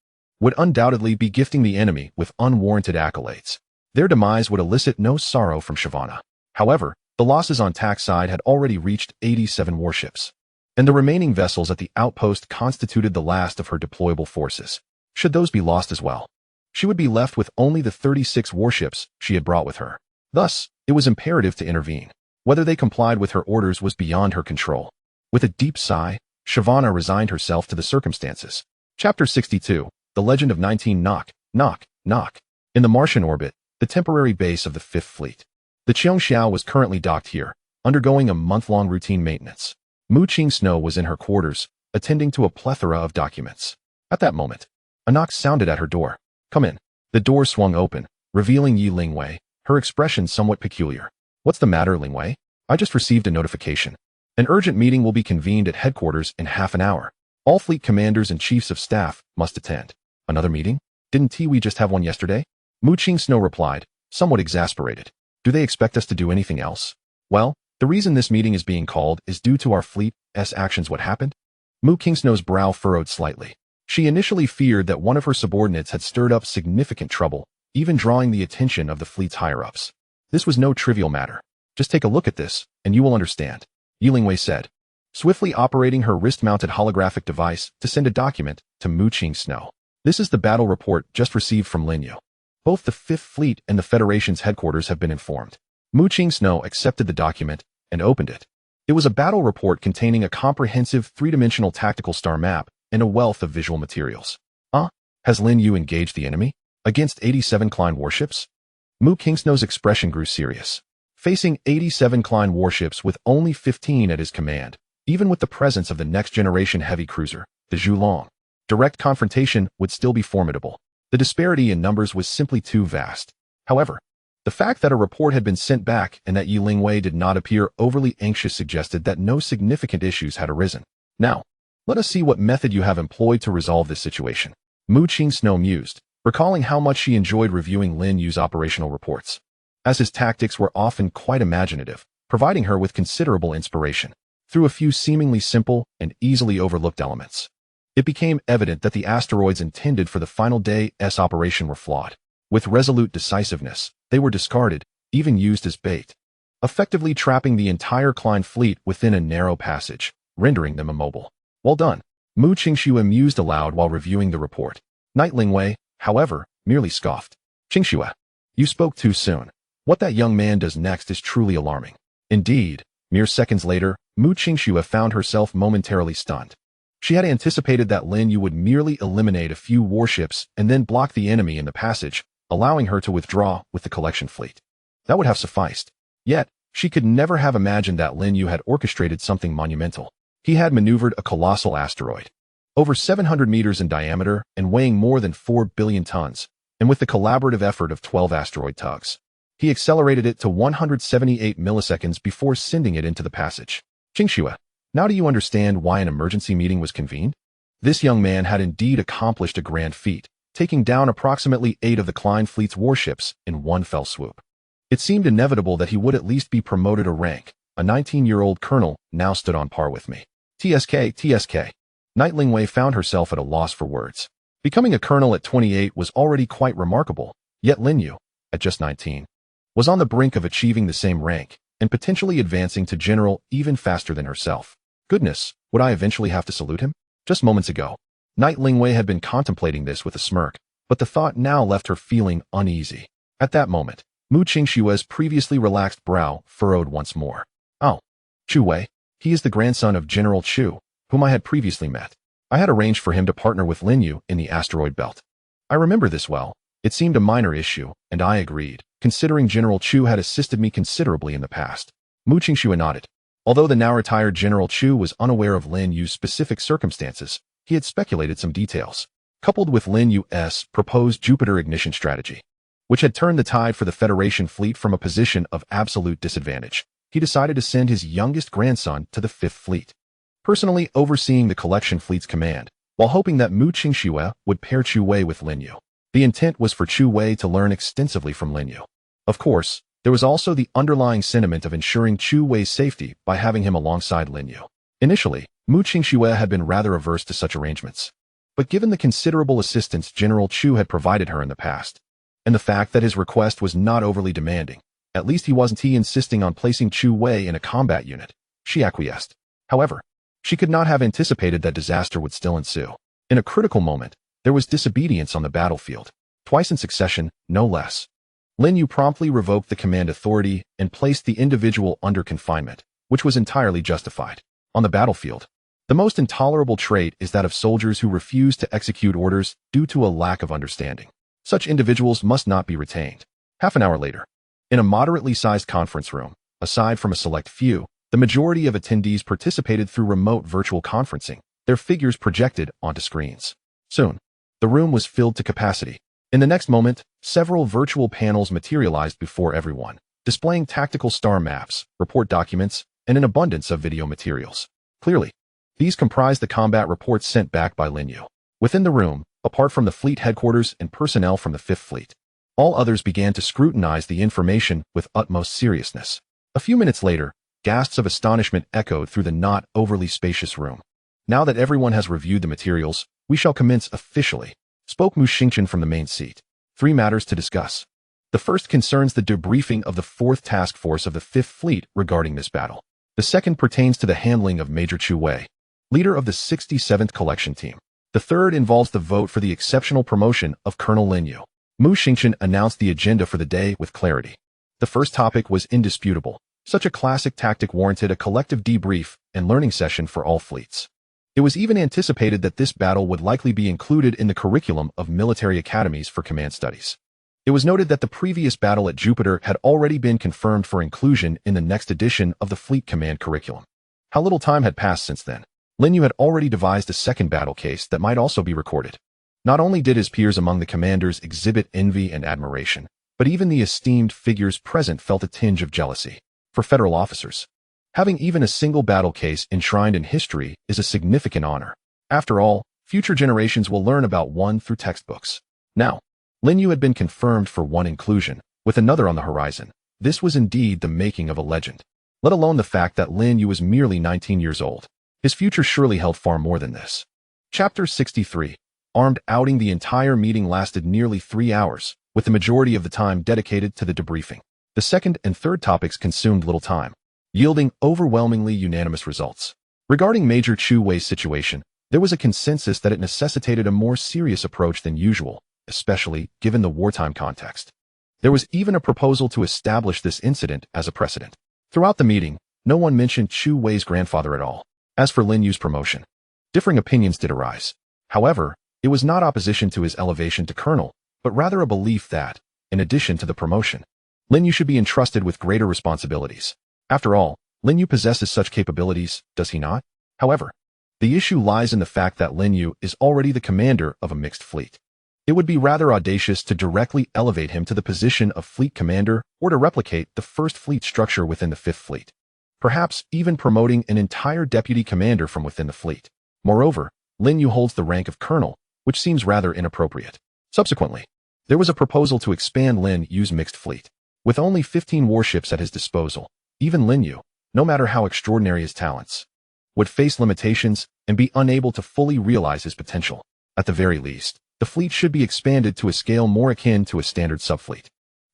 would undoubtedly be gifting the enemy with unwarranted accolades. Their demise would elicit no sorrow from Shyvana. However, the losses on TAC's side had already reached 87 warships, and the remaining vessels at the outpost constituted the last of her deployable forces. Should those be lost as well, she would be left with only the 36 warships she had brought with her. Thus, it was imperative to intervene. Whether they complied with her orders was beyond her control. With a deep sigh, Shyvana resigned herself to the circumstances. Chapter 62, The Legend of 19 Knock, Knock, Knock. In the Martian orbit, the temporary base of the Fifth Fleet, the Cheongxiao was currently docked here, undergoing a month-long routine maintenance. Mu Qing was in her quarters, attending to a plethora of documents. At that moment, a knock sounded at her door. Come in. The door swung open, revealing Yi Lingwei, her expression somewhat peculiar. What's the matter, Lingwei? I just received a notification. An urgent meeting will be convened at headquarters in half an hour. All fleet commanders and chiefs of staff must attend. Another meeting? Didn't we just have one yesterday? Mu Qing replied, somewhat exasperated. Do they expect us to do anything else? Well, the reason this meeting is being called is due to our fleet's actions. What happened? Mu Qing's brow furrowed slightly. She initially feared that one of her subordinates had stirred up significant trouble, even drawing the attention of the fleet's higher-ups. This was no trivial matter. Just take a look at this, and you will understand, Yi Lingwei said, swiftly operating her wrist-mounted holographic device to send a document to Mu Qing. This is the battle report just received from Linyu. Both the Fifth Fleet and the Federation's headquarters have been informed. Mu Qing accepted the document and opened it. It was a battle report containing a comprehensive three-dimensional tactical star map and a wealth of visual materials. Has Lin Yu engaged the enemy? Against 87 Klein warships? Mu Qing's expression grew serious. Facing 87 Klein warships with only 15 at his command, even with the presence of the next-generation heavy cruiser, the Zhulong, direct confrontation would still be formidable. The disparity in numbers was simply too vast. However, the fact that a report had been sent back and that Yi Lingwei did not appear overly anxious suggested that no significant issues had arisen. Now, let us see what method you have employed to resolve this situation. Mu Qing mused, recalling how much she enjoyed reviewing Lin Yu's operational reports, as his tactics were often quite imaginative, providing her with considerable inspiration. Through a few seemingly simple and easily overlooked elements, it became evident that the asteroids intended for the final day's operation were flawed. With resolute decisiveness, they were discarded, even used as bait, effectively trapping the entire Klein fleet within a narrow passage, rendering them immobile. Well done. Mu Qing mused aloud while reviewing the report. Knight Lingwei, however, merely scoffed. Qing, you spoke too soon. What that young man does next is truly alarming. Indeed, mere seconds later, Mu Qing found herself momentarily stunned. She had anticipated that Lin Yu would merely eliminate a few warships and then block the enemy in the passage, allowing her to withdraw with the collection fleet. That would have sufficed. Yet, she could never have imagined that Lin Yu had orchestrated something monumental. He had maneuvered a colossal asteroid, over 700 meters in diameter and weighing more than 4 billion tons, and with the collaborative effort of 12 asteroid tugs, he accelerated it to 178 milliseconds before sending it into the passage. Qing, now do you understand why an emergency meeting was convened? This young man had indeed accomplished a grand feat, taking down approximately 8 of the Klein fleet's warships in one fell swoop. It seemed inevitable that he would at least be promoted a rank. A 19-year-old colonel now stood on par with me. TSK. Knight Lingwei found herself at a loss for words. Becoming a colonel at 28 was already quite remarkable, yet Lin Yu, at just 19, was on the brink of achieving the same rank and potentially advancing to general even faster than herself. Goodness, would I eventually have to salute him? Just moments ago, Knight Lingwei had been contemplating this with a smirk, but the thought now left her feeling uneasy. At that moment, Mu Qing's previously relaxed brow furrowed once more. Oh, Chu Wei. He is the grandson of General Chu, whom I had previously met. I had arranged for him to partner with Lin Yu in the asteroid belt. I remember this well. It seemed a minor issue, and I agreed, considering General Chu had assisted me considerably in the past. Mu Qing nodded. Although the now-retired General Chu was unaware of Lin Yu's specific circumstances, he had speculated some details, coupled with Lin Yu's proposed Jupiter ignition strategy, which had turned the tide for the Federation fleet from a position of absolute disadvantage. He decided to send his youngest grandson to the Fifth Fleet, personally overseeing the collection fleet's command, while hoping that Mu Qing would pair Chu Wei with Lin Yu. The intent was for Chu Wei to learn extensively from Lin Yu. Of course, there was also the underlying sentiment of ensuring Chu Wei's safety by having him alongside Lin Yu. Initially, Mu Qingxue had been rather averse to such arrangements. But given the considerable assistance General Chu had provided her in the past, and the fact that his request was not overly demanding, at least he wasn't insisting on placing Chu Wei in a combat unit, she acquiesced. However, she could not have anticipated that disaster would still ensue. In a critical moment, there was disobedience on the battlefield, twice in succession, no less. Lin Yu promptly revoked the command authority and placed the individual under confinement, which was entirely justified. On the battlefield, the most intolerable trait is that of soldiers who refuse to execute orders due to a lack of understanding. Such individuals must not be retained. Half an hour later, in a moderately sized conference room, aside from a select few, the majority of attendees participated through remote virtual conferencing, their figures projected onto screens. Soon, the room was filled to capacity. In the next moment, several virtual panels materialized before everyone, displaying tactical star maps, report documents, and an abundance of video materials. Clearly, these comprised the combat reports sent back by Lin Yu. Within the room, apart from the fleet headquarters and personnel from the Fifth Fleet, all others began to scrutinize the information with utmost seriousness. A few minutes later, gasps of astonishment echoed through the not overly spacious room. Now that everyone has reviewed the materials, we shall commence officially, spoke Mu Xingchen from the main seat. 3 matters to discuss. The first concerns the debriefing of the 4th Task Force of the 5th Fleet regarding this battle. The second pertains to the handling of Major Chu Wei, leader of the 67th Collection Team. The third involves the vote for the exceptional promotion of Colonel Lin Yu. Mu Xingchen announced the agenda for the day with clarity. The first topic was indisputable. Such a classic tactic warranted a collective debrief and learning session for all fleets. It was even anticipated that this battle would likely be included in the curriculum of military academies for command studies. It was noted that the previous battle at Jupiter had already been confirmed for inclusion in the next edition of the Fleet Command curriculum. How little time had passed since then. Lin Yu had already devised a second battle case that might also be recorded. Not only did his peers among the commanders exhibit envy and admiration, but even the esteemed figures present felt a tinge of jealousy. For federal officers, having even a single battle case enshrined in history is a significant honor. After all, future generations will learn about one through textbooks. Now, Lin Yu had been confirmed for one inclusion, with another on the horizon. This was indeed the making of a legend. Let alone the fact that Lin Yu was merely 19 years old. His future surely held far more than this. Chapter 63. Armed outing. The entire meeting lasted nearly 3 hours, with the majority of the time dedicated to the debriefing. The second and third topics consumed little time, yielding overwhelmingly unanimous results. Regarding Major Chu Wei's situation, there was a consensus that it necessitated a more serious approach than usual, especially given the wartime context. There was even a proposal to establish this incident as a precedent. Throughout the meeting, no one mentioned Chu Wei's grandfather at all. As for Lin Yu's promotion, differing opinions did arise. However, it was not opposition to his elevation to colonel, but rather a belief that, in addition to the promotion, Lin Yu should be entrusted with greater responsibilities. After all, Lin Yu possesses such capabilities, does he not? However, the issue lies in the fact that Lin Yu is already the commander of a mixed fleet. It would be rather audacious to directly elevate him to the position of fleet commander or to replicate the 1st Fleet structure within the 5th Fleet. Perhaps even promoting an entire deputy commander from within the fleet. Moreover, Lin Yu holds the rank of colonel, which seems rather inappropriate. Subsequently, there was a proposal to expand Lin Yu's mixed fleet. With only 15 warships at his disposal, even Lin Yu, no matter how extraordinary his talents, would face limitations and be unable to fully realize his potential. At the very least, the fleet should be expanded to a scale more akin to a standard subfleet.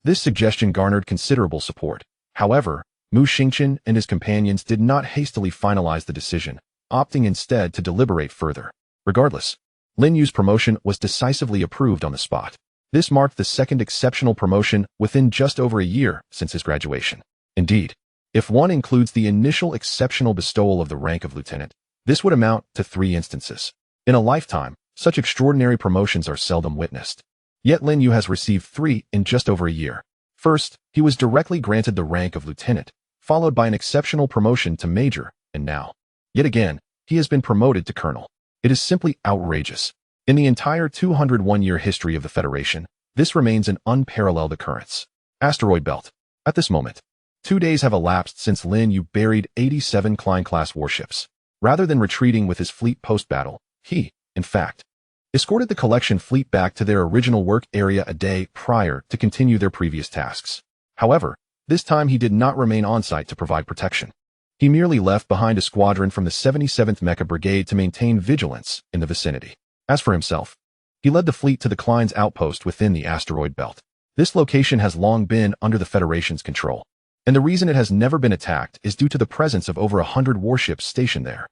This suggestion garnered considerable support. However, Mu Xingchen and his companions did not hastily finalize the decision, opting instead to deliberate further. Regardless, Lin Yu's promotion was decisively approved on the spot. This marked the second exceptional promotion within just over a year since his graduation. Indeed, if one includes the initial exceptional bestowal of the rank of lieutenant, this would amount to 3 instances. In a lifetime, such extraordinary promotions are seldom witnessed. Yet Lin Yu has received 3 in just over a year. First, he was directly granted the rank of lieutenant, followed by an exceptional promotion to major, and now, yet again, he has been promoted to colonel. It is simply outrageous. In the entire 201-year history of the Federation, this remains an unparalleled occurrence. Asteroid Belt. At this moment, 2 days have elapsed since Lin Yu buried 87 Klein-class warships. Rather than retreating with his fleet post-battle, he, in fact, escorted the collection fleet back to their original work area a day prior to continue their previous tasks. However, this time he did not remain on-site to provide protection. He merely left behind a squadron from the 77th Mecha Brigade to maintain vigilance in the vicinity. As for himself, he led the fleet to the Klein's outpost within the asteroid belt. This location has long been under the Federation's control, and the reason it has never been attacked is due to the presence of over 100 warships stationed there.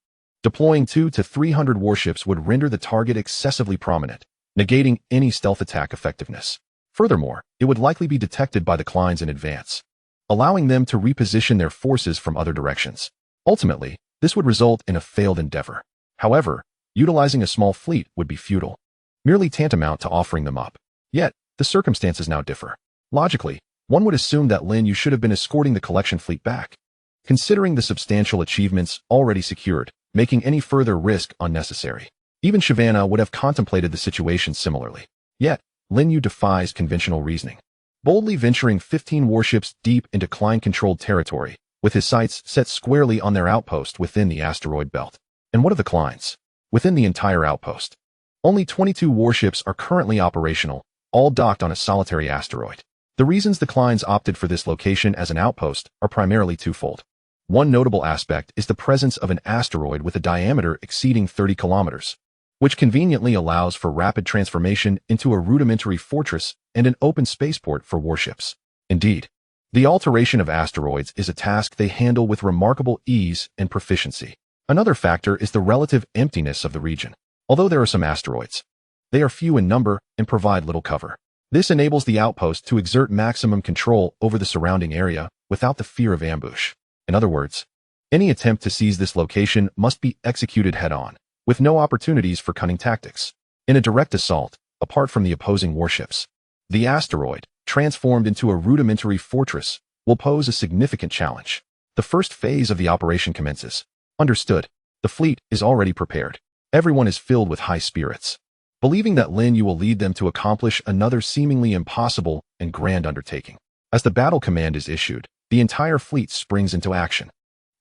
Deploying 200 to 300 warships would render the target excessively prominent, negating any stealth attack effectiveness. Furthermore, it would likely be detected by the Kleins in advance, allowing them to reposition their forces from other directions. Ultimately, this would result in a failed endeavor. However, utilizing a small fleet would be futile, merely tantamount to offering them up. Yet, the circumstances now differ. Logically, one would assume that Lin Yu should have been escorting the collection fleet back, considering the substantial achievements already secured, making any further risk unnecessary. Even Shyvana would have contemplated the situation similarly. Yet, Lin Yu defies conventional reasoning, boldly venturing 15 warships deep into Klein-controlled territory, with his sights set squarely on their outpost within the asteroid belt. And what of the Kleins? Within the entire outpost, only 22 warships are currently operational, all docked on a solitary asteroid. The reasons the Kleins opted for this location as an outpost are primarily twofold. One notable aspect is the presence of an asteroid with a diameter exceeding 30 kilometers, which conveniently allows for rapid transformation into a rudimentary fortress and an open spaceport for warships. Indeed, the alteration of asteroids is a task they handle with remarkable ease and proficiency. Another factor is the relative emptiness of the region. Although there are some asteroids, they are few in number and provide little cover. This enables the outpost to exert maximum control over the surrounding area without the fear of ambush. In other words, any attempt to seize this location must be executed head-on, with no opportunities for cunning tactics. In a direct assault, apart from the opposing warships, the asteroid, transformed into a rudimentary fortress, will pose a significant challenge. The first phase of the operation commences. Understood. The fleet is already prepared. Everyone is filled with high spirits, believing that Lin Yu will lead them to accomplish another seemingly impossible and grand undertaking. As the battle command is issued, the entire fleet springs into action.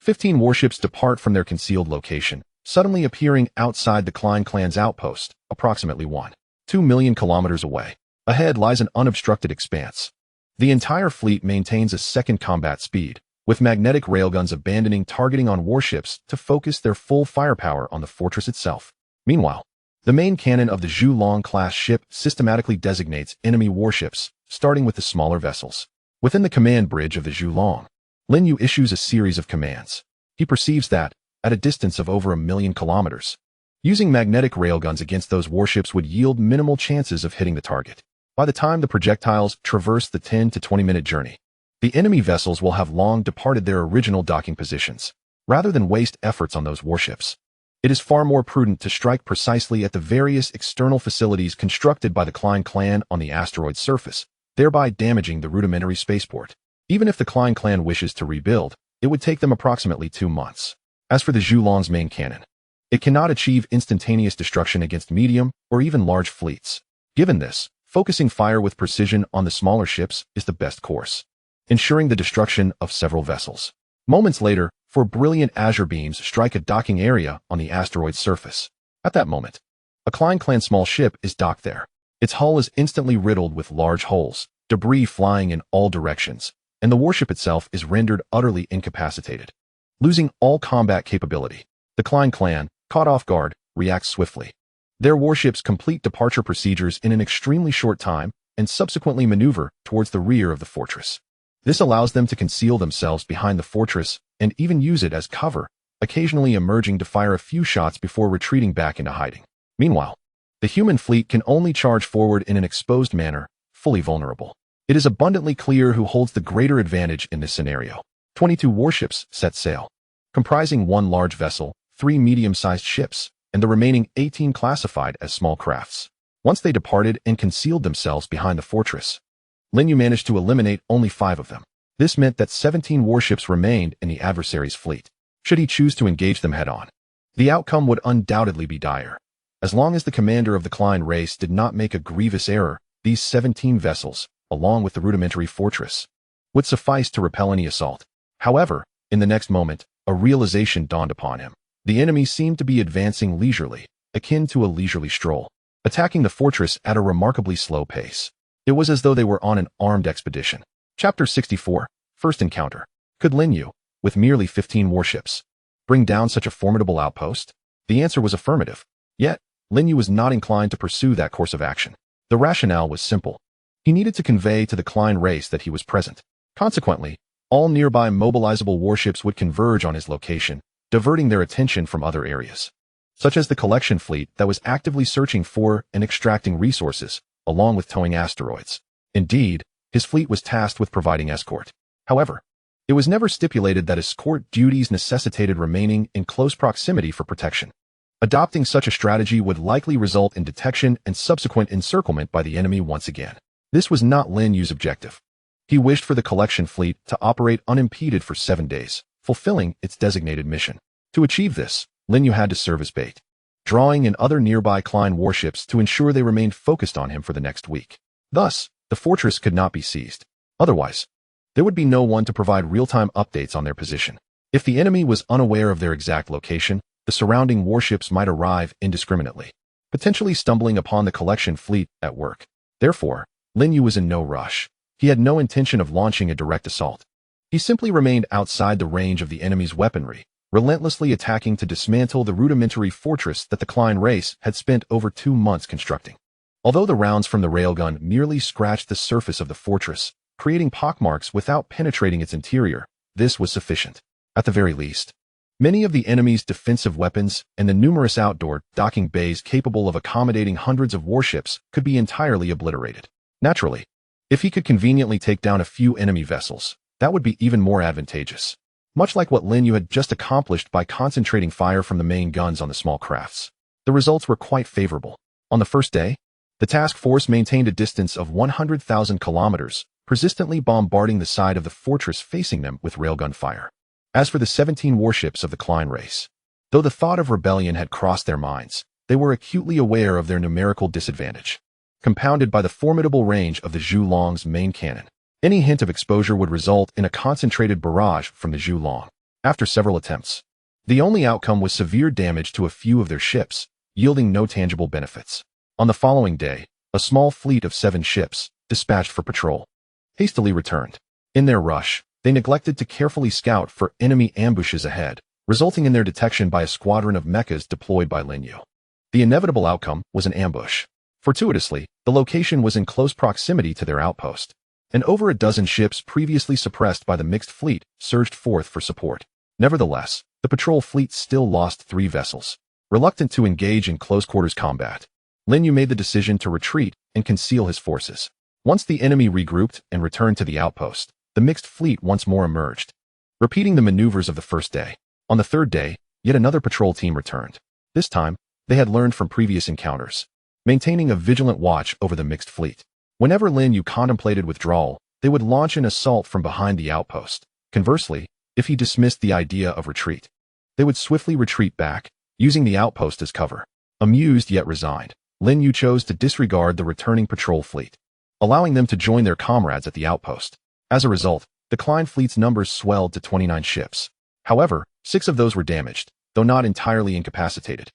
15 warships depart from their concealed location, suddenly appearing outside the Klein clan's outpost, approximately 1.2 million kilometers away. Ahead lies an unobstructed expanse. The entire fleet maintains a second combat speed, with magnetic railguns abandoning targeting on warships to focus their full firepower on the fortress itself. Meanwhile, the main cannon of the Zhulong-class ship systematically designates enemy warships, starting with the smaller vessels. Within the command bridge of the Zhulong, Lin Yu issues a series of commands. He perceives that, at a distance of over 1 million kilometers, using magnetic railguns against those warships would yield minimal chances of hitting the target. By the time the projectiles traverse the 10 to 20-minute journey, the enemy vessels will have long departed their original docking positions. Rather than waste efforts on those warships, it is far more prudent to strike precisely at the various external facilities constructed by the Klein clan on the asteroid's surface, thereby damaging the rudimentary spaceport. Even if the Klein clan wishes to rebuild, it would take them approximately 2 months. As for the Zhulong's main cannon, it cannot achieve instantaneous destruction against medium or even large fleets. Given this, focusing fire with precision on the smaller ships is the best course, ensuring the destruction of several vessels. Moments later, 4 brilliant azure beams strike a docking area on the asteroid's surface. At that moment, a Klein clan small ship is docked there. Its hull is instantly riddled with large holes, debris flying in all directions, and the warship itself is rendered utterly incapacitated. Losing all combat capability, the Klein clan, caught off guard, reacts swiftly. Their warships complete departure procedures in an extremely short time and subsequently maneuver towards the rear of the fortress. This allows them to conceal themselves behind the fortress and even use it as cover, occasionally emerging to fire a few shots before retreating back into hiding. Meanwhile, the human fleet can only charge forward in an exposed manner, fully vulnerable. It is abundantly clear who holds the greater advantage in this scenario. 22 warships set sail, comprising 1 large vessel, 3 medium-sized ships, and the remaining 18 classified as small crafts. Once they departed and concealed themselves behind the fortress, Lin Yu managed to eliminate only 5 of them. This meant that 17 warships remained in the adversary's fleet. Should he choose to engage them head-on, the outcome would undoubtedly be dire. As long as the commander of the Klein race did not make a grievous error, these 17 vessels, along with the rudimentary fortress, would suffice to repel any assault. However, in the next moment, a realization dawned upon him. The enemy seemed to be advancing leisurely, akin to a leisurely stroll. attacking the fortress at a remarkably slow pace. It was as though they were on an armed expedition. Chapter 64, First Encounter. Could Lin Yu, with merely 15 warships, bring down such a formidable outpost? The answer was affirmative. Yet, Lin Yu was not inclined to pursue that course of action. The rationale was simple. He needed to convey to the Klein race that he was present. Consequently, all nearby mobilizable warships would converge on his location, diverting their attention from other areas, such as the collection fleet that was actively searching for and extracting resources, along with towing asteroids. Indeed, his fleet was tasked with providing escort. However, it was never stipulated that escort duties necessitated remaining in close proximity for protection. Adopting such a strategy would likely result in detection and subsequent encirclement by the enemy once again. This was not Lin Yu's objective. He wished for the collection fleet to operate unimpeded for 7 days, fulfilling its designated mission. To achieve this, Lin Yu had to serve as bait, drawing in other nearby Klein warships to ensure they remained focused on him for the next week. Thus, the fortress could not be seized. Otherwise, there would be no one to provide real-time updates on their position. If the enemy was unaware of their exact location, the surrounding warships might arrive indiscriminately, potentially stumbling upon the collection fleet at work. Therefore, Lin Yu was in no rush. He had no intention of launching a direct assault. He simply remained outside the range of the enemy's weaponry, relentlessly attacking to dismantle the rudimentary fortress that the Klein race had spent over 2 months constructing. Although the rounds from the railgun merely scratched the surface of the fortress, creating pockmarks without penetrating its interior, this was sufficient. At the very least, many of the enemy's defensive weapons and the numerous outdoor docking bays capable of accommodating hundreds of warships could be entirely obliterated. Naturally, if he could conveniently take down a few enemy vessels, that would be even more advantageous. Much like what Lin Yu had just accomplished by concentrating fire from the main guns on the small crafts. The results were quite favorable. On the first day, the task force maintained a distance of 100,000 kilometers, persistently bombarding the side of the fortress facing them with railgun fire. As for the 17 warships of the Klein race, though the thought of rebellion had crossed their minds, they were acutely aware of their numerical disadvantage, compounded by the formidable range of the Zhu Long's main cannon. Any hint of exposure would result in a concentrated barrage from the Zhu Long. After several attempts, the only outcome was severe damage to a few of their ships, yielding no tangible benefits. On the following day, a small fleet of 7 ships, dispatched for patrol, hastily returned. In their rush, they neglected to carefully scout for enemy ambushes ahead, resulting in their detection by a squadron of mechas deployed by Lin Yu. The inevitable outcome was an ambush. Fortuitously, the location was in close proximity to their outpost, and over a dozen ships previously suppressed by the mixed fleet surged forth for support. Nevertheless, the patrol fleet still lost 3 vessels. Reluctant to engage in close-quarters combat, Lin Yu made the decision to retreat and conceal his forces. Once the enemy regrouped and returned to the outpost, the mixed fleet once more emerged, repeating the maneuvers of the first day. On the third day, yet another patrol team returned. This time, they had learned from previous encounters, maintaining a vigilant watch over the mixed fleet. Whenever Lin Yu contemplated withdrawal, they would launch an assault from behind the outpost. Conversely, if he dismissed the idea of retreat, they would swiftly retreat back, using the outpost as cover. Amused yet resigned, Lin Yu chose to disregard the returning patrol fleet, allowing them to join their comrades at the outpost. As a result, the Klein fleet's numbers swelled to 29 ships. However, 6 of those were damaged, though not entirely incapacitated.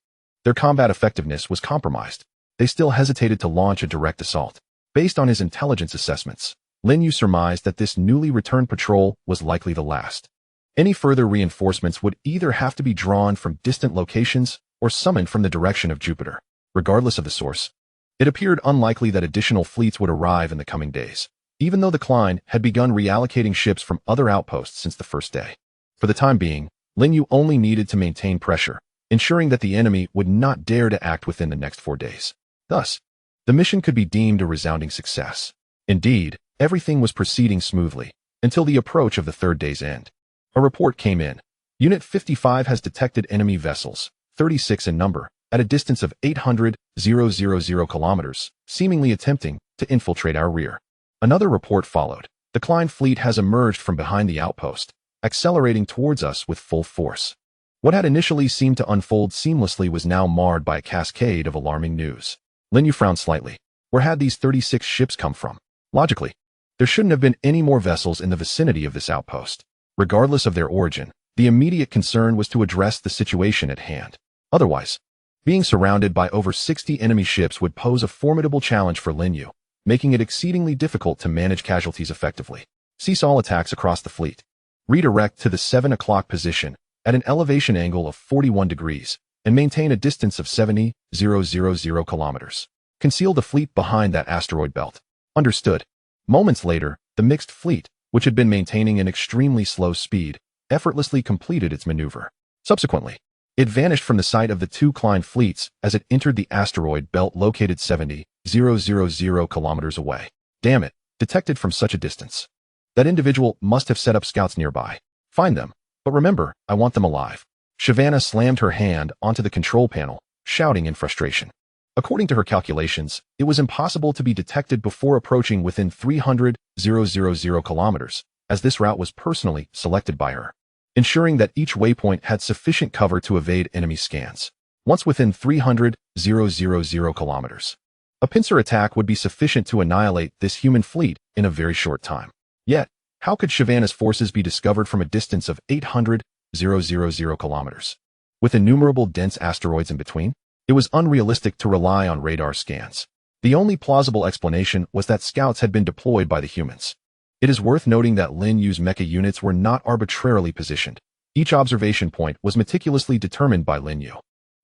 Their combat effectiveness was compromised. They still hesitated to launch a direct assault. Based on his intelligence assessments, Lin Yu surmised that this newly returned patrol was likely the last. Any further reinforcements would either have to be drawn from distant locations or summoned from the direction of Jupiter. Regardless of the source, it appeared unlikely that additional fleets would arrive in the coming days, even though the Klein had begun reallocating ships from other outposts since the first day. For the time being, Lin Yu only needed to maintain pressure, ensuring that the enemy would not dare to act within the next 4 days. Thus, the mission could be deemed a resounding success. Indeed, everything was proceeding smoothly, until the approach of the third day's end. A report came in. Unit 55 has detected enemy vessels, 36 in number, at a distance of 800,000 kilometers, seemingly attempting to infiltrate our rear. Another report followed. The Klein fleet has emerged from behind the outpost, accelerating towards us with full force. What had initially seemed to unfold seamlessly was now marred by a cascade of alarming news. Lin Yu frowned slightly. Where had these 36 ships come from? Logically, there shouldn't have been any more vessels in the vicinity of this outpost. Regardless of their origin, the immediate concern was to address the situation at hand. Otherwise, Being surrounded by over 60 enemy ships would pose a formidable challenge for Lin Yu, making it exceedingly difficult to manage casualties effectively. Cease all attacks across the fleet. Redirect to the 7 o'clock position at an elevation angle of 41 degrees and maintain a distance of 70,000 kilometers. Conceal the fleet behind that asteroid belt. Understood. Moments later, the mixed fleet, which had been maintaining an extremely slow speed, effortlessly completed its maneuver. Subsequently, it vanished from the sight of the two Klein fleets as it entered the asteroid belt located 70,000 kilometers away. Damn it, detected from such a distance. That individual must have set up scouts nearby. Find them, but remember, I want them alive. Shyvana slammed her hand onto the control panel, shouting in frustration. According to her calculations, it was impossible to be detected before approaching within 300,000 kilometers, as this route was personally selected by her, ensuring that each waypoint had sufficient cover to evade enemy scans. Once within 300,000 kilometers, a pincer attack would be sufficient to annihilate this human fleet in a very short time. Yet, how could Shyvana's forces be discovered from a distance of 800,000 kilometers? With innumerable dense asteroids in between? It was unrealistic to rely on radar scans. The only plausible explanation was that scouts had been deployed by the humans. It is worth noting that Lin Yu's mecha units were not arbitrarily positioned. Each observation point was meticulously determined by Lin Yu,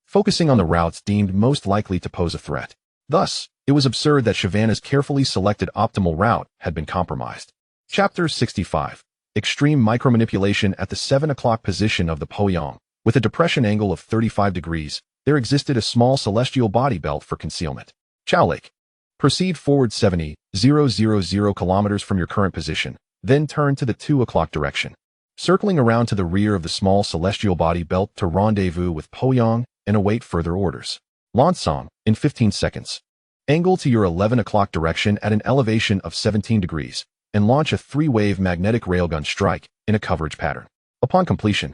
focusing on the routes deemed most likely to pose a threat. Thus, it was absurd that Shyvana's carefully selected optimal route had been compromised. Chapter 65. Extreme micromanipulation at the 7 o'clock position of the Poyang. With a depression angle of 35 degrees, there existed a small celestial body belt for concealment. Chow Lake. Proceed forward 70,000 kilometers from your current position, then turn to the 2 o'clock direction, circling around to the rear of the small celestial body belt to rendezvous with Poyang and await further orders. Lansong, in 15 seconds. Angle to your 11 o'clock direction at an elevation of 17 degrees, and launch a 3-wave magnetic railgun strike in a coverage pattern. Upon completion,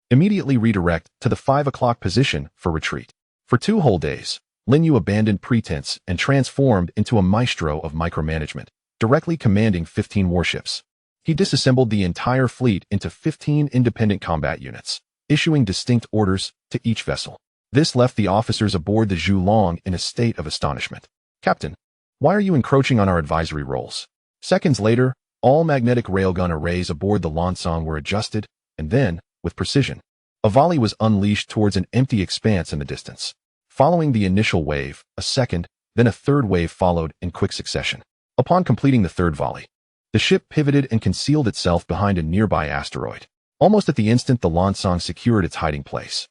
immediately redirect to the 5 o'clock position for retreat. For 2 whole days, Lin Yu abandoned pretense and transformed into a maestro of micromanagement, directly commanding 15 warships. He disassembled the entire fleet into 15 independent combat units, issuing distinct orders to each vessel. This left the officers aboard the Zhulong in a state of astonishment. Captain, why are you encroaching on our advisory roles? Seconds later, all magnetic railgun arrays aboard the Lansong were adjusted, and then, with precision, a volley was unleashed towards an empty expanse in the distance. Following the initial wave, a second, then a third wave followed in quick succession. Upon completing the third volley, the ship pivoted and concealed itself behind a nearby asteroid. Almost at the instant the Lansong secured its hiding place,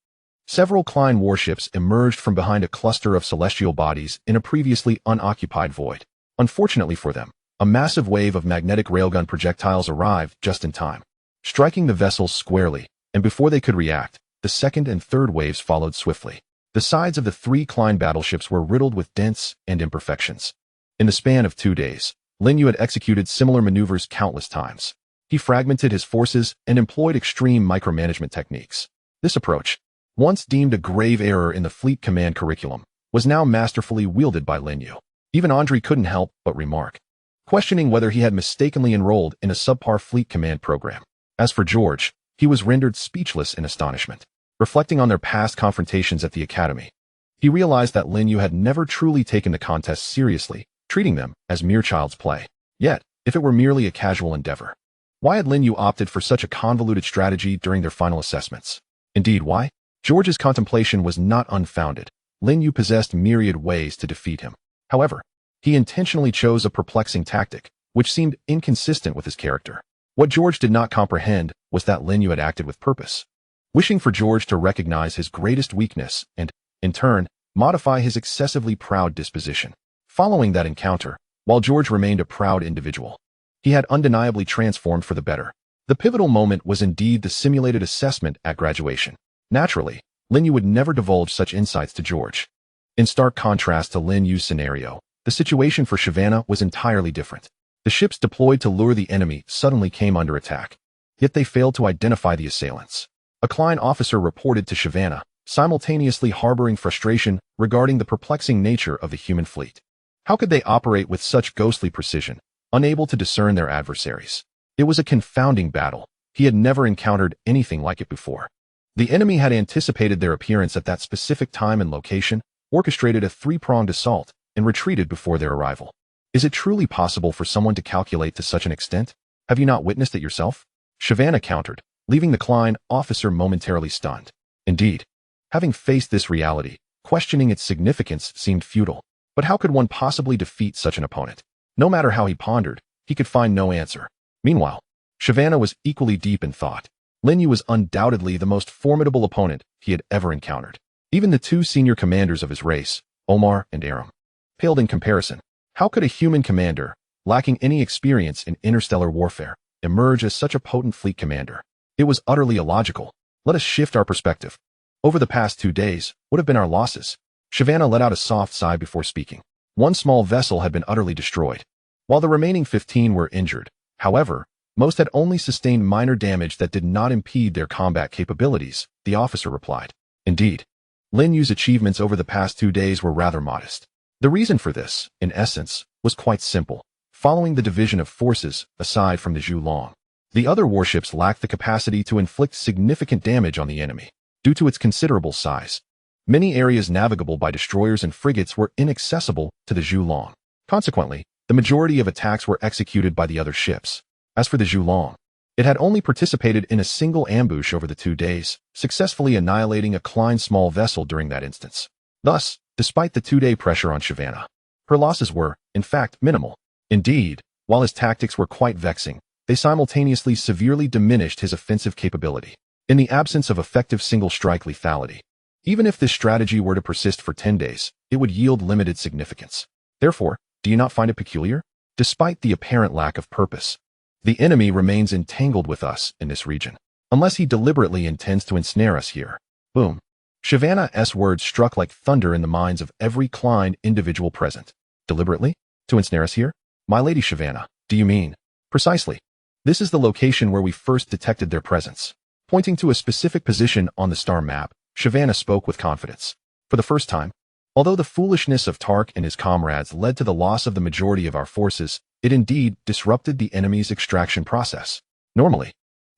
several Klein warships emerged from behind a cluster of celestial bodies in a previously unoccupied void. Unfortunately for them, a massive wave of magnetic railgun projectiles arrived just in time, striking the vessels squarely, and before they could react, the second and third waves followed swiftly. The sides of the 3 Klein battleships were riddled with dents and imperfections. In the span of 2 days, Lin Yu had executed similar maneuvers countless times. He fragmented his forces and employed extreme micromanagement techniques. This approach, once deemed a grave error in the fleet command curriculum, was now masterfully wielded by Lin Yu. Even Andre couldn't help but remark, questioning whether he had mistakenly enrolled in a subpar fleet command program. As for George, he was rendered speechless in astonishment. Reflecting on their past confrontations at the academy, he realized that Lin Yu had never truly taken the contest seriously, treating them as mere child's play. Yet, if it were merely a casual endeavor, why had Lin Yu opted for such a convoluted strategy during their final assessments? Indeed, why? George's contemplation was not unfounded. Lin Yu possessed myriad ways to defeat him. However, he intentionally chose a perplexing tactic, which seemed inconsistent with his character. What George did not comprehend was that Lin Yu had acted with purpose, wishing for George to recognize his greatest weakness and, in turn, modify his excessively proud disposition. Following that encounter, while George remained a proud individual, he had undeniably transformed for the better. The pivotal moment was indeed the simulated assessment at graduation. Naturally, Lin Yu would never divulge such insights to George. In stark contrast to Lin Yu's scenario, the situation for Shyvana was entirely different. The ships deployed to lure the enemy suddenly came under attack, yet they failed to identify the assailants. A Klein officer reported to Shyvana, simultaneously harboring frustration regarding the perplexing nature of the human fleet. How could they operate with such ghostly precision, unable to discern their adversaries? It was a confounding battle. He had never encountered anything like it before. The enemy had anticipated their appearance at that specific time and location, orchestrated a three-pronged assault, and retreated before their arrival. Is it truly possible for someone to calculate to such an extent? Have you not witnessed it yourself? Shyvana countered, leaving the Klein officer momentarily stunned. Indeed, having faced this reality, questioning its significance seemed futile. But how could one possibly defeat such an opponent? No matter how he pondered, he could find no answer. Meanwhile, Shyvana was equally deep in thought. Lin Yu was undoubtedly the most formidable opponent he had ever encountered. Even the two senior commanders of his race, Omar and Aram, paled in comparison. How could a human commander, lacking any experience in interstellar warfare, emerge as such a potent fleet commander? It was utterly illogical. Let us shift our perspective. Over the past 2 days, what have been our losses? Shyvana let out a soft sigh before speaking. One small vessel had been utterly destroyed, while the remaining 15 were injured. However, most had only sustained minor damage that did not impede their combat capabilities, the officer replied. Indeed, Lin Yu's achievements over the past 2 days were rather modest. The reason for this, in essence, was quite simple. Following the division of forces, aside from the Zhu Long, the other warships lacked the capacity to inflict significant damage on the enemy. Due to its considerable size, many areas navigable by destroyers and frigates were inaccessible to the Zhu Long. Consequently, the majority of attacks were executed by the other ships. As for the Zhu Long, it had only participated in a single ambush over the 2 days, successfully annihilating a Klein small vessel during that instance. Thus, despite the 2-day pressure on Shyvana, her losses were, in fact, minimal. Indeed, while his tactics were quite vexing, they simultaneously severely diminished his offensive capability. In the absence of effective single-strike lethality, even if this strategy were to persist for 10 days, it would yield limited significance. Therefore, do you not find it peculiar? Despite the apparent lack of purpose, the enemy remains entangled with us in this region, unless he deliberately intends to ensnare us here. Boom. Shyvana's words struck like thunder in the minds of every Klein individual present. Deliberately? To ensnare us here? My lady Shyvana, do you mean? Precisely. This is the location where we first detected their presence. Pointing to a specific position on the star map, Shyvana spoke with confidence. For the first time, although the foolishness of Tark and his comrades led to the loss of the majority of our forces, it indeed disrupted the enemy's extraction process. Normally,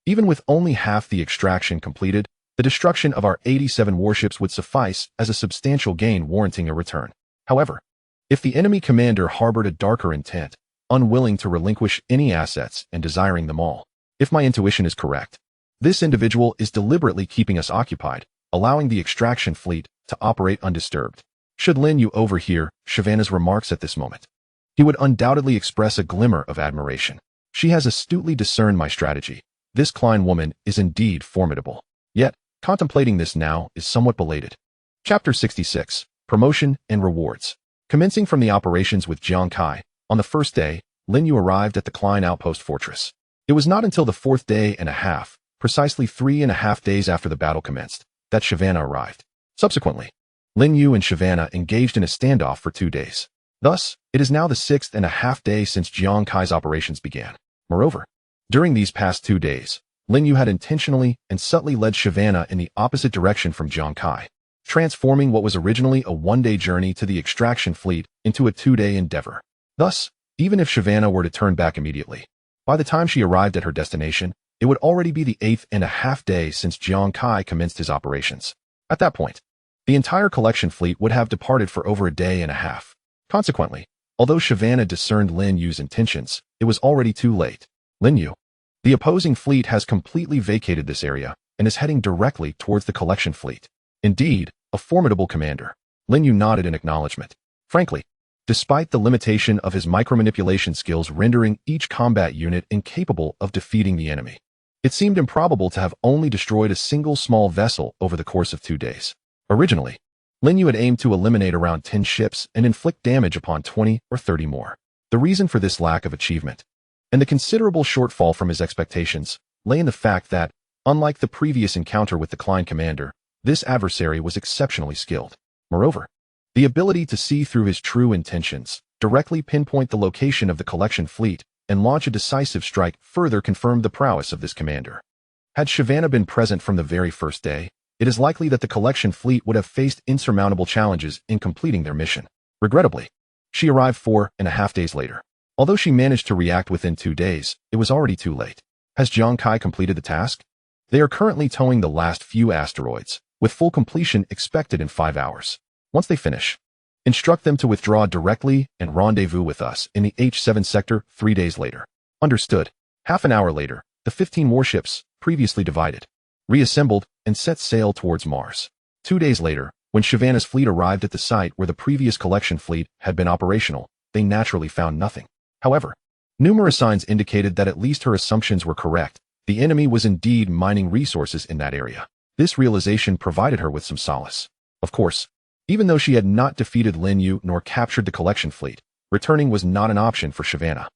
even with only half the extraction completed, the destruction of our 87 warships would suffice as a substantial gain warranting a return. However, if the enemy commander harbored a darker intent, unwilling to relinquish any assets and desiring them all, if my intuition is correct, this individual is deliberately keeping us occupied, allowing the extraction fleet to operate undisturbed. Should Lin Yu overhear Shyvana's remarks at this moment, he would undoubtedly express a glimmer of admiration. She has astutely discerned my strategy. This Klein woman is indeed formidable. Yet, contemplating this now is somewhat belated. Chapter 66, Promotion and Rewards. Commencing from the operations with Jiang Kai, on the first day, Lin Yu arrived at the Klein outpost fortress. It was not until the 4th day and a half, precisely 3.5 days after the battle commenced, that Shyvana arrived. Subsequently, Lin Yu and Shyvana engaged in a standoff for 2 days. Thus, it is now the 6.5 day since Jiang Kai's operations began. Moreover, during these past 2 days, Lin Yu had intentionally and subtly led Shyvana in the opposite direction from Jiang Kai, transforming what was originally a 1-day journey to the extraction fleet into a 2-day endeavor. Thus, even if Shyvana were to turn back immediately, by the time she arrived at her destination, it would already be the 8.5 day since Jiang Kai commenced his operations. At that point, the entire collection fleet would have departed for over a day and a half. Consequently, although Shyvana discerned Lin Yu's intentions, it was already too late. Lin Yu, the opposing fleet has completely vacated this area and is heading directly towards the collection fleet. Indeed, a formidable commander. Lin Yu nodded in acknowledgement. Frankly, despite the limitation of his micromanipulation skills rendering each combat unit incapable of defeating the enemy, it seemed improbable to have only destroyed a single small vessel over the course of 2 days. Originally, Lin Yu had aimed to eliminate around 10 ships and inflict damage upon 20 or 30 more. The reason for this lack of achievement, and the considerable shortfall from his expectations, lay in the fact that, unlike the previous encounter with the Klein commander, this adversary was exceptionally skilled. Moreover, the ability to see through his true intentions, directly pinpoint the location of the collection fleet, and launch a decisive strike further confirmed the prowess of this commander. Had Shyvana been present from the very first day, it is likely that the collection fleet would have faced insurmountable challenges in completing their mission. Regrettably, she arrived 4.5 days later. Although she managed to react within 2 days, it was already too late. Has Jiang Kai completed the task? They are currently towing the last few asteroids, with full completion expected in 5 hours. Once they finish, instruct them to withdraw directly and rendezvous with us in the H7 sector 3 days later. Understood. Half an hour later, the 15 warships, previously divided, reassembled and set sail towards Mars. 2 days later, when Shyvana's fleet arrived at the site where the previous collection fleet had been operational, they naturally found nothing. However, numerous signs indicated that at least her assumptions were correct. The enemy was indeed mining resources in that area. This realization provided her with some solace. Of course, even though she had not defeated Lin Yu nor captured the collection fleet, returning was not an option for Shyvana.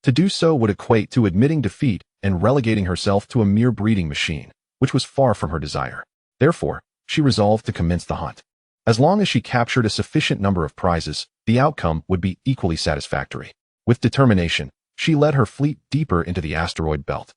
To do so would equate to admitting defeat and relegating herself to a mere breeding machine, which was far from her desire. Therefore, she resolved to commence the hunt. As long as she captured a sufficient number of prizes, the outcome would be equally satisfactory. With determination, she led her fleet deeper into the asteroid belt,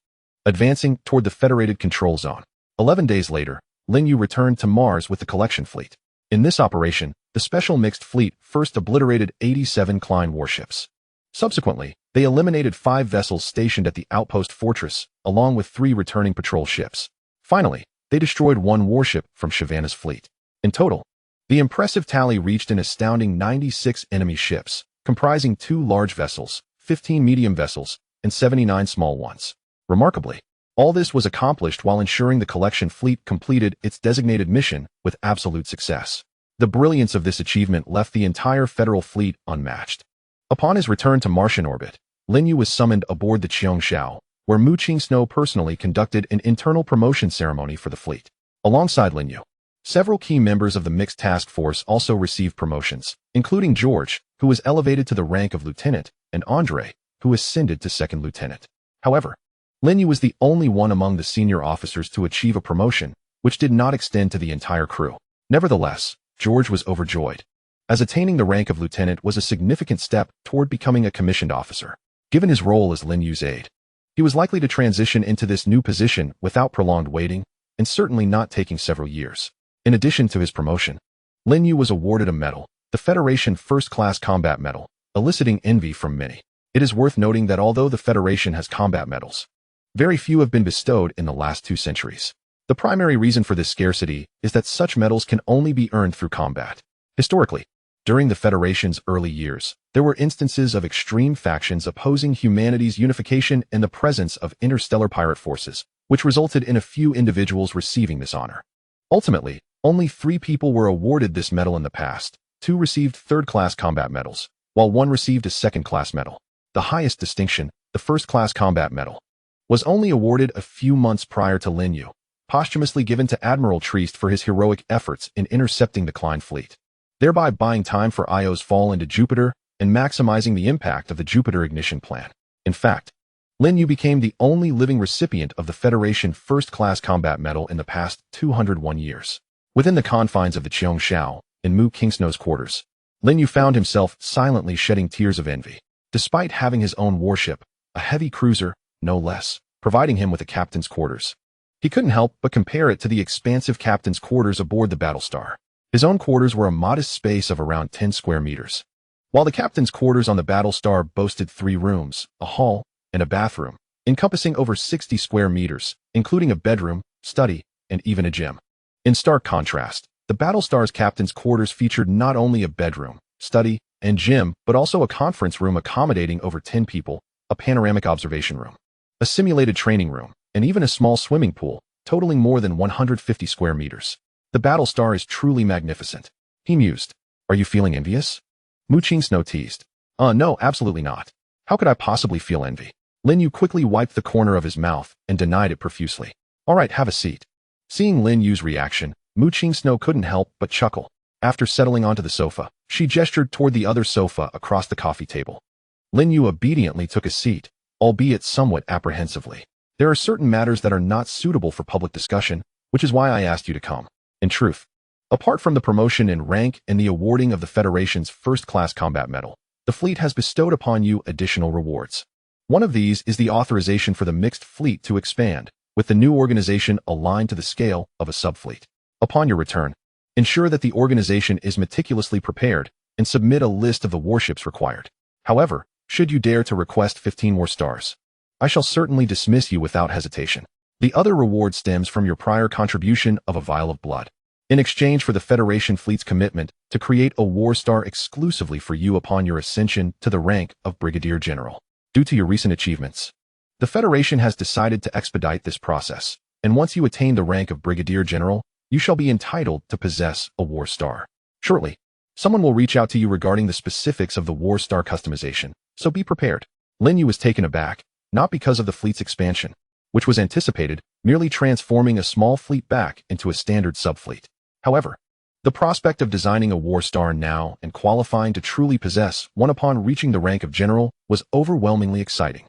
advancing toward the Federated Control Zone. 11 days later, Lin Yu returned to Mars with the collection fleet. In this operation, the Special Mixed Fleet first obliterated 87 Klein warships. Subsequently, they eliminated 5 vessels stationed at the outpost fortress, along with 3 returning patrol ships. Finally, they destroyed 1 warship from Shyvana's fleet. In total, the impressive tally reached an astounding 96 enemy ships, comprising 2 large vessels, 15 medium vessels, and 79 small ones. Remarkably, all this was accomplished while ensuring the collection fleet completed its designated mission with absolute success. The brilliance of this achievement left the entire Federal fleet unmatched. Upon his return to Martian orbit, Lin Yu was summoned aboard the Qiongxiao, where Mu Qingsno personally conducted an internal promotion ceremony for the fleet. Alongside Lin Yu, several key members of the mixed task force also received promotions, including George, who was elevated to the rank of lieutenant, and Andre, who ascended to second lieutenant. However, Lin Yu was the only one among the senior officers to achieve a promotion, which did not extend to the entire crew. Nevertheless, George was overjoyed, as attaining the rank of lieutenant was a significant step toward becoming a commissioned officer. Given his role as Lin Yu's aide, he was likely to transition into this new position without prolonged waiting, and certainly not taking several years. In addition to his promotion, Lin Yu was awarded a medal, the Federation First-Class Combat Medal, eliciting envy from many. It is worth noting that although the Federation has combat medals, very few have been bestowed in the last 2 centuries. The primary reason for this scarcity is that such medals can only be earned through combat. Historically, during the Federation's early years, there were instances of extreme factions opposing humanity's unification in the presence of interstellar pirate forces, which resulted in a few individuals receiving this honor. Ultimately, only 3 people were awarded this medal in the past. 2 received third-class combat medals, while 1 received a second-class medal. The highest distinction, the first-class combat medal, was only awarded a few months prior to Lin Yu, posthumously given to Admiral Trieste for his heroic efforts in intercepting the Klein fleet, thereby buying time for Io's fall into Jupiter and maximizing the impact of the Jupiter ignition plan. In fact, Lin Yu became the only living recipient of the Federation First-Class Combat Medal in the past 201 years. Within the confines of the Qiongxiao, in Mu Qingsno's quarters, Lin Yu found himself silently shedding tears of envy. Despite having his own warship, a heavy cruiser, no less, providing him with a captain's quarters, he couldn't help but compare it to the expansive captain's quarters aboard the Battlestar. His own quarters were a modest space of around 10 square meters, while the captain's quarters on the Battlestar boasted 3 rooms, a hall, and a bathroom, encompassing over 60 square meters, including a bedroom, study, and even a gym. In stark contrast, the Battlestar's captain's quarters featured not only a bedroom, study, and gym, but also a conference room accommodating over 10 people, a panoramic observation room, a simulated training room, and even a small swimming pool, totaling more than 150 square meters. The Battlestar is truly magnificent, he mused. Are you feeling envious? Mu Qingsno teased. No, absolutely not. How could I possibly feel envy? Lin Yu quickly wiped the corner of his mouth and denied it profusely. All right, have a seat. Seeing Lin Yu's reaction, Mu Qingsno couldn't help but chuckle. After settling onto the sofa, she gestured toward the other sofa across the coffee table. Lin Yu obediently took a seat, albeit somewhat apprehensively. There are certain matters that are not suitable for public discussion, which is why I asked you to come. In truth, apart from the promotion in rank and the awarding of the Federation's First-Class Combat Medal, the fleet has bestowed upon you additional rewards. One of these is the authorization for the mixed fleet to expand, with the new organization aligned to the scale of a subfleet. Upon your return, ensure that the organization is meticulously prepared and submit a list of the warships required. However, should you dare to request 15 more stars, I shall certainly dismiss you without hesitation. The other reward stems from your prior contribution of a vial of blood, in exchange for the Federation fleet's commitment to create a war star exclusively for you upon your ascension to the rank of Brigadier General. Due to your recent achievements, the Federation has decided to expedite this process, and once you attain the rank of Brigadier General, you shall be entitled to possess a war star. Shortly, someone will reach out to you regarding the specifics of the war star customization, so be prepared. Lin Yu was taken aback, not because of the fleet's expansion, which was anticipated, merely transforming a small fleet back into a standard subfleet. However, the prospect of designing a war star now and qualifying to truly possess one upon reaching the rank of general was overwhelmingly exciting.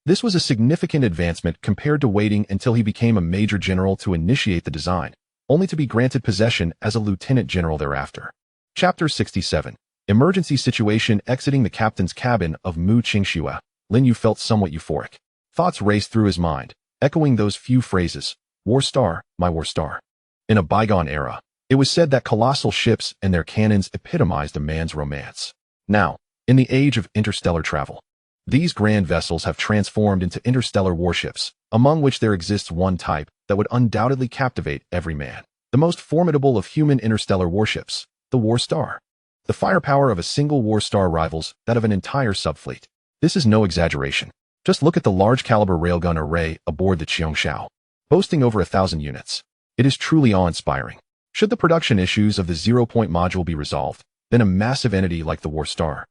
This was a significant advancement compared to waiting until he became a major general to initiate the design, only to be granted possession as a lieutenant general thereafter. Chapter 67. Emergency situation. Exiting the captain's cabin of Mu Qingxue, Lin Yu felt somewhat euphoric. Thoughts raced through his mind, echoing those few phrases, "War star, my war star." In a bygone era, it was said that colossal ships and their cannons epitomized a man's romance. Now, in the age of interstellar travel, these grand vessels have transformed into interstellar warships, among which there exists one type that would undoubtedly captivate every man. The most formidable of human interstellar warships, the War Star. The firepower of a single War Star rivals that of an entire subfleet. This is no exaggeration. Just look at the large-caliber railgun array aboard the Qiongxiao, boasting over 1,000 units. It is truly awe-inspiring. Should the production issues of the zero-point module be resolved, then a massive entity like the War Star,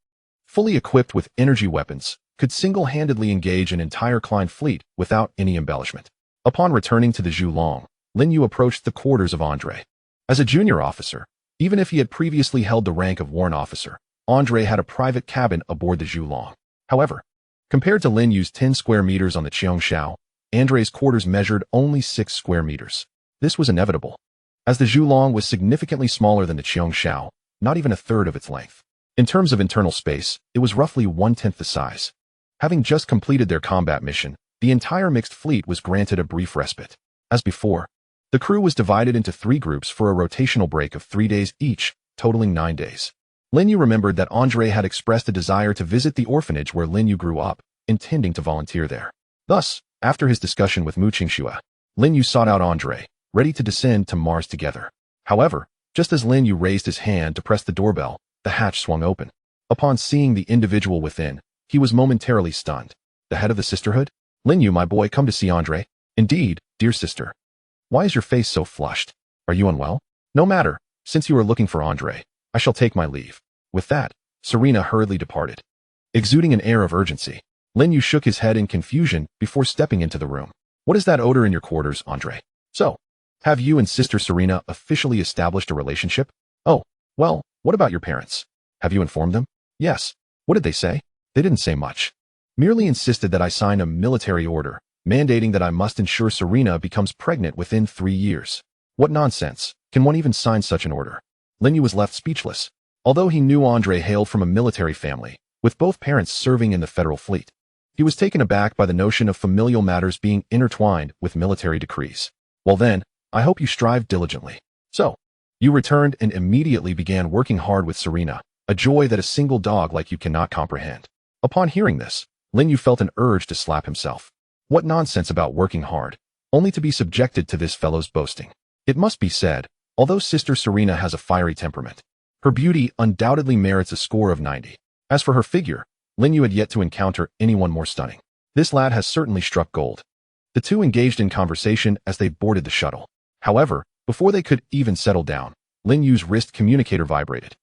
fully equipped with energy weapons, could single-handedly engage an entire Klein fleet without any embellishment. Upon returning to the Zhulong, Lin Yu approached the quarters of Andre. As a junior officer, even if he had previously held the rank of warrant officer, Andre had a private cabin aboard the Zhulong. However, compared to Lin Yu's 10 square meters on the Qiongxiao, Andre's quarters measured only 6 square meters. This was inevitable, as the Zhulong was significantly smaller than the Qiongxiao, not even a third of its length. In terms of internal space, it was roughly 1/10 the size. Having just completed their combat mission, the entire mixed fleet was granted a brief respite. As before, the crew was divided into 3 groups for a rotational break of 3 days each, totaling 9 days. Lin Yu remembered that Andre had expressed a desire to visit the orphanage where Lin Yu grew up, intending to volunteer there. Thus, after his discussion with Mu Qingxue, Lin Yu sought out Andre, ready to descend to Mars together. However, just as Lin Yu raised his hand to press the doorbell, the hatch swung open. Upon seeing the individual within, he was momentarily stunned. The head of the sisterhood? Lin Yu, my boy, come to see Andre. Indeed, dear sister. Why is your face so flushed? Are you unwell? No matter, since you are looking for Andre, I shall take my leave. With that, Serena hurriedly departed. Exuding an air of urgency, Lin Yu shook his head in confusion before stepping into the room. What is that odor in your quarters, Andre? So, have you and Sister Serena officially established a relationship? Oh, well, what about your parents? Have you informed them? Yes. What did they say? They didn't say much. Merely insisted that I sign a military order, mandating that I must ensure Serena becomes pregnant within 3 years. What nonsense. Can one even sign such an order? Lin Yu was left speechless. Although he knew Andre hailed from a military family, with both parents serving in the federal fleet, he was taken aback by the notion of familial matters being intertwined with military decrees. Well then, I hope you strive diligently. So, you returned and immediately began working hard with Serena, a joy that a single dog like you cannot comprehend. Upon hearing this, Lin Yu felt an urge to slap himself. What nonsense about working hard, only to be subjected to this fellow's boasting. It must be said, although Sister Serena has a fiery temperament, her beauty undoubtedly merits a score of 90. As for her figure, Lin Yu had yet to encounter anyone more stunning. This lad has certainly struck gold. The two engaged in conversation as they boarded the shuttle. However, before they could even settle down, Lin Yu's wrist communicator vibrated.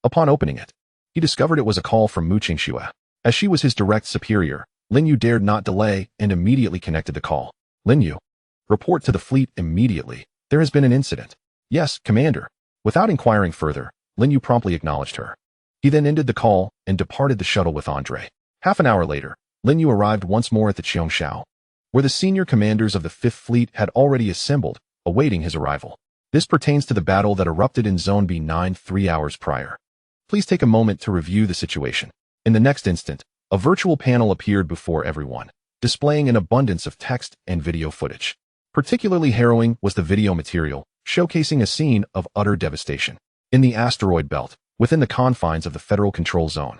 Upon opening it, he discovered it was a call from Mu Qingxue. As she was his direct superior, Lin Yu dared not delay and immediately connected the call. Lin Yu, report to the fleet immediately. There has been an incident. Yes, Commander. Without inquiring further, Lin Yu promptly acknowledged her. He then ended the call and departed the shuttle with Andre. Half an hour later, Lin Yu arrived once more at the Qiongxiao, where the senior commanders of the 5th Fleet had already assembled, awaiting his arrival. This pertains to the battle that erupted in Zone B9 3 hours prior. Please take a moment to review the situation. In the next instant, a virtual panel appeared before everyone, displaying an abundance of text and video footage. Particularly harrowing was the video material, showcasing a scene of utter devastation. In the asteroid belt, within the confines of the Federal Control Zone,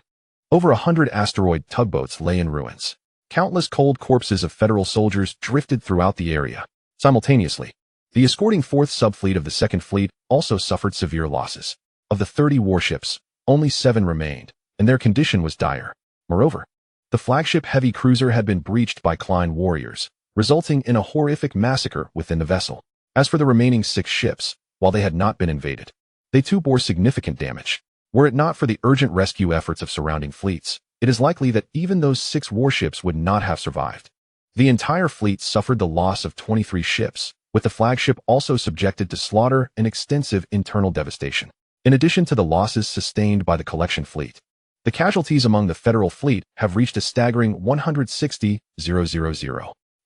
over 100 asteroid tugboats lay in ruins. Countless cold corpses of Federal soldiers drifted throughout the area. Simultaneously, the escorting 4th subfleet of the 2nd Fleet also suffered severe losses. Of the 30 warships, only 7 remained, and their condition was dire. Moreover, the flagship heavy cruiser had been breached by Klein warriors, resulting in a horrific massacre within the vessel. As for the remaining 6 ships, while they had not been invaded, they too bore significant damage. Were it not for the urgent rescue efforts of surrounding fleets, it is likely that even those 6 warships would not have survived. The entire fleet suffered the loss of 23 ships, with the flagship also subjected to slaughter and extensive internal devastation. In addition to the losses sustained by the collection fleet, the casualties among the Federal fleet have reached a staggering 160,000.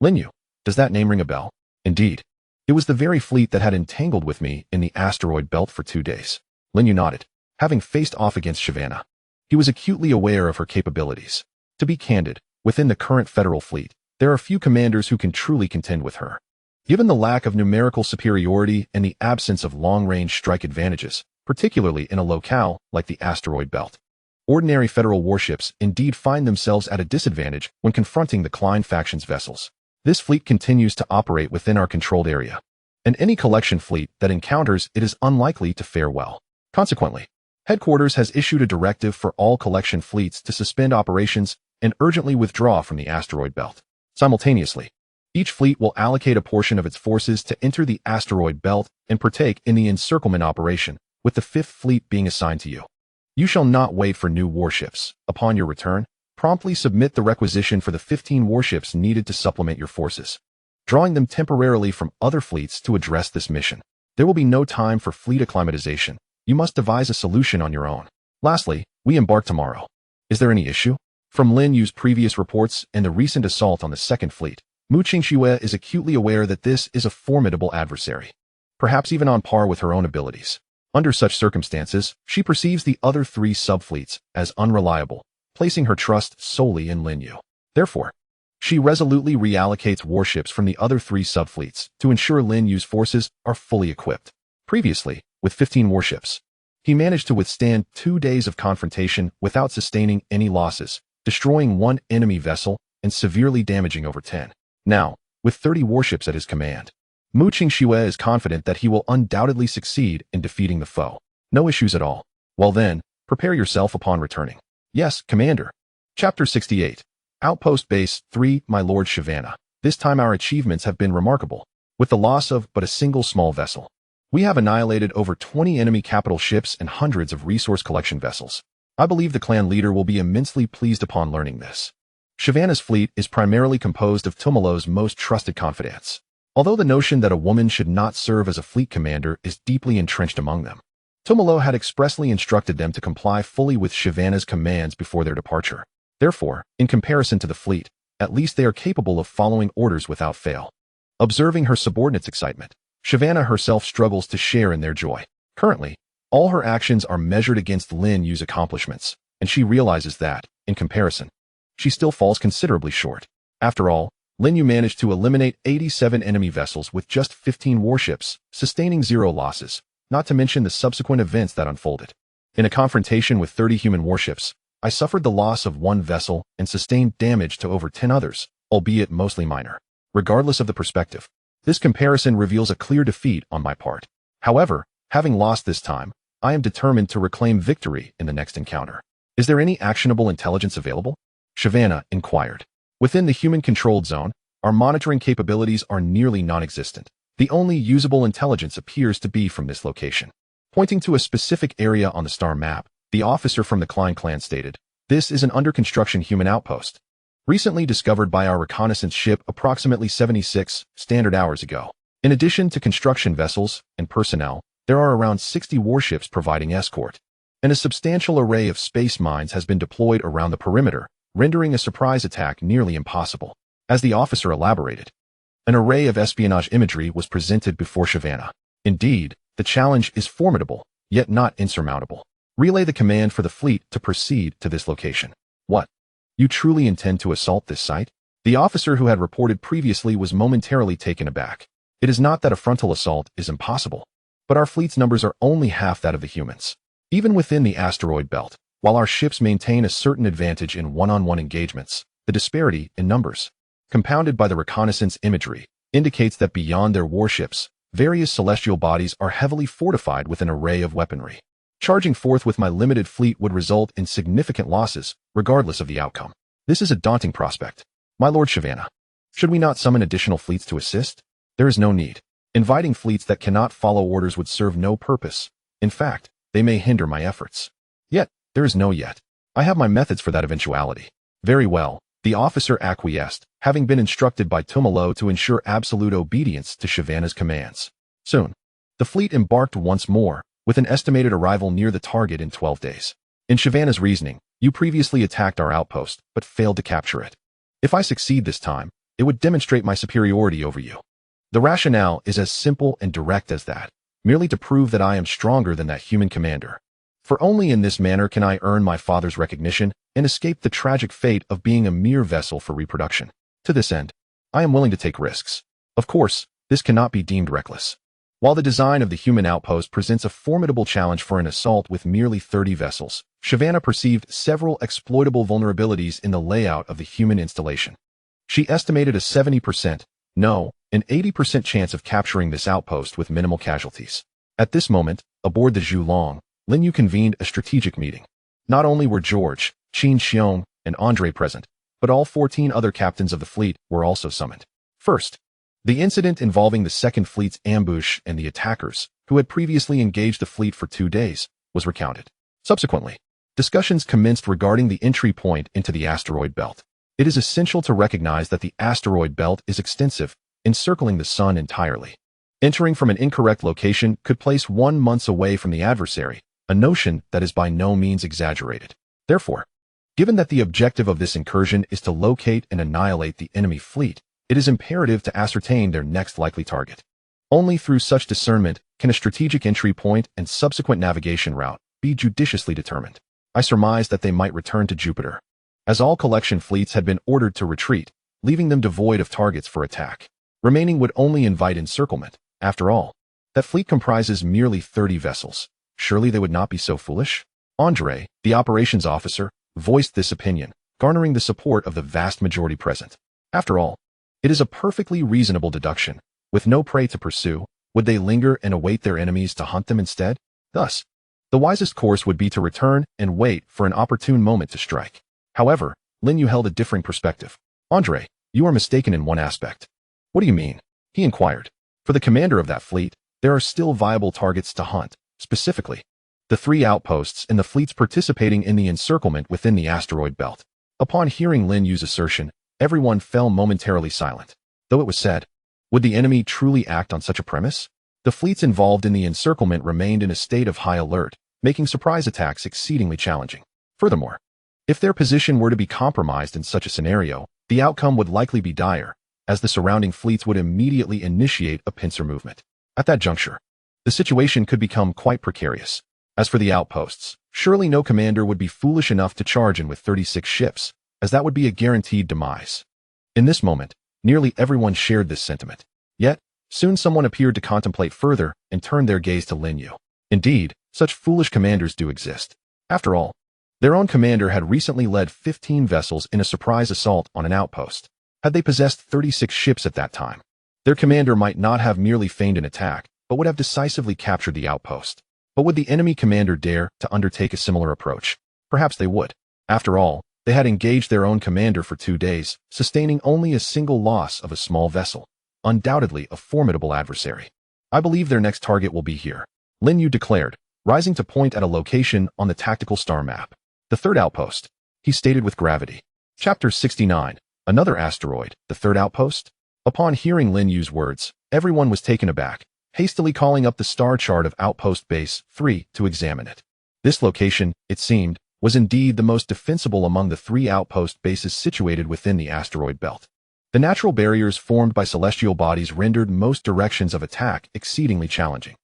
Linyu, does that name ring a bell? Indeed. It was the very fleet that had entangled with me in the asteroid belt for 2 days. Linyu nodded, having faced off against Shavana. He was acutely aware of her capabilities. To be candid, within the current Federal fleet, there are few commanders who can truly contend with her. Given the lack of numerical superiority and the absence of long-range strike advantages, particularly in a locale like the asteroid belt, ordinary Federal warships indeed find themselves at a disadvantage when confronting the Klein faction's vessels. This fleet continues to operate within our controlled area, and any collection fleet that encounters it is unlikely to fare well. Consequently, Headquarters has issued a directive for all collection fleets to suspend operations and urgently withdraw from the asteroid belt. Simultaneously, each fleet will allocate a portion of its forces to enter the asteroid belt and partake in the encirclement operation, with the 5th Fleet being assigned to you. You shall not wait for new warships. Upon your return, promptly submit the requisition for the 15 warships needed to supplement your forces, drawing them temporarily from other fleets to address this mission. There will be no time for fleet acclimatization. You must devise a solution on your own. Lastly, we embark tomorrow. Is there any issue? From Lin Yu's previous reports and the recent assault on the 2nd Fleet, Mu Qingxue is acutely aware that this is a formidable adversary, perhaps even on par with her own abilities. Under such circumstances, she perceives the other 3 subfleets as unreliable, placing her trust solely in Lin Yu. Therefore, she resolutely reallocates warships from the other 3 subfleets to ensure Lin Yu's forces are fully equipped. Previously, with 15 warships, he managed to withstand 2 days of confrontation without sustaining any losses, destroying 1 enemy vessel and severely damaging over 10. Now, with 30 warships at his command, Mu Qingxue is confident that he will undoubtedly succeed in defeating the foe. No issues at all. Well then, prepare yourself upon returning. Yes, Commander. Chapter 68. Outpost Base 3, My Lord Shavana. This time our achievements have been remarkable, with the loss of but a single small vessel. We have annihilated over 20 enemy capital ships and hundreds of resource collection vessels. I believe the clan leader will be immensely pleased upon learning this. Shavana's fleet is primarily composed of Tumalo's most trusted confidants, although the notion that a woman should not serve as a fleet commander is deeply entrenched among them. Tumalo had expressly instructed them to comply fully with Shavana's commands before their departure. Therefore, in comparison to the fleet, at least they are capable of following orders without fail. Observing her subordinates' excitement, Shavana herself struggles to share in their joy. Currently, all her actions are measured against Lin Yu's accomplishments, and she realizes that, in comparison, she still falls considerably short. After all, Lin Yu managed to eliminate 87 enemy vessels with just 15 warships, sustaining 0 losses, not to mention the subsequent events that unfolded. In a confrontation with 30 human warships, I suffered the loss of 1 vessel and sustained damage to over 10 others, albeit mostly minor. Regardless of the perspective, this comparison reveals a clear defeat on my part. However, having lost this time, I am determined to reclaim victory in the next encounter. Is there any actionable intelligence available? Shavana inquired. Within the human-controlled zone, our monitoring capabilities are nearly non-existent. The only usable intelligence appears to be from this location. Pointing to a specific area on the star map, the officer from the Klein clan stated, "This is an under-construction human outpost, recently discovered by our reconnaissance ship approximately 76 standard hours ago. In addition to construction vessels and personnel, there are around 60 warships providing escort, and a substantial array of space mines has been deployed around the perimeter, rendering a surprise attack nearly impossible." As the officer elaborated, an array of espionage imagery was presented before Shavana. Indeed, the challenge is formidable, yet not insurmountable. Relay the command for the fleet to proceed to this location. What? You truly intend to assault this site? The officer who had reported previously was momentarily taken aback. It is not that a frontal assault is impossible, but our fleet's numbers are only half that of the humans. Even within the asteroid belt, while our ships maintain a certain advantage in one-on-one engagements, The disparity in numbers, compounded by the reconnaissance imagery, indicates that beyond their warships, various celestial bodies are heavily fortified with an array of weaponry. Charging forth with my limited fleet would result in significant losses, regardless of the outcome. This is a daunting prospect. My Lord Shyvana, should we not summon additional fleets to assist? There is no need. Inviting fleets that cannot follow orders would serve no purpose. In fact, they may hinder my efforts. Yet, there is no yet. I have my methods for that eventuality. Very well, the officer acquiesced, having been instructed by Tumalo to ensure absolute obedience to Shyvana's commands. Soon, the fleet embarked once more, with an estimated arrival near the target in 12 days. In Shyvana's reasoning, you previously attacked our outpost, but failed to capture it. If I succeed this time, it would demonstrate my superiority over you. The rationale is as simple and direct as that, merely to prove that I am stronger than that human commander. For only in this manner can I earn my father's recognition and escape the tragic fate of being a mere vessel for reproduction. To this end, I am willing to take risks. Of course, this cannot be deemed reckless. While the design of the human outpost presents a formidable challenge for an assault with merely 30 vessels, Shyvana perceived several exploitable vulnerabilities in the layout of the human installation. She estimated a 70%, no, an 80% chance of capturing this outpost with minimal casualties. At this moment, aboard the Zhulong, Lin Yu convened a strategic meeting. Not only were George, Qin Xiong, and Andre present, but all 14 other captains of the fleet were also summoned. First, the incident involving the Second Fleet's ambush and the attackers, who had previously engaged the fleet for 2 days, was recounted. Subsequently, discussions commenced regarding the entry point into the asteroid belt. It is essential to recognize that the asteroid belt is extensive, encircling the sun entirely. Entering from an incorrect location could place one months away from the adversary, a notion that is by no means exaggerated. Therefore, given that the objective of this incursion is to locate and annihilate the enemy fleet, it is imperative to ascertain their next likely target. Only through such discernment can a strategic entry point and subsequent navigation route be judiciously determined. I surmised that they might return to Jupiter, as all collection fleets had been ordered to retreat, leaving them devoid of targets for attack. Remaining would only invite encirclement. After all, that fleet comprises merely 30 vessels. Surely they would not be so foolish? Andre, the operations officer, voiced this opinion, garnering the support of the vast majority present. After all, it is a perfectly reasonable deduction. With no prey to pursue, would they linger and await their enemies to hunt them instead? Thus, the wisest course would be to return and wait for an opportune moment to strike. However, Lin Yu held a differing perspective. Andre, you are mistaken in one aspect. What do you mean? He inquired. For the commander of that fleet, there are still viable targets to hunt, specifically the 3 outposts and the fleets participating in the encirclement within the asteroid belt. Upon hearing Lin Yu's assertion, everyone fell momentarily silent. Though it was said, would the enemy truly act on such a premise? The fleets involved in the encirclement remained in a state of high alert, making surprise attacks exceedingly challenging. Furthermore, if their position were to be compromised in such a scenario, the outcome would likely be dire, as the surrounding fleets would immediately initiate a pincer movement. At that juncture, the situation could become quite precarious. As for the outposts, surely no commander would be foolish enough to charge in with 36 ships, as that would be a guaranteed demise. In this moment, nearly everyone shared this sentiment. Yet, soon someone appeared to contemplate further and turned their gaze to Lin Yu. Indeed, such foolish commanders do exist. After all, their own commander had recently led 15 vessels in a surprise assault on an outpost. Had they possessed 36 ships at that time, their commander might not have merely feigned an attack, but would have decisively captured the outpost. But would the enemy commander dare to undertake a similar approach? Perhaps they would. After all, they had engaged their own commander for 2 days, sustaining only a single loss of a small vessel. Undoubtedly a formidable adversary. I believe their next target will be here, Lin Yu declared, rising to point at a location on the tactical star map. The 3rd outpost, he stated with gravity. Chapter 69. Another asteroid, the 3rd outpost? Upon hearing Lin Yu's words, everyone was taken aback, hastily calling up the star chart of Outpost Base 3 to examine it. This location, it seemed, was indeed the most defensible among the 3 outpost bases situated within the asteroid belt. The natural barriers formed by celestial bodies rendered most directions of attack exceedingly challenging.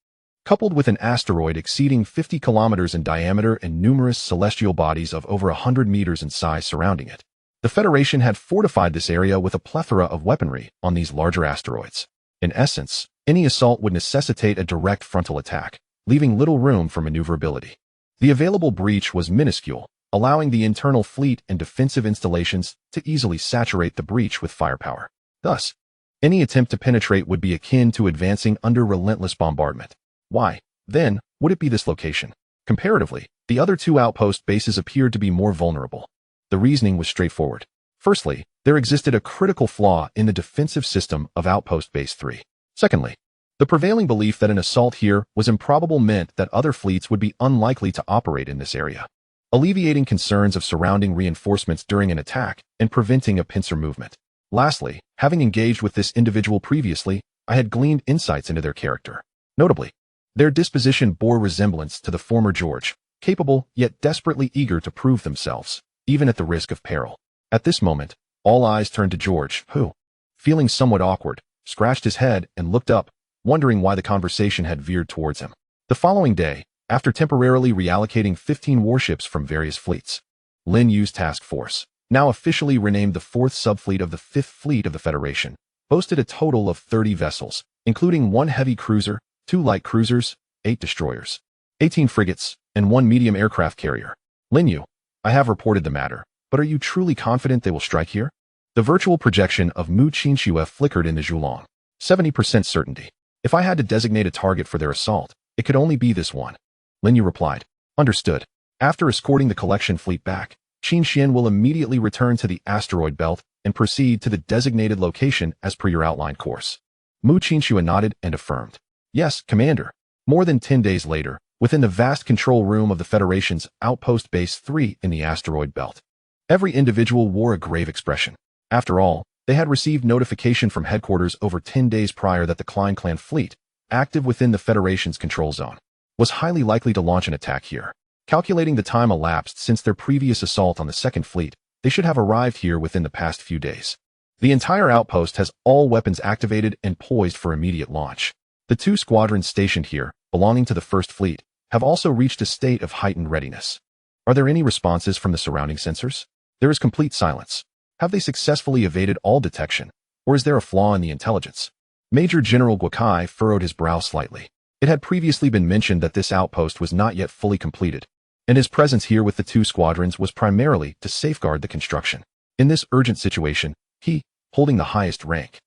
Coupled with an asteroid exceeding 50 kilometers in diameter and numerous celestial bodies of over 100 meters in size surrounding it, the Federation had fortified this area with a plethora of weaponry on these larger asteroids. In essence, any assault would necessitate a direct frontal attack, leaving little room for maneuverability. The available breach was minuscule, allowing the internal fleet and defensive installations to easily saturate the breach with firepower. Thus, any attempt to penetrate would be akin to advancing under relentless bombardment. Why, then, would it be this location? Comparatively, the other two outpost bases appeared to be more vulnerable. The reasoning was straightforward. Firstly, there existed a critical flaw in the defensive system of Outpost Base 3. Secondly, the prevailing belief that an assault here was improbable meant that other fleets would be unlikely to operate in this area, alleviating concerns of surrounding reinforcements during an attack and preventing a pincer movement. Lastly, having engaged with this individual previously, I had gleaned insights into their character. Notably, their disposition bore resemblance to the former George, capable yet desperately eager to prove themselves, even at the risk of peril. At this moment, all eyes turned to George, who, feeling somewhat awkward, scratched his head and looked up, wondering why the conversation had veered towards him. The following day, after temporarily reallocating 15 warships from various fleets, Lin Yu's task force, now officially renamed the 4th subfleet of the 5th Fleet of the Federation, boasted a total of 30 vessels, including 1 heavy cruiser, 2 light cruisers, 8 destroyers, 18 frigates, and 1 medium aircraft carrier. Lin Yu, I have reported the matter, but are you truly confident they will strike here? The virtual projection of Mu Qinxue flickered in the Zhulong. 70% certainty. If I had to designate a target for their assault, it could only be this one. Lin Yu replied. Understood. After escorting the collection fleet back, Qin Xian will immediately return to the asteroid belt and proceed to the designated location as per your outlined course. Mu Qinxue nodded and affirmed. Yes, Commander. More than 10 days later, within the vast control room of the Federation's Outpost Base 3 in the asteroid belt, every individual wore a grave expression. After all, they had received notification from headquarters over 10 days prior that the Klein Clan fleet, active within the Federation's control zone, was highly likely to launch an attack here. Calculating the time elapsed since their previous assault on the 2nd Fleet, they should have arrived here within the past few days. The entire outpost has all weapons activated and poised for immediate launch. The 2 squadrons stationed here, belonging to the 1st Fleet, have also reached a state of heightened readiness. Are there any responses from the surrounding sensors? There is complete silence. Have they successfully evaded all detection, or is there a flaw in the intelligence? Major General Guokai furrowed his brow slightly. It had previously been mentioned that this outpost was not yet fully completed, and his presence here with the 2 squadrons was primarily to safeguard the construction. In this urgent situation, he, holding the highest rank,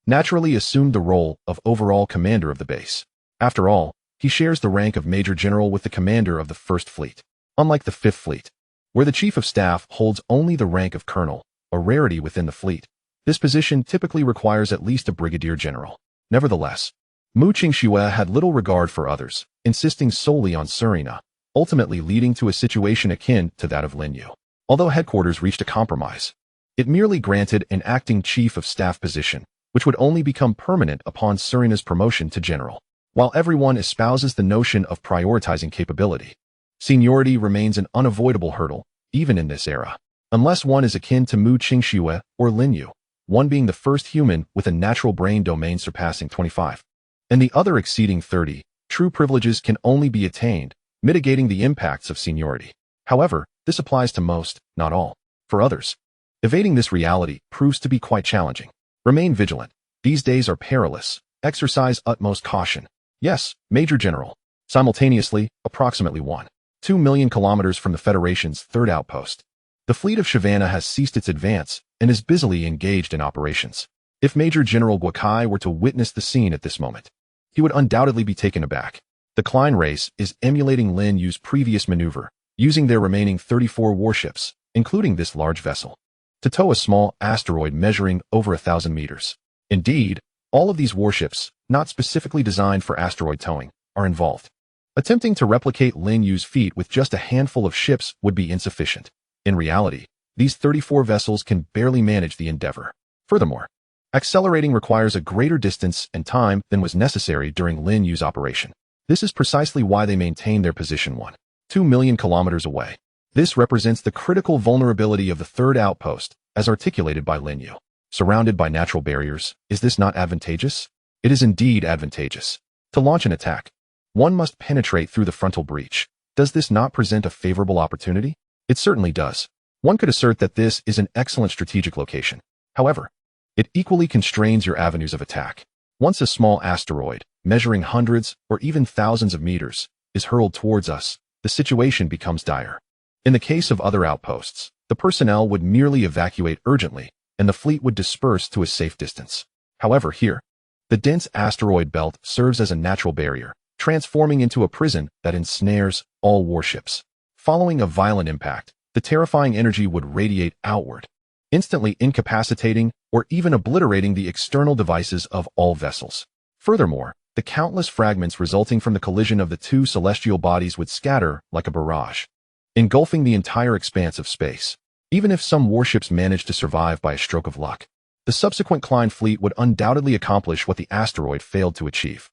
naturally assumed the role of overall commander of the base. After all, he shares the rank of Major General with the commander of the 1st Fleet. Unlike the 5th Fleet, where the Chief of Staff holds only the rank of Colonel, a rarity within the fleet, this position typically requires at least a Brigadier General. Nevertheless, Mu Qinxue had little regard for others, insisting solely on Serena, ultimately leading to a situation akin to that of Lin Yu. Although headquarters reached a compromise, it merely granted an acting Chief of Staff position, which would only become permanent upon Serena's promotion to General. While everyone espouses the notion of prioritizing capability, seniority remains an unavoidable hurdle, even in this era. Unless one is akin to Mu Qinxue or Lin Yu, one being the first human with a natural brain domain surpassing 25, and the other exceeding 30, true privileges can only be attained, mitigating the impacts of seniority. However, this applies to most, not all. For others, evading this reality proves to be quite challenging. Remain vigilant. These days are perilous. Exercise utmost caution. Yes, Major General. Simultaneously, approximately 1.2 million kilometers from the Federation's 3rd outpost, the fleet of Shavana has ceased its advance and is busily engaged in operations. If Major General Guokai were to witness the scene at this moment, he would undoubtedly be taken aback. The Klein race is emulating Lin Yu's previous maneuver, using their remaining 34 warships, including this large vessel, to tow a small asteroid measuring over 1,000 meters. Indeed, all of these warships, not specifically designed for asteroid towing, are involved. Attempting to replicate Lin Yu's feat with just a handful of ships would be insufficient. In reality, these 34 vessels can barely manage the endeavor. Furthermore, accelerating requires a greater distance and time than was necessary during Lin Yu's operation. This is precisely why they maintain their position 1.2 million kilometers away. This represents the critical vulnerability of the 3rd outpost, as articulated by Lin Yu. Surrounded by natural barriers, is this not advantageous? It is indeed advantageous. To launch an attack, one must penetrate through the frontal breach. Does this not present a favorable opportunity? It certainly does. One could assert that this is an excellent strategic location. However, it equally constrains your avenues of attack. Once a small asteroid, measuring hundreds or even thousands of meters, is hurled towards us, the situation becomes dire. In the case of other outposts, the personnel would merely evacuate urgently, and the fleet would disperse to a safe distance. However, here, the dense asteroid belt serves as a natural barrier, transforming into a prison that ensnares all warships. Following a violent impact, the terrifying energy would radiate outward, instantly incapacitating or even obliterating the external devices of all vessels. Furthermore, the countless fragments resulting from the collision of the two celestial bodies would scatter like a barrage, engulfing the entire expanse of space. Even if some warships managed to survive by a stroke of luck, the subsequent Klein fleet would undoubtedly accomplish what the asteroid failed to achieve.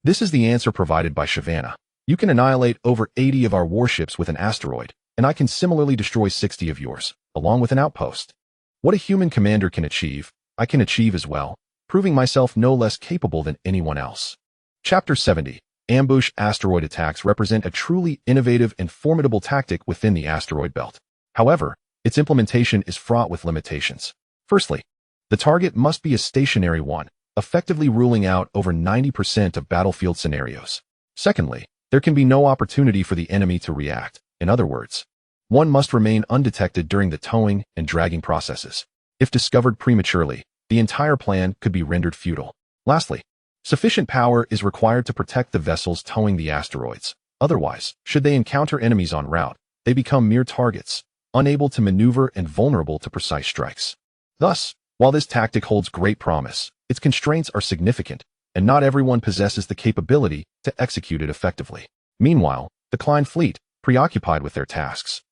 This is the answer provided by Shavana. You can annihilate over 80 of our warships with an asteroid, and I can similarly destroy 60 of yours, along with an outpost. What a human commander can achieve, I can achieve as well, proving myself no less capable than anyone else. Chapter 70. Ambush asteroid attacks represent a truly innovative and formidable tactic within the asteroid belt. However, its implementation is fraught with limitations. Firstly, the target must be a stationary one, effectively ruling out over 90% of battlefield scenarios. Secondly, there can be no opportunity for the enemy to react. In other words, one must remain undetected during the towing and dragging processes. If discovered prematurely, the entire plan could be rendered futile. Lastly, sufficient power is required to protect the vessels towing the asteroids. Otherwise, should they encounter enemies en route, they become mere targets, unable to maneuver and vulnerable to precise strikes. Thus, while this tactic holds great promise, its constraints are significant, and not everyone possesses the capability to execute it effectively. Meanwhile, the Klein fleet, preoccupied with their tasks,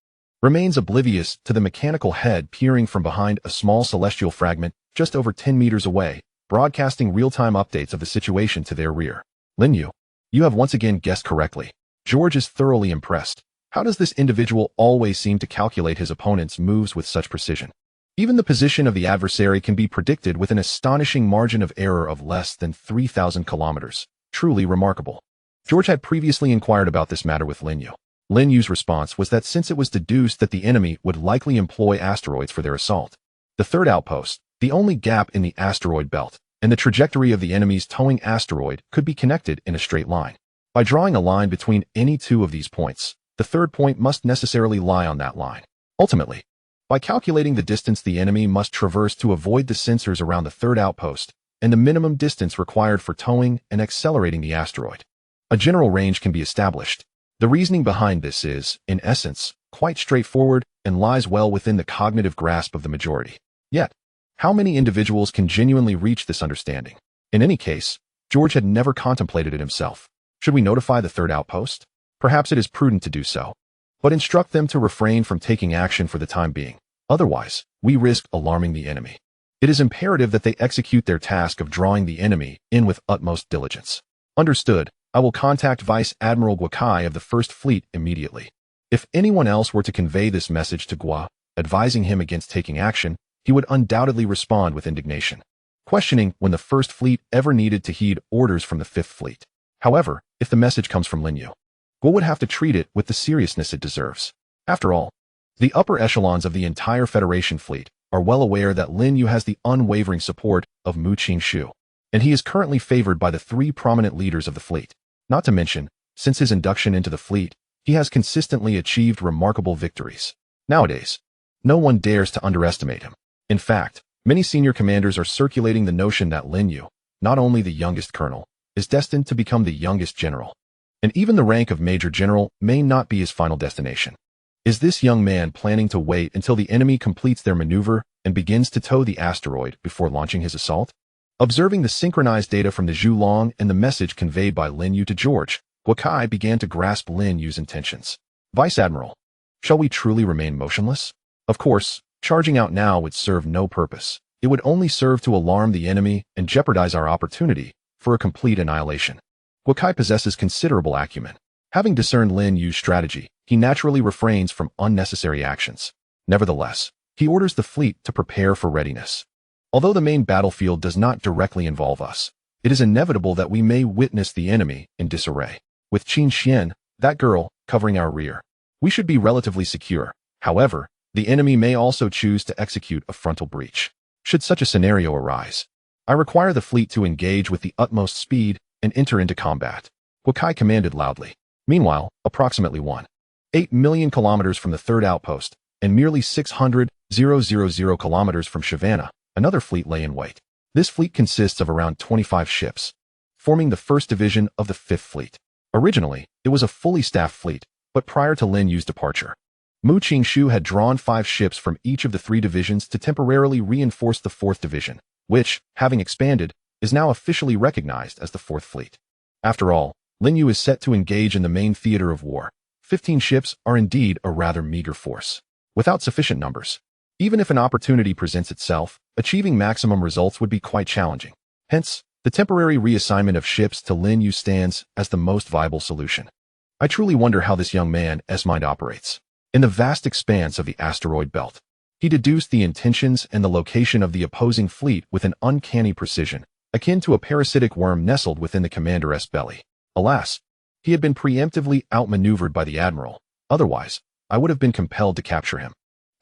remains oblivious to the mechanical head peering from behind a small celestial fragment just over 10 meters away, broadcasting real-time updates of the situation to their rear. Linyu, you have once again guessed correctly. George is thoroughly impressed. How does this individual always seem to calculate his opponent's moves with such precision? Even the position of the adversary can be predicted with an astonishing margin of error of less than 3,000 kilometers. Truly remarkable. George had previously inquired about this matter with Linyu. Linyu's response was that since it was deduced that the enemy would likely employ asteroids for their assault, the third outpost, the only gap in the asteroid belt, and the trajectory of the enemy's towing asteroid could be connected in a straight line. By drawing a line between any two of these points, the third point must necessarily lie on that line. Ultimately, by calculating the distance the enemy must traverse to avoid the sensors around the third outpost, and the minimum distance required for towing and accelerating the asteroid, a general range can be established. The reasoning behind this is, in essence, quite straightforward and lies well within the cognitive grasp of the majority. Yet, how many individuals can genuinely reach this understanding? In any case, George had never contemplated it himself. Should we notify the third outpost? Perhaps it is prudent to do so, but instruct them to refrain from taking action for the time being. Otherwise, we risk alarming the enemy. It is imperative that they execute their task of drawing the enemy in with utmost diligence. Understood. I will contact Vice Admiral Guakai of the First Fleet immediately. If anyone else were to convey this message to Gua, advising him against taking action, he would undoubtedly respond with indignation, questioning when the First Fleet ever needed to heed orders from the Fifth Fleet. However, if the message comes from Linyu, Gua would have to treat it with the seriousness it deserves. After all, the upper echelons of the entire Federation fleet are well aware that Linyu has the unwavering support of Mu Qingshu, and he is currently favored by the three prominent leaders of the fleet. Not to mention, since his induction into the fleet, he has consistently achieved remarkable victories. Nowadays, no one dares to underestimate him. In fact, many senior commanders are circulating the notion that Linyu, not only the youngest colonel, is destined to become the youngest general. And even the rank of major general may not be his final destination. Is this young man planning to wait until the enemy completes their maneuver and begins to tow the asteroid before launching his assault? Observing the synchronized data from the Zhulong and the message conveyed by Linyu to George, Guakai began to grasp Linyu's intentions. Vice Admiral, shall we truly remain motionless? Of course, charging out now would serve no purpose. It would only serve to alarm the enemy and jeopardize our opportunity for a complete annihilation. Guakai possesses considerable acumen. Having discerned Linyu's strategy, he naturally refrains from unnecessary actions. Nevertheless, he orders the fleet to prepare for readiness. Although the main battlefield does not directly involve us, it is inevitable that we may witness the enemy in disarray. With Qin Xian, that girl, covering our rear, we should be relatively secure. However, the enemy may also choose to execute a frontal breach. Should such a scenario arise, I require the fleet to engage with the utmost speed and enter into combat. Guakai commanded loudly. Meanwhile, approximately 1 8 million kilometers from the third outpost, and merely 600,000 kilometers from Savannah, another fleet lay in wait. This fleet consists of around 25 ships, forming the first division of the 5th Fleet. Originally, it was a fully staffed fleet, but prior to Lin Yu's departure, Mu Qingshu had drawn 5 ships from each of the 3 divisions to temporarily reinforce the 4th Division, which, having expanded, is now officially recognized as the 4th Fleet. After all, Lin Yu is set to engage in the main theater of war. 15 ships are indeed a rather meager force. Without sufficient numbers, even if an opportunity presents itself, achieving maximum results would be quite challenging. Hence, the temporary reassignment of ships to Lin Yu stands as the most viable solution. I truly wonder how this young man's mind operates. In the vast expanse of the asteroid belt, he deduced the intentions and the location of the opposing fleet with an uncanny precision, akin to a parasitic worm nestled within the commander's belly. Alas, he had been preemptively outmaneuvered by the admiral. Otherwise, I would have been compelled to capture him.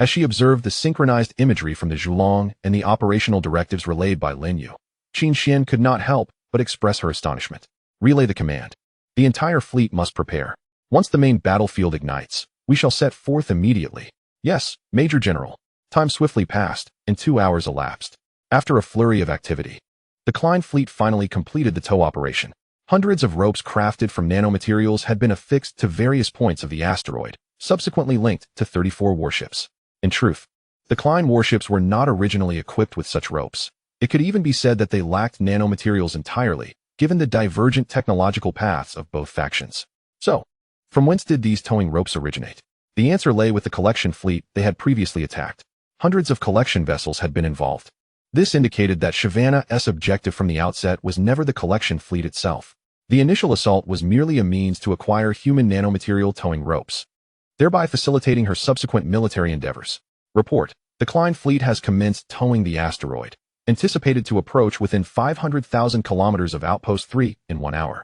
As she observed the synchronized imagery from the Zhulong and the operational directives relayed by Lin Yu, Qin Xian could not help but express her astonishment. Relay the command. The entire fleet must prepare. Once the main battlefield ignites, we shall set forth immediately. Yes, Major General. Time swiftly passed, and 2 hours elapsed. After a flurry of activity, the Klein fleet finally completed the tow operation. Hundreds of ropes crafted from nanomaterials had been affixed to various points of the asteroid, subsequently linked to 34 warships. In truth, the Klein warships were not originally equipped with such ropes. It could even be said that they lacked nanomaterials entirely, given the divergent technological paths of both factions. So, from whence did these towing ropes originate? The answer lay with the collection fleet they had previously attacked. Hundreds of collection vessels had been involved. This indicated that Savannah's objective from the outset was never the collection fleet itself. The initial assault was merely a means to acquire human nanomaterial towing ropes, thereby facilitating her subsequent military endeavors. Report: the Klein fleet has commenced towing the asteroid, anticipated to approach within 500,000 kilometers of Outpost 3 in 1 hour,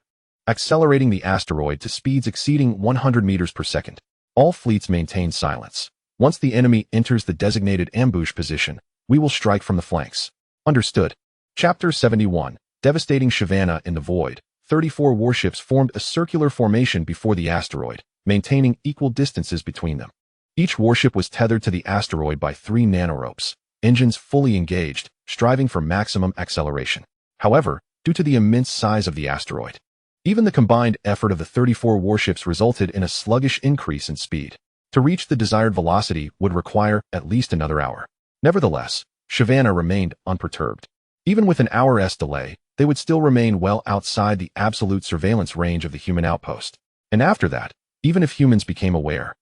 accelerating the asteroid to speeds exceeding 100 meters per second. All fleets maintain silence. Once the enemy enters the designated ambush position, we will strike from the flanks. Understood. Chapter 71. Devastating Savannah in the void. 34 warships formed a circular formation before the asteroid, maintaining equal distances between them. Each warship was tethered to the asteroid by 3 nanoropes, engines fully engaged, striving for maximum acceleration. However, due to the immense size of the asteroid, even the combined effort of the 34 warships resulted in a sluggish increase in speed. To reach the desired velocity would require at least another hour. Nevertheless, Savannah remained unperturbed. Even with an hour's delay, they would still remain well outside the absolute surveillance range of the human outpost. And after that, even if humans became aware,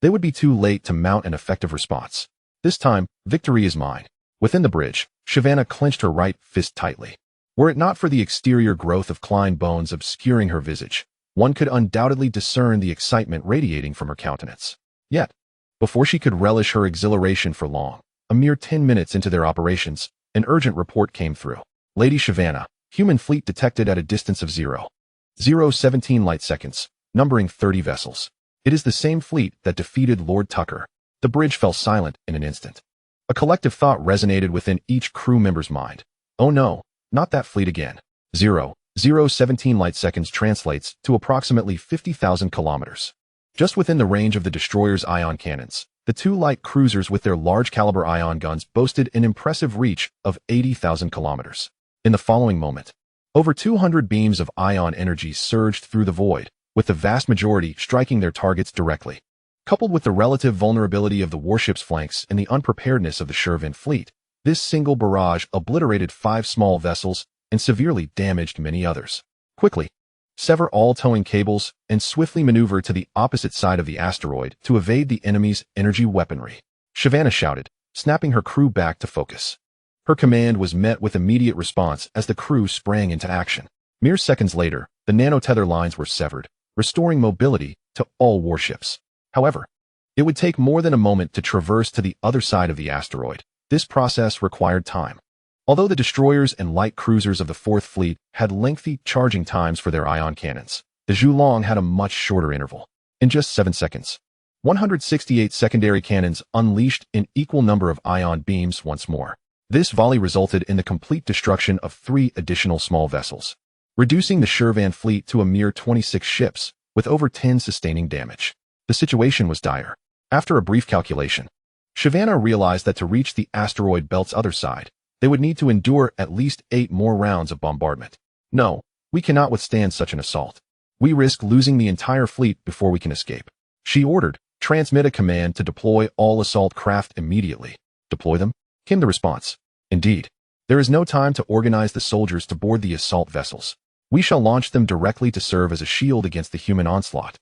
they would be too late to mount an effective response. This time, victory is mine. Within the bridge, Savannah clenched her right fist tightly. Were it not for the exterior growth of Klein bones obscuring her visage, one could undoubtedly discern the excitement radiating from her countenance. Yet, before she could relish her exhilaration for long, a mere 10 minutes into their operations, an urgent report came through. Lady Savannah, human fleet detected at a distance of 0.017 light seconds, numbering 30 vessels. It is the same fleet that defeated Lord Tucker. The bridge fell silent in an instant. A collective thought resonated within each crew member's mind. Oh no, not that fleet again. 0.017 light seconds translates to approximately 50,000 kilometers. Just within the range of the destroyer's ion cannons, the 2 light cruisers with their large-caliber ion guns boasted an impressive reach of 80,000 kilometers. In the following moment, over 200 beams of ion energy surged through the void, with the vast majority striking their targets directly. Coupled with the relative vulnerability of the warship's flanks and the unpreparedness of the Shervin fleet, this single barrage obliterated 5 small vessels and severely damaged many others. Quickly, sever all towing cables, and swiftly maneuver to the opposite side of the asteroid to evade the enemy's energy weaponry. Savannah shouted, snapping her crew back to focus. Her command was met with immediate response as the crew sprang into action. Mere seconds later, the nanotether lines were severed, restoring mobility to all warships. However, it would take more than a moment to traverse to the other side of the asteroid. This process required time. Although the destroyers and light cruisers of the 4th Fleet had lengthy charging times for their ion cannons, the Zhulong had a much shorter interval. In just 7 seconds, 168 secondary cannons unleashed an equal number of ion beams once more. This volley resulted in the complete destruction of 3 additional small vessels, reducing the Shervan fleet to a mere 26 ships, with over 10 sustaining damage. The situation was dire. After a brief calculation, Shyvana realized that to reach the asteroid belt's other side, they would need to endure at least 8 more rounds of bombardment. No, we cannot withstand such an assault. We risk losing the entire fleet before we can escape. She ordered, transmit a command to deploy all assault craft immediately. Deploy them? Came the response. Indeed. There is no time to organize the soldiers to board the assault vessels. We shall launch them directly to serve as a shield against the human onslaught.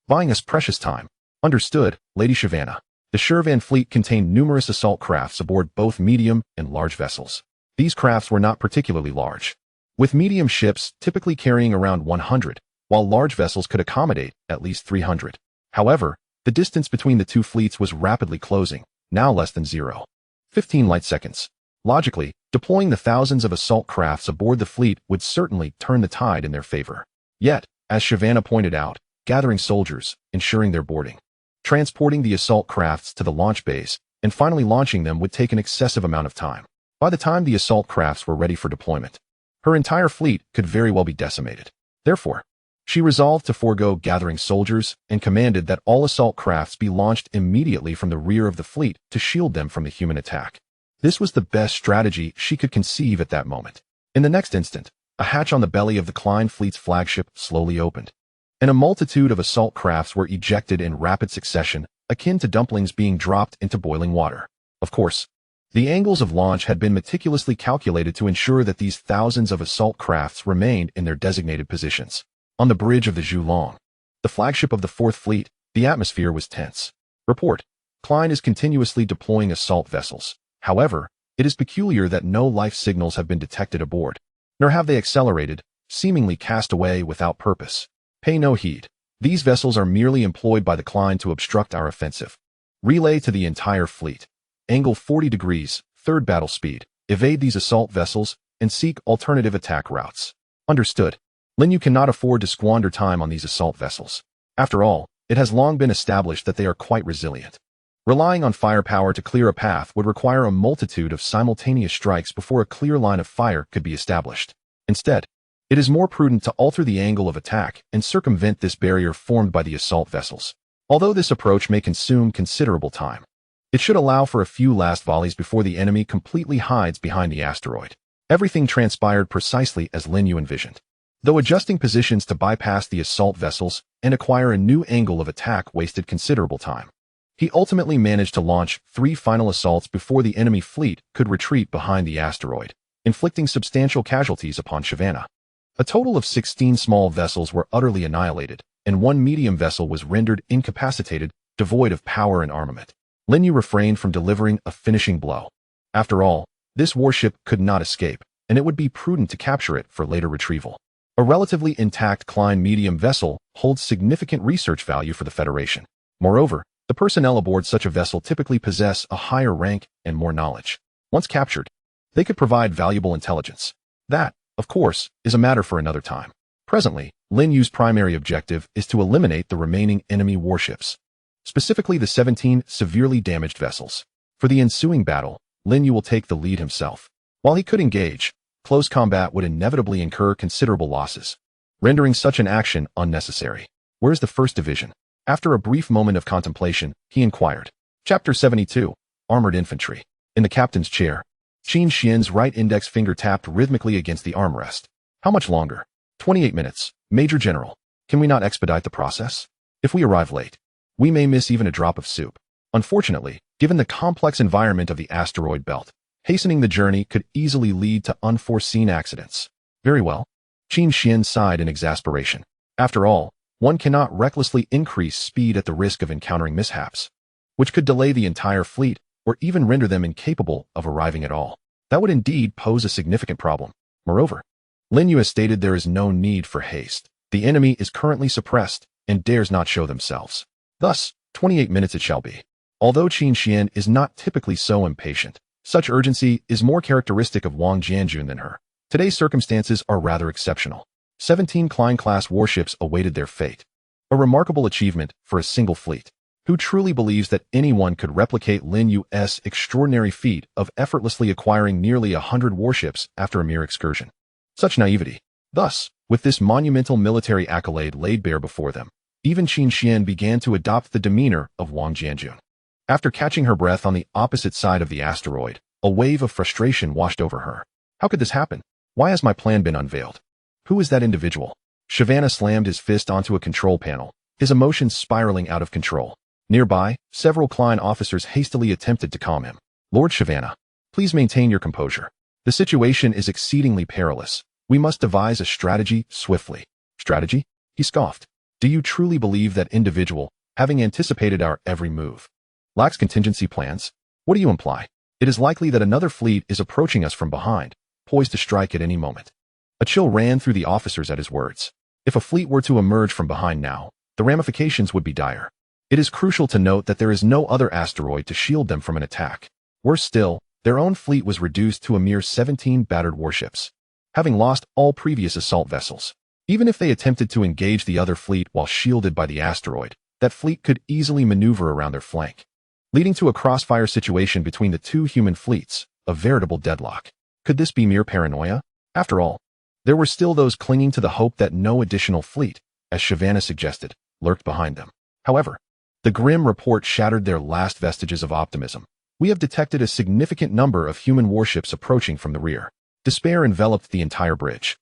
Buying us precious time. Understood, Lady Shyvana. The Shirvan fleet contained numerous assault crafts aboard both medium and large vessels. These crafts were not particularly large, with medium ships typically carrying around 100, while large vessels could accommodate at least 300. However, the distance between the two fleets was rapidly closing, now less than 0.15 light seconds. Logically, deploying the thousands of assault crafts aboard the fleet would certainly turn the tide in their favor. Yet, as Shyvana pointed out, gathering soldiers, ensuring their boarding, transporting the assault crafts to the launch base, and finally launching them would take an excessive amount of time. By the time the assault crafts were ready for deployment, her entire fleet could very well be decimated. Therefore, she resolved to forego gathering soldiers and commanded that all assault crafts be launched immediately from the rear of the fleet to shield them from the human attack. This was the best strategy she could conceive at that moment. In the next instant, a hatch on the belly of the Klein fleet's flagship slowly opened, and a multitude of assault crafts were ejected in rapid succession, akin to dumplings being dropped into boiling water. Of course, the angles of launch had been meticulously calculated to ensure that these thousands of assault crafts remained in their designated positions. On the bridge of the Zhulong, the flagship of the 4th Fleet, the atmosphere was tense. Report: Klein is continuously deploying assault vessels. However, it is peculiar that no life signals have been detected aboard, nor have they accelerated, seemingly cast away without purpose. Pay no heed. These vessels are merely employed by the Klein to obstruct our offensive. Relay to the entire fleet. Angle 40 degrees, 3rd battle speed. Evade these assault vessels and seek alternative attack routes. Understood. Linyu cannot afford to squander time on these assault vessels. After all, it has long been established that they are quite resilient. Relying on firepower to clear a path would require a multitude of simultaneous strikes before a clear line of fire could be established. Instead, it is more prudent to alter the angle of attack and circumvent this barrier formed by the assault vessels. Although this approach may consume considerable time, it should allow for a few last volleys before the enemy completely hides behind the asteroid. Everything transpired precisely as Linyu envisioned. Though adjusting positions to bypass the assault vessels and acquire a new angle of attack wasted considerable time, he ultimately managed to launch 3 final assaults before the enemy fleet could retreat behind the asteroid, inflicting substantial casualties upon Shyvana. A total of 16 small vessels were utterly annihilated, and 1 medium vessel was rendered incapacitated, devoid of power and armament. Linyu refrained from delivering a finishing blow. After all, this warship could not escape, and it would be prudent to capture it for later retrieval. A relatively intact Klein medium vessel holds significant research value for the Federation. Moreover, the personnel aboard such a vessel typically possess a higher rank and more knowledge. Once captured, they could provide valuable intelligence. That, of course, is a matter for another time. Presently, Linyu's primary objective is to eliminate the remaining enemy warships, specifically the 17 severely damaged vessels. For the ensuing battle, Linyu will take the lead himself. While he could engage, close combat would inevitably incur considerable losses, rendering such an action unnecessary. Where's the 1st Division? After a brief moment of contemplation, he inquired. Chapter 72, Armored Infantry. In the captain's chair, Qin Xian's right index finger tapped rhythmically against the armrest. How much longer? 28 minutes, Major General. Can we not expedite the process? If we arrive late, we may miss even a drop of soup. Unfortunately, given the complex environment of the asteroid belt, hastening the journey could easily lead to unforeseen accidents. Very well. Qin Xian sighed in exasperation. After all, one cannot recklessly increase speed at the risk of encountering mishaps, which could delay the entire fleet or even render them incapable of arriving at all. That would indeed pose a significant problem. Moreover, Linyu has stated there is no need for haste. The enemy is currently suppressed and dares not show themselves. Thus, 28 minutes it shall be. Although Qin Xian is not typically so impatient, such urgency is more characteristic of Wang Jianjun than her. Today's circumstances are rather exceptional. 17 Klein-class warships awaited their fate. A remarkable achievement for a single fleet. Who truly believes that anyone could replicate Lin Yu's extraordinary feat of effortlessly acquiring nearly 100 warships after a mere excursion? Such naivety. Thus, with this monumental military accolade laid bare before them, Even Qin Xian began to adopt the demeanor of Wang Jianjun. After catching her breath on the opposite side of the asteroid, a wave of frustration washed over her. How could this happen? Why has my plan been unveiled? Who is that individual? Shyvana slammed his fist onto a control panel, his emotions spiraling out of control. Nearby, several Klein officers hastily attempted to calm him. Lord Shyvana, please maintain your composure. The situation is exceedingly perilous. We must devise a strategy swiftly. Strategy? He scoffed. Do you truly believe that individual, having anticipated our every move, lacks contingency plans? What do you imply? It is likely that another fleet is approaching us from behind, poised to strike at any moment. A chill ran through the officers at his words. If a fleet were to emerge from behind now, the ramifications would be dire. It is crucial to note that there is no other asteroid to shield them from an attack. Worse still, their own fleet was reduced to a mere 17 battered warships, having lost all previous assault vessels. Even if they attempted to engage the other fleet while shielded by the asteroid, that fleet could easily maneuver around their flank, leading to a crossfire situation between the two human fleets, a veritable deadlock. Could this be mere paranoia? After all, there were still those clinging to the hope that no additional fleet, as Shyvana suggested, lurked behind them. However, the grim report shattered their last vestiges of optimism. We have detected a significant number of human warships approaching from the rear. Despair enveloped the entire bridge.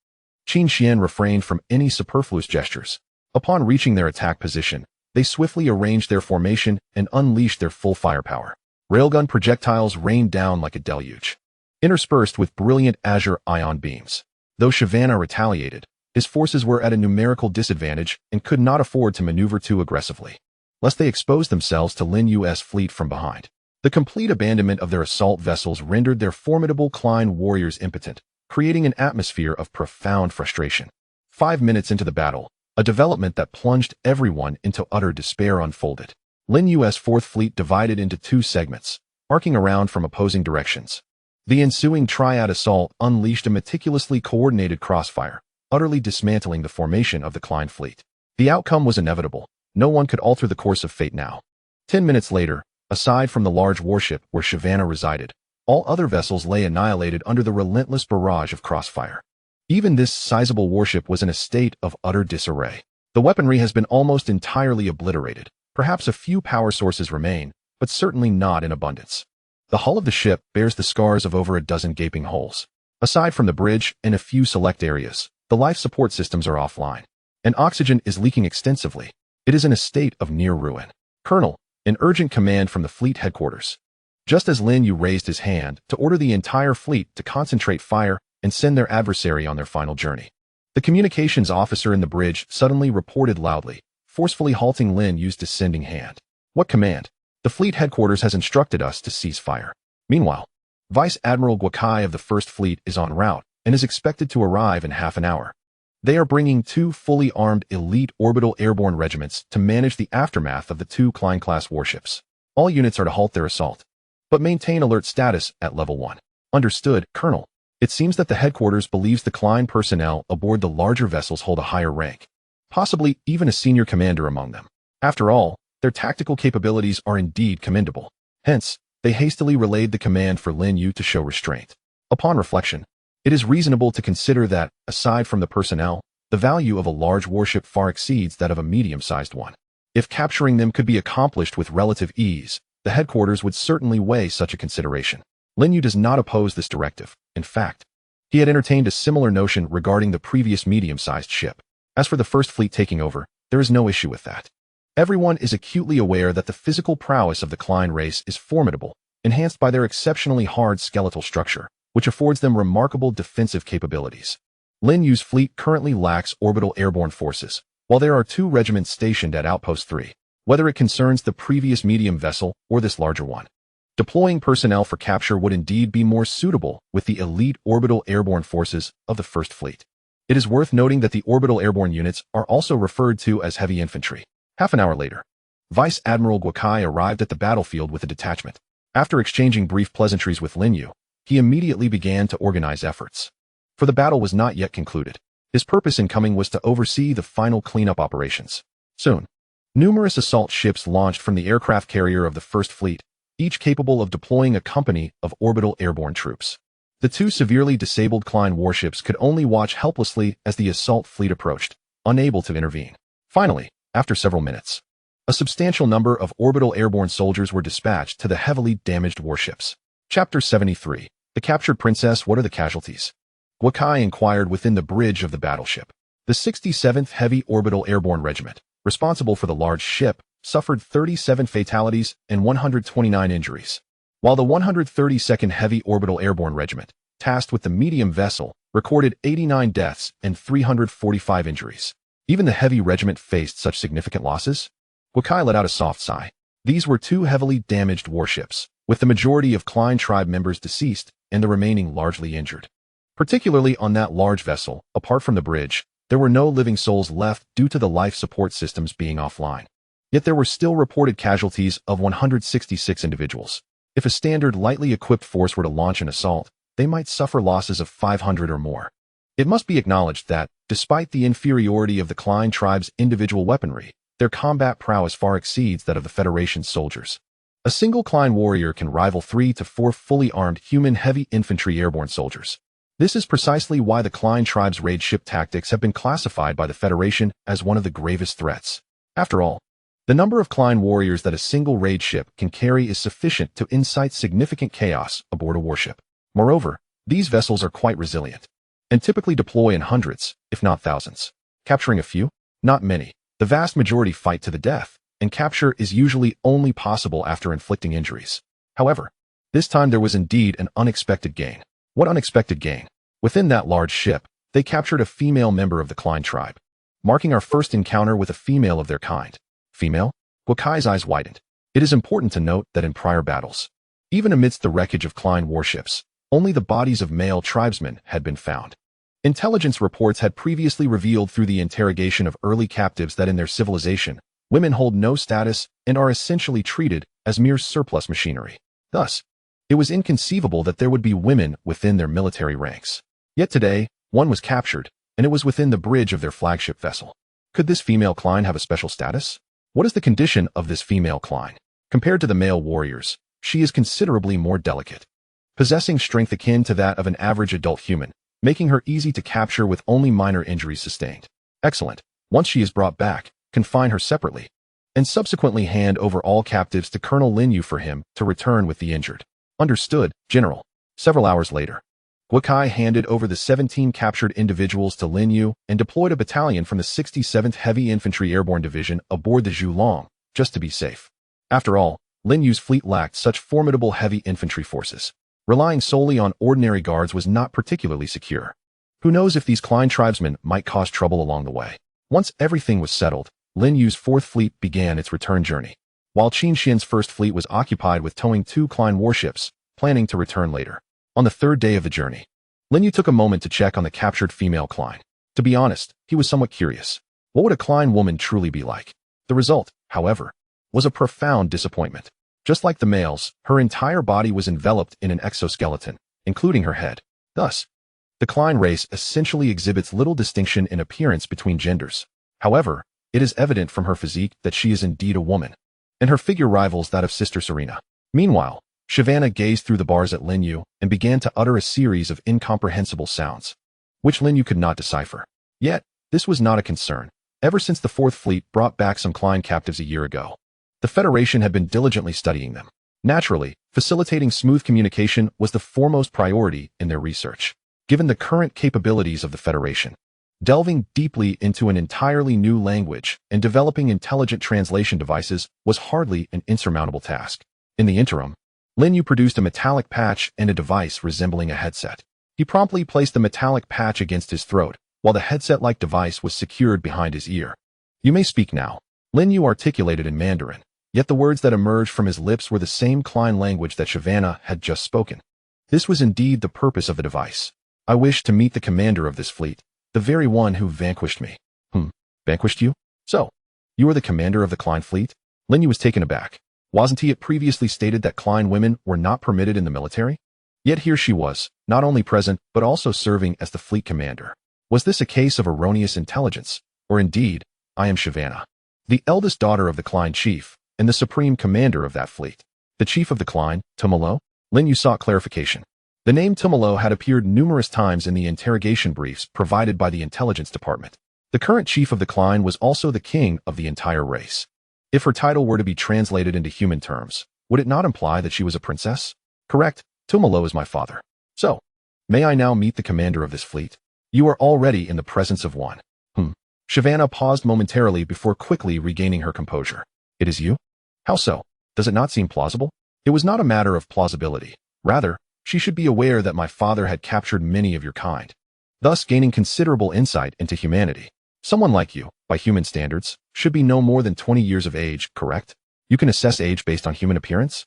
Qin Xian refrained from any superfluous gestures. Upon reaching their attack position, they swiftly arranged their formation and unleashed their full firepower. Railgun projectiles rained down like a deluge, interspersed with brilliant azure ion beams. Though Shyvana retaliated, his forces were at a numerical disadvantage and could not afford to maneuver too aggressively, lest they expose themselves to Lin Yu's fleet from behind. The complete abandonment of their assault vessels rendered their formidable Klein warriors impotent, creating an atmosphere of profound frustration. 5 minutes into the battle, a development that plunged everyone into utter despair unfolded. Lin Yu's Fourth Fleet divided into two segments, arcing around from opposing directions. The ensuing triad assault unleashed a meticulously coordinated crossfire, utterly dismantling the formation of the Klein fleet. The outcome was inevitable. No one could alter the course of fate now. 10 minutes later, aside from the large warship where Shyvana resided, all other vessels lay annihilated under the relentless barrage of crossfire. Even this sizable warship was in a state of utter disarray. The weaponry has been almost entirely obliterated. Perhaps a few power sources remain, but certainly not in abundance. The hull of the ship bears the scars of over a dozen gaping holes. Aside from the bridge and a few select areas, the life support systems are offline, and oxygen is leaking extensively. It is in a state of near ruin. Colonel, an urgent command from the fleet headquarters. Just as Lin Yu raised his hand to order the entire fleet to concentrate fire and send their adversary on their final journey, the communications officer in the bridge suddenly reported loudly, forcefully halting Lin Yu's descending hand. What command? The fleet headquarters has instructed us to cease fire. Meanwhile, Vice Admiral Guokai of the First Fleet is en route and is expected to arrive in half an hour. They are bringing 2 fully armed elite orbital airborne regiments to manage the aftermath of the 2 Klein-class warships. All units are to halt their assault, but maintain alert status at level 1. Understood, Colonel. It seems that the headquarters believes the Klein personnel aboard the larger vessels hold a higher rank, possibly even a senior commander among them. After all, their tactical capabilities are indeed commendable. Hence, they hastily relayed the command for Lin Yu to show restraint. Upon reflection, it is reasonable to consider that, aside from the personnel, the value of a large warship far exceeds that of a medium-sized one. If capturing them could be accomplished with relative ease, the headquarters would certainly weigh such a consideration. Lin Yu does not oppose this directive. In fact, he had entertained a similar notion regarding the previous medium-sized ship. As for the First Fleet taking over, there is no issue with that. Everyone is acutely aware that the physical prowess of the Klein race is formidable, enhanced by their exceptionally hard skeletal structure, which affords them remarkable defensive capabilities. Lin Yu's fleet currently lacks orbital airborne forces, while there are 2 regiments stationed at Outpost 3, whether it concerns the previous medium vessel or this larger one. Deploying personnel for capture would indeed be more suitable with the elite orbital airborne forces of the First Fleet. It is worth noting that the orbital airborne units are also referred to as heavy infantry. Half an hour later, Vice Admiral Guokai arrived at the battlefield with a detachment. After exchanging brief pleasantries with Lin Yu, he immediately began to organize efforts. For the battle was not yet concluded. His purpose in coming was to oversee the final cleanup operations. Soon, numerous assault ships launched from the aircraft carrier of the First Fleet, each capable of deploying a company of orbital airborne troops. The 2 severely disabled Klein warships could only watch helplessly as the assault fleet approached, unable to intervene. Finally, After several minutes, a substantial number of orbital airborne soldiers were dispatched to the heavily damaged warships. Chapter 73. The Captured Princess. What are the casualties? Wakai inquired within the bridge of the battleship. The 67th Heavy Orbital Airborne Regiment, responsible for the large ship, suffered 37 fatalities and 129 injuries, while the 132nd Heavy Orbital Airborne Regiment, tasked with the medium vessel, recorded 89 deaths and 345 injuries. Even the Heavy Regiment faced such significant losses? Wakai let out a soft sigh. These were two heavily damaged warships, with the majority of Klein tribe members deceased and the remaining largely injured. Particularly on that large vessel, apart from the bridge, there were no living souls left due to the life support systems being offline. Yet there were still reported casualties of 166 individuals. If a standard lightly equipped force were to launch an assault, they might suffer losses of 500 or more. It must be acknowledged that, despite the inferiority of the Klein tribe's individual weaponry, their combat prowess far exceeds that of the Federation's soldiers. A single Klein warrior can rival 3 to 4 fully armed human heavy infantry airborne soldiers. This is precisely why the Klein tribe's raid ship tactics have been classified by the Federation as one of the gravest threats. After all, the number of Klein warriors that a single raid ship can carry is sufficient to incite significant chaos aboard a warship. Moreover, these vessels are quite resilient, and typically deploy in hundreds, if not thousands. Capturing a few? Not many. The vast majority fight to the death, and capture is usually only possible after inflicting injuries. However, this time there was indeed an unexpected gain. What unexpected gain? Within that large ship, they captured a female member of the Klein tribe, marking our first encounter with a female of their kind. Female? Wakai's eyes widened. It is important to note that in prior battles, even amidst the wreckage of Klein warships, only the bodies of male tribesmen had been found. Intelligence reports had previously revealed through the interrogation of early captives that in their civilization, women hold no status and are essentially treated as mere surplus machinery. Thus, it was inconceivable that there would be women within their military ranks. Yet today, one was captured, and it was within the bridge of their flagship vessel. Could this female Klein have a special status? What is the condition of this female Klein? Compared to the male warriors, she is considerably more delicate, possessing strength akin to that of an average adult human, making her easy to capture with only minor injuries sustained. Excellent. Once she is brought back, confine her separately, and subsequently hand over all captives to Colonel Lin Yu for him to return with the injured. Understood, General. Several hours later, Wakai handed over the 17 captured individuals to Lin Yu and deployed a battalion from the 67th Heavy Infantry Airborne Division aboard the Zhulong, just to be safe. After all, Lin Yu's fleet lacked such formidable heavy infantry forces. Relying solely on ordinary guards was not particularly secure. Who knows if these Klein tribesmen might cause trouble along the way. Once everything was settled, Lin Yu's 4th Fleet began its return journey, while Qin Xian's 1st Fleet was occupied with towing 2 Klein warships, planning to return later. On the 3rd day of the journey, Lin Yu took a moment to check on the captured female Klein. To be honest, he was somewhat curious. What would a Klein woman truly be like? The result, however, was a profound disappointment. Just like the males, her entire body was enveloped in an exoskeleton, including her head. Thus, the Klein race essentially exhibits little distinction in appearance between genders. However, it is evident from her physique that she is indeed a woman, and her figure rivals that of Sister Serena. Meanwhile, Shyvana gazed through the bars at Lin Yu and began to utter a series of incomprehensible sounds, which Lin Yu could not decipher. Yet, this was not a concern. Ever since the 4th Fleet brought back some Klein captives a year ago, the Federation had been diligently studying them. Naturally, facilitating smooth communication was the foremost priority in their research. Given the current capabilities of the Federation, delving deeply into an entirely new language and developing intelligent translation devices was hardly an insurmountable task. In the interim, Lin Yu produced a metallic patch and a device resembling a headset. He promptly placed the metallic patch against his throat, while the headset-like device was secured behind his ear. "You may speak now," Lin Yu articulated in Mandarin. Yet the words that emerged from his lips were the same Klein language that Shyvana had just spoken. This was indeed the purpose of the device. "I wish to meet the commander of this fleet, the very one who vanquished me." Vanquished you? So, you are the commander of the Klein fleet? Lin Yu was taken aback. Wasn't he previously stated that Klein women were not permitted in the military? Yet here she was, not only present, but also serving as the fleet commander. Was this a case of erroneous intelligence? Or indeed, I am Shyvana, the eldest daughter of the Klein chief, and the supreme commander of that fleet. The chief of the Klein, Tumalo? Lin Yu sought clarification. The name Tumalo had appeared numerous times in the interrogation briefs provided by the intelligence department. The current chief of the Klein was also the king of the entire race. If her title were to be translated into human terms, would it not imply that she was a princess? Correct, Tumalo is my father. So, may I now meet the commander of this fleet? You are already in the presence of one. Shyvana paused momentarily before quickly regaining her composure. It is you? How so? Does it not seem plausible? It was not a matter of plausibility. Rather, she should be aware that my father had captured many of your kind, thus gaining considerable insight into humanity. Someone like you, by human standards, should be no more than 20 years of age, correct? You can assess age based on human appearance?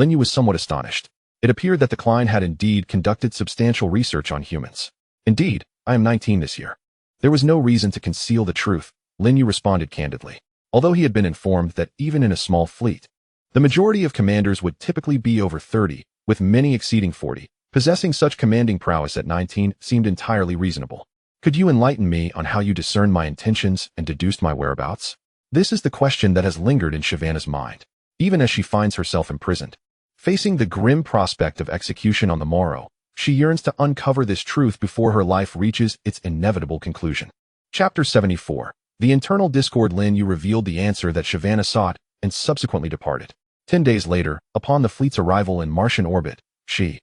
Linyu was somewhat astonished. It appeared that the Klein had indeed conducted substantial research on humans. Indeed, I am 19 this year. There was no reason to conceal the truth, Linyu responded candidly. Although he had been informed that even in a small fleet, the majority of commanders would typically be over 30, with many exceeding 40. Possessing such commanding prowess at 19 seemed entirely reasonable. Could you enlighten me on how you discerned my intentions and deduced my whereabouts? This is the question that has lingered in Shyvana's mind, even as she finds herself imprisoned. Facing the grim prospect of execution on the morrow, she yearns to uncover this truth before her life reaches its inevitable conclusion. Chapter 74. The internal discord. Linyu revealed the answer that Shyvana sought and subsequently departed. 10 days later, upon the fleet's arrival in Martian orbit, she,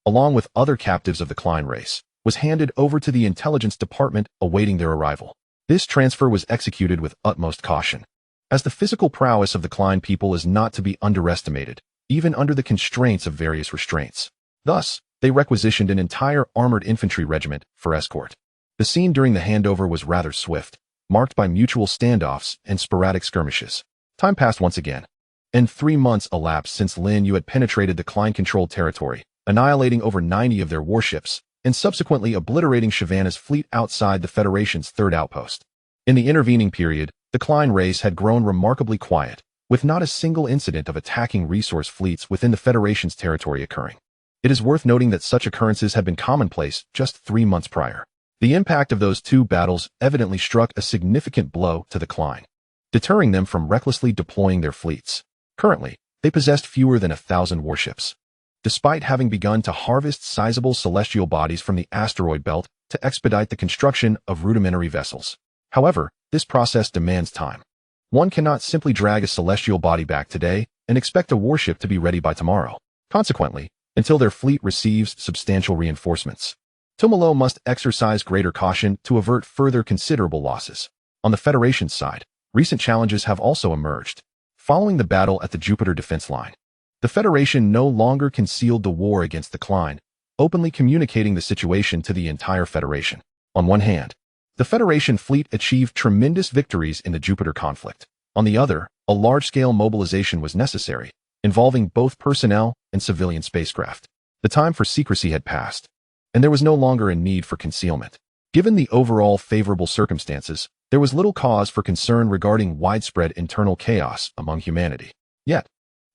along with other captives of the Klein race, was handed over to the intelligence department awaiting their arrival. This transfer was executed with utmost caution, as the physical prowess of the Klein people is not to be underestimated, even under the constraints of various restraints. Thus, they requisitioned an entire armored infantry regiment for escort. The scene during the handover was rather swift, marked by mutual standoffs and sporadic skirmishes. Time passed once again, and 3 months elapsed since Linyu had penetrated the Klein-controlled territory, annihilating over 90 of their warships, and subsequently obliterating Shyvana's fleet outside the Federation's third outpost. In the intervening period, the Klein race had grown remarkably quiet, with not a single incident of attacking resource fleets within the Federation's territory occurring. It is worth noting that such occurrences had been commonplace just 3 months prior. The impact of those two battles evidently struck a significant blow to the Klein, deterring them from recklessly deploying their fleets. Currently, they possessed fewer than 1,000 warships, despite having begun to harvest sizable celestial bodies from the asteroid belt to expedite the construction of rudimentary vessels. However, this process demands time. One cannot simply drag a celestial body back today and expect a warship to be ready by tomorrow. Consequently, until their fleet receives substantial reinforcements, Tumalo must exercise greater caution to avert further considerable losses. On the Federation's side, recent challenges have also emerged. Following the battle at the Jupiter defense line, the Federation no longer concealed the war against the Klein, openly communicating the situation to the entire Federation. On one hand, the Federation fleet achieved tremendous victories in the Jupiter conflict. On the other, a large-scale mobilization was necessary, involving both personnel and civilian spacecraft. The time for secrecy had passed, and there was no longer a need for concealment. Given the overall favorable circumstances, there was little cause for concern regarding widespread internal chaos among humanity. Yet,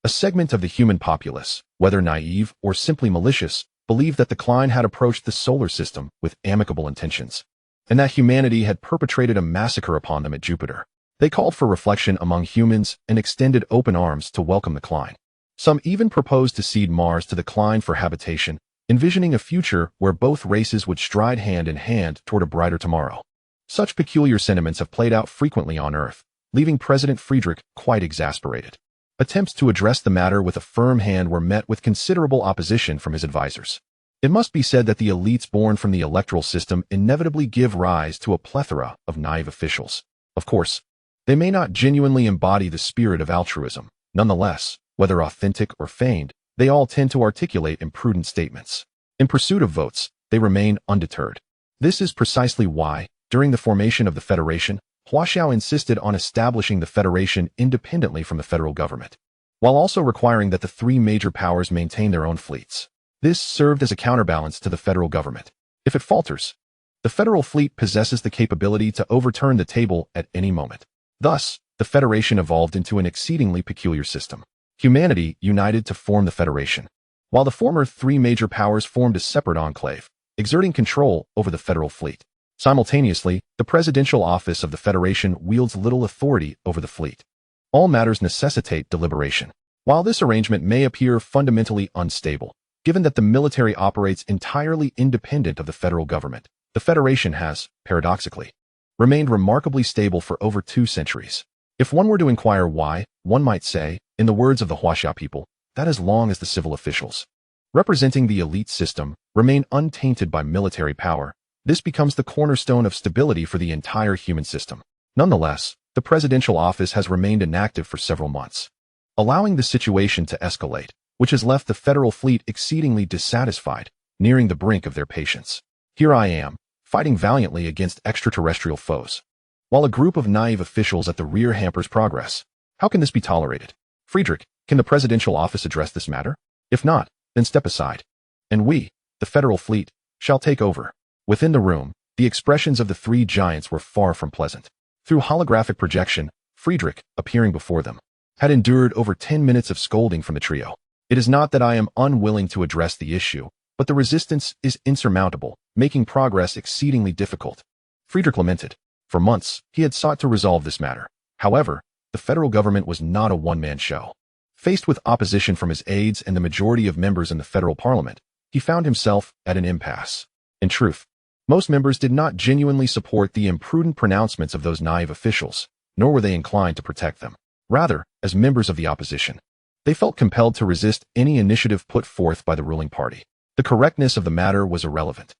a segment of the human populace, whether naive or simply malicious, believed that the Klein had approached the solar system with amicable intentions, and that humanity had perpetrated a massacre upon them at Jupiter. They called for reflection among humans and extended open arms to welcome the Klein. Some even proposed to cede Mars to the Klein for habitation, envisioning a future where both races would stride hand in hand toward a brighter tomorrow. Such peculiar sentiments have played out frequently on Earth, leaving President Friedrich quite exasperated. Attempts to address the matter with a firm hand were met with considerable opposition from his advisors. It must be said that the elites born from the electoral system inevitably give rise to a plethora of naive officials. Of course, they may not genuinely embody the spirit of altruism. Nonetheless, whether authentic or feigned, they all tend to articulate imprudent statements. In pursuit of votes, they remain undeterred. This is precisely why, during the formation of the Federation, Huaxiao insisted on establishing the Federation independently from the federal government, while also requiring that the 3 major powers maintain their own fleets. This served as a counterbalance to the federal government. If it falters, the federal fleet possesses the capability to overturn the table at any moment. Thus, the Federation evolved into an exceedingly peculiar system. Humanity united to form the Federation, while the former 3 major powers formed a separate enclave, exerting control over the federal fleet. Simultaneously, the presidential office of the Federation wields little authority over the fleet. All matters necessitate deliberation. While this arrangement may appear fundamentally unstable, given that the military operates entirely independent of the federal government, the Federation has, paradoxically, remained remarkably stable for over 2 centuries. If one were to inquire why, one might say, in the words of the Warships people, that as long as the civil officials, representing the elite system, remain untainted by military power, this becomes the cornerstone of stability for the entire human system. Nonetheless, the presidential office has remained inactive for several months, allowing the situation to escalate, which has left the federal fleet exceedingly dissatisfied, nearing the brink of their patience. Here I am, fighting valiantly against extraterrestrial foes, while a group of naive officials at the rear hampers progress. How can this be tolerated? Friedrich, can the presidential office address this matter? If not, then step aside, and we, the federal fleet, shall take over. Within the room, the expressions of the 3 giants were far from pleasant. Through holographic projection, Friedrich, appearing before them, had endured over 10 minutes of scolding from the trio. It is not that I am unwilling to address the issue, but the resistance is insurmountable, making progress exceedingly difficult. Friedrich lamented. For months, he had sought to resolve this matter. However, the federal government was not a one-man show. Faced with opposition from his aides and the majority of members in the federal parliament, he found himself at an impasse. In truth, most members did not genuinely support the imprudent pronouncements of those naive officials, nor were they inclined to protect them. Rather, as members of the opposition, they felt compelled to resist any initiative put forth by the ruling party. The correctness of the matter was irrelevant.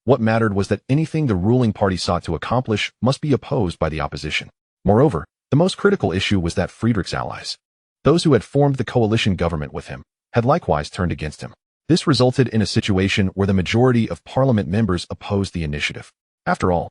What mattered was that anything the ruling party sought to accomplish must be opposed by the opposition. Moreover, the most critical issue was that Friedrich's allies, those who had formed the coalition government with him, had likewise turned against him. This resulted in a situation where the majority of parliament members opposed the initiative. After all,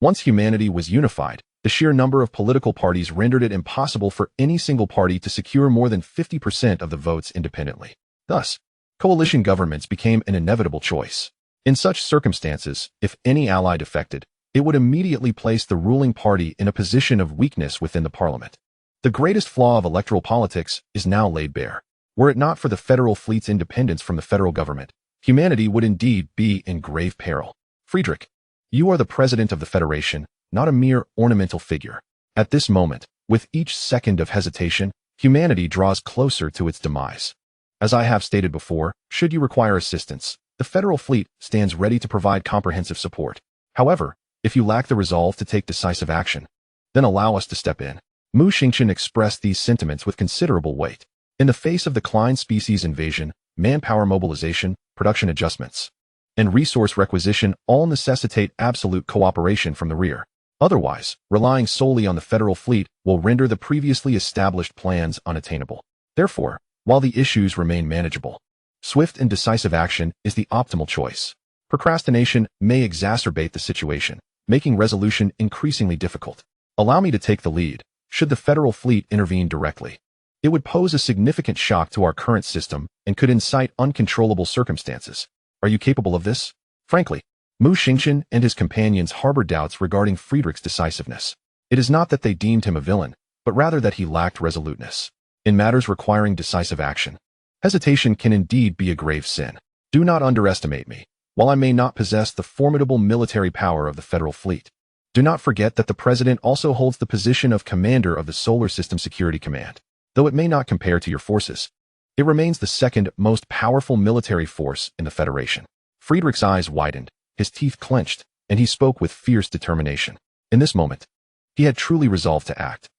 once humanity was unified, the sheer number of political parties rendered it impossible for any single party to secure more than 50% of the votes independently. Thus, coalition governments became an inevitable choice. In such circumstances, if any ally defected, it would immediately place the ruling party in a position of weakness within the parliament. The greatest flaw of electoral politics is now laid bare. Were it not for the federal fleet's independence from the federal government, humanity would indeed be in grave peril. Friedrich, you are the president of the Federation, not a mere ornamental figure. At this moment, with each second of hesitation, humanity draws closer to its demise. As I have stated before, should you require assistance, the federal fleet stands ready to provide comprehensive support. However, if you lack the resolve to take decisive action, then allow us to step in. Mu Xingchen expressed these sentiments with considerable weight. In the face of the Klein species invasion, manpower mobilization, production adjustments, and resource requisition all necessitate absolute cooperation from the rear. Otherwise, relying solely on the federal fleet will render the previously established plans unattainable. Therefore, while the issues remain manageable, swift and decisive action is the optimal choice. Procrastination may exacerbate the situation, making resolution increasingly difficult. Allow me to take the lead. Should the federal fleet intervene directly, it would pose a significant shock to our current system and could incite uncontrollable circumstances. Are you capable of this? Frankly, Mu Xingchen and his companions harbor doubts regarding Friedrich's decisiveness. It is not that they deemed him a villain, but rather that he lacked resoluteness. In matters requiring decisive action, hesitation can indeed be a grave sin. Do not underestimate me. While I may not possess the formidable military power of the federal fleet, do not forget that the president also holds the position of commander of the Solar System Security Command. Though it may not compare to your forces, it remains the second most powerful military force in the Federation. Friedrich's eyes widened, his teeth clenched, and he spoke with fierce determination. In this moment, he had truly resolved to act.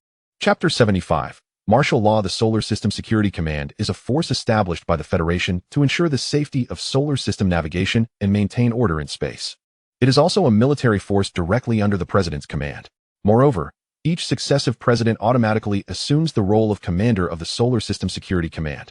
Chapter 75. Martial Law. The Solar System Security Command is a force established by the Federation to ensure the safety of solar system navigation and maintain order in space. It is also a military force directly under the President's command. Moreover, each successive president automatically assumes the role of commander of the Solar System Security Command.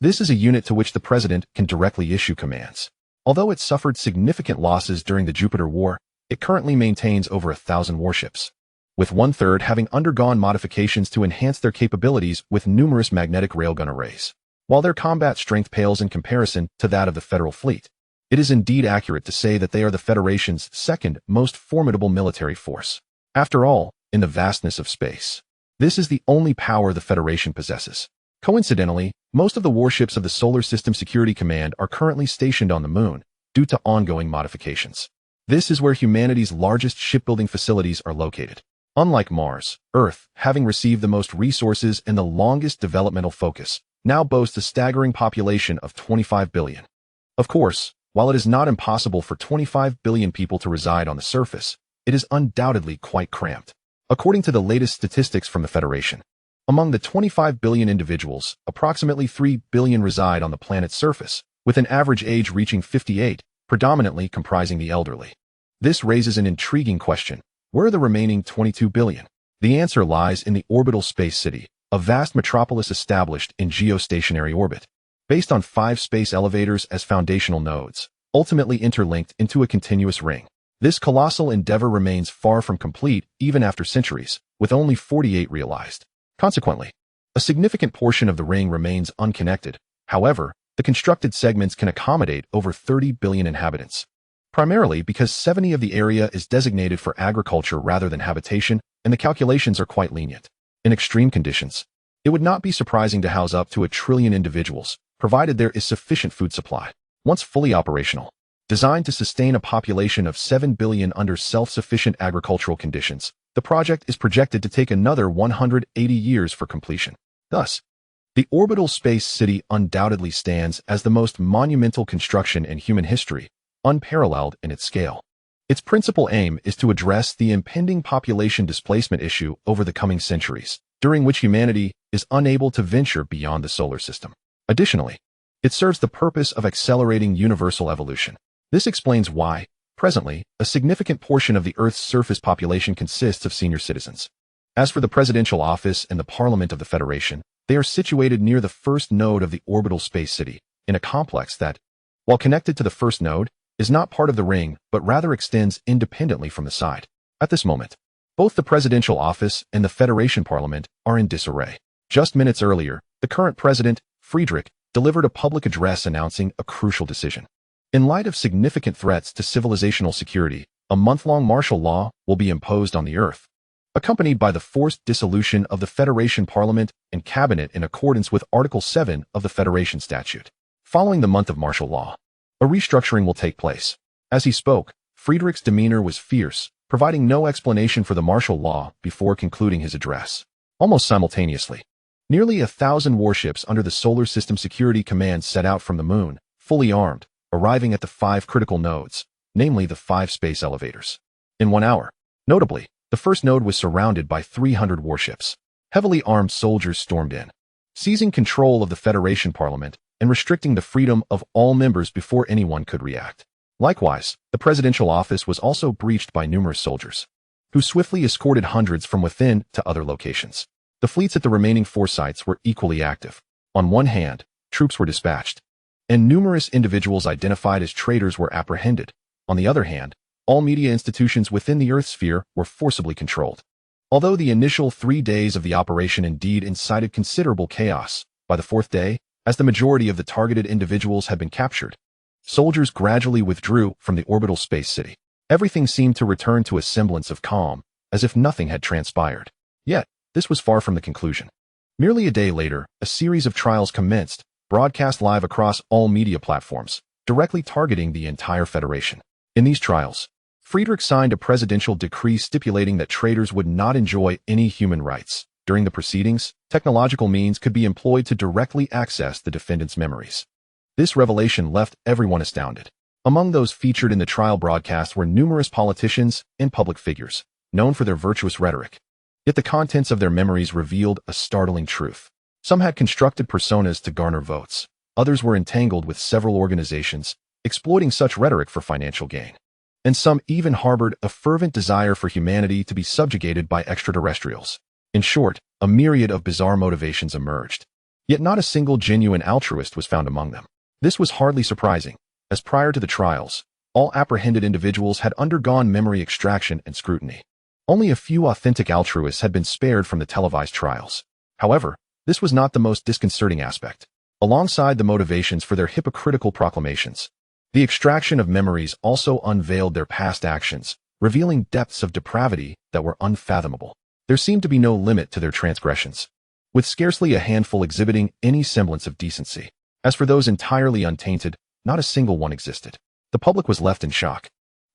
This is a unit to which the president can directly issue commands. Although it suffered significant losses during the Jupiter War, it currently maintains over 1,000 warships, with 1/3 having undergone modifications to enhance their capabilities with numerous magnetic railgun arrays. While their combat strength pales in comparison to that of the Federal Fleet, it is indeed accurate to say that they are the Federation's second most formidable military force. After all, in the vastness of space, this is the only power the Federation possesses. Coincidentally, most of the warships of the Solar System Security Command are currently stationed on the Moon due to ongoing modifications. This is where humanity's largest shipbuilding facilities are located. Unlike Mars, Earth, having received the most resources and the longest developmental focus, now boasts a staggering population of 25 billion. Of course, while it is not impossible for 25 billion people to reside on the surface, it is undoubtedly quite cramped. According to the latest statistics from the Federation, among the 25 billion individuals, approximately 3 billion reside on the planet's surface, with an average age reaching 58, predominantly comprising the elderly. This raises an intriguing question. Where are the remaining 22 billion? The answer lies in the orbital space city, a vast metropolis established in geostationary orbit, based on 5 space elevators as foundational nodes, ultimately interlinked into a continuous ring. This colossal endeavor remains far from complete even after centuries, with only 48 realized. Consequently, a significant portion of the ring remains unconnected. However, the constructed segments can accommodate over 30 billion inhabitants, primarily because 70% of the area is designated for agriculture rather than habitation, and the calculations are quite lenient. In extreme conditions, it would not be surprising to house up to 1 trillion individuals, provided there is sufficient food supply. Once fully operational, designed to sustain a population of 7 billion under self-sufficient agricultural conditions, the project is projected to take another 180 years for completion. Thus, the orbital space city undoubtedly stands as the most monumental construction in human history, unparalleled in its scale. Its principal aim is to address the impending population displacement issue over the coming centuries, during which humanity is unable to venture beyond the solar system. Additionally, it serves the purpose of accelerating universal evolution. This explains why, presently, a significant portion of the Earth's surface population consists of senior citizens. As for the presidential office and the Parliament of the Federation, they are situated near the first node of the orbital space city, in a complex that, while connected to the first node, is not part of the ring but rather extends independently from the side. At this moment, both the presidential office and the Federation Parliament are in disarray. Just minutes earlier, the current president, Friedrich, delivered a public address announcing a crucial decision. In light of significant threats to civilizational security, a month-long martial law will be imposed on the Earth, accompanied by the forced dissolution of the Federation Parliament and Cabinet in accordance with Article 7 of the Federation Statute. Following the month of martial law, a restructuring will take place. As he spoke, Friedrich's demeanor was fierce, providing no explanation for the martial law before concluding his address. Almost simultaneously, nearly 1,000 warships under the Solar System Security Command set out from the Moon, fully armed, arriving at the 5 critical nodes, namely the 5 space elevators. In 1 hour, notably, the first node was surrounded by 300 warships. Heavily armed soldiers stormed in, seizing control of the Federation Parliament and restricting the freedom of all members before anyone could react. Likewise, the presidential office was also breached by numerous soldiers, who swiftly escorted hundreds from within to other locations. The fleets at the remaining 4 sites were equally active. On one hand, troops were dispatched, and numerous individuals identified as traitors were apprehended. On the other hand, all media institutions within the Earth sphere were forcibly controlled. Although the initial 3 days of the operation indeed incited considerable chaos, by the 4th day, as the majority of the targeted individuals had been captured, soldiers gradually withdrew from the orbital space city. Everything seemed to return to a semblance of calm, as if nothing had transpired. Yet, this was far from the conclusion. Merely a day later, a series of trials commenced, broadcast live across all media platforms, directly targeting the entire Federation. In these trials, Friedrich signed a presidential decree stipulating that traitors would not enjoy any human rights. During the proceedings, technological means could be employed to directly access the defendant's memories. This revelation left everyone astounded. Among those featured in the trial broadcast were numerous politicians and public figures, known for their virtuous rhetoric. Yet the contents of their memories revealed a startling truth. Some had constructed personas to garner votes. Others were entangled with several organizations, exploiting such rhetoric for financial gain. And some even harbored a fervent desire for humanity to be subjugated by extraterrestrials. In short, a myriad of bizarre motivations emerged. Yet not a single genuine altruist was found among them. This was hardly surprising, as prior to the trials, all apprehended individuals had undergone memory extraction and scrutiny. Only a few authentic altruists had been spared from the televised trials. However, this was not the most disconcerting aspect. Alongside the motivations for their hypocritical proclamations, the extraction of memories also unveiled their past actions, revealing depths of depravity that were unfathomable. There seemed to be no limit to their transgressions, with scarcely a handful exhibiting any semblance of decency. As for those entirely untainted, not a single one existed. The public was left in shock.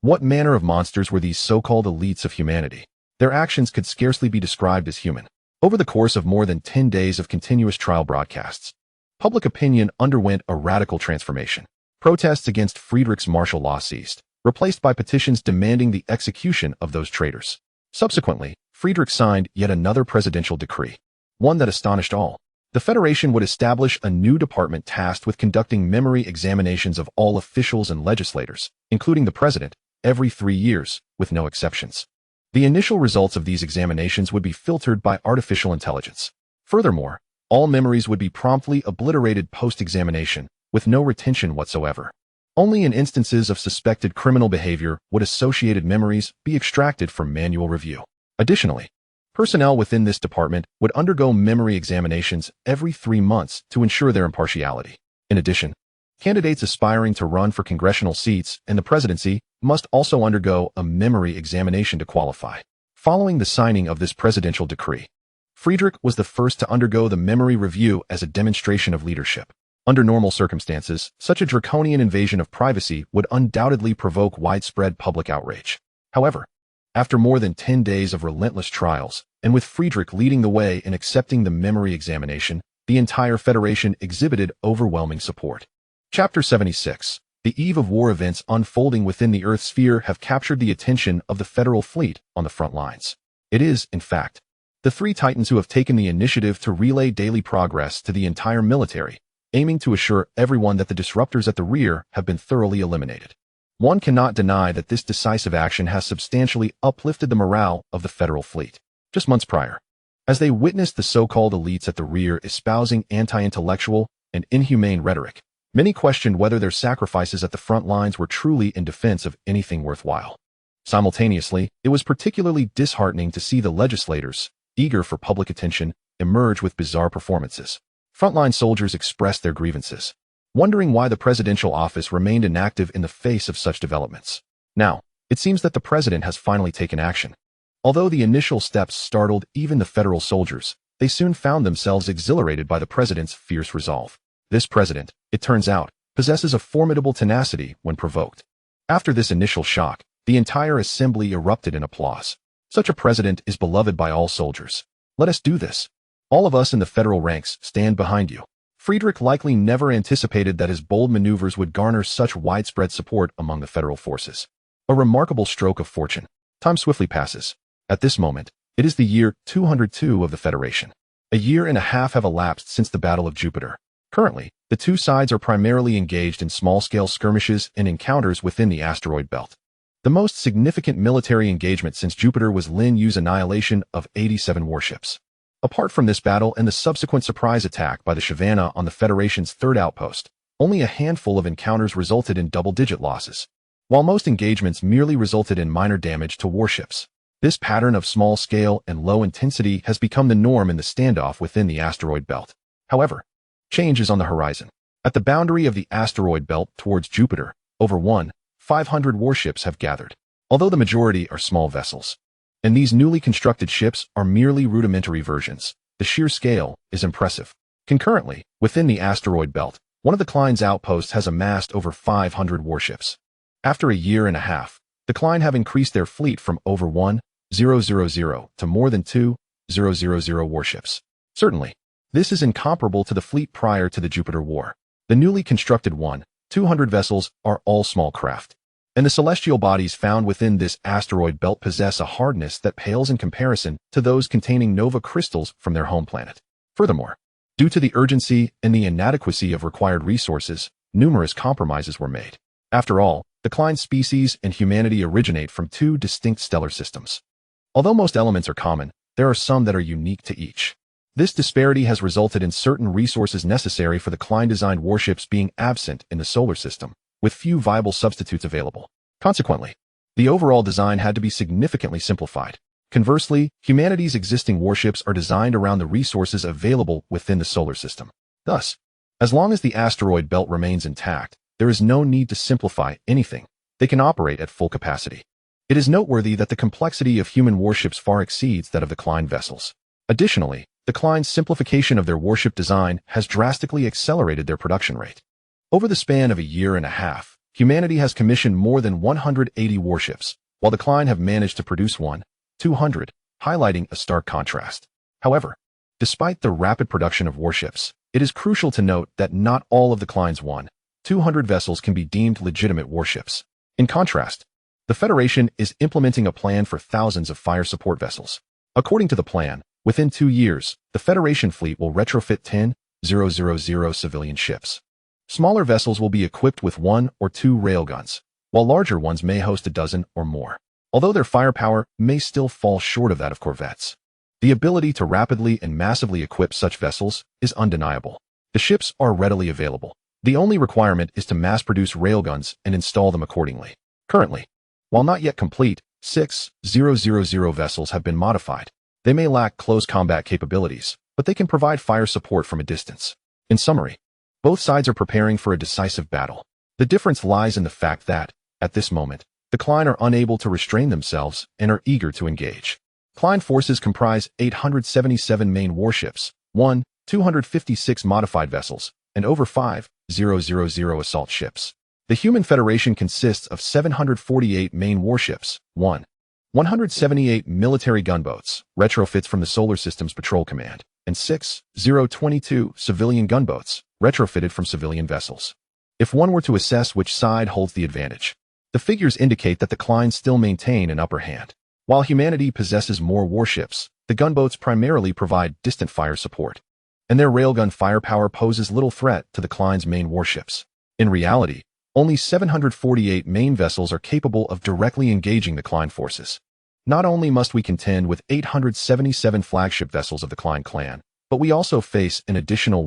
What manner of monsters were these so-called elites of humanity? Their actions could scarcely be described as human. Over the course of more than 10 days of continuous trial broadcasts, public opinion underwent a radical transformation. Protests against Friedrich's martial law ceased. replaced by petitions demanding the execution of those traitors. Subsequently, Friedrich signed yet another presidential decree, one that astonished all. The Federation would establish a new department tasked with conducting memory examinations of all officials and legislators, including the president, every 3 years, with no exceptions. The initial results of these examinations would be filtered by artificial intelligence. Furthermore, all memories would be promptly obliterated post-examination, with no retention whatsoever. Only in instances of suspected criminal behavior would associated memories be extracted for manual review. Additionally, personnel within this department would undergo memory examinations every 3 months to ensure their impartiality. In addition, candidates aspiring to run for congressional seats and the presidency must also undergo a memory examination to qualify. Following the signing of this presidential decree, Friedrich was the first to undergo the memory review as a demonstration of leadership. Under normal circumstances, such a draconian invasion of privacy would undoubtedly provoke widespread public outrage. However, after more than 10 days of relentless trials, and with Friedrich leading the way in accepting the memory examination, the entire Federation exhibited overwhelming support. Chapter 76. The eve of war events unfolding within the Earth sphere have captured the attention of the Federal fleet on the front lines. It is, in fact, the 3 Titans who have taken the initiative to relay daily progress to the entire military, aiming to assure everyone that the disruptors at the rear have been thoroughly eliminated. One cannot deny that this decisive action has substantially uplifted the morale of the Federal fleet. Just months prior, as they witnessed the so-called elites at the rear espousing anti-intellectual and inhumane rhetoric, many questioned whether their sacrifices at the front lines were truly in defense of anything worthwhile. Simultaneously, it was particularly disheartening to see the legislators, eager for public attention, emerge with bizarre performances. Frontline soldiers expressed their grievances, wondering why the presidential office remained inactive in the face of such developments. Now, it seems that the president has finally taken action. Although the initial steps startled even the federal soldiers, they soon found themselves exhilarated by the president's fierce resolve. This president, it turns out, possesses a formidable tenacity when provoked. After this initial shock, the entire assembly erupted in applause. Such a president is beloved by all soldiers. Let us do this. All of us in the federal ranks stand behind you. Friedrich likely never anticipated that his bold maneuvers would garner such widespread support among the federal forces. A remarkable stroke of fortune. Time swiftly passes. At this moment, it is the year 202 of the Federation. A year and a half have elapsed since the Battle of Jupiter. Currently, the 2 sides are primarily engaged in small-scale skirmishes and encounters within the asteroid belt. The most significant military engagement since Jupiter was Lin Yu's annihilation of 87 warships. Apart from this battle and the subsequent surprise attack by the Shavana on the Federation's 3rd outpost, only a handful of encounters resulted in double-digit losses, while most engagements merely resulted in minor damage to warships. This pattern of small scale and low intensity has become the norm in the standoff within the asteroid belt. However, change is on the horizon. At the boundary of the asteroid belt towards Jupiter, over 500 warships have gathered, although the majority are small vessels. And these newly constructed ships are merely rudimentary versions. The sheer scale is impressive. Concurrently, within the asteroid belt, one of the Klein's outposts has amassed over 500 warships. After a year and a half, the Klein have increased their fleet from over 1,000 to more than 2,000 warships. Certainly, this is incomparable to the fleet prior to the Jupiter War. The newly constructed 200 vessels are all small craft, and the celestial bodies found within this asteroid belt possess a hardness that pales in comparison to those containing nova crystals from their home planet. Furthermore, due to the urgency and the inadequacy of required resources, numerous compromises were made. After all, the Klein species and humanity originate from 2 distinct stellar systems. Although most elements are common, there are some that are unique to each. This disparity has resulted in certain resources necessary for the Klein-designed warships being absent in the solar system, with few viable substitutes available. Consequently, the overall design had to be significantly simplified. Conversely, humanity's existing warships are designed around the resources available within the solar system. Thus, as long as the asteroid belt remains intact, there is no need to simplify anything. They can operate at full capacity. It is noteworthy that the complexity of human warships far exceeds that of the Klein vessels. Additionally, the Klein's simplification of their warship design has drastically accelerated their production rate. Over the span of a year and a half, humanity has commissioned more than 180 warships, while the Klein have managed to produce 200, highlighting a stark contrast. However, despite the rapid production of warships, it is crucial to note that not all of the Klein's 200 vessels can be deemed legitimate warships. In contrast, the Federation is implementing a plan for thousands of fire support vessels. According to the plan, within 2 years, the Federation fleet will retrofit 10,000 civilian ships. Smaller vessels will be equipped with 1 or 2 railguns, while larger ones may host a dozen or more. Although their firepower may still fall short of that of corvettes, the ability to rapidly and massively equip such vessels is undeniable. The ships are readily available. The only requirement is to mass-produce railguns and install them accordingly. Currently, while not yet complete, 6,000 vessels have been modified. They may lack close combat capabilities, but they can provide fire support from a distance. In summary, both sides are preparing for a decisive battle. The difference lies in the fact that, at this moment, the Klein are unable to restrain themselves and are eager to engage. Klein forces comprise 877 main warships, 256 modified vessels, and over 5,000 assault ships. The Human Federation consists of 748 main warships, 178 military gunboats, retrofits from the Solar System's Patrol Command, and 6,022 civilian gunboats, retrofitted from civilian vessels. If one were to assess which side holds the advantage, the figures indicate that the Klein still maintain an upper hand. While humanity possesses more warships, the gunboats primarily provide distant fire support, and their railgun firepower poses little threat to the Klein's main warships. In reality, only 748 main vessels are capable of directly engaging the Klein forces. Not only must we contend with 877 flagship vessels of the Klein clan, but we also face an additional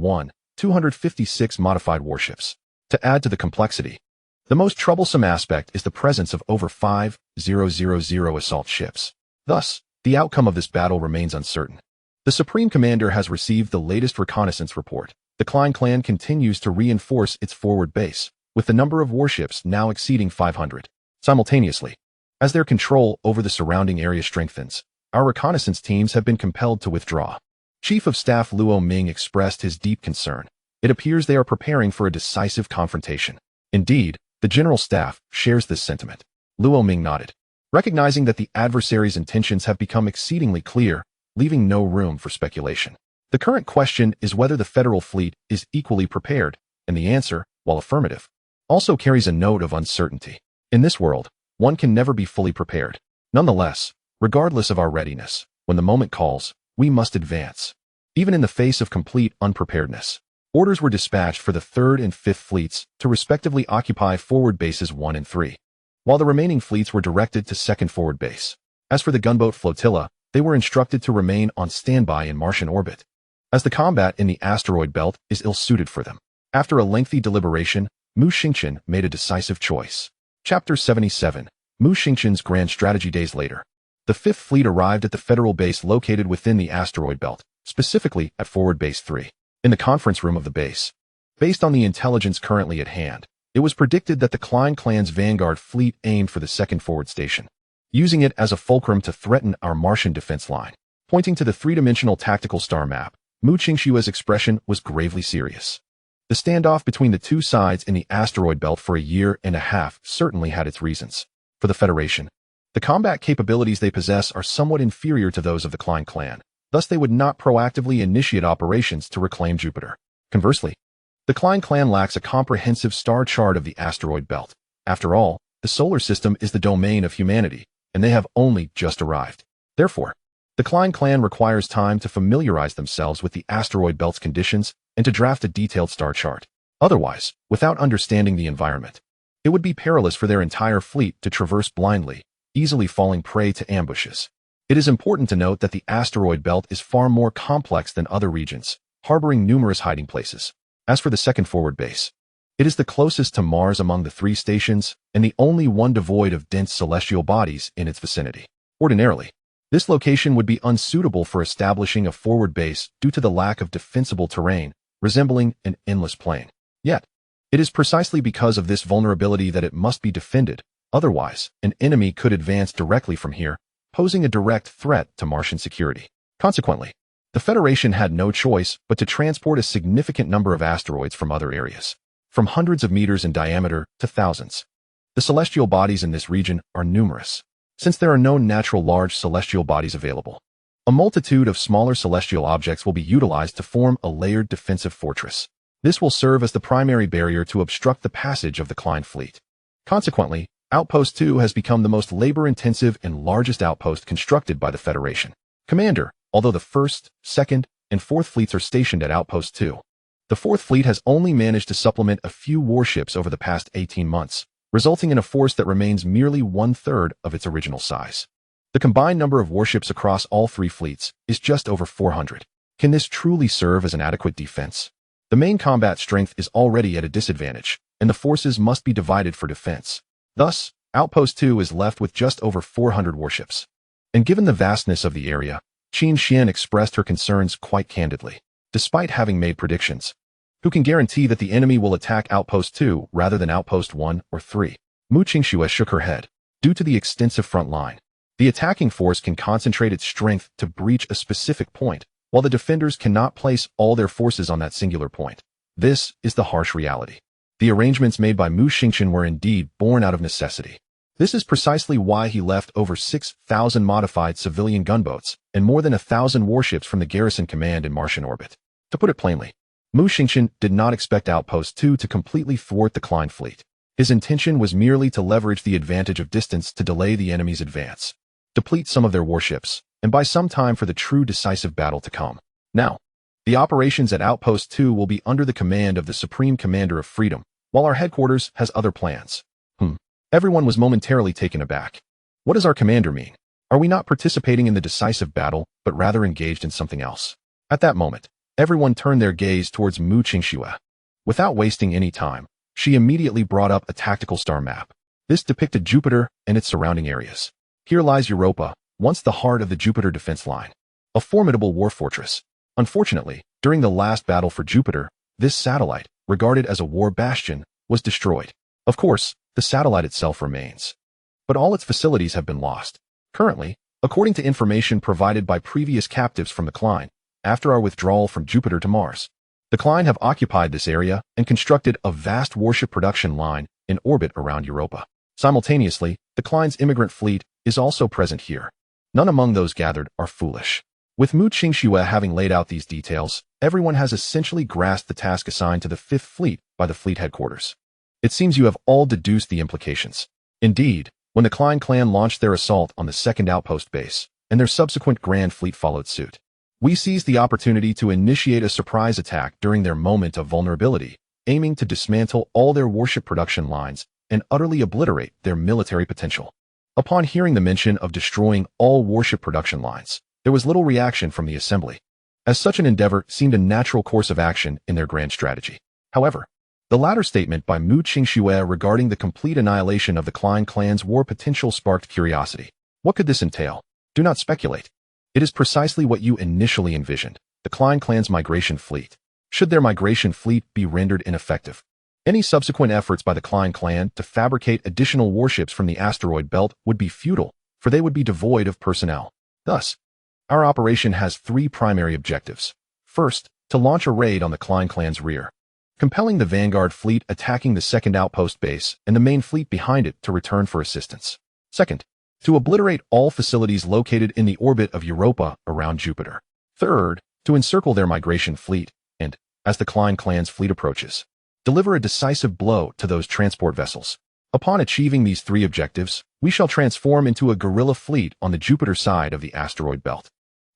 256 modified warships. To add to the complexity, the most troublesome aspect is the presence of over 5,000 assault ships. Thus, the outcome of this battle remains uncertain. The Supreme Commander has received the latest reconnaissance report. The Klein clan continues to reinforce its forward base, with the number of warships now exceeding 500. Simultaneously, as their control over the surrounding area strengthens, our reconnaissance teams have been compelled to withdraw. Chief of Staff Luo Ming expressed his deep concern. It appears they are preparing for a decisive confrontation. Indeed, the General Staff shares this sentiment. Luo Ming nodded, recognizing that the adversary's intentions have become exceedingly clear, leaving no room for speculation. The current question is whether the Federal fleet is equally prepared, and the answer, while affirmative, also carries a note of uncertainty. In this world, one can never be fully prepared. Nonetheless, regardless of our readiness, when the moment calls, we must advance. Even in the face of complete unpreparedness, orders were dispatched for the 3rd and 5th fleets to respectively occupy forward bases 1 and 3, while the remaining fleets were directed to 2nd forward base. As for the gunboat flotilla, they were instructed to remain on standby in Martian orbit, as the combat in the asteroid belt is ill-suited for them. After a lengthy deliberation, Mu Xingqian made a decisive choice. Chapter 77. Mu Xingqian's Grand Strategy. Days later, the 5th Fleet arrived at the Federal base located within the asteroid belt, specifically at Forward Base 3. In the conference room of the base, based on the intelligence currently at hand, it was predicted that the Klein clan's vanguard fleet aimed for the 2nd forward station, using it as a fulcrum to threaten our Martian defense line. Pointing to the three-dimensional tactical star map, Mu Qingshua's expression was gravely serious. The standoff between the two sides in the asteroid belt for a year and a half certainly had its reasons. For the Federation, the combat capabilities they possess are somewhat inferior to those of the Klein clan, thus they would not proactively initiate operations to reclaim Jupiter. Conversely, the Klein clan lacks a comprehensive star chart of the asteroid belt. After all, the solar system is the domain of humanity, and they have only just arrived. Therefore, the Klein clan requires time to familiarize themselves with the asteroid belt's conditions and to draft a detailed star chart. Otherwise, without understanding the environment, it would be perilous for their entire fleet to traverse blindly, easily falling prey to ambushes. It is important to note that the asteroid belt is far more complex than other regions, harboring numerous hiding places. As for the 2nd forward base, it is the closest to Mars among the 3 stations and the only one devoid of dense celestial bodies in its vicinity. Ordinarily, this location would be unsuitable for establishing a forward base due to the lack of defensible terrain, resembling an endless plain. Yet, it is precisely because of this vulnerability that it must be defended. Otherwise, an enemy could advance directly from here, posing a direct threat to Martian security. Consequently, the Federation had no choice but to transport a significant number of asteroids from other areas, from hundreds of meters in diameter to thousands. The celestial bodies in this region are numerous, since there are no natural large celestial bodies available. A multitude of smaller celestial objects will be utilized to form a layered defensive fortress. This will serve as the primary barrier to obstruct the passage of the Klein fleet. Consequently, Outpost 2 has become the most labor-intensive and largest outpost constructed by the Federation. Commander, although the 1st, 2nd, and 4th fleets are stationed at Outpost 2, the 4th fleet has only managed to supplement a few warships over the past 18 months, resulting in a force that remains merely 1/3 of its original size. The combined number of warships across all 3 fleets is just over 400. Can this truly serve as an adequate defense? The main combat strength is already at a disadvantage, and the forces must be divided for defense. Thus, Outpost 2 is left with just over 400 warships. And given the vastness of the area, Qin Xian expressed her concerns quite candidly. Despite having made predictions, who can guarantee that the enemy will attack Outpost 2 rather than Outpost 1 or 3? Mu Qingxue shook her head. Due to the extensive front line, the attacking force can concentrate its strength to breach a specific point, while the defenders cannot place all their forces on that singular point. This is the harsh reality. The arrangements made by Mu Xingchen were indeed born out of necessity. This is precisely why he left over 6,000 modified civilian gunboats and more than 1,000 warships from the garrison command in Martian orbit. To put it plainly, Mu Xingchen did not expect Outpost 2 to completely thwart the Klein fleet. His intention was merely to leverage the advantage of distance to delay the enemy's advance, deplete some of their warships, and buy some time for the true decisive battle to come. Now, the operations at Outpost 2 will be under the command of the Supreme Commander of Freedom, while our headquarters has other plans. Everyone was momentarily taken aback. What does our commander mean? Are we not participating in the decisive battle, but rather engaged in something else? At that moment, everyone turned their gaze towards Mu Qingxue. Without wasting any time, she immediately brought up a tactical star map. This depicted Jupiter and its surrounding areas. Here lies Europa, once the heart of the Jupiter defense line. A formidable war fortress. Unfortunately, during the last battle for Jupiter, this satellite, regarded as a war bastion, was destroyed. Of course, the satellite itself remains, but all its facilities have been lost. Currently, according to information provided by previous captives from the Klein, after our withdrawal from Jupiter to Mars, the Klein have occupied this area and constructed a vast warship production line in orbit around Europa. Simultaneously, the Klein's immigrant fleet is also present here. None among those gathered are foolish. With Mu Qingxue having laid out these details, everyone has essentially grasped the task assigned to the 5th Fleet by the fleet headquarters. It seems you have all deduced the implications. Indeed, when the Klein clan launched their assault on the 2nd outpost base, and their subsequent Grand Fleet followed suit, we seized the opportunity to initiate a surprise attack during their moment of vulnerability, aiming to dismantle all their warship production lines and utterly obliterate their military potential. Upon hearing the mention of destroying all warship production lines, there was little reaction from the assembly, as such an endeavor seemed a natural course of action in their grand strategy. However, the latter statement by Mu Qingxue regarding the complete annihilation of the Klein clan's war potential sparked curiosity. What could this entail? Do not speculate. It is precisely what you initially envisioned, the Klein clan's migration fleet. Should their migration fleet be rendered ineffective, any subsequent efforts by the Klein clan to fabricate additional warships from the asteroid belt would be futile, for they would be devoid of personnel. Thus, our operation has 3 primary objectives. First, to launch a raid on the Klein clan's rear, compelling the Vanguard fleet attacking the 2nd outpost base and the main fleet behind it to return for assistance. Second, to obliterate all facilities located in the orbit of Europa around Jupiter. Third, to encircle their migration fleet and, as the Klein clan's fleet approaches, deliver a decisive blow to those transport vessels. Upon achieving these 3 objectives, we shall transform into a guerrilla fleet on the Jupiter side of the asteroid belt,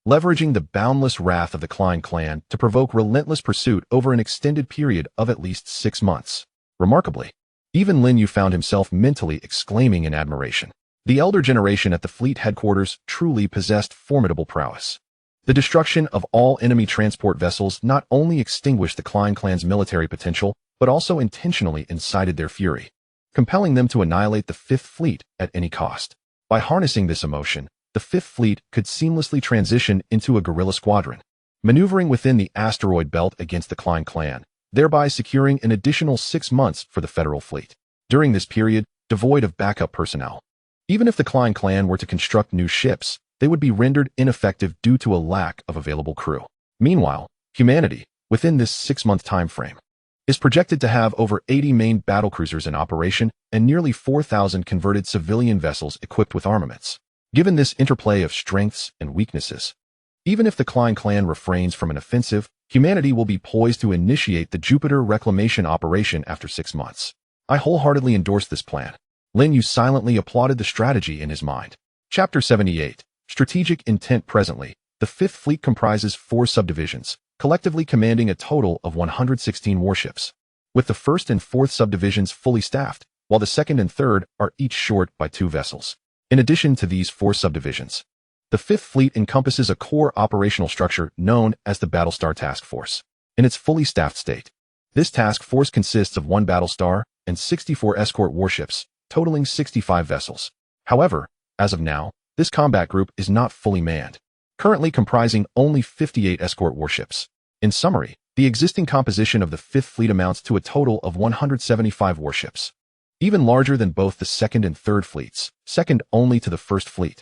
leveraging the boundless wrath of the Klein clan to provoke relentless pursuit over an extended period of at least 6 months. Remarkably, even Lin Yu found himself mentally exclaiming in admiration. The elder generation at the fleet headquarters truly possessed formidable prowess. The destruction of all enemy transport vessels not only extinguished the Klein clan's military potential, but also intentionally incited their fury, compelling them to annihilate the 5th Fleet at any cost. By harnessing this emotion, the 5th Fleet could seamlessly transition into a guerrilla squadron, maneuvering within the asteroid belt against the Klein clan, thereby securing an additional 6 months for the Federal Fleet. During this period, devoid of backup personnel, even if the Klein clan were to construct new ships, they would be rendered ineffective due to a lack of available crew. Meanwhile, humanity, within this 6-month time frame, is projected to have over 80 main battlecruisers in operation and nearly 4,000 converted civilian vessels equipped with armaments. Given this interplay of strengths and weaknesses, even if the Klein clan refrains from an offensive, humanity will be poised to initiate the Jupiter reclamation operation after 6 months. I wholeheartedly endorse this plan. Lin Yu silently applauded the strategy in his mind. Chapter 78. Strategic Intent. Presently, the Fifth Fleet comprises 4 subdivisions, collectively commanding a total of 116 warships, with the first and fourth subdivisions fully staffed, while the second and third are each short by 2 vessels. In addition to these 4 subdivisions, the Fifth Fleet encompasses a core operational structure known as the Battlestar Task Force. In its fully staffed state, this task force consists of 1 Battlestar and 64 escort warships, totaling 65 vessels. However, as of now, this combat group is not fully manned, currently comprising only 58 escort warships. In summary, the existing composition of the Fifth Fleet amounts to a total of 175 warships, even larger than both the second and third fleets, second only to the First Fleet.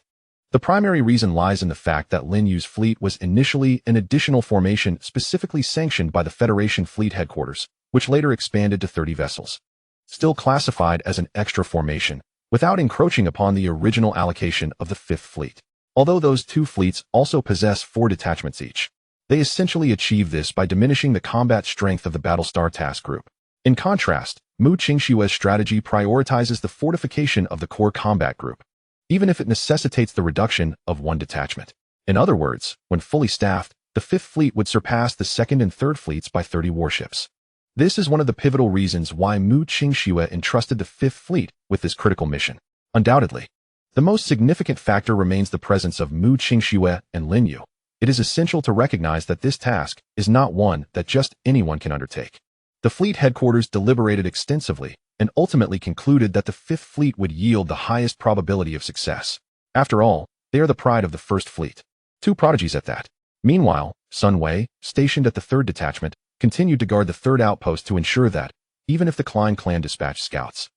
The primary reason lies in the fact that Lin Yu's fleet was initially an additional formation specifically sanctioned by the Federation Fleet Headquarters, which later expanded to 30 vessels, still classified as an extra formation, without encroaching upon the original allocation of the Fifth Fleet. Although those 2 fleets also possess 4 detachments each, they essentially achieve this by diminishing the combat strength of the Battlestar Task Group. In contrast, Mu Qingshua's strategy prioritizes the fortification of the core combat group, even if it necessitates the reduction of 1 detachment. In other words, when fully staffed, the Fifth Fleet would surpass the second and third fleets by 30 warships. This is one of the pivotal reasons why Mu Qingxue entrusted the Fifth Fleet with this critical mission. Undoubtedly, the most significant factor remains the presence of Mu Qingxue and Lin Yu. It is essential to recognize that this task is not one that just anyone can undertake. The fleet headquarters deliberated extensively and ultimately concluded that the Fifth Fleet would yield the highest probability of success. After all, they are the pride of the First Fleet. 2 prodigies at that. Meanwhile, Sun Wei, stationed at the 3rd detachment, continued to guard the 3rd outpost to ensure that, even if the Klein clan dispatched scouts,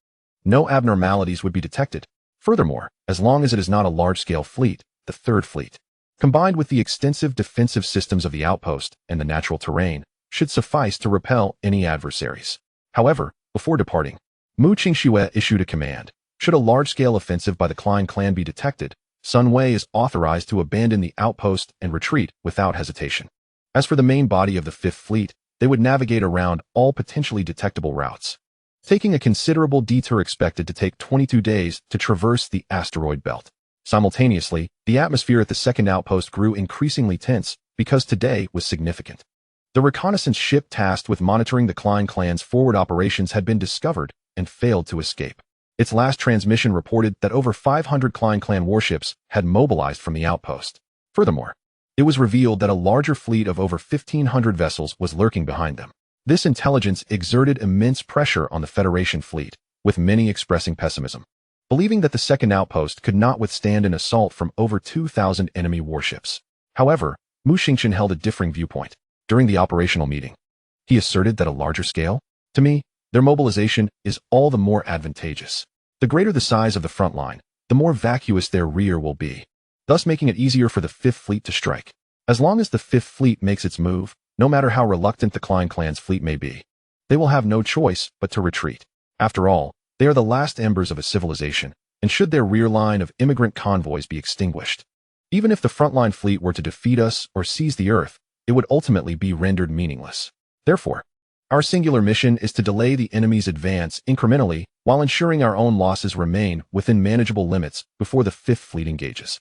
no abnormalities would be detected. Furthermore, as long as it is not a large-scale fleet, the 3rd Fleet, combined with the extensive defensive systems of the outpost and the natural terrain, should suffice to repel any adversaries. However, before departing, Mu Qingxue issued a command. Should a large-scale offensive by the Klein clan be detected, Sun Wei is authorized to abandon the outpost and retreat without hesitation. As for the main body of the Fifth Fleet, they would navigate around all potentially detectable routes, taking a considerable detour expected to take 22 days to traverse the asteroid belt. Simultaneously, the atmosphere at the second outpost grew increasingly tense because today was significant. The reconnaissance ship tasked with monitoring the Klein clan's forward operations had been discovered and failed to escape. Its last transmission reported that over 500 Klein clan warships had mobilized from the outpost. Furthermore, it was revealed that a larger fleet of over 1,500 vessels was lurking behind them. This intelligence exerted immense pressure on the Federation fleet, with many expressing pessimism, believing that the second outpost could not withstand an assault from over 2,000 enemy warships. However, Mu Xingchen held a differing viewpoint. During the operational meeting, he asserted that a larger scale, to me, their mobilization is all the more advantageous. The greater the size of the front line, the more vacuous their rear will be, thus making it easier for the Fifth Fleet to strike. As long as the Fifth Fleet makes its move, no matter how reluctant the Klein clan's fleet may be, they will have no choice but to retreat. After all, they are the last embers of a civilization, and should their rear line of immigrant convoys be extinguished, even if the frontline fleet were to defeat us or seize the Earth, it would ultimately be rendered meaningless. Therefore, our singular mission is to delay the enemy's advance incrementally while ensuring our own losses remain within manageable limits before the Fifth Fleet engages.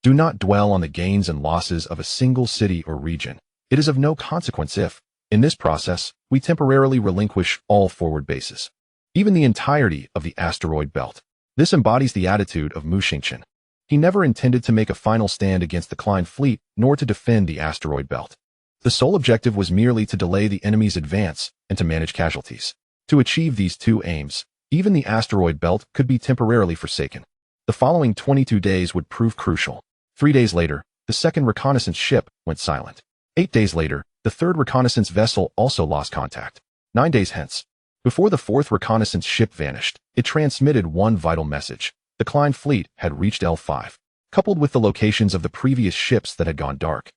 Do not dwell on the gains and losses of a single city or region. It is of no consequence if, in this process, we temporarily relinquish all forward bases, even the entirety of the asteroid belt. This embodies the attitude of Mu Xingchen. He never intended to make a final stand against the Klein fleet nor to defend the asteroid belt. The sole objective was merely to delay the enemy's advance and to manage casualties. To achieve these 2 aims, even the asteroid belt could be temporarily forsaken. The following 22 days would prove crucial. 3 days later, the second reconnaissance ship went silent. 8 days later, the third reconnaissance vessel also lost contact. 9 days hence, before the fourth reconnaissance ship vanished, it transmitted one vital message. The Klein fleet had reached L5, coupled with the locations of the previous ships that had gone dark.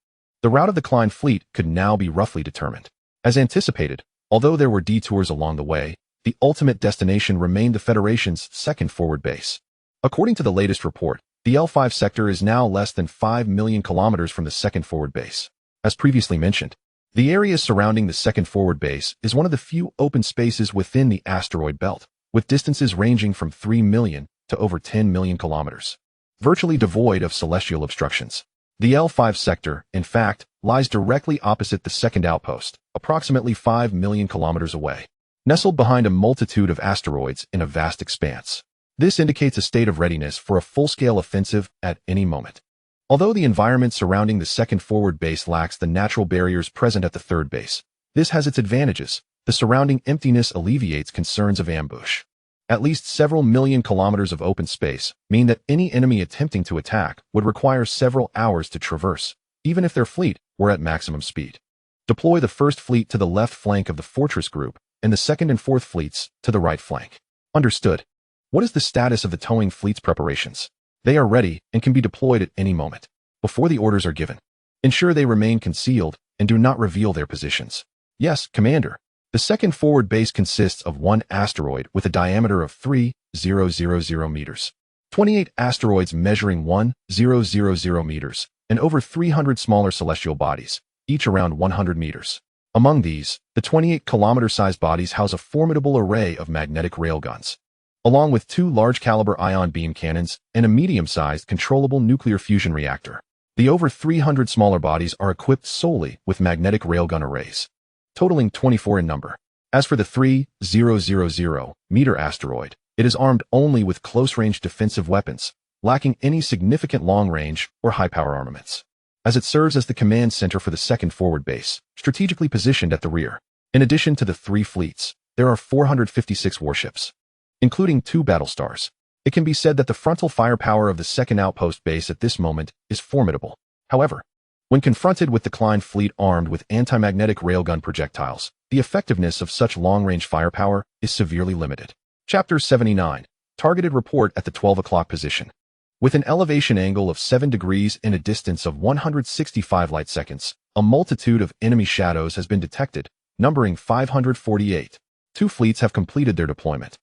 The route of the Klein fleet could now be roughly determined. As anticipated, although there were detours along the way, the ultimate destination remained the Federation's second forward base. According to the latest report, the L5 sector is now less than 5 million kilometers from the second forward base. As previously mentioned, the area surrounding the second forward base is one of the few open spaces within the asteroid belt, with distances ranging from 3 million to over 10 million kilometers. Virtually devoid of celestial obstructions. The L5 sector, in fact, lies directly opposite the second outpost, approximately 5 million kilometers away, nestled behind a multitude of asteroids in a vast expanse. This indicates a state of readiness for a full-scale offensive at any moment. Although the environment surrounding the second forward base lacks the natural barriers present at the third base, this has its advantages. The surrounding emptiness alleviates concerns of ambush. At least several million kilometers of open space mean that any enemy attempting to attack would require several hours to traverse, even if their fleet were at maximum speed. Deploy the first fleet to the left flank of the fortress group and the second and fourth fleets to the right flank. Understood. What is the status of the towing fleet's preparations? They are ready and can be deployed at any moment. Before the orders are given, ensure they remain concealed and do not reveal their positions. Yes, Commander. The second forward base consists of one asteroid with a diameter of 3,000 meters, 28 asteroids measuring 1,000 meters, and over 300 smaller celestial bodies, each around 100 meters. Among these, the 28-kilometer-sized bodies house a formidable array of magnetic railguns, along with 2 large-caliber ion beam cannons and a medium-sized controllable nuclear fusion reactor. The over 300 smaller bodies are equipped solely with magnetic railgun arrays, totaling 24 in number. As for the 3,000-meter asteroid, it is armed only with close-range defensive weapons, lacking any significant long-range or high-power armaments, as it serves as the command center for the second forward base, strategically positioned at the rear. In addition to the 3 fleets, there are 456 warships, including 2 battlestars. It can be said that the frontal firepower of the second outpost base at this moment is formidable. However, when confronted with the Klein fleet armed with anti-magnetic railgun projectiles, the effectiveness of such long-range firepower is severely limited. Chapter 79. Targeted report at the 12 o'clock position. With an elevation angle of 7 degrees and a distance of 165 light seconds, a multitude of enemy shadows has been detected, numbering 548. 2 fleets have completed their deployment,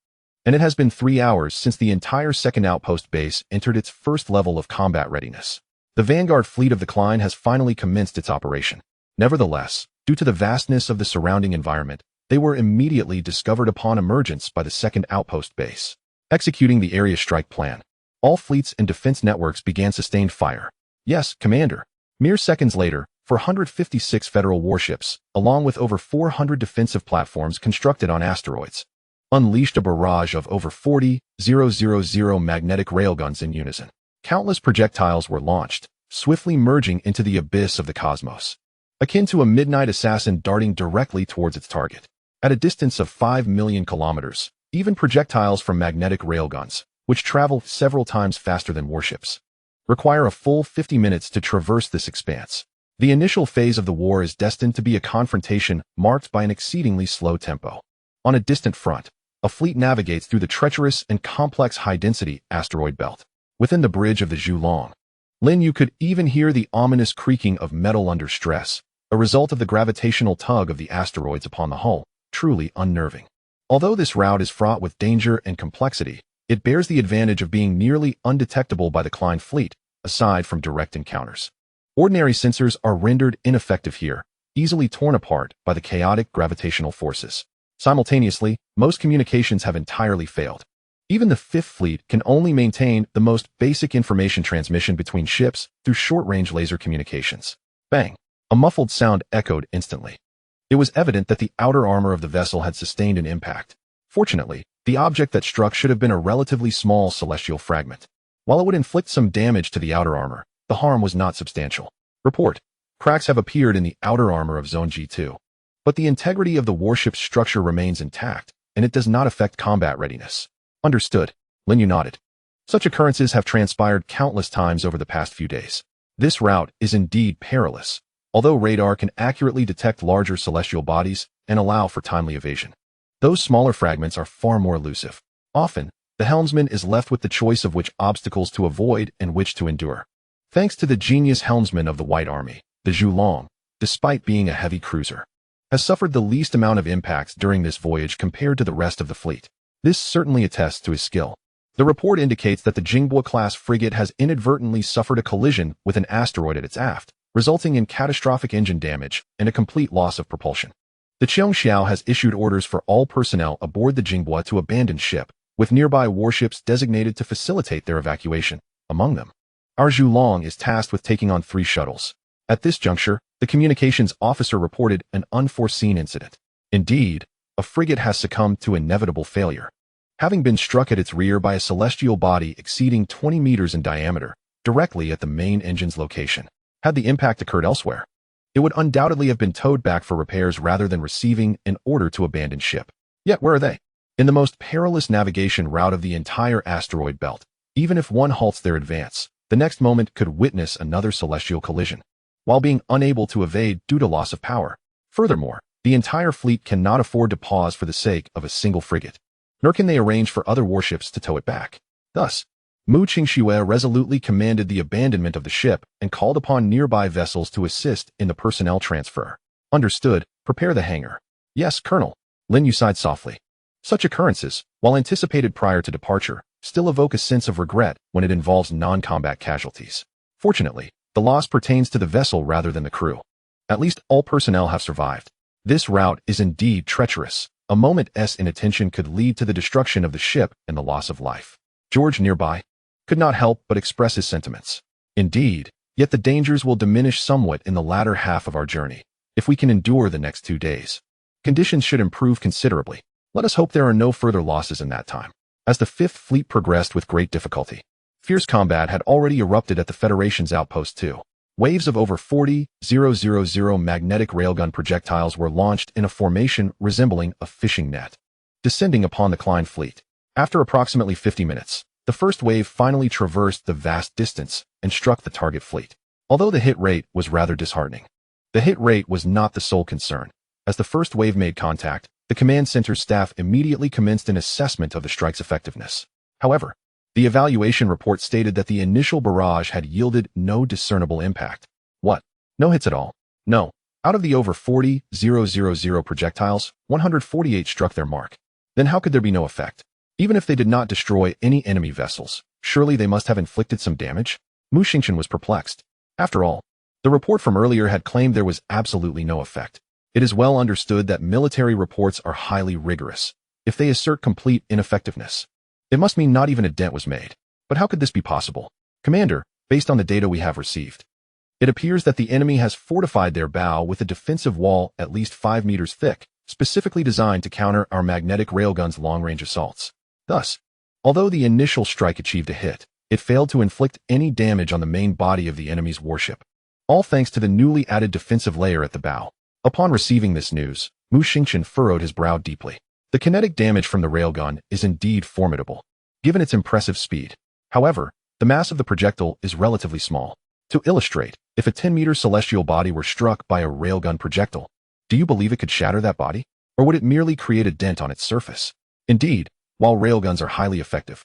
and it has been 3 hours since the entire second outpost base entered its first level of combat readiness. The vanguard fleet of the Klein has finally commenced its operation. Nevertheless, due to the vastness of the surrounding environment, they were immediately discovered upon emergence by the second outpost base. Executing the area strike plan, all fleets and defense networks began sustained fire. Yes, Commander. Mere seconds later, 456 federal warships, along with over 400 defensive platforms constructed on asteroids, unleashed a barrage of over 40,000 magnetic railguns in unison. Countless projectiles were launched, swiftly merging into the abyss of the cosmos, akin to a midnight assassin darting directly towards its target. At a distance of 5 million kilometers, even projectiles from magnetic railguns, which travel several times faster than warships, require a full 50 minutes to traverse this expanse. The initial phase of the war is destined to be a confrontation marked by an exceedingly slow tempo. On a distant front, a fleet navigates through the treacherous and complex high-density asteroid belt. Within the bridge of the Zhulong Lin, you could even hear the ominous creaking of metal under stress, a result of the gravitational tug of the asteroids upon the hull, truly unnerving. Although this route is fraught with danger and complexity, it bears the advantage of being nearly undetectable by the Klein fleet, aside from direct encounters. Ordinary sensors are rendered ineffective here, easily torn apart by the chaotic gravitational forces. Simultaneously, most communications have entirely failed. Even the Fifth Fleet can only maintain the most basic information transmission between ships through short-range laser communications. Bang! A muffled sound echoed instantly. It was evident that the outer armor of the vessel had sustained an impact. Fortunately, the object that struck should have been a relatively small celestial fragment. While it would inflict some damage to the outer armor, the harm was not substantial. Report: cracks have appeared in the outer armor of Zone G2. But the integrity of the warship's structure remains intact, and it does not affect combat readiness. Understood. Lin Yu nodded. Such occurrences have transpired countless times over the past few days. This route is indeed perilous, although radar can accurately detect larger celestial bodies and allow for timely evasion. Those smaller fragments are far more elusive. Often, the helmsman is left with the choice of which obstacles to avoid and which to endure. Thanks to the genius helmsman of the White Army, the Zhulong, despite being a heavy cruiser, has suffered the least amount of impacts during this voyage compared to the rest of the fleet. This certainly attests to his skill. The report indicates that the Jingbo-class frigate has inadvertently suffered a collision with an asteroid at its aft, resulting in catastrophic engine damage and a complete loss of propulsion. The Cheongxiao has issued orders for all personnel aboard the Jinghua to abandon ship, with nearby warships designated to facilitate their evacuation. Among them, our Zhulong is tasked with taking on 3 shuttles. At this juncture, the communications officer reported an unforeseen incident. Indeed, a frigate has succumbed to inevitable failure. Having been struck at its rear by a celestial body exceeding 20 meters in diameter, directly at the main engine's location. Had the impact occurred elsewhere, it would undoubtedly have been towed back for repairs rather than receiving an order to abandon ship. Yet where are they? In the most perilous navigation route of the entire asteroid belt, even if one halts their advance, the next moment could witness another celestial collision, while being unable to evade due to loss of power. Furthermore, the entire fleet cannot afford to pause for the sake of a single frigate, nor can they arrange for other warships to tow it back. Thus, Mu Qingxue resolutely commanded the abandonment of the ship and called upon nearby vessels to assist in the personnel transfer. Understood. Prepare the hangar. Yes, Colonel. Lin Yu sighed softly. Such occurrences, while anticipated prior to departure, still evoke a sense of regret when it involves non-combat casualties. Fortunately, the loss pertains to the vessel rather than the crew. At least all personnel have survived. This route is indeed treacherous. A moment's inattention could lead to the destruction of the ship and the loss of life. George, nearby, could not help but express his sentiments. Indeed, yet the dangers will diminish somewhat in the latter half of our journey, if we can endure the next 2 days. Conditions should improve considerably. Let us hope there are no further losses in that time. As the Fifth Fleet progressed with great difficulty, fierce combat had already erupted at the Federation's outpost too. Waves of over 40,000 magnetic railgun projectiles were launched in a formation resembling a fishing net, descending upon the Klein fleet. After approximately 50 minutes, the first wave finally traversed the vast distance and struck the target fleet. Although the hit rate was rather disheartening, the hit rate was not the sole concern. As the first wave made contact, the command center's staff immediately commenced an assessment of the strike's effectiveness. However, the evaluation report stated that the initial barrage had yielded no discernible impact. What? No hits at all? No. Out of the over 40,000 projectiles, 148 struck their mark. Then how could there be no effect? Even if they did not destroy any enemy vessels, surely they must have inflicted some damage? Mu Xingchen was perplexed. After all, the report from earlier had claimed there was absolutely no effect. It is well understood that military reports are highly rigorous. If they assert complete ineffectiveness, it must mean not even a dent was made. But how could this be possible? Commander, based on the data we have received, it appears that the enemy has fortified their bow with a defensive wall at least 5 meters thick, specifically designed to counter our magnetic railgun's long-range assaults. Thus, although the initial strike achieved a hit, it failed to inflict any damage on the main body of the enemy's warship, all thanks to the newly added defensive layer at the bow. Upon receiving this news, Mu Xingchen furrowed his brow deeply. The kinetic damage from the railgun is indeed formidable, given its impressive speed. However, the mass of the projectile is relatively small. To illustrate, if a 10-meter celestial body were struck by a railgun projectile, do you believe it could shatter that body? Or would it merely create a dent on its surface? Indeed, while railguns are highly effective,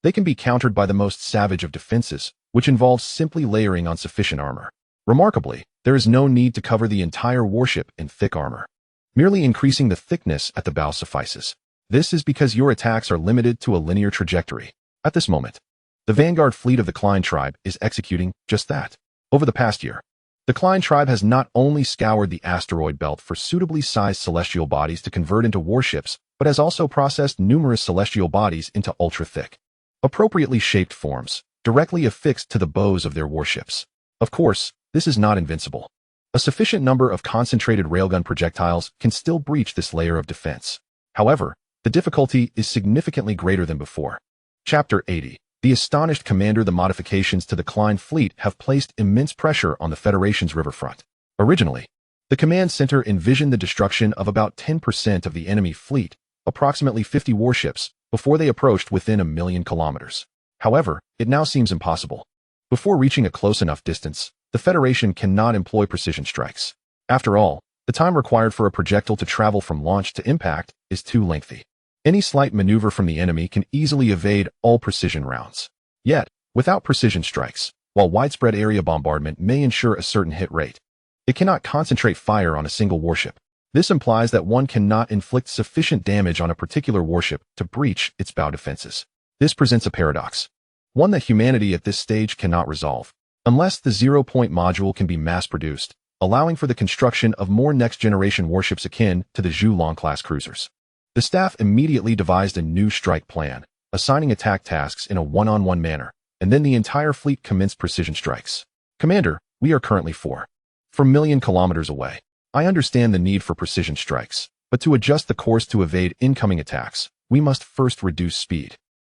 they can be countered by the most savage of defenses, which involves simply layering on sufficient armor. Remarkably, there is no need to cover the entire warship in thick armor. Merely increasing the thickness at the bow suffices. This is because your attacks are limited to a linear trajectory. At this moment, the vanguard fleet of the Klein tribe is executing just that. Over the past year, the Klein tribe has not only scoured the asteroid belt for suitably sized celestial bodies to convert into warships, but has also processed numerous celestial bodies into ultra-thick, appropriately shaped forms, directly affixed to the bows of their warships. Of course, this is not invincible. A sufficient number of concentrated railgun projectiles can still breach this layer of defense. However, the difficulty is significantly greater than before. Chapter 80. The astonished commander. The modifications to the Klein fleet have placed immense pressure on the Federation's riverfront. Originally, the command center envisioned the destruction of about 10% of the enemy fleet, approximately 50 warships, before they approached within 1,000,000 kilometers. However, it now seems impossible. Before reaching a close enough distance, the Federation cannot employ precision strikes. After all, the time required for a projectile to travel from launch to impact is too lengthy. Any slight maneuver from the enemy can easily evade all precision rounds. Yet, without precision strikes, while widespread area bombardment may ensure a certain hit rate, it cannot concentrate fire on a single warship. This implies that one cannot inflict sufficient damage on a particular warship to breach its bow defenses. This presents a paradox, one that humanity at this stage cannot resolve. Unless the zero-point module can be mass-produced, allowing for the construction of more next-generation warships akin to the Zhulong-class cruisers. The staff immediately devised a new strike plan, assigning attack tasks in a one-on-one manner, and then the entire fleet commenced precision strikes. Commander, we are currently 4 million kilometers away. I understand the need for precision strikes, but to adjust the course to evade incoming attacks, we must first reduce speed.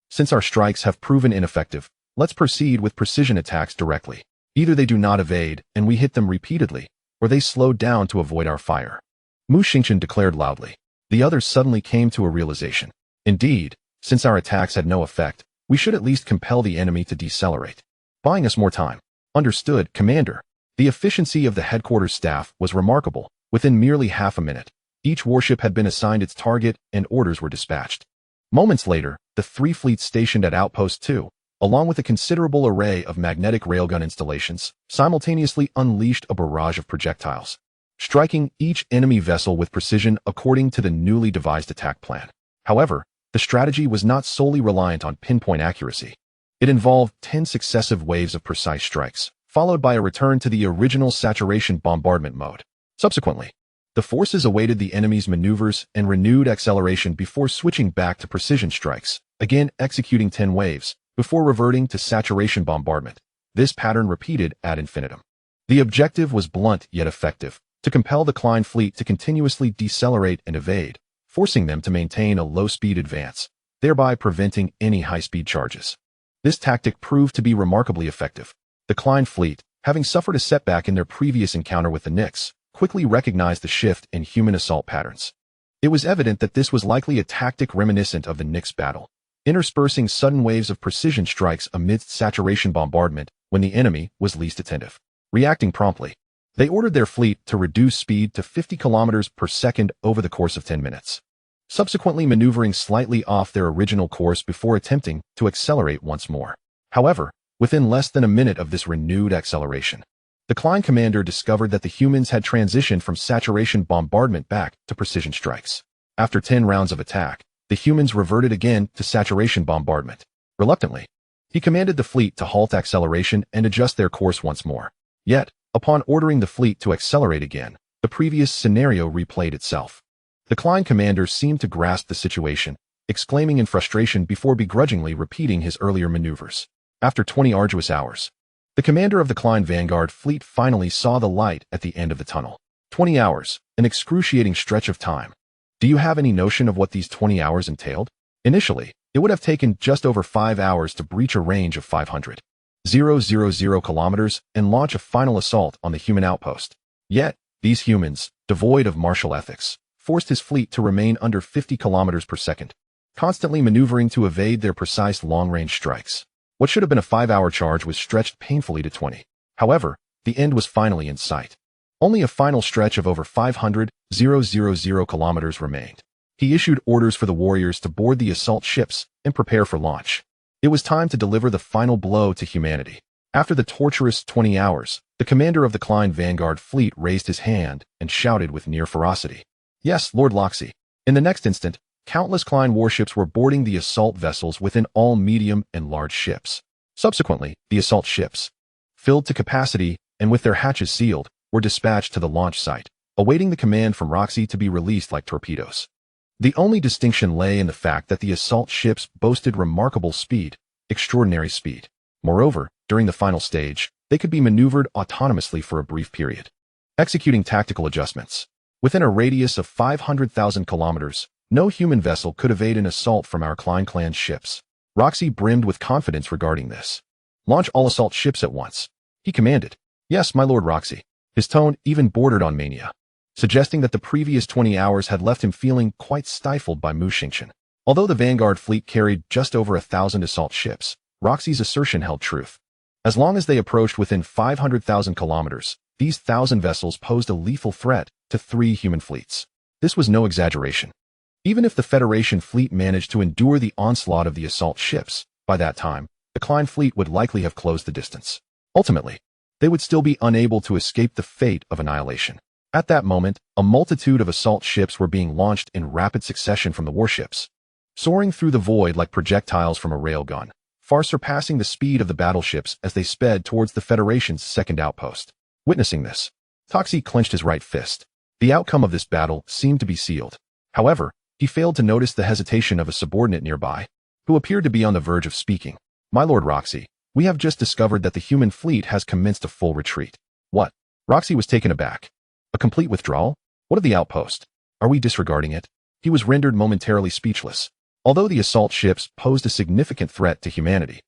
Since our strikes have proven ineffective, let's proceed with precision attacks directly. Either they do not evade, and we hit them repeatedly, or they slow down to avoid our fire. Mu Xingchen declared loudly. The others suddenly came to a realization. Indeed, since our attacks had no effect, we should at least compel the enemy to decelerate, buying us more time. Understood, Commander. The efficiency of the headquarters staff was remarkable. Within merely half a minute, each warship had been assigned its target and orders were dispatched. Moments later, the 3 fleets stationed at Outpost 2, along with a considerable array of magnetic railgun installations, simultaneously unleashed a barrage of projectiles, striking each enemy vessel with precision according to the newly devised attack plan. However, the strategy was not solely reliant on pinpoint accuracy. It involved 10 successive waves of precise strikes, followed by a return to the original saturation bombardment mode. Subsequently, the forces awaited the enemy's maneuvers and renewed acceleration before switching back to precision strikes, again executing 10 waves, before reverting to saturation bombardment. This pattern repeated ad infinitum. The objective was blunt yet effective, to compel the Klein fleet to continuously decelerate and evade, forcing them to maintain a low-speed advance, thereby preventing any high-speed charges. This tactic proved to be remarkably effective. The Klein fleet, having suffered a setback in their previous encounter with the Nix, quickly recognized the shift in human assault patterns. It was evident that this was likely a tactic reminiscent of the Nix battle, interspersing sudden waves of precision strikes amidst saturation bombardment when the enemy was least attentive. Reacting promptly, they ordered their fleet to reduce speed to 50 kilometers per second over the course of 10 minutes, subsequently maneuvering slightly off their original course before attempting to accelerate once more. However, within less than a minute of this renewed acceleration, the Klein commander discovered that the humans had transitioned from saturation bombardment back to precision strikes. After 10 rounds of attack, the humans reverted again to saturation bombardment. Reluctantly, he commanded the fleet to halt acceleration and adjust their course once more. Yet, upon ordering the fleet to accelerate again, the previous scenario replayed itself. The Klein commander seemed to grasp the situation, exclaiming in frustration before begrudgingly repeating his earlier maneuvers. After 20 arduous hours, the commander of the Klein Vanguard fleet finally saw the light at the end of the tunnel. 20 hours, an excruciating stretch of time. Do you have any notion of what these 20 hours entailed? Initially, it would have taken just over 5 hours to breach a range of 500,000 kilometers and launch a final assault on the human outpost. Yet, these humans, devoid of martial ethics, forced his fleet to remain under 50 kilometers per second, constantly maneuvering to evade their precise long-range strikes. What should have been a 5-hour charge was stretched painfully to 20. However, the end was finally in sight. Only a final stretch of over 500,000 kilometers remained. He issued orders for the warriors to board the assault ships and prepare for launch. It was time to deliver the final blow to humanity. After the torturous 20 hours, the commander of the Klein Vanguard fleet raised his hand and shouted with near ferocity. Yes, Lord Loxy. In the next instant, countless Klein warships were boarding the assault vessels within all medium and large ships. Subsequently, the assault ships, filled to capacity and with their hatches sealed, were dispatched to the launch site, awaiting the command from Roxy to be released like torpedoes. The only distinction lay in the fact that the assault ships boasted remarkable speed, extraordinary speed. Moreover, during the final stage, they could be maneuvered autonomously for a brief period, executing tactical adjustments. Within a radius of 500,000 kilometers, no human vessel could evade an assault from our Klein clan's ships. Roxy brimmed with confidence regarding this. Launch all assault ships at once, he commanded. Yes, my Lord Roxy. His tone even bordered on mania, suggesting that the previous 20 hours had left him feeling quite stifled by Mu Xingchen. Although the Vanguard fleet carried just over 1,000 assault ships, Roxy's assertion held truth. As long as they approached within 500,000 kilometers, these 1,000 vessels posed a lethal threat to 3 human fleets. This was no exaggeration. Even if the Federation fleet managed to endure the onslaught of the assault ships, by that time, the Klein fleet would likely have closed the distance. Ultimately, they would still be unable to escape the fate of annihilation. At that moment, a multitude of assault ships were being launched in rapid succession from the warships, soaring through the void like projectiles from a railgun, far surpassing the speed of the battleships as they sped towards the Federation's second outpost. Witnessing this, Toxi clenched his right fist. The outcome of this battle seemed to be sealed. However, he failed to notice the hesitation of a subordinate nearby, who appeared to be on the verge of speaking. "My Lord Roxy, we have just discovered that the human fleet has commenced a full retreat." "What?" Roxy was taken aback. "A complete withdrawal? What of the outpost? Are we disregarding it?" He was rendered momentarily speechless. Although the assault ships posed a significant threat to humanity,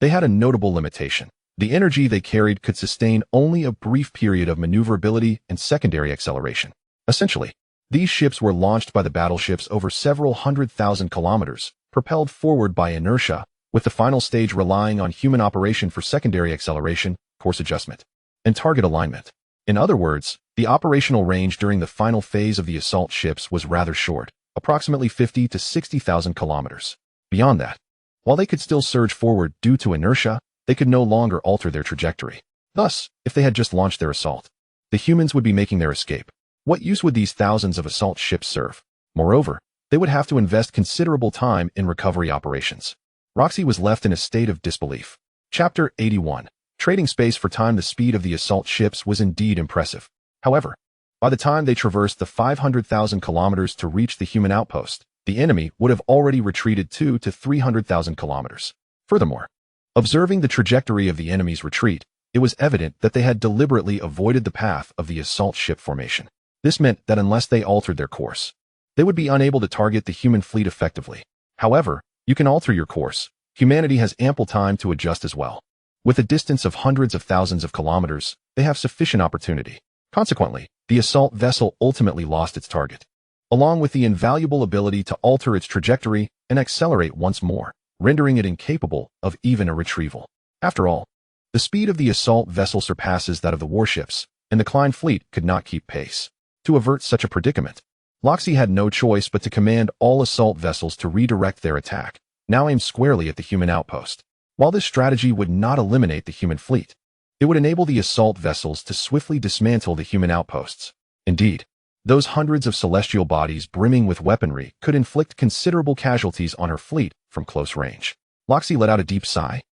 they had a notable limitation. The energy they carried could sustain only a brief period of maneuverability and secondary acceleration. Essentially, these ships were launched by the battleships over several 100,000 kilometers, propelled forward by inertia, with the final stage relying on human operation for secondary acceleration, course adjustment, and target alignment. In other words, the operational range during the final phase of the assault ships was rather short, approximately 50 to 60,000 kilometers. Beyond that, while they could still surge forward due to inertia, they could no longer alter their trajectory. Thus, if they had just launched their assault, the humans would be making their escape. What use would these thousands of assault ships serve? Moreover, they would have to invest considerable time in recovery operations. Roxy was left in a state of disbelief. Chapter 81. Trading space for time. The speed of the assault ships was indeed impressive. However, by the time they traversed the 500,000 kilometers to reach the human outpost, the enemy would have already retreated 200 to 300,000 kilometers. Furthermore, observing the trajectory of the enemy's retreat, it was evident that they had deliberately avoided the path of the assault ship formation. This meant that unless they altered their course, they would be unable to target the human fleet effectively. However, you can alter your course. Humanity has ample time to adjust as well. With a distance of hundreds of thousands of kilometers, they have sufficient opportunity. Consequently, the assault vessel ultimately lost its target, along with the invaluable ability to alter its trajectory and accelerate once more, rendering it incapable of even a retrieval. After all, the speed of the assault vessel surpasses that of the warships, and the Klein fleet could not keep pace. To avert such a predicament, Loxy had no choice but to command all assault vessels to redirect their attack, now aimed squarely at the human outpost. While this strategy would not eliminate the human fleet, it would enable the assault vessels to swiftly dismantle the human outposts. Indeed, those hundreds of celestial bodies brimming with weaponry could inflict considerable casualties on her fleet from close range. Loxy let out a deep sigh.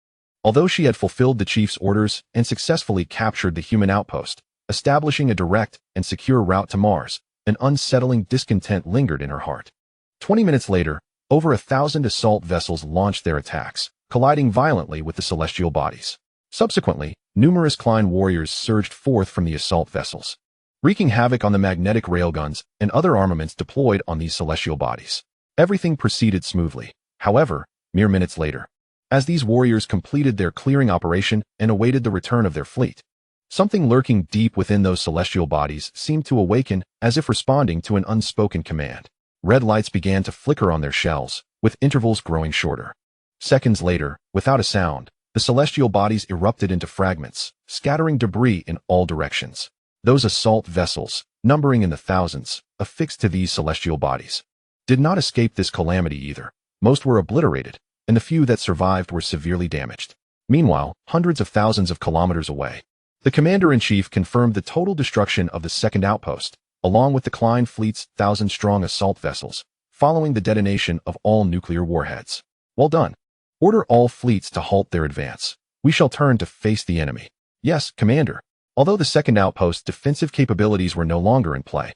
Although she had fulfilled the chief's orders and successfully captured the human outpost, establishing a direct and secure route to Mars, an unsettling discontent lingered in her heart. 20 minutes later, over 1,000 assault vessels launched their attacks, colliding violently with the celestial bodies. Subsequently, numerous Klein warriors surged forth from the assault vessels, wreaking havoc on the magnetic railguns and other armaments deployed on these celestial bodies. Everything proceeded smoothly. However, mere minutes later, as these warriors completed their clearing operation and awaited the return of their fleet, something lurking deep within those celestial bodies seemed to awaken, as if responding to an unspoken command. Red lights began to flicker on their shells, with intervals growing shorter. Seconds later, without a sound, the celestial bodies erupted into fragments, scattering debris in all directions. Those assault vessels, numbering in the thousands, affixed to these celestial bodies, did not escape this calamity either. Most were obliterated, and the few that survived were severely damaged. Meanwhile, hundreds of thousands of kilometers away, the commander-in-chief confirmed the total destruction of the second outpost, along with the Klein fleet's 1,000-strong assault vessels, following the detonation of all nuclear warheads. "Well done. Order all fleets to halt their advance. We shall turn to face the enemy." "Yes, Commander." Although the second outpost's defensive capabilities were no longer in play,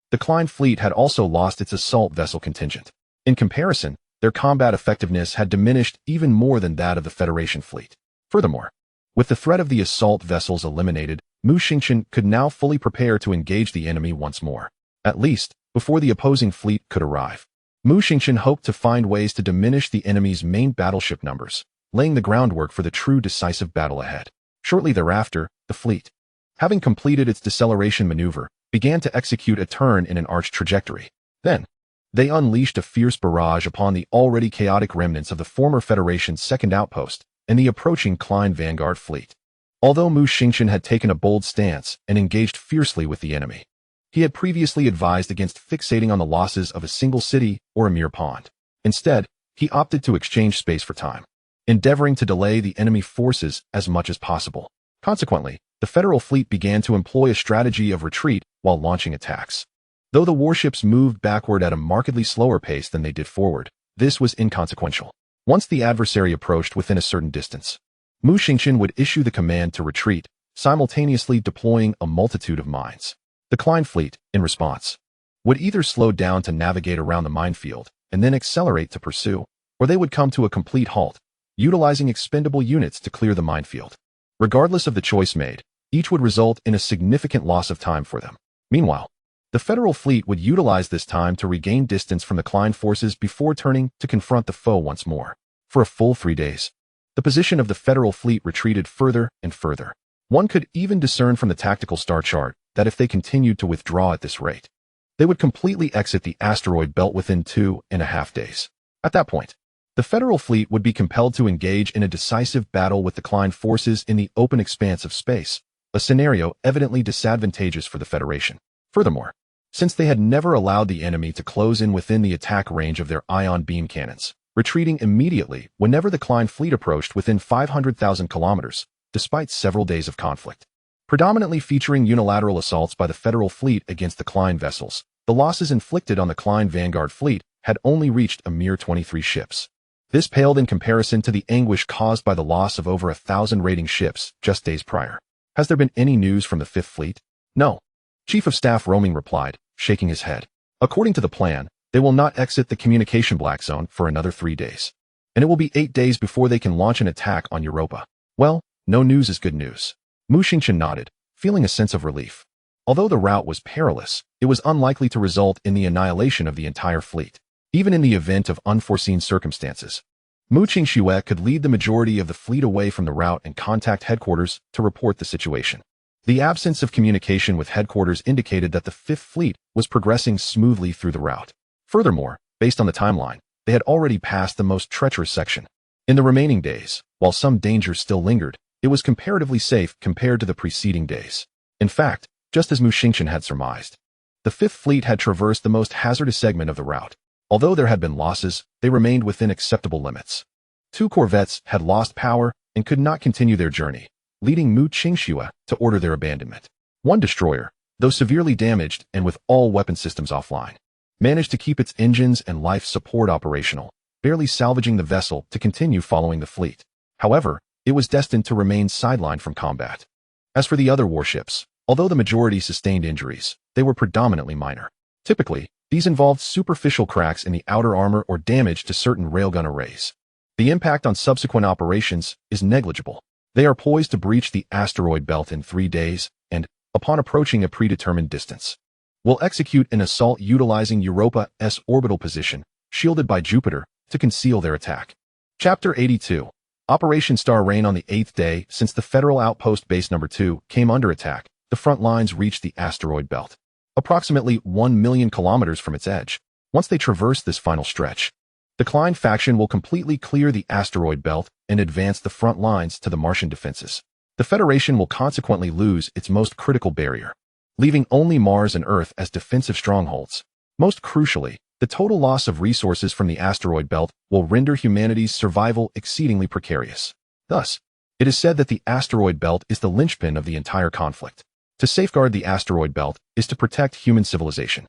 the Klein fleet had also lost its assault vessel contingent. In comparison, their combat effectiveness had diminished even more than that of the Federation fleet. Furthermore, with the threat of the assault vessels eliminated, Mu Xingqian could now fully prepare to engage the enemy once more, at least before the opposing fleet could arrive. Mu Xingqian hoped to find ways to diminish the enemy's main battleship numbers, laying the groundwork for the true decisive battle ahead. Shortly thereafter, the fleet, having completed its deceleration maneuver, began to execute a turn in an arched trajectory. Then, they unleashed a fierce barrage upon the already chaotic remnants of the former Federation's second outpost and the approaching Klein vanguard fleet. Although Mu Xingqian had taken a bold stance and engaged fiercely with the enemy, he had previously advised against fixating on the losses of a single city or a mere pond. Instead, he opted to exchange space for time, endeavoring to delay the enemy forces as much as possible. Consequently, the Federal fleet began to employ a strategy of retreat while launching attacks. Though the warships moved backward at a markedly slower pace than they did forward, this was inconsequential. Once the adversary approached within a certain distance, Mu Xingqian would issue the command to retreat, simultaneously deploying a multitude of mines. The Klein fleet, in response, would either slow down to navigate around the minefield and then accelerate to pursue, or they would come to a complete halt, utilizing expendable units to clear the minefield. Regardless of the choice made, each would result in a significant loss of time for them. Meanwhile, the Federal fleet would utilize this time to regain distance from the Klein forces before turning to confront the foe once more. For a full 3 days, the position of the Federal fleet retreated further and further. One could even discern from the tactical star chart that if they continued to withdraw at this rate, they would completely exit the asteroid belt within 2.5 days. At that point, the Federal fleet would be compelled to engage in a decisive battle with the Klein forces in the open expanse of space, a scenario evidently disadvantageous for the Federation. Furthermore, since they had never allowed the enemy to close in within the attack range of their ion beam cannons, retreating immediately whenever the Klein fleet approached within 500,000 kilometers, despite several days of conflict. Predominantly featuring unilateral assaults by the Federal fleet against the Klein vessels, the losses inflicted on the Klein Vanguard fleet had only reached a mere 23 ships. This paled in comparison to the anguish caused by the loss of over 1,000 raiding ships just days prior. Has there been any news from the Fifth Fleet? No. Chief of Staff Roaming replied, shaking his head. According to the plan, they will not exit the communication black zone for another 3 days. And it will be 8 days before they can launch an attack on Europa. Well, no news is good news. Mu Xingchen nodded, feeling a sense of relief. Although the route was perilous, it was unlikely to result in the annihilation of the entire fleet. Even in the event of unforeseen circumstances, Mu Qingxue could lead the majority of the fleet away from the route and contact headquarters to report the situation. The absence of communication with headquarters indicated that the Fifth Fleet was progressing smoothly through the route. Furthermore, based on the timeline, they had already passed the most treacherous section. In the remaining days, while some dangers still lingered, it was comparatively safe compared to the preceding days. In fact, just as Mu Xingchen had surmised, the Fifth Fleet had traversed the most hazardous segment of the route. Although there had been losses, they remained within acceptable limits. 2 corvettes had lost power and could not continue their journey, leading Mu Qingxue to order their abandonment. 1 destroyer, though severely damaged and with all weapon systems offline, managed to keep its engines and life support operational, barely salvaging the vessel to continue following the fleet. However, it was destined to remain sidelined from combat. As for the other warships, although the majority sustained injuries, they were predominantly minor. Typically, these involved superficial cracks in the outer armor or damage to certain railgun arrays. The impact on subsequent operations is negligible. They are poised to breach the asteroid belt in 3 days and, upon approaching a predetermined distance, will execute an assault utilizing Europa's orbital position, shielded by Jupiter, to conceal their attack. Chapter 82. Operation Star Rain. On the 8th day since the Federal Outpost Base No. 2 came under attack, the front lines reached the asteroid belt, approximately 1 million kilometers from its edge. Once they traverse this final stretch, the Klein faction will completely clear the asteroid belt and advance the front lines to the Martian defenses. The Federation will consequently lose its most critical barrier, leaving only Mars and Earth as defensive strongholds. Most crucially, the total loss of resources from the asteroid belt will render humanity's survival exceedingly precarious. Thus, it is said that the asteroid belt is the linchpin of the entire conflict. To safeguard the asteroid belt is to protect human civilization.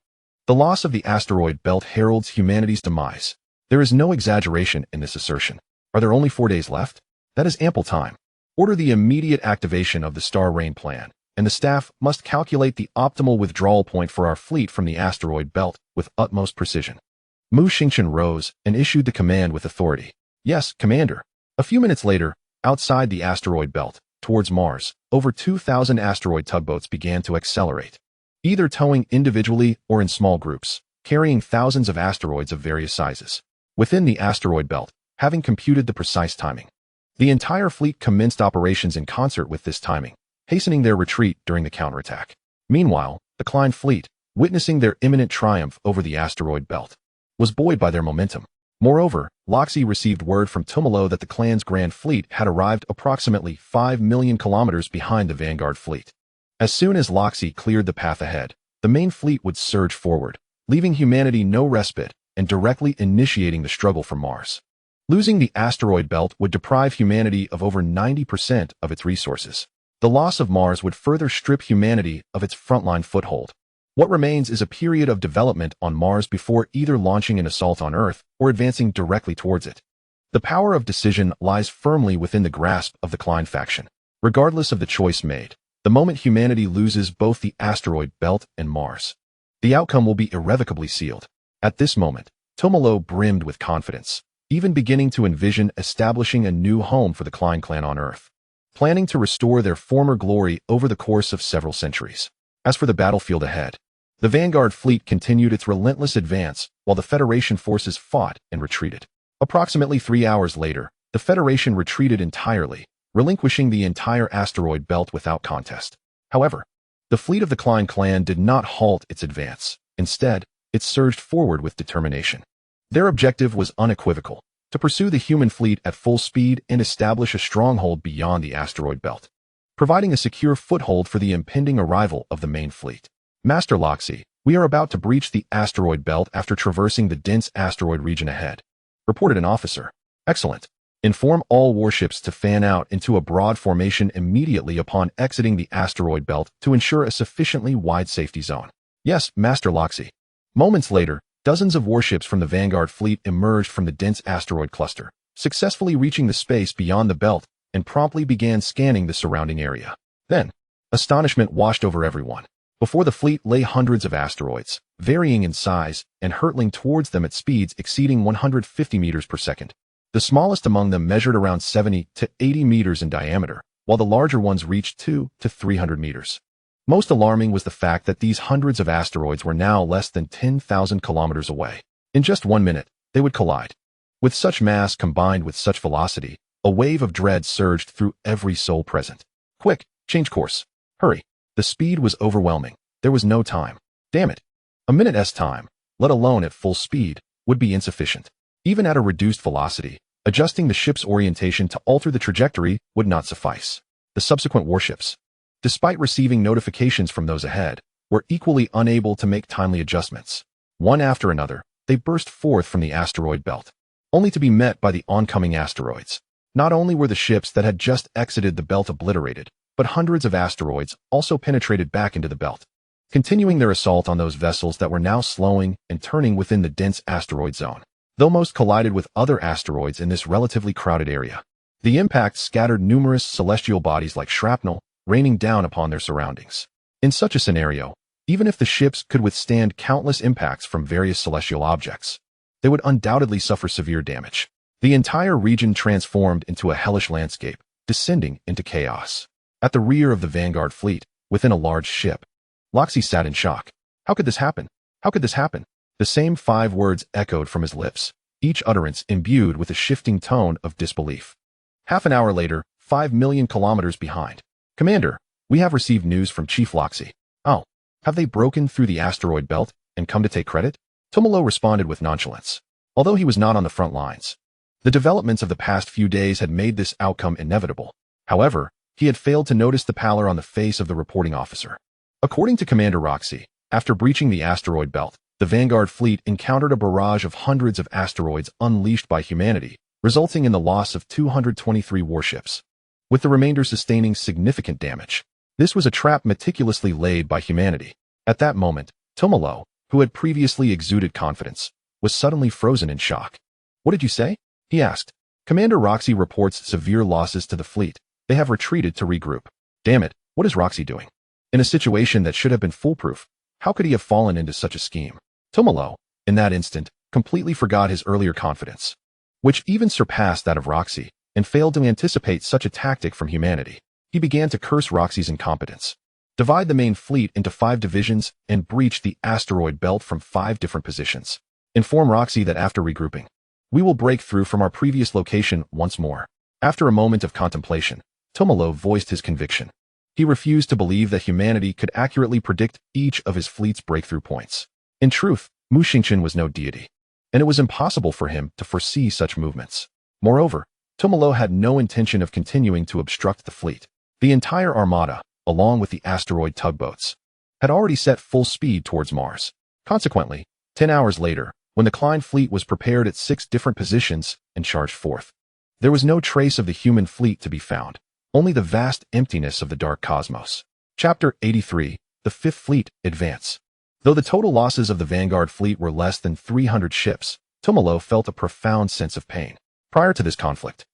The loss of the asteroid belt heralds humanity's demise. There is no exaggeration in this assertion. Are there only 4 days left? That is ample time. Order the immediate activation of the Star Rain plan, and the staff must calculate the optimal withdrawal point for our fleet from the asteroid belt with utmost precision. Mu Xingchen rose and issued the command with authority. Yes, Commander. A few minutes later, outside the asteroid belt, towards Mars, over 2,000 asteroid tugboats began to accelerate, either towing individually or in small groups, carrying thousands of asteroids of various sizes. Within the asteroid belt, having computed the precise timing, the entire fleet commenced operations in concert with this timing, hastening their retreat during the counterattack. Meanwhile, the Klein fleet, witnessing their imminent triumph over the asteroid belt, was buoyed by their momentum. Moreover, Loxi received word from Tumalo that the clan's grand fleet had arrived approximately 5 million kilometers behind the Vanguard fleet. As soon as Loxi cleared the path ahead, the main fleet would surge forward, leaving humanity no respite and directly initiating the struggle for Mars. Losing the asteroid belt would deprive humanity of over 90% of its resources. The loss of Mars would further strip humanity of its frontline foothold. What remains is a period of development on Mars before either launching an assault on Earth or advancing directly towards it. The power of decision lies firmly within the grasp of the Klein faction. Regardless of the choice made, the moment humanity loses both the asteroid belt and Mars. The outcome will be irrevocably sealed. At this moment, Tomolo brimmed with confidence, even beginning to envision establishing a new home for the Klein clan on Earth, planning to restore their former glory over the course of several centuries. As for the battlefield ahead, the Vanguard fleet continued its relentless advance while the Federation forces fought and retreated. Approximately 3 hours later, the Federation retreated entirely, relinquishing the entire asteroid belt without contest. However, the fleet of the Klein clan did not halt its advance. Instead, it surged forward with determination. Their objective was unequivocal: to pursue the human fleet at full speed and establish a stronghold beyond the asteroid belt, providing a secure foothold for the impending arrival of the main fleet. Master Loxy, we are about to breach the asteroid belt after traversing the dense asteroid region ahead, reported an officer. Excellent. Inform all warships to fan out into a broad formation immediately upon exiting the asteroid belt to ensure a sufficiently wide safety zone. Yes, Master Loxy. Moments later, dozens of warships from the Vanguard fleet emerged from the dense asteroid cluster, successfully reaching the space beyond the belt and promptly began scanning the surrounding area. Then, astonishment washed over everyone. Before the fleet lay hundreds of asteroids, varying in size and hurtling towards them at speeds exceeding 150 meters per second. The smallest among them measured around 70 to 80 meters in diameter, while the larger ones reached 200 to 300 meters. Most alarming was the fact that these hundreds of asteroids were now less than 10,000 kilometers away. In just 1 minute, they would collide. With such mass combined with such velocity, a wave of dread surged through every soul present. Quick, change course. Hurry. The speed was overwhelming. There was no time. Damn it. A minute's time, let alone at full speed, would be insufficient. Even at a reduced velocity, adjusting the ship's orientation to alter the trajectory would not suffice. The subsequent warships, despite receiving notifications from those ahead, were equally unable to make timely adjustments. One after another, they burst forth from the asteroid belt, only to be met by the oncoming asteroids. Not only were the ships that had just exited the belt obliterated, but hundreds of asteroids also penetrated back into the belt, continuing their assault on those vessels that were now slowing and turning within the dense asteroid zone. Though most collided with other asteroids in this relatively crowded area, the impact scattered numerous celestial bodies like shrapnel, raining down upon their surroundings. In such a scenario, even if the ships could withstand countless impacts from various celestial objects, they would undoubtedly suffer severe damage. The entire region transformed into a hellish landscape, descending into chaos. At the rear of the Vanguard fleet, within a large ship, Loxy sat in shock. How could this happen? How could this happen? The same 5 words echoed from his lips, each utterance imbued with a shifting tone of disbelief. Half an hour later, 5 million kilometers behind. Commander, we have received news from Chief Loxy. Oh, have they broken through the asteroid belt and come to take credit? Tomolo responded with nonchalance. Although he was not on the front lines, the developments of the past few days had made this outcome inevitable. However, he had failed to notice the pallor on the face of the reporting officer. According to Commander Roxy, after breaching the asteroid belt, the Vanguard fleet encountered a barrage of hundreds of asteroids unleashed by humanity, resulting in the loss of 223 warships, with the remainder sustaining significant damage. This was a trap meticulously laid by humanity. At that moment, Tomolo, who had previously exuded confidence, was suddenly frozen in shock. What did you say? He asked. Commander Roxy reports severe losses to the fleet. They have retreated to regroup. Damn it, what is Roxy doing? In a situation that should have been foolproof, how could he have fallen into such a scheme? Tomolo, in that instant, completely forgot his earlier confidence, which even surpassed that of Roxy, and failed to anticipate such a tactic from humanity. He began to curse Roxy's incompetence, divide the main fleet into 5 divisions, and breach the asteroid belt from 5 different positions. Inform Roxy that after regrouping, we will break through from our previous location once more. After a moment of contemplation, Tomolo voiced his conviction. He refused to believe that humanity could accurately predict each of his fleet's breakthrough points. In truth, Mu Xingqian was no deity, and it was impossible for him to foresee such movements. Moreover, Tomolo had no intention of continuing to obstruct the fleet. The entire armada, along with the asteroid tugboats, had already set full speed towards Mars. Consequently, 10 hours later, when the Klein fleet was prepared at 6 different positions and charged forth, there was no trace of the human fleet to be found, only the vast emptiness of the dark cosmos. Chapter 83, The Fifth Fleet, Advance. Though the total losses of the Vanguard fleet were less than 300 ships, Tomolo felt a profound sense of pain. Prior to this conflict,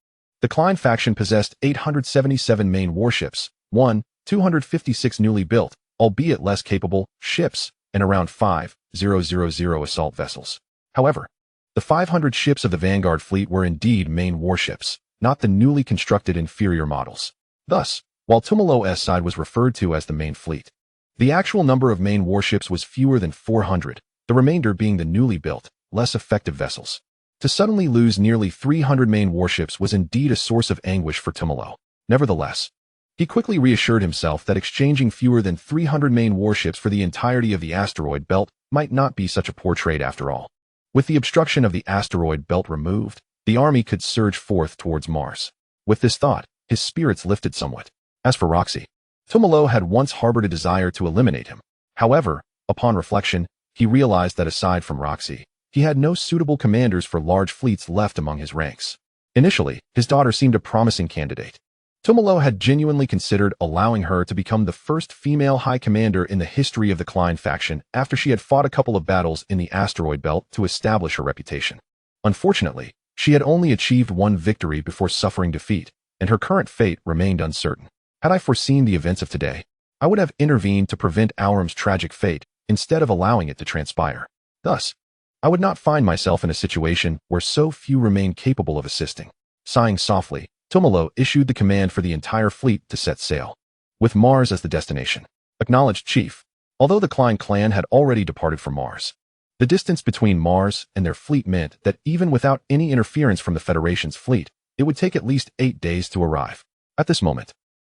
the Klein faction possessed 877 main warships, 1 256 newly built, albeit less capable, ships, and around 5,000 assault vessels. However, the 500 ships of the Vanguard fleet were indeed main warships, not the newly constructed inferior models. Thus, while Tumalo's side was referred to as the main fleet, the actual number of main warships was fewer than 400, the remainder being the newly built, less effective vessels. To suddenly lose nearly 300 main warships was indeed a source of anguish for Tumalo. Nevertheless, he quickly reassured himself that exchanging fewer than 300 main warships for the entirety of the asteroid belt might not be such a poor trade after all. With the obstruction of the asteroid belt removed, the army could surge forth towards Mars. With this thought, his spirits lifted somewhat. As for Roxy, Tumalo had once harbored a desire to eliminate him. However, upon reflection, he realized that aside from Roxy, he had no suitable commanders for large fleets left among his ranks. Initially, his daughter seemed a promising candidate. Tumalo had genuinely considered allowing her to become the first female high commander in the history of the Klein faction after she had fought a couple of battles in the asteroid belt to establish her reputation. Unfortunately, she had only achieved one victory before suffering defeat, and her current fate remained uncertain. Had I foreseen the events of today, I would have intervened to prevent Auram's tragic fate instead of allowing it to transpire. Thus, I would not find myself in a situation where so few remain capable of assisting. Sighing softly, Tumalo issued the command for the entire fleet to set sail, with Mars as the destination. Acknowledged, Chief. Although the Klein clan had already departed from Mars, the distance between Mars and their fleet meant that even without any interference from the Federation's fleet, it would take at least 8 days to arrive. At this moment,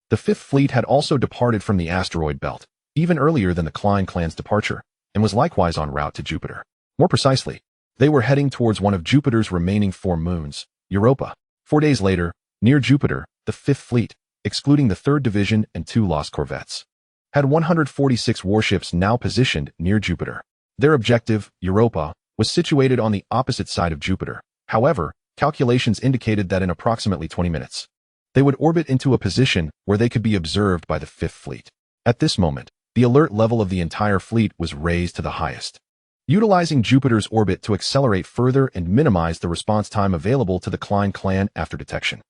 the Fifth Fleet had also departed from the asteroid belt, even earlier than the Klein clan's departure, and was likewise en route to Jupiter. More precisely, they were heading towards one of Jupiter's remaining 4 moons, Europa. 4 days later, near Jupiter, the Fifth Fleet, excluding the 3rd Division and 2 lost corvettes, had 146 warships now positioned near Jupiter. Their objective, Europa, was situated on the opposite side of Jupiter. However, calculations indicated that in approximately 20 minutes, they would orbit into a position where they could be observed by the Fifth Fleet. At this moment, the alert level of the entire fleet was raised to the highest, utilizing Jupiter's orbit to accelerate further and minimize the response time available to the Klein clan after detection.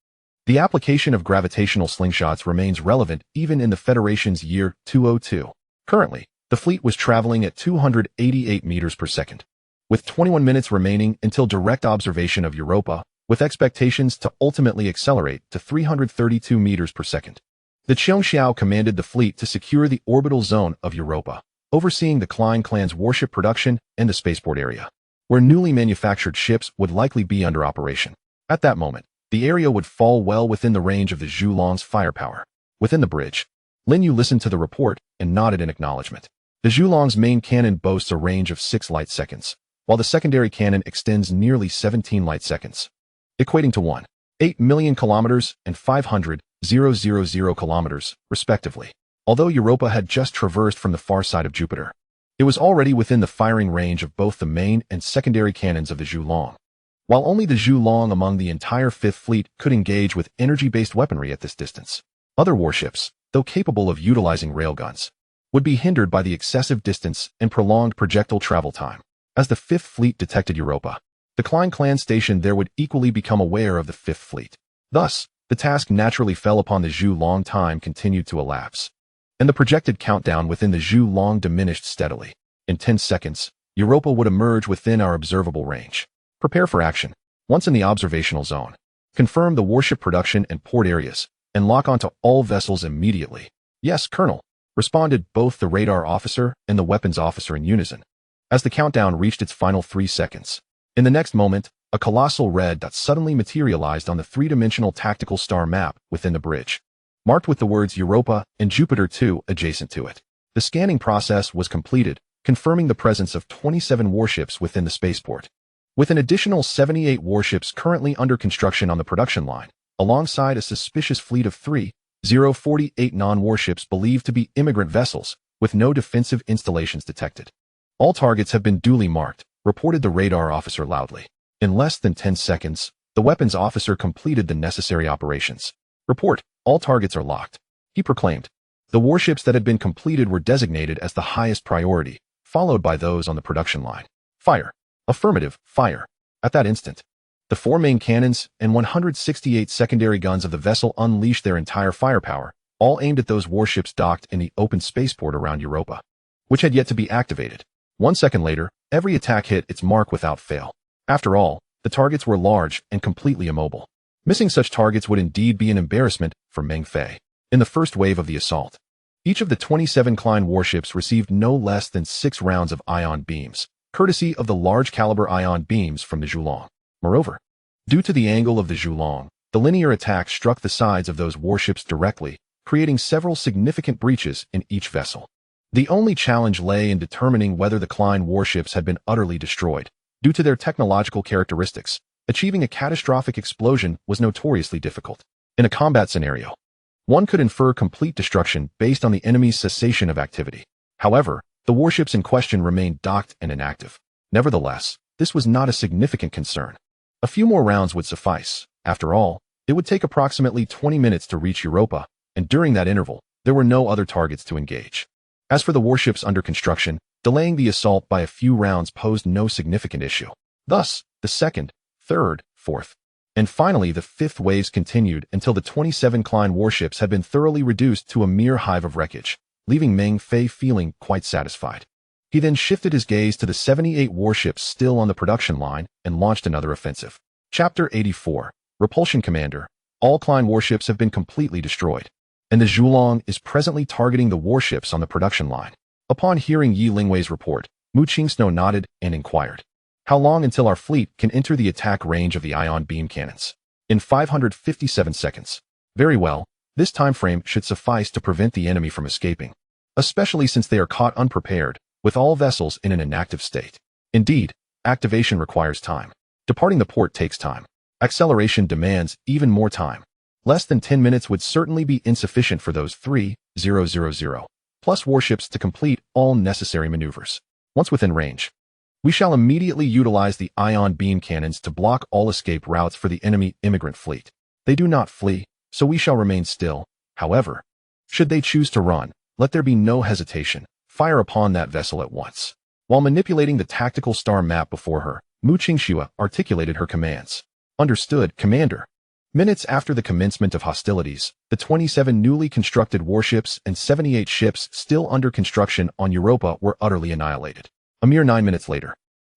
The application of gravitational slingshots remains relevant even in the Federation's year 202. Currently, the fleet was traveling at 288 meters per second, with 21 minutes remaining until direct observation of Europa, with expectations to ultimately accelerate to 332 meters per second. The Qiongxiao commanded the fleet to secure the orbital zone of Europa, overseeing the Klein clan's warship production and the spaceport area, where newly manufactured ships would likely be under operation. At that moment, the area would fall well within the range of the Zhulong's firepower. Within the bridge, Lin Yu listened to the report and nodded in acknowledgement. The Zhulong's main cannon boasts a range of 6 light seconds, while the secondary cannon extends nearly 17 light seconds, equating to 1.8 million kilometers and 500,000 kilometers, respectively. Although Europa had just traversed from the far side of Jupiter, it was already within the firing range of both the main and secondary cannons of the Zhulong. While only the Zhulong among the entire Fifth Fleet could engage with energy-based weaponry at this distance, other warships, though capable of utilizing railguns, would be hindered by the excessive distance and prolonged projectile travel time. As the Fifth Fleet detected Europa, the Klein clan station there would equally become aware of the Fifth Fleet. Thus, the task naturally fell upon the Zhulong. Time continued to elapse, and the projected countdown within the Zhulong diminished steadily. In 10 seconds, Europa would emerge within our observable range. Prepare for action. Once in the observational zone, confirm the warship production and port areas, and lock onto all vessels immediately. Yes, Colonel, responded both the radar officer and the weapons officer in unison. As the countdown reached its final 3 seconds, in the next moment, a colossal red dot suddenly materialized on the 3-dimensional tactical star map within the bridge, marked with the words Europa and Jupiter 2 adjacent to it. The scanning process was completed, confirming the presence of 27 warships within the spaceport, with an additional 78 warships currently under construction on the production line, alongside a suspicious fleet of 3,048 non-warships believed to be immigrant vessels, with no defensive installations detected. All targets have been duly marked, reported the radar officer loudly. In less than 10 seconds, the weapons officer completed the necessary operations. Report, all targets are locked, he proclaimed. The warships that had been completed were designated as the highest priority, followed by those on the production line. Fire. Affirmative, fire. At that instant, the 4 main cannons and 168 secondary guns of the vessel unleashed their entire firepower, all aimed at those warships docked in the open spaceport around Europa, which had yet to be activated. 1 second later, every attack hit its mark without fail. After all, the targets were large and completely immobile. Missing such targets would indeed be an embarrassment for Meng Fei. In the first wave of the assault, each of the 27 Klein warships received no less than 6 rounds of ion beams, courtesy of the large-caliber ion beams from the Zhulong. Moreover, due to the angle of the Zhulong, the linear attack struck the sides of those warships directly, creating several significant breaches in each vessel. The only challenge lay in determining whether the Klein warships had been utterly destroyed. Due to their technological characteristics, achieving a catastrophic explosion was notoriously difficult. In a combat scenario, one could infer complete destruction based on the enemy's cessation of activity. However, the warships in question remained docked and inactive. Nevertheless, this was not a significant concern. A few more rounds would suffice. After all, it would take approximately 20 minutes to reach Europa, and during that interval, there were no other targets to engage. As for the warships under construction, delaying the assault by a few rounds posed no significant issue. Thus, the second, third, fourth, and finally the fifth waves continued until the 27 Klein warships had been thoroughly reduced to a mere hive of wreckage, leaving Meng Fei feeling quite satisfied. He then shifted his gaze to the 78 warships still on the production line and launched another offensive. Chapter 84. Repulsion Commander. All Klein warships have been completely destroyed, and the Zhulong is presently targeting the warships on the production line. Upon hearing Yi Lingwei's report, Mu Qingsno nodded and inquired, "How long until our fleet can enter the attack range of the ion beam cannons?" "In 557 seconds. Very well, this time frame should suffice to prevent the enemy from escaping, especially since they are caught unprepared, with all vessels in an inactive state. Indeed, activation requires time. Departing the port takes time. Acceleration demands even more time. Less than 10 minutes would certainly be insufficient for those 3,000 plus warships to complete all necessary maneuvers. Once within range, we shall immediately utilize the ion beam cannons to block all escape routes for the enemy immigrant fleet. They do not flee, so we shall remain still. However, should they choose to run, let there be no hesitation. Fire upon that vessel at once." While manipulating the tactical star map before her, Mu Qingxue articulated her commands. "Understood, Commander." Minutes after the commencement of hostilities, the 27 newly constructed warships and 78 ships still under construction on Europa were utterly annihilated. A mere 9 minutes later,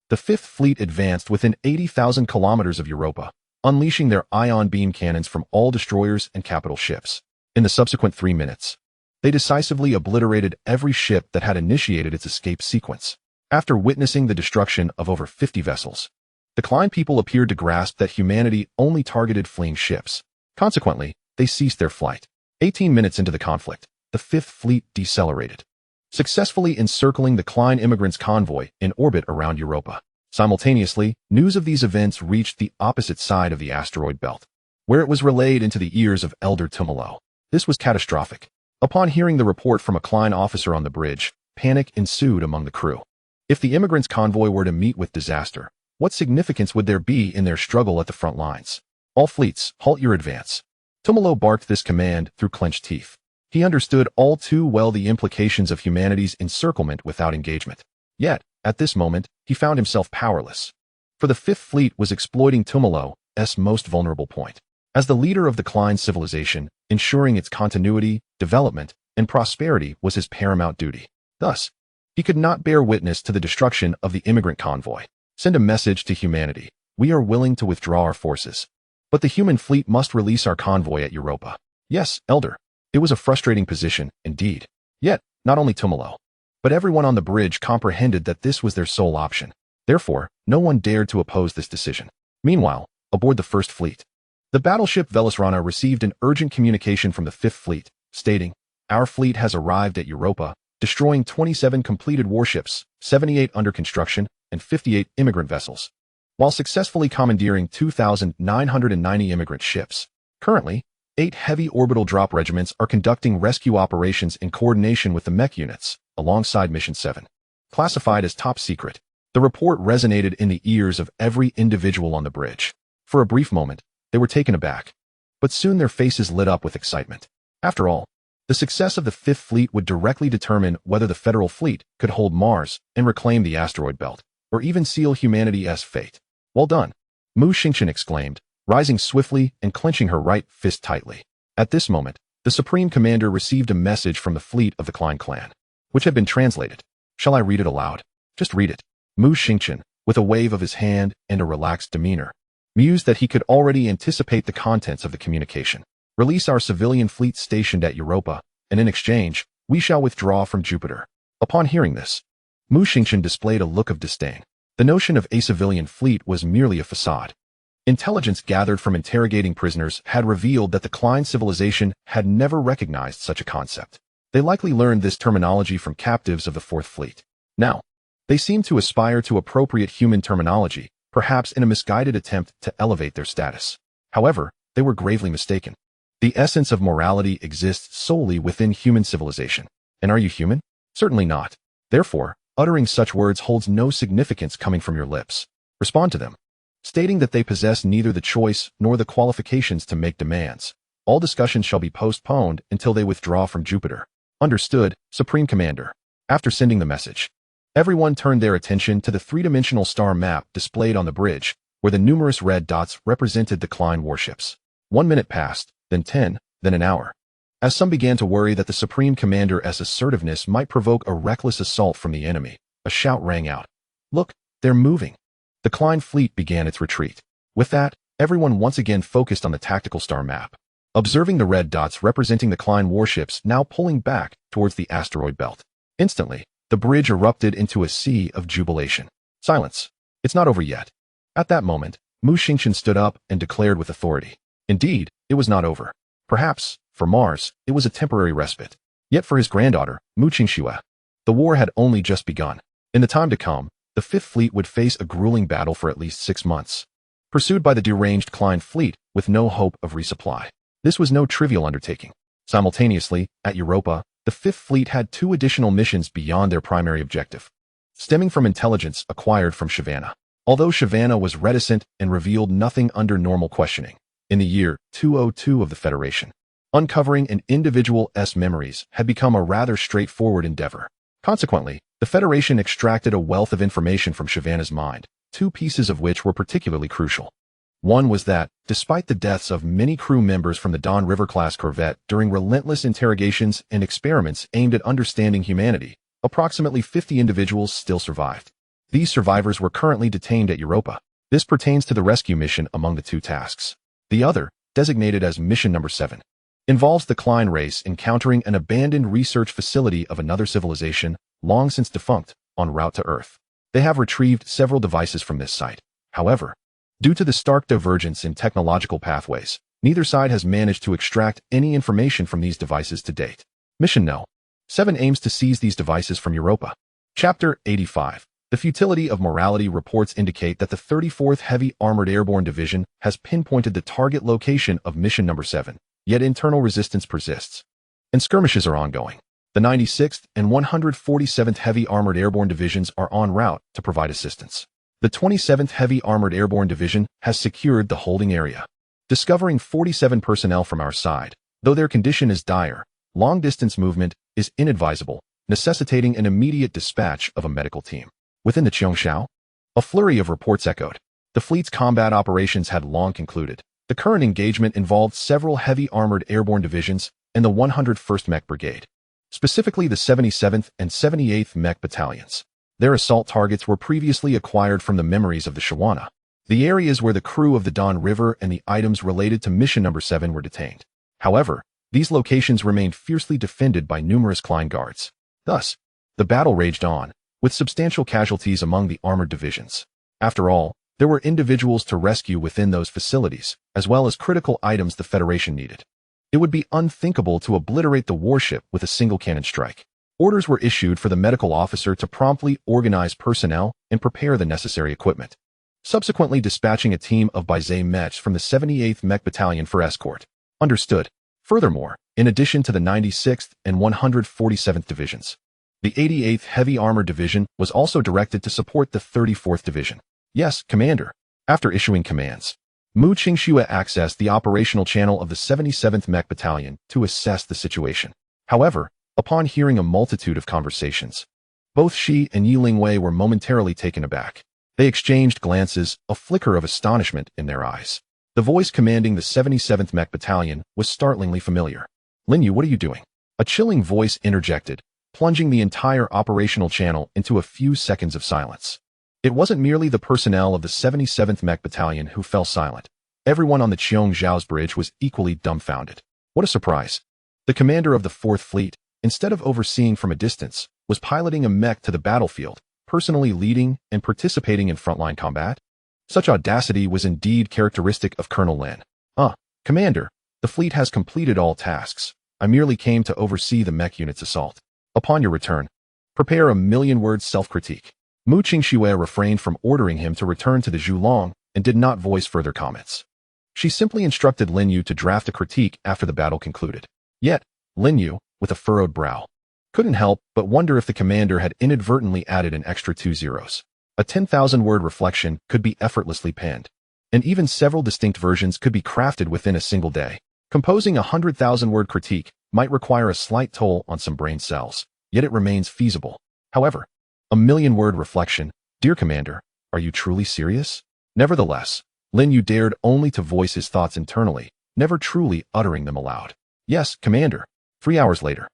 the Fifth Fleet advanced within 80,000 kilometers of Europa, unleashing their ion beam cannons from all destroyers and capital ships. In the subsequent 3 minutes, they decisively obliterated every ship that had initiated its escape sequence. After witnessing the destruction of over 50 vessels, the Klein people appeared to grasp that humanity only targeted fleeing ships. Consequently, they ceased their flight. 18 minutes into the conflict, the Fifth Fleet decelerated, successfully encircling the Klein immigrants' convoy in orbit around Europa. Simultaneously, news of these events reached the opposite side of the asteroid belt, where it was relayed into the ears of Elder Tumalo. This was catastrophic. Upon hearing the report from a Klein officer on the bridge, panic ensued among the crew. If the immigrants' convoy were to meet with disaster, what significance would there be in their struggle at the front lines? "All fleets, halt your advance." Tumalo barked this command through clenched teeth. He understood all too well the implications of humanity's encirclement without engagement. Yet, at this moment, he found himself powerless. For the Fifth Fleet was exploiting Tumalo's most vulnerable point. As the leader of the Klein civilization, ensuring its continuity, development, and prosperity was his paramount duty. Thus, he could not bear witness to the destruction of the immigrant convoy. "Send a message to humanity. We are willing to withdraw our forces, but the human fleet must release our convoy at Europa." "Yes, Elder." It was a frustrating position, indeed. Yet, not only Tumalo, but everyone on the bridge comprehended that this was their sole option. Therefore, no one dared to oppose this decision. Meanwhile, aboard the First Fleet, the battleship Velisrana received an urgent communication from the Fifth Fleet, stating, "Our fleet has arrived at Europa, destroying 27 completed warships, 78 under construction, and 58 immigrant vessels, while successfully commandeering 2,990 immigrant ships. Currently, 8 heavy orbital drop regiments are conducting rescue operations in coordination with the mech units, alongside Mission 7. Classified as top secret, the report resonated in the ears of every individual on the bridge. For a brief moment, they were taken aback, but soon their faces lit up with excitement. After all, the success of the Fifth Fleet would directly determine whether the Federal Fleet could hold Mars and reclaim the asteroid belt, or even seal humanity's fate. "Well done," Mu Xingchen exclaimed, rising swiftly and clenching her right fist tightly. At this moment, the Supreme Commander received a message from the fleet of the Klein clan, which had been translated. Shall I read it aloud? Just read it. Mu Xingqian, with a wave of his hand and a relaxed demeanor, mused that he could already anticipate the contents of the communication. Release our civilian fleet stationed at Europa, and in exchange, we shall withdraw from Jupiter. Upon hearing this, Mu Xingqian displayed a look of disdain. The notion of a civilian fleet was merely a facade. Intelligence gathered from interrogating prisoners had revealed that the Klein civilization had never recognized such a concept. They likely learned this terminology from captives of the Fourth Fleet. Now, they seemed to aspire to appropriate human terminology, perhaps in a misguided attempt to elevate their status. However, they were gravely mistaken. The essence of morality exists solely within human civilization. And are you human? Certainly not. Therefore, uttering such words holds no significance coming from your lips. Respond to them, stating that they possess neither the choice nor the qualifications to make demands. All discussions shall be postponed until they withdraw from Jupiter. Understood, Supreme Commander. After sending the message, everyone turned their attention to the three-dimensional star map displayed on the bridge, where the numerous red dots represented the Klein warships. 1 minute passed, then 10, then an hour. As some began to worry that the Supreme Commander's assertiveness might provoke a reckless assault from the enemy, a shout rang out. Look, they're moving. The Klein fleet began its retreat. With that, everyone once again focused on the tactical star map, observing the red dots representing the Klein warships now pulling back towards the asteroid belt. Instantly, the bridge erupted into a sea of jubilation. Silence. It's not over yet. At that moment, Mu Xingqian stood up and declared with authority. Indeed, it was not over. Perhaps, for Mars, it was a temporary respite. Yet for his granddaughter, Mu Qingxue, the war had only just begun. In the time to come, the Fifth Fleet would face a grueling battle for at least 6 months, pursued by the deranged Klein fleet with no hope of resupply. This was no trivial undertaking. Simultaneously, at Europa, the Fifth Fleet had 2 additional missions beyond their primary objective, stemming from intelligence acquired from Shyvana. Although Shyvana was reticent and revealed nothing under normal questioning, in the year 202 of the Federation, uncovering an individual's memories had become a rather straightforward endeavor. Consequently, the Federation extracted a wealth of information from Shyvana's mind, 2 pieces of which were particularly crucial. One was that, despite the deaths of many crew members from the Don River-class corvette during relentless interrogations and experiments aimed at understanding humanity, approximately 50 individuals still survived. These survivors were currently detained at Europa. This pertains to the rescue mission among the 2 tasks. The other, designated as Mission Number 7, involves the Klein race encountering an abandoned research facility of another civilization, long since defunct, en route to Earth. They have retrieved several devices from this site. However, due to the stark divergence in technological pathways, neither side has managed to extract any information from these devices to date. Mission No. 7 aims to seize these devices from Europa. Chapter 85. The futility of morality reports indicate that the 34th Heavy Armored Airborne Division has pinpointed the target location of Mission Number 7, yet internal resistance persists, and skirmishes are ongoing. The 96th and 147th Heavy Armored Airborne Divisions are en route to provide assistance. The 27th Heavy Armored Airborne Division has secured the holding area, discovering 47 personnel from our side. Though their condition is dire, long-distance movement is inadvisable, necessitating an immediate dispatch of a medical team. Within the Qiongshao, a flurry of reports echoed. The fleet's combat operations had long concluded. The current engagement involved several heavy armored airborne divisions and the 101st Mech Brigade, specifically the 77th and 78th Mech Battalions. Their assault targets were previously acquired from the memories of the Shawana, the areas where the crew of the Don River and the items related to Mission Number 7 were detained. However, these locations remained fiercely defended by numerous Klein guards. Thus, the battle raged on, with substantial casualties among the armored divisions. After all, there were individuals to rescue within those facilities, as well as critical items the Federation needed. It would be unthinkable to obliterate the warship with a single cannon strike. Orders were issued for the medical officer to promptly organize personnel and prepare the necessary equipment, subsequently dispatching a team of Baizé Mechs from the 78th Mech Battalion for escort. Understood. Furthermore, in addition to the 96th and 147th Divisions, the 88th Heavy Armored Division was also directed to support the 34th Division. Yes, Commander. After issuing commands, Mu Qingxue accessed the operational channel of the 77th Mech Battalion to assess the situation. However, upon hearing a multitude of conversations, both she and Yi Lingwei were momentarily taken aback. They exchanged glances, a flicker of astonishment in their eyes. The voice commanding the 77th Mech Battalion was startlingly familiar. Lin Yu, what are you doing? A chilling voice interjected, plunging the entire operational channel into a few seconds of silence. It wasn't merely the personnel of the 77th Mech Battalion who fell silent. Everyone on the Cheongjiao's bridge was equally dumbfounded. What a surprise. The commander of the 4th Fleet, instead of overseeing from a distance, was piloting a mech to the battlefield, personally leading and participating in frontline combat. Such audacity was indeed characteristic of Colonel Lin. Commander, the fleet has completed all tasks. I merely came to oversee the mech unit's assault. Upon your return, prepare a million-word self-critique. Mu Qingxue refrained from ordering him to return to the Zhulong and did not voice further comments. She simply instructed Lin Yu to draft a critique after the battle concluded. Yet, Lin Yu, with a furrowed brow, couldn't help but wonder if the commander had inadvertently added an extra 2 zeros. A 10,000-word reflection could be effortlessly penned, and even several distinct versions could be crafted within a single day. Composing a 100,000-word critique might require a slight toll on some brain cells, yet it remains feasible. However, a million-word reflection, dear commander, are you truly serious? Nevertheless, Lin Yu dared only to voice his thoughts internally, never truly uttering them aloud. Yes, commander. 3 hours later,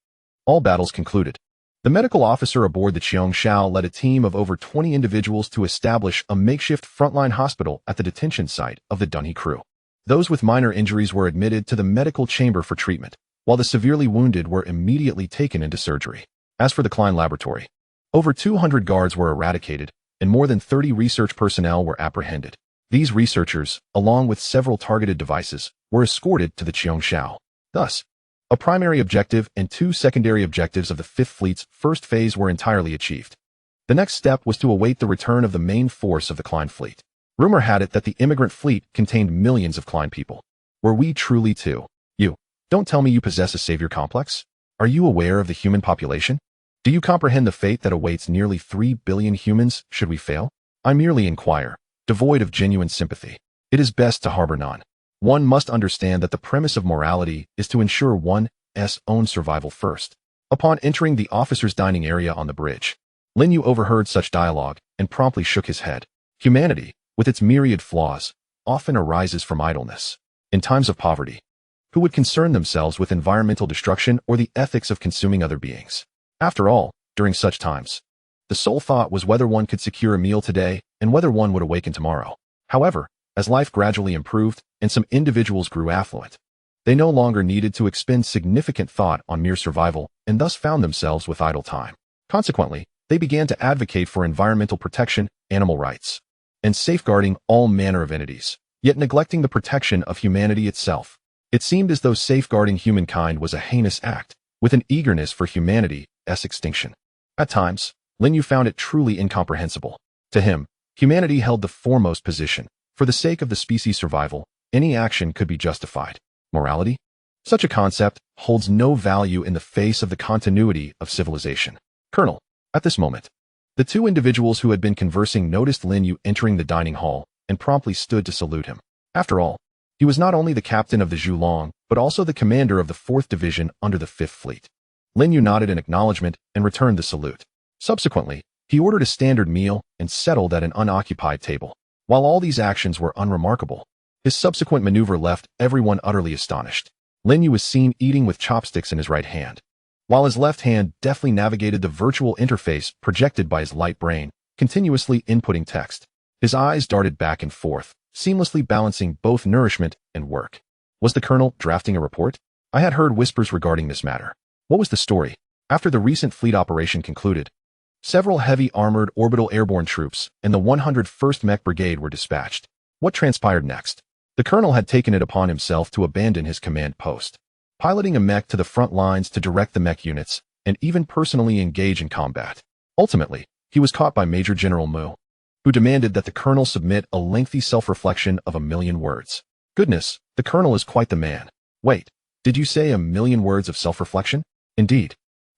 all battles concluded. The medical officer aboard the Cheongshao led a team of over 20 individuals to establish a makeshift frontline hospital at the detention site of the Dunhee crew. Those with minor injuries were admitted to the medical chamber for treatment, while the severely wounded were immediately taken into surgery. As for the Klein laboratory, over 200 guards were eradicated, and more than 30 research personnel were apprehended. These researchers, along with several targeted devices, were escorted to the Cheongshao. Thus, a primary objective and 2 secondary objectives of the 5th Fleet's first phase were entirely achieved. The next step was to await the return of the main force of the Klein fleet. Rumor had it that the immigrant fleet contained millions of Klein people. Were we truly too? You, don't tell me you possess a savior complex? Are you aware of the human population? Do you comprehend the fate that awaits nearly 3 billion humans should we fail? I merely inquire, devoid of genuine sympathy. It is best to harbor none. One must understand that the premise of morality is to ensure one's own survival first. Upon entering the officers' dining area on the bridge, Lin Yu overheard such dialogue and promptly shook his head. Humanity, with its myriad flaws, often arises from idleness. In times of poverty, who would concern themselves with environmental destruction or the ethics of consuming other beings? After all, during such times, the sole thought was whether one could secure a meal today and whether one would awaken tomorrow. However, as life gradually improved and some individuals grew affluent, they no longer needed to expend significant thought on mere survival and thus found themselves with idle time. Consequently, they began to advocate for environmental protection, animal rights, and safeguarding all manner of entities, yet neglecting the protection of humanity itself. It seemed as though safeguarding humankind was a heinous act, with an eagerness for humanity's extinction. At times, Lin Yu found it truly incomprehensible. To him, humanity held the foremost position. For the sake of the species' survival, any action could be justified. Morality? Such a concept holds no value in the face of the continuity of civilization. Colonel, at this moment, the 2 individuals who had been conversing noticed Lin Yu entering the dining hall and promptly stood to salute him. After all, he was not only the captain of the Zhulong, but also the commander of the 4th Division under the 5th Fleet. Lin Yu nodded in acknowledgement and returned the salute. Subsequently, he ordered a standard meal and settled at an unoccupied table. While all these actions were unremarkable, his subsequent maneuver left everyone utterly astonished. Lin Yu was seen eating with chopsticks in his right hand, while his left hand deftly navigated the virtual interface projected by his light brain, continuously inputting text. His eyes darted back and forth, seamlessly balancing both nourishment and work. Was the colonel drafting a report? I had heard whispers regarding this matter. What was the story? After the recent fleet operation concluded, several heavy armored orbital airborne troops and the 101st Mech Brigade were dispatched. What transpired next? The colonel had taken it upon himself to abandon his command post, piloting a mech to the front lines to direct the mech units, and even personally engage in combat. Ultimately, he was caught by Major General Mu, who demanded that the colonel submit a lengthy self-reflection of 1,000,000 words. Goodness, the colonel is quite the man. Wait, did you say 1,000,000 words of self-reflection? Indeed.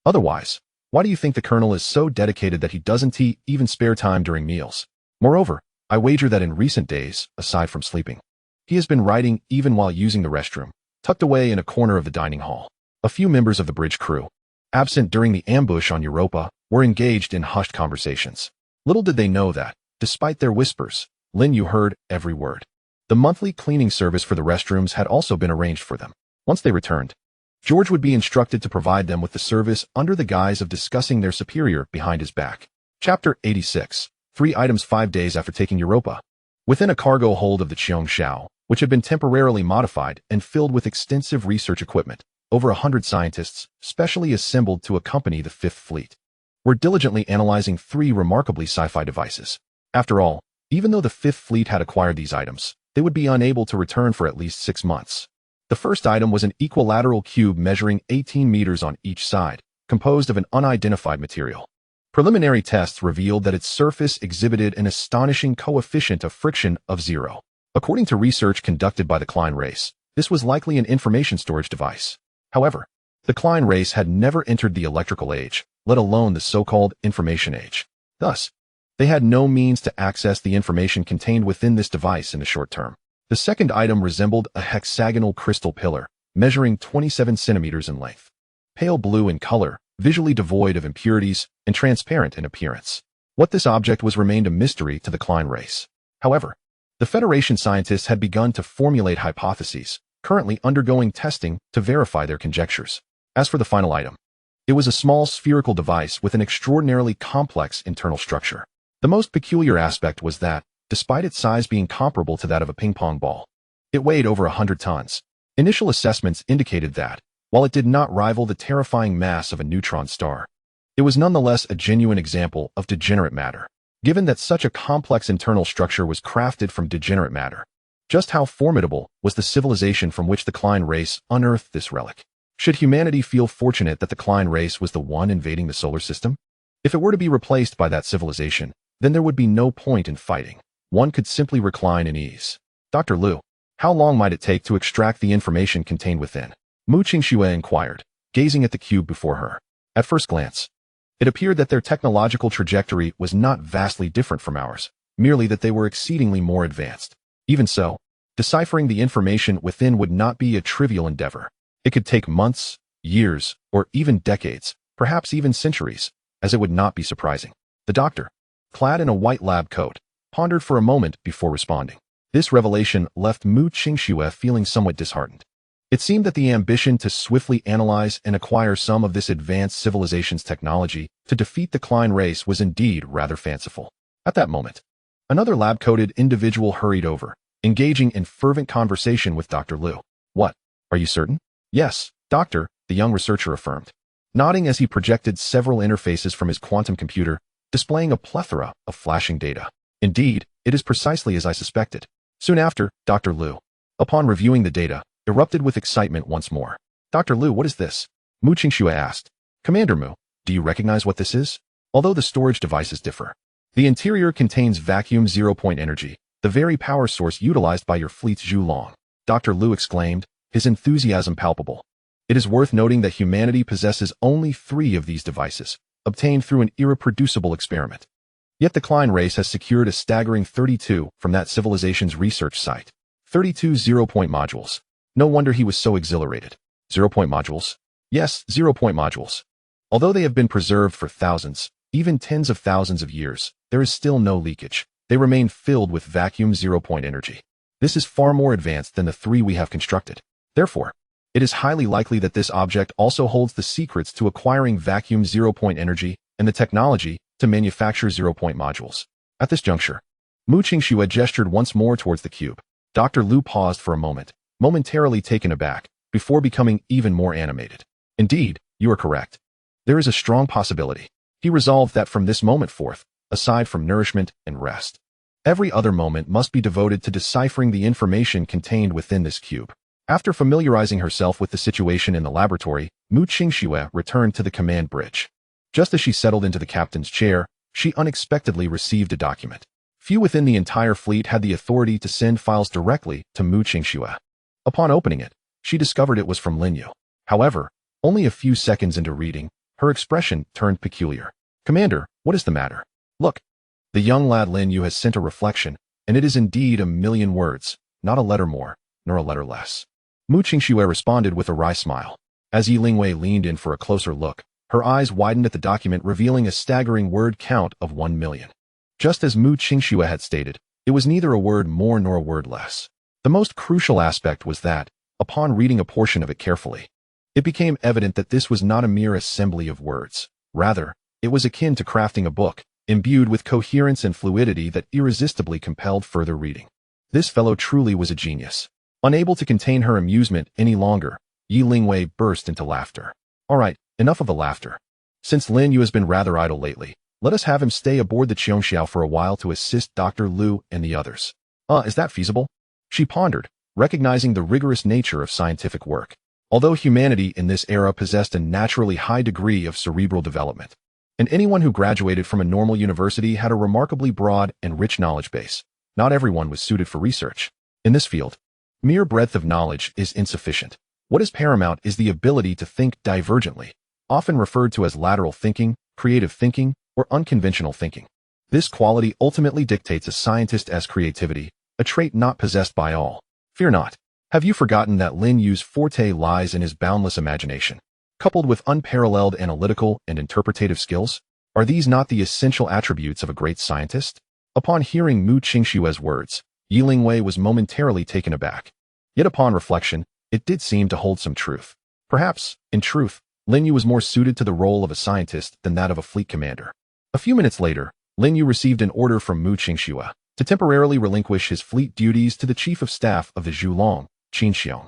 Otherwise, why do you think the colonel is so dedicated that he doesn't even spare time during meals? Moreover, I wager that in recent days, aside from sleeping, he has been writing even while using the restroom, tucked away in a corner of the dining hall. A few members of the bridge crew, absent during the ambush on Europa, were engaged in hushed conversations. Little did they know that, despite their whispers, Lin Yu heard every word. The monthly cleaning service for the restrooms had also been arranged for them. Once they returned, George would be instructed to provide them with the service under the guise of discussing their superior behind his back. Chapter 86. 3 items 5 days after taking Europa. Within a cargo hold of the Qiongxiao, which had been temporarily modified and filled with extensive research equipment, over 100 scientists, specially assembled to accompany the Fifth Fleet, were diligently analyzing 3 remarkably sci-fi devices. After all, even though the Fifth Fleet had acquired these items, they would be unable to return for at least 6 months. The first item was an equilateral cube measuring 18 meters on each side, composed of an unidentified material. Preliminary tests revealed that its surface exhibited an astonishing coefficient of friction of 0. According to research conducted by the Klein race, this was likely an information storage device. However, the Klein race had never entered the electrical age, let alone the so-called information age. Thus, they had no means to access the information contained within this device in the short term. The second item resembled a hexagonal crystal pillar, measuring 27 centimeters in length. Pale blue in color, visually devoid of impurities, and transparent in appearance. What this object was remained a mystery to the Klein race. However, the Federation scientists had begun to formulate hypotheses, currently undergoing testing to verify their conjectures. As for the final item, it was a small spherical device with an extraordinarily complex internal structure. The most peculiar aspect was that, despite its size being comparable to that of a ping-pong ball, it weighed over 100 tons. Initial assessments indicated that, while it did not rival the terrifying mass of a neutron star, it was nonetheless a genuine example of degenerate matter. Given that such a complex internal structure was crafted from degenerate matter, just how formidable was the civilization from which the Klein race unearthed this relic? Should humanity feel fortunate that the Klein race was the one invading the solar system? If it were to be replaced by that civilization, then there would be no point in fighting. One could simply recline in ease. Dr. Liu, how long might it take to extract the information contained within? Mu Qingxue inquired, gazing at the cube before her. At first glance, it appeared that their technological trajectory was not vastly different from ours, merely that they were exceedingly more advanced. Even so, deciphering the information within would not be a trivial endeavor. It could take months, years, or even decades, perhaps even centuries, as it would not be surprising. The doctor, clad in a white lab coat, pondered for a moment before responding. This revelation left Mu Qingxue feeling somewhat disheartened. It seemed that the ambition to swiftly analyze and acquire some of this advanced civilization's technology to defeat the Klein race was indeed rather fanciful. At that moment, another lab-coated individual hurried over, engaging in fervent conversation with Dr. Liu. What? Are you certain? Yes, doctor, the young researcher affirmed, nodding as he projected several interfaces from his quantum computer, displaying a plethora of flashing data. Indeed, it is precisely as I suspected. Soon after, Dr. Liu, upon reviewing the data, erupted with excitement once more. Dr. Liu, what is this? Mu Qingxue asked. Commander Mu, do you recognize what this is? Although the storage devices differ, the interior contains vacuum zero-point energy, the very power source utilized by your fleet's Zhulong. Dr. Liu exclaimed, his enthusiasm palpable. It is worth noting that humanity possesses only 3 of these devices, obtained through an irreproducible experiment. Yet the Klein race has secured a staggering 32 from that civilization's research site. 32 zero-point modules. No wonder he was so exhilarated. Zero-point modules? Yes, zero-point modules. Although they have been preserved for thousands, even tens of thousands of years, there is still no leakage. They remain filled with vacuum zero-point energy. This is far more advanced than the 3 we have constructed. Therefore, it is highly likely that this object also holds the secrets to acquiring vacuum zero-point energy and the technology to manufacture zero-point modules. At this juncture, Mu Qingxue gestured once more towards the cube. Dr. Liu paused for a moment, momentarily taken aback, before becoming even more animated. Indeed, you are correct. There is a strong possibility. He resolved that from this moment forth, aside from nourishment and rest, every other moment must be devoted to deciphering the information contained within this cube. After familiarizing herself with the situation in the laboratory, Mu Qingxue returned to the command bridge. Just as she settled into the captain's chair, she unexpectedly received a document. Few within the entire fleet had the authority to send files directly to Mu Qingxue. Upon opening it, she discovered it was from Lin Yu. However, only a few seconds into reading, her expression turned peculiar. Commander, what is the matter? Look, the young lad Lin Yu has sent a reflection, and it is indeed a million words, not a letter more, nor a letter less. Mu Qingxue responded with a wry smile. As Yi Lingwei leaned in for a closer look, her eyes widened at the document, revealing a staggering word count of 1 million. Just as Mu Qingxue had stated, it was neither a word more nor a word less. The most crucial aspect was that, upon reading a portion of it carefully, It became evident that this was not a mere assembly of words. Rather, it was akin to crafting a book, imbued with coherence and fluidity that irresistibly compelled further reading. This fellow truly was a genius. Unable to contain her amusement any longer, Yi Lingwei burst into laughter. All right, enough of the laughter. Since Lin Yu has been rather idle lately, let us have him stay aboard the Qiongxiao for a while to assist Dr. Lu and the others. Is that feasible? She pondered, recognizing the rigorous nature of scientific work. Although humanity in this era possessed a naturally high degree of cerebral development, and anyone who graduated from a normal university had a remarkably broad and rich knowledge base, not everyone was suited for research. In this field, mere breadth of knowledge is insufficient. What is paramount is the ability to think divergently, often referred to as lateral thinking, creative thinking, or unconventional thinking. This quality ultimately dictates a scientist's creativity, a trait not possessed by all. Fear not. Have you forgotten that Lin Yu's forte lies in his boundless imagination, coupled with unparalleled analytical and interpretative skills? Are these not the essential attributes of a great scientist? Upon hearing Mu Qingshue's words, Yi Lingwei was momentarily taken aback. Yet upon reflection, it did seem to hold some truth. Perhaps, in truth, Lin Yu was more suited to the role of a scientist than that of a fleet commander. A few minutes later, Lin Yu received an order from Mu Qingxue to temporarily relinquish his fleet duties to the chief of staff of the Zhulong, Qin Xiong,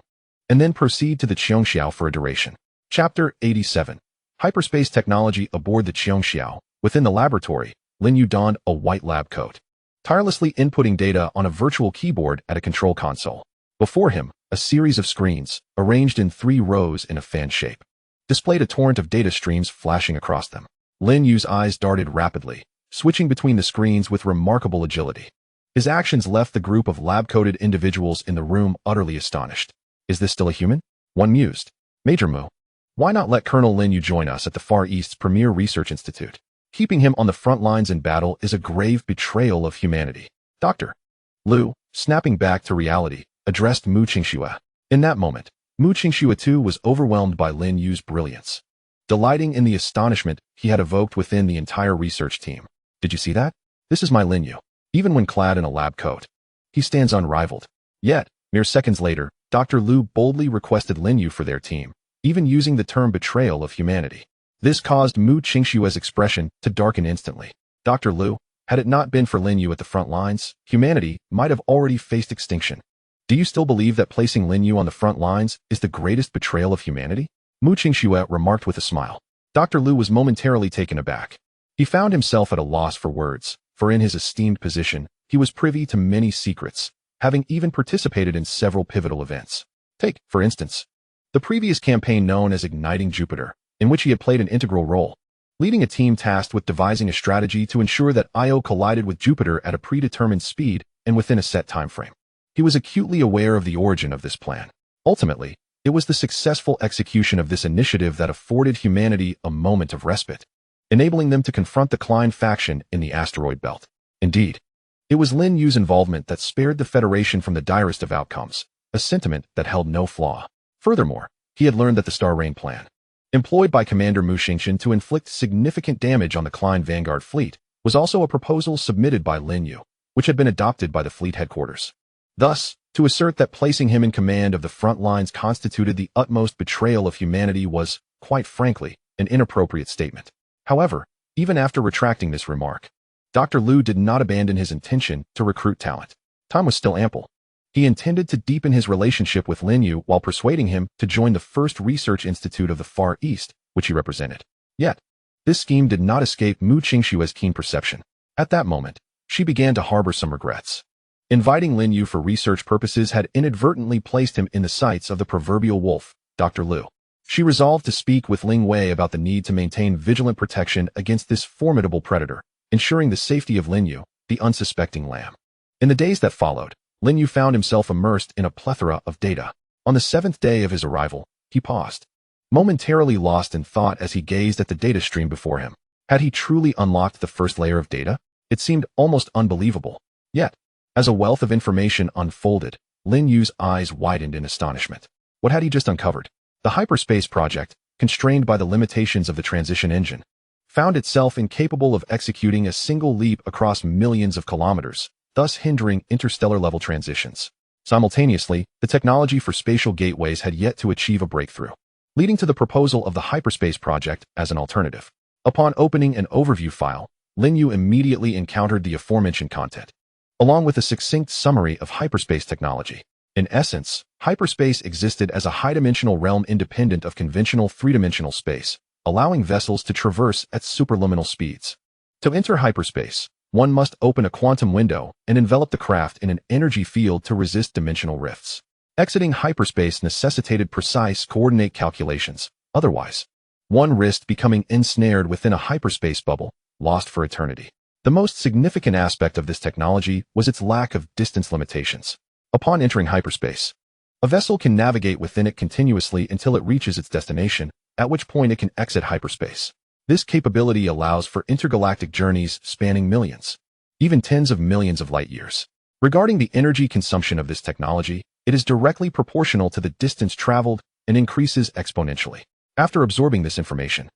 and then proceed to the Qiongxiao for a duration. Chapter 87. Hyperspace Technology aboard the Qiongxiao. Within the laboratory, Lin Yu donned a white lab coat, tirelessly inputting data on a virtual keyboard at a control console. Before him, a series of screens, arranged in 3 rows in a fan shape, displayed a torrent of data streams flashing across them. Lin Yu's eyes darted rapidly, switching between the screens with remarkable agility. His actions left the group of lab-coated individuals in the room utterly astonished. Is this still a human? One mused. Major Mu, why not let Colonel Lin Yu join us at the Far East's premier research institute? Keeping him on the front lines in battle is a grave betrayal of humanity. Dr. Lu, snapping back to reality, addressed Mu Qingxue. In that moment, Mu Qingxue too was overwhelmed by Lin Yu's brilliance, delighting in the astonishment he had evoked within the entire research team. Did you see that? This is my Lin Yu. Even when clad in a lab coat, he stands unrivaled. Yet, mere seconds later, Dr. Lu boldly requested Lin Yu for their team, even using the term betrayal of humanity. This caused Mu Qingxue's expression to darken instantly. Dr. Lu, had it not been for Lin Yu at the front lines, humanity might have already faced extinction. Do you still believe that placing Lin Yu on the front lines is the greatest betrayal of humanity? Mu Qingxue remarked with a smile. Dr. Lu was momentarily taken aback. He found himself at a loss for words, for in his esteemed position, he was privy to many secrets, having even participated in several pivotal events. Take, for instance, the previous campaign known as Igniting Jupiter, in which he had played an integral role, leading a team tasked with devising a strategy to ensure that Io collided with Jupiter at a predetermined speed and within a set time frame. He was acutely aware of the origin of this plan. Ultimately, it was the successful execution of this initiative that afforded humanity a moment of respite, enabling them to confront the Klein faction in the asteroid belt. Indeed, it was Lin Yu's involvement that spared the Federation from the direst of outcomes, a sentiment that held no flaw. Furthermore, he had learned that the Star Rain plan, employed by Commander Mu Xingchen to inflict significant damage on the Klein Vanguard fleet, was also a proposal submitted by Lin Yu, which had been adopted by the fleet headquarters. Thus, to assert that placing him in command of the front lines constituted the utmost betrayal of humanity was, quite frankly, an inappropriate statement. However, even after retracting this remark, Dr. Lu did not abandon his intention to recruit talent. Time was still ample. He intended to deepen his relationship with Lin Yu while persuading him to join the first research institute of the Far East, which he represented. Yet, this scheme did not escape Mu Qingxue's keen perception. At that moment, she began to harbor some regrets. Inviting Lin Yu for research purposes had inadvertently placed him in the sights of the proverbial wolf, Dr. Lu. She resolved to speak with Ling Wei about the need to maintain vigilant protection against this formidable predator, ensuring the safety of Lin Yu, the unsuspecting lamb. In the days that followed, Lin Yu found himself immersed in a plethora of data. On the 7th day of his arrival, he paused, momentarily lost in thought as he gazed at the data stream before him. Had he truly unlocked the first layer of data? It seemed almost unbelievable. Yet, as a wealth of information unfolded, Lin Yu's eyes widened in astonishment. What had he just uncovered? The hyperspace project, constrained by the limitations of the transition engine, found itself incapable of executing a single leap across millions of kilometers, thus hindering interstellar-level transitions. Simultaneously, the technology for spatial gateways had yet to achieve a breakthrough. leading to the proposal of the hyperspace project as an alternative. Upon opening an overview file, Lin Yu immediately encountered the aforementioned content, along with a succinct summary of hyperspace technology. In essence, hyperspace existed as a high-dimensional realm independent of conventional three-dimensional space, allowing vessels to traverse at superluminal speeds. To enter hyperspace, one must open a quantum window and envelop the craft in an energy field to resist dimensional rifts. Exiting hyperspace necessitated precise coordinate calculations. Otherwise, one risked becoming ensnared within a hyperspace bubble, lost for eternity. The most significant aspect of this technology was its lack of distance limitations. Upon entering hyperspace, a vessel can navigate within it continuously until it reaches its destination, at which point it can exit hyperspace. This capability allows for intergalactic journeys spanning millions, even tens of millions of light years. Regarding the energy consumption of this technology, it is directly proportional to the distance traveled and increases exponentially. After absorbing this information,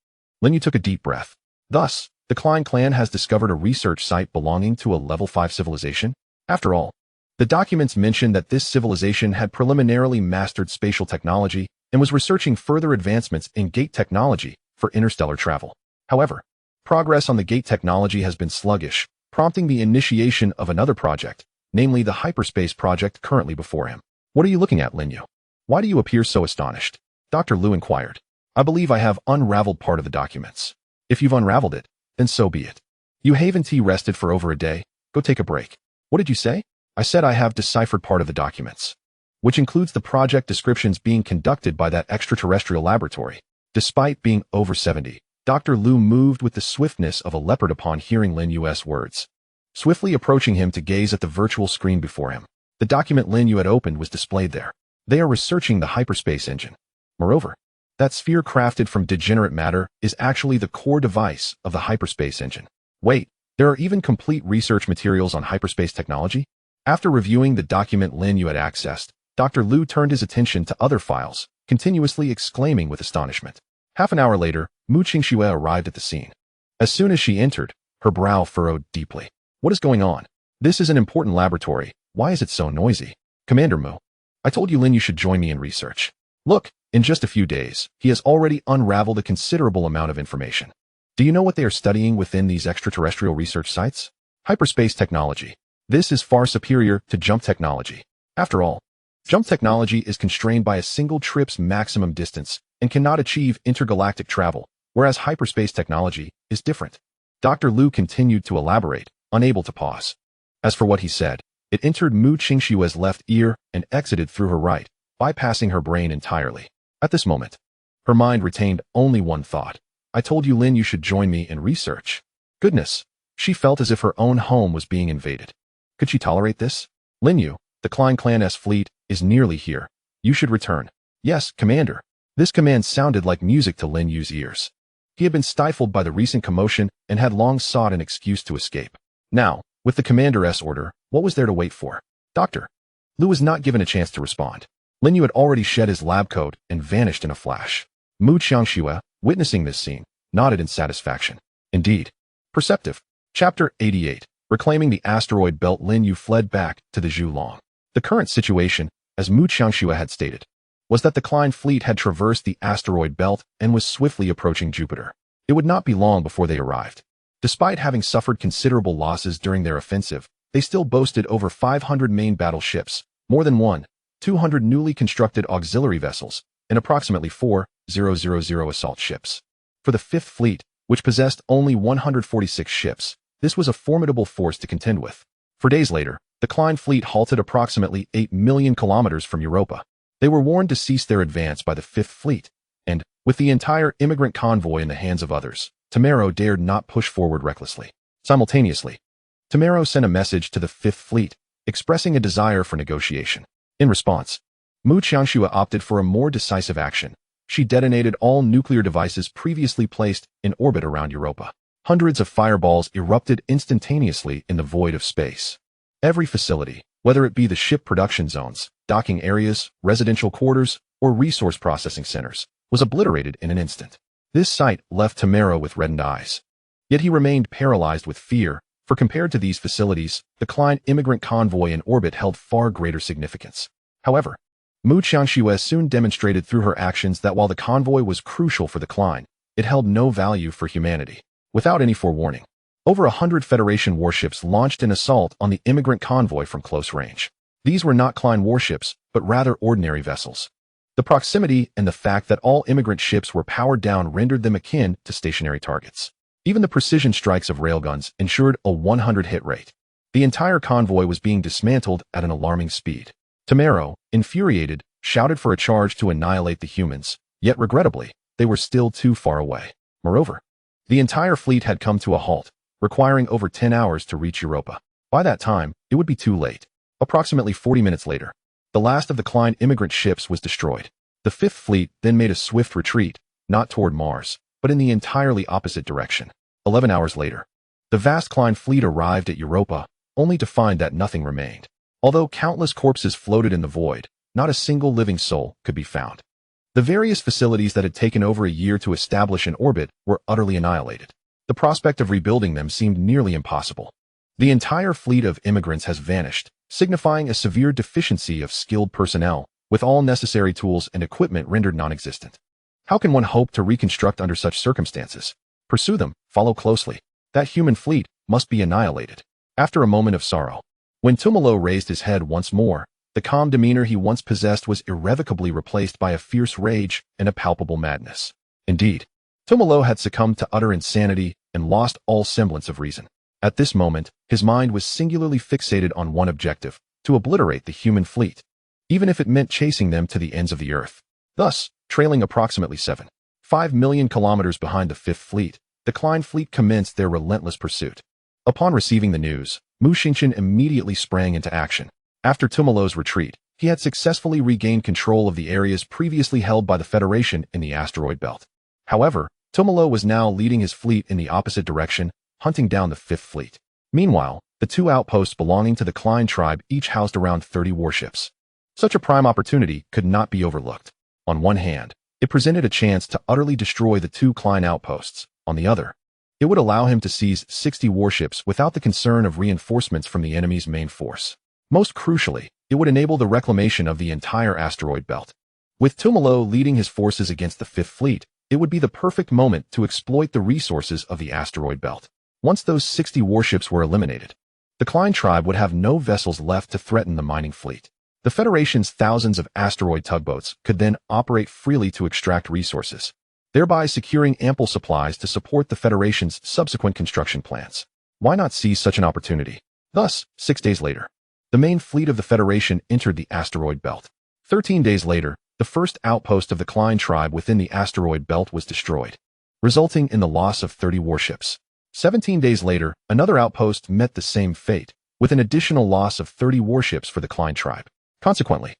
Lin Yu took a deep breath. Thus, the Klein clan has discovered a research site belonging to a level 5 civilization. After all, the documents mention that this civilization had preliminarily mastered spatial technology and was researching further advancements in gate technology for interstellar travel. However, progress on the gate technology has been sluggish, prompting the initiation of another project, namely the hyperspace project currently before him. What are you looking at, Lin Yu? Why do you appear so astonished? Dr. Lu inquired. I believe I have unraveled part of the documents. If you've unraveled it, then so be it. You haven't rested for over a day. Go take a break. What did you say? I said I have deciphered part of the documents, which includes the project descriptions being conducted by that extraterrestrial laboratory. Despite being over 70, Dr. Lu moved with the swiftness of a leopard upon hearing Lin Yu's words, swiftly approaching him to gaze at the virtual screen before him. The document Lin Yu had opened was displayed there. They are researching the hyperspace engine. Moreover, that sphere crafted from degenerate matter is actually the core device of the hyperspace engine. Wait, there are even complete research materials on hyperspace technology? After reviewing the document Lin Yu had accessed, Dr. Lu turned his attention to other files, continuously exclaiming with astonishment. Half an hour later, Mu Qingxue arrived at the scene. As soon as she entered, her brow furrowed deeply. What is going on? This is an important laboratory. Why is it so noisy? Commander Mu, I told you Lin Yu should join me in research. Look, in just a few days, he has already unraveled a considerable amount of information. Do you know what they are studying within these extraterrestrial research sites? Hyperspace technology. This is far superior to jump technology. After all, jump technology is constrained by a single trip's maximum distance and cannot achieve intergalactic travel, whereas hyperspace technology is different. Dr. Lu continued to elaborate, unable to pause. As for what he said, it entered Mu Qingxue's left ear and exited through her right, bypassing her brain entirely. At this moment, her mind retained only one thought. I told you Lin Yu should join me in research. Goodness, she felt as if her own home was being invaded. Could she tolerate this? Lin Yu, the Klein clan's fleet, is nearly here. You should return. Yes, Commander. This command sounded like music to Lin Yu's ears. He had been stifled by the recent commotion and had long sought an excuse to escape. Now, with the Commander's order, what was there to wait for? Doctor. Lu was not given a chance to respond. Lin Yu had already shed his lab coat and vanished in a flash. Mu Qingxue, witnessing this scene, nodded in satisfaction. Indeed. Perceptive. Chapter 88. Reclaiming the asteroid belt. Lin Yu fled back to the Zhulong. The current situation, as Mu Qingxue had stated, was that the Klein fleet had traversed the asteroid belt and was swiftly approaching Jupiter. It would not be long before they arrived. Despite having suffered considerable losses during their offensive, they still boasted over 500 main battleships, more than 200 newly constructed auxiliary vessels, and approximately 4,000 assault ships. For the Fifth Fleet, which possessed only 146 ships, this was a formidable force to contend with. 4 days later, the Klein fleet halted approximately 8 million kilometers from Europa. They were warned to cease their advance by the Fifth Fleet, and, with the entire immigrant convoy in the hands of others, Tamaro dared not push forward recklessly. Simultaneously, Tamaro sent a message to the Fifth Fleet, expressing a desire for negotiation. In response, Mu Qingxue opted for a more decisive action. She detonated all nuclear devices previously placed in orbit around Europa. Hundreds of fireballs erupted instantaneously in the void of space. Every facility, whether it be the ship production zones, docking areas, residential quarters, or resource processing centers, was obliterated in an instant. This sight left Tamaro with reddened eyes. Yet he remained paralyzed with fear, for compared to these facilities, the Klein immigrant convoy in orbit held far greater significance. However, Mu Qianxue soon demonstrated through her actions that while the convoy was crucial for the Klein, it held no value for humanity. Without any forewarning, over 100 Federation warships launched an assault on the immigrant convoy from close range. These were not Klein warships, but rather ordinary vessels. The proximity and the fact that all immigrant ships were powered down rendered them akin to stationary targets. Even the precision strikes of railguns ensured a 100 hit rate. The entire convoy was being dismantled at an alarming speed. Tamero, infuriated, shouted for a charge to annihilate the humans, yet regrettably, they were still too far away. Moreover, the entire fleet had come to a halt, requiring over 10 hours to reach Europa. By that time, it would be too late. Approximately 40 minutes later, the last of the Klein immigrant ships was destroyed. The Fifth Fleet then made a swift retreat, not toward Mars, but in the entirely opposite direction. 11 hours later, the vast Klein fleet arrived at Europa, only to find that nothing remained. Although countless corpses floated in the void, not a single living soul could be found. The various facilities that had taken over a year to establish an orbit were utterly annihilated. The prospect of rebuilding them seemed nearly impossible. The entire fleet of immigrants has vanished, signifying a severe deficiency of skilled personnel, with all necessary tools and equipment rendered non-existent. How can one hope to reconstruct under such circumstances? Pursue them, follow closely. That human fleet must be annihilated. After a moment of sorrow, when Tumalo raised his head once more, the calm demeanor he once possessed was irrevocably replaced by a fierce rage and a palpable madness. Indeed, Tumalo had succumbed to utter insanity and lost all semblance of reason. At this moment, his mind was singularly fixated on one objective: to obliterate the human fleet, even if it meant chasing them to the ends of the earth. Thus, trailing approximately 7.5 million kilometers behind the Fifth Fleet, the Klein fleet commenced their relentless pursuit. Upon receiving the news, Mu Xingqian immediately sprang into action. After Tumalo's retreat, he had successfully regained control of the areas previously held by the Federation in the asteroid belt. However, Tumalo was now leading his fleet in the opposite direction, hunting down the Fifth Fleet. Meanwhile, the two outposts belonging to the Klein tribe each housed around 30 warships. Such a prime opportunity could not be overlooked. On one hand, it presented a chance to utterly destroy the two Klein outposts. On the other, it would allow him to seize 60 warships without the concern of reinforcements from the enemy's main force. Most crucially, it would enable the reclamation of the entire asteroid belt. With Tumalo leading his forces against the Fifth Fleet, it would be the perfect moment to exploit the resources of the asteroid belt. Once those 60 warships were eliminated, the Klein tribe would have no vessels left to threaten the mining fleet. The Federation's thousands of asteroid tugboats could then operate freely to extract resources, thereby securing ample supplies to support the Federation's subsequent construction plans. Why not seize such an opportunity? Thus, 6 days later, the main fleet of the Federation entered the asteroid belt. 13 days later, the first outpost of the Klein tribe within the asteroid belt was destroyed, resulting in the loss of 30 warships. 17 days later, another outpost met the same fate, with an additional loss of 30 warships for the Klein tribe. Consequently,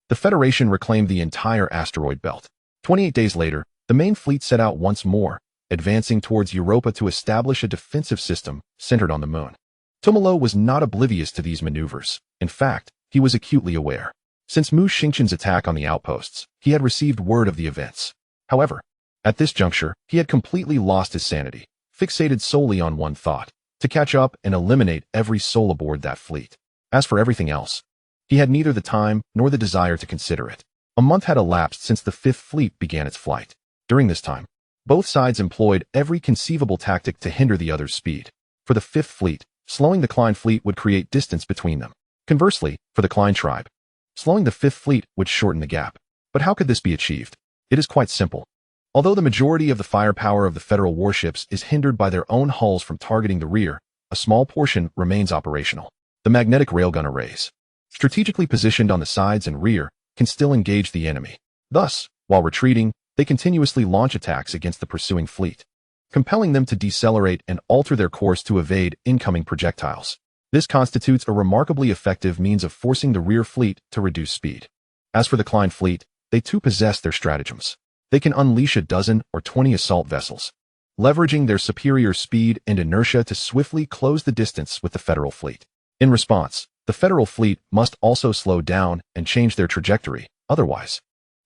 the Federation reclaimed the entire asteroid belt. 28 days later, the main fleet set out once more, advancing towards Europa to establish a defensive system centered on the moon. Tumalo was not oblivious to these maneuvers. In fact, he was acutely aware. Since Mu Xingqian's attack on the outposts, he had received word of the events. However, at this juncture, he had completely lost his sanity, fixated solely on one thought: to catch up and eliminate every soul aboard that fleet. As for everything else, he had neither the time nor the desire to consider it. A month had elapsed since the Fifth Fleet began its flight. During this time, both sides employed every conceivable tactic to hinder the other's speed. For the Fifth Fleet, slowing the Klein fleet would create distance between them. Conversely, for the Klein tribe, slowing the Fifth Fleet would shorten the gap. But how could this be achieved? It is quite simple. Although the majority of the firepower of the Federal warships is hindered by their own hulls from targeting the rear, a small portion remains operational. The magnetic railgun arrays, strategically positioned on the sides and rear, can still engage the enemy. Thus, while retreating, they continuously launch attacks against the pursuing fleet, compelling them to decelerate and alter their course to evade incoming projectiles. This constitutes a remarkably effective means of forcing the rear fleet to reduce speed. As for the Klein fleet, they too possess their stratagems. They can unleash a dozen or 20 assault vessels, leveraging their superior speed and inertia to swiftly close the distance with the Federal fleet. In response, the Federal fleet must also slow down and change their trajectory. Otherwise,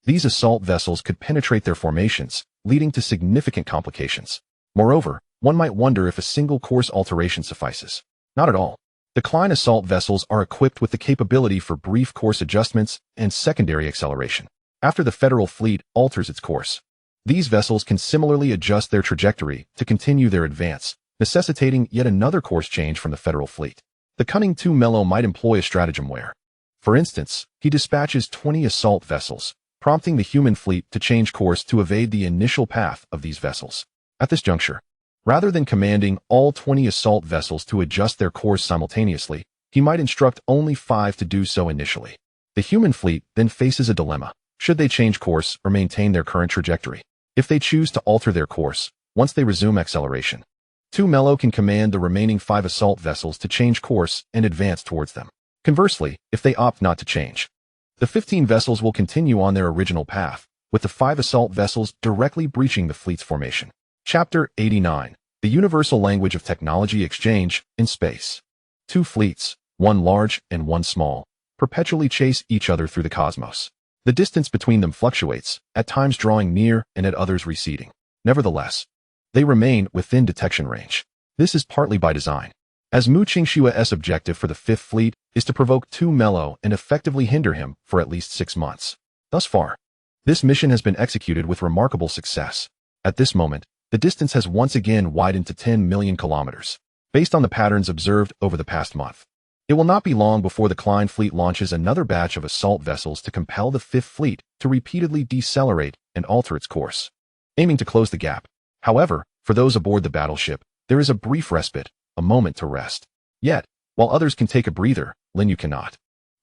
these assault vessels could penetrate their formations, leading to significant complications. Moreover, one might wonder if a single course alteration suffices. Not at all. The Klein assault vessels are equipped with the capability for brief course adjustments and secondary acceleration. After the Federal fleet alters its course, these vessels can similarly adjust their trajectory to continue their advance, necessitating yet another course change from the Federal fleet. The cunning 2 Mello might employ a stratagem where, for instance, he dispatches 20 assault vessels, prompting the human fleet to change course to evade the initial path of these vessels. At this juncture, rather than commanding all 20 assault vessels to adjust their course simultaneously, he might instruct only 5 to do so initially. The human fleet then faces a dilemma. Should they change course or maintain their current trajectory? If they choose to alter their course, once they resume acceleration, 2 Mello can command the remaining 5 assault vessels to change course and advance towards them. Conversely, if they opt not to change, the 15 vessels will continue on their original path, with the 5 assault vessels directly breaching the fleet's formation. Chapter 89. The Universal Language of Technology Exchange in Space. 2 fleets, one large and one small, perpetually chase each other through the cosmos. The distance between them fluctuates, at times drawing near and at others receding. Nevertheless, they remain within detection range. This is partly by design, as Mu Qingshua's objective for the 5th Fleet is to provoke 2 Mello and effectively hinder him for at least 6 months. Thus far, this mission has been executed with remarkable success. At this moment, the distance has once again widened to 10 million kilometers, based on the patterns observed over the past month. It will not be long before the Klein fleet launches another batch of assault vessels to compel the 5th Fleet to repeatedly decelerate and alter its course, aiming to close the gap. However, for those aboard the battleship, there is a brief respite, a moment to rest. Yet, while others can take a breather, Lin Yu cannot.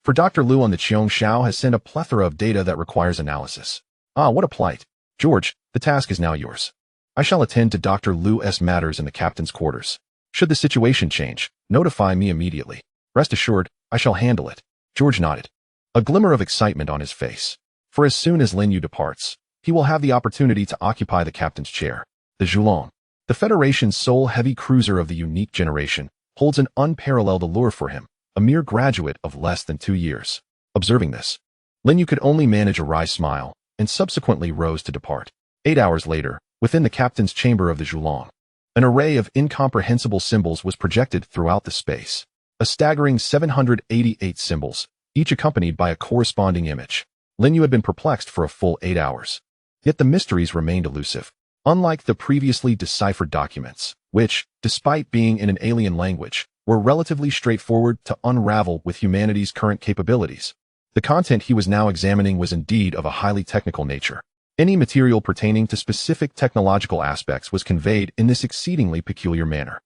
For Dr. Liu on the Qiong Shao has sent a plethora of data that requires analysis. Ah, what a plight. George, the task is now yours. I shall attend to Dr. Liu's matters in the captain's quarters. Should the situation change, notify me immediately. Rest assured, I shall handle it. George nodded, a glimmer of excitement on his face. For as soon as Lin Yu departs, he will have the opportunity to occupy the captain's chair. The Zhulong, the Federation's sole heavy cruiser of the unique generation, holds an unparalleled allure for him, a mere graduate of less than 2 years. Observing this, Lin Yu could only manage a wry smile, and subsequently rose to depart. 8 hours later, within the captain's chamber of the Zhulong, an array of incomprehensible symbols was projected throughout the space. A staggering 788 symbols, each accompanied by a corresponding image. Lin Yu had been perplexed for a full 8 hours. Yet the mysteries remained elusive. Unlike the previously deciphered documents, which, despite being in an alien language, were relatively straightforward to unravel with humanity's current capabilities, the content he was now examining was indeed of a highly technical nature. Any material pertaining to specific technological aspects was conveyed in this exceedingly peculiar manner.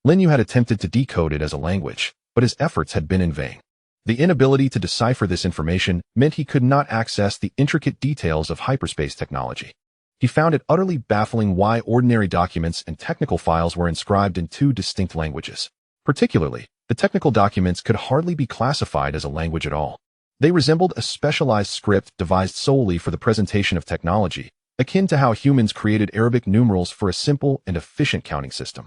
Lin Yu had attempted to decode it as a language, but his efforts had been in vain. The inability to decipher this information meant he could not access the intricate details of hyperspace technology. He found it utterly baffling why ordinary documents and technical files were inscribed in 2 distinct languages. Particularly, the technical documents could hardly be classified as a language at all. They resembled a specialized script devised solely for the presentation of technology, akin to how humans created Arabic numerals for a simple and efficient counting system.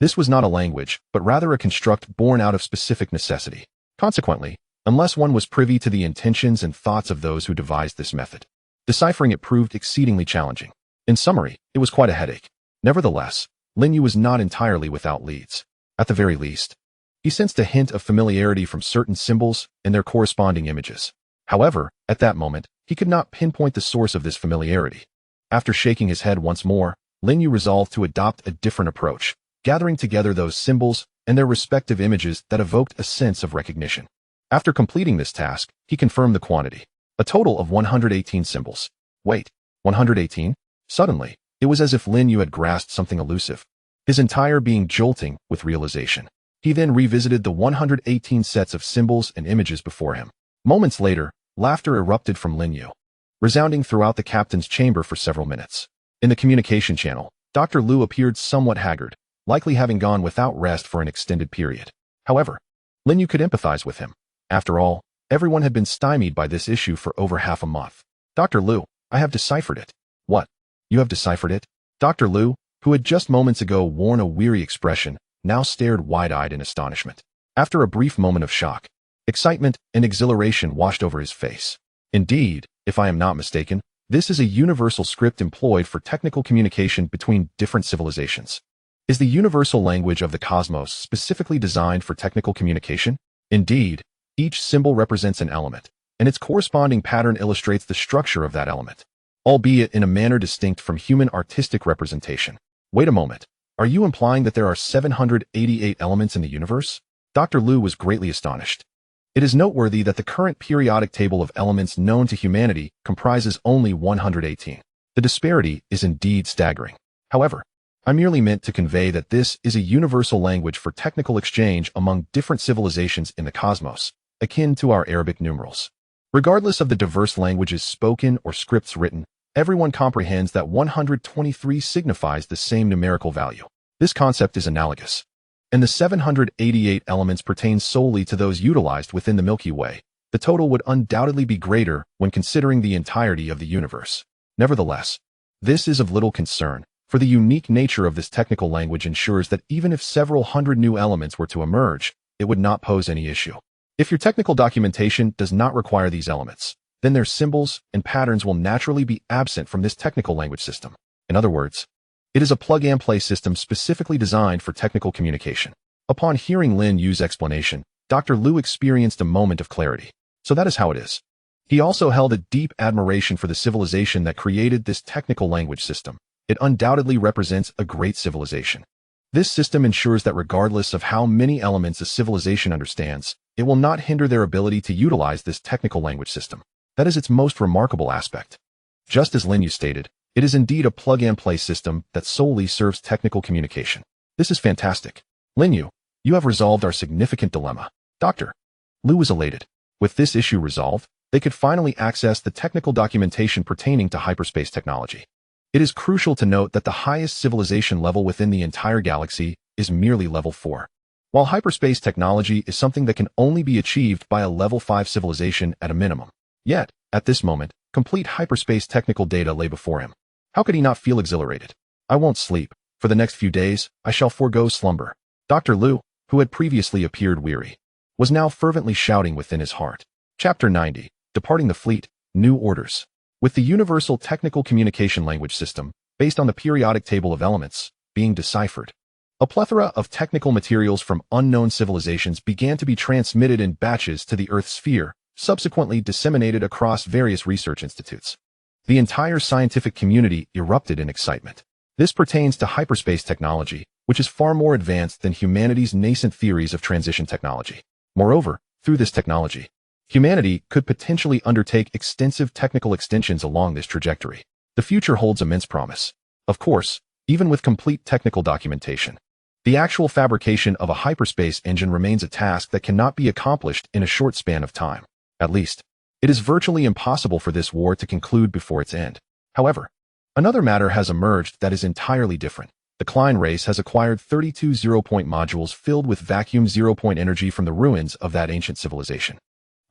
This was not a language, but rather a construct born out of specific necessity. Consequently, unless one was privy to the intentions and thoughts of those who devised this method, deciphering it proved exceedingly challenging. In summary, it was quite a headache. Nevertheless, Lin Yu was not entirely without leads. At the very least, he sensed a hint of familiarity from certain symbols and their corresponding images. However, at that moment, he could not pinpoint the source of this familiarity. After shaking his head once more, Lin Yu resolved to adopt a different approach, gathering together those symbols and their respective images that evoked a sense of recognition. After completing this task, he confirmed the quantity. A total of 118 symbols. Wait, 118? Suddenly, it was as if Lin Yu had grasped something elusive, his entire being jolting with realization. He then revisited the 118 sets of symbols and images before him. Moments later, laughter erupted from Lin Yu, resounding throughout the captain's chamber for several minutes. In the communication channel, Dr. Liu appeared somewhat haggard, likely having gone without rest for an extended period. However, Lin Yu could empathize with him. After all, everyone had been stymied by this issue for over half a month. Dr. Liu, I have deciphered it. What? You have deciphered it? Dr. Liu, who had just moments ago worn a weary expression, now stared wide-eyed in astonishment. After a brief moment of shock, excitement and exhilaration washed over his face. Indeed, if I am not mistaken, this is a universal script employed for technical communication between different civilizations. Is the universal language of the cosmos specifically designed for technical communication? Indeed, each symbol represents an element, and its corresponding pattern illustrates the structure of that element, albeit in a manner distinct from human artistic representation. Wait a moment. Are you implying that there are 788 elements in the universe? Dr. Liu was greatly astonished. It is noteworthy that the current periodic table of elements known to humanity comprises only 118. The disparity is indeed staggering. However, I merely meant to convey that this is a universal language for technical exchange among different civilizations in the cosmos, akin to our Arabic numerals. Regardless of the diverse languages spoken or scripts written, everyone comprehends that 123 signifies the same numerical value. This concept is analogous, and the 788 elements pertain solely to those utilized within the Milky Way. The total would undoubtedly be greater when considering the entirety of the universe. Nevertheless, this is of little concern, for the unique nature of this technical language ensures that even if several hundred new elements were to emerge, it would not pose any issue. If your technical documentation does not require these elements, then their symbols and patterns will naturally be absent from this technical language system. In other words, it is a plug-and-play system specifically designed for technical communication. Upon hearing Lin Yu's explanation, Dr. Liu experienced a moment of clarity. So that is how it is. He also held a deep admiration for the civilization that created this technical language system. It undoubtedly represents a great civilization. This system ensures that regardless of how many elements a civilization understands, it will not hinder their ability to utilize this technical language system. That is its most remarkable aspect. Just as Lin Yu stated, it is indeed a plug-and-play system that solely serves technical communication. This is fantastic. Lin Yu, you have resolved our significant dilemma. Dr. Liu was elated. With this issue resolved, they could finally access the technical documentation pertaining to hyperspace technology. It is crucial to note that the highest civilization level within the entire galaxy is merely level 4. While hyperspace technology is something that can only be achieved by a level 5 civilization at a minimum. Yet, at this moment, complete hyperspace technical data lay before him. How could he not feel exhilarated? I won't sleep. For the next few days, I shall forego slumber. Dr. Liu, who had previously appeared weary, was now fervently shouting within his heart. Chapter 90. Departing the Fleet, New Orders. With the universal technical communication language system, based on the periodic table of elements, being deciphered, a plethora of technical materials from unknown civilizations began to be transmitted in batches to the Earth's sphere, subsequently disseminated across various research institutes. The entire scientific community erupted in excitement. This pertains to hyperspace technology, which is far more advanced than humanity's nascent theories of transition technology. Moreover, through this technology, humanity could potentially undertake extensive technical extensions along this trajectory. The future holds immense promise. Of course, even with complete technical documentation, the actual fabrication of a hyperspace engine remains a task that cannot be accomplished in a short span of time. At least, it is virtually impossible for this war to conclude before its end. However, another matter has emerged that is entirely different. The Klein race has acquired 32 zero-point modules filled with vacuum zero-point energy from the ruins of that ancient civilization.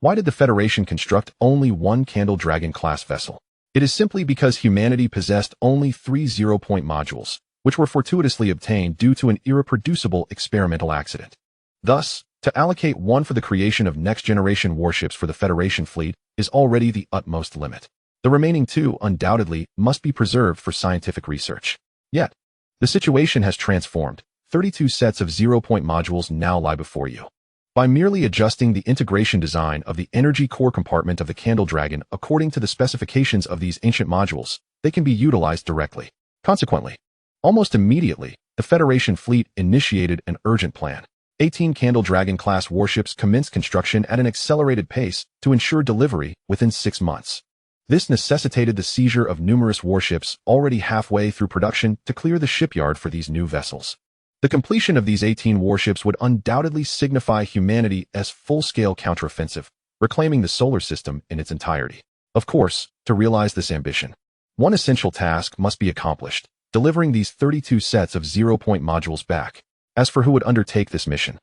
Why did the Federation construct only one Candle Dragon-class vessel? It is simply because humanity possessed only 3 zero-point modules, which were fortuitously obtained due to an irreproducible experimental accident. Thus, to allocate one for the creation of next-generation warships for the Federation fleet is already the utmost limit. The remaining 2 undoubtedly must be preserved for scientific research. Yet, the situation has transformed. 32 sets of zero-point modules now lie before you. By merely adjusting the integration design of the energy core compartment of the Candle Dragon according to the specifications of these ancient modules, they can be utilized directly. Consequently, almost immediately, the Federation fleet initiated an urgent plan. 18 Candle Dragon-class warships commenced construction at an accelerated pace to ensure delivery within 6 months. This necessitated the seizure of numerous warships already halfway through production to clear the shipyard for these new vessels. The completion of these 18 warships would undoubtedly signify humanity as full-scale counteroffensive, reclaiming the solar system in its entirety. Of course, to realize this ambition, one essential task must be accomplished, delivering these 32 sets of zero-point modules back. As for who would undertake this mission,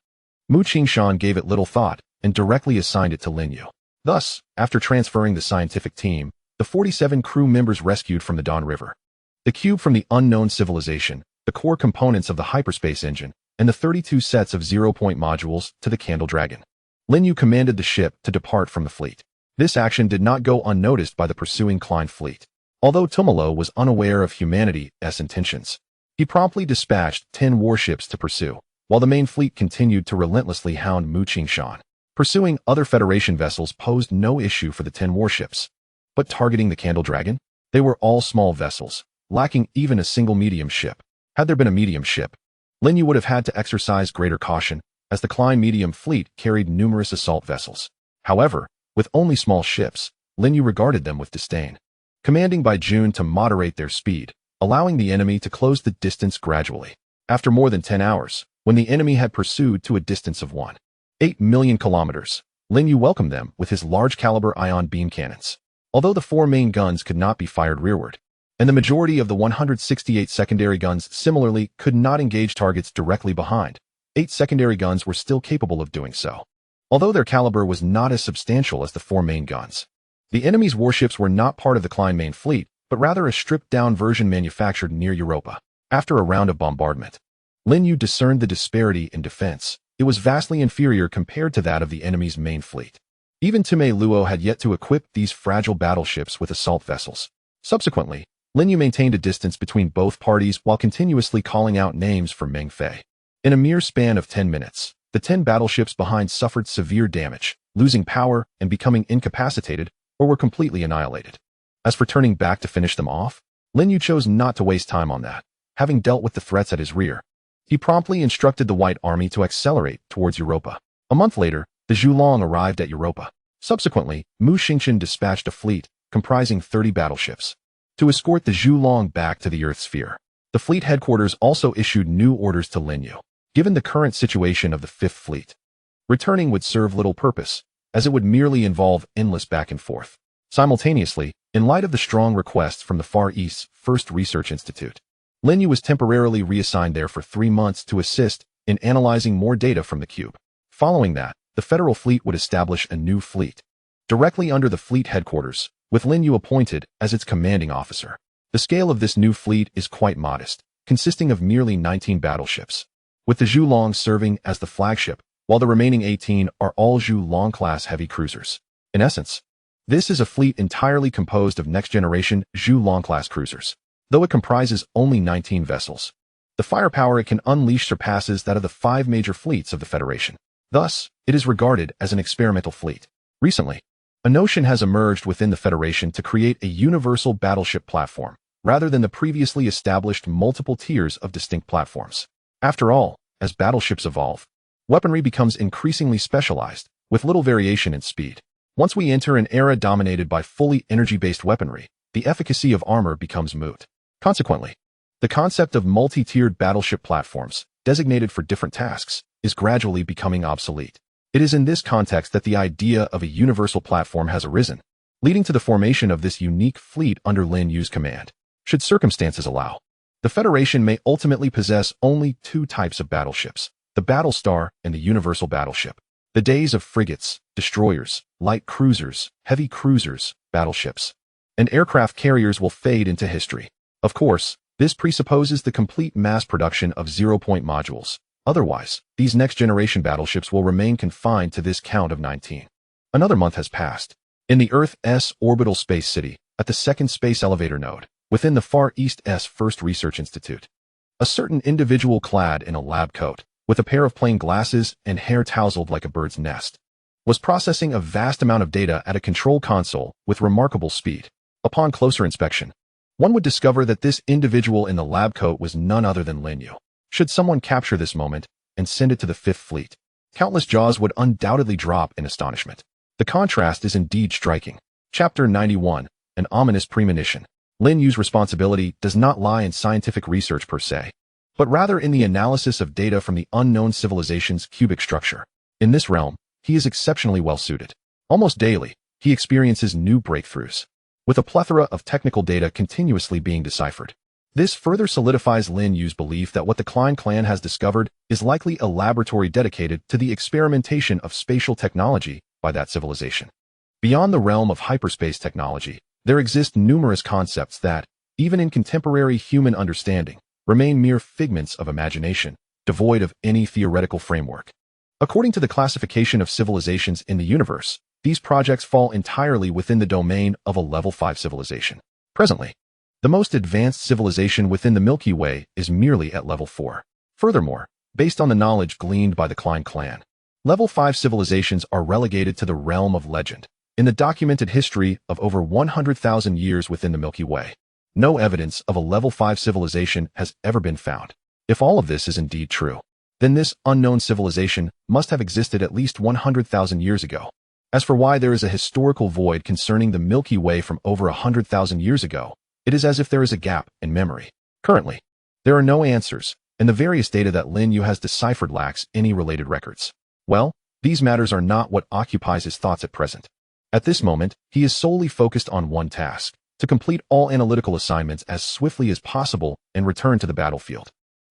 Mu Qingshan gave it little thought and directly assigned it to Lin Yu. Thus, after transferring the scientific team, the 47 crew members rescued from the Dawn River, the cube from the unknown civilization, the core components of the hyperspace engine, and the 32 sets of zero-point modules to the Candle Dragon. Lin Yu commanded the ship to depart from the fleet. This action did not go unnoticed by the pursuing Klein fleet. Although Tumalo was unaware of humanity's intentions, He promptly dispatched 10 warships to pursue, while the main fleet continued to relentlessly hound Mu Qingshan. Pursuing other Federation vessels posed no issue for the 10 warships. But targeting the Candle Dragon? They were all small vessels, lacking even a single medium ship. Had there been a medium ship, Lin Yu would have had to exercise greater caution, as the Klein medium fleet carried numerous assault vessels. However, with only small ships, Lin Yu regarded them with disdain, commanding Bai Jun to moderate their speed, allowing the enemy to close the distance gradually. After more than 10 hours, when the enemy had pursued to a distance of 1.8 million kilometers, Lin Yu welcomed them with his large-caliber ion beam cannons. Although the 4 main guns could not be fired rearward, and the majority of the 168 secondary guns similarly could not engage targets directly behind, 8 secondary guns were still capable of doing so. Although their caliber was not as substantial as the 4 main guns, the enemy's warships were not part of the Klein main fleet, but rather a stripped-down version manufactured near Europa. After a round of bombardment, Lin Yu discerned the disparity in defense. It was vastly inferior compared to that of the enemy's main fleet. Even Tumei Luo had yet to equip these fragile battleships with assault vessels. Subsequently, Lin Yu maintained a distance between both parties while continuously calling out names for Meng Fei. In a mere span of 10 minutes, the 10 battleships behind suffered severe damage, losing power and becoming incapacitated or were completely annihilated. As for turning back to finish them off, Lin Yu chose not to waste time on that. Having dealt with the threats at his rear, he promptly instructed the White Army to accelerate towards Europa. A month later, the Zhulong arrived at Europa. Subsequently, Mu Qingshan dispatched a fleet comprising 30 battleships to escort the Zhulong back to the Earth sphere. The fleet headquarters also issued new orders to Lin Yu. Given the current situation of the Fifth Fleet, returning would serve little purpose, as it would merely involve endless back and forth. Simultaneously, in light of the strong requests from the Far East's First Research Institute, Lin Yu was temporarily reassigned there for 3 months to assist in analyzing more data from the cube. Following that, the Federal Fleet would establish a new fleet, directly under the fleet headquarters, with Lin Yu appointed as its commanding officer. The scale of this new fleet is quite modest, consisting of merely 19 battleships, with the Zhulong serving as the flagship, while the remaining 18 are all Zhulong-class heavy cruisers. In essence, this is a fleet entirely composed of next-generation Zhulong-class cruisers. Though it comprises only 19 vessels, the firepower it can unleash surpasses that of the 5 major fleets of the Federation. Thus, it is regarded as an experimental fleet. Recently, a notion has emerged within the Federation to create a universal battleship platform, rather than the previously established multiple tiers of distinct platforms. After all, as battleships evolve, weaponry becomes increasingly specialized, with little variation in speed. Once we enter an era dominated by fully energy-based weaponry, the efficacy of armor becomes moot. Consequently, the concept of multi-tiered battleship platforms, designated for different tasks, is gradually becoming obsolete. It is in this context that the idea of a universal platform has arisen, leading to the formation of this unique fleet under Lin Yu's command. Should circumstances allow, the Federation may ultimately possess only 2 types of battleships, the Battlestar and the Universal Battleship. The days of frigates, destroyers, light cruisers, heavy cruisers, battleships, and aircraft carriers will fade into history. Of course, this presupposes the complete mass production of zero-point modules. Otherwise, these next-generation battleships will remain confined to this count of 19. Another month has passed. In the Earth's orbital space city, at the second space elevator node, within the Far East's First Research Institute, a certain individual clad in a lab coat, with a pair of plain glasses and hair tousled like a bird's nest, was processing a vast amount of data at a control console with remarkable speed. Upon closer inspection, one would discover that this individual in the lab coat was none other than Lin Yu. Should someone capture this moment and send it to the Fifth Fleet, countless jaws would undoubtedly drop in astonishment. The contrast is indeed striking. Chapter 91, An Ominous Premonition. Lin Yu's responsibility does not lie in scientific research per se, but rather in the analysis of data from the unknown civilization's cubic structure. In this realm, he is exceptionally well suited. Almost daily, he experiences new breakthroughs, with a plethora of technical data continuously being deciphered. This further solidifies Lin Yu's belief that what the Klein clan has discovered is likely a laboratory dedicated to the experimentation of spatial technology by that civilization. Beyond the realm of hyperspace technology, there exist numerous concepts that, even in contemporary human understanding, remain mere figments of imagination, devoid of any theoretical framework. According to the classification of civilizations in the universe, these projects fall entirely within the domain of a level 5 civilization. Presently, The most advanced civilization within the Milky Way is merely at level 4. Furthermore, based on the knowledge gleaned by the Klein clan, level 5 civilizations are relegated to the realm of legend. In the documented history of over 100,000 years within the Milky Way, no evidence of a level 5 civilization has ever been found. If all of this is indeed true, then this unknown civilization must have existed at least 100,000 years ago. As for why there is a historical void concerning the Milky Way from over 100,000 years ago, it is as if there is a gap in memory. Currently, there are no answers, and the various data that Lin Yu has deciphered lacks any related records. Well, these matters are not what occupies his thoughts at present. At this moment, he is solely focused on one task: to complete all analytical assignments as swiftly as possible and return to the battlefield.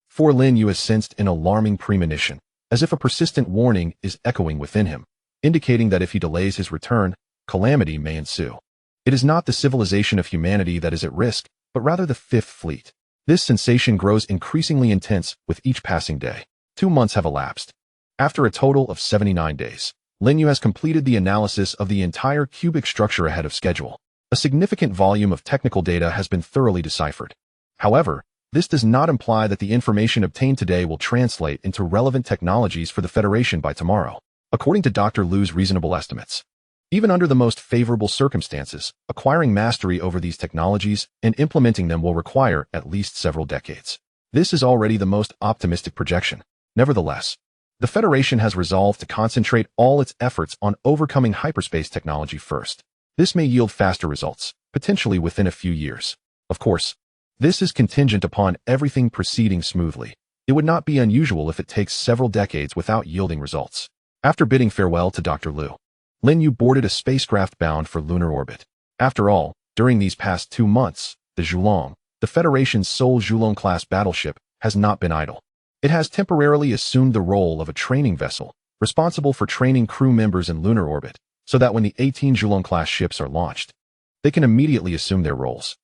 For Lin Yu has sensed an alarming premonition, as if a persistent warning is echoing within him, indicating that if he delays his return, calamity may ensue. It is not the civilization of humanity that is at risk, but rather the Fifth Fleet. This sensation grows increasingly intense with each passing day. 2 months have elapsed. After a total of 79 days, Lin Yu has completed the analysis of the entire cubic structure ahead of schedule. A significant volume of technical data has been thoroughly deciphered. However, this does not imply that the information obtained today will translate into relevant technologies for the Federation by tomorrow. According to Dr. Liu's reasonable estimates, even under the most favorable circumstances, acquiring mastery over these technologies and implementing them will require at least several decades. This is already the most optimistic projection. Nevertheless, the Federation has resolved to concentrate all its efforts on overcoming hyperspace technology first. This may yield faster results, potentially within a few years. Of course, this is contingent upon everything proceeding smoothly. It would not be unusual if it takes several decades without yielding results. After bidding farewell to Dr. Liu, Lin Yu boarded a spacecraft bound for lunar orbit. After all, during these past 2 months, the Zhulong, the Federation's sole Zhulong-class battleship, has not been idle. It has temporarily assumed the role of a training vessel, responsible for training crew members in lunar orbit, so that when the 18 Zhulong-class ships are launched, they can immediately assume their roles.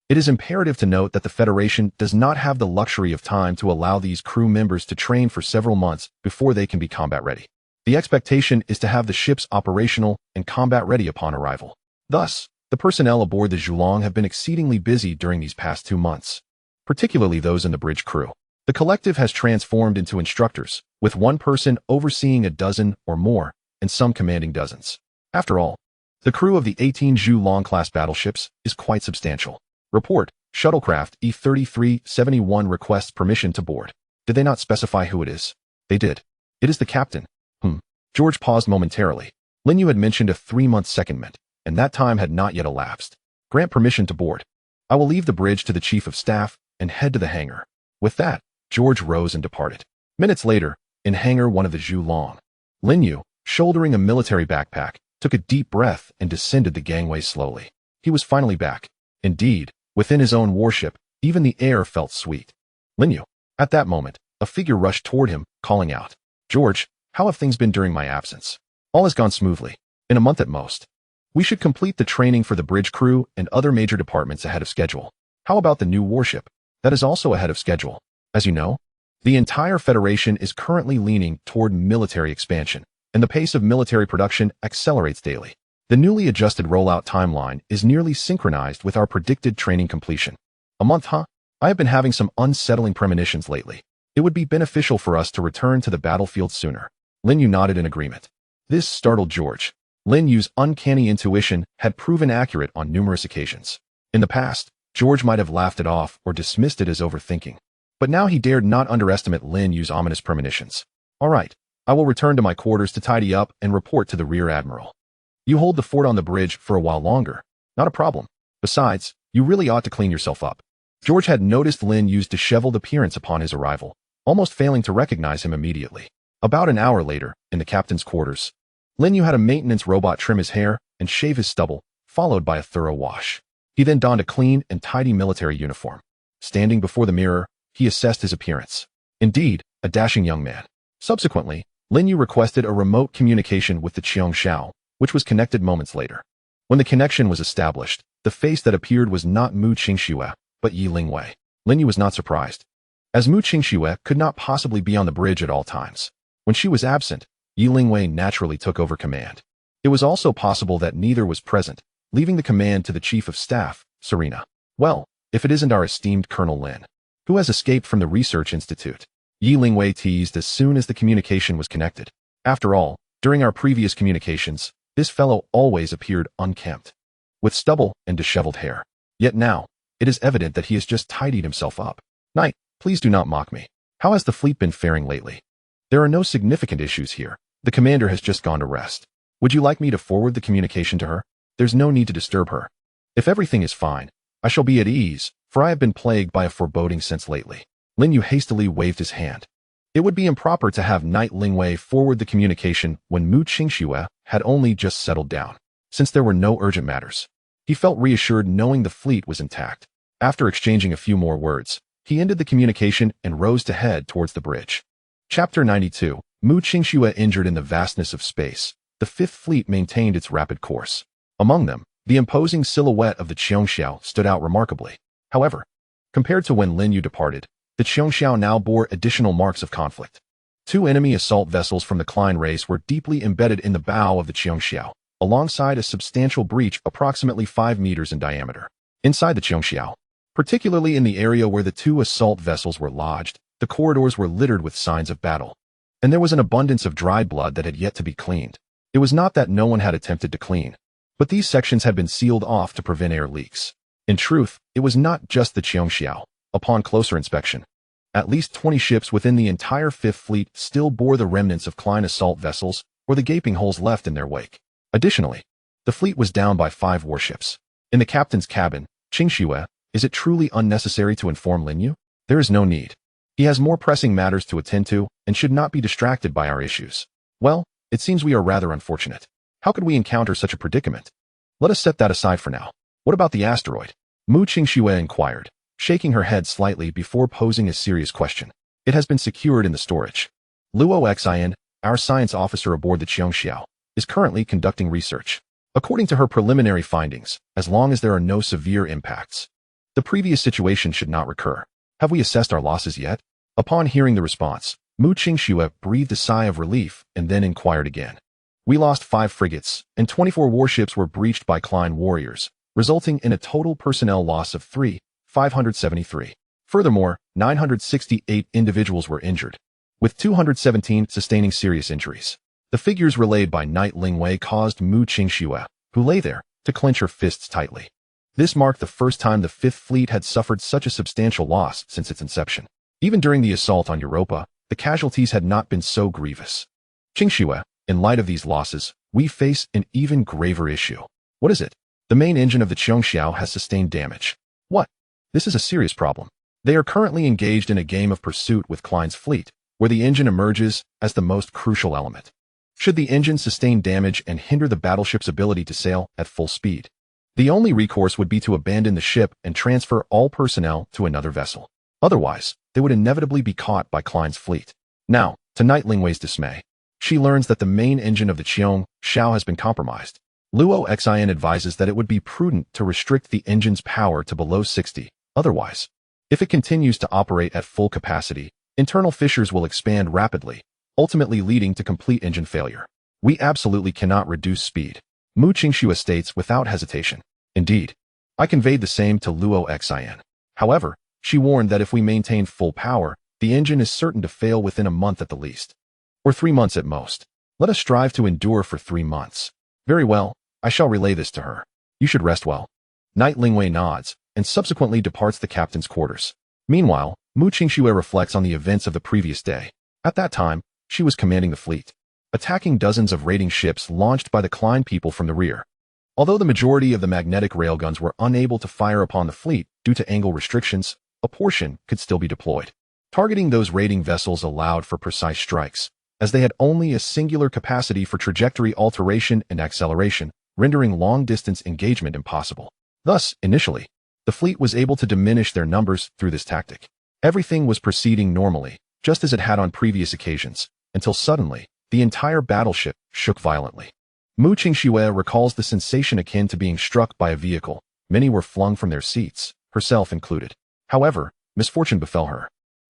It is imperative to note that the Federation does not have the luxury of time to allow these crew members to train for several months before they can be combat ready. The expectation is to have the ships operational and combat ready upon arrival. Thus, the personnel aboard the Zhulong have been exceedingly busy during these past 2 months, particularly those in the bridge crew. The collective has transformed into instructors, with one person overseeing a dozen or more, and some commanding dozens. After all, the crew of the 18 Zhulong-class battleships is quite substantial. Report: Shuttlecraft E-3371 requests permission to board. Did they not specify who it is? They did. It is the captain. George paused momentarily. Lin Yu had mentioned a 3-month secondment, and that time had not yet elapsed. Grant permission to board. I will leave the bridge to the Chief of Staff and head to the hangar. With that, George rose and departed. Minutes later, in hangar 1 of the Zhulong, Lin Yu, shouldering a military backpack, took a deep breath and descended the gangway slowly. He was finally back. Indeed, within his own warship, even the air felt sweet. Lin Yu. At that moment, a figure rushed toward him, calling out, "George, how have things been during my absence?" "All has gone smoothly. In a month at most. We should complete the training for the bridge crew and other major departments ahead of schedule. How about the new warship? That is also ahead of schedule. As you know, the entire Federation is currently leaning toward military expansion, and the pace of military production accelerates daily. The newly adjusted rollout timeline is nearly synchronized with our predicted training completion. A month, huh? I have been having some unsettling premonitions lately. It would be beneficial for us to return to the battlefield sooner." Lin Yu nodded in agreement. This startled George. Lin Yu's uncanny intuition had proven accurate on numerous occasions. In the past, George might have laughed it off or dismissed it as overthinking. But now he dared not underestimate Lin Yu's ominous premonitions. "All right, I will return to my quarters to tidy up and report to the Rear Admiral. You hold the fort on the bridge for a while longer. Not a problem. Besides, you really ought to clean yourself up." George had noticed Lin Yu's disheveled appearance upon his arrival, almost failing to recognize him immediately. About an hour later, in the captain's quarters, Lin Yu had a maintenance robot trim his hair and shave his stubble, followed by a thorough wash. He then donned a clean and tidy military uniform. Standing before the mirror, he assessed his appearance. Indeed, a dashing young man. Subsequently, Lin Yu requested a remote communication with the Qiong Shao, which was connected moments later. When the connection was established, the face that appeared was not Mu Qingxue, but Yi Lingwei. Lin Yu was not surprised, as Mu Qingxue could not possibly be on the bridge at all times. When she was absent, Yi Lingwei naturally took over command. It was also possible that neither was present, leaving the command to the Chief of Staff, Serena. Well, if it isn't our esteemed Colonel Lin, who has escaped from the research institute. Yi Lingwei teased as soon as the communication was connected. After all, during our previous communications, this fellow always appeared unkempt, with stubble and disheveled hair. Yet now, it is evident that he has just tidied himself up. Knight, please do not mock me. How has the fleet been faring lately? There are no significant issues here. The commander has just gone to rest. Would you like me to forward the communication to her? There's no need to disturb her. If everything is fine, I shall be at ease, for I have been plagued by a foreboding sense lately. Lin Yu hastily waved his hand. It would be improper to have Knight Lingwei forward the communication when Mu Qingxue had only just settled down, since there were no urgent matters. He felt reassured knowing the fleet was intact. After exchanging a few more words, he ended the communication and rose to head towards the bridge. Chapter 92. Mu Qingxue injured in the vastness of space. The Fifth Fleet maintained its rapid course. Among them, the imposing silhouette of the Qiongxiao stood out remarkably. However, compared to when Lin Yu departed, the Qiongxiao now bore additional marks of conflict. Two enemy assault vessels from the Klein race were deeply embedded in the bow of the Qiongxiao, alongside a substantial breach approximately 5 meters in diameter. Inside the Qiongxiao, particularly in the area where the two assault vessels were lodged, the corridors were littered with signs of battle, and there was an abundance of dried blood that had yet to be cleaned. It was not that no one had attempted to clean, but these sections had been sealed off to prevent air leaks. In truth, it was not just the Qiongxiao. Upon closer inspection, at least 20 ships within the entire Fifth Fleet still bore the remnants of Klein assault vessels or the gaping holes left in their wake. Additionally, the fleet was down by 5 warships. In the captain's cabin, Qingxue, is it truly unnecessary to inform Lin Yu? There is no need. He has more pressing matters to attend to and should not be distracted by our issues. Well, it seems we are rather unfortunate. How could we encounter such a predicament? Let us set that aside for now. What about the asteroid? Mu Qingxue inquired, shaking her head slightly before posing a serious question. It has been secured in the storage. Luo Xian, our science officer aboard the Qiongxiao, is currently conducting research. According to her preliminary findings, as long as there are no severe impacts, the previous situation should not recur. Have we assessed our losses yet? Upon hearing the response, Mu Qingxue breathed a sigh of relief and then inquired again. We lost 5 frigates, and 24 warships were breached by Klein warriors, resulting in a total personnel loss of 573. Furthermore, 968 individuals were injured, with 217 sustaining serious injuries. The figures relayed by Knight Lingwei caused Mu Qingxue, who lay there, to clench her fists tightly. This marked the first time the Fifth Fleet had suffered such a substantial loss since its inception. Even during the assault on Europa, the casualties had not been so grievous. Qingxue, in light of these losses, we face an even graver issue. What is it? The main engine of the Qiongxiao has sustained damage. What? This is a serious problem. They are currently engaged in a game of pursuit with Klein's fleet, where the engine emerges as the most crucial element. Should the engine sustain damage and hinder the battleship's ability to sail at full speed, the only recourse would be to abandon the ship and transfer all personnel to another vessel. Otherwise, they would inevitably be caught by Klein's fleet. Now, to Knight Lingwei's dismay, she learns that the main engine of the Qiongxiao has been compromised. Luo Xian advises that it would be prudent to restrict the engine's power to below 60. Otherwise, if it continues to operate at full capacity, internal fissures will expand rapidly, ultimately leading to complete engine failure. We absolutely cannot reduce speed. Mu Qingxue states without hesitation. Indeed, I conveyed the same to Luo Xian. However, she warned that if we maintain full power, the engine is certain to fail within a month at the least, or 3 months at most. Let us strive to endure for 3 months. Very well, I shall relay this to her. You should rest well. Knight Lingwei nods, and subsequently departs the captain's quarters. Meanwhile, Mu Qingxue reflects on the events of the previous day. At that time, she was commanding the fleet, attacking dozens of raiding ships launched by the Klein people from the rear. Although the majority of the magnetic railguns were unable to fire upon the fleet due to angle restrictions, a portion could still be deployed. Targeting those raiding vessels allowed for precise strikes, as they had only a singular capacity for trajectory alteration and acceleration, rendering long-distance engagement impossible. Thus, initially, the fleet was able to diminish their numbers through this tactic. Everything was proceeding normally, just as it had on previous occasions, until suddenly, the entire battleship shook violently. Mu Qingxue recalls the sensation akin to being struck by a vehicle. Many were flung from their seats, herself included. However, misfortune befell her,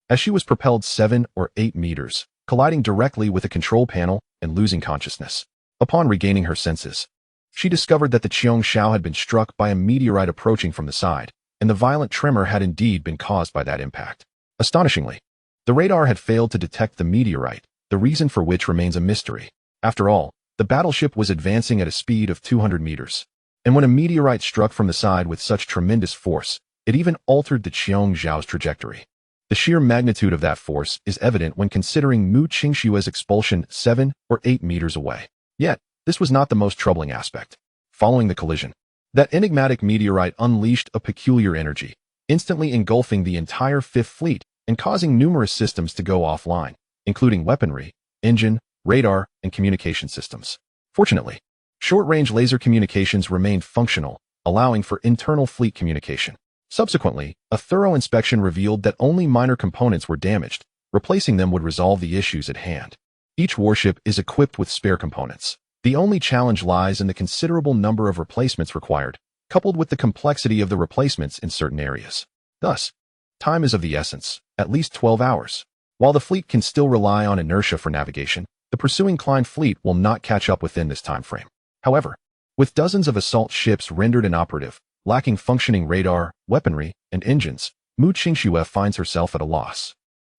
as she was propelled 7 or 8 meters, colliding directly with a control panel and losing consciousness. Upon regaining her senses, She discovered that the Qiongxiao had been struck by a meteorite approaching from the side, and the violent tremor had indeed been caused by that impact. Astonishingly, the radar had failed to detect the meteorite, the reason for which remains a mystery. After all, the battleship was advancing at a speed of 200 meters. And when a meteorite struck from the side with such tremendous force, it even altered the Qiongxiao's trajectory. The sheer magnitude of that force is evident when considering Mu Qingshua's expulsion 7 or 8 meters away. Yet, this was not the most troubling aspect. Following the collision, that enigmatic meteorite unleashed a peculiar energy, instantly engulfing the entire Fifth Fleet and causing numerous systems to go offline, including weaponry, engine, radar, and communication systems. Fortunately, short-range laser communications remained functional, allowing for internal fleet communication. Subsequently, a thorough inspection revealed that only minor components were damaged. Replacing them would resolve the issues at hand. Each warship is equipped with spare components. The only challenge lies in the considerable number of replacements required, coupled with the complexity of the replacements in certain areas. Thus, time is of the essence, at least 12 hours. While the fleet can still rely on inertia for navigation, the pursuing Klein fleet will not catch up within this time frame. However, with dozens of assault ships rendered inoperative, lacking functioning radar, weaponry, and engines, Mu Qingxue finds herself at a loss.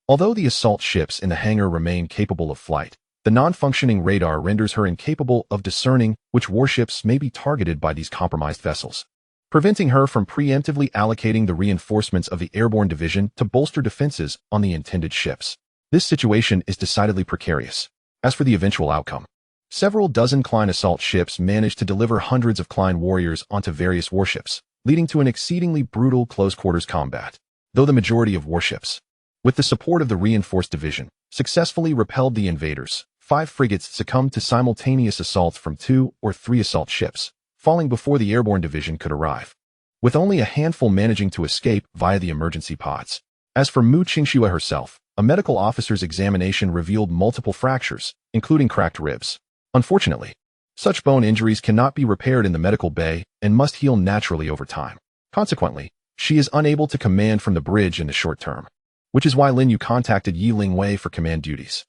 Although the assault ships in the hangar remain capable of flight, the non-functioning radar renders her incapable of discerning which warships may be targeted by these compromised vessels, preventing her from preemptively allocating the reinforcements of the airborne division to bolster defenses on the intended ships. This situation is decidedly precarious. As for the eventual outcome, several dozen Klein assault ships managed to deliver hundreds of Klein warriors onto various warships, leading to an exceedingly brutal close-quarters combat. Though the majority of warships, with the support of the reinforced division, successfully repelled the invaders, 5 frigates succumbed to simultaneous assaults from 2 or 3 assault ships, falling before the airborne division could arrive, with only a handful managing to escape via the emergency pods. As for Mu Qingxue herself, a medical officer's examination revealed multiple fractures, including cracked ribs. Unfortunately, such bone injuries cannot be repaired in the medical bay and must heal naturally over time. Consequently, she is unable to command from the bridge in the short term, which is why Lin Yu contacted Yi Lingwei for command duties.